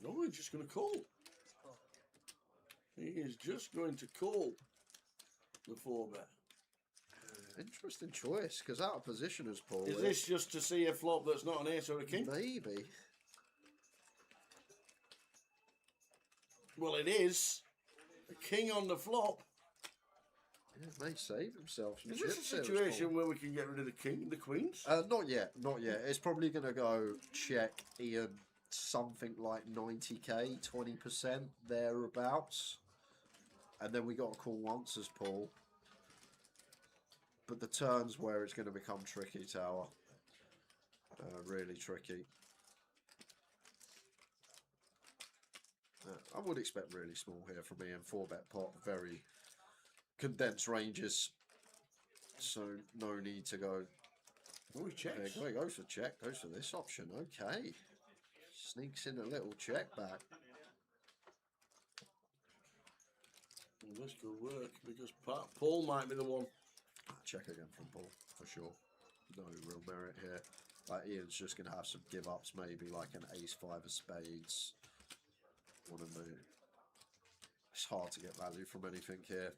No, he's just going to call. He is just going to call the 4-bet. Interesting choice, because out of position as Paul. Is this just to see a flop that's not an ace or a king? Maybe. Well, it is. A king on the flop. Yeah, may save himself some Is this a chips here, situation where we can get rid of the king and the queens? Not yet, not yet. It's probably going to go check Ian something like 90k, 20%, thereabouts. And then we got to call once as Paul. But the turn's where it's going to become tricky, Tower. Really tricky. I would expect really small here from Ian. 4-bet pot, very condensed ranges. So no need to go. Oh, he checks. He goes for check, goes for this option. Okay. Sneaks in a little check back. Well, this could work because Paul might be the one. Check again from Paul, for sure. No real merit here. Like Ian's just going to have some give-ups, maybe like an ace-5 of spades. One of the... It's hard to get value from anything here.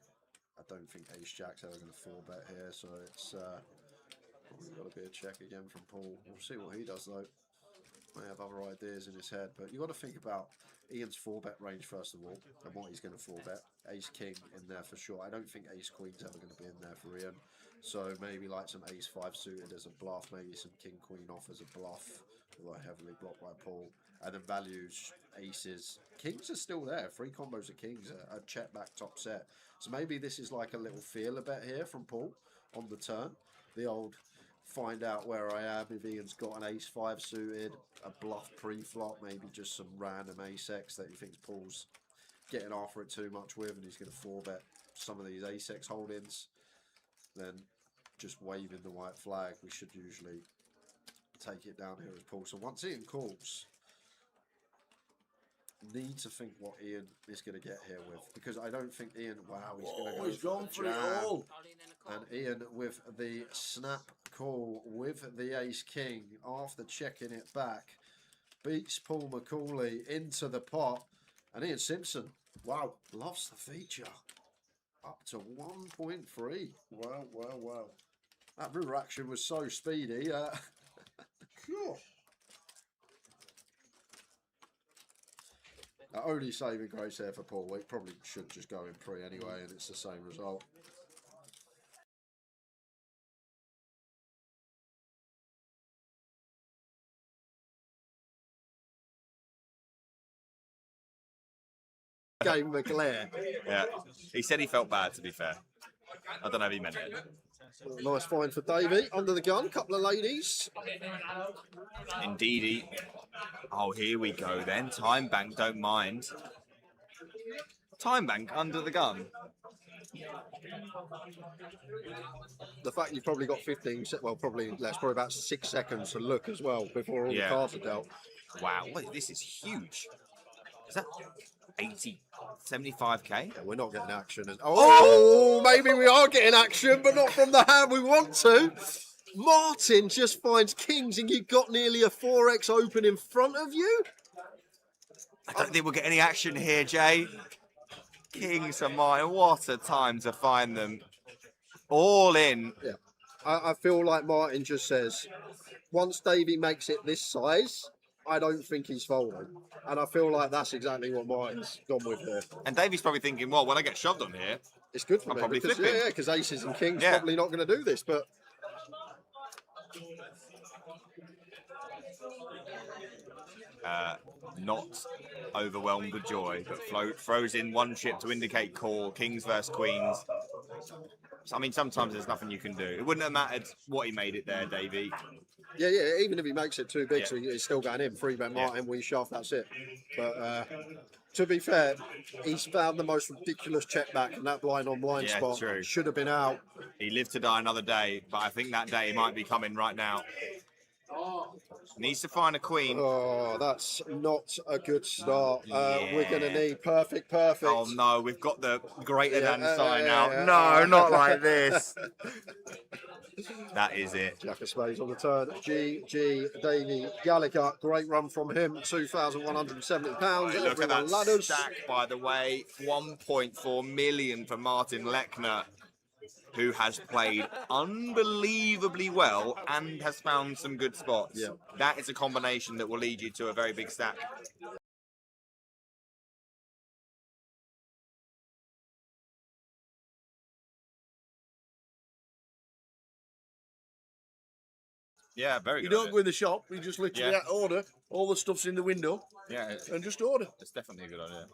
I don't think ace-jack's ever going to 4-bet here, so it's probably got to be a check again from Paul. We'll see what he does, though. May have other ideas in his head, but you got to think about Ian's 4-bet range first of all, and what he's going to 4-bet. Ace king in there for sure. I don't think ace queen's ever going to be in there for Ian, so maybe like some ace 5 suited as a bluff, maybe some king queen off as a bluff, although heavily blocked by Paul, and then values aces. Kings are still there. 3 combos of kings, a check back top set. So maybe this is like a little feeler bet here from Paul on the turn. The old find out where I am if Ian's got an ace 5 suited, a bluff pre-flop, maybe just some random ace X that he thinks Paul's getting after it too much with, and he's going to 4-bet some of these ace X holdings. Then just waving the white flag, we should usually take it down here as Paul. So once Ian calls, need to think what Ian is going to get here with, because I don't think Ian, wow, he's going to go he's gone for it all. And Ian with the snap call with the ace king after checking it back beats Paul McCauley into the pot, and Ian Simpson, wow, loves the feature up to 1.3. Wow, wow, wow. That river action was so speedy. Sure. Only saving grace there for Paul. We probably should just go in pre anyway, and it's the same result. Game McClare. Yeah, he said he felt bad, to be fair. I don't know if he meant it. Nice find for Davey. Under the gun, couple of ladies. Indeedy. Oh, here we go then. Time bank, don't mind. Time bank under the gun. The fact you've probably got 15, well, probably about 6 seconds to look as well before all the cards are dealt. Wow, wait, this is huge. Is that 80, 75k? Yeah, we're not getting action. Oh, maybe we are getting action, but not from the hand we want to. Martin just finds kings, and you've got nearly a 4x open in front of you. I don't think we'll get any action here, Jay. Kings are mine. What a time to find them. All in. Yeah, I feel like Martin just says, once Davey makes it this size, I don't think he's folding. And I feel like that's exactly what Martin's gone with there. And Davey's probably thinking, well, when I get shoved on here, it's good for I'm me. probably because, flipping. Yeah, because aces and kings probably not going to do this, but... not overwhelmed with joy, but throws in one chip to indicate call. Kings versus queens. So, I mean, sometimes there's nothing you can do. It wouldn't have mattered what he made it there, Davey. Yeah, even if he makes it too big, Yeah. so he's still going in. 3-bet Yeah. Martin, we shove, that's it. But to be fair, he's found the most ridiculous check back, and that blind on blind Yeah, spot true. should have been out. He lived to die another day, but I think that day might be coming right now. Needs to find a queen. Oh, that's not a good start. Yeah. We're going to need perfect. Oh no, we've got the greater than sign out. yeah. No, not like this. That is it. Jack of spades on the turn. GG Davey Gallagher. Great run from him. £2,170. Right, look at that ladders. stack, by the way. 1.4 million for Martin Lechner, who has played unbelievably well and has found some good spots. Yeah. That is a combination that will lead you to a very big stack. Yeah, very You good. don't go in the shop, you just literally order, all the stuff's in the window, Yeah, and just order. it's definitely a good idea.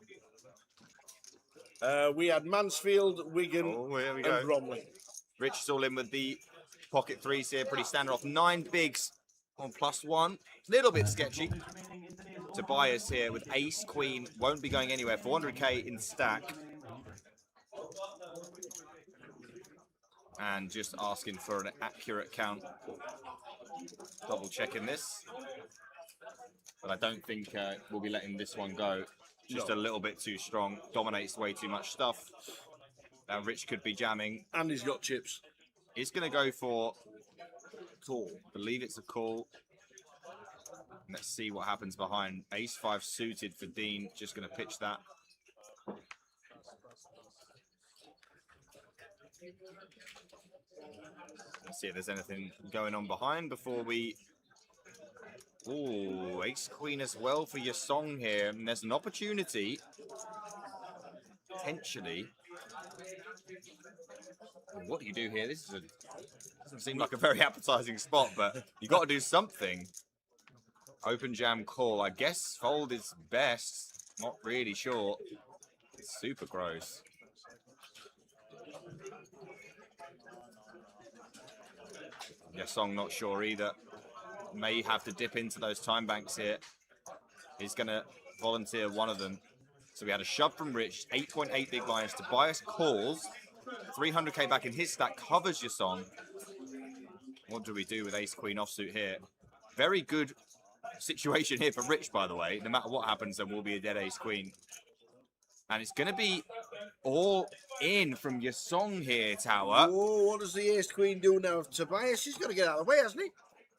We had Mansfield, Wigan, Oh, here we and go. Bromley. Rich is all in with the pocket threes here, pretty standard off. 9 bigs on +1. Little bit sketchy. Tobias here with ace, queen, won't be going anywhere. 400k in stack. And just asking for an accurate count. Double checking this. But I don't think we'll be letting this one go. Just a little bit too strong. Dominates way too much stuff. Now Rich could be jamming. And he's got chips. He's going to go for call. Believe it's a call. Let's see what happens behind. Ace-5 suited for Dean. Just going to pitch that. Let's see if there's anything going on behind before we... Ooh, Ace-Queen as well for your song here. And there's an opportunity, potentially. What do you do here? This is doesn't seem like a very appetizing spot, but you got to do something. Open jam call. I guess fold is best. Not really sure. It's super gross. Your song not sure either. May have to dip into those time banks here. He's going to volunteer one of them. So we had a shove from Rich, 8.8 big blinds. Tobias calls, 300k back in his stack, covers your song. What do we do with ace-queen offsuit here? Very good situation here for Rich, by the way. No matter what happens, there will be a dead ace-queen. And it's going to be all in from your song here, Tower. Oh, what does the ace-queen do now? Tobias, he's got to get out of the way, hasn't he?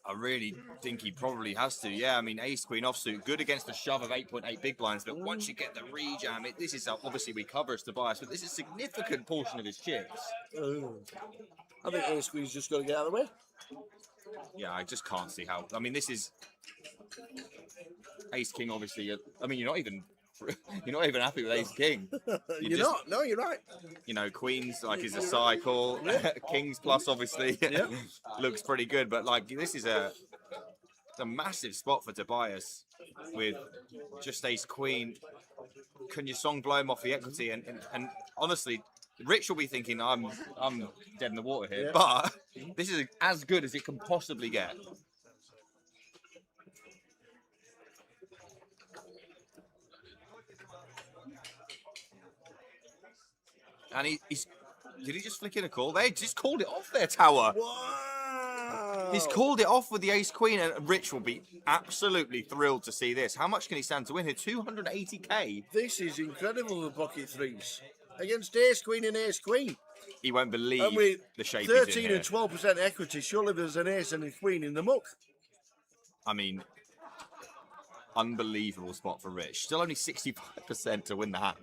I really think he probably has to. Yeah, I mean, ace-queen offsuit, good against the shove of 8.8 big blinds, but once you get the rejam, this is obviously we cover as Tobias, but this is a significant portion of his chips. I think ace-queen's just got to get out of the way. Yeah, I just can't see how. I mean, this is ace-king, obviously. I mean, you're not even happy with ace-king. You're not. No, you're right. You know, queens like is a cycle. Kings plus obviously looks pretty good, but like this is a massive spot for Tobias with just ace-queen. Can your song blow him off the equity? And honestly, Rich will be thinking I'm dead in the water here, but this is as good as it can possibly get. And he's... Did he just flick in a call? They just called it off there, Tower. Wow. He's called it off with the ace-queen, and Rich will be absolutely thrilled to see this. How much can he stand to win here? 280k. This is incredible, the pocket threes. Against ace-queen and ace-queen. He won't believe And with the shape 13 he's in here. and 12% equity, surely there's an ace and a queen in the muck. I mean, unbelievable spot for Rich. Still only 65% to win the hand.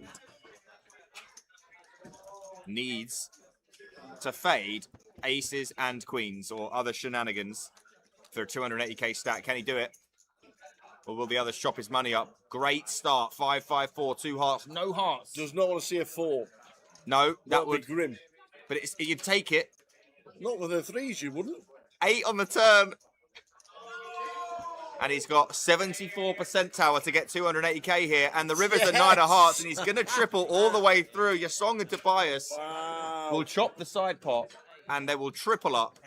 Needs to fade aces and queens or other shenanigans for a 280k stack. Can he do it? Or will the others chop his money up? Great start. 5, 5, 4, 2 hearts. No hearts. Does not want to see a 4. No, that would be grim. But you'd take it. Not with the threes, you wouldn't. 8 on the turn. And he's got 74 percentile to get 280k here. And the river's at 9 of hearts, and he's going to triple all the way through. Yasong and Tobias will chop the side pot, and they will triple up.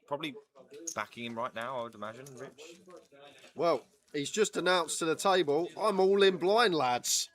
Probably backing him right now, I would imagine, Rich. Well, he's just announced to the table, I'm all in blind, lads.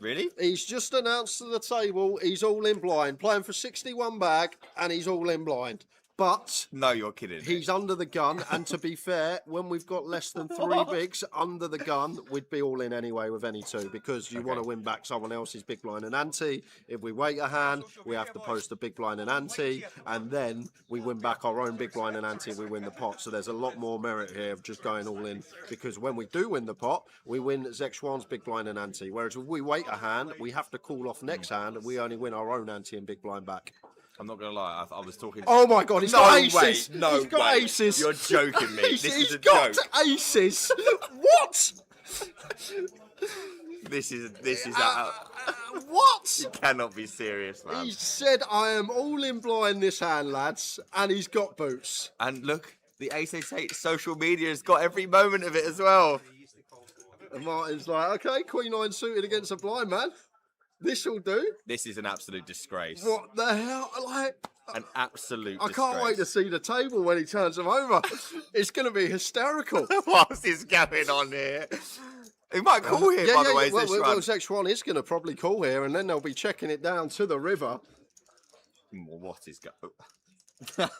Really? He's just announced to the table, he's all in blind, playing for 61 bag, and he's all in blind. But no, you're kidding. He's under the gun, and to be fair, when we've got less than 3 bigs under the gun, we'd be all in anyway with any 2 because you want to win back someone else's big blind and ante. If we wait a hand, we have to post a big blind and ante, and then we win back our own big blind and ante. We win the pot. So there's a lot more merit here of just going all in because when we do win the pot, we win Zexuan's big blind and ante. Whereas if we wait a hand, we have to call off next hand, and we only win our own ante and big blind back. I'm not going to lie, I was talking... Oh my God, he's got aces! Way, no he's got way. aces! You're joking me. This is a got joke. Aces! What? This is what? You cannot be serious, man. He said, I am all in blind this hand, lads, and he's got boots. And look, the Ace-Ace-8 social media has got every moment of it as well. And Martin's like, okay, Queen 9 suited against a blind man. This will do. This is an absolute disgrace. What the hell? Like, an absolute I disgrace. can't wait to see the table when he turns them over. It's going to be hysterical. What is going on here? He might call here, by the way. Well, Zexuan is going to probably call here, and then they'll be checking it down to the river. What is going on?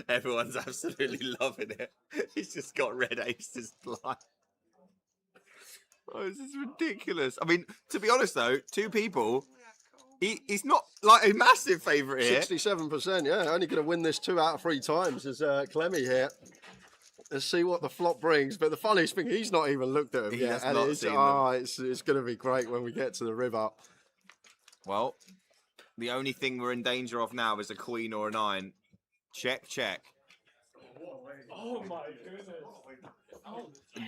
Everyone's absolutely loving it. He's just got red aces blind. Oh, this is ridiculous. I mean, to be honest though, 2 people, he's not like a massive favourite here. 67%, yeah. Only going to win this 2 out of 3 times is Clemmy here. Let's see what the flop brings. But the funniest thing, he's not even looked at them yet. Has not seen them. It's going to be great when we get to the river. Well, the only thing we're in danger of now is a queen or a 9. Check, check. Oh my goodness.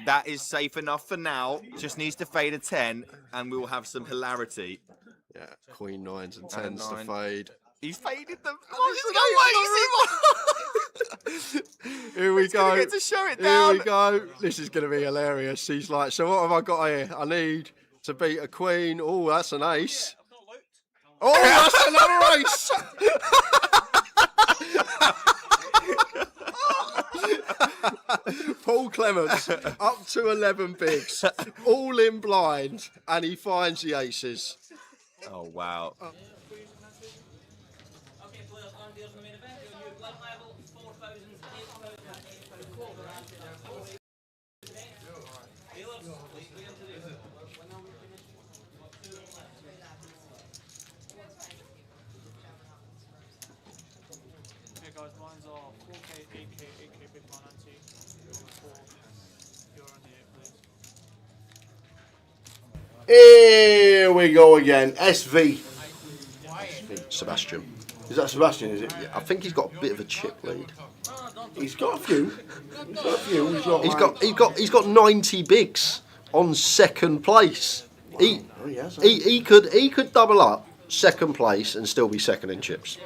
That is safe enough for now. Just needs to fade a 10, and we will have some hilarity. Yeah, Queen 9s and 10s to fade. He's faded them. Here we go. Get to show it down. Here we go. This is going to be hilarious. He's like, so what have I got here? I need to beat a queen. Oh, that's an ace. Oh, that's another ace. Paul Clements up to 11 bigs, all in blind, and he finds the aces. Oh, wow. Okay, players and dealers in the main event, your new blood level, 4,800. Dealers, please begin to do. Okay guys, mine's are 4K, 8K, 8K big man ante. You're on the 8, please. Here we go again. SV. Sebastian. Is that Sebastian, is it? I think he's got a bit of a chip lead. He's got a few. He's got a few. He's got 90 bigs on second place. Wow. He could double up second place and still be second in chips.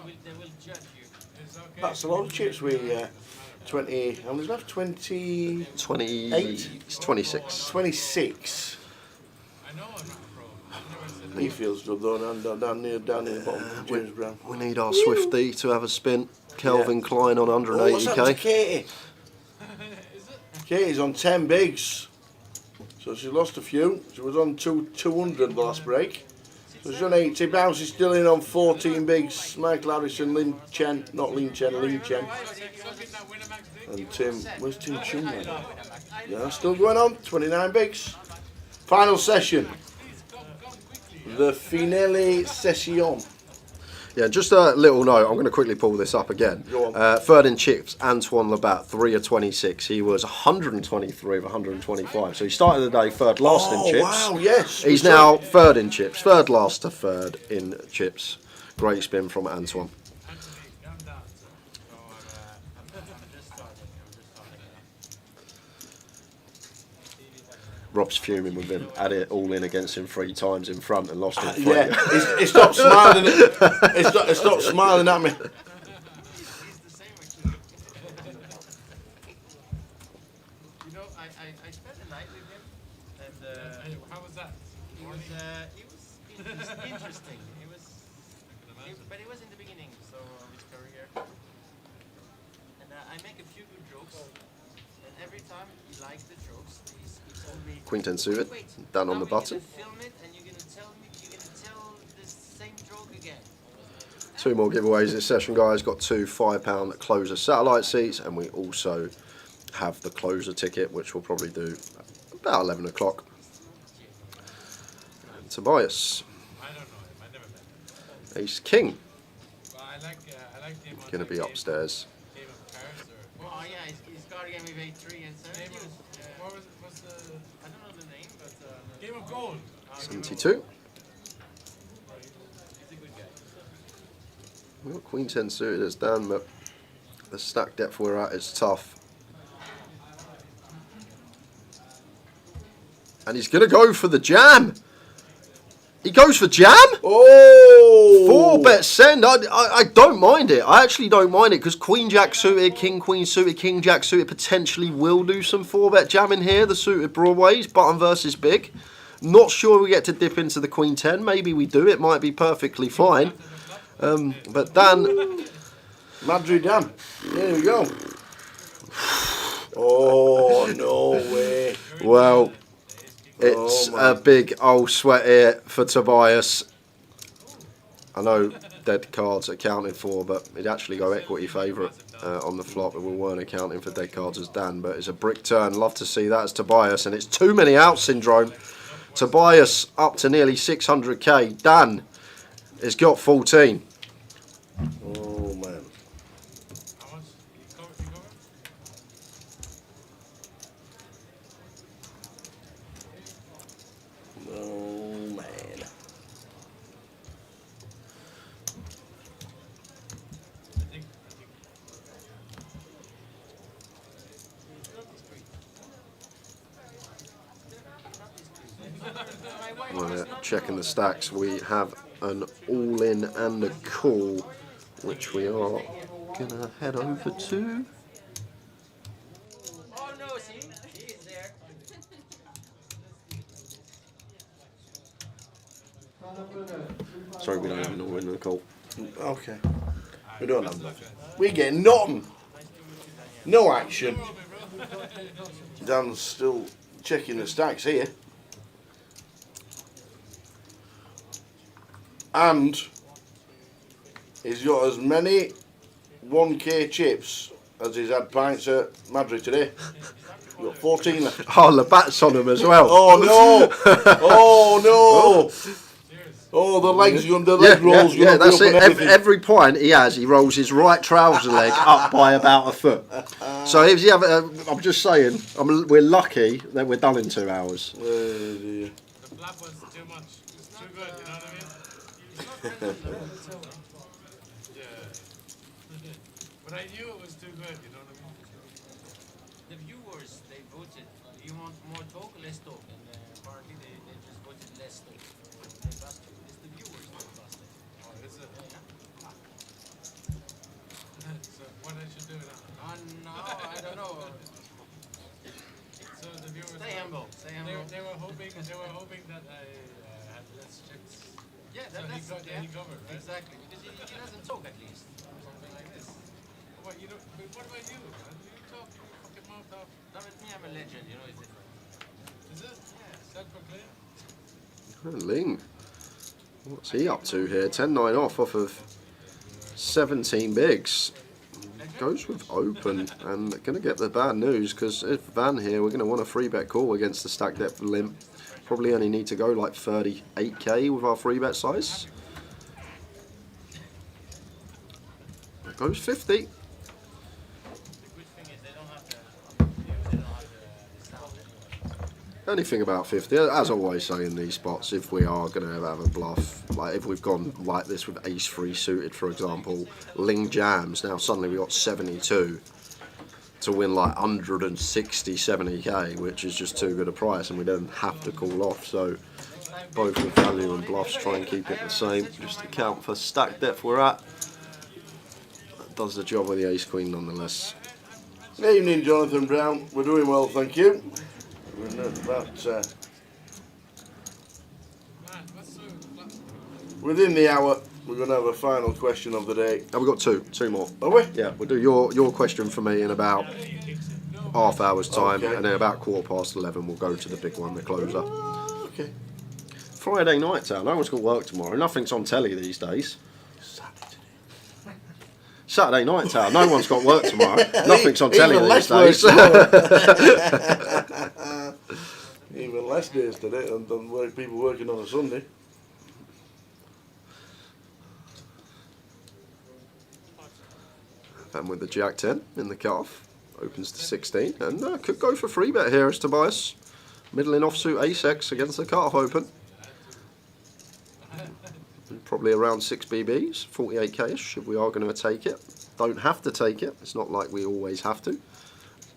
That's a lot of chips. We 20. How many's left? 28. 26. 26. He feels good though, down near the bottom. James Brown. We need our Swifty to have a spin. Kelvin Klein on 180k. What's happened to Katie? Katie's on 10 bigs. So she lost a few. She was on 200 last break. So she's on 80. Bounce is still in on 14 bigs. Michael Harrison, Lin Chen. Not Lin Chen, Lin Chen. And Tim. Where's Tim Chung? Yeah, still going on. 29 bigs. Final session. The finale session. Yeah, just a little note. I'm going to quickly pull this up again. Third in chips, Antoine Labat, 3 of 26. He was 123 of 125. So he started the day third last in chips. Wow, yes. He's now third in chips. Third last to third in chips. Great spin from Antoine. Rob's fuming with him. Had it all in against him 3 times in front and lost him 3. Yeah, he stopped smiling. He stopped smiling at me. He's the same actually. You know, I spent the night with him, and How was that? it was interesting. But it was in the beginning, so of his career. And I make a few good jokes, and every time he likes the jokes, he told me. Queen 10 suited, Wait, down on now the we're button. gonna film it, and you're gonna tell the same joke again. 2 more giveaways this session, guys. Got 2 £5 closer satellite seats, and we also have the closer ticket, which we'll probably do about 11 o'clock. Tobias. I don't know him. I never met him. Ace King. Well, I like him on Gonna the be game- upstairs. Game of Paris or Oh yeah, he's got a game with 8-3 and 7. Game of, what was what's the I don't know the name, but Game of Gold? 72. he's a good guy. Well, Queen 10 suited is down, but the stack depth we're at is tough. And he's going to go for the jam. He goes for jam? Oh! 4-bet send. I don't mind it. I actually don't mind it because Queen Jack suited, King Queen suited, King Jack suited potentially will do some 4-bet jamming here. The suited broadways, button versus big. Not sure we get to dip into the Queen 10. Maybe we do. It might be perfectly fine. But Dan... Madrid Dan. There we go. Oh, no way. Well... It's a big old sweat here for Tobias. I know dead cards are accounted for, but it'd actually go equity favourite on the flop, and we weren't accounting for dead cards as Dan. But it's a brick turn. Love to see that as Tobias, and it's too many out syndrome. Tobias up to nearly 600k. Dan has got 14. Oh, man. How much? You cover? Oh, man. I think. Right, checking the stacks. We have an all-in and a call, which we are gonna head over to. Oh no, see? He is there. Sorry, we don't have an all-in and a call. Okay. We don't have nothing. We get nothing. No action. Dan's still checking the stacks here. And he's got as many 1k chips as he's had pints at Madrid today. He's got 14 left. Oh, Labatt's on him as well. Oh no! Oh no! Oh, the legs, the leg rolls. Yeah, that's it. Every point he has, he rolls his right trouser leg up by about a foot. So if you have, I'm just saying, we're lucky that we're done in 2 hours. Oh, dear. The flap was too much. It's too good. You know what I mean? Yeah. But I knew it was too good. You know what I mean? The viewers, they voted. You want more talk, less talk. And apparently they just voted less talk. They busted. It's the viewers that busted. Oh, is it? So what I should do now? No, I don't know. So the viewers. Stay humble. Stay humble. They were hoping that I had less chips. Yeah, So that's he covered, right? exactly. Because he doesn't talk at least. Something like this. What about you? Man? You talk your fucking mouth off. No, but me, I'm a legend. You know, it's different. Is it? Yeah. Self-proclaimed? Ling, what's he up to here? 10-9 off of 17 bigs. Goes with open and going to get the bad news because if Van here, we're going to want a 3-bet call against the stack depth limp. Probably only need to go like 38k with our 3-bet size. That goes 50. Only thing about 50, as I always say in these spots, if we are going to have a bluff, like if we've gone like this with ace-3 suited, for example, Ling jams, now suddenly we got 72. to win like 160, 70k, which is just too good a price, and we don't have to call off. So both with value and bluffs, try and keep it the same. Just account for stack depth we're at. That does the job with the ace queen nonetheless. Evening, Jonathan Brown. We're doing well, thank you. We're about within the hour. We're going to have a final question of the day. Have we got two more? Are we? Yeah, we'll do your question for me in about half hour's time, Okay. and then about 11:15 we'll go to the big one, the closer. Okay. Friday night, Tal. No one's got work tomorrow. Nothing's on telly these days. Saturday night, Tal. No one's got work tomorrow. Nothing's on telly these days. Even less days today than people working on a Sunday. And with the Jack 10 in the cutoff, opens to 16, and could go for free bet here as Tobias. Middling offsuit ace-X against the cutoff open. And probably around 6 BBs, 48k-ish if we are going to take it. Don't have to take it, it's not like we always have to.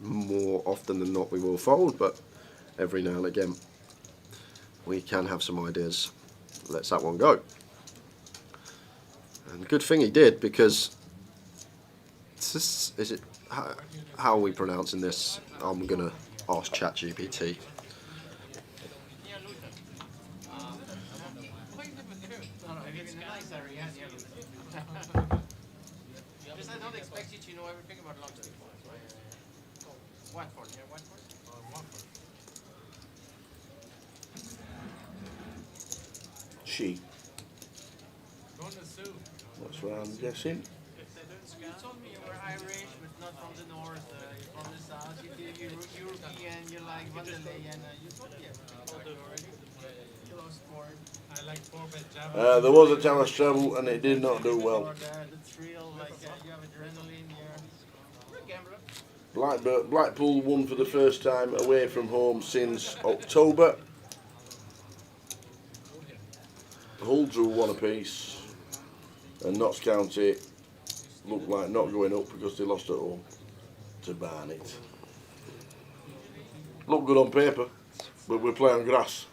More often than not we will fold, but every now and again we can have some ideas. Let's that one go. And good thing he did, because is it how are we pronouncing this? I'm gonna ask ChatGPT. I don't expect you to know everything about London. Watford, yeah, Watford? Watford. She. Don't assume. That's what I'm guessing. You told me you were Irish, but not from the north, you're from the south, you're European, you like Wanderlei, and you told me everything already. You love sport. I like four-bet Java. There was a Challenge Travel and it did not do well. The thrill, like you have adrenaline, you're a gambler. Blackpool won for the first time away from home since October. Hull drew one apiece, and Notts County looked like not going up because they lost at home to Barnet. Looked good on paper, but we're playing on grass.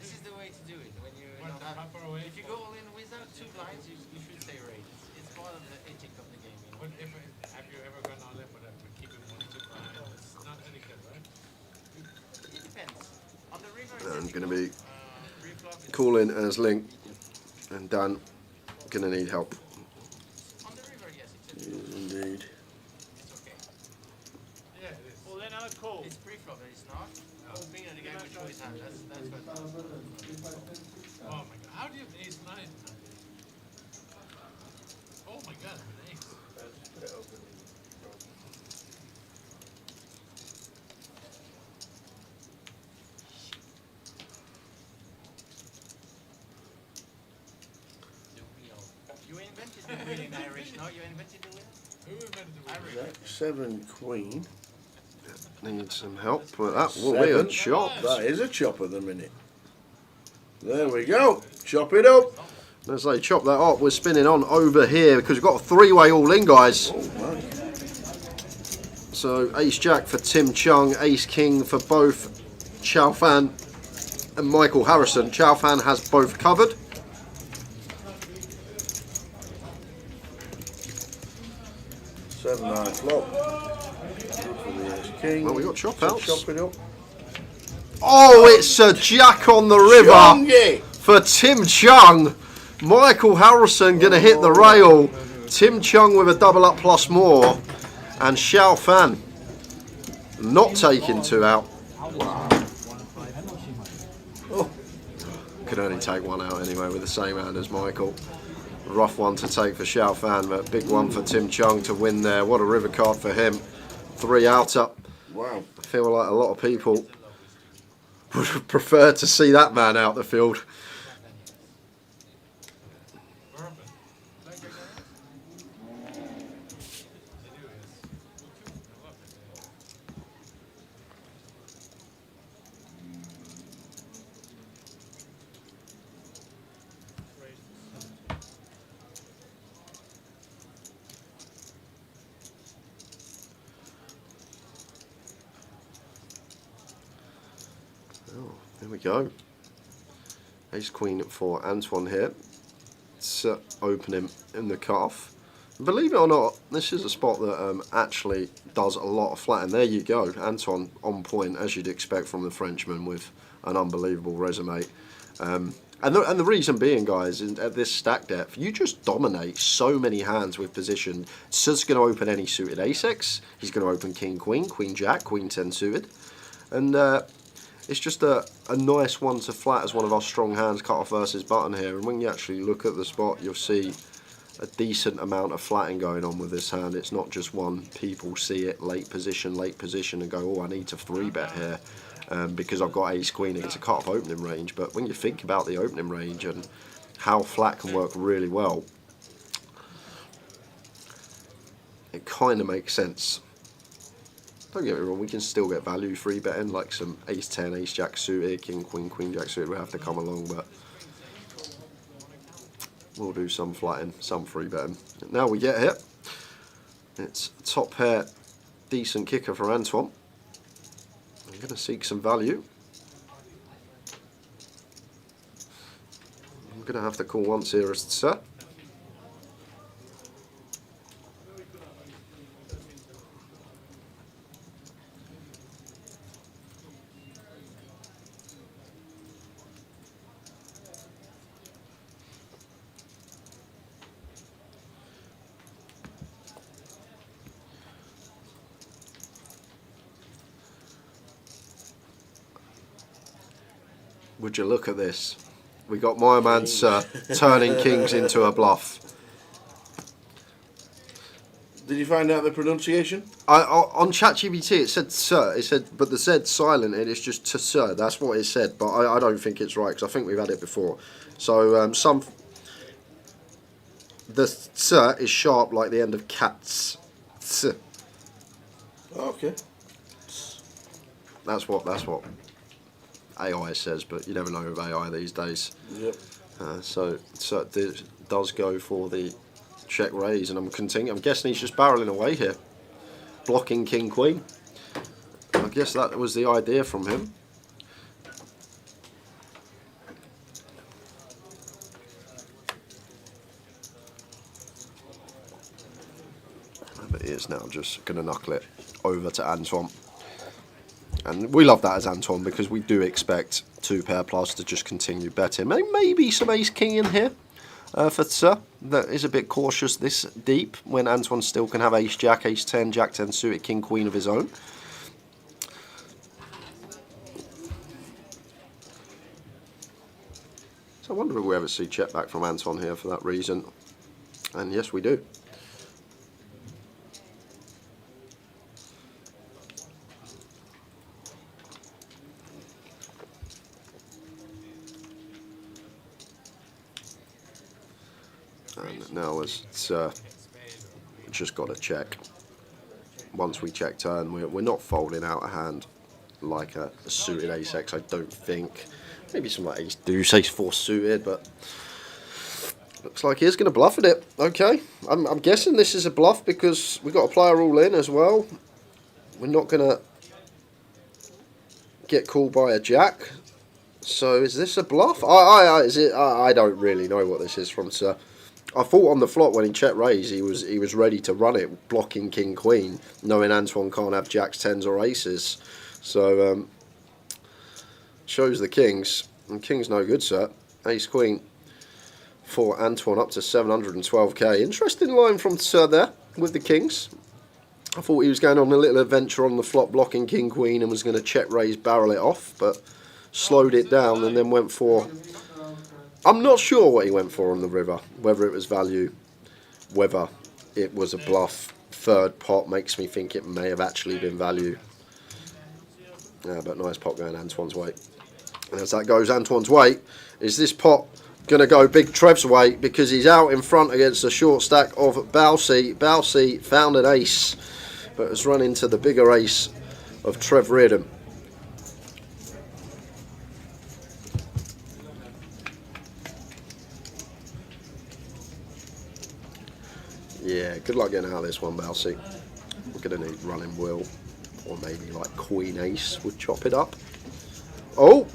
This is the way to do it. When you if you go all in without two blinds, you should say raise. It's part of the ethic of the game. What if have you ever gone all in with keeping one two blinds? It's not any good, right? It depends. On the river, I'm going to be calling as Link, and Dan going to need help. on the river, yes, it's Indeed. okay. Yeah, it is. Well, then I'll call. It's pre-flop, but it's not. Opening the game with choice hand. That's what. Oh my god! How do you have ace nine? Oh my god, an ace. You invented the wheel in Irish, no? You invented the wheel? Who invented the wheel? Jack 7 Queen. Need some help with that. Will be a chop. That is a chop at the minute. There we go. Chop it up. As they chop that up, we're spinning on over here because we've got a three-way all-in, guys. Oh, man. So Ace Jack for Tim Chung, Ace King for both Chow Fan and Michael Harrison. Chow Fan has both covered. Seven nine flop. Good for the Ace King. Well, we got chop outs. Chop it up. Oh, it's a Jack on the river Chungy. for Tim Chung. Michael Harrison going to hit the rail. Tim Chung with a double up plus more. And Xiao Fan not taking two out. Oh. Could only take one out anyway with the same hand as Michael. Rough one to take for Xiao Fan, but big one for Tim Chung to win there. What a river card for him. Three outer. Wow. I feel like a lot of people would prefer to see that man out the field. we go. Ace Queen for Antoine here. Let's open him in the cutoff. Believe it or not, this is a spot that actually does a lot of flat, and there you go, Antoine on point as you'd expect from the Frenchman with an unbelievable resume. And the reason being, guys, at this stack depth, you just dominate so many hands with position. Su's going to open any suited ace-x, he's going to open king, queen, jack, queen 10 suited, and it's just a nice one to flat as one of our strong hands, cut off versus button here. And when you actually look at the spot, you'll see a decent amount of flatting going on with this hand. It's not just one. People see it late position, and go, oh, I need to 3-bet here because I've got ace queen against a cut off opening range. But when you think about the opening range and how flat can work really well, it kind of makes sense. Don't get me wrong, we can still get value 3-betting, like some ace 10, ace jack suited, king, queen jack suited will have to come along, but we'll do some flatting, some 3-betting. Now we get here. It's top pair, decent kicker for Antoine. I'm going to seek some value. I'm going to have to call once here as Sir. Would you look at this? We got my man Sir turning kings into a bluff. Did you find out the pronunciation? On ChatGPT it said Sir. It said, but the Z's silent and it's just to Sir. That's what it said. But I don't think it's right because I think we've had it before. So the Sir is sharp like the end of cats. T's. Okay. That's what AI says, but you never know with AI these days. Yep. So it does go for the check raise, and I'm guessing he's just barreling away here, blocking king queen. I guess that was the idea from him. But he is now just going to knuckle it over to Antoine. And we love that as Antoine because we do expect 2-pair plus to just continue betting. Maybe some ace king in here for Sir. That is a bit cautious this deep when Antoine still can have ace jack, ace 10, jack 10 suited, king queen of his own. So I wonder if we ever see check back from Antoine here for that reason. And yes, we do. And now it's just got to check. Once we check turn, we're not folding out a hand like a suited ace-x, I don't think. Maybe some like ace deuce, ace 4 suited, but looks like he's going to bluff at it. Okay, I'm guessing this is a bluff because we've got a player all in as well. We're not going to get called by a jack. So is this a bluff? I don't really know what this is from Sir. I thought on the flop when he check raised he was ready to run it, blocking king queen, knowing Antoine can't have jacks, tens or aces. So shows the kings, and king's no good, Sir. Ace queen for Antoine up to 712k. Interesting line from Sir there with the kings. I thought he was going on a little adventure on the flop, blocking king queen, and was going to check raise, barrel it off, but slowed it down and then went for, I'm not sure what he went for on the river, whether it was value, whether it was a bluff. Third pot makes me think it may have actually been value. Yeah, but nice pot going Antoine's way. And as that goes Antoine's way, is this pot going to go Big Trev's way because he's out in front against a short stack of Balsey. Balsey found an ace, but has run into the bigger ace of Trev Reardon. Yeah, good luck getting out of this one, Balsey. We're going to need running will, or maybe like Queen Ace would chop it up. Oh,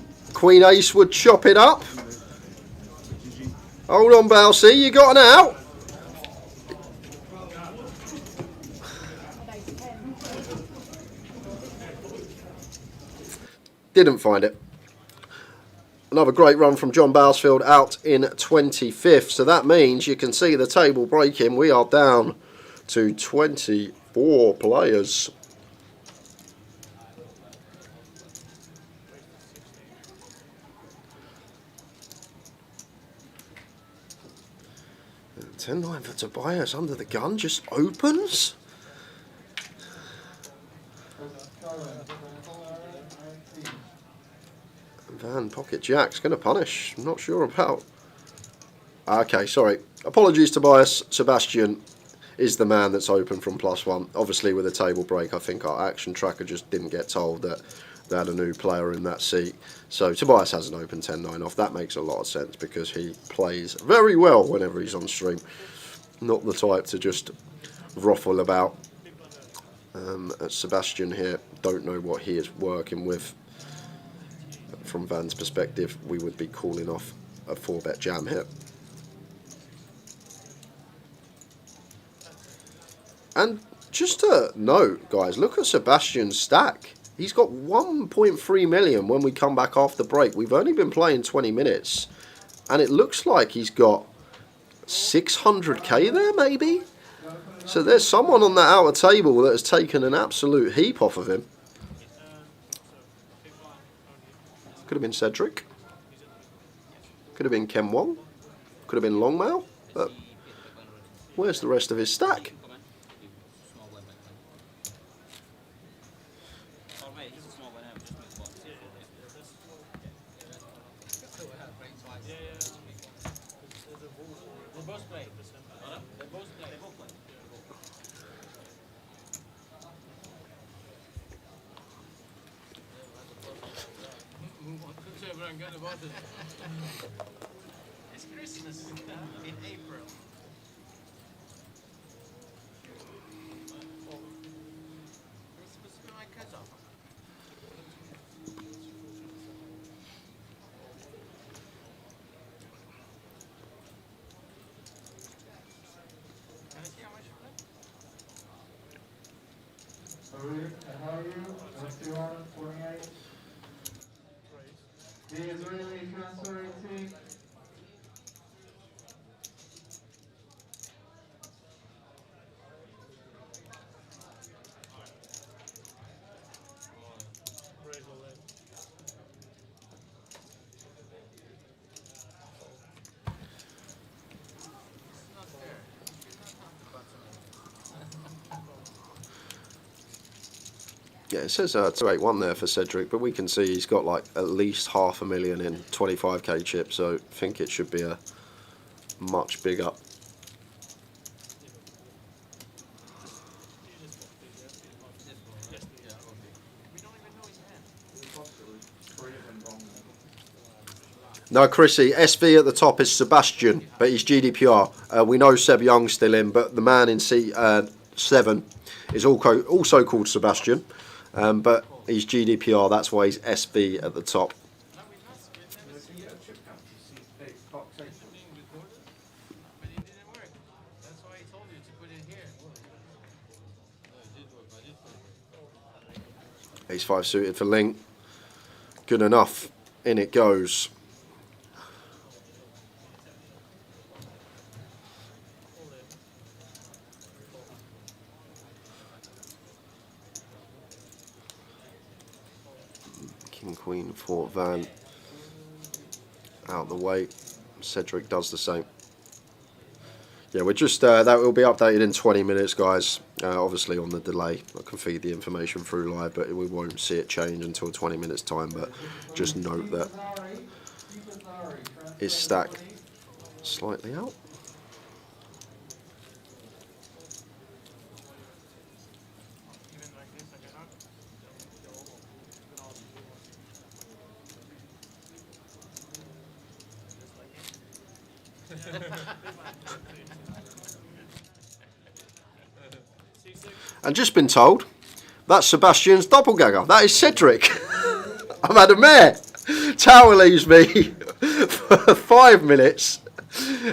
Queen Ace would chop it up. Hold on, Bousey, you got an out. Didn't find it. Another great run from John Bousfield out in 25th. So that means you can see the table breaking. We are down to 24 players. And 10-9 for Tobias under the gun just opens. Van pocket jacks going to punish. I'm not sure about. Okay, sorry. Apologies, Tobias. Sebastian is the man that's open from +1. Obviously, with a table break, I think our action tracker just didn't get told that they had a new player in that seat. So Tobias has an open 10-9 off. That makes a lot of sense because he plays very well whenever he's on stream. Not the type to just ruffle about. Sebastian here, don't know what he is working with. From Van's perspective, we would be calling off a 4-bet jam here. And just to note, guys, look at Sebastian's stack. He's got 1.3 million when we come back after break. We've only been playing 20 minutes. And it looks like he's got 600k there, maybe? So there's someone on that outer table that has taken an absolute heap off of him. Could have been Cedric. Could have been Ken Wong. Could have been Longmail. But where's the rest of his stack? It's Christmas in April. How are you? 21, 28. The Israeli transfer team. Yeah, it says 281 there for Cedric, but we can see he's got like at least 500,000 in 25k chips, so I think it should be a much bigger. No, Chrissy, SV at the top is Sebastian, but he's GDPR. We know Seb Young's still in, but the man in seat 7 is also called Sebastian. But he's GDPR, that's why he's SV at the top. Ace 5 suited for Link. Good enough. In it goes. King Queen for Van. Out the way. Cedric does the same. Yeah, we're just that will be updated in 20 minutes, guys. Obviously on the delay, I can feed the information through live, but we won't see it change until 20 minutes time. But just note that his stack slightly out. And just been told that's Sebastian's doppelganger. That is Cedric. I've had a mare. Tower leaves me for 5 minutes,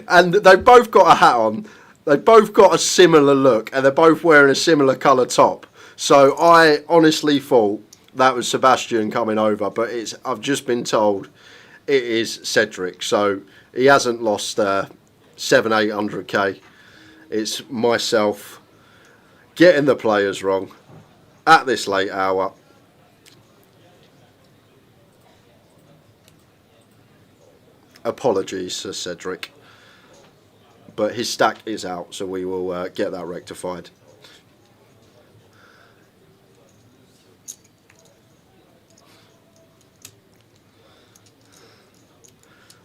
and they've both got a hat on. They've both got a similar look, and they're both wearing a similar colour top. So I honestly thought that was Sebastian coming over, but I've just been told it is Cedric. So he hasn't lost 700-800k. It's myself getting the players wrong at this late hour. Apologies, Sir Cedric. But his stack is out, so we will get that rectified.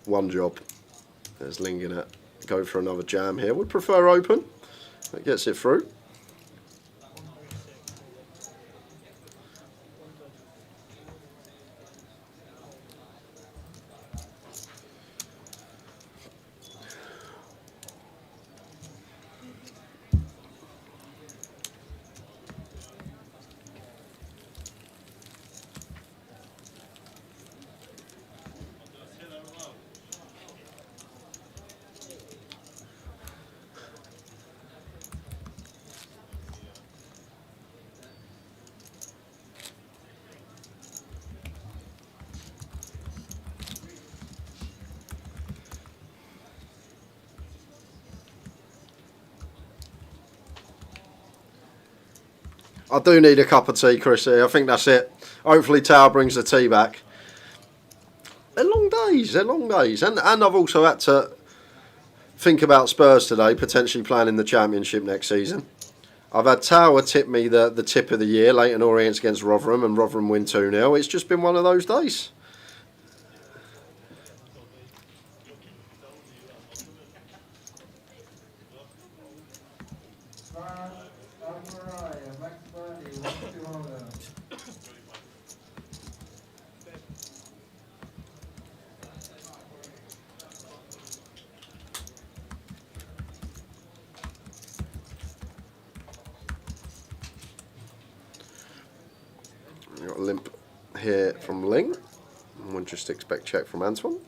One job. There's Ling in it. Go for another jam here. Would prefer open. That gets it through. I do need a cup of tea, Chrissy. I think that's it. Hopefully Tower brings the tea back. They're long days. They're long days. And I've also had to think about Spurs today, potentially planning the Championship next season. I've had Tower tip me the tip of the year, Leyton Orient against Rotherham, and Rotherham win 2-0. It's just been one of those days. Got a limp here from Ling. We'll just expect check from Antoine.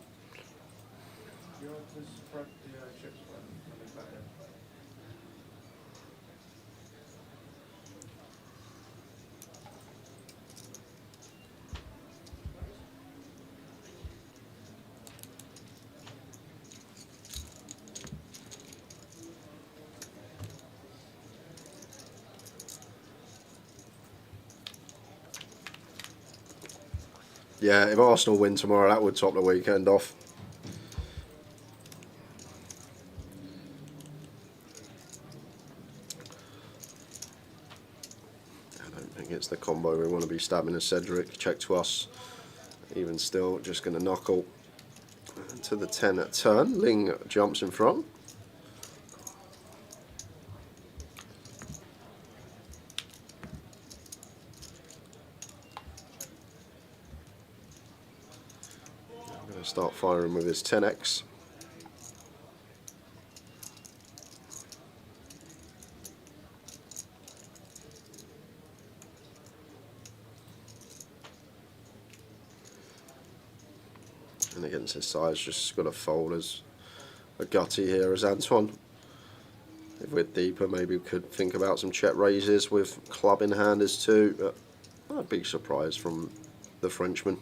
Yeah, if Arsenal win tomorrow, that would top the weekend off. I don't think it's the combo we want to be stabbing as Cedric. Check to us. Even still, just going to knuckle to the 10 at turn. Ling jumps in front. Start firing with his 10x. And against his size, just got to fold as a gutty here as Antoine. If we're deeper, maybe we could think about some check raises with club in hand as two. But not a big surprise from the Frenchman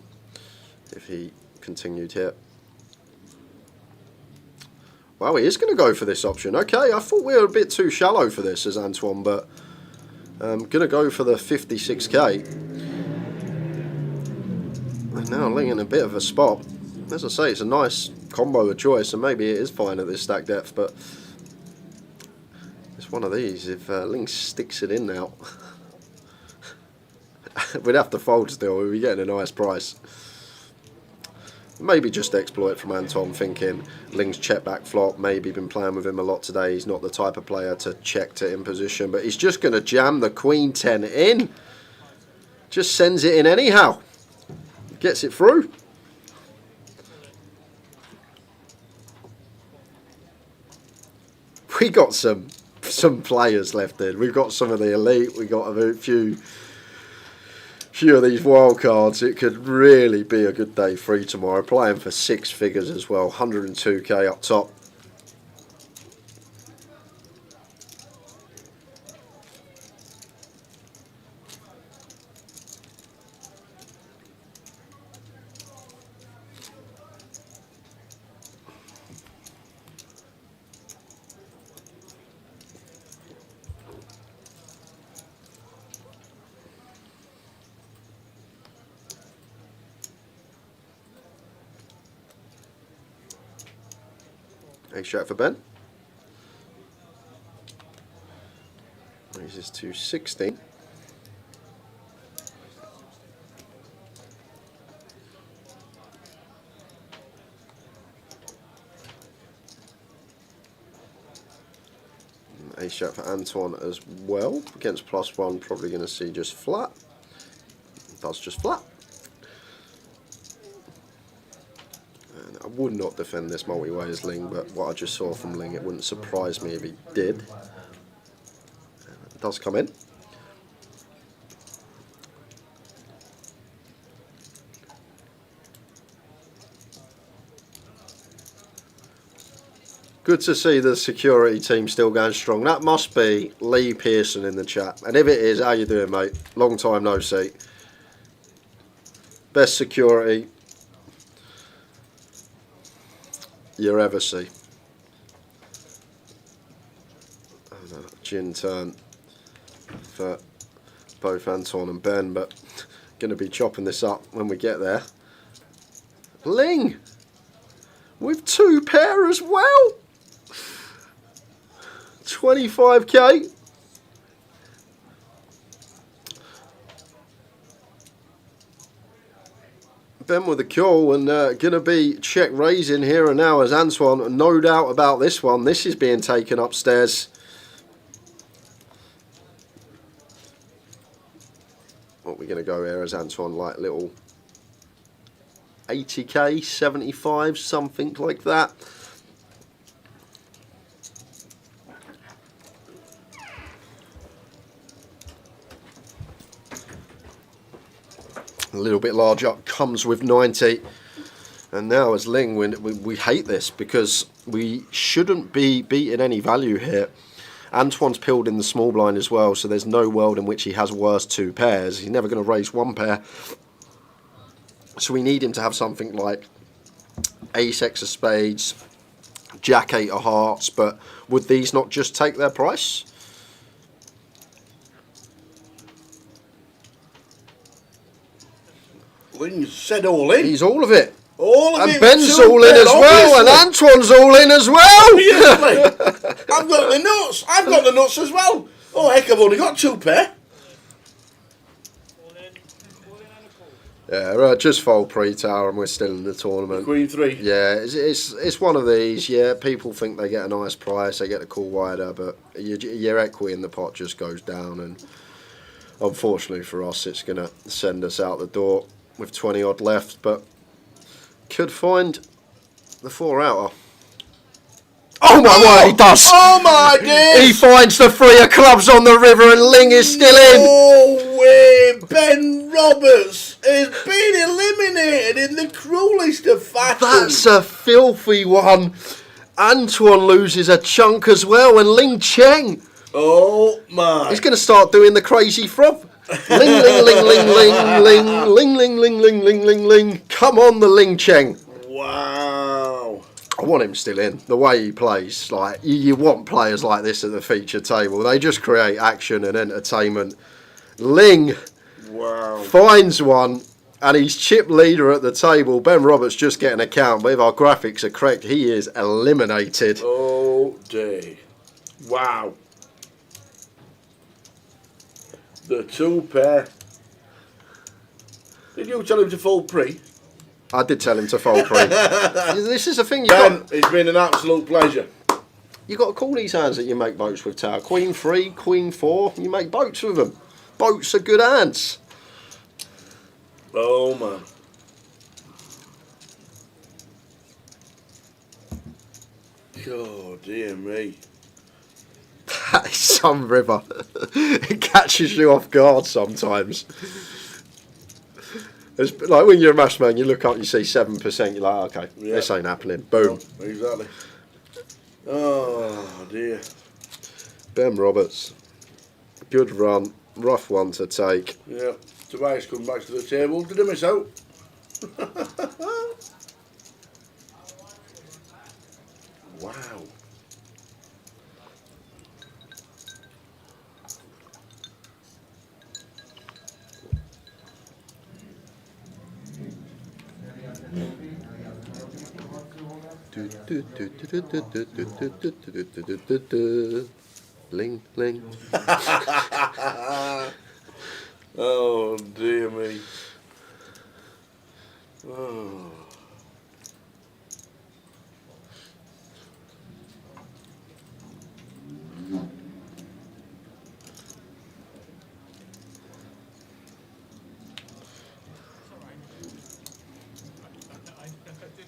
if he continued here. Wow, he is going to go for this option. Okay, I thought we were a bit too shallow for this as Antoine, but going to go for the 56k. And now Ling in a bit of a spot. As I say, it's a nice combo of choice, and maybe it is fine at this stack depth, but it's one of these. If Ling sticks it in now, we'd have to fold still. We'd be getting a nice price. Maybe just exploit from Anton, thinking Ling's check back flop, maybe been playing with him a lot today. He's not the type of player to check to in position, but he's just going to jam the Queen 10 in. Just sends it in anyhow. Gets it through. We got some players left in. We've got some of the elite. We got a few few of these wild cards, it could really be a good day free tomorrow. Playing for 6 figures as well, 102k up top. Ace Jack for Ben. Raises to 16. Ace Jack for Antoine as well. Against +1, probably going to see just flat. Does just flat. And I would not defend this multi-way as Ling, but what I just saw from Ling, it wouldn't surprise me if he did. It does come in. Good to see the security team still going strong. That must be Lee Pearson in the chat. And if it is, how you doing, mate? Long time no see. Best security you ever see. Oh, no, gin turn for both Anton and Ben, but going to be chopping this up when we get there. Ling with 2 pair as well. 25k. Ben with a call, and going to be check raising here and now as Antoine, no doubt about this one. This is being taken upstairs. What we're going to go here as Antoine, like little 80k, 75, something like that. A little bit larger, comes with 90. And now as Ling, we hate this because we shouldn't be beating any value here. Antoine's pilled in the small blind as well, so there's no world in which he has worse 2 pairs. He's never going to raise 1 pair. So we need him to have something like Ace X of Spades, Jack 8 of Hearts, but would these not just take their price? Ling's said all in. He's all of it. All of it. And Ben's all in as well, and Antoine's all in as well. Obviously. I've got the nuts. I've got the nuts as well. Oh heck, I've only got 2 pair. Yeah, just fold pre-tower and we're still in the tournament. Queen 3. Yeah, it's one of these. Yeah, people think they get a nice price, they get a cool wider, but your equity in the pot just goes down, and unfortunately for us, it's going to send us out the door with 20 odd left, but could find the 4 outer. Oh my word, he does! Oh my days! He finds the 3 of clubs on the river, and Ling is still in. No way! Ben Roberts has been eliminated in the cruelest of fashion. That's a filthy one. Antoine loses a chunk as well, and Ling Cheng. Oh my! He's going to start doing the crazy frog. Ling, ling, ling, ling, ling, ling, ling, ling, ling, ling, ling, ling, ling. Come on, the Ling Cheng. Wow. I want him still in. The way he plays, like you want players like this at the feature table. They just create action and entertainment. Ling finds one, and he's chip leader at the table. Ben Roberts just getting a count, but if our graphics are correct, he is eliminated. Oh day. Wow. The 2 pair. Did you tell him to fold pre? I did tell him to fold pre. This is the thing. Ben, it's been an absolute pleasure. You got to call these hands that you make boats with, Tower. Queen 3, Queen 4. You make boats with them. Boats are good hands. Oh man. Oh dear me. That is some river. It catches you off guard sometimes. It's like when you're a mash man, you look up, you see 7%, you're like, okay, this ain't happening. Boom. No, exactly. Oh dear. Ben Roberts, good run, rough one to take. Yeah, Tobias come back to the table. Did he miss out? Wow. Bling, bling. Oh dear me. Oh.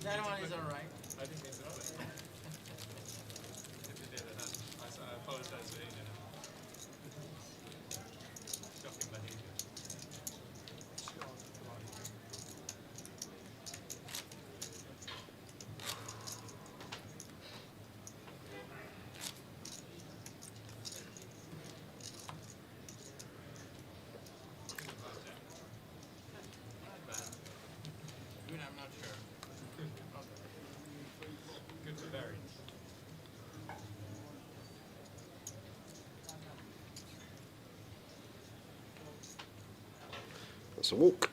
That one is alright. I think it's alright. If you did it, I apologize for Adrian. Shocking behavior. Good, I'm not sure. Good for variance. That's a walk.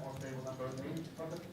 on table number 8, perfect.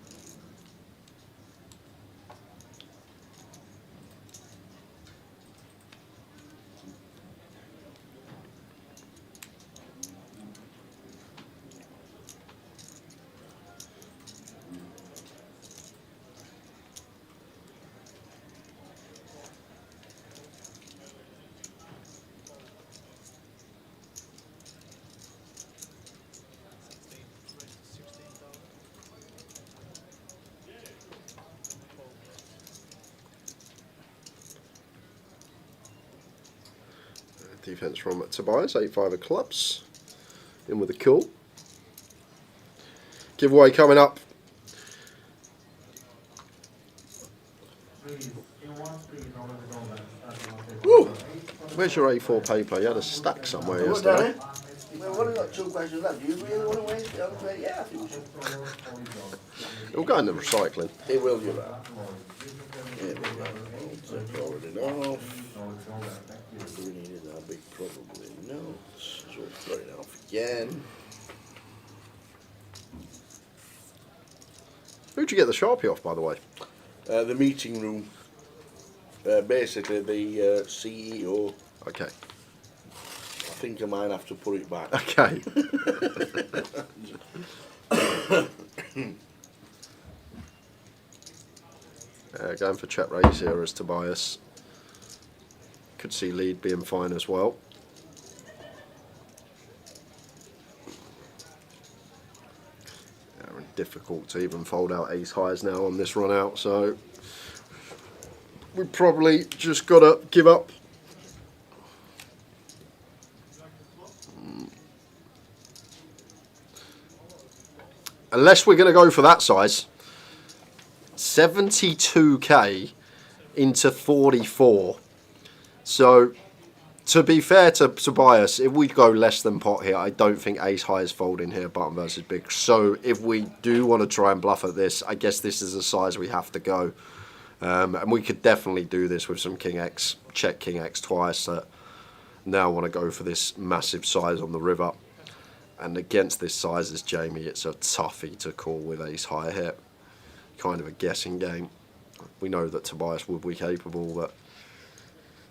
Defense from Tobias, 8-5 of clubs. In with a cool. Giveaway coming up. Woo! Where's your A4 paper? You had a stack somewhere yesterday. Well, what have got 2 questions left? Do you really want to waste it on 20? Yeah, I think so. It'll go in the recycling. It will, you're right. There we go. It's already off. Green is our big probably not. So we'll throw it off again. Who'd you get the Sharpie off, by the way? The meeting room. Basically, the CEO. Okay. I think I might have to put it back. Okay. Going for check raise here as Tobias. Could see lead being fine as well. Difficult to even fold out ace highs now on this run out, so we probably just gotta give up. Unless we're gonna go for that size. 72k into 44. So to be fair to Tobias, if we go less than pot here, I don't think ace high is folding here, button versus big. So if we do want to try and bluff at this, I guess this is the size we have to go. And we could definitely do this with some king x, check king x twice. Now want to go for this massive size on the river. And against this size as Jamie, it's a toughie to call with ace high here. Kind of a guessing game. We know that Tobias would be capable, but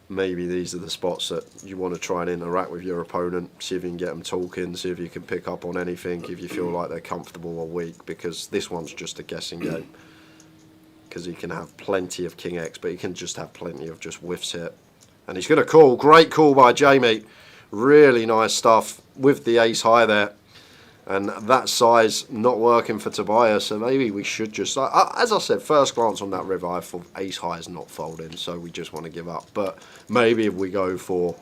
maybe these are the spots that you want to try and interact with your opponent, see if you can get them talking, see if you can pick up on anything, if you feel like they're comfortable or weak, because this one's just a guessing game. Because he can have plenty of King X, but he can just have plenty of just whiffs here. And he's going to call. Great call by Jamie. Really nice stuff with the ace high there. And that size not working for Tobias, so maybe we should just... as I said, first glance on that river, I thought ace high is not folding, so we just want to give up. But maybe if we go for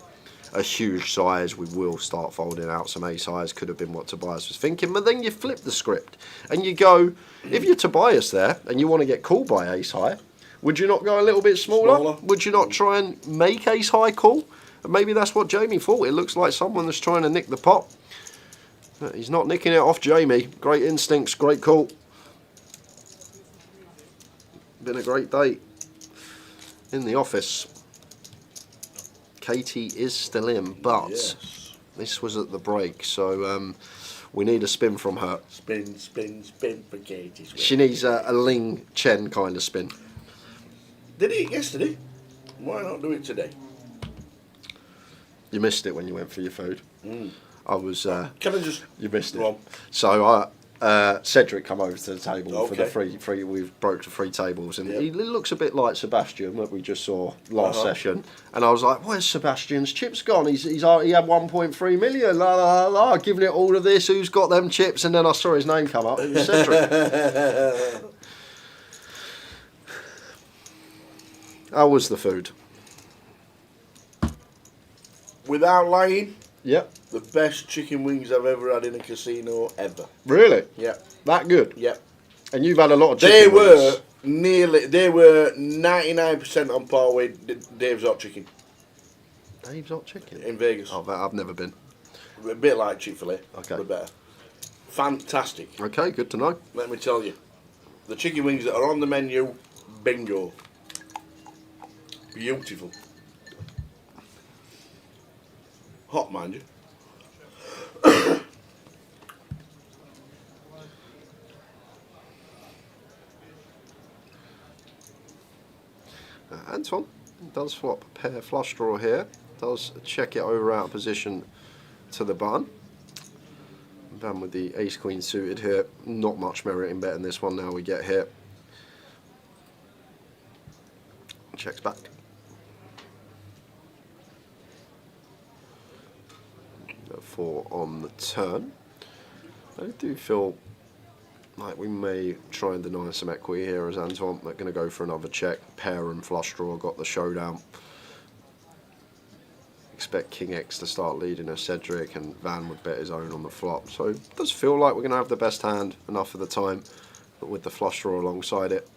a huge size, we will start folding out some ace highs. Could have been what Tobias was thinking. But then you flip the script and you go, if you're Tobias there and you want to get called by ace high, would you not go a little bit smaller? Would you not try and make ace high call? And maybe that's what Jamie thought. It looks like someone that's trying to nick the pot. He's not nicking it off Jamie. Great instincts, great call. Been a great day in the office. Katie is still in, but this was at the break, so we need a spin from her. Spin, spin, spin for Katie. She needs a Ling Chen kind of spin. Did it yesterday? Why not do it today? You missed it when you went for your food. I was. Can I just? You missed it. So Cedric come over to the table for the free. We broke the 3 tables, and he looks a bit like Sebastian that we just saw last session. And I was like, "Where's Sebastian's chips gone? He had 1.3 million. La la la, giving it all of this. Who's got them chips?" And then I saw his name come up. It was Cedric. How was the food? Without lying. Yep. The best chicken wings I've ever had in a casino ever. Really? Yeah. That good? Yeah. And you've had a lot of chicken wings. They were 99% on par with Dave's Hot Chicken. Dave's Hot Chicken? In Vegas. Oh, I've never been. A bit like Chick-fil-A. Okay. But better. Fantastic. Okay, good to know. Let me tell you. The chicken wings that are on the menu, bingo. Beautiful. Hot, mind you. Anton does swap pair flush draw here. Does check it over out of position to the button. Van with the ace queen suited here. Not much merit in betting this one now we get here. Checks back. 4 on the turn. I do feel like we may try and deny some equity here as Antoine. They're going to go for another check. Pair and flush draw got the showdown. Expect King X to start leading as Cedric, and Van would bet his own on the flop. So it does feel like we're going to have the best hand enough of the time, but with the flush draw alongside it,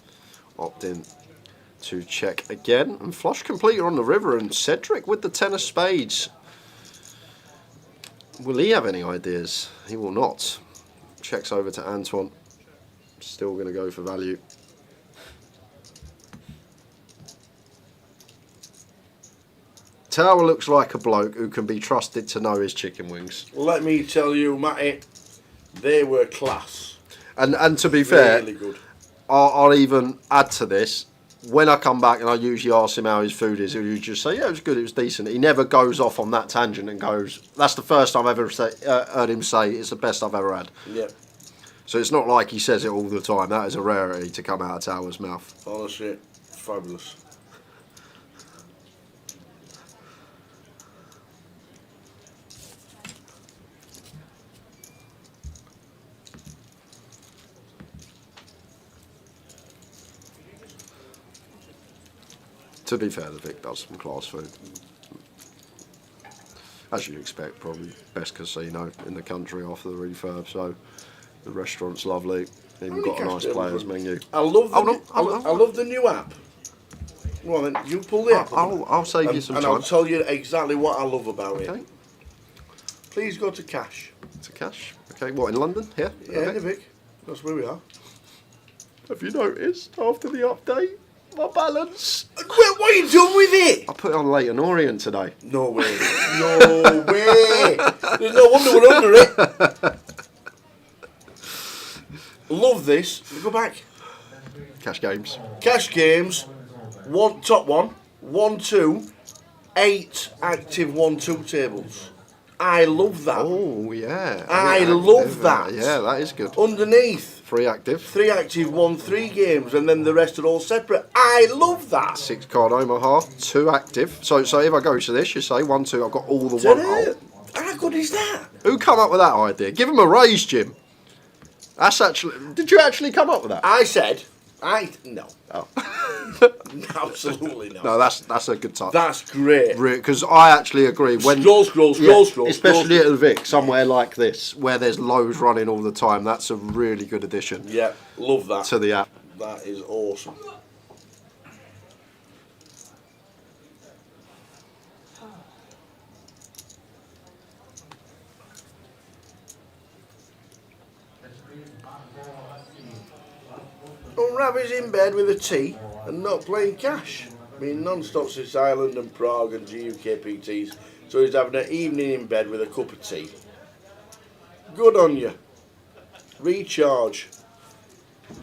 opt in to check again. And flush completer on the river, and Cedric with the 10 of spades. Will he have any ideas? He will not. Checks over to Antoine. Still going to go for value. Tower looks like a bloke who can be trusted to know his chicken wings. Let me tell you, Matty, they were class. And to be fair, really good. I'll even add to this. When I come back and I usually ask him how his food is, he'll just say, yeah, it was good, it was decent. He never goes off on that tangent and goes, that's the first time I've ever heard him say it's the best I've ever had. Yeah. So it's not like he says it all the time. That is a rarity to come out of Tower's mouth. Honestly, fabulous. To be fair, the Vic does some class food. As you'd expect, probably best casino in the country after the refurb, so the restaurant's lovely. Even got a nice players menu. I love the, I love the new app. Well then, you pull the app. I'll save you some and time. I'll tell you exactly what I love about it. Please go to Cash. To Cash? Okay, what, in London? Here? Yeah, okay. in the Vic. That's where we are. Have you noticed, after the update, my balance? What are you doing with it? I put it on Leighton Orient today. No way. No way. There's no wonder we're under it. Love this. Go back. Cash games. Cash games. Top one. 1, 2. 8 active 1-2 tables. I love that. Oh, yeah. I Active, love that. Yeah, that is good. Underneath. 3 active. 3 active 1-3 games, and then the rest are all separate. I love that. 6 card Omaha, 2 active. So if I go to this, you say 1, 2, I've got all the 1 hole. How good is that? Who come up with that idea? Give him a raise, Jim. That's actually. Did you actually come up with that? I said, no. Oh. Absolutely not. No, that's a good touch. That's great. Because I actually agree. When scroll, especially at the Vic, somewhere like this, where there's lows running all the time, that's a really good addition. Yeah, love that. To the app. That is awesome. Ravi's in bed with a tea and not playing cash. Been non-stop since Ireland and Prague and GUKPTs, so he's having an evening in bed with a cup of tea. Good on you. Recharge.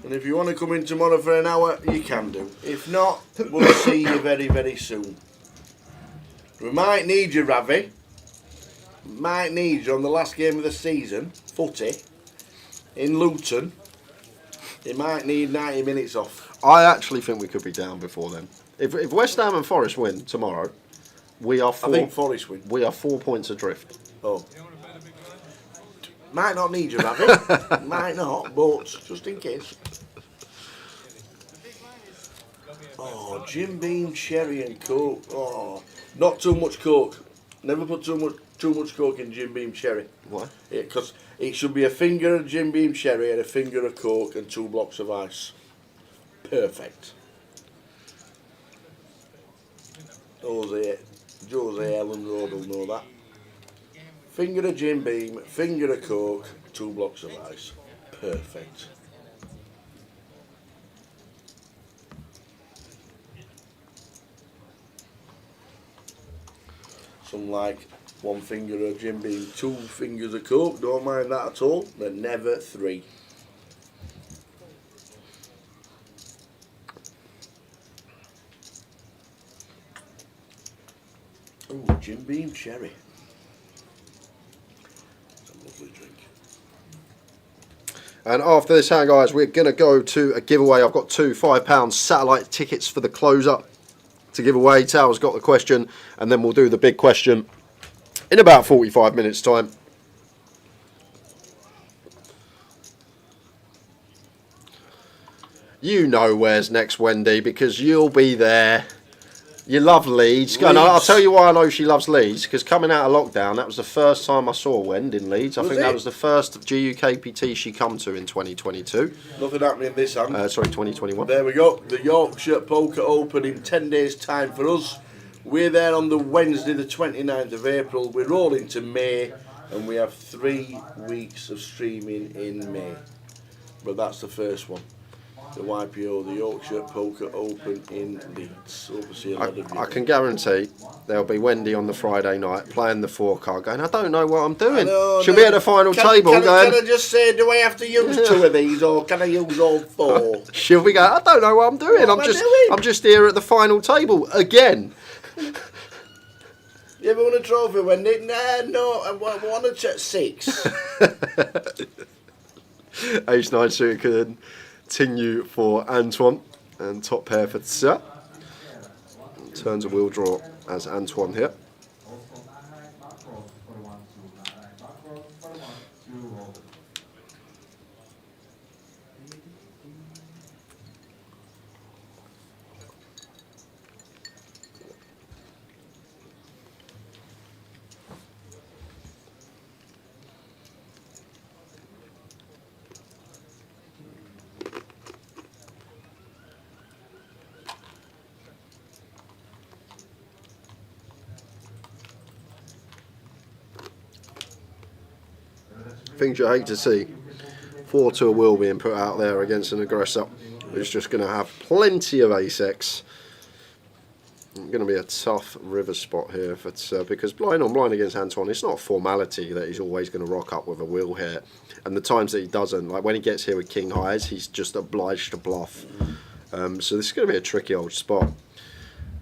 And if you want to come in tomorrow for an hour, you can do. If not, we'll see you very, very soon. We might need you, Ravi. Might need you on the last game of the season, footy, in Luton. You might need 90 minutes off. I actually think we could be down before then. If West Ham and Forest win tomorrow, we are 4. I think Forest win. We are 4 points adrift. Oh. Might not need you, Ravi. Might not, but just in case. Oh, Jim Beam, cherry and coke. Oh, not too much coke. Never put too much coke in Jim Beam cherry. Why? Because it should be a finger of Jim Beam cherry and a finger of coke and 2 blocks of ice. Perfect. Jose Ellen Road will know that. Finger of Jim Beam, finger of coke, 2 blocks of ice. Perfect. Some like 1 finger of Jim Beam, 2 fingers of coke, don't mind that at all, but never 3. Oh, Jim Beam cherry. It's a lovely drink. And after this hand, guys, we're going to go to a giveaway. I've got 2 £5 satellite tickets for the closer to give away. Tao's got the question, and then we'll do the big question in about 45 minutes' time. You know where's next, Wendy, because you'll be there. You love Leeds. And I'll tell you why I know she loves Leeds, because coming out of lockdown, that was the first time I saw Wendy in Leeds. I think that was the first GUKPT she come to in 2022. Nothing happening this hand. Sorry, 2021. There we go. The Yorkshire Poker Open in 10 days' time for us. We're there on the Wednesday, the 29th of April. We're rolling to May, and we have 3 weeks of streaming in May. But that's the first one. The YPO, the Yorkshire Poker Open in Leeds. Obviously, a lot of you. I can guarantee there'll be Wendy on the Friday night playing the 4 card going, I don't know what I'm doing. She'll be at the final table going... Can I just say, do I have to use 2 of these, or can I use all 4? She'll be going, I don't know what I'm doing. I'm just here at the final table again. You ever won a trophy, Wendy? Nah, no, I won a 6. Ace 9 suited continue for Antoine, and top pair for Tsa. Turns a wheel draw as Antoine here. Things you hate to see. 4 to a will being put out there against an aggressor who's just going to have plenty of ace-X. Going to be a tough river spot here for because blind on blind against Antoine, it's not a formality that he's always going to rock up with a will here. And the times that he doesn't, like when he gets here with king highs, he's just obliged to bluff. So this is going to be a tricky old spot,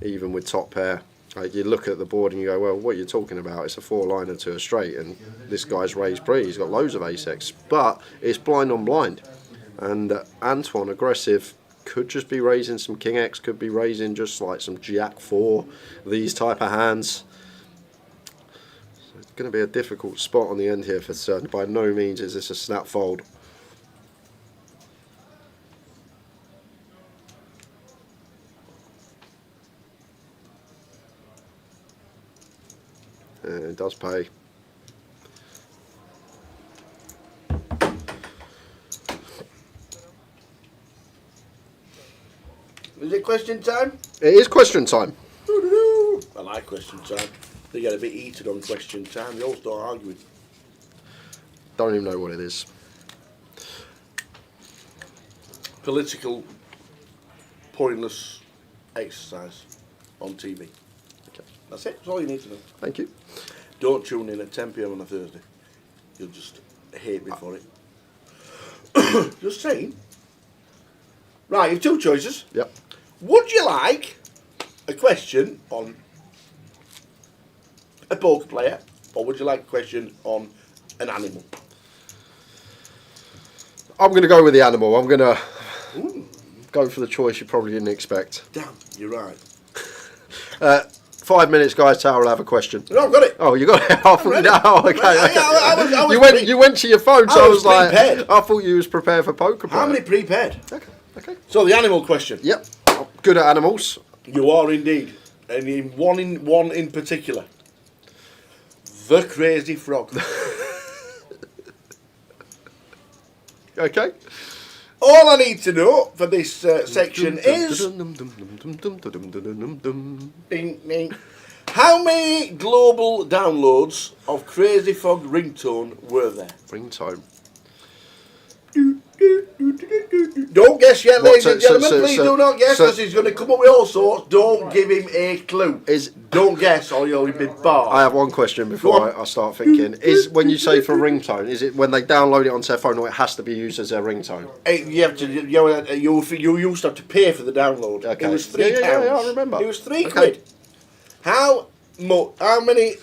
even with top pair. Like you look at the board and you go, well, what are you talking about? It's a 4-liner to a straight, and this guy's raised pre. He's got loads of ace-x, but it's blind on blind. And Antoine, aggressive, could just be raising some king x, could be raising just like some jack 4, these type of hands. So it's going to be a difficult spot on the end here for certain. By no means is this a snap fold. It does pay. Is it question time? It is question time. I like question time. They get a bit heated on question time. They all start arguing. Don't even know what it is. Political, pointless exercise on TV. Okay. That's it. That's all you need to know. Thank you. Don't tune in at 10 PM on a Thursday. You'll just hate me for it. Just saying. Right, you've two choices. Yep. Would you like a question on a poker player, or would you like a question on an animal? I'm going to go with the animal. I'm going to go for the choice you probably didn't expect. Damn, you're right. 5 minutes, guys. Tower will have a question. No, I've got it. Oh, you got it. I thought, no, okay. I was You went to your phone, so I was like, prepared. I thought you was prepared for poker. How many prepared? Okay. So the animal question. Yep. Good at animals. You are indeed, and in one in particular, the crazy frog. Okay. All I need to know for this section is ding, ding. How many global downloads of Crazy Frog ringtone were there? Ringtone. Don't guess yet, What, ladies and gentlemen. Please do not guess, because he's going to come up with all sorts. Don't give him a clue. Don't guess, or you'll be barred. I have one question before I start thinking. Is when you say for ringtone, is it when they download it onto their phone, or it has to be used as their ringtone? You have to. You used to have to pay for the download. Okay. It was £3. Yeah, I remember. It was £3. How many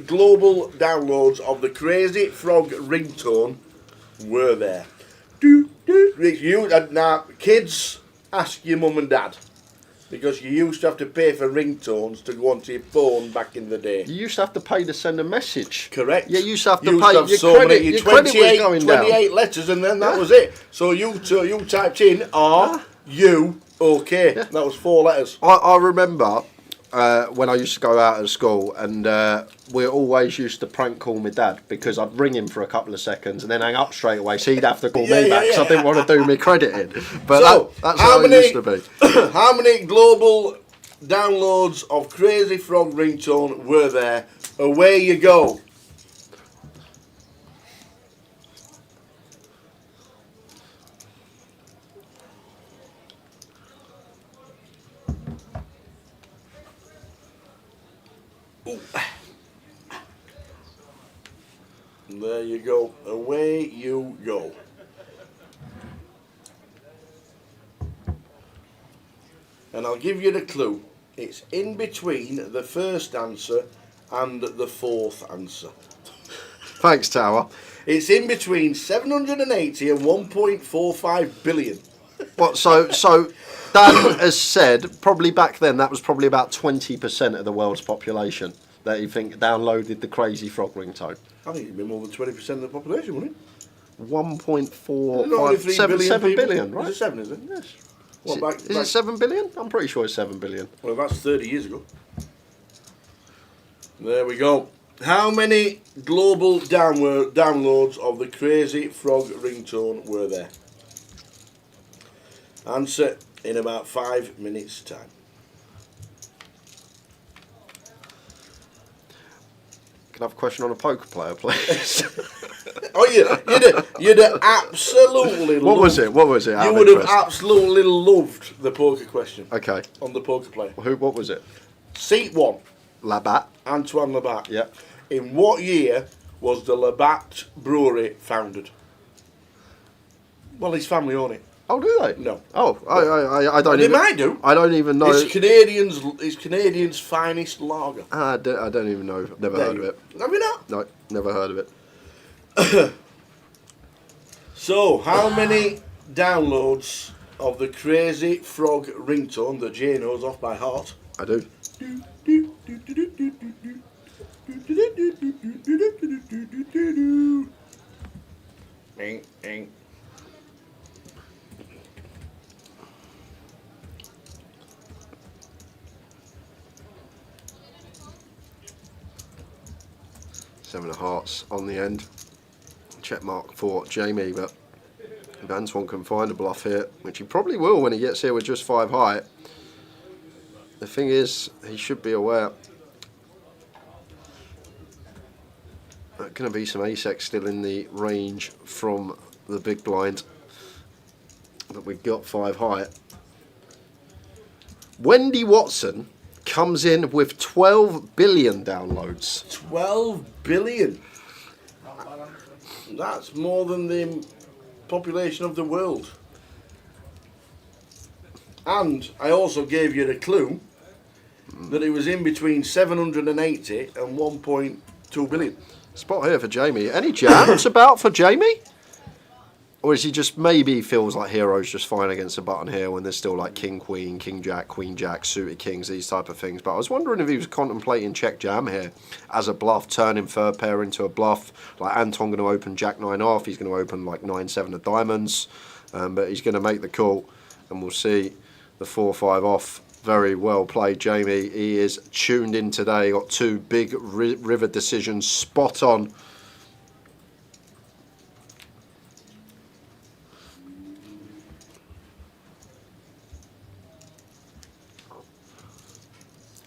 global downloads of the Crazy Frog ringtone were there? Now, kids, ask your mum and dad, because you used to have to pay for ringtones to go onto your phone back in the day. You used to have to pay to send a message. Correct. Yeah, you used to have to You pay. used to have Your credit was going down. 28 letters, and then that was it. So you typed in "Are you okay?" Yeah. That was 4 letters. I remember when I used to go out of school, and we always used to prank call my dad, because I'd ring him for a couple of seconds and then hang up straight away, so he'd have to call me back, because I didn't want to do me credit in. But So, that's how it used to be. How many global downloads of Crazy Frog ringtone were there? Away you go. There you go. Away you go. And I'll give you the clue. It's in between the first answer and the fourth answer. Thanks, Tower. It's in between 780 and 1.45 billion. What? So Dan has said probably back then that was probably about 20% of the world's population that you think downloaded the Crazy Frog ringtone. I think it'd be more than 20% of the population, wouldn't it? 7 billion, right? Is it 7, is it? Yes. What, Is it 7 billion? I'm pretty sure it's 7 billion. Well, that's 30 years ago. There we go. How many global downloads of the Crazy Frog ringtone were there? Answer in about 5 minutes' time. Can I have a question on a poker player, please? Oh, you'd have absolutely What was it? You would have absolutely loved the poker question. Okay. On the poker player. What was it? Seat 1. Labatt. Antoine Labatt. Yep. In what year was the Labatt Brewery founded? Well, his family own it. Oh, do they? No. Oh, I don't They even... might do. I don't even know... It's Canadians' finest lager. I don't even know. Never heard of it. Have you not? No, never heard of it. So, how many downloads of the Crazy Frog ringtone that Jay knows off by heart? I do. Bing, bing. Seven of hearts on the end. Check mark for Jamie, but if Antoine can find a bluff here, which he probably will when he gets here with just 5 high, the thing is, he should be aware. There's going to be some ace-x still in the range from the big blind, but we've got 5 high. Wendy Watson comes in with 12 billion downloads. 12 billion. That's more than the population of the world. And I also gave you the clue that it was in between 780 and 1.2 billion. Spot here for Jamie. Any jams about for Jamie? Or is he just maybe feels like hero's just fine against a button here when there's still like king, queen, king, jack, queen, jack, suited kings, these type of things. But I was wondering if he was contemplating check jam here as a bluff, turning third pair into a bluff. Like Anton going to open jack 9 off, he's going to open like 9-7 of diamonds. But he's going to make the call and we'll see the 4-5 off. Very well played, Jamie. He is tuned in today. Got 2 big river decisions spot on.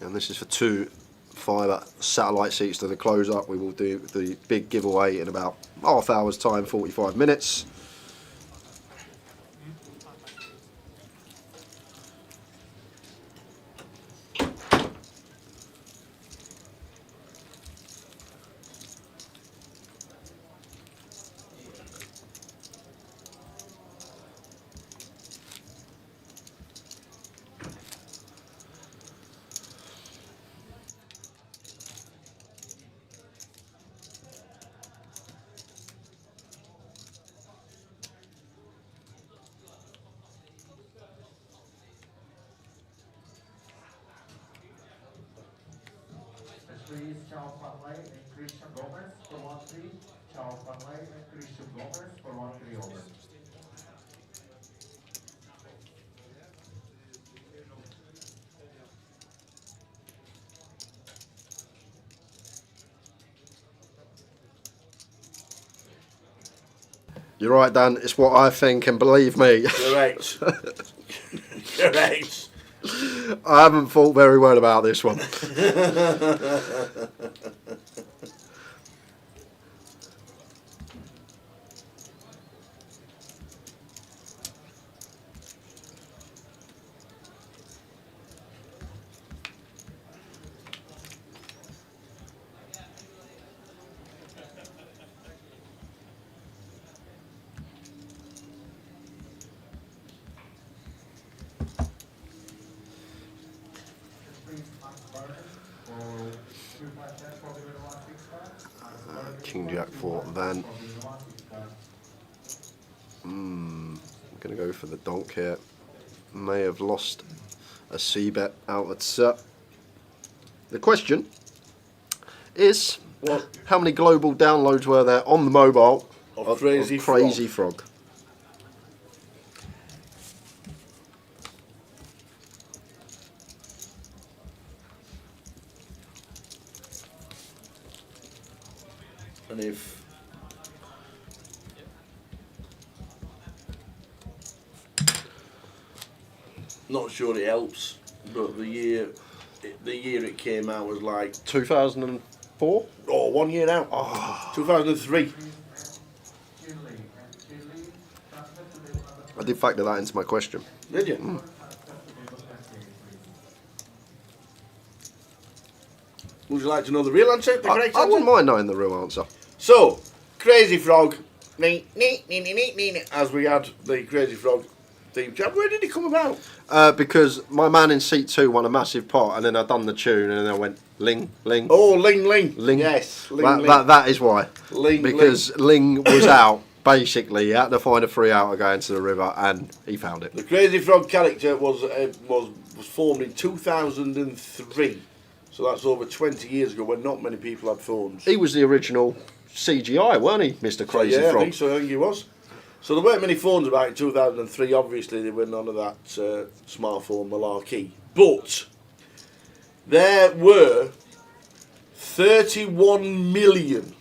And this is for 2 fibre satellite seats to the close up. We will do the big giveaway in about half hour's time, 45 minutes. Please, Charles Panley and Christian Gomez for 1-3. Charles Panley and Christian Gomez for 1-3 over. You're right, Dan. It's what I think, and believe me. Correct. Correct. I haven't thought very well about this one. King Jack for Van. I'm going to go for the donk here. May have lost a C-bet out at the question is, what? How many global downloads were there on the mobile of Crazy Frog? And if not sure it helps, but the year it came out was like 2004. Oh, 1 year out. Oh, 2003. I did factor that into my question. Did you? Would you like to know the real answer? The correct I answer? wouldn't mind knowing the real answer. So, Crazy Frog, as we had the Crazy Frog theme jam. Where did it come about? Because my man in seat 2 won a massive pot, and then I done the tune, and then I went ling ling. Oh, ling ling. Ling. Yes, ling ling. That is why. Ling because ling was out. Basically, he had to find a free outer going to the river, and he found it. The Crazy Frog character was formed in 2003, so that's over 20 years ago when not many people had phones. He was the original CGI, weren't he, Mr. Crazy yeah, Frog? I think so. I think he was. So there weren't many phones about in 2003. Obviously, there were none of that smartphone malarkey. But there were 31 million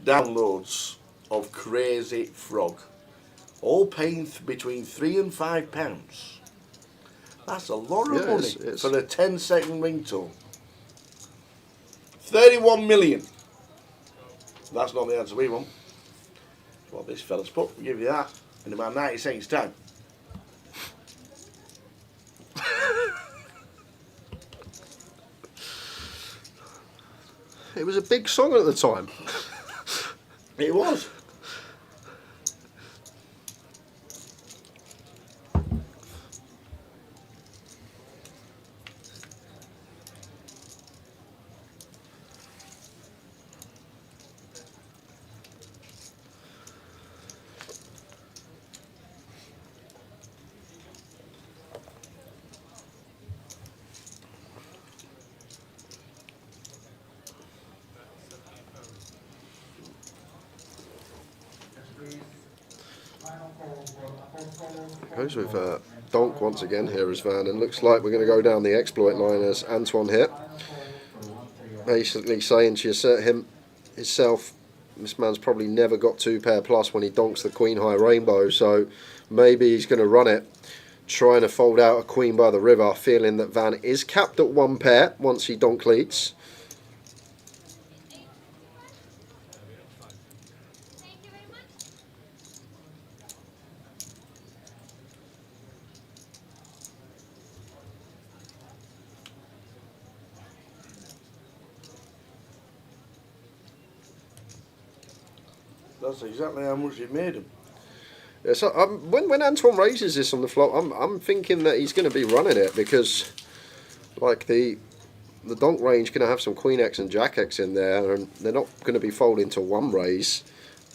downloads of Crazy Frog, all paying between £3 and £5. That's a lot of money for a 10-second ringtone. 31 million. That's not the answer we want. That's what this fella's put. We'll give you that in about 90 seconds time. It was a big song at the time. It was. Goes with Donk once again here as Van, and looks like we're going to go down the exploit line as Antoine here. Basically saying to assert himself, this man's probably never got 2-pair plus when he donks the Queen High Rainbow, so maybe he's going to run it, trying to fold out a Queen by the river, feeling that Van is capped at 1 pair once he donk leads. That's exactly how much it made him. Yeah, so when Antoine raises this on the flop, I'm thinking that he's going to be running it, because like the donk range going to have some Queen X and Jack X in there, and they're not going to be folding to 1 raise.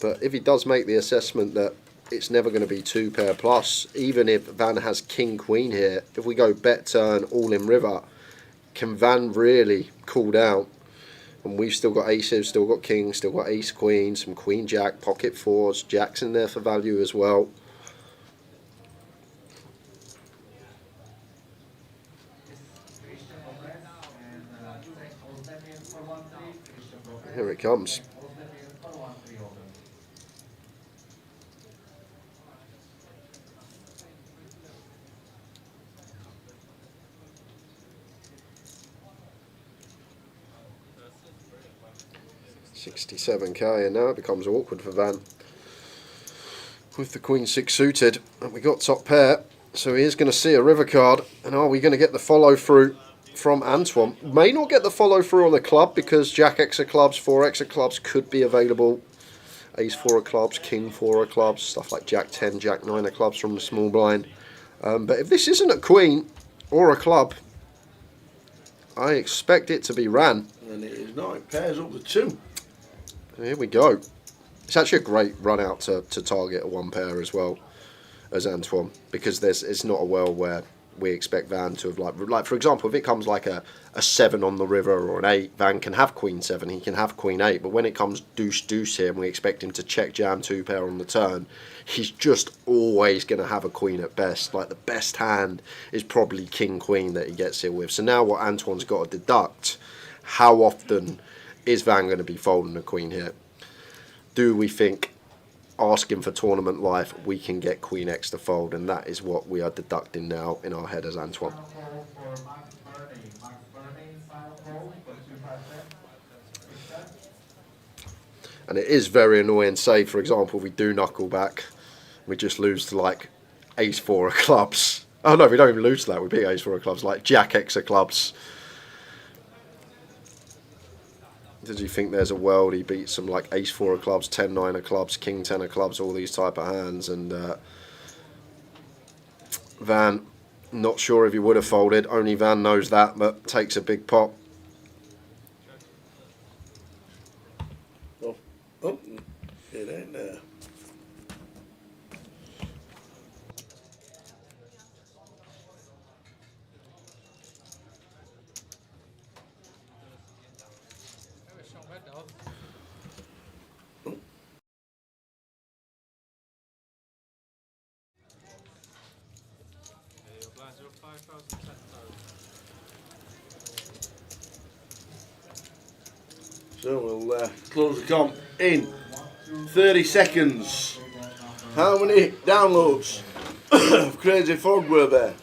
But if he does make the assessment that it's never going to be 2-pair plus, even if Van has King Queen here, if we go bet turn all in river, can Van really cool down? And we've still got aces, still got kings, still got ace queen, some queen jack, pocket 4s, jacks in there for value as well. Here it comes. £67k, and now it becomes awkward for Van with the Queen 6 suited, and we got top pair, so he is going to see a river card. And are we going to get the follow through from Antoine? May not get the follow through on the club, because Jack X of clubs, 4 X of clubs could be available, Ace 4 of clubs, King 4 of clubs, stuff like Jack 10, Jack 9 of clubs from the small blind. But if this isn't a Queen or a club, I expect it to be ran. And it is not. It pairs up with 2. Here we go. It's actually a great run out to target a 1 pair as well as Antoine, because it's not a world where we expect Van to have, like for example, if it comes like a 7 on the river or an 8, Van can have Queen 7, he can have Queen 8, but when it comes deuce here and we expect him to check jam 2 pair on the turn, he's just always going to have a Queen at best. Like, the best hand is probably King Queen that he gets here with. So now what Antoine's got to deduct, how often is Van going to be folding a Queen here? Do we think, asking for tournament life, we can get Queen X to fold? And that is what we are deducting now in our head as Antoine. And it is very annoying, say for example we do knuckle back, we just lose to like Ace 4 of clubs. Oh no, we don't even lose to that, we beat Ace 4 of clubs, like Jack X of clubs. Did you think there's a world he beats some like Ace 4 of clubs, 10 9 of clubs, King 10 of clubs, all these type of hands, and Van, not sure if he would have folded. Only Van knows that, but takes a big pot. Oh, it ain't there. So we'll close the comp in 30 seconds. How many downloads of Crazy Frog were there?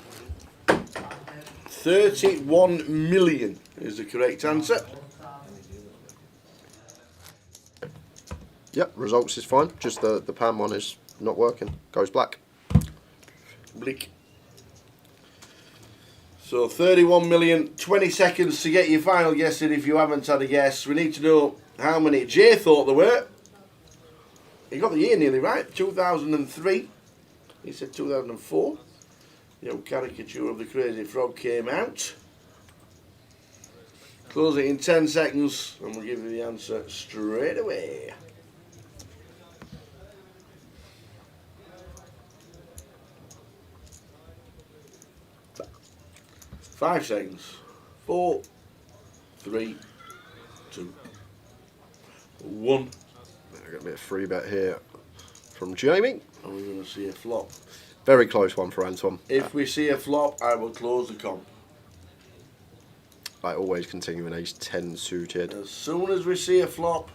31 million is the correct answer. Yep, results is fine. Just the pan one is not working. Goes black. Bleak. So 31 million, 20 seconds to get your final guess in if you haven't had a guess. We need to know how many Jay thought there were. He got the year nearly right, 2003. He said 2004. The old caricature of the Crazy Frog came out. Close it in 10 seconds and we'll give you the answer straight away. 5 seconds. 4, 3, 2, 1. I got a bit of free bet here from Jamie. And we're going to see a flop. Very close one for Antoine. If we see a flop, I will close the comp. I always continue in ace 10 suited. As soon as we see a flop,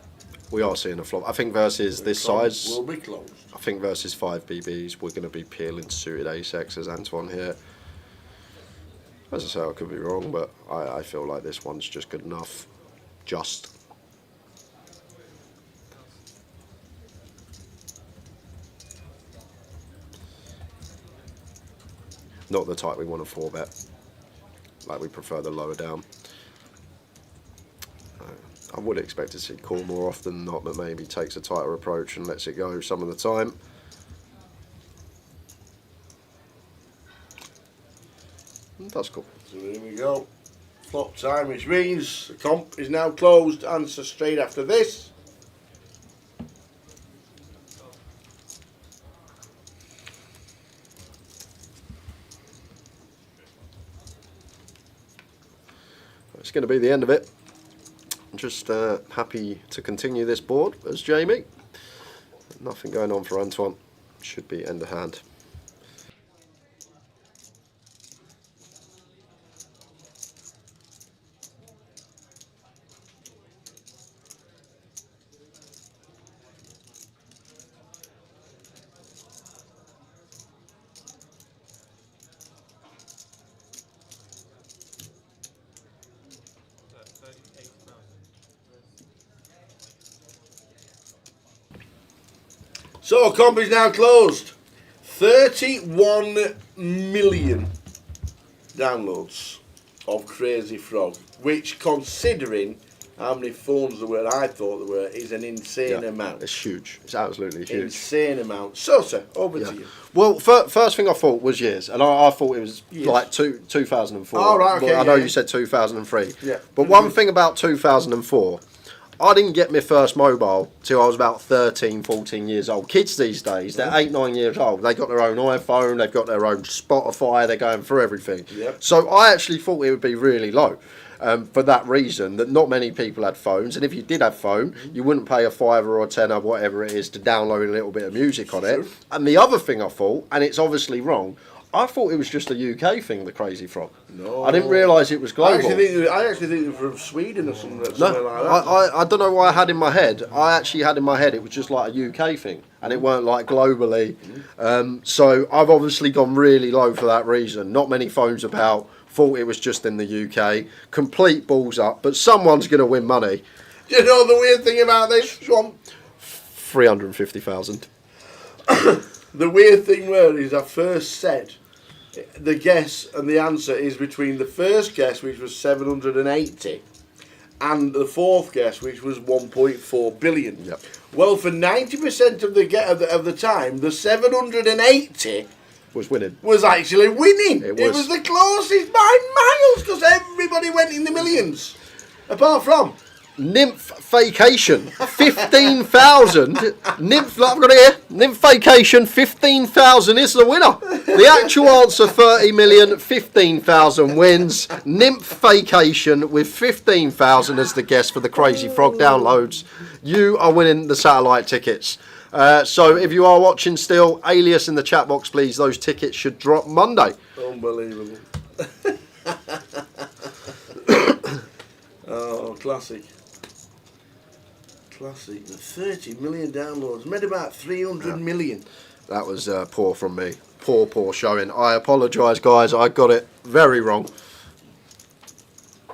we are seeing a flop. I think versus this comp size, will be closed. I think versus 5 BBs, we're going to be peeling suited ace X as Antoine here. As I say, I could be wrong, but I feel like this one's just good enough. Just. Not the type we want to 4-bet. Like, we prefer the lower down. I would expect to see call more often than not, but maybe takes a tighter approach and lets it go some of the time. That's cool. So here we go. Flop time, which means the comp is now closed. Answer straight after this. It's going to be the end of it. I'm just happy to continue this board as Jamie. Nothing going on for Antoine. Should be end of hand. So, comp is now closed. 31 million downloads of Crazy Frog, which, considering how many phones there were, I thought there were, is an insane amount. It's huge. It's absolutely huge. Insane amount. So, sir, over to you. Well, first thing I thought was years, and I thought it was like 2004. Oh, right, okay. Well, I know you said 2003. Yeah. But one thing about 2004, I didn't get my first mobile till I was about 13, 14 years old. Kids these days, they're 8, 9 years old. They got their own iPhone, they've got their own Spotify, they're going through everything. Yep. So I actually thought it would be really low. For that reason, that not many people had phones, and if you did have phone, you wouldn't pay a £5 or a £10 or whatever it is to download a little bit of music on it. And the other thing I thought, and it's obviously wrong, I thought it was just a UK thing, the Crazy Frog. No. I didn't realise it was global. I actually think they were from Sweden or something like that. I don't know what I had in my head. I actually had in my head it was just like a UK thing, and it weren't like globally. So I've obviously gone really low for that reason. Not many phones about. Thought it was just in the UK. Complete balls up, but someone's going to win money. Do you know the weird thing about this one? 350,000. The weird thing is I first said the guess and the answer is between the first guess, which was 780, and the fourth guess, which was 1.4 billion. Yep. Well, for 90% of the time, the 780 was winning. Was actually winning. It It was. was the closest by miles because everybody went in the millions. Apart from Nymph Vacation, 15,000. Nymph, I've got it here. Nymph Vacation, 15,000 is the winner. The actual answer, 30 million, 15,000 wins. Nymph Vacation with 15,000 as the guest for the Crazy Frog downloads. You are winning the satellite tickets. So if you are watching still, alias in the chat box, please. Those tickets should drop Monday. unbelievable. Oh, classic. Classic. The 30 million downloads. Made about 300 million. That was poor from me. Poor showing. I apologise, guys. I got it very wrong.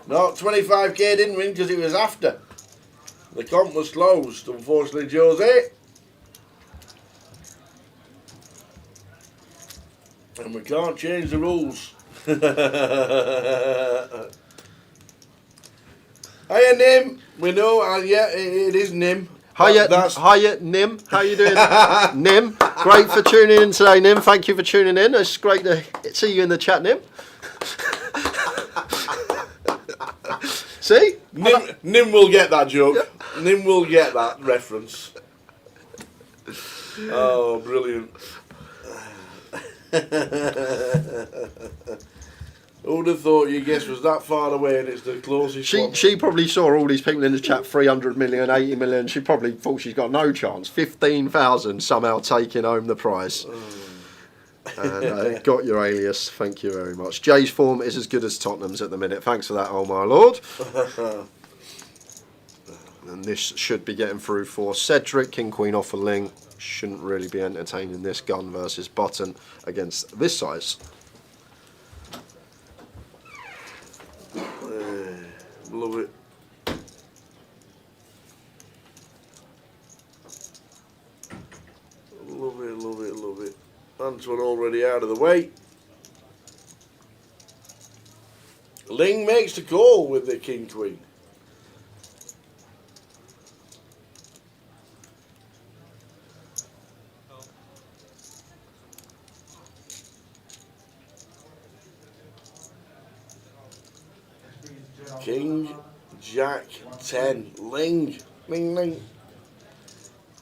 No, 25k didn't win because it was after. The comp was closed, unfortunately, Jose. And we can't change the rules. Hiya, Nim. We know, yeah, it is Nim. Hiya, Nim. How you doing, Nim? Great for tuning in today, Nim. Thank you for tuning in. It's great to see you in the chat, Nim. See? Nim will get that joke. Yeah. Nim will get that reference. Oh, brilliant. Who would have thought your guess was that far away and it's the closest one? She probably saw all these people in the chat, 300 million, 80 million. She probably thought she's got no chance. 15,000 somehow taking home the prize. And got your alias. Thank you very much. Jay's form is as good as Tottenham's at the minute. Thanks for that, oh my lord. And this should be getting through for Cedric. King Queen off a Ling. Shouldn't really be entertaining this gun versus button against this size. Love it. Love it, love it, love it. Antoine already out of the way. Ling makes the call with the King Queen. King, Jack, 10, Ling, Ling, Ling.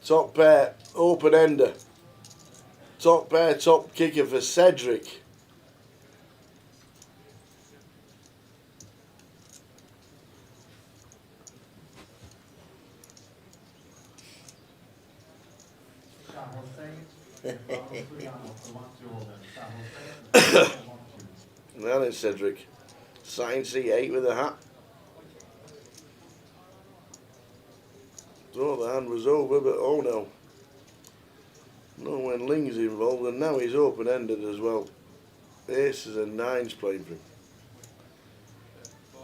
Top pair, open ender. Top pair, top kicker for Cedric. Now then, Cedric. Sign C8 with a hat. Thought the hand was over, but oh no. No, when Ling's involved, and now he's open-ended as well. Aces and nines playing for him.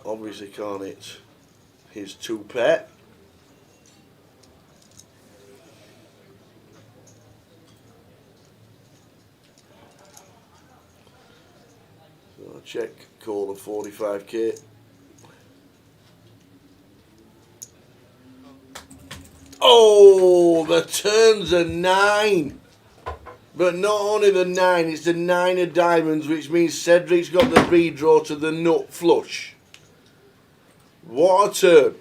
Obviously can't hit his two pair. So check, call of 45k. Oh, the turn's a 9. But not only the 9, it's the 9 of diamonds, which means Cedric's got the redraw to the nut flush. What a turn.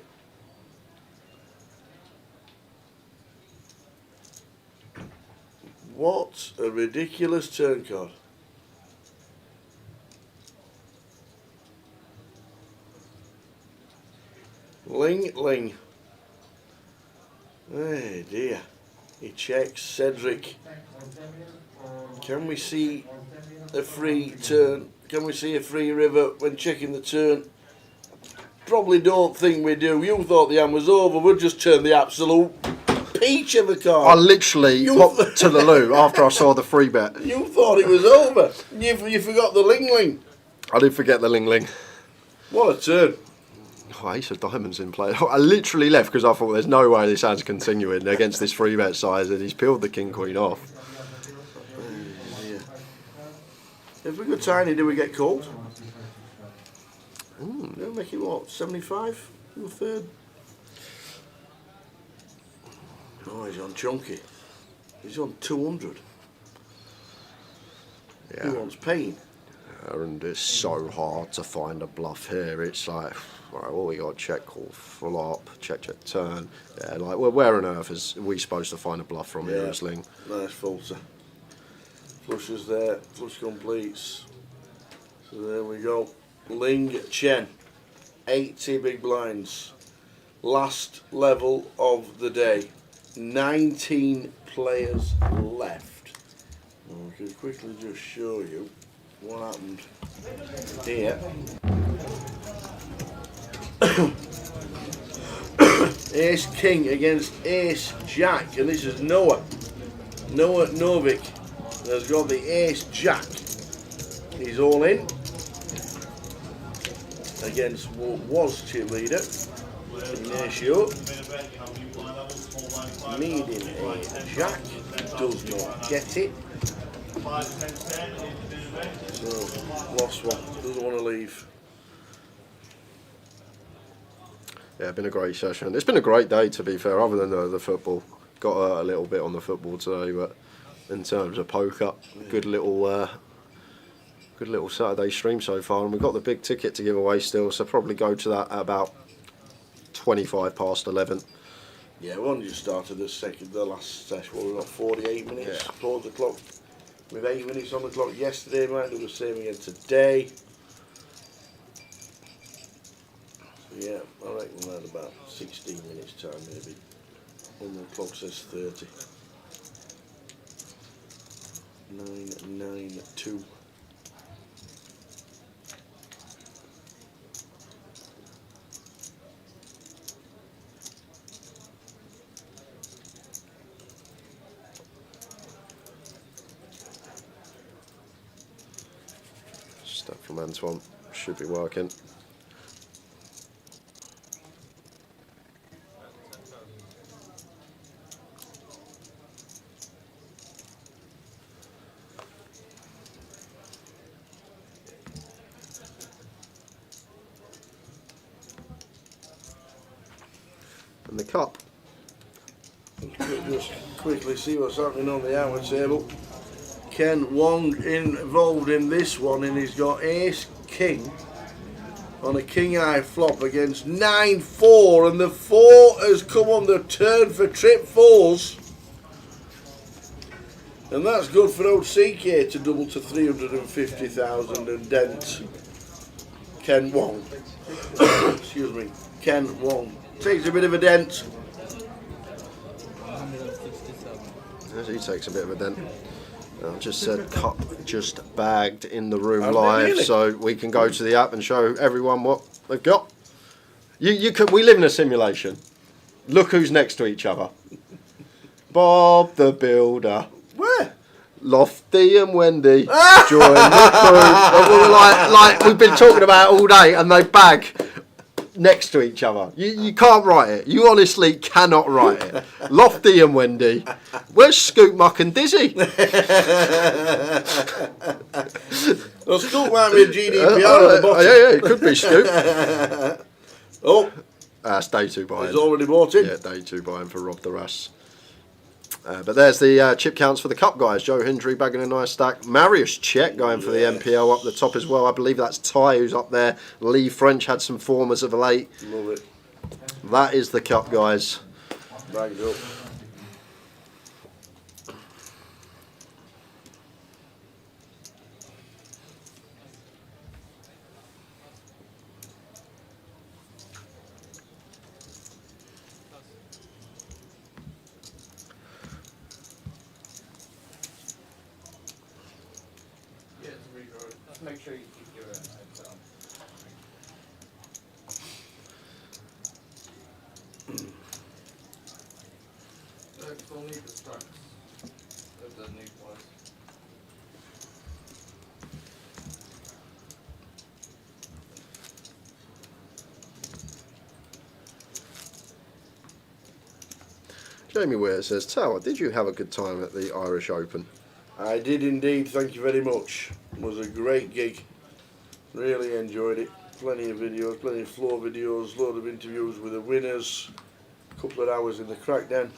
What a ridiculous turn card. Ling, Ling. Oh dear. He checks. Cedric. Can we see a free turn? Can we see a free river when checking the turn? Probably don't think we do. You thought the hand was over. We'll just turn the absolute peach of a card. I literally popped to the loo after I saw the free bet. You thought it was over. You forgot the Ling Ling. I did forget the Ling Ling. What a turn. Oh, ace of diamonds in play. I literally left because I thought there's no way this hand's continuing against this free bet size, and he's peeled the King Queen off. If we go tiny, do we get called? They'll make it what, 75 in the third? Oh, he's on chunky. He's on 200. Who wants pain? And it's so hard to find a bluff here. It's like, right, well, we got check, call, flop, check, turn. Yeah, like, well, where on earth is we supposed to find a bluff from here, Ling? Nice falter. Flushes there, flush completes. So there we go. Ling Chen, 80 big blinds. Last level of the day. 19 players left. And we can quickly just show you what happened here. Ace King against Ace Jack, and this is Noah. Noah Novik has got the Ace Jack. He's all in against what was cheerleader Ignacio. Needing a Jack, does not get it. So lost one, doesn't want to leave. Yeah, been a great session. It's been a great day, to be fair, other than the football. Got a little bit on the football today, but in terms of poker, good little Saturday stream so far, and we've got the big ticket to give away still, so probably go to that at about 25 past 11. Yeah, we only just started the last session. Well, we've got 48 minutes towards the clock. With 8 minutes on the clock yesterday, might do the same again today. Yeah, I reckon we'll have about 16 minutes time maybe. And the clock says 30. 992. Step from Antoine, should be working. And the cup. Just quickly see what's happening on the hour table. Ken Wong involved in this one, and he's got Ace King on a King High flop against 9-4, and the 4 has come on the turn for trip 4s. And that's good for old CK to double to 350,000 and dent Ken Wong. Excuse me, Ken Wong. Takes a bit of a dent. 167. He takes a bit of a dent. I just said cup just bagged in the room Have they live, really? so we can go to the app and show everyone what they've got. You can. We live in a simulation. Look who's next to each other. Bob the Builder. Where? Lofty and Wendy join the crew. And we were like we've been talking about it all day, and they bag next to each other. You can't write it. You honestly cannot write it. Lofty and Wendy. Where's Scoop, Muck and Dizzy? Well, Scoop might be a GDPR at the bottom. Yeah, it could be Scoop. Oh, That's day 2 buy-in. he's already bought in. Yeah, day 2 buy-in for Rob the Ras. But there's the chip counts for the cup guys. Joe Hindry bagging a nice stack. Marius Cech going for the MPO up the top as well. I believe that's Ty who's up there. Lee French had some form as of late. Love it. That is the cup guys. Bagged up. Yeah, it's regrow. Just make sure you keep your heads down. Don't need the stripes. If the need was. Jamie Weir says, Tower, did you have a good time at the Irish Open? I did indeed, thank you very much. It was a great gig. Really enjoyed it. Plenty of videos, plenty of floor videos, load of interviews with the winners. A couple of hours in the crackdown.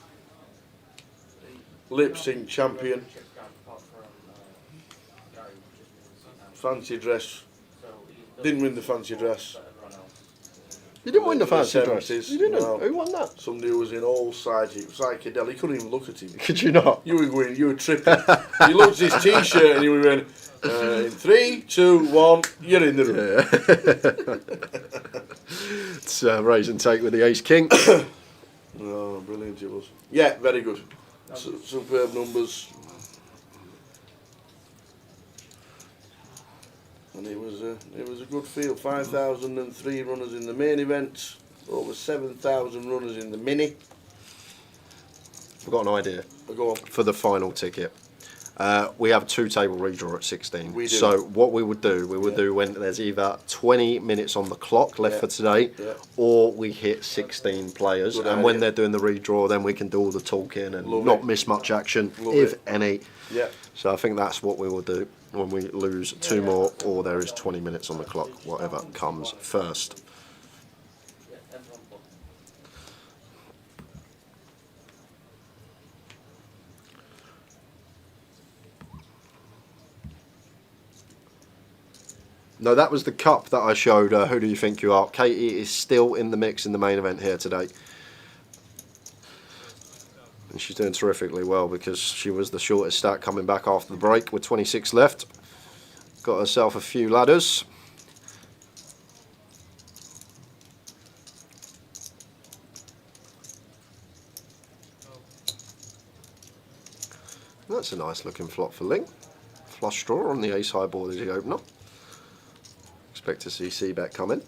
Lip sync champion. fancy dress. Didn't win the fancy dress. You didn't win the fancy 70s, dress. You didn't. no. Who won that? Somebody who was in all psychedelic. You couldn't even look at him. Could you not? You were going. You were tripping. You looked at his T-shirt and you were going. In 3, 2, 1, you're in the room. Yeah. It's raise and take with the ace king. Oh, brilliant it was. Yeah, very good. Superb numbers. And it was a good field. 5,003 runners in the main event. Over 7,000 runners in the mini. I've got an idea. Go on. For the final ticket. We have a 2-table redraw at 16. We do. So what we would do, when there's either 20 minutes on the clock left for today, or we hit 16 players. Good and idea. when they're doing the redraw, then we can do all the talking and not miss much action, if any. Yeah. So I think that's what we will do when we lose 2 more, or there is 20 minutes on the clock, whatever comes first. No, that was the cup that I showed. Who do you think you are? Katie is still in the mix in the main event here today. And she's doing terrifically well because she was the shortest stack coming back after the break with 26 left. Got herself a few ladders. That's a nice looking flop for Ling. Flush draw on the ace high board as you open up. Expect to see C-bet coming.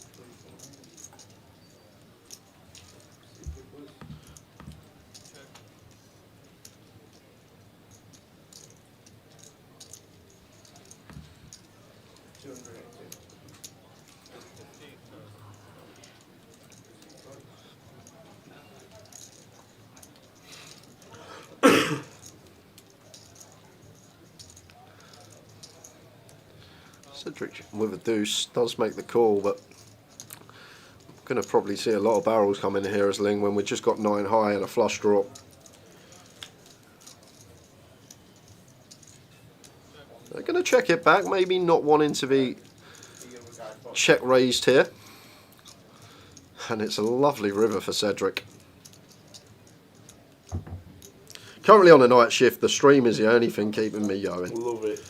Cedric with a deuce does make the call, but I'm going to probably see a lot of barrels come in here as Ling when we've just got 9 high and a flush draw. They're going to check it back, maybe not wanting to be check raised here. And it's a lovely river for Cedric. Currently on a night shift, the stream is the only thing keeping me going. Love it.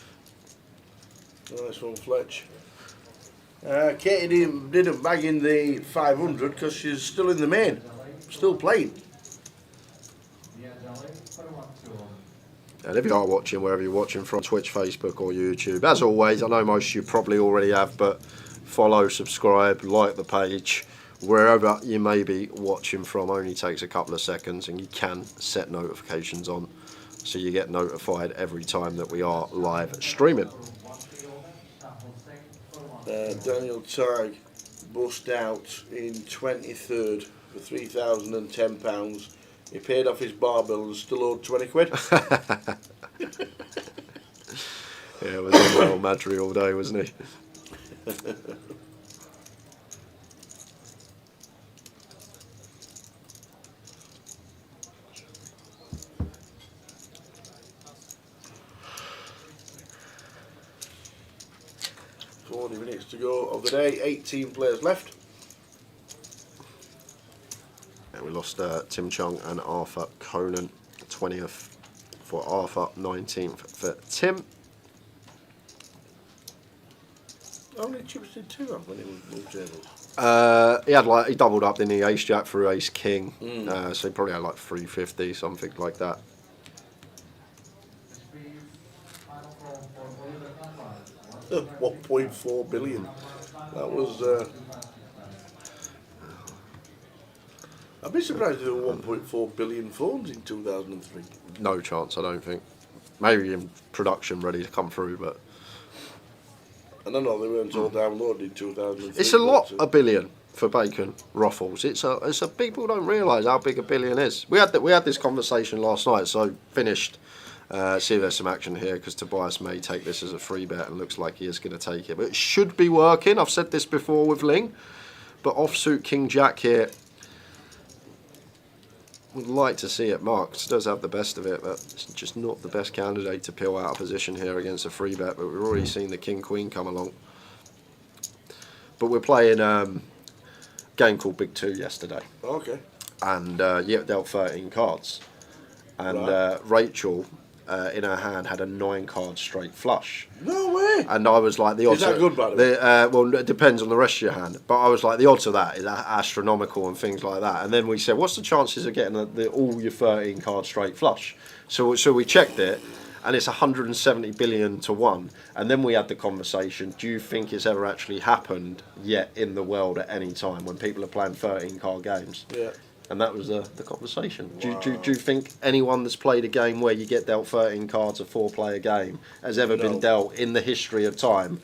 Nice one, Fletch. Katie didn't bag in the 500 because she's still in the main, still playing. And if you are watching, wherever you're watching from, Twitch, Facebook or YouTube, as always, I know most of you probably already have, but follow, subscribe, like the page. Wherever you may be watching from, only takes a couple of seconds, and you can set notifications on so you get notified every time that we are live streaming. Daniel Tighe bust out in 23rd for £3,010. He paid off his bar bill and still owed 20 quid. Yeah, it was on well Madry all day, wasn't he? Minutes to go of the day, 18 players left. And we lost Tim Chung and Arthur Conan, 20th for Arthur, 19th for Tim. How many chips did 2 have when he moved tables? He doubled up, didn't he? Ace Jack through Ace King, so he probably had like 350, something like that. 1.4 billion. That was. I'd be surprised if there were 1.4 billion phones in 2003. No chance, I don't think. Maybe in production, ready to come through, but. And I know they weren't all downloaded in 2003. It's a lot, a billion for bacon ruffles. It's a people don't realise how big a billion is. We had this conversation last night, so finished. See if there's some action here because Tobias may take this as a free bet and looks like he is going to take it. But it should be working. I've said this before with Ling. But offsuit King Jack here would like to see it marked. Does have the best of it, but it's just not the best candidate to peel out of position here against a free bet. But we've already seen the King Queen come along. But we're playing a game called Big Two yesterday. Okay. And Yip dealt 13 cards. And Right. Rachel, in her hand, had a 9-card straight flush. No way. And I was like, the odds. Is that good, by the way? Well, it depends on the rest of your hand. But I was like, the odds of that is astronomical and things like that. And then we said, what's the chances of getting all your 13-card straight flush? So we checked it, and it's 170 billion to 1. And then we had the conversation, do you think it's ever actually happened yet in the world at any time when people are playing 13-card games? Yeah. And that was the conversation. Wow. Do you think anyone that's played a game where you get dealt 13 cards, a 4-player game, has ever been dealt in the history of time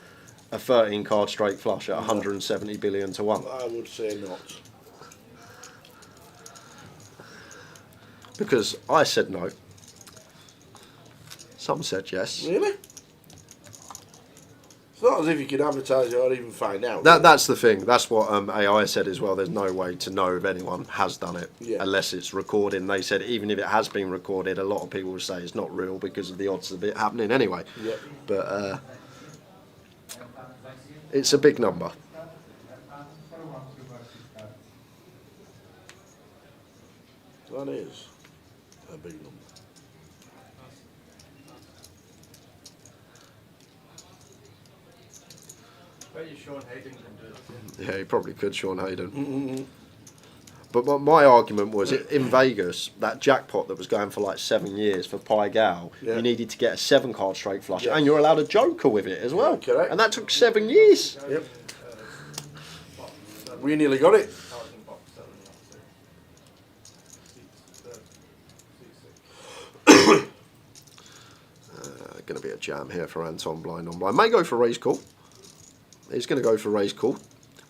a 13-card straight flush at 170 billion to 1? I would say not. Because I said no. Some said yes. Really? It's not as if you could advertise it or even find out. That's the thing. That's what AI said as well. There's no way to know if anyone has done it unless it's recording. They said even if it has been recorded, a lot of people will say it's not real because of the odds of it happening anyway. Yeah. But it's a big number. That is a big number. I bet you Sean Hayden can do it. Yeah, he probably could, Sean Hayden. But my argument was, in Vegas, that jackpot that was going for like 7 years for Pai Gow, you needed to get a 7-card straight flush, and you're allowed a joker with it as well. Correct. And that took 7 years. Yep. We nearly got it. Going to be a jam here for Anton blind on blind. May go for raise call. He's going to go for raise call.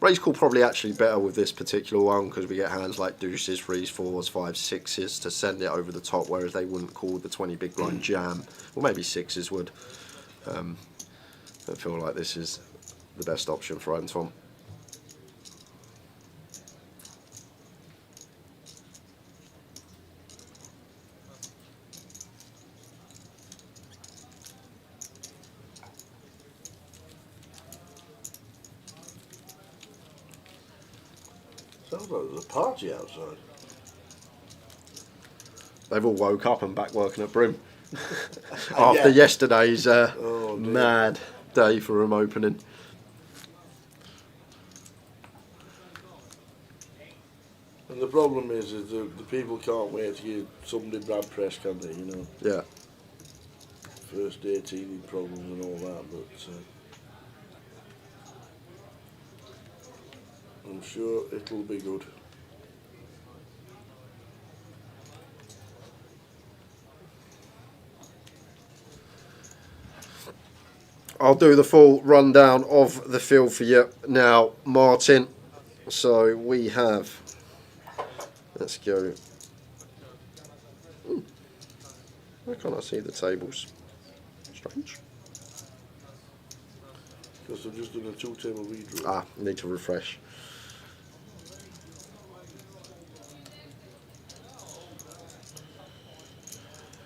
Raise call probably actually better with this particular one because we get hands like deuces, threes, fours, fives, sixes to send it over the top, whereas they wouldn't call the 20 big blind jam. Or maybe sixes would. I feel like this is the best option for Anton. Sounds like there's a party outside. They've all woke up and back working at Brim after yesterday's mad day for room opening. And the problem is the people can't wait to get somebody Brad Press, can they? You know. Yeah. First day teething problems and all that, but I'm sure it'll be good. I'll do the full rundown of the field for you now, Martin. So we have, let's go. Why can't I see the tables? Strange. Because I've just done a 2-table redraw. Ah, need to refresh.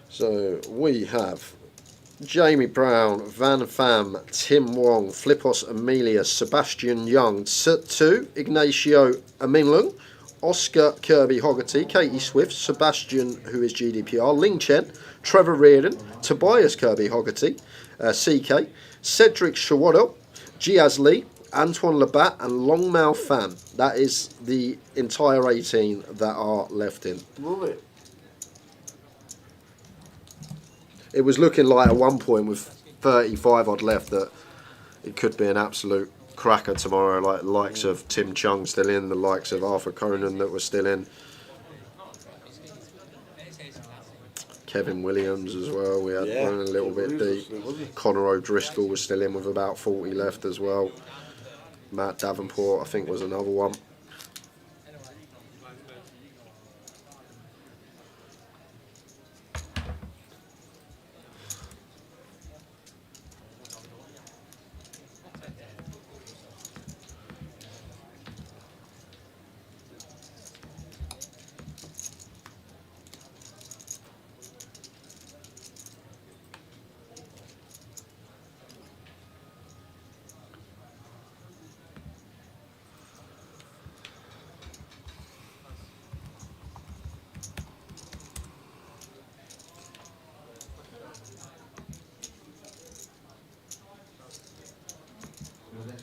So we have Jamie Brown, Van Pham, Tim Wong, Flipos Amelia, Sebastian Young, Tsu, Ignacio Aminlung, Oscar Kirby Hoggerty, Katie Swift, Sebastian, who is GDPR, Ling Chen, Trevor Reardon, Tobias Kirby Hoggerty, CK, Cedric Shawaddle, Giaz Lee, Antoine Labat, and Longmao Fan. That is the entire 18 that are left in. Love it. It was looking like at one point with 35 odd left that it could be an absolute cracker tomorrow, like the likes of Tim Chung still in, the likes of Arthur Conan that was still in. Kevin Williams as well, we had one a little bit deep. Conor O'Driscoll was still in with about 40 left as well. Matt Davenport I think was another one.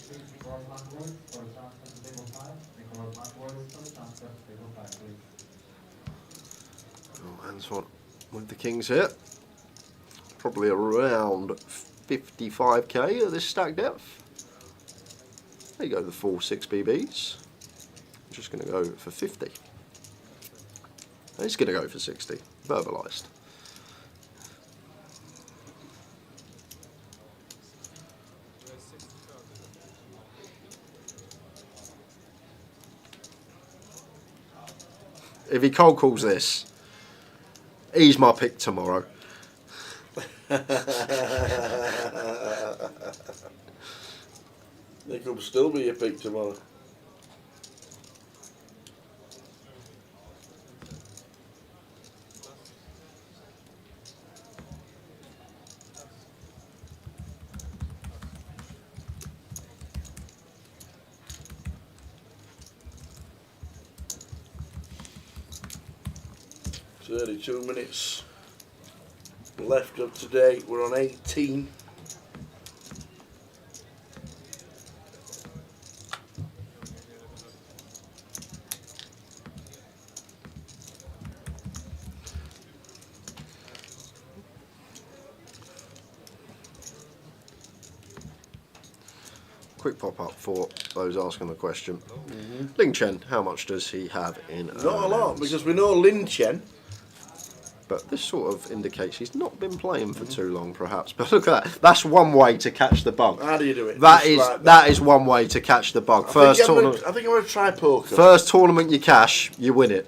please, Nicholas Langworth for the transfer to table 5. Nicholas Langworth for the transfer to table 5, please. Oh, hands on with the kings here. Probably around 55k at this stack depth. There you go, the full 6 BBs. I'm just going to go for 50. He's going to go for 60, verbalised. If he cold calls this, he's my pick tomorrow. They could still be your pick tomorrow. It's 32 minutes left of today. We're on 18. Quick pop up for those asking the question. Ling Chen, how much does he have in Not a lot, earnings? because we know Lin Chen. But this sort of indicates he's not been playing for too long, perhaps. But look at that. That's one way to catch the bug. How do you do it? That Just is like that is one way to catch the bug. I think I'm going to try poker. First tournament you cash, you win it.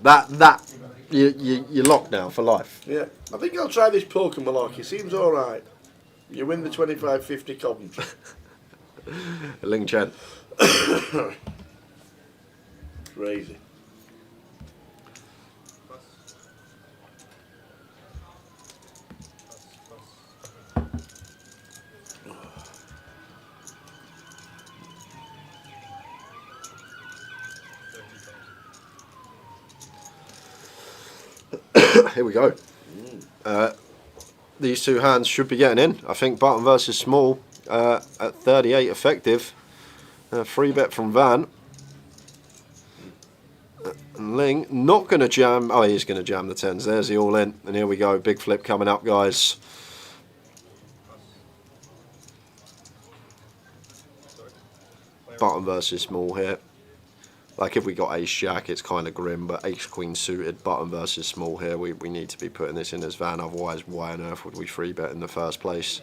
You're locked now for life. Yeah, I think I'll try this poker malarkey. Seems all right. You win the 25-50 Coventry. Ling Chen. Crazy. Here we go. These two hands should be getting in. I think button versus small at 38 effective. Free bet from Van. And Ling not going to jam. Oh, he is going to jam the 10s. There's the all in. And here we go. Big flip coming up, guys. Button versus small here. Like if we got ace jack, it's kind of grim, but ace queen suited, button versus small here, we need to be putting this in as Van, otherwise why on earth would we free bet in the first place?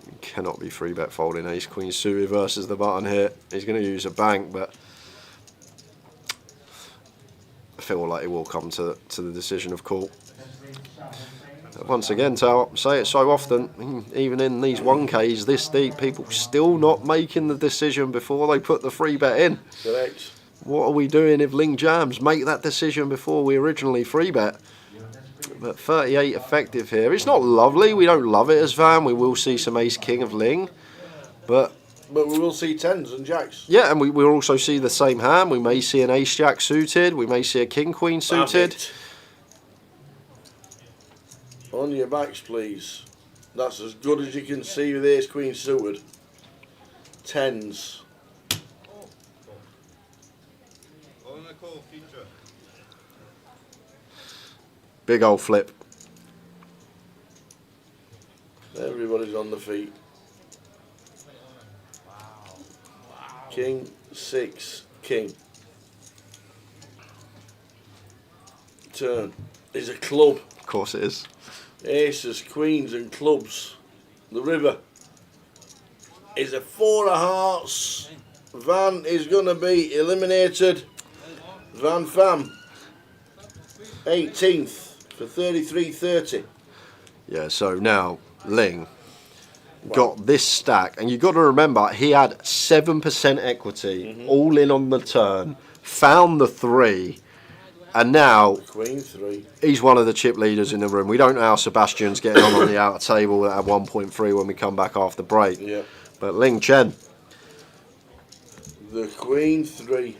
You cannot be free bet folding ace queen suited versus the button here. He's going to use a bank, but I feel like he will come to the decision of call. Once again, I say it so often, even in these 1Ks this deep, people still not making the decision before they put the free bet in. Correct. What are we doing if Ling jams? Make that decision before we originally free bet. But 38 effective here. It's not lovely. We don't love it as Van. We will see some ace king of Ling. But we will see 10s and jacks. Yeah, and we'll also see the same hand. We may see an ace jack suited. We may see a king queen suited. On your backs, please. That's as good as you can see with ace queen suited. 10s. Big old flip. Everybody's on the feet. King, 6, king. Turn is a club. Of course it is. Aces, queens and clubs. The river is a 4 of hearts. Van is going to be eliminated. Van Fam, 18th for 33.30. Yeah, so now Ling got this stack, and you've got to remember he had 7% equity, all in on the turn, found the 3, and now Queen 3. He's one of the chip leaders in the room. We don't know how Sebastian's getting on the outer table at 1.3 when we come back after break. Yeah. But Ling Chen. The Queen 3.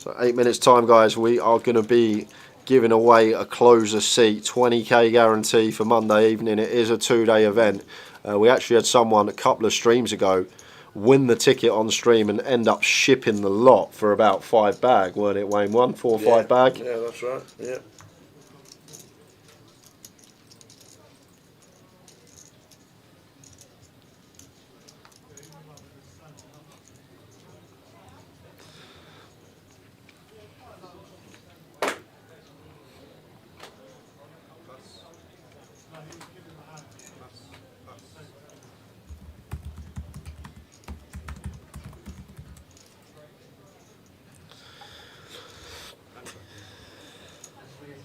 So 8 minutes time, guys, we are going to be giving away a closer seat, 20k guarantee for Monday evening. It is a 2-day event. We actually had someone a couple of streams ago win the ticket on stream and end up shipping the lot for about 5 bag, weren't it, Wayne? 4 or 5 bag? Yeah, that's right. Yeah.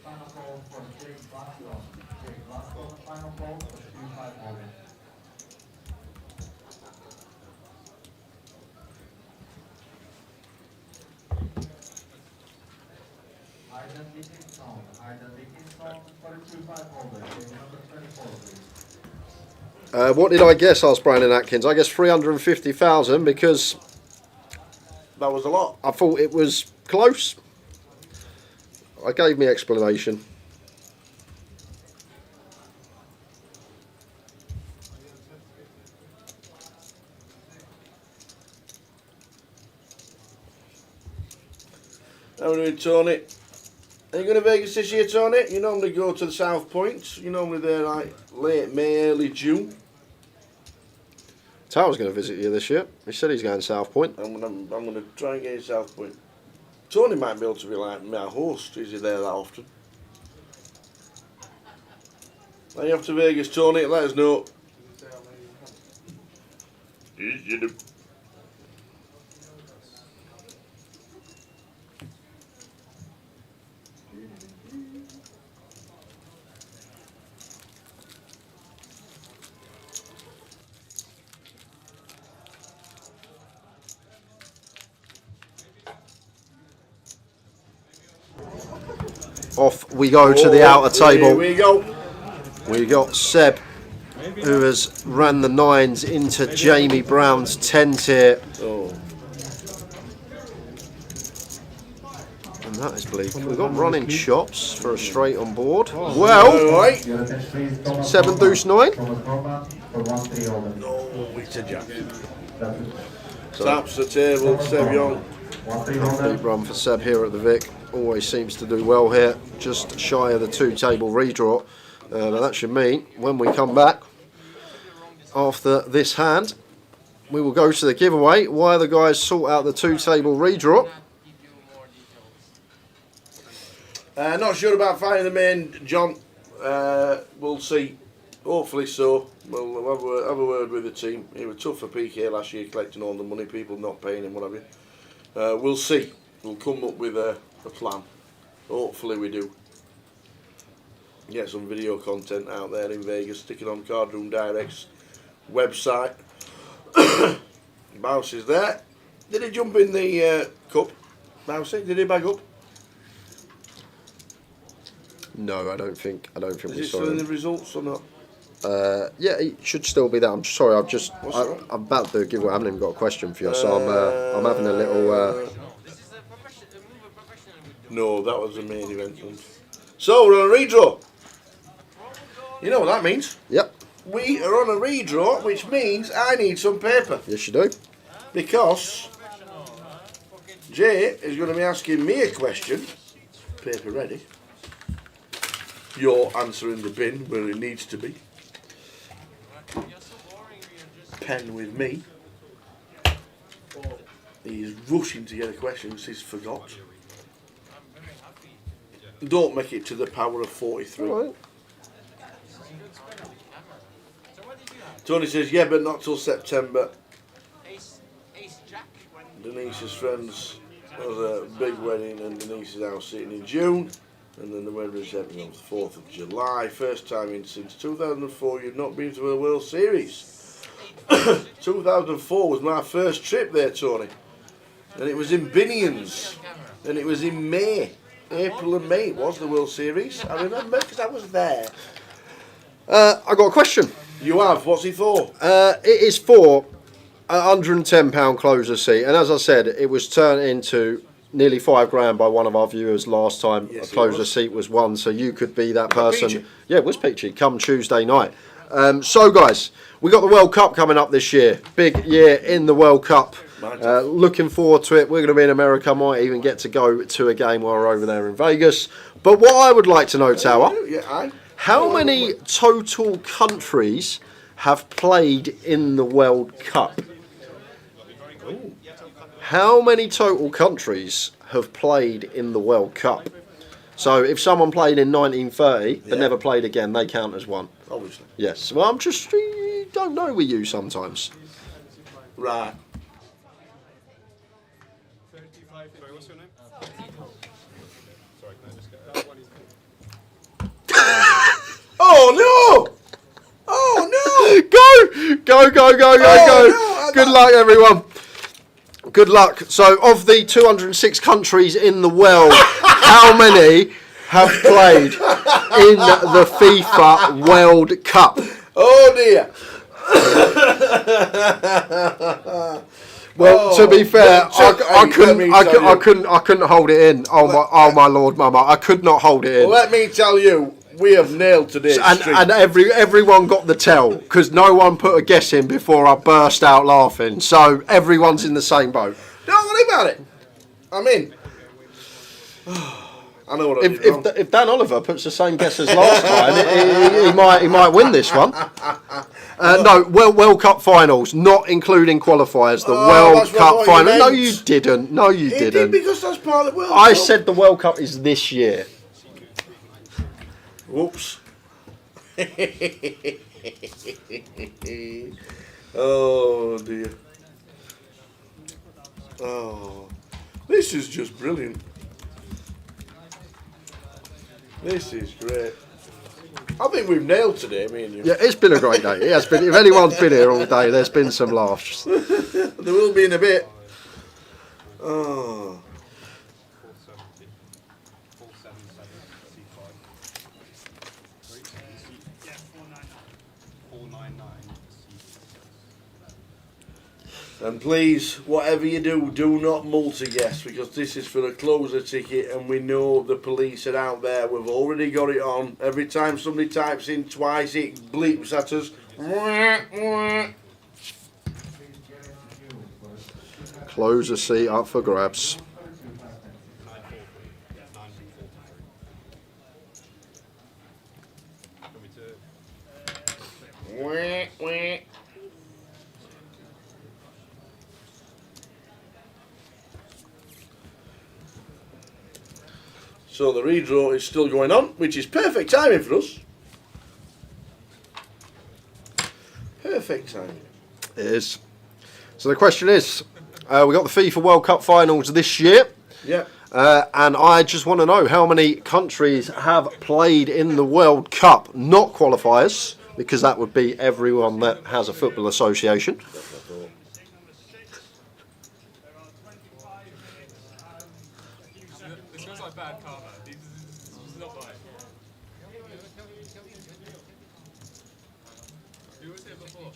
Final call for Jake Glasgow. Jake Glasgow, final call for 2-5 Morgan. Hayden Dickinson for the 2-5 holder. Jake number 24, please. What did I guess? Asked Brandon Atkins. I guess 350,000 because that was a lot. I thought it was close. I gave me explanation. How are we doing, Tony? Are you going to Vegas this year, Tony? You normally go to the South Point. You're normally there like late May, early June. Tower's going to visit you this year. He said he's going to South Point. I'm going to try and get in South Point. Tony might be able to be like my host. Is he there that often? When you off to Vegas, Tony, let us know. You do. Off we go to the outer table. Here we go. We got Seb, who has ran the 9s into Jamie Brown's 10 tier. Oh. And that is bleak. We've got running chops for a straight on board. Well, 7 deuce 9. No, it's a jack. Taps the table, Seb Young. Deep run for Seb here at the Vic. Always seems to do well here. Just shy of the 2 table redraw. But that should mean when we come back after this hand, we will go to the giveaway while the guys sort out the 2 table redraw. Not sure about finding the main, John. We'll see. Hopefully so. We'll have a word with the team. It was tough for PK last year collecting all the money, people not paying him, what have you. We'll see. We'll come up with a plan. Hopefully we do. Get some video content out there in Vegas. Stick it on Cardroom Direct's website. Mouse is there. Did he jump in the cup? Mousey, did he bag up? No, I don't think Is we it saw still in the him. results or not? Yeah, it should still be there. I'm sorry, What's that? I'm about to give away. I haven't even got a question for you, so I'm having a little. No, that was the main event one. So we're on a redraw. You know what that means? Yep. We are on a redraw, which means I need some paper. Yes, you do. Because Jay is going to be asking me a question. Paper ready. You're answering the bin where it needs to be. Pen with me. He's rushing to get a question because he's forgot. Don't make it to the power of 43. All right. Tony says, yeah, but not till September. Denise's friends has a big wedding and Denise's house sitting in June. And then the wedding reception on the 4th of July. First time in since 2004 you've not been to a World Series. 2004 was my first trip there, Tony. And it was in Binions. And it was in May. April and May it was the World Series. I remember because I was there. I got a question. You have? What's it for? It is for a £110 closer seat. And as I said, it was turned into nearly £5 by one of our viewers last time. Yes, A closer was. seat was won, so you could be that Was that person. Peachy? Yeah, it was Peachy. Come Tuesday night. So, guys, we got the World Cup coming up this year. Big year in the World Cup. Looking forward to it. We're going to be in America. Might even get to go to a game while we're over there in Vegas. But what I would like to know, Tower, how many total countries have played in the World Cup? How many total countries have played in the World Cup? So if someone played in 1930 but never played again, they count as one. Obviously. Yes. Well, I'm just don't know with you sometimes. Right. Sorry, what's your name? Sorry, can I just get that one? Oh no! Oh no! Go! No, Good luck, everyone. Good luck. So, of the 206 countries in the world, how many have played in the FIFA World Cup? Oh dear. Well, to be fair, I couldn't hold it in. Oh my Lord, Mama, I could not hold it in. Well, let me tell you, we have nailed today's stream. And everyone got the tell because no one put a guess in before I burst out laughing. So everyone's in the same boat. Don't worry about it. I'm in. I know what I did wrong. If Dan Oliver puts the same guess as last time, he might win this one. No, World Cup finals, not including qualifiers. The World Cup final. No, you didn't. No, you didn't. Because that's part of the World Cup. I said the World Cup is this year. Whoops. Oh dear. Oh, this is just brilliant. This is great. I think we've nailed today, me and you. Yeah, it's been a great day. It has been. If anyone's been here all day, there's been some laughs. There will be in a bit. Oh. And please, whatever you do, do not multi-guess, because this is for a closer ticket and we know the police are out there. We've already got it on. Every time somebody types in twice, it bleeps at us. Closer seat up for grabs. So the redraw is still going on, which is perfect timing for us. Perfect timing. It is. So the question is, we got the FIFA World Cup finals this year. Yeah. And I just want to know how many countries have played in the World Cup, not qualifiers, because that would be everyone that has a football association. This feels like bad karma. This is not right. Who was here before?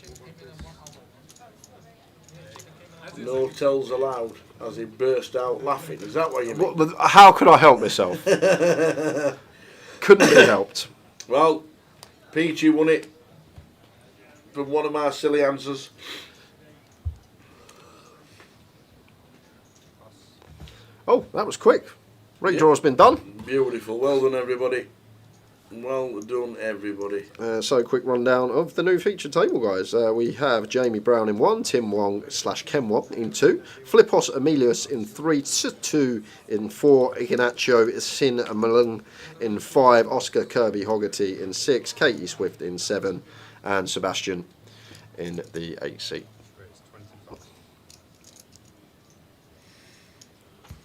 No tells allowed, as he burst out laughing. Is that what you mean? Well, how could I help myself? Couldn't be helped. Well, Peachy won it from one of my silly answers. Oh, that was quick. Redraw's been done. Beautiful. Well done, everybody. Well done, everybody. So, quick rundown of the new feature table, guys. We have Jamie Brown in 1, Tim Wong / Ken Wong in 2, Flipos Emilius in 3, Tsu in 4, Ignacio Sin Malung in 5, Oscar Kirby Hoggerty in 6, Katie Swift in 7, and Sebastian in the 8th seat.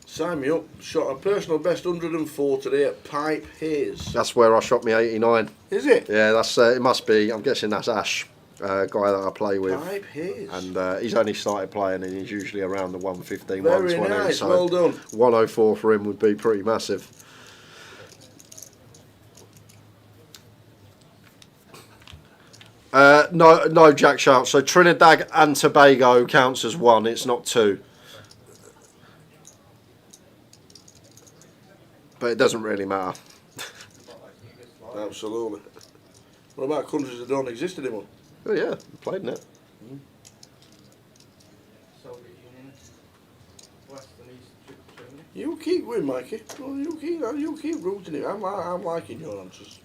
Sign me up. Shot a personal best 104 today at Pipe Hayes. That's where I shot me 89. Is it? Yeah, that's it must be. I'm guessing that's Ash, guy that I play with. Pipe Hayes. And he's only started playing and he's usually around the 115, Very 120. nice, So well done. 104 for him would be pretty massive. No Jack Sharp. So Trinidad and Tobago counts as 1. It's not 2. but it doesn't really matter. Absolutely. What about countries that don't exist anymore? Oh yeah, played in it. Soviet Union, West and East Germany. You keep going, Mikey. Well, you keep rooting it. I'm liking your answers.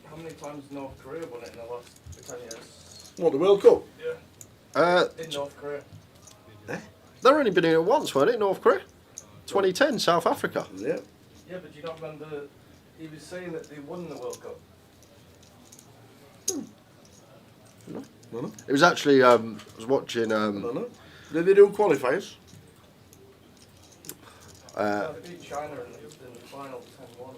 How many times North Korea won it in the last 10 years? What, the World Cup? Yeah. In North Korea. They've only been in it once, weren't it, North Korea? 2010, South Africa. Yeah. Yeah, but you don't remember, he was saying that they won the World Cup. No. It was actually, I was watching... No. Did they do qualifiers? They beat China in the final 10-1.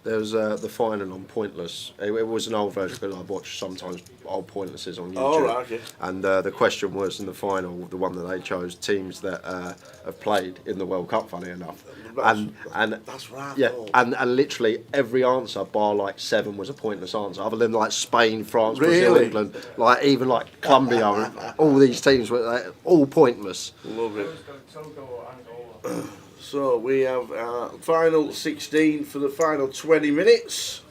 There was the final on Pointless. It was an old version, but I watch sometimes old Pointlesses on YouTube. Oh, right, okay. And the question was in the final, the one that they chose, teams that have played in the World Cup. Funny enough, and that's right. yeah, and literally every answer bar like 7 was a pointless answer, other than like Spain, France, Brazil, Really? England, like even like Colombia. All these teams were all pointless. Love it. Togo or Angola. So we have final 16 for the final 20 minutes.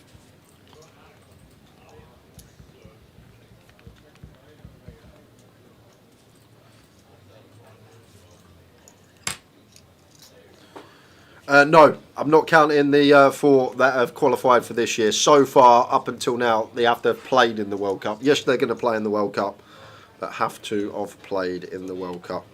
No, I'm not counting the 4 that have qualified for this year. So far, up until now, they have to have played in the World Cup. Yes, they're going to play in the World Cup, but have to have played in the World Cup.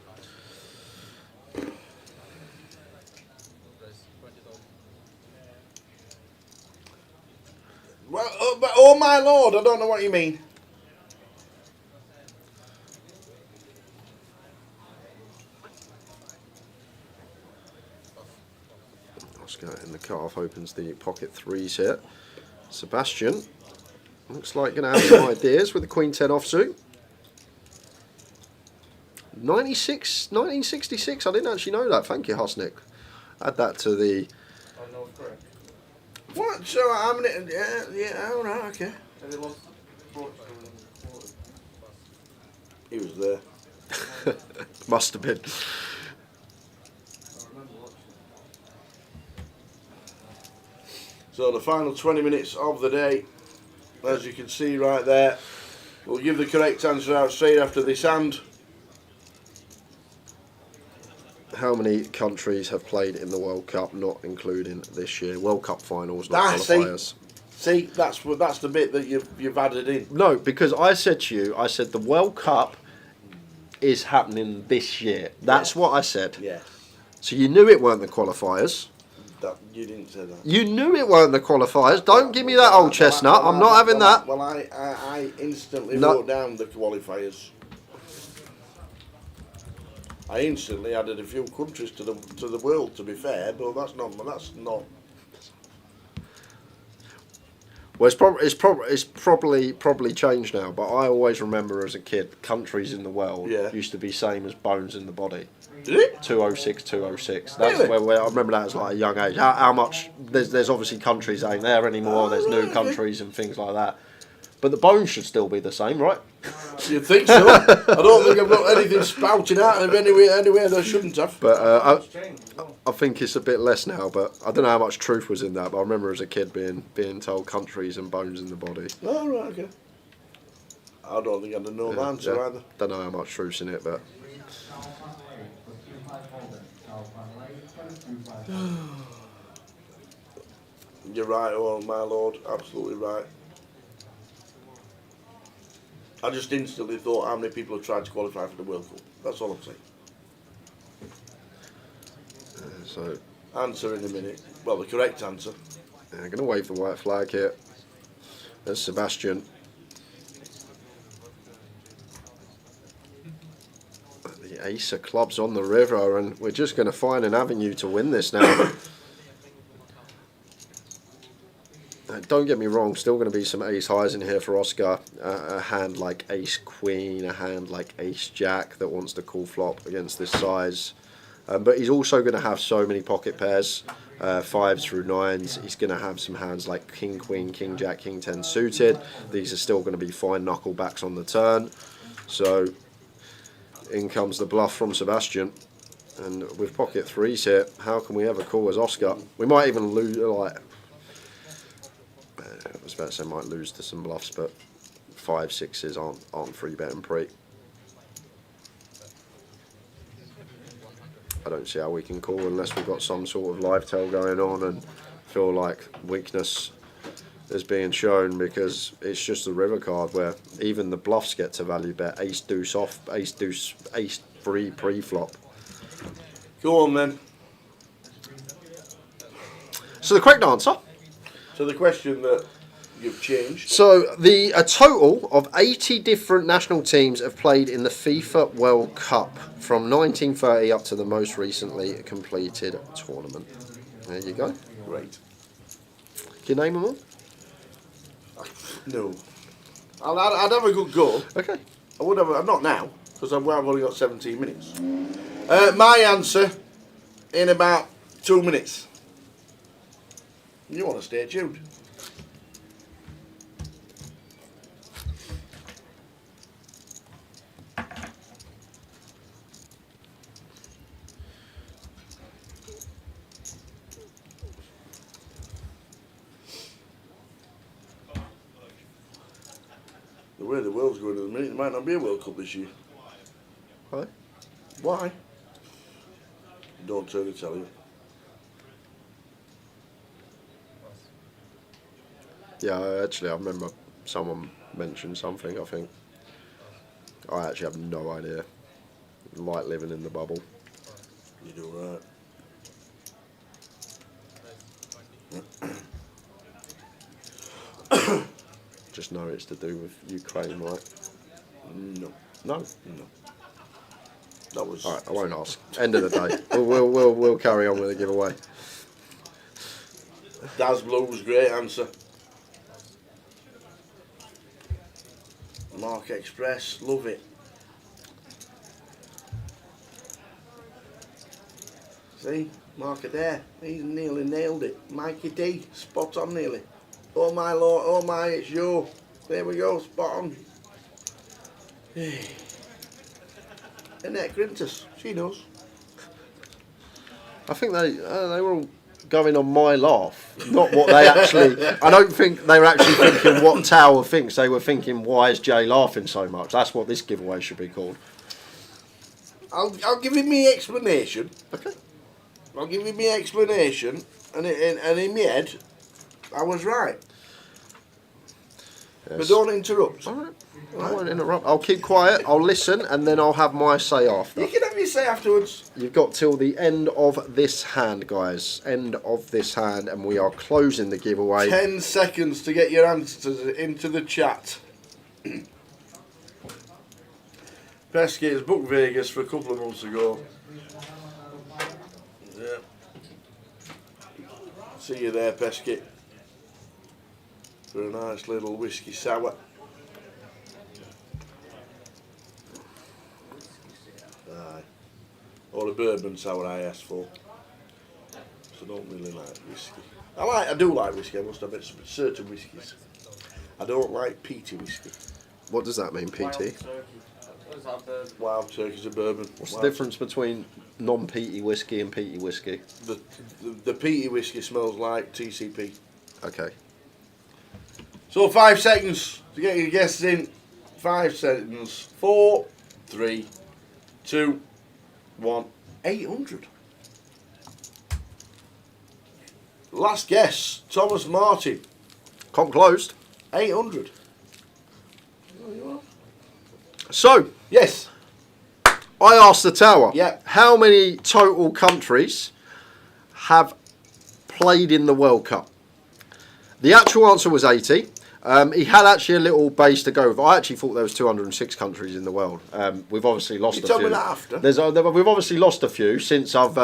Well, oh my lord, I don't know what you mean. Oscar in the cut-off opens the pocket 3s here. Sebastian looks like going to have some ideas with the Queen 10 offsuit. 1966, I didn't actually know that. Thank you, Hosnick. Add that to the... Oh, North Korea. What? So how many? Yeah, all right, okay. And they lost Portugal in the quarter. He was there. Must have been. I remember watching it. So the final 20 minutes of the day, as you can see right there, we'll give the correct answer out straight after this hand. How many countries have played in the World Cup, not including this year? World Cup finals, not qualifiers. See, that's the bit that you've added in. No, because I said to you, I said the World Cup is happening this year. That's what I said. Yeah. So you knew it weren't the qualifiers. You didn't say that. You knew it weren't the qualifiers. Don't give me that old chestnut. I'm not having that. Well, I instantly wrote down the qualifiers. I instantly added a few countries to the world. To be fair, but that's not. Well, it's probably changed now. But I always remember as a kid, countries in the world used to be same as bones in the body. Did it? 206, 206. That's Really? where I remember that as like a young age. How much? There's obviously countries ain't there anymore. There's new countries and things like that. But the bones should still be the same, right? You'd think so. I don't think I've got anything spouting out of anywhere they shouldn't have. But I think it's a bit less now. But I don't know how much truth was in that. But I remember as a kid being told countries and bones in the body. Oh, right, okay. I don't think I'd know the answer either. Don't know how much truth's in it, but. You're right, oh my lord, absolutely right. I just instantly thought how many people have tried to qualify for the World Cup. That's all I'm saying. So answer in a minute. Well, the correct answer. Yeah, I'm going to wave the white flag here. There's Sebastian. The ace of clubs on the river, and we're just going to find an avenue to win this now. don't get me wrong, still going to be some ace highs in here for Oscar. A hand like ace queen, a hand like ace jack that wants to call flop against this size. But he's also going to have so many pocket pairs, 5s through 9s. He's going to have some hands like king queen, king jack, king 10 suited. These are still going to be fine knucklebacks on the turn. So in comes the bluff from Sebastian. And with pocket 3s here, how can we ever call as Oscar? We might even lose, like, I was about to say might lose to some bluffs, but 5, 6s aren't free betting pre. I don't see how we can call unless we've got some sort of live tell going on and feel like weakness is being shown, because it's just a river card where even the bluffs get to value bet. Ace deuce off, ace deuce, ace 3 pre-flop. Go on then. So the correct answer. So the question that you've changed. So a total of 80 different national teams have played in the FIFA World Cup from 1930 up to the most recently completed tournament. There you go. Great. Can you name them all? No. I'd have a good go. Okay. I would have, not now, because I've only got 17 minutes. My answer in about 2 minutes. You want to stay tuned. The way the world's going at the minute, there might not be a World Cup this year. Why? Why? Don't tell you. Yeah, actually, I remember someone mentioned something, I think. I actually have no idea. Like living in the bubble. You do right. Just know it's to do with Ukraine, right? No. No? No. That was... Alright, I won't ask. End of the day. We'll carry on with the giveaway. Daz Blues, great answer. Mark Express, love it. See, Mark there, he's nearly nailed it. Mikey D, spot on nearly. Oh my lord, oh my, it's you. There we go, spot on. Annette Grintus, she knows. I think they were all going on my laugh, not what they actually... I don't think they were actually thinking what Tower thinks. They were thinking, why is Jay laughing so much? That's what this giveaway should be called. I'll give him my explanation. Okay. I'll give him my explanation, and in my head, I was right. Yes. But don't interrupt. All right. I won't interrupt. I'll keep quiet, I'll listen, and then I'll have my say after. You can have your say afterwards. You've got till the end of this hand, guys. End of this hand, and we are closing the giveaway. 10 seconds to get your answers into the chat. Pesky has booked Vegas for a couple of months ago. Yeah. See you there, Pesky. For a nice little whiskey sour. Aye. Or a bourbon sour I asked for. So I don't really like whiskey. I do like whiskey, I must admit, certain whiskies. I don't like peaty whiskey. What does that mean, PT? Wild Turkey's a bourbon. What's the difference between non-peaty whiskey and peaty whiskey? The peaty whiskey smells like TCP. Okay. So 5 seconds to get your guesses in. 5 seconds. 4, 3, 2, 1. 800. Last guess. Thomas Martin. Comp closed. 800. So, yes, I asked the Tower, yeah, how many total countries have played in the World Cup? The actual answer was 80. He had actually a little base to go with. I actually thought there was 206 countries in the world. We've obviously lost a few. You told me that after. We've obviously lost a few since I've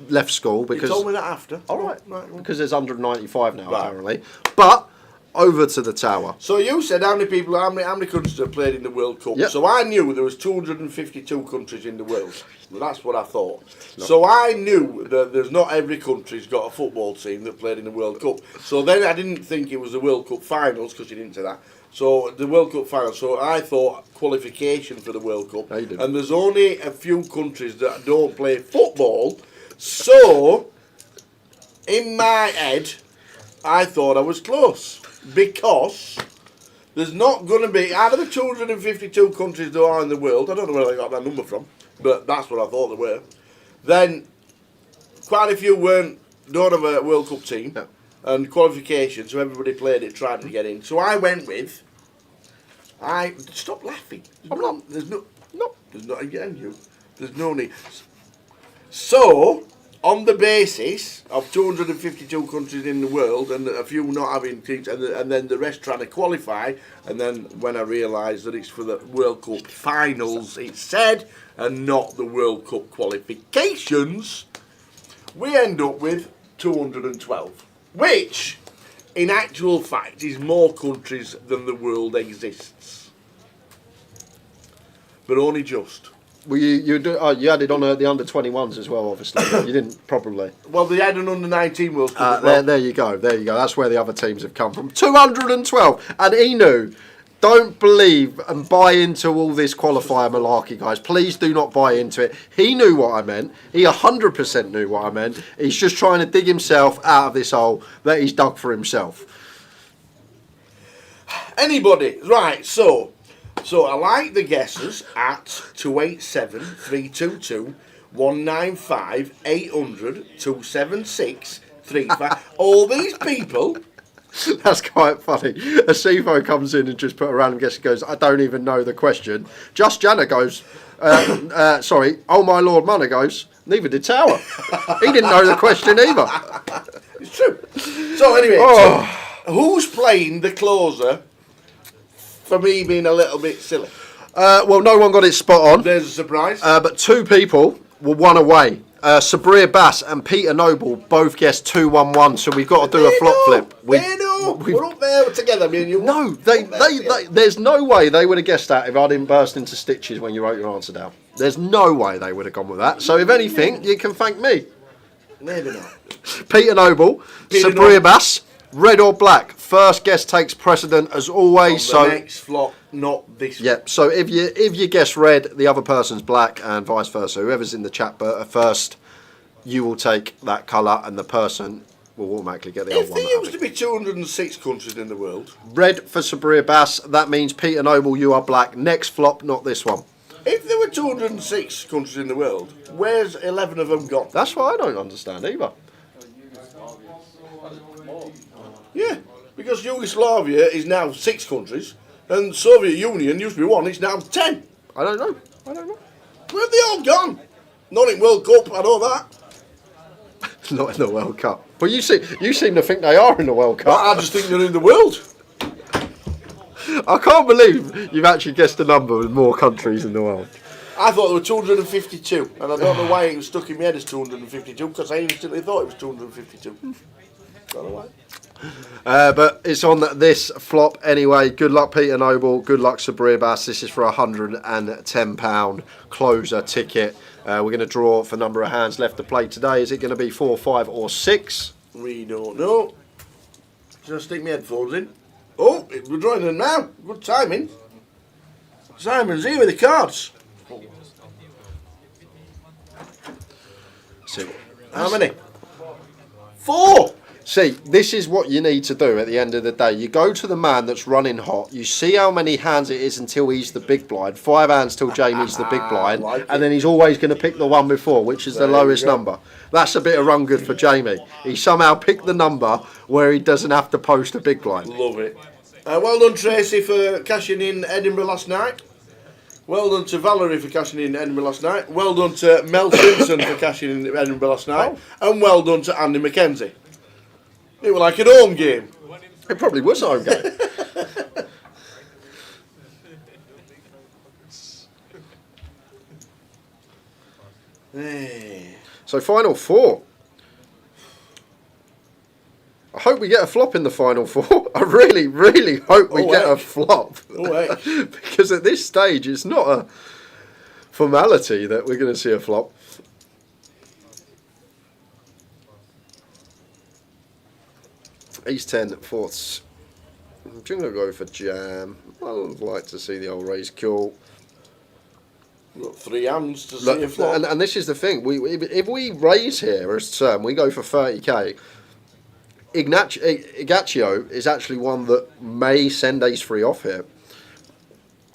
left school. Because you told me that after. All right. Because there's 195 now, right, apparently. But over to the tower. So you said how many countries have played in the World Cup? Yep. So I knew there was 252 countries in the world. Well, that's what I thought. So I knew that there's not every country's got a football team that played in the World Cup. So then I didn't think it was the World Cup finals because you didn't say that. So the World Cup finals. So I thought qualification for the World Cup. No, you didn't. And there's only a few countries that don't play football. So in my head, I thought I was close. Because there's not going to be, out of the 252 countries there are in the world, I don't know where they got that number from, but that's what I thought they were, then quite a few don't have a World Cup team, No. and qualification, so everybody played it, tried to get in. So I went with, stop laughing. There's no need. So, on the basis of 252 countries in the world and a few not having teams, and then the rest trying to qualify, and then when I realised that it's for the World Cup finals, it said, and not the World Cup qualifications, we end up with 212, which, in actual fact, is more countries than the world exists. But only just. Well, you added on the under-21s as well, obviously. You didn't probably. Well, they had an under-19 World Cup as well. There you go. That's where the other teams have come from. 212. And Inu, don't believe and buy into all this qualifier malarkey, guys. Please do not buy into it. He knew what I meant. He 100% knew what I meant. He's just trying to dig himself out of this hole that he's dug for himself. Anybody? Right, so I like the guesses at 287, 322, 195, 800, 276, 35. All these people. That's quite funny. A CFO comes in and just put a random guess and goes, I don't even know the question. Just Jana goes, sorry, oh my Lord Munna goes, neither did Tower. He didn't know the question either. It's true. So anyway, so who's playing the closer for me being a little bit silly? Well, no one got it spot on. There's a surprise. But two people were one away. Sabria Bass and Peter Noble both guessed 2-1-1, so we've got to do a flop flip. We're up there together, me and you. No, there's no way they would have guessed that if I didn't burst into stitches when you wrote your answer down. There's no way they would have gone with that. So if anything, you can thank me. Maybe not. Peter Noble, Sabria Bass, red or black. First guess takes precedent as always. On the next flop, not this one. Yep. So if you guess red, the other person's black, and vice versa. Whoever's in the chat first, you will take that colour, and the person will automatically get the other one. If there used to be 206 countries in the world. Red for Sabria Bass. That means Peter Noble, you are black. Next flop, not this one. If there were 206 countries in the world, where's 11 of them gone? That's what I don't understand either. Yeah, because Yugoslavia is now 6 countries, and Soviet Union used to be 1, it's now 10. I don't know. Where have they all gone? Not in World Cup, I know that. Not in the World Cup. But you seem to think they are in the World Cup. Well, I just think they're in the world. I can't believe you've actually guessed a number with more countries in the world. I thought there were 252, and I don't know why it was stuck in my head as 252, because I instantly thought it was 252. Don't know why. But it's on this flop anyway. Good luck, Peter Noble. Good luck, Sabria Bass. This is for a £110 closer ticket. We're going to draw for number of hands left to play today. Is it going to be 4, 5 or 6? We don't know. Just stick my headphones in. Oh, we're drawing them now. Good timing. Simon's here with the cards. See. How many? 4. See, this is what you need to do at the end of the day. You go to the man that's running hot. You see how many hands it is until he's the big blind. 5 hands till Jamie's the big blind. And then he's always going to pick the one before, which is the lowest number. That's a bit of run good for Jamie. He somehow picked the number where he doesn't have to post a big blind. Love it. Well done, Tracy, for cashing in Edinburgh last night. Well done to Valerie for cashing in Edinburgh last night. Well done to Mel Simpson for cashing in Edinburgh last night. And well done to Andy McKenzie. It was like an home game. It probably was a home game. So final 4. I hope we get a flop in the final four. I really, really hope we get a flop. Because at this stage, it's not a formality that we're going to see a flop. Ace 10, fourths. I'm going to go for jam. I'd like to see the old raise call. We've got 3 hands to see a flop. And this is the thing. If we raise here as term, we go for 30k. Ignacio is actually one that may send ace 3 off here.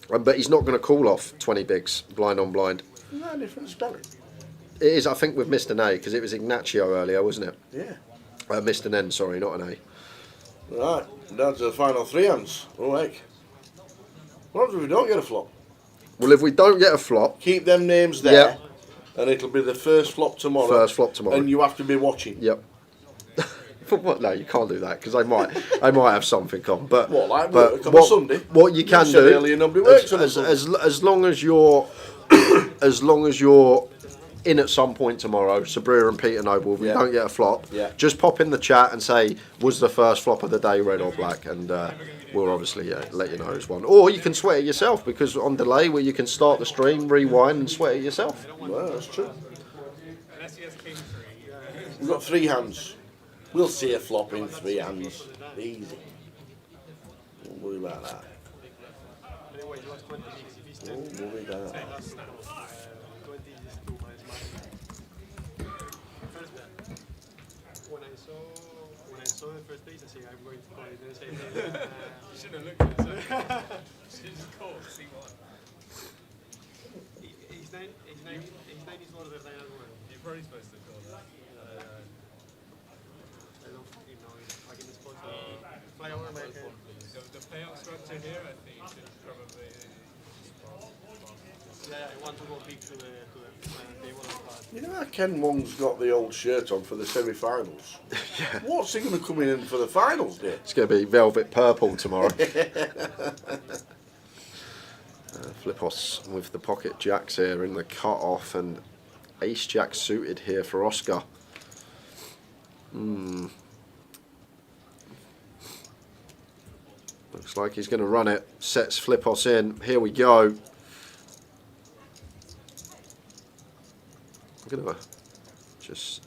But he's not going to call off 20 bigs, blind on blind. Isn't that a different spelling? It is, I think, with Mr. A, because it was Ignacio earlier, wasn't it? Yeah. Mr. N, sorry, not an A. Right, down to the final 3 hands. Oh, heck. What happens if we don't get a flop? Well, if we don't get a flop... Keep them names there, and it'll be the first flop tomorrow. First flop tomorrow. And you have to be watching. Yep. What? No, you can't do that, because I might have something on. But what, like work on a Sunday? What you can do... Earlier, nobody works on a Sunday. As long as you're... as long as you're in at some point tomorrow, Sabria and Peter Noble, if we don't get a flop, just pop in the chat and say, was the first flop of the day red or black? And we'll obviously let you know it's one. Or you can sweat it yourself, because on delay, where you can start the stream, rewind and sweat it yourself. Well, that's true. We've got 3 hands. We'll see a flop in 3 hands. Easy. Don't worry about that. Don't worry about that. When I saw the first piece, I said, I'm going to call it. Then I said, you shouldn't have looked at it. You just call, see what. His name is more than as well. You're probably supposed to call that. I don't fucking know. Like in the spot. Fly over my head. The payout structure here, I think, should probably. Yeah, I want to go big to the table. You know how Ken Wong's got the old shirt on for the semi-finals? Yeah. What's he going to come in for the finals, dear? It's going to be velvet purple tomorrow. Flipos with the pocket jacks here in the cut-off, and ace jack suited here for Oscar. Looks like he's going to run it. Sets Flipos in. Here we go. I'm going to just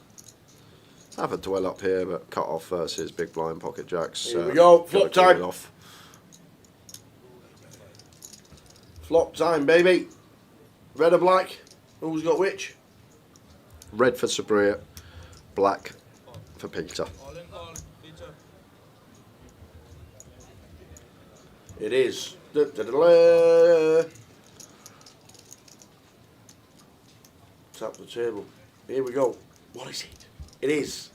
have a dwell up here, but cut off versus big blind pocket jacks. Here we go. Flop time. Off. Flop time, baby. Red or black? Who's got which? Red for Sabria, black for Peter. It is. Da-da-da-da. Tap the table. Here we go. What is it? It is.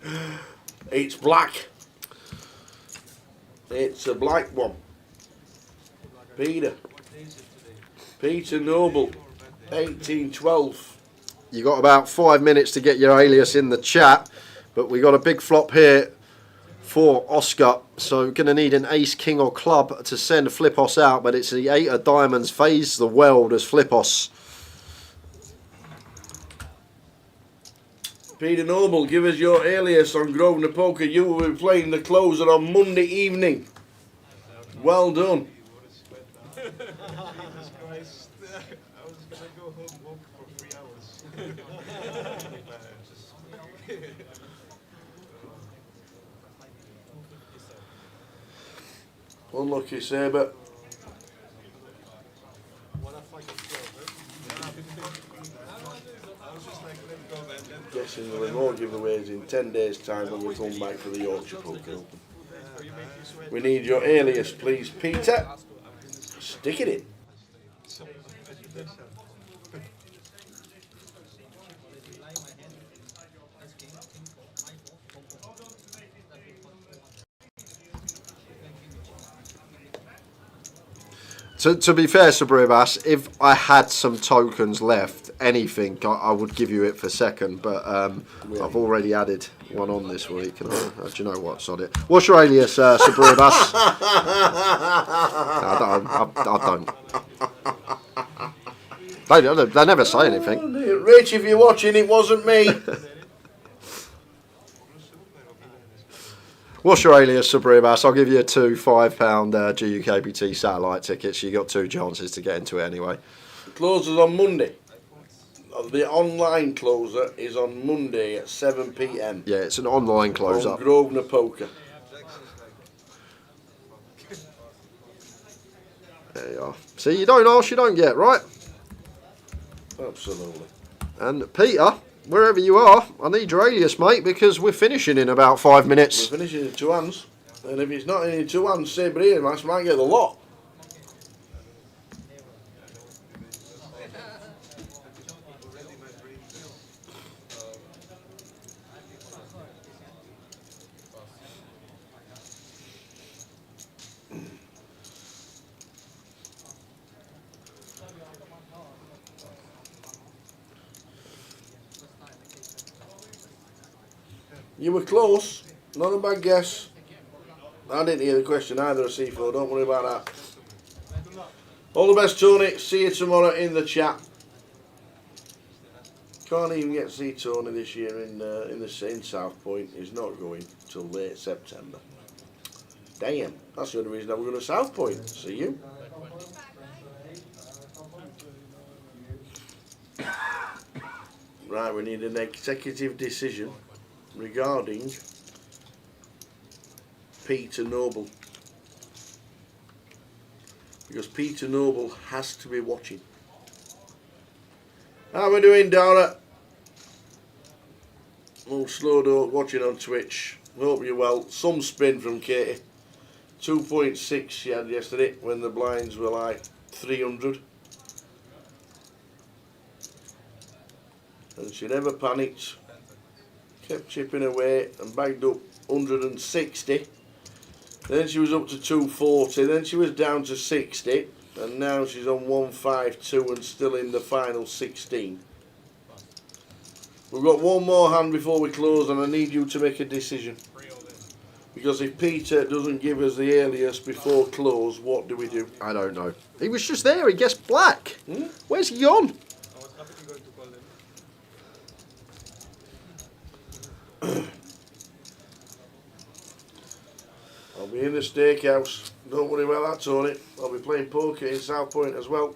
It's black. It's a black one. Peter Noble, 1812. You got about 5 minutes to get your alias in the chat, but we got a big flop here for Oscar, so going to need an ace, king or club to send Flipos out, but it's the 8 of diamonds, phase the world as Flipos. Peter Noble, give us your alias on Grosvenor Poker. You will be playing the closer on Monday evening. Well done. Jesus Christ. I was going to go home walk for 3 hours. Unlucky Sabre. What a fucking Guessing there are more giveaways in 10 days' time when we come back for the Yorkshire Poker Open. We need your alias, please, Peter. Stick it in. To be fair, Sabrivas, if I had some tokens left, anything, I would give you it for second, but I've already added one on this week, and do you know what, sod it. What's your alias, Sabrivas? I don't. They never say anything. Rich, if you're watching, it wasn't me. What's your alias, Sabrimas? I'll give you £2 £5 GUKPT satellite tickets. You got 2 chances to get into it anyway. The closes on Monday. The online closer is on Monday at 7 PM. Yeah, it's an online close on up. Grosvenor Poker. There you are. See, you don't ask, you don't get, right? Absolutely. And Peter, wherever you are, I need your alias, mate, because we're finishing in about 5 minutes. We're finishing in 2 hands. And if it's not in 2 hands, Sabrimas might get the lot. You were close, not a bad guess. I didn't hear the question either, C4, don't worry about that. All the best, Tony. See you tomorrow in the chat. Can't even get to see Tony this year in South Point. He's not going till late September. Damn, that's the only reason I'm going to South Point. See you. Right, we need an executive decision regarding Peter Noble, because Peter Noble has to be watching. How are we doing, Dara? Old Slow Dog watching on Twitch. Hope you're well. Some spin from Katie. 2.6 she had yesterday when the blinds were like 300. And she never panicked. Kept chipping away and bagged up 160. Then she was up to 240. Then she was down to 60. And now she's on 152 and still in the final 16. We've got one more hand before we close, and I need you to make a decision. Because if Peter doesn't give us the alias before close, what do we do? I don't know. He was just there. He guessed black. Where's he gone? I'll be in the steakhouse. Don't worry about that, Tony. I'll be playing poker in South Point as well.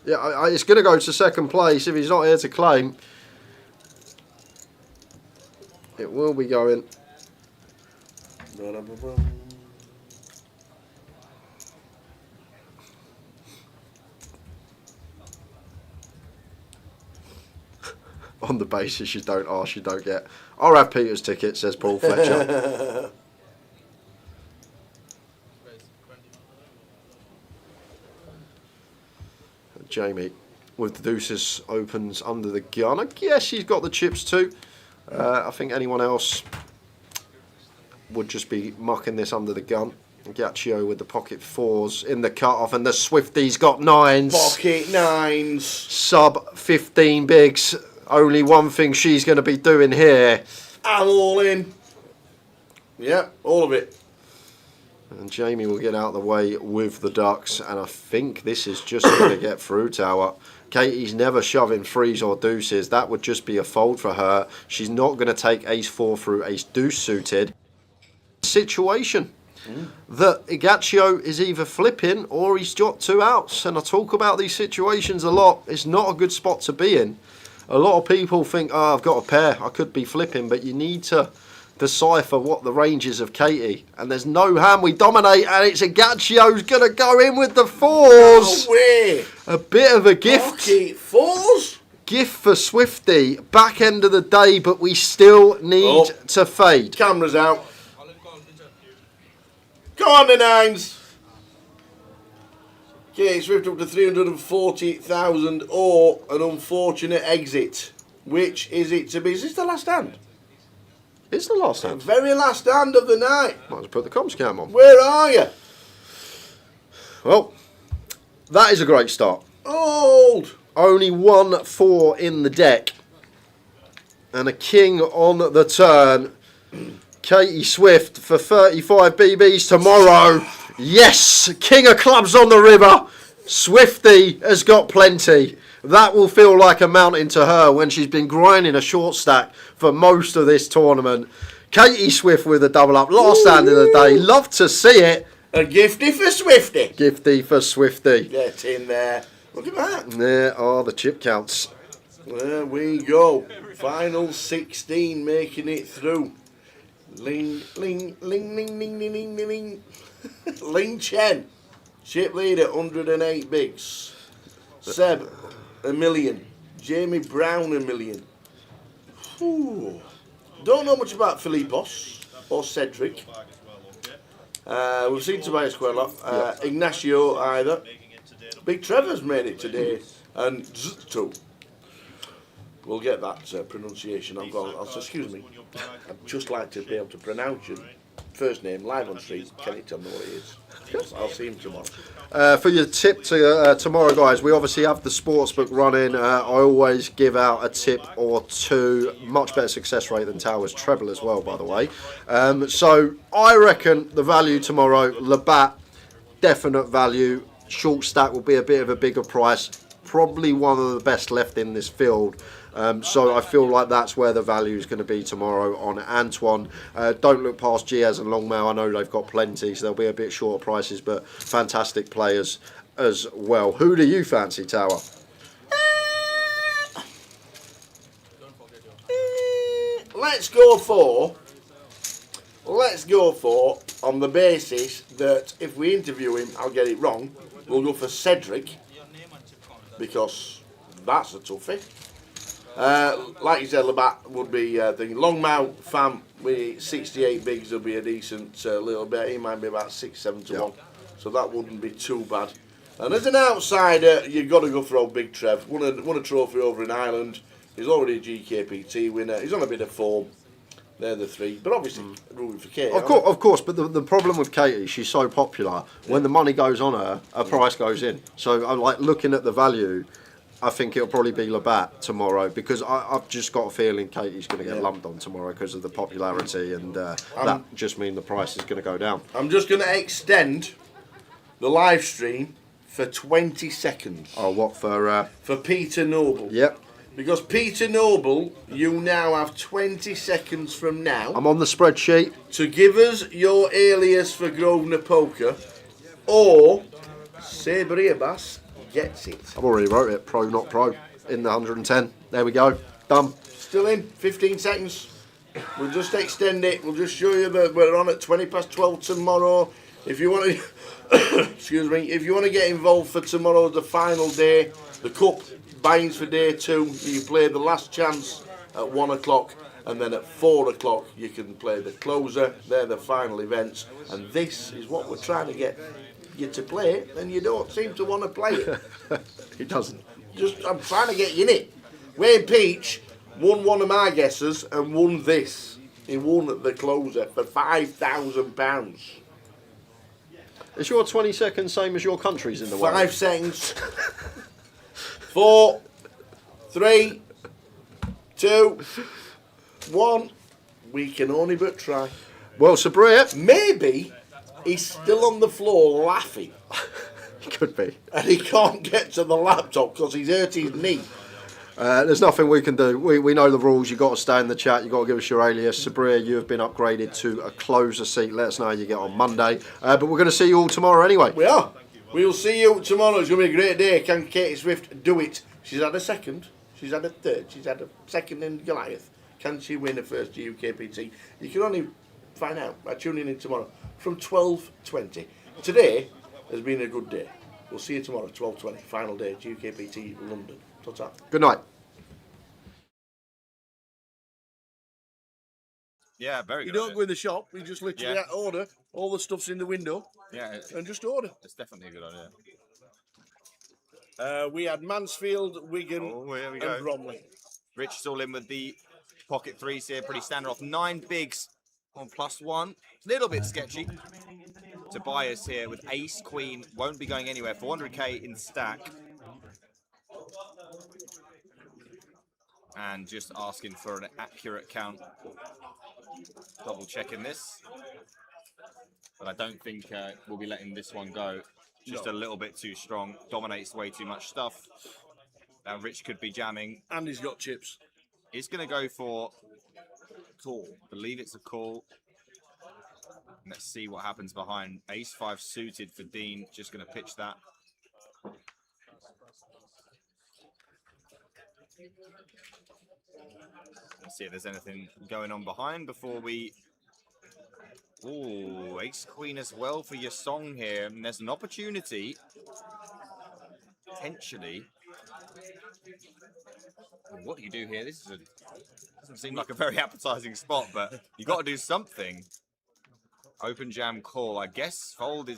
Yeah, it's going to go to second place if he's not here to claim. It will be going. On the basis you don't ask, you don't get. I'll have Peter's ticket, says Paul Fletcher. Jamie with the deuces opens under the gun. I guess he's got the chips too. I think anyone else would just be mucking this under the gun. Gaccio with the pocket fours in the cut-off, and the Swifty's got nines. Pocket nines. Sub 15 bigs. Only one thing she's going to be doing here. I'm all in. Yeah, all of it. And Jamie will get out of the way with the ducks, and I think this is just going to get through, Tower. Katie's never shoving threes or deuces. That would just be a fold for her. She's not going to take ace-4 through ace-deuce suited. Situation that Igaccio is either flipping or he's got 2 outs. And I talk about these situations a lot. It's not a good spot to be in. A lot of people think, oh, I've got a pair. I could be flipping, but you need to decipher what the range is of Katie, and there's no hand we dominate, and it's Igaccio's gonna go in with the fours. No way. A bit of a gift. Pocket fours. Gift for Swifty. Back end of the day, but we still need to fade. Cameras out. Go on the nines. Okay, Swift up to 340,000 or an unfortunate exit. Which is it to be? Is this the last hand? It's the last hand. Very last hand of the night. Might as well put the comms cam on. Where are you? Well, that is a great start. Old. Only 1-4 in the deck. And a king on the turn. Katie Swift for 35 BBs tomorrow. Yes, king of clubs on the river. Swifty has got plenty. That will feel like a mountain to her when she's been grinding a short stack for most of this tournament. Katie Swift with a double up. Last hand of the day. Love to see it. A gifty for Swifty. Gifty for Swifty. Get in there. Look at that. There are the chip counts. There we go. Final 16 making it through. Ling, ling, ling, ling, ling, ling, ling, ling, ling. Ling Chen. Chip leader, 108 bigs. Seb, 1 million. Jamie Brown, 1 million. Ooh. Don't know much about Filipos or Cedric. We've seen Tobias quite a lot. Ignacio either. Big Trevor's made it today. And Zto. We'll get that pronunciation. Excuse me. I'd just like to be able to pronounce your first name live on street. Can you tell me what it is? I'll see him tomorrow. For your tip to tomorrow, guys, we obviously have the sportsbook running. I always give out a tip or two. Much better success rate than Towers treble as well, by the way. So I reckon the value tomorrow, Labatt, definite value. Short stack will be a bit of a bigger price. Probably one of the best left in this field. So I feel like that's where the value is going to be tomorrow on Antoine. Don't look past Giaz and Longmail. I know they've got plenty, so they'll be a bit shorter prices, but fantastic players as well. Who do you fancy, Tower? Let's go for, on the basis that if we interview him, I'll get it wrong. We'll go for Cedric, because that's a toughie. Like you said, Labatt would be thinking. Longmouth, Fam, with 68 bigs will be a decent little bit. He might be about 6-7 to 1. So that wouldn't be too bad. And as an outsider, you've got to go for old Big Trev. Won a trophy over in Ireland. He's already a GKPT winner. He's on a bit of form. They're the three. But obviously, rooting for Katie. Of course, but the problem with Katie, she's so popular. When the money goes on her price goes in. So I'm like looking at the value. I think it'll probably be Labatt tomorrow because I've just got a feeling Katie's going to get lumped on tomorrow because of the popularity, and that just means the price is going to go down. I'm just going to extend the live stream for 20 seconds. Oh, what for Peter Noble? Yep. Because Peter Noble, you now have 20 seconds from now. I'm on the spreadsheet. To give us your alias for Grosvenor Poker, or Sabre Earbas gets it. I've already wrote it, pro not pro, in the 110. There we go, done. Still in, 15 seconds. We'll just extend it. We'll just show you that we're on at 12 tomorrow. If you want to, excuse me, if you want to get involved for tomorrow, the final day, the cup binds for day 2. You play the last chance at 1 o'clock, and then at 4 o'clock you can play the closer. They're the final events, and this is what we're trying to get you to play it, and you don't seem to want to play it. He doesn't. I'm trying to get you in it. Wayne Peach won one of my guesses and won this. He won at the closer for £5,000. Is your 20 seconds same as your country's in the way? 5 seconds. 4, 3, 2, 1. We can only but try. Well, Sabre, maybe he's still on the floor laughing. He could be. And he can't get to the laptop because he's hurt his knee. There's nothing we can do. We know the rules. You've got to stay in the chat. You've got to give us your alias. Sabre, you have been upgraded to a closer seat. Let us know how you get on Monday. But we're going to see you all tomorrow anyway. We are. We'll see you tomorrow. It's going to be a great day. Can Katie Swift do it? She's had a second. She's had a third. She's had a second in Goliath. Can she win her first GUKPT? You can only find out by tuning in tomorrow from 12:20. Today has been a good day. We'll see you tomorrow, 12:20. Final day, GUKPT London. Ta-ta. Good night. Yeah, very good. You don't go in the shop. You just literally order. All the stuff's in the window. Yeah. And just order. It's definitely a good idea. We had Mansfield, Wigan, and Bromley. Rich is all in with the pocket threes here. Pretty standard off. 9 bigs on +1. Little bit sketchy. Tobias here with ace, queen. Won't be going anywhere. 400k in stack. And just asking for an accurate count. Double checking this. But I don't think we'll be letting this one go. Just a little bit too strong. Dominates way too much stuff. Now Rich could be jamming. And he's got chips. He's going to go for Call. Believe it's a call. Let's see what happens behind. Ace 5 suited for Dean. Just going to pitch that. Let's see if there's anything going on behind before we... Ooh, Ace Queen as well for your song here. And there's an opportunity, potentially. What do you do here? This is doesn't seem like a very appetizing spot, but you got to do something. Open jam call. I guess fold is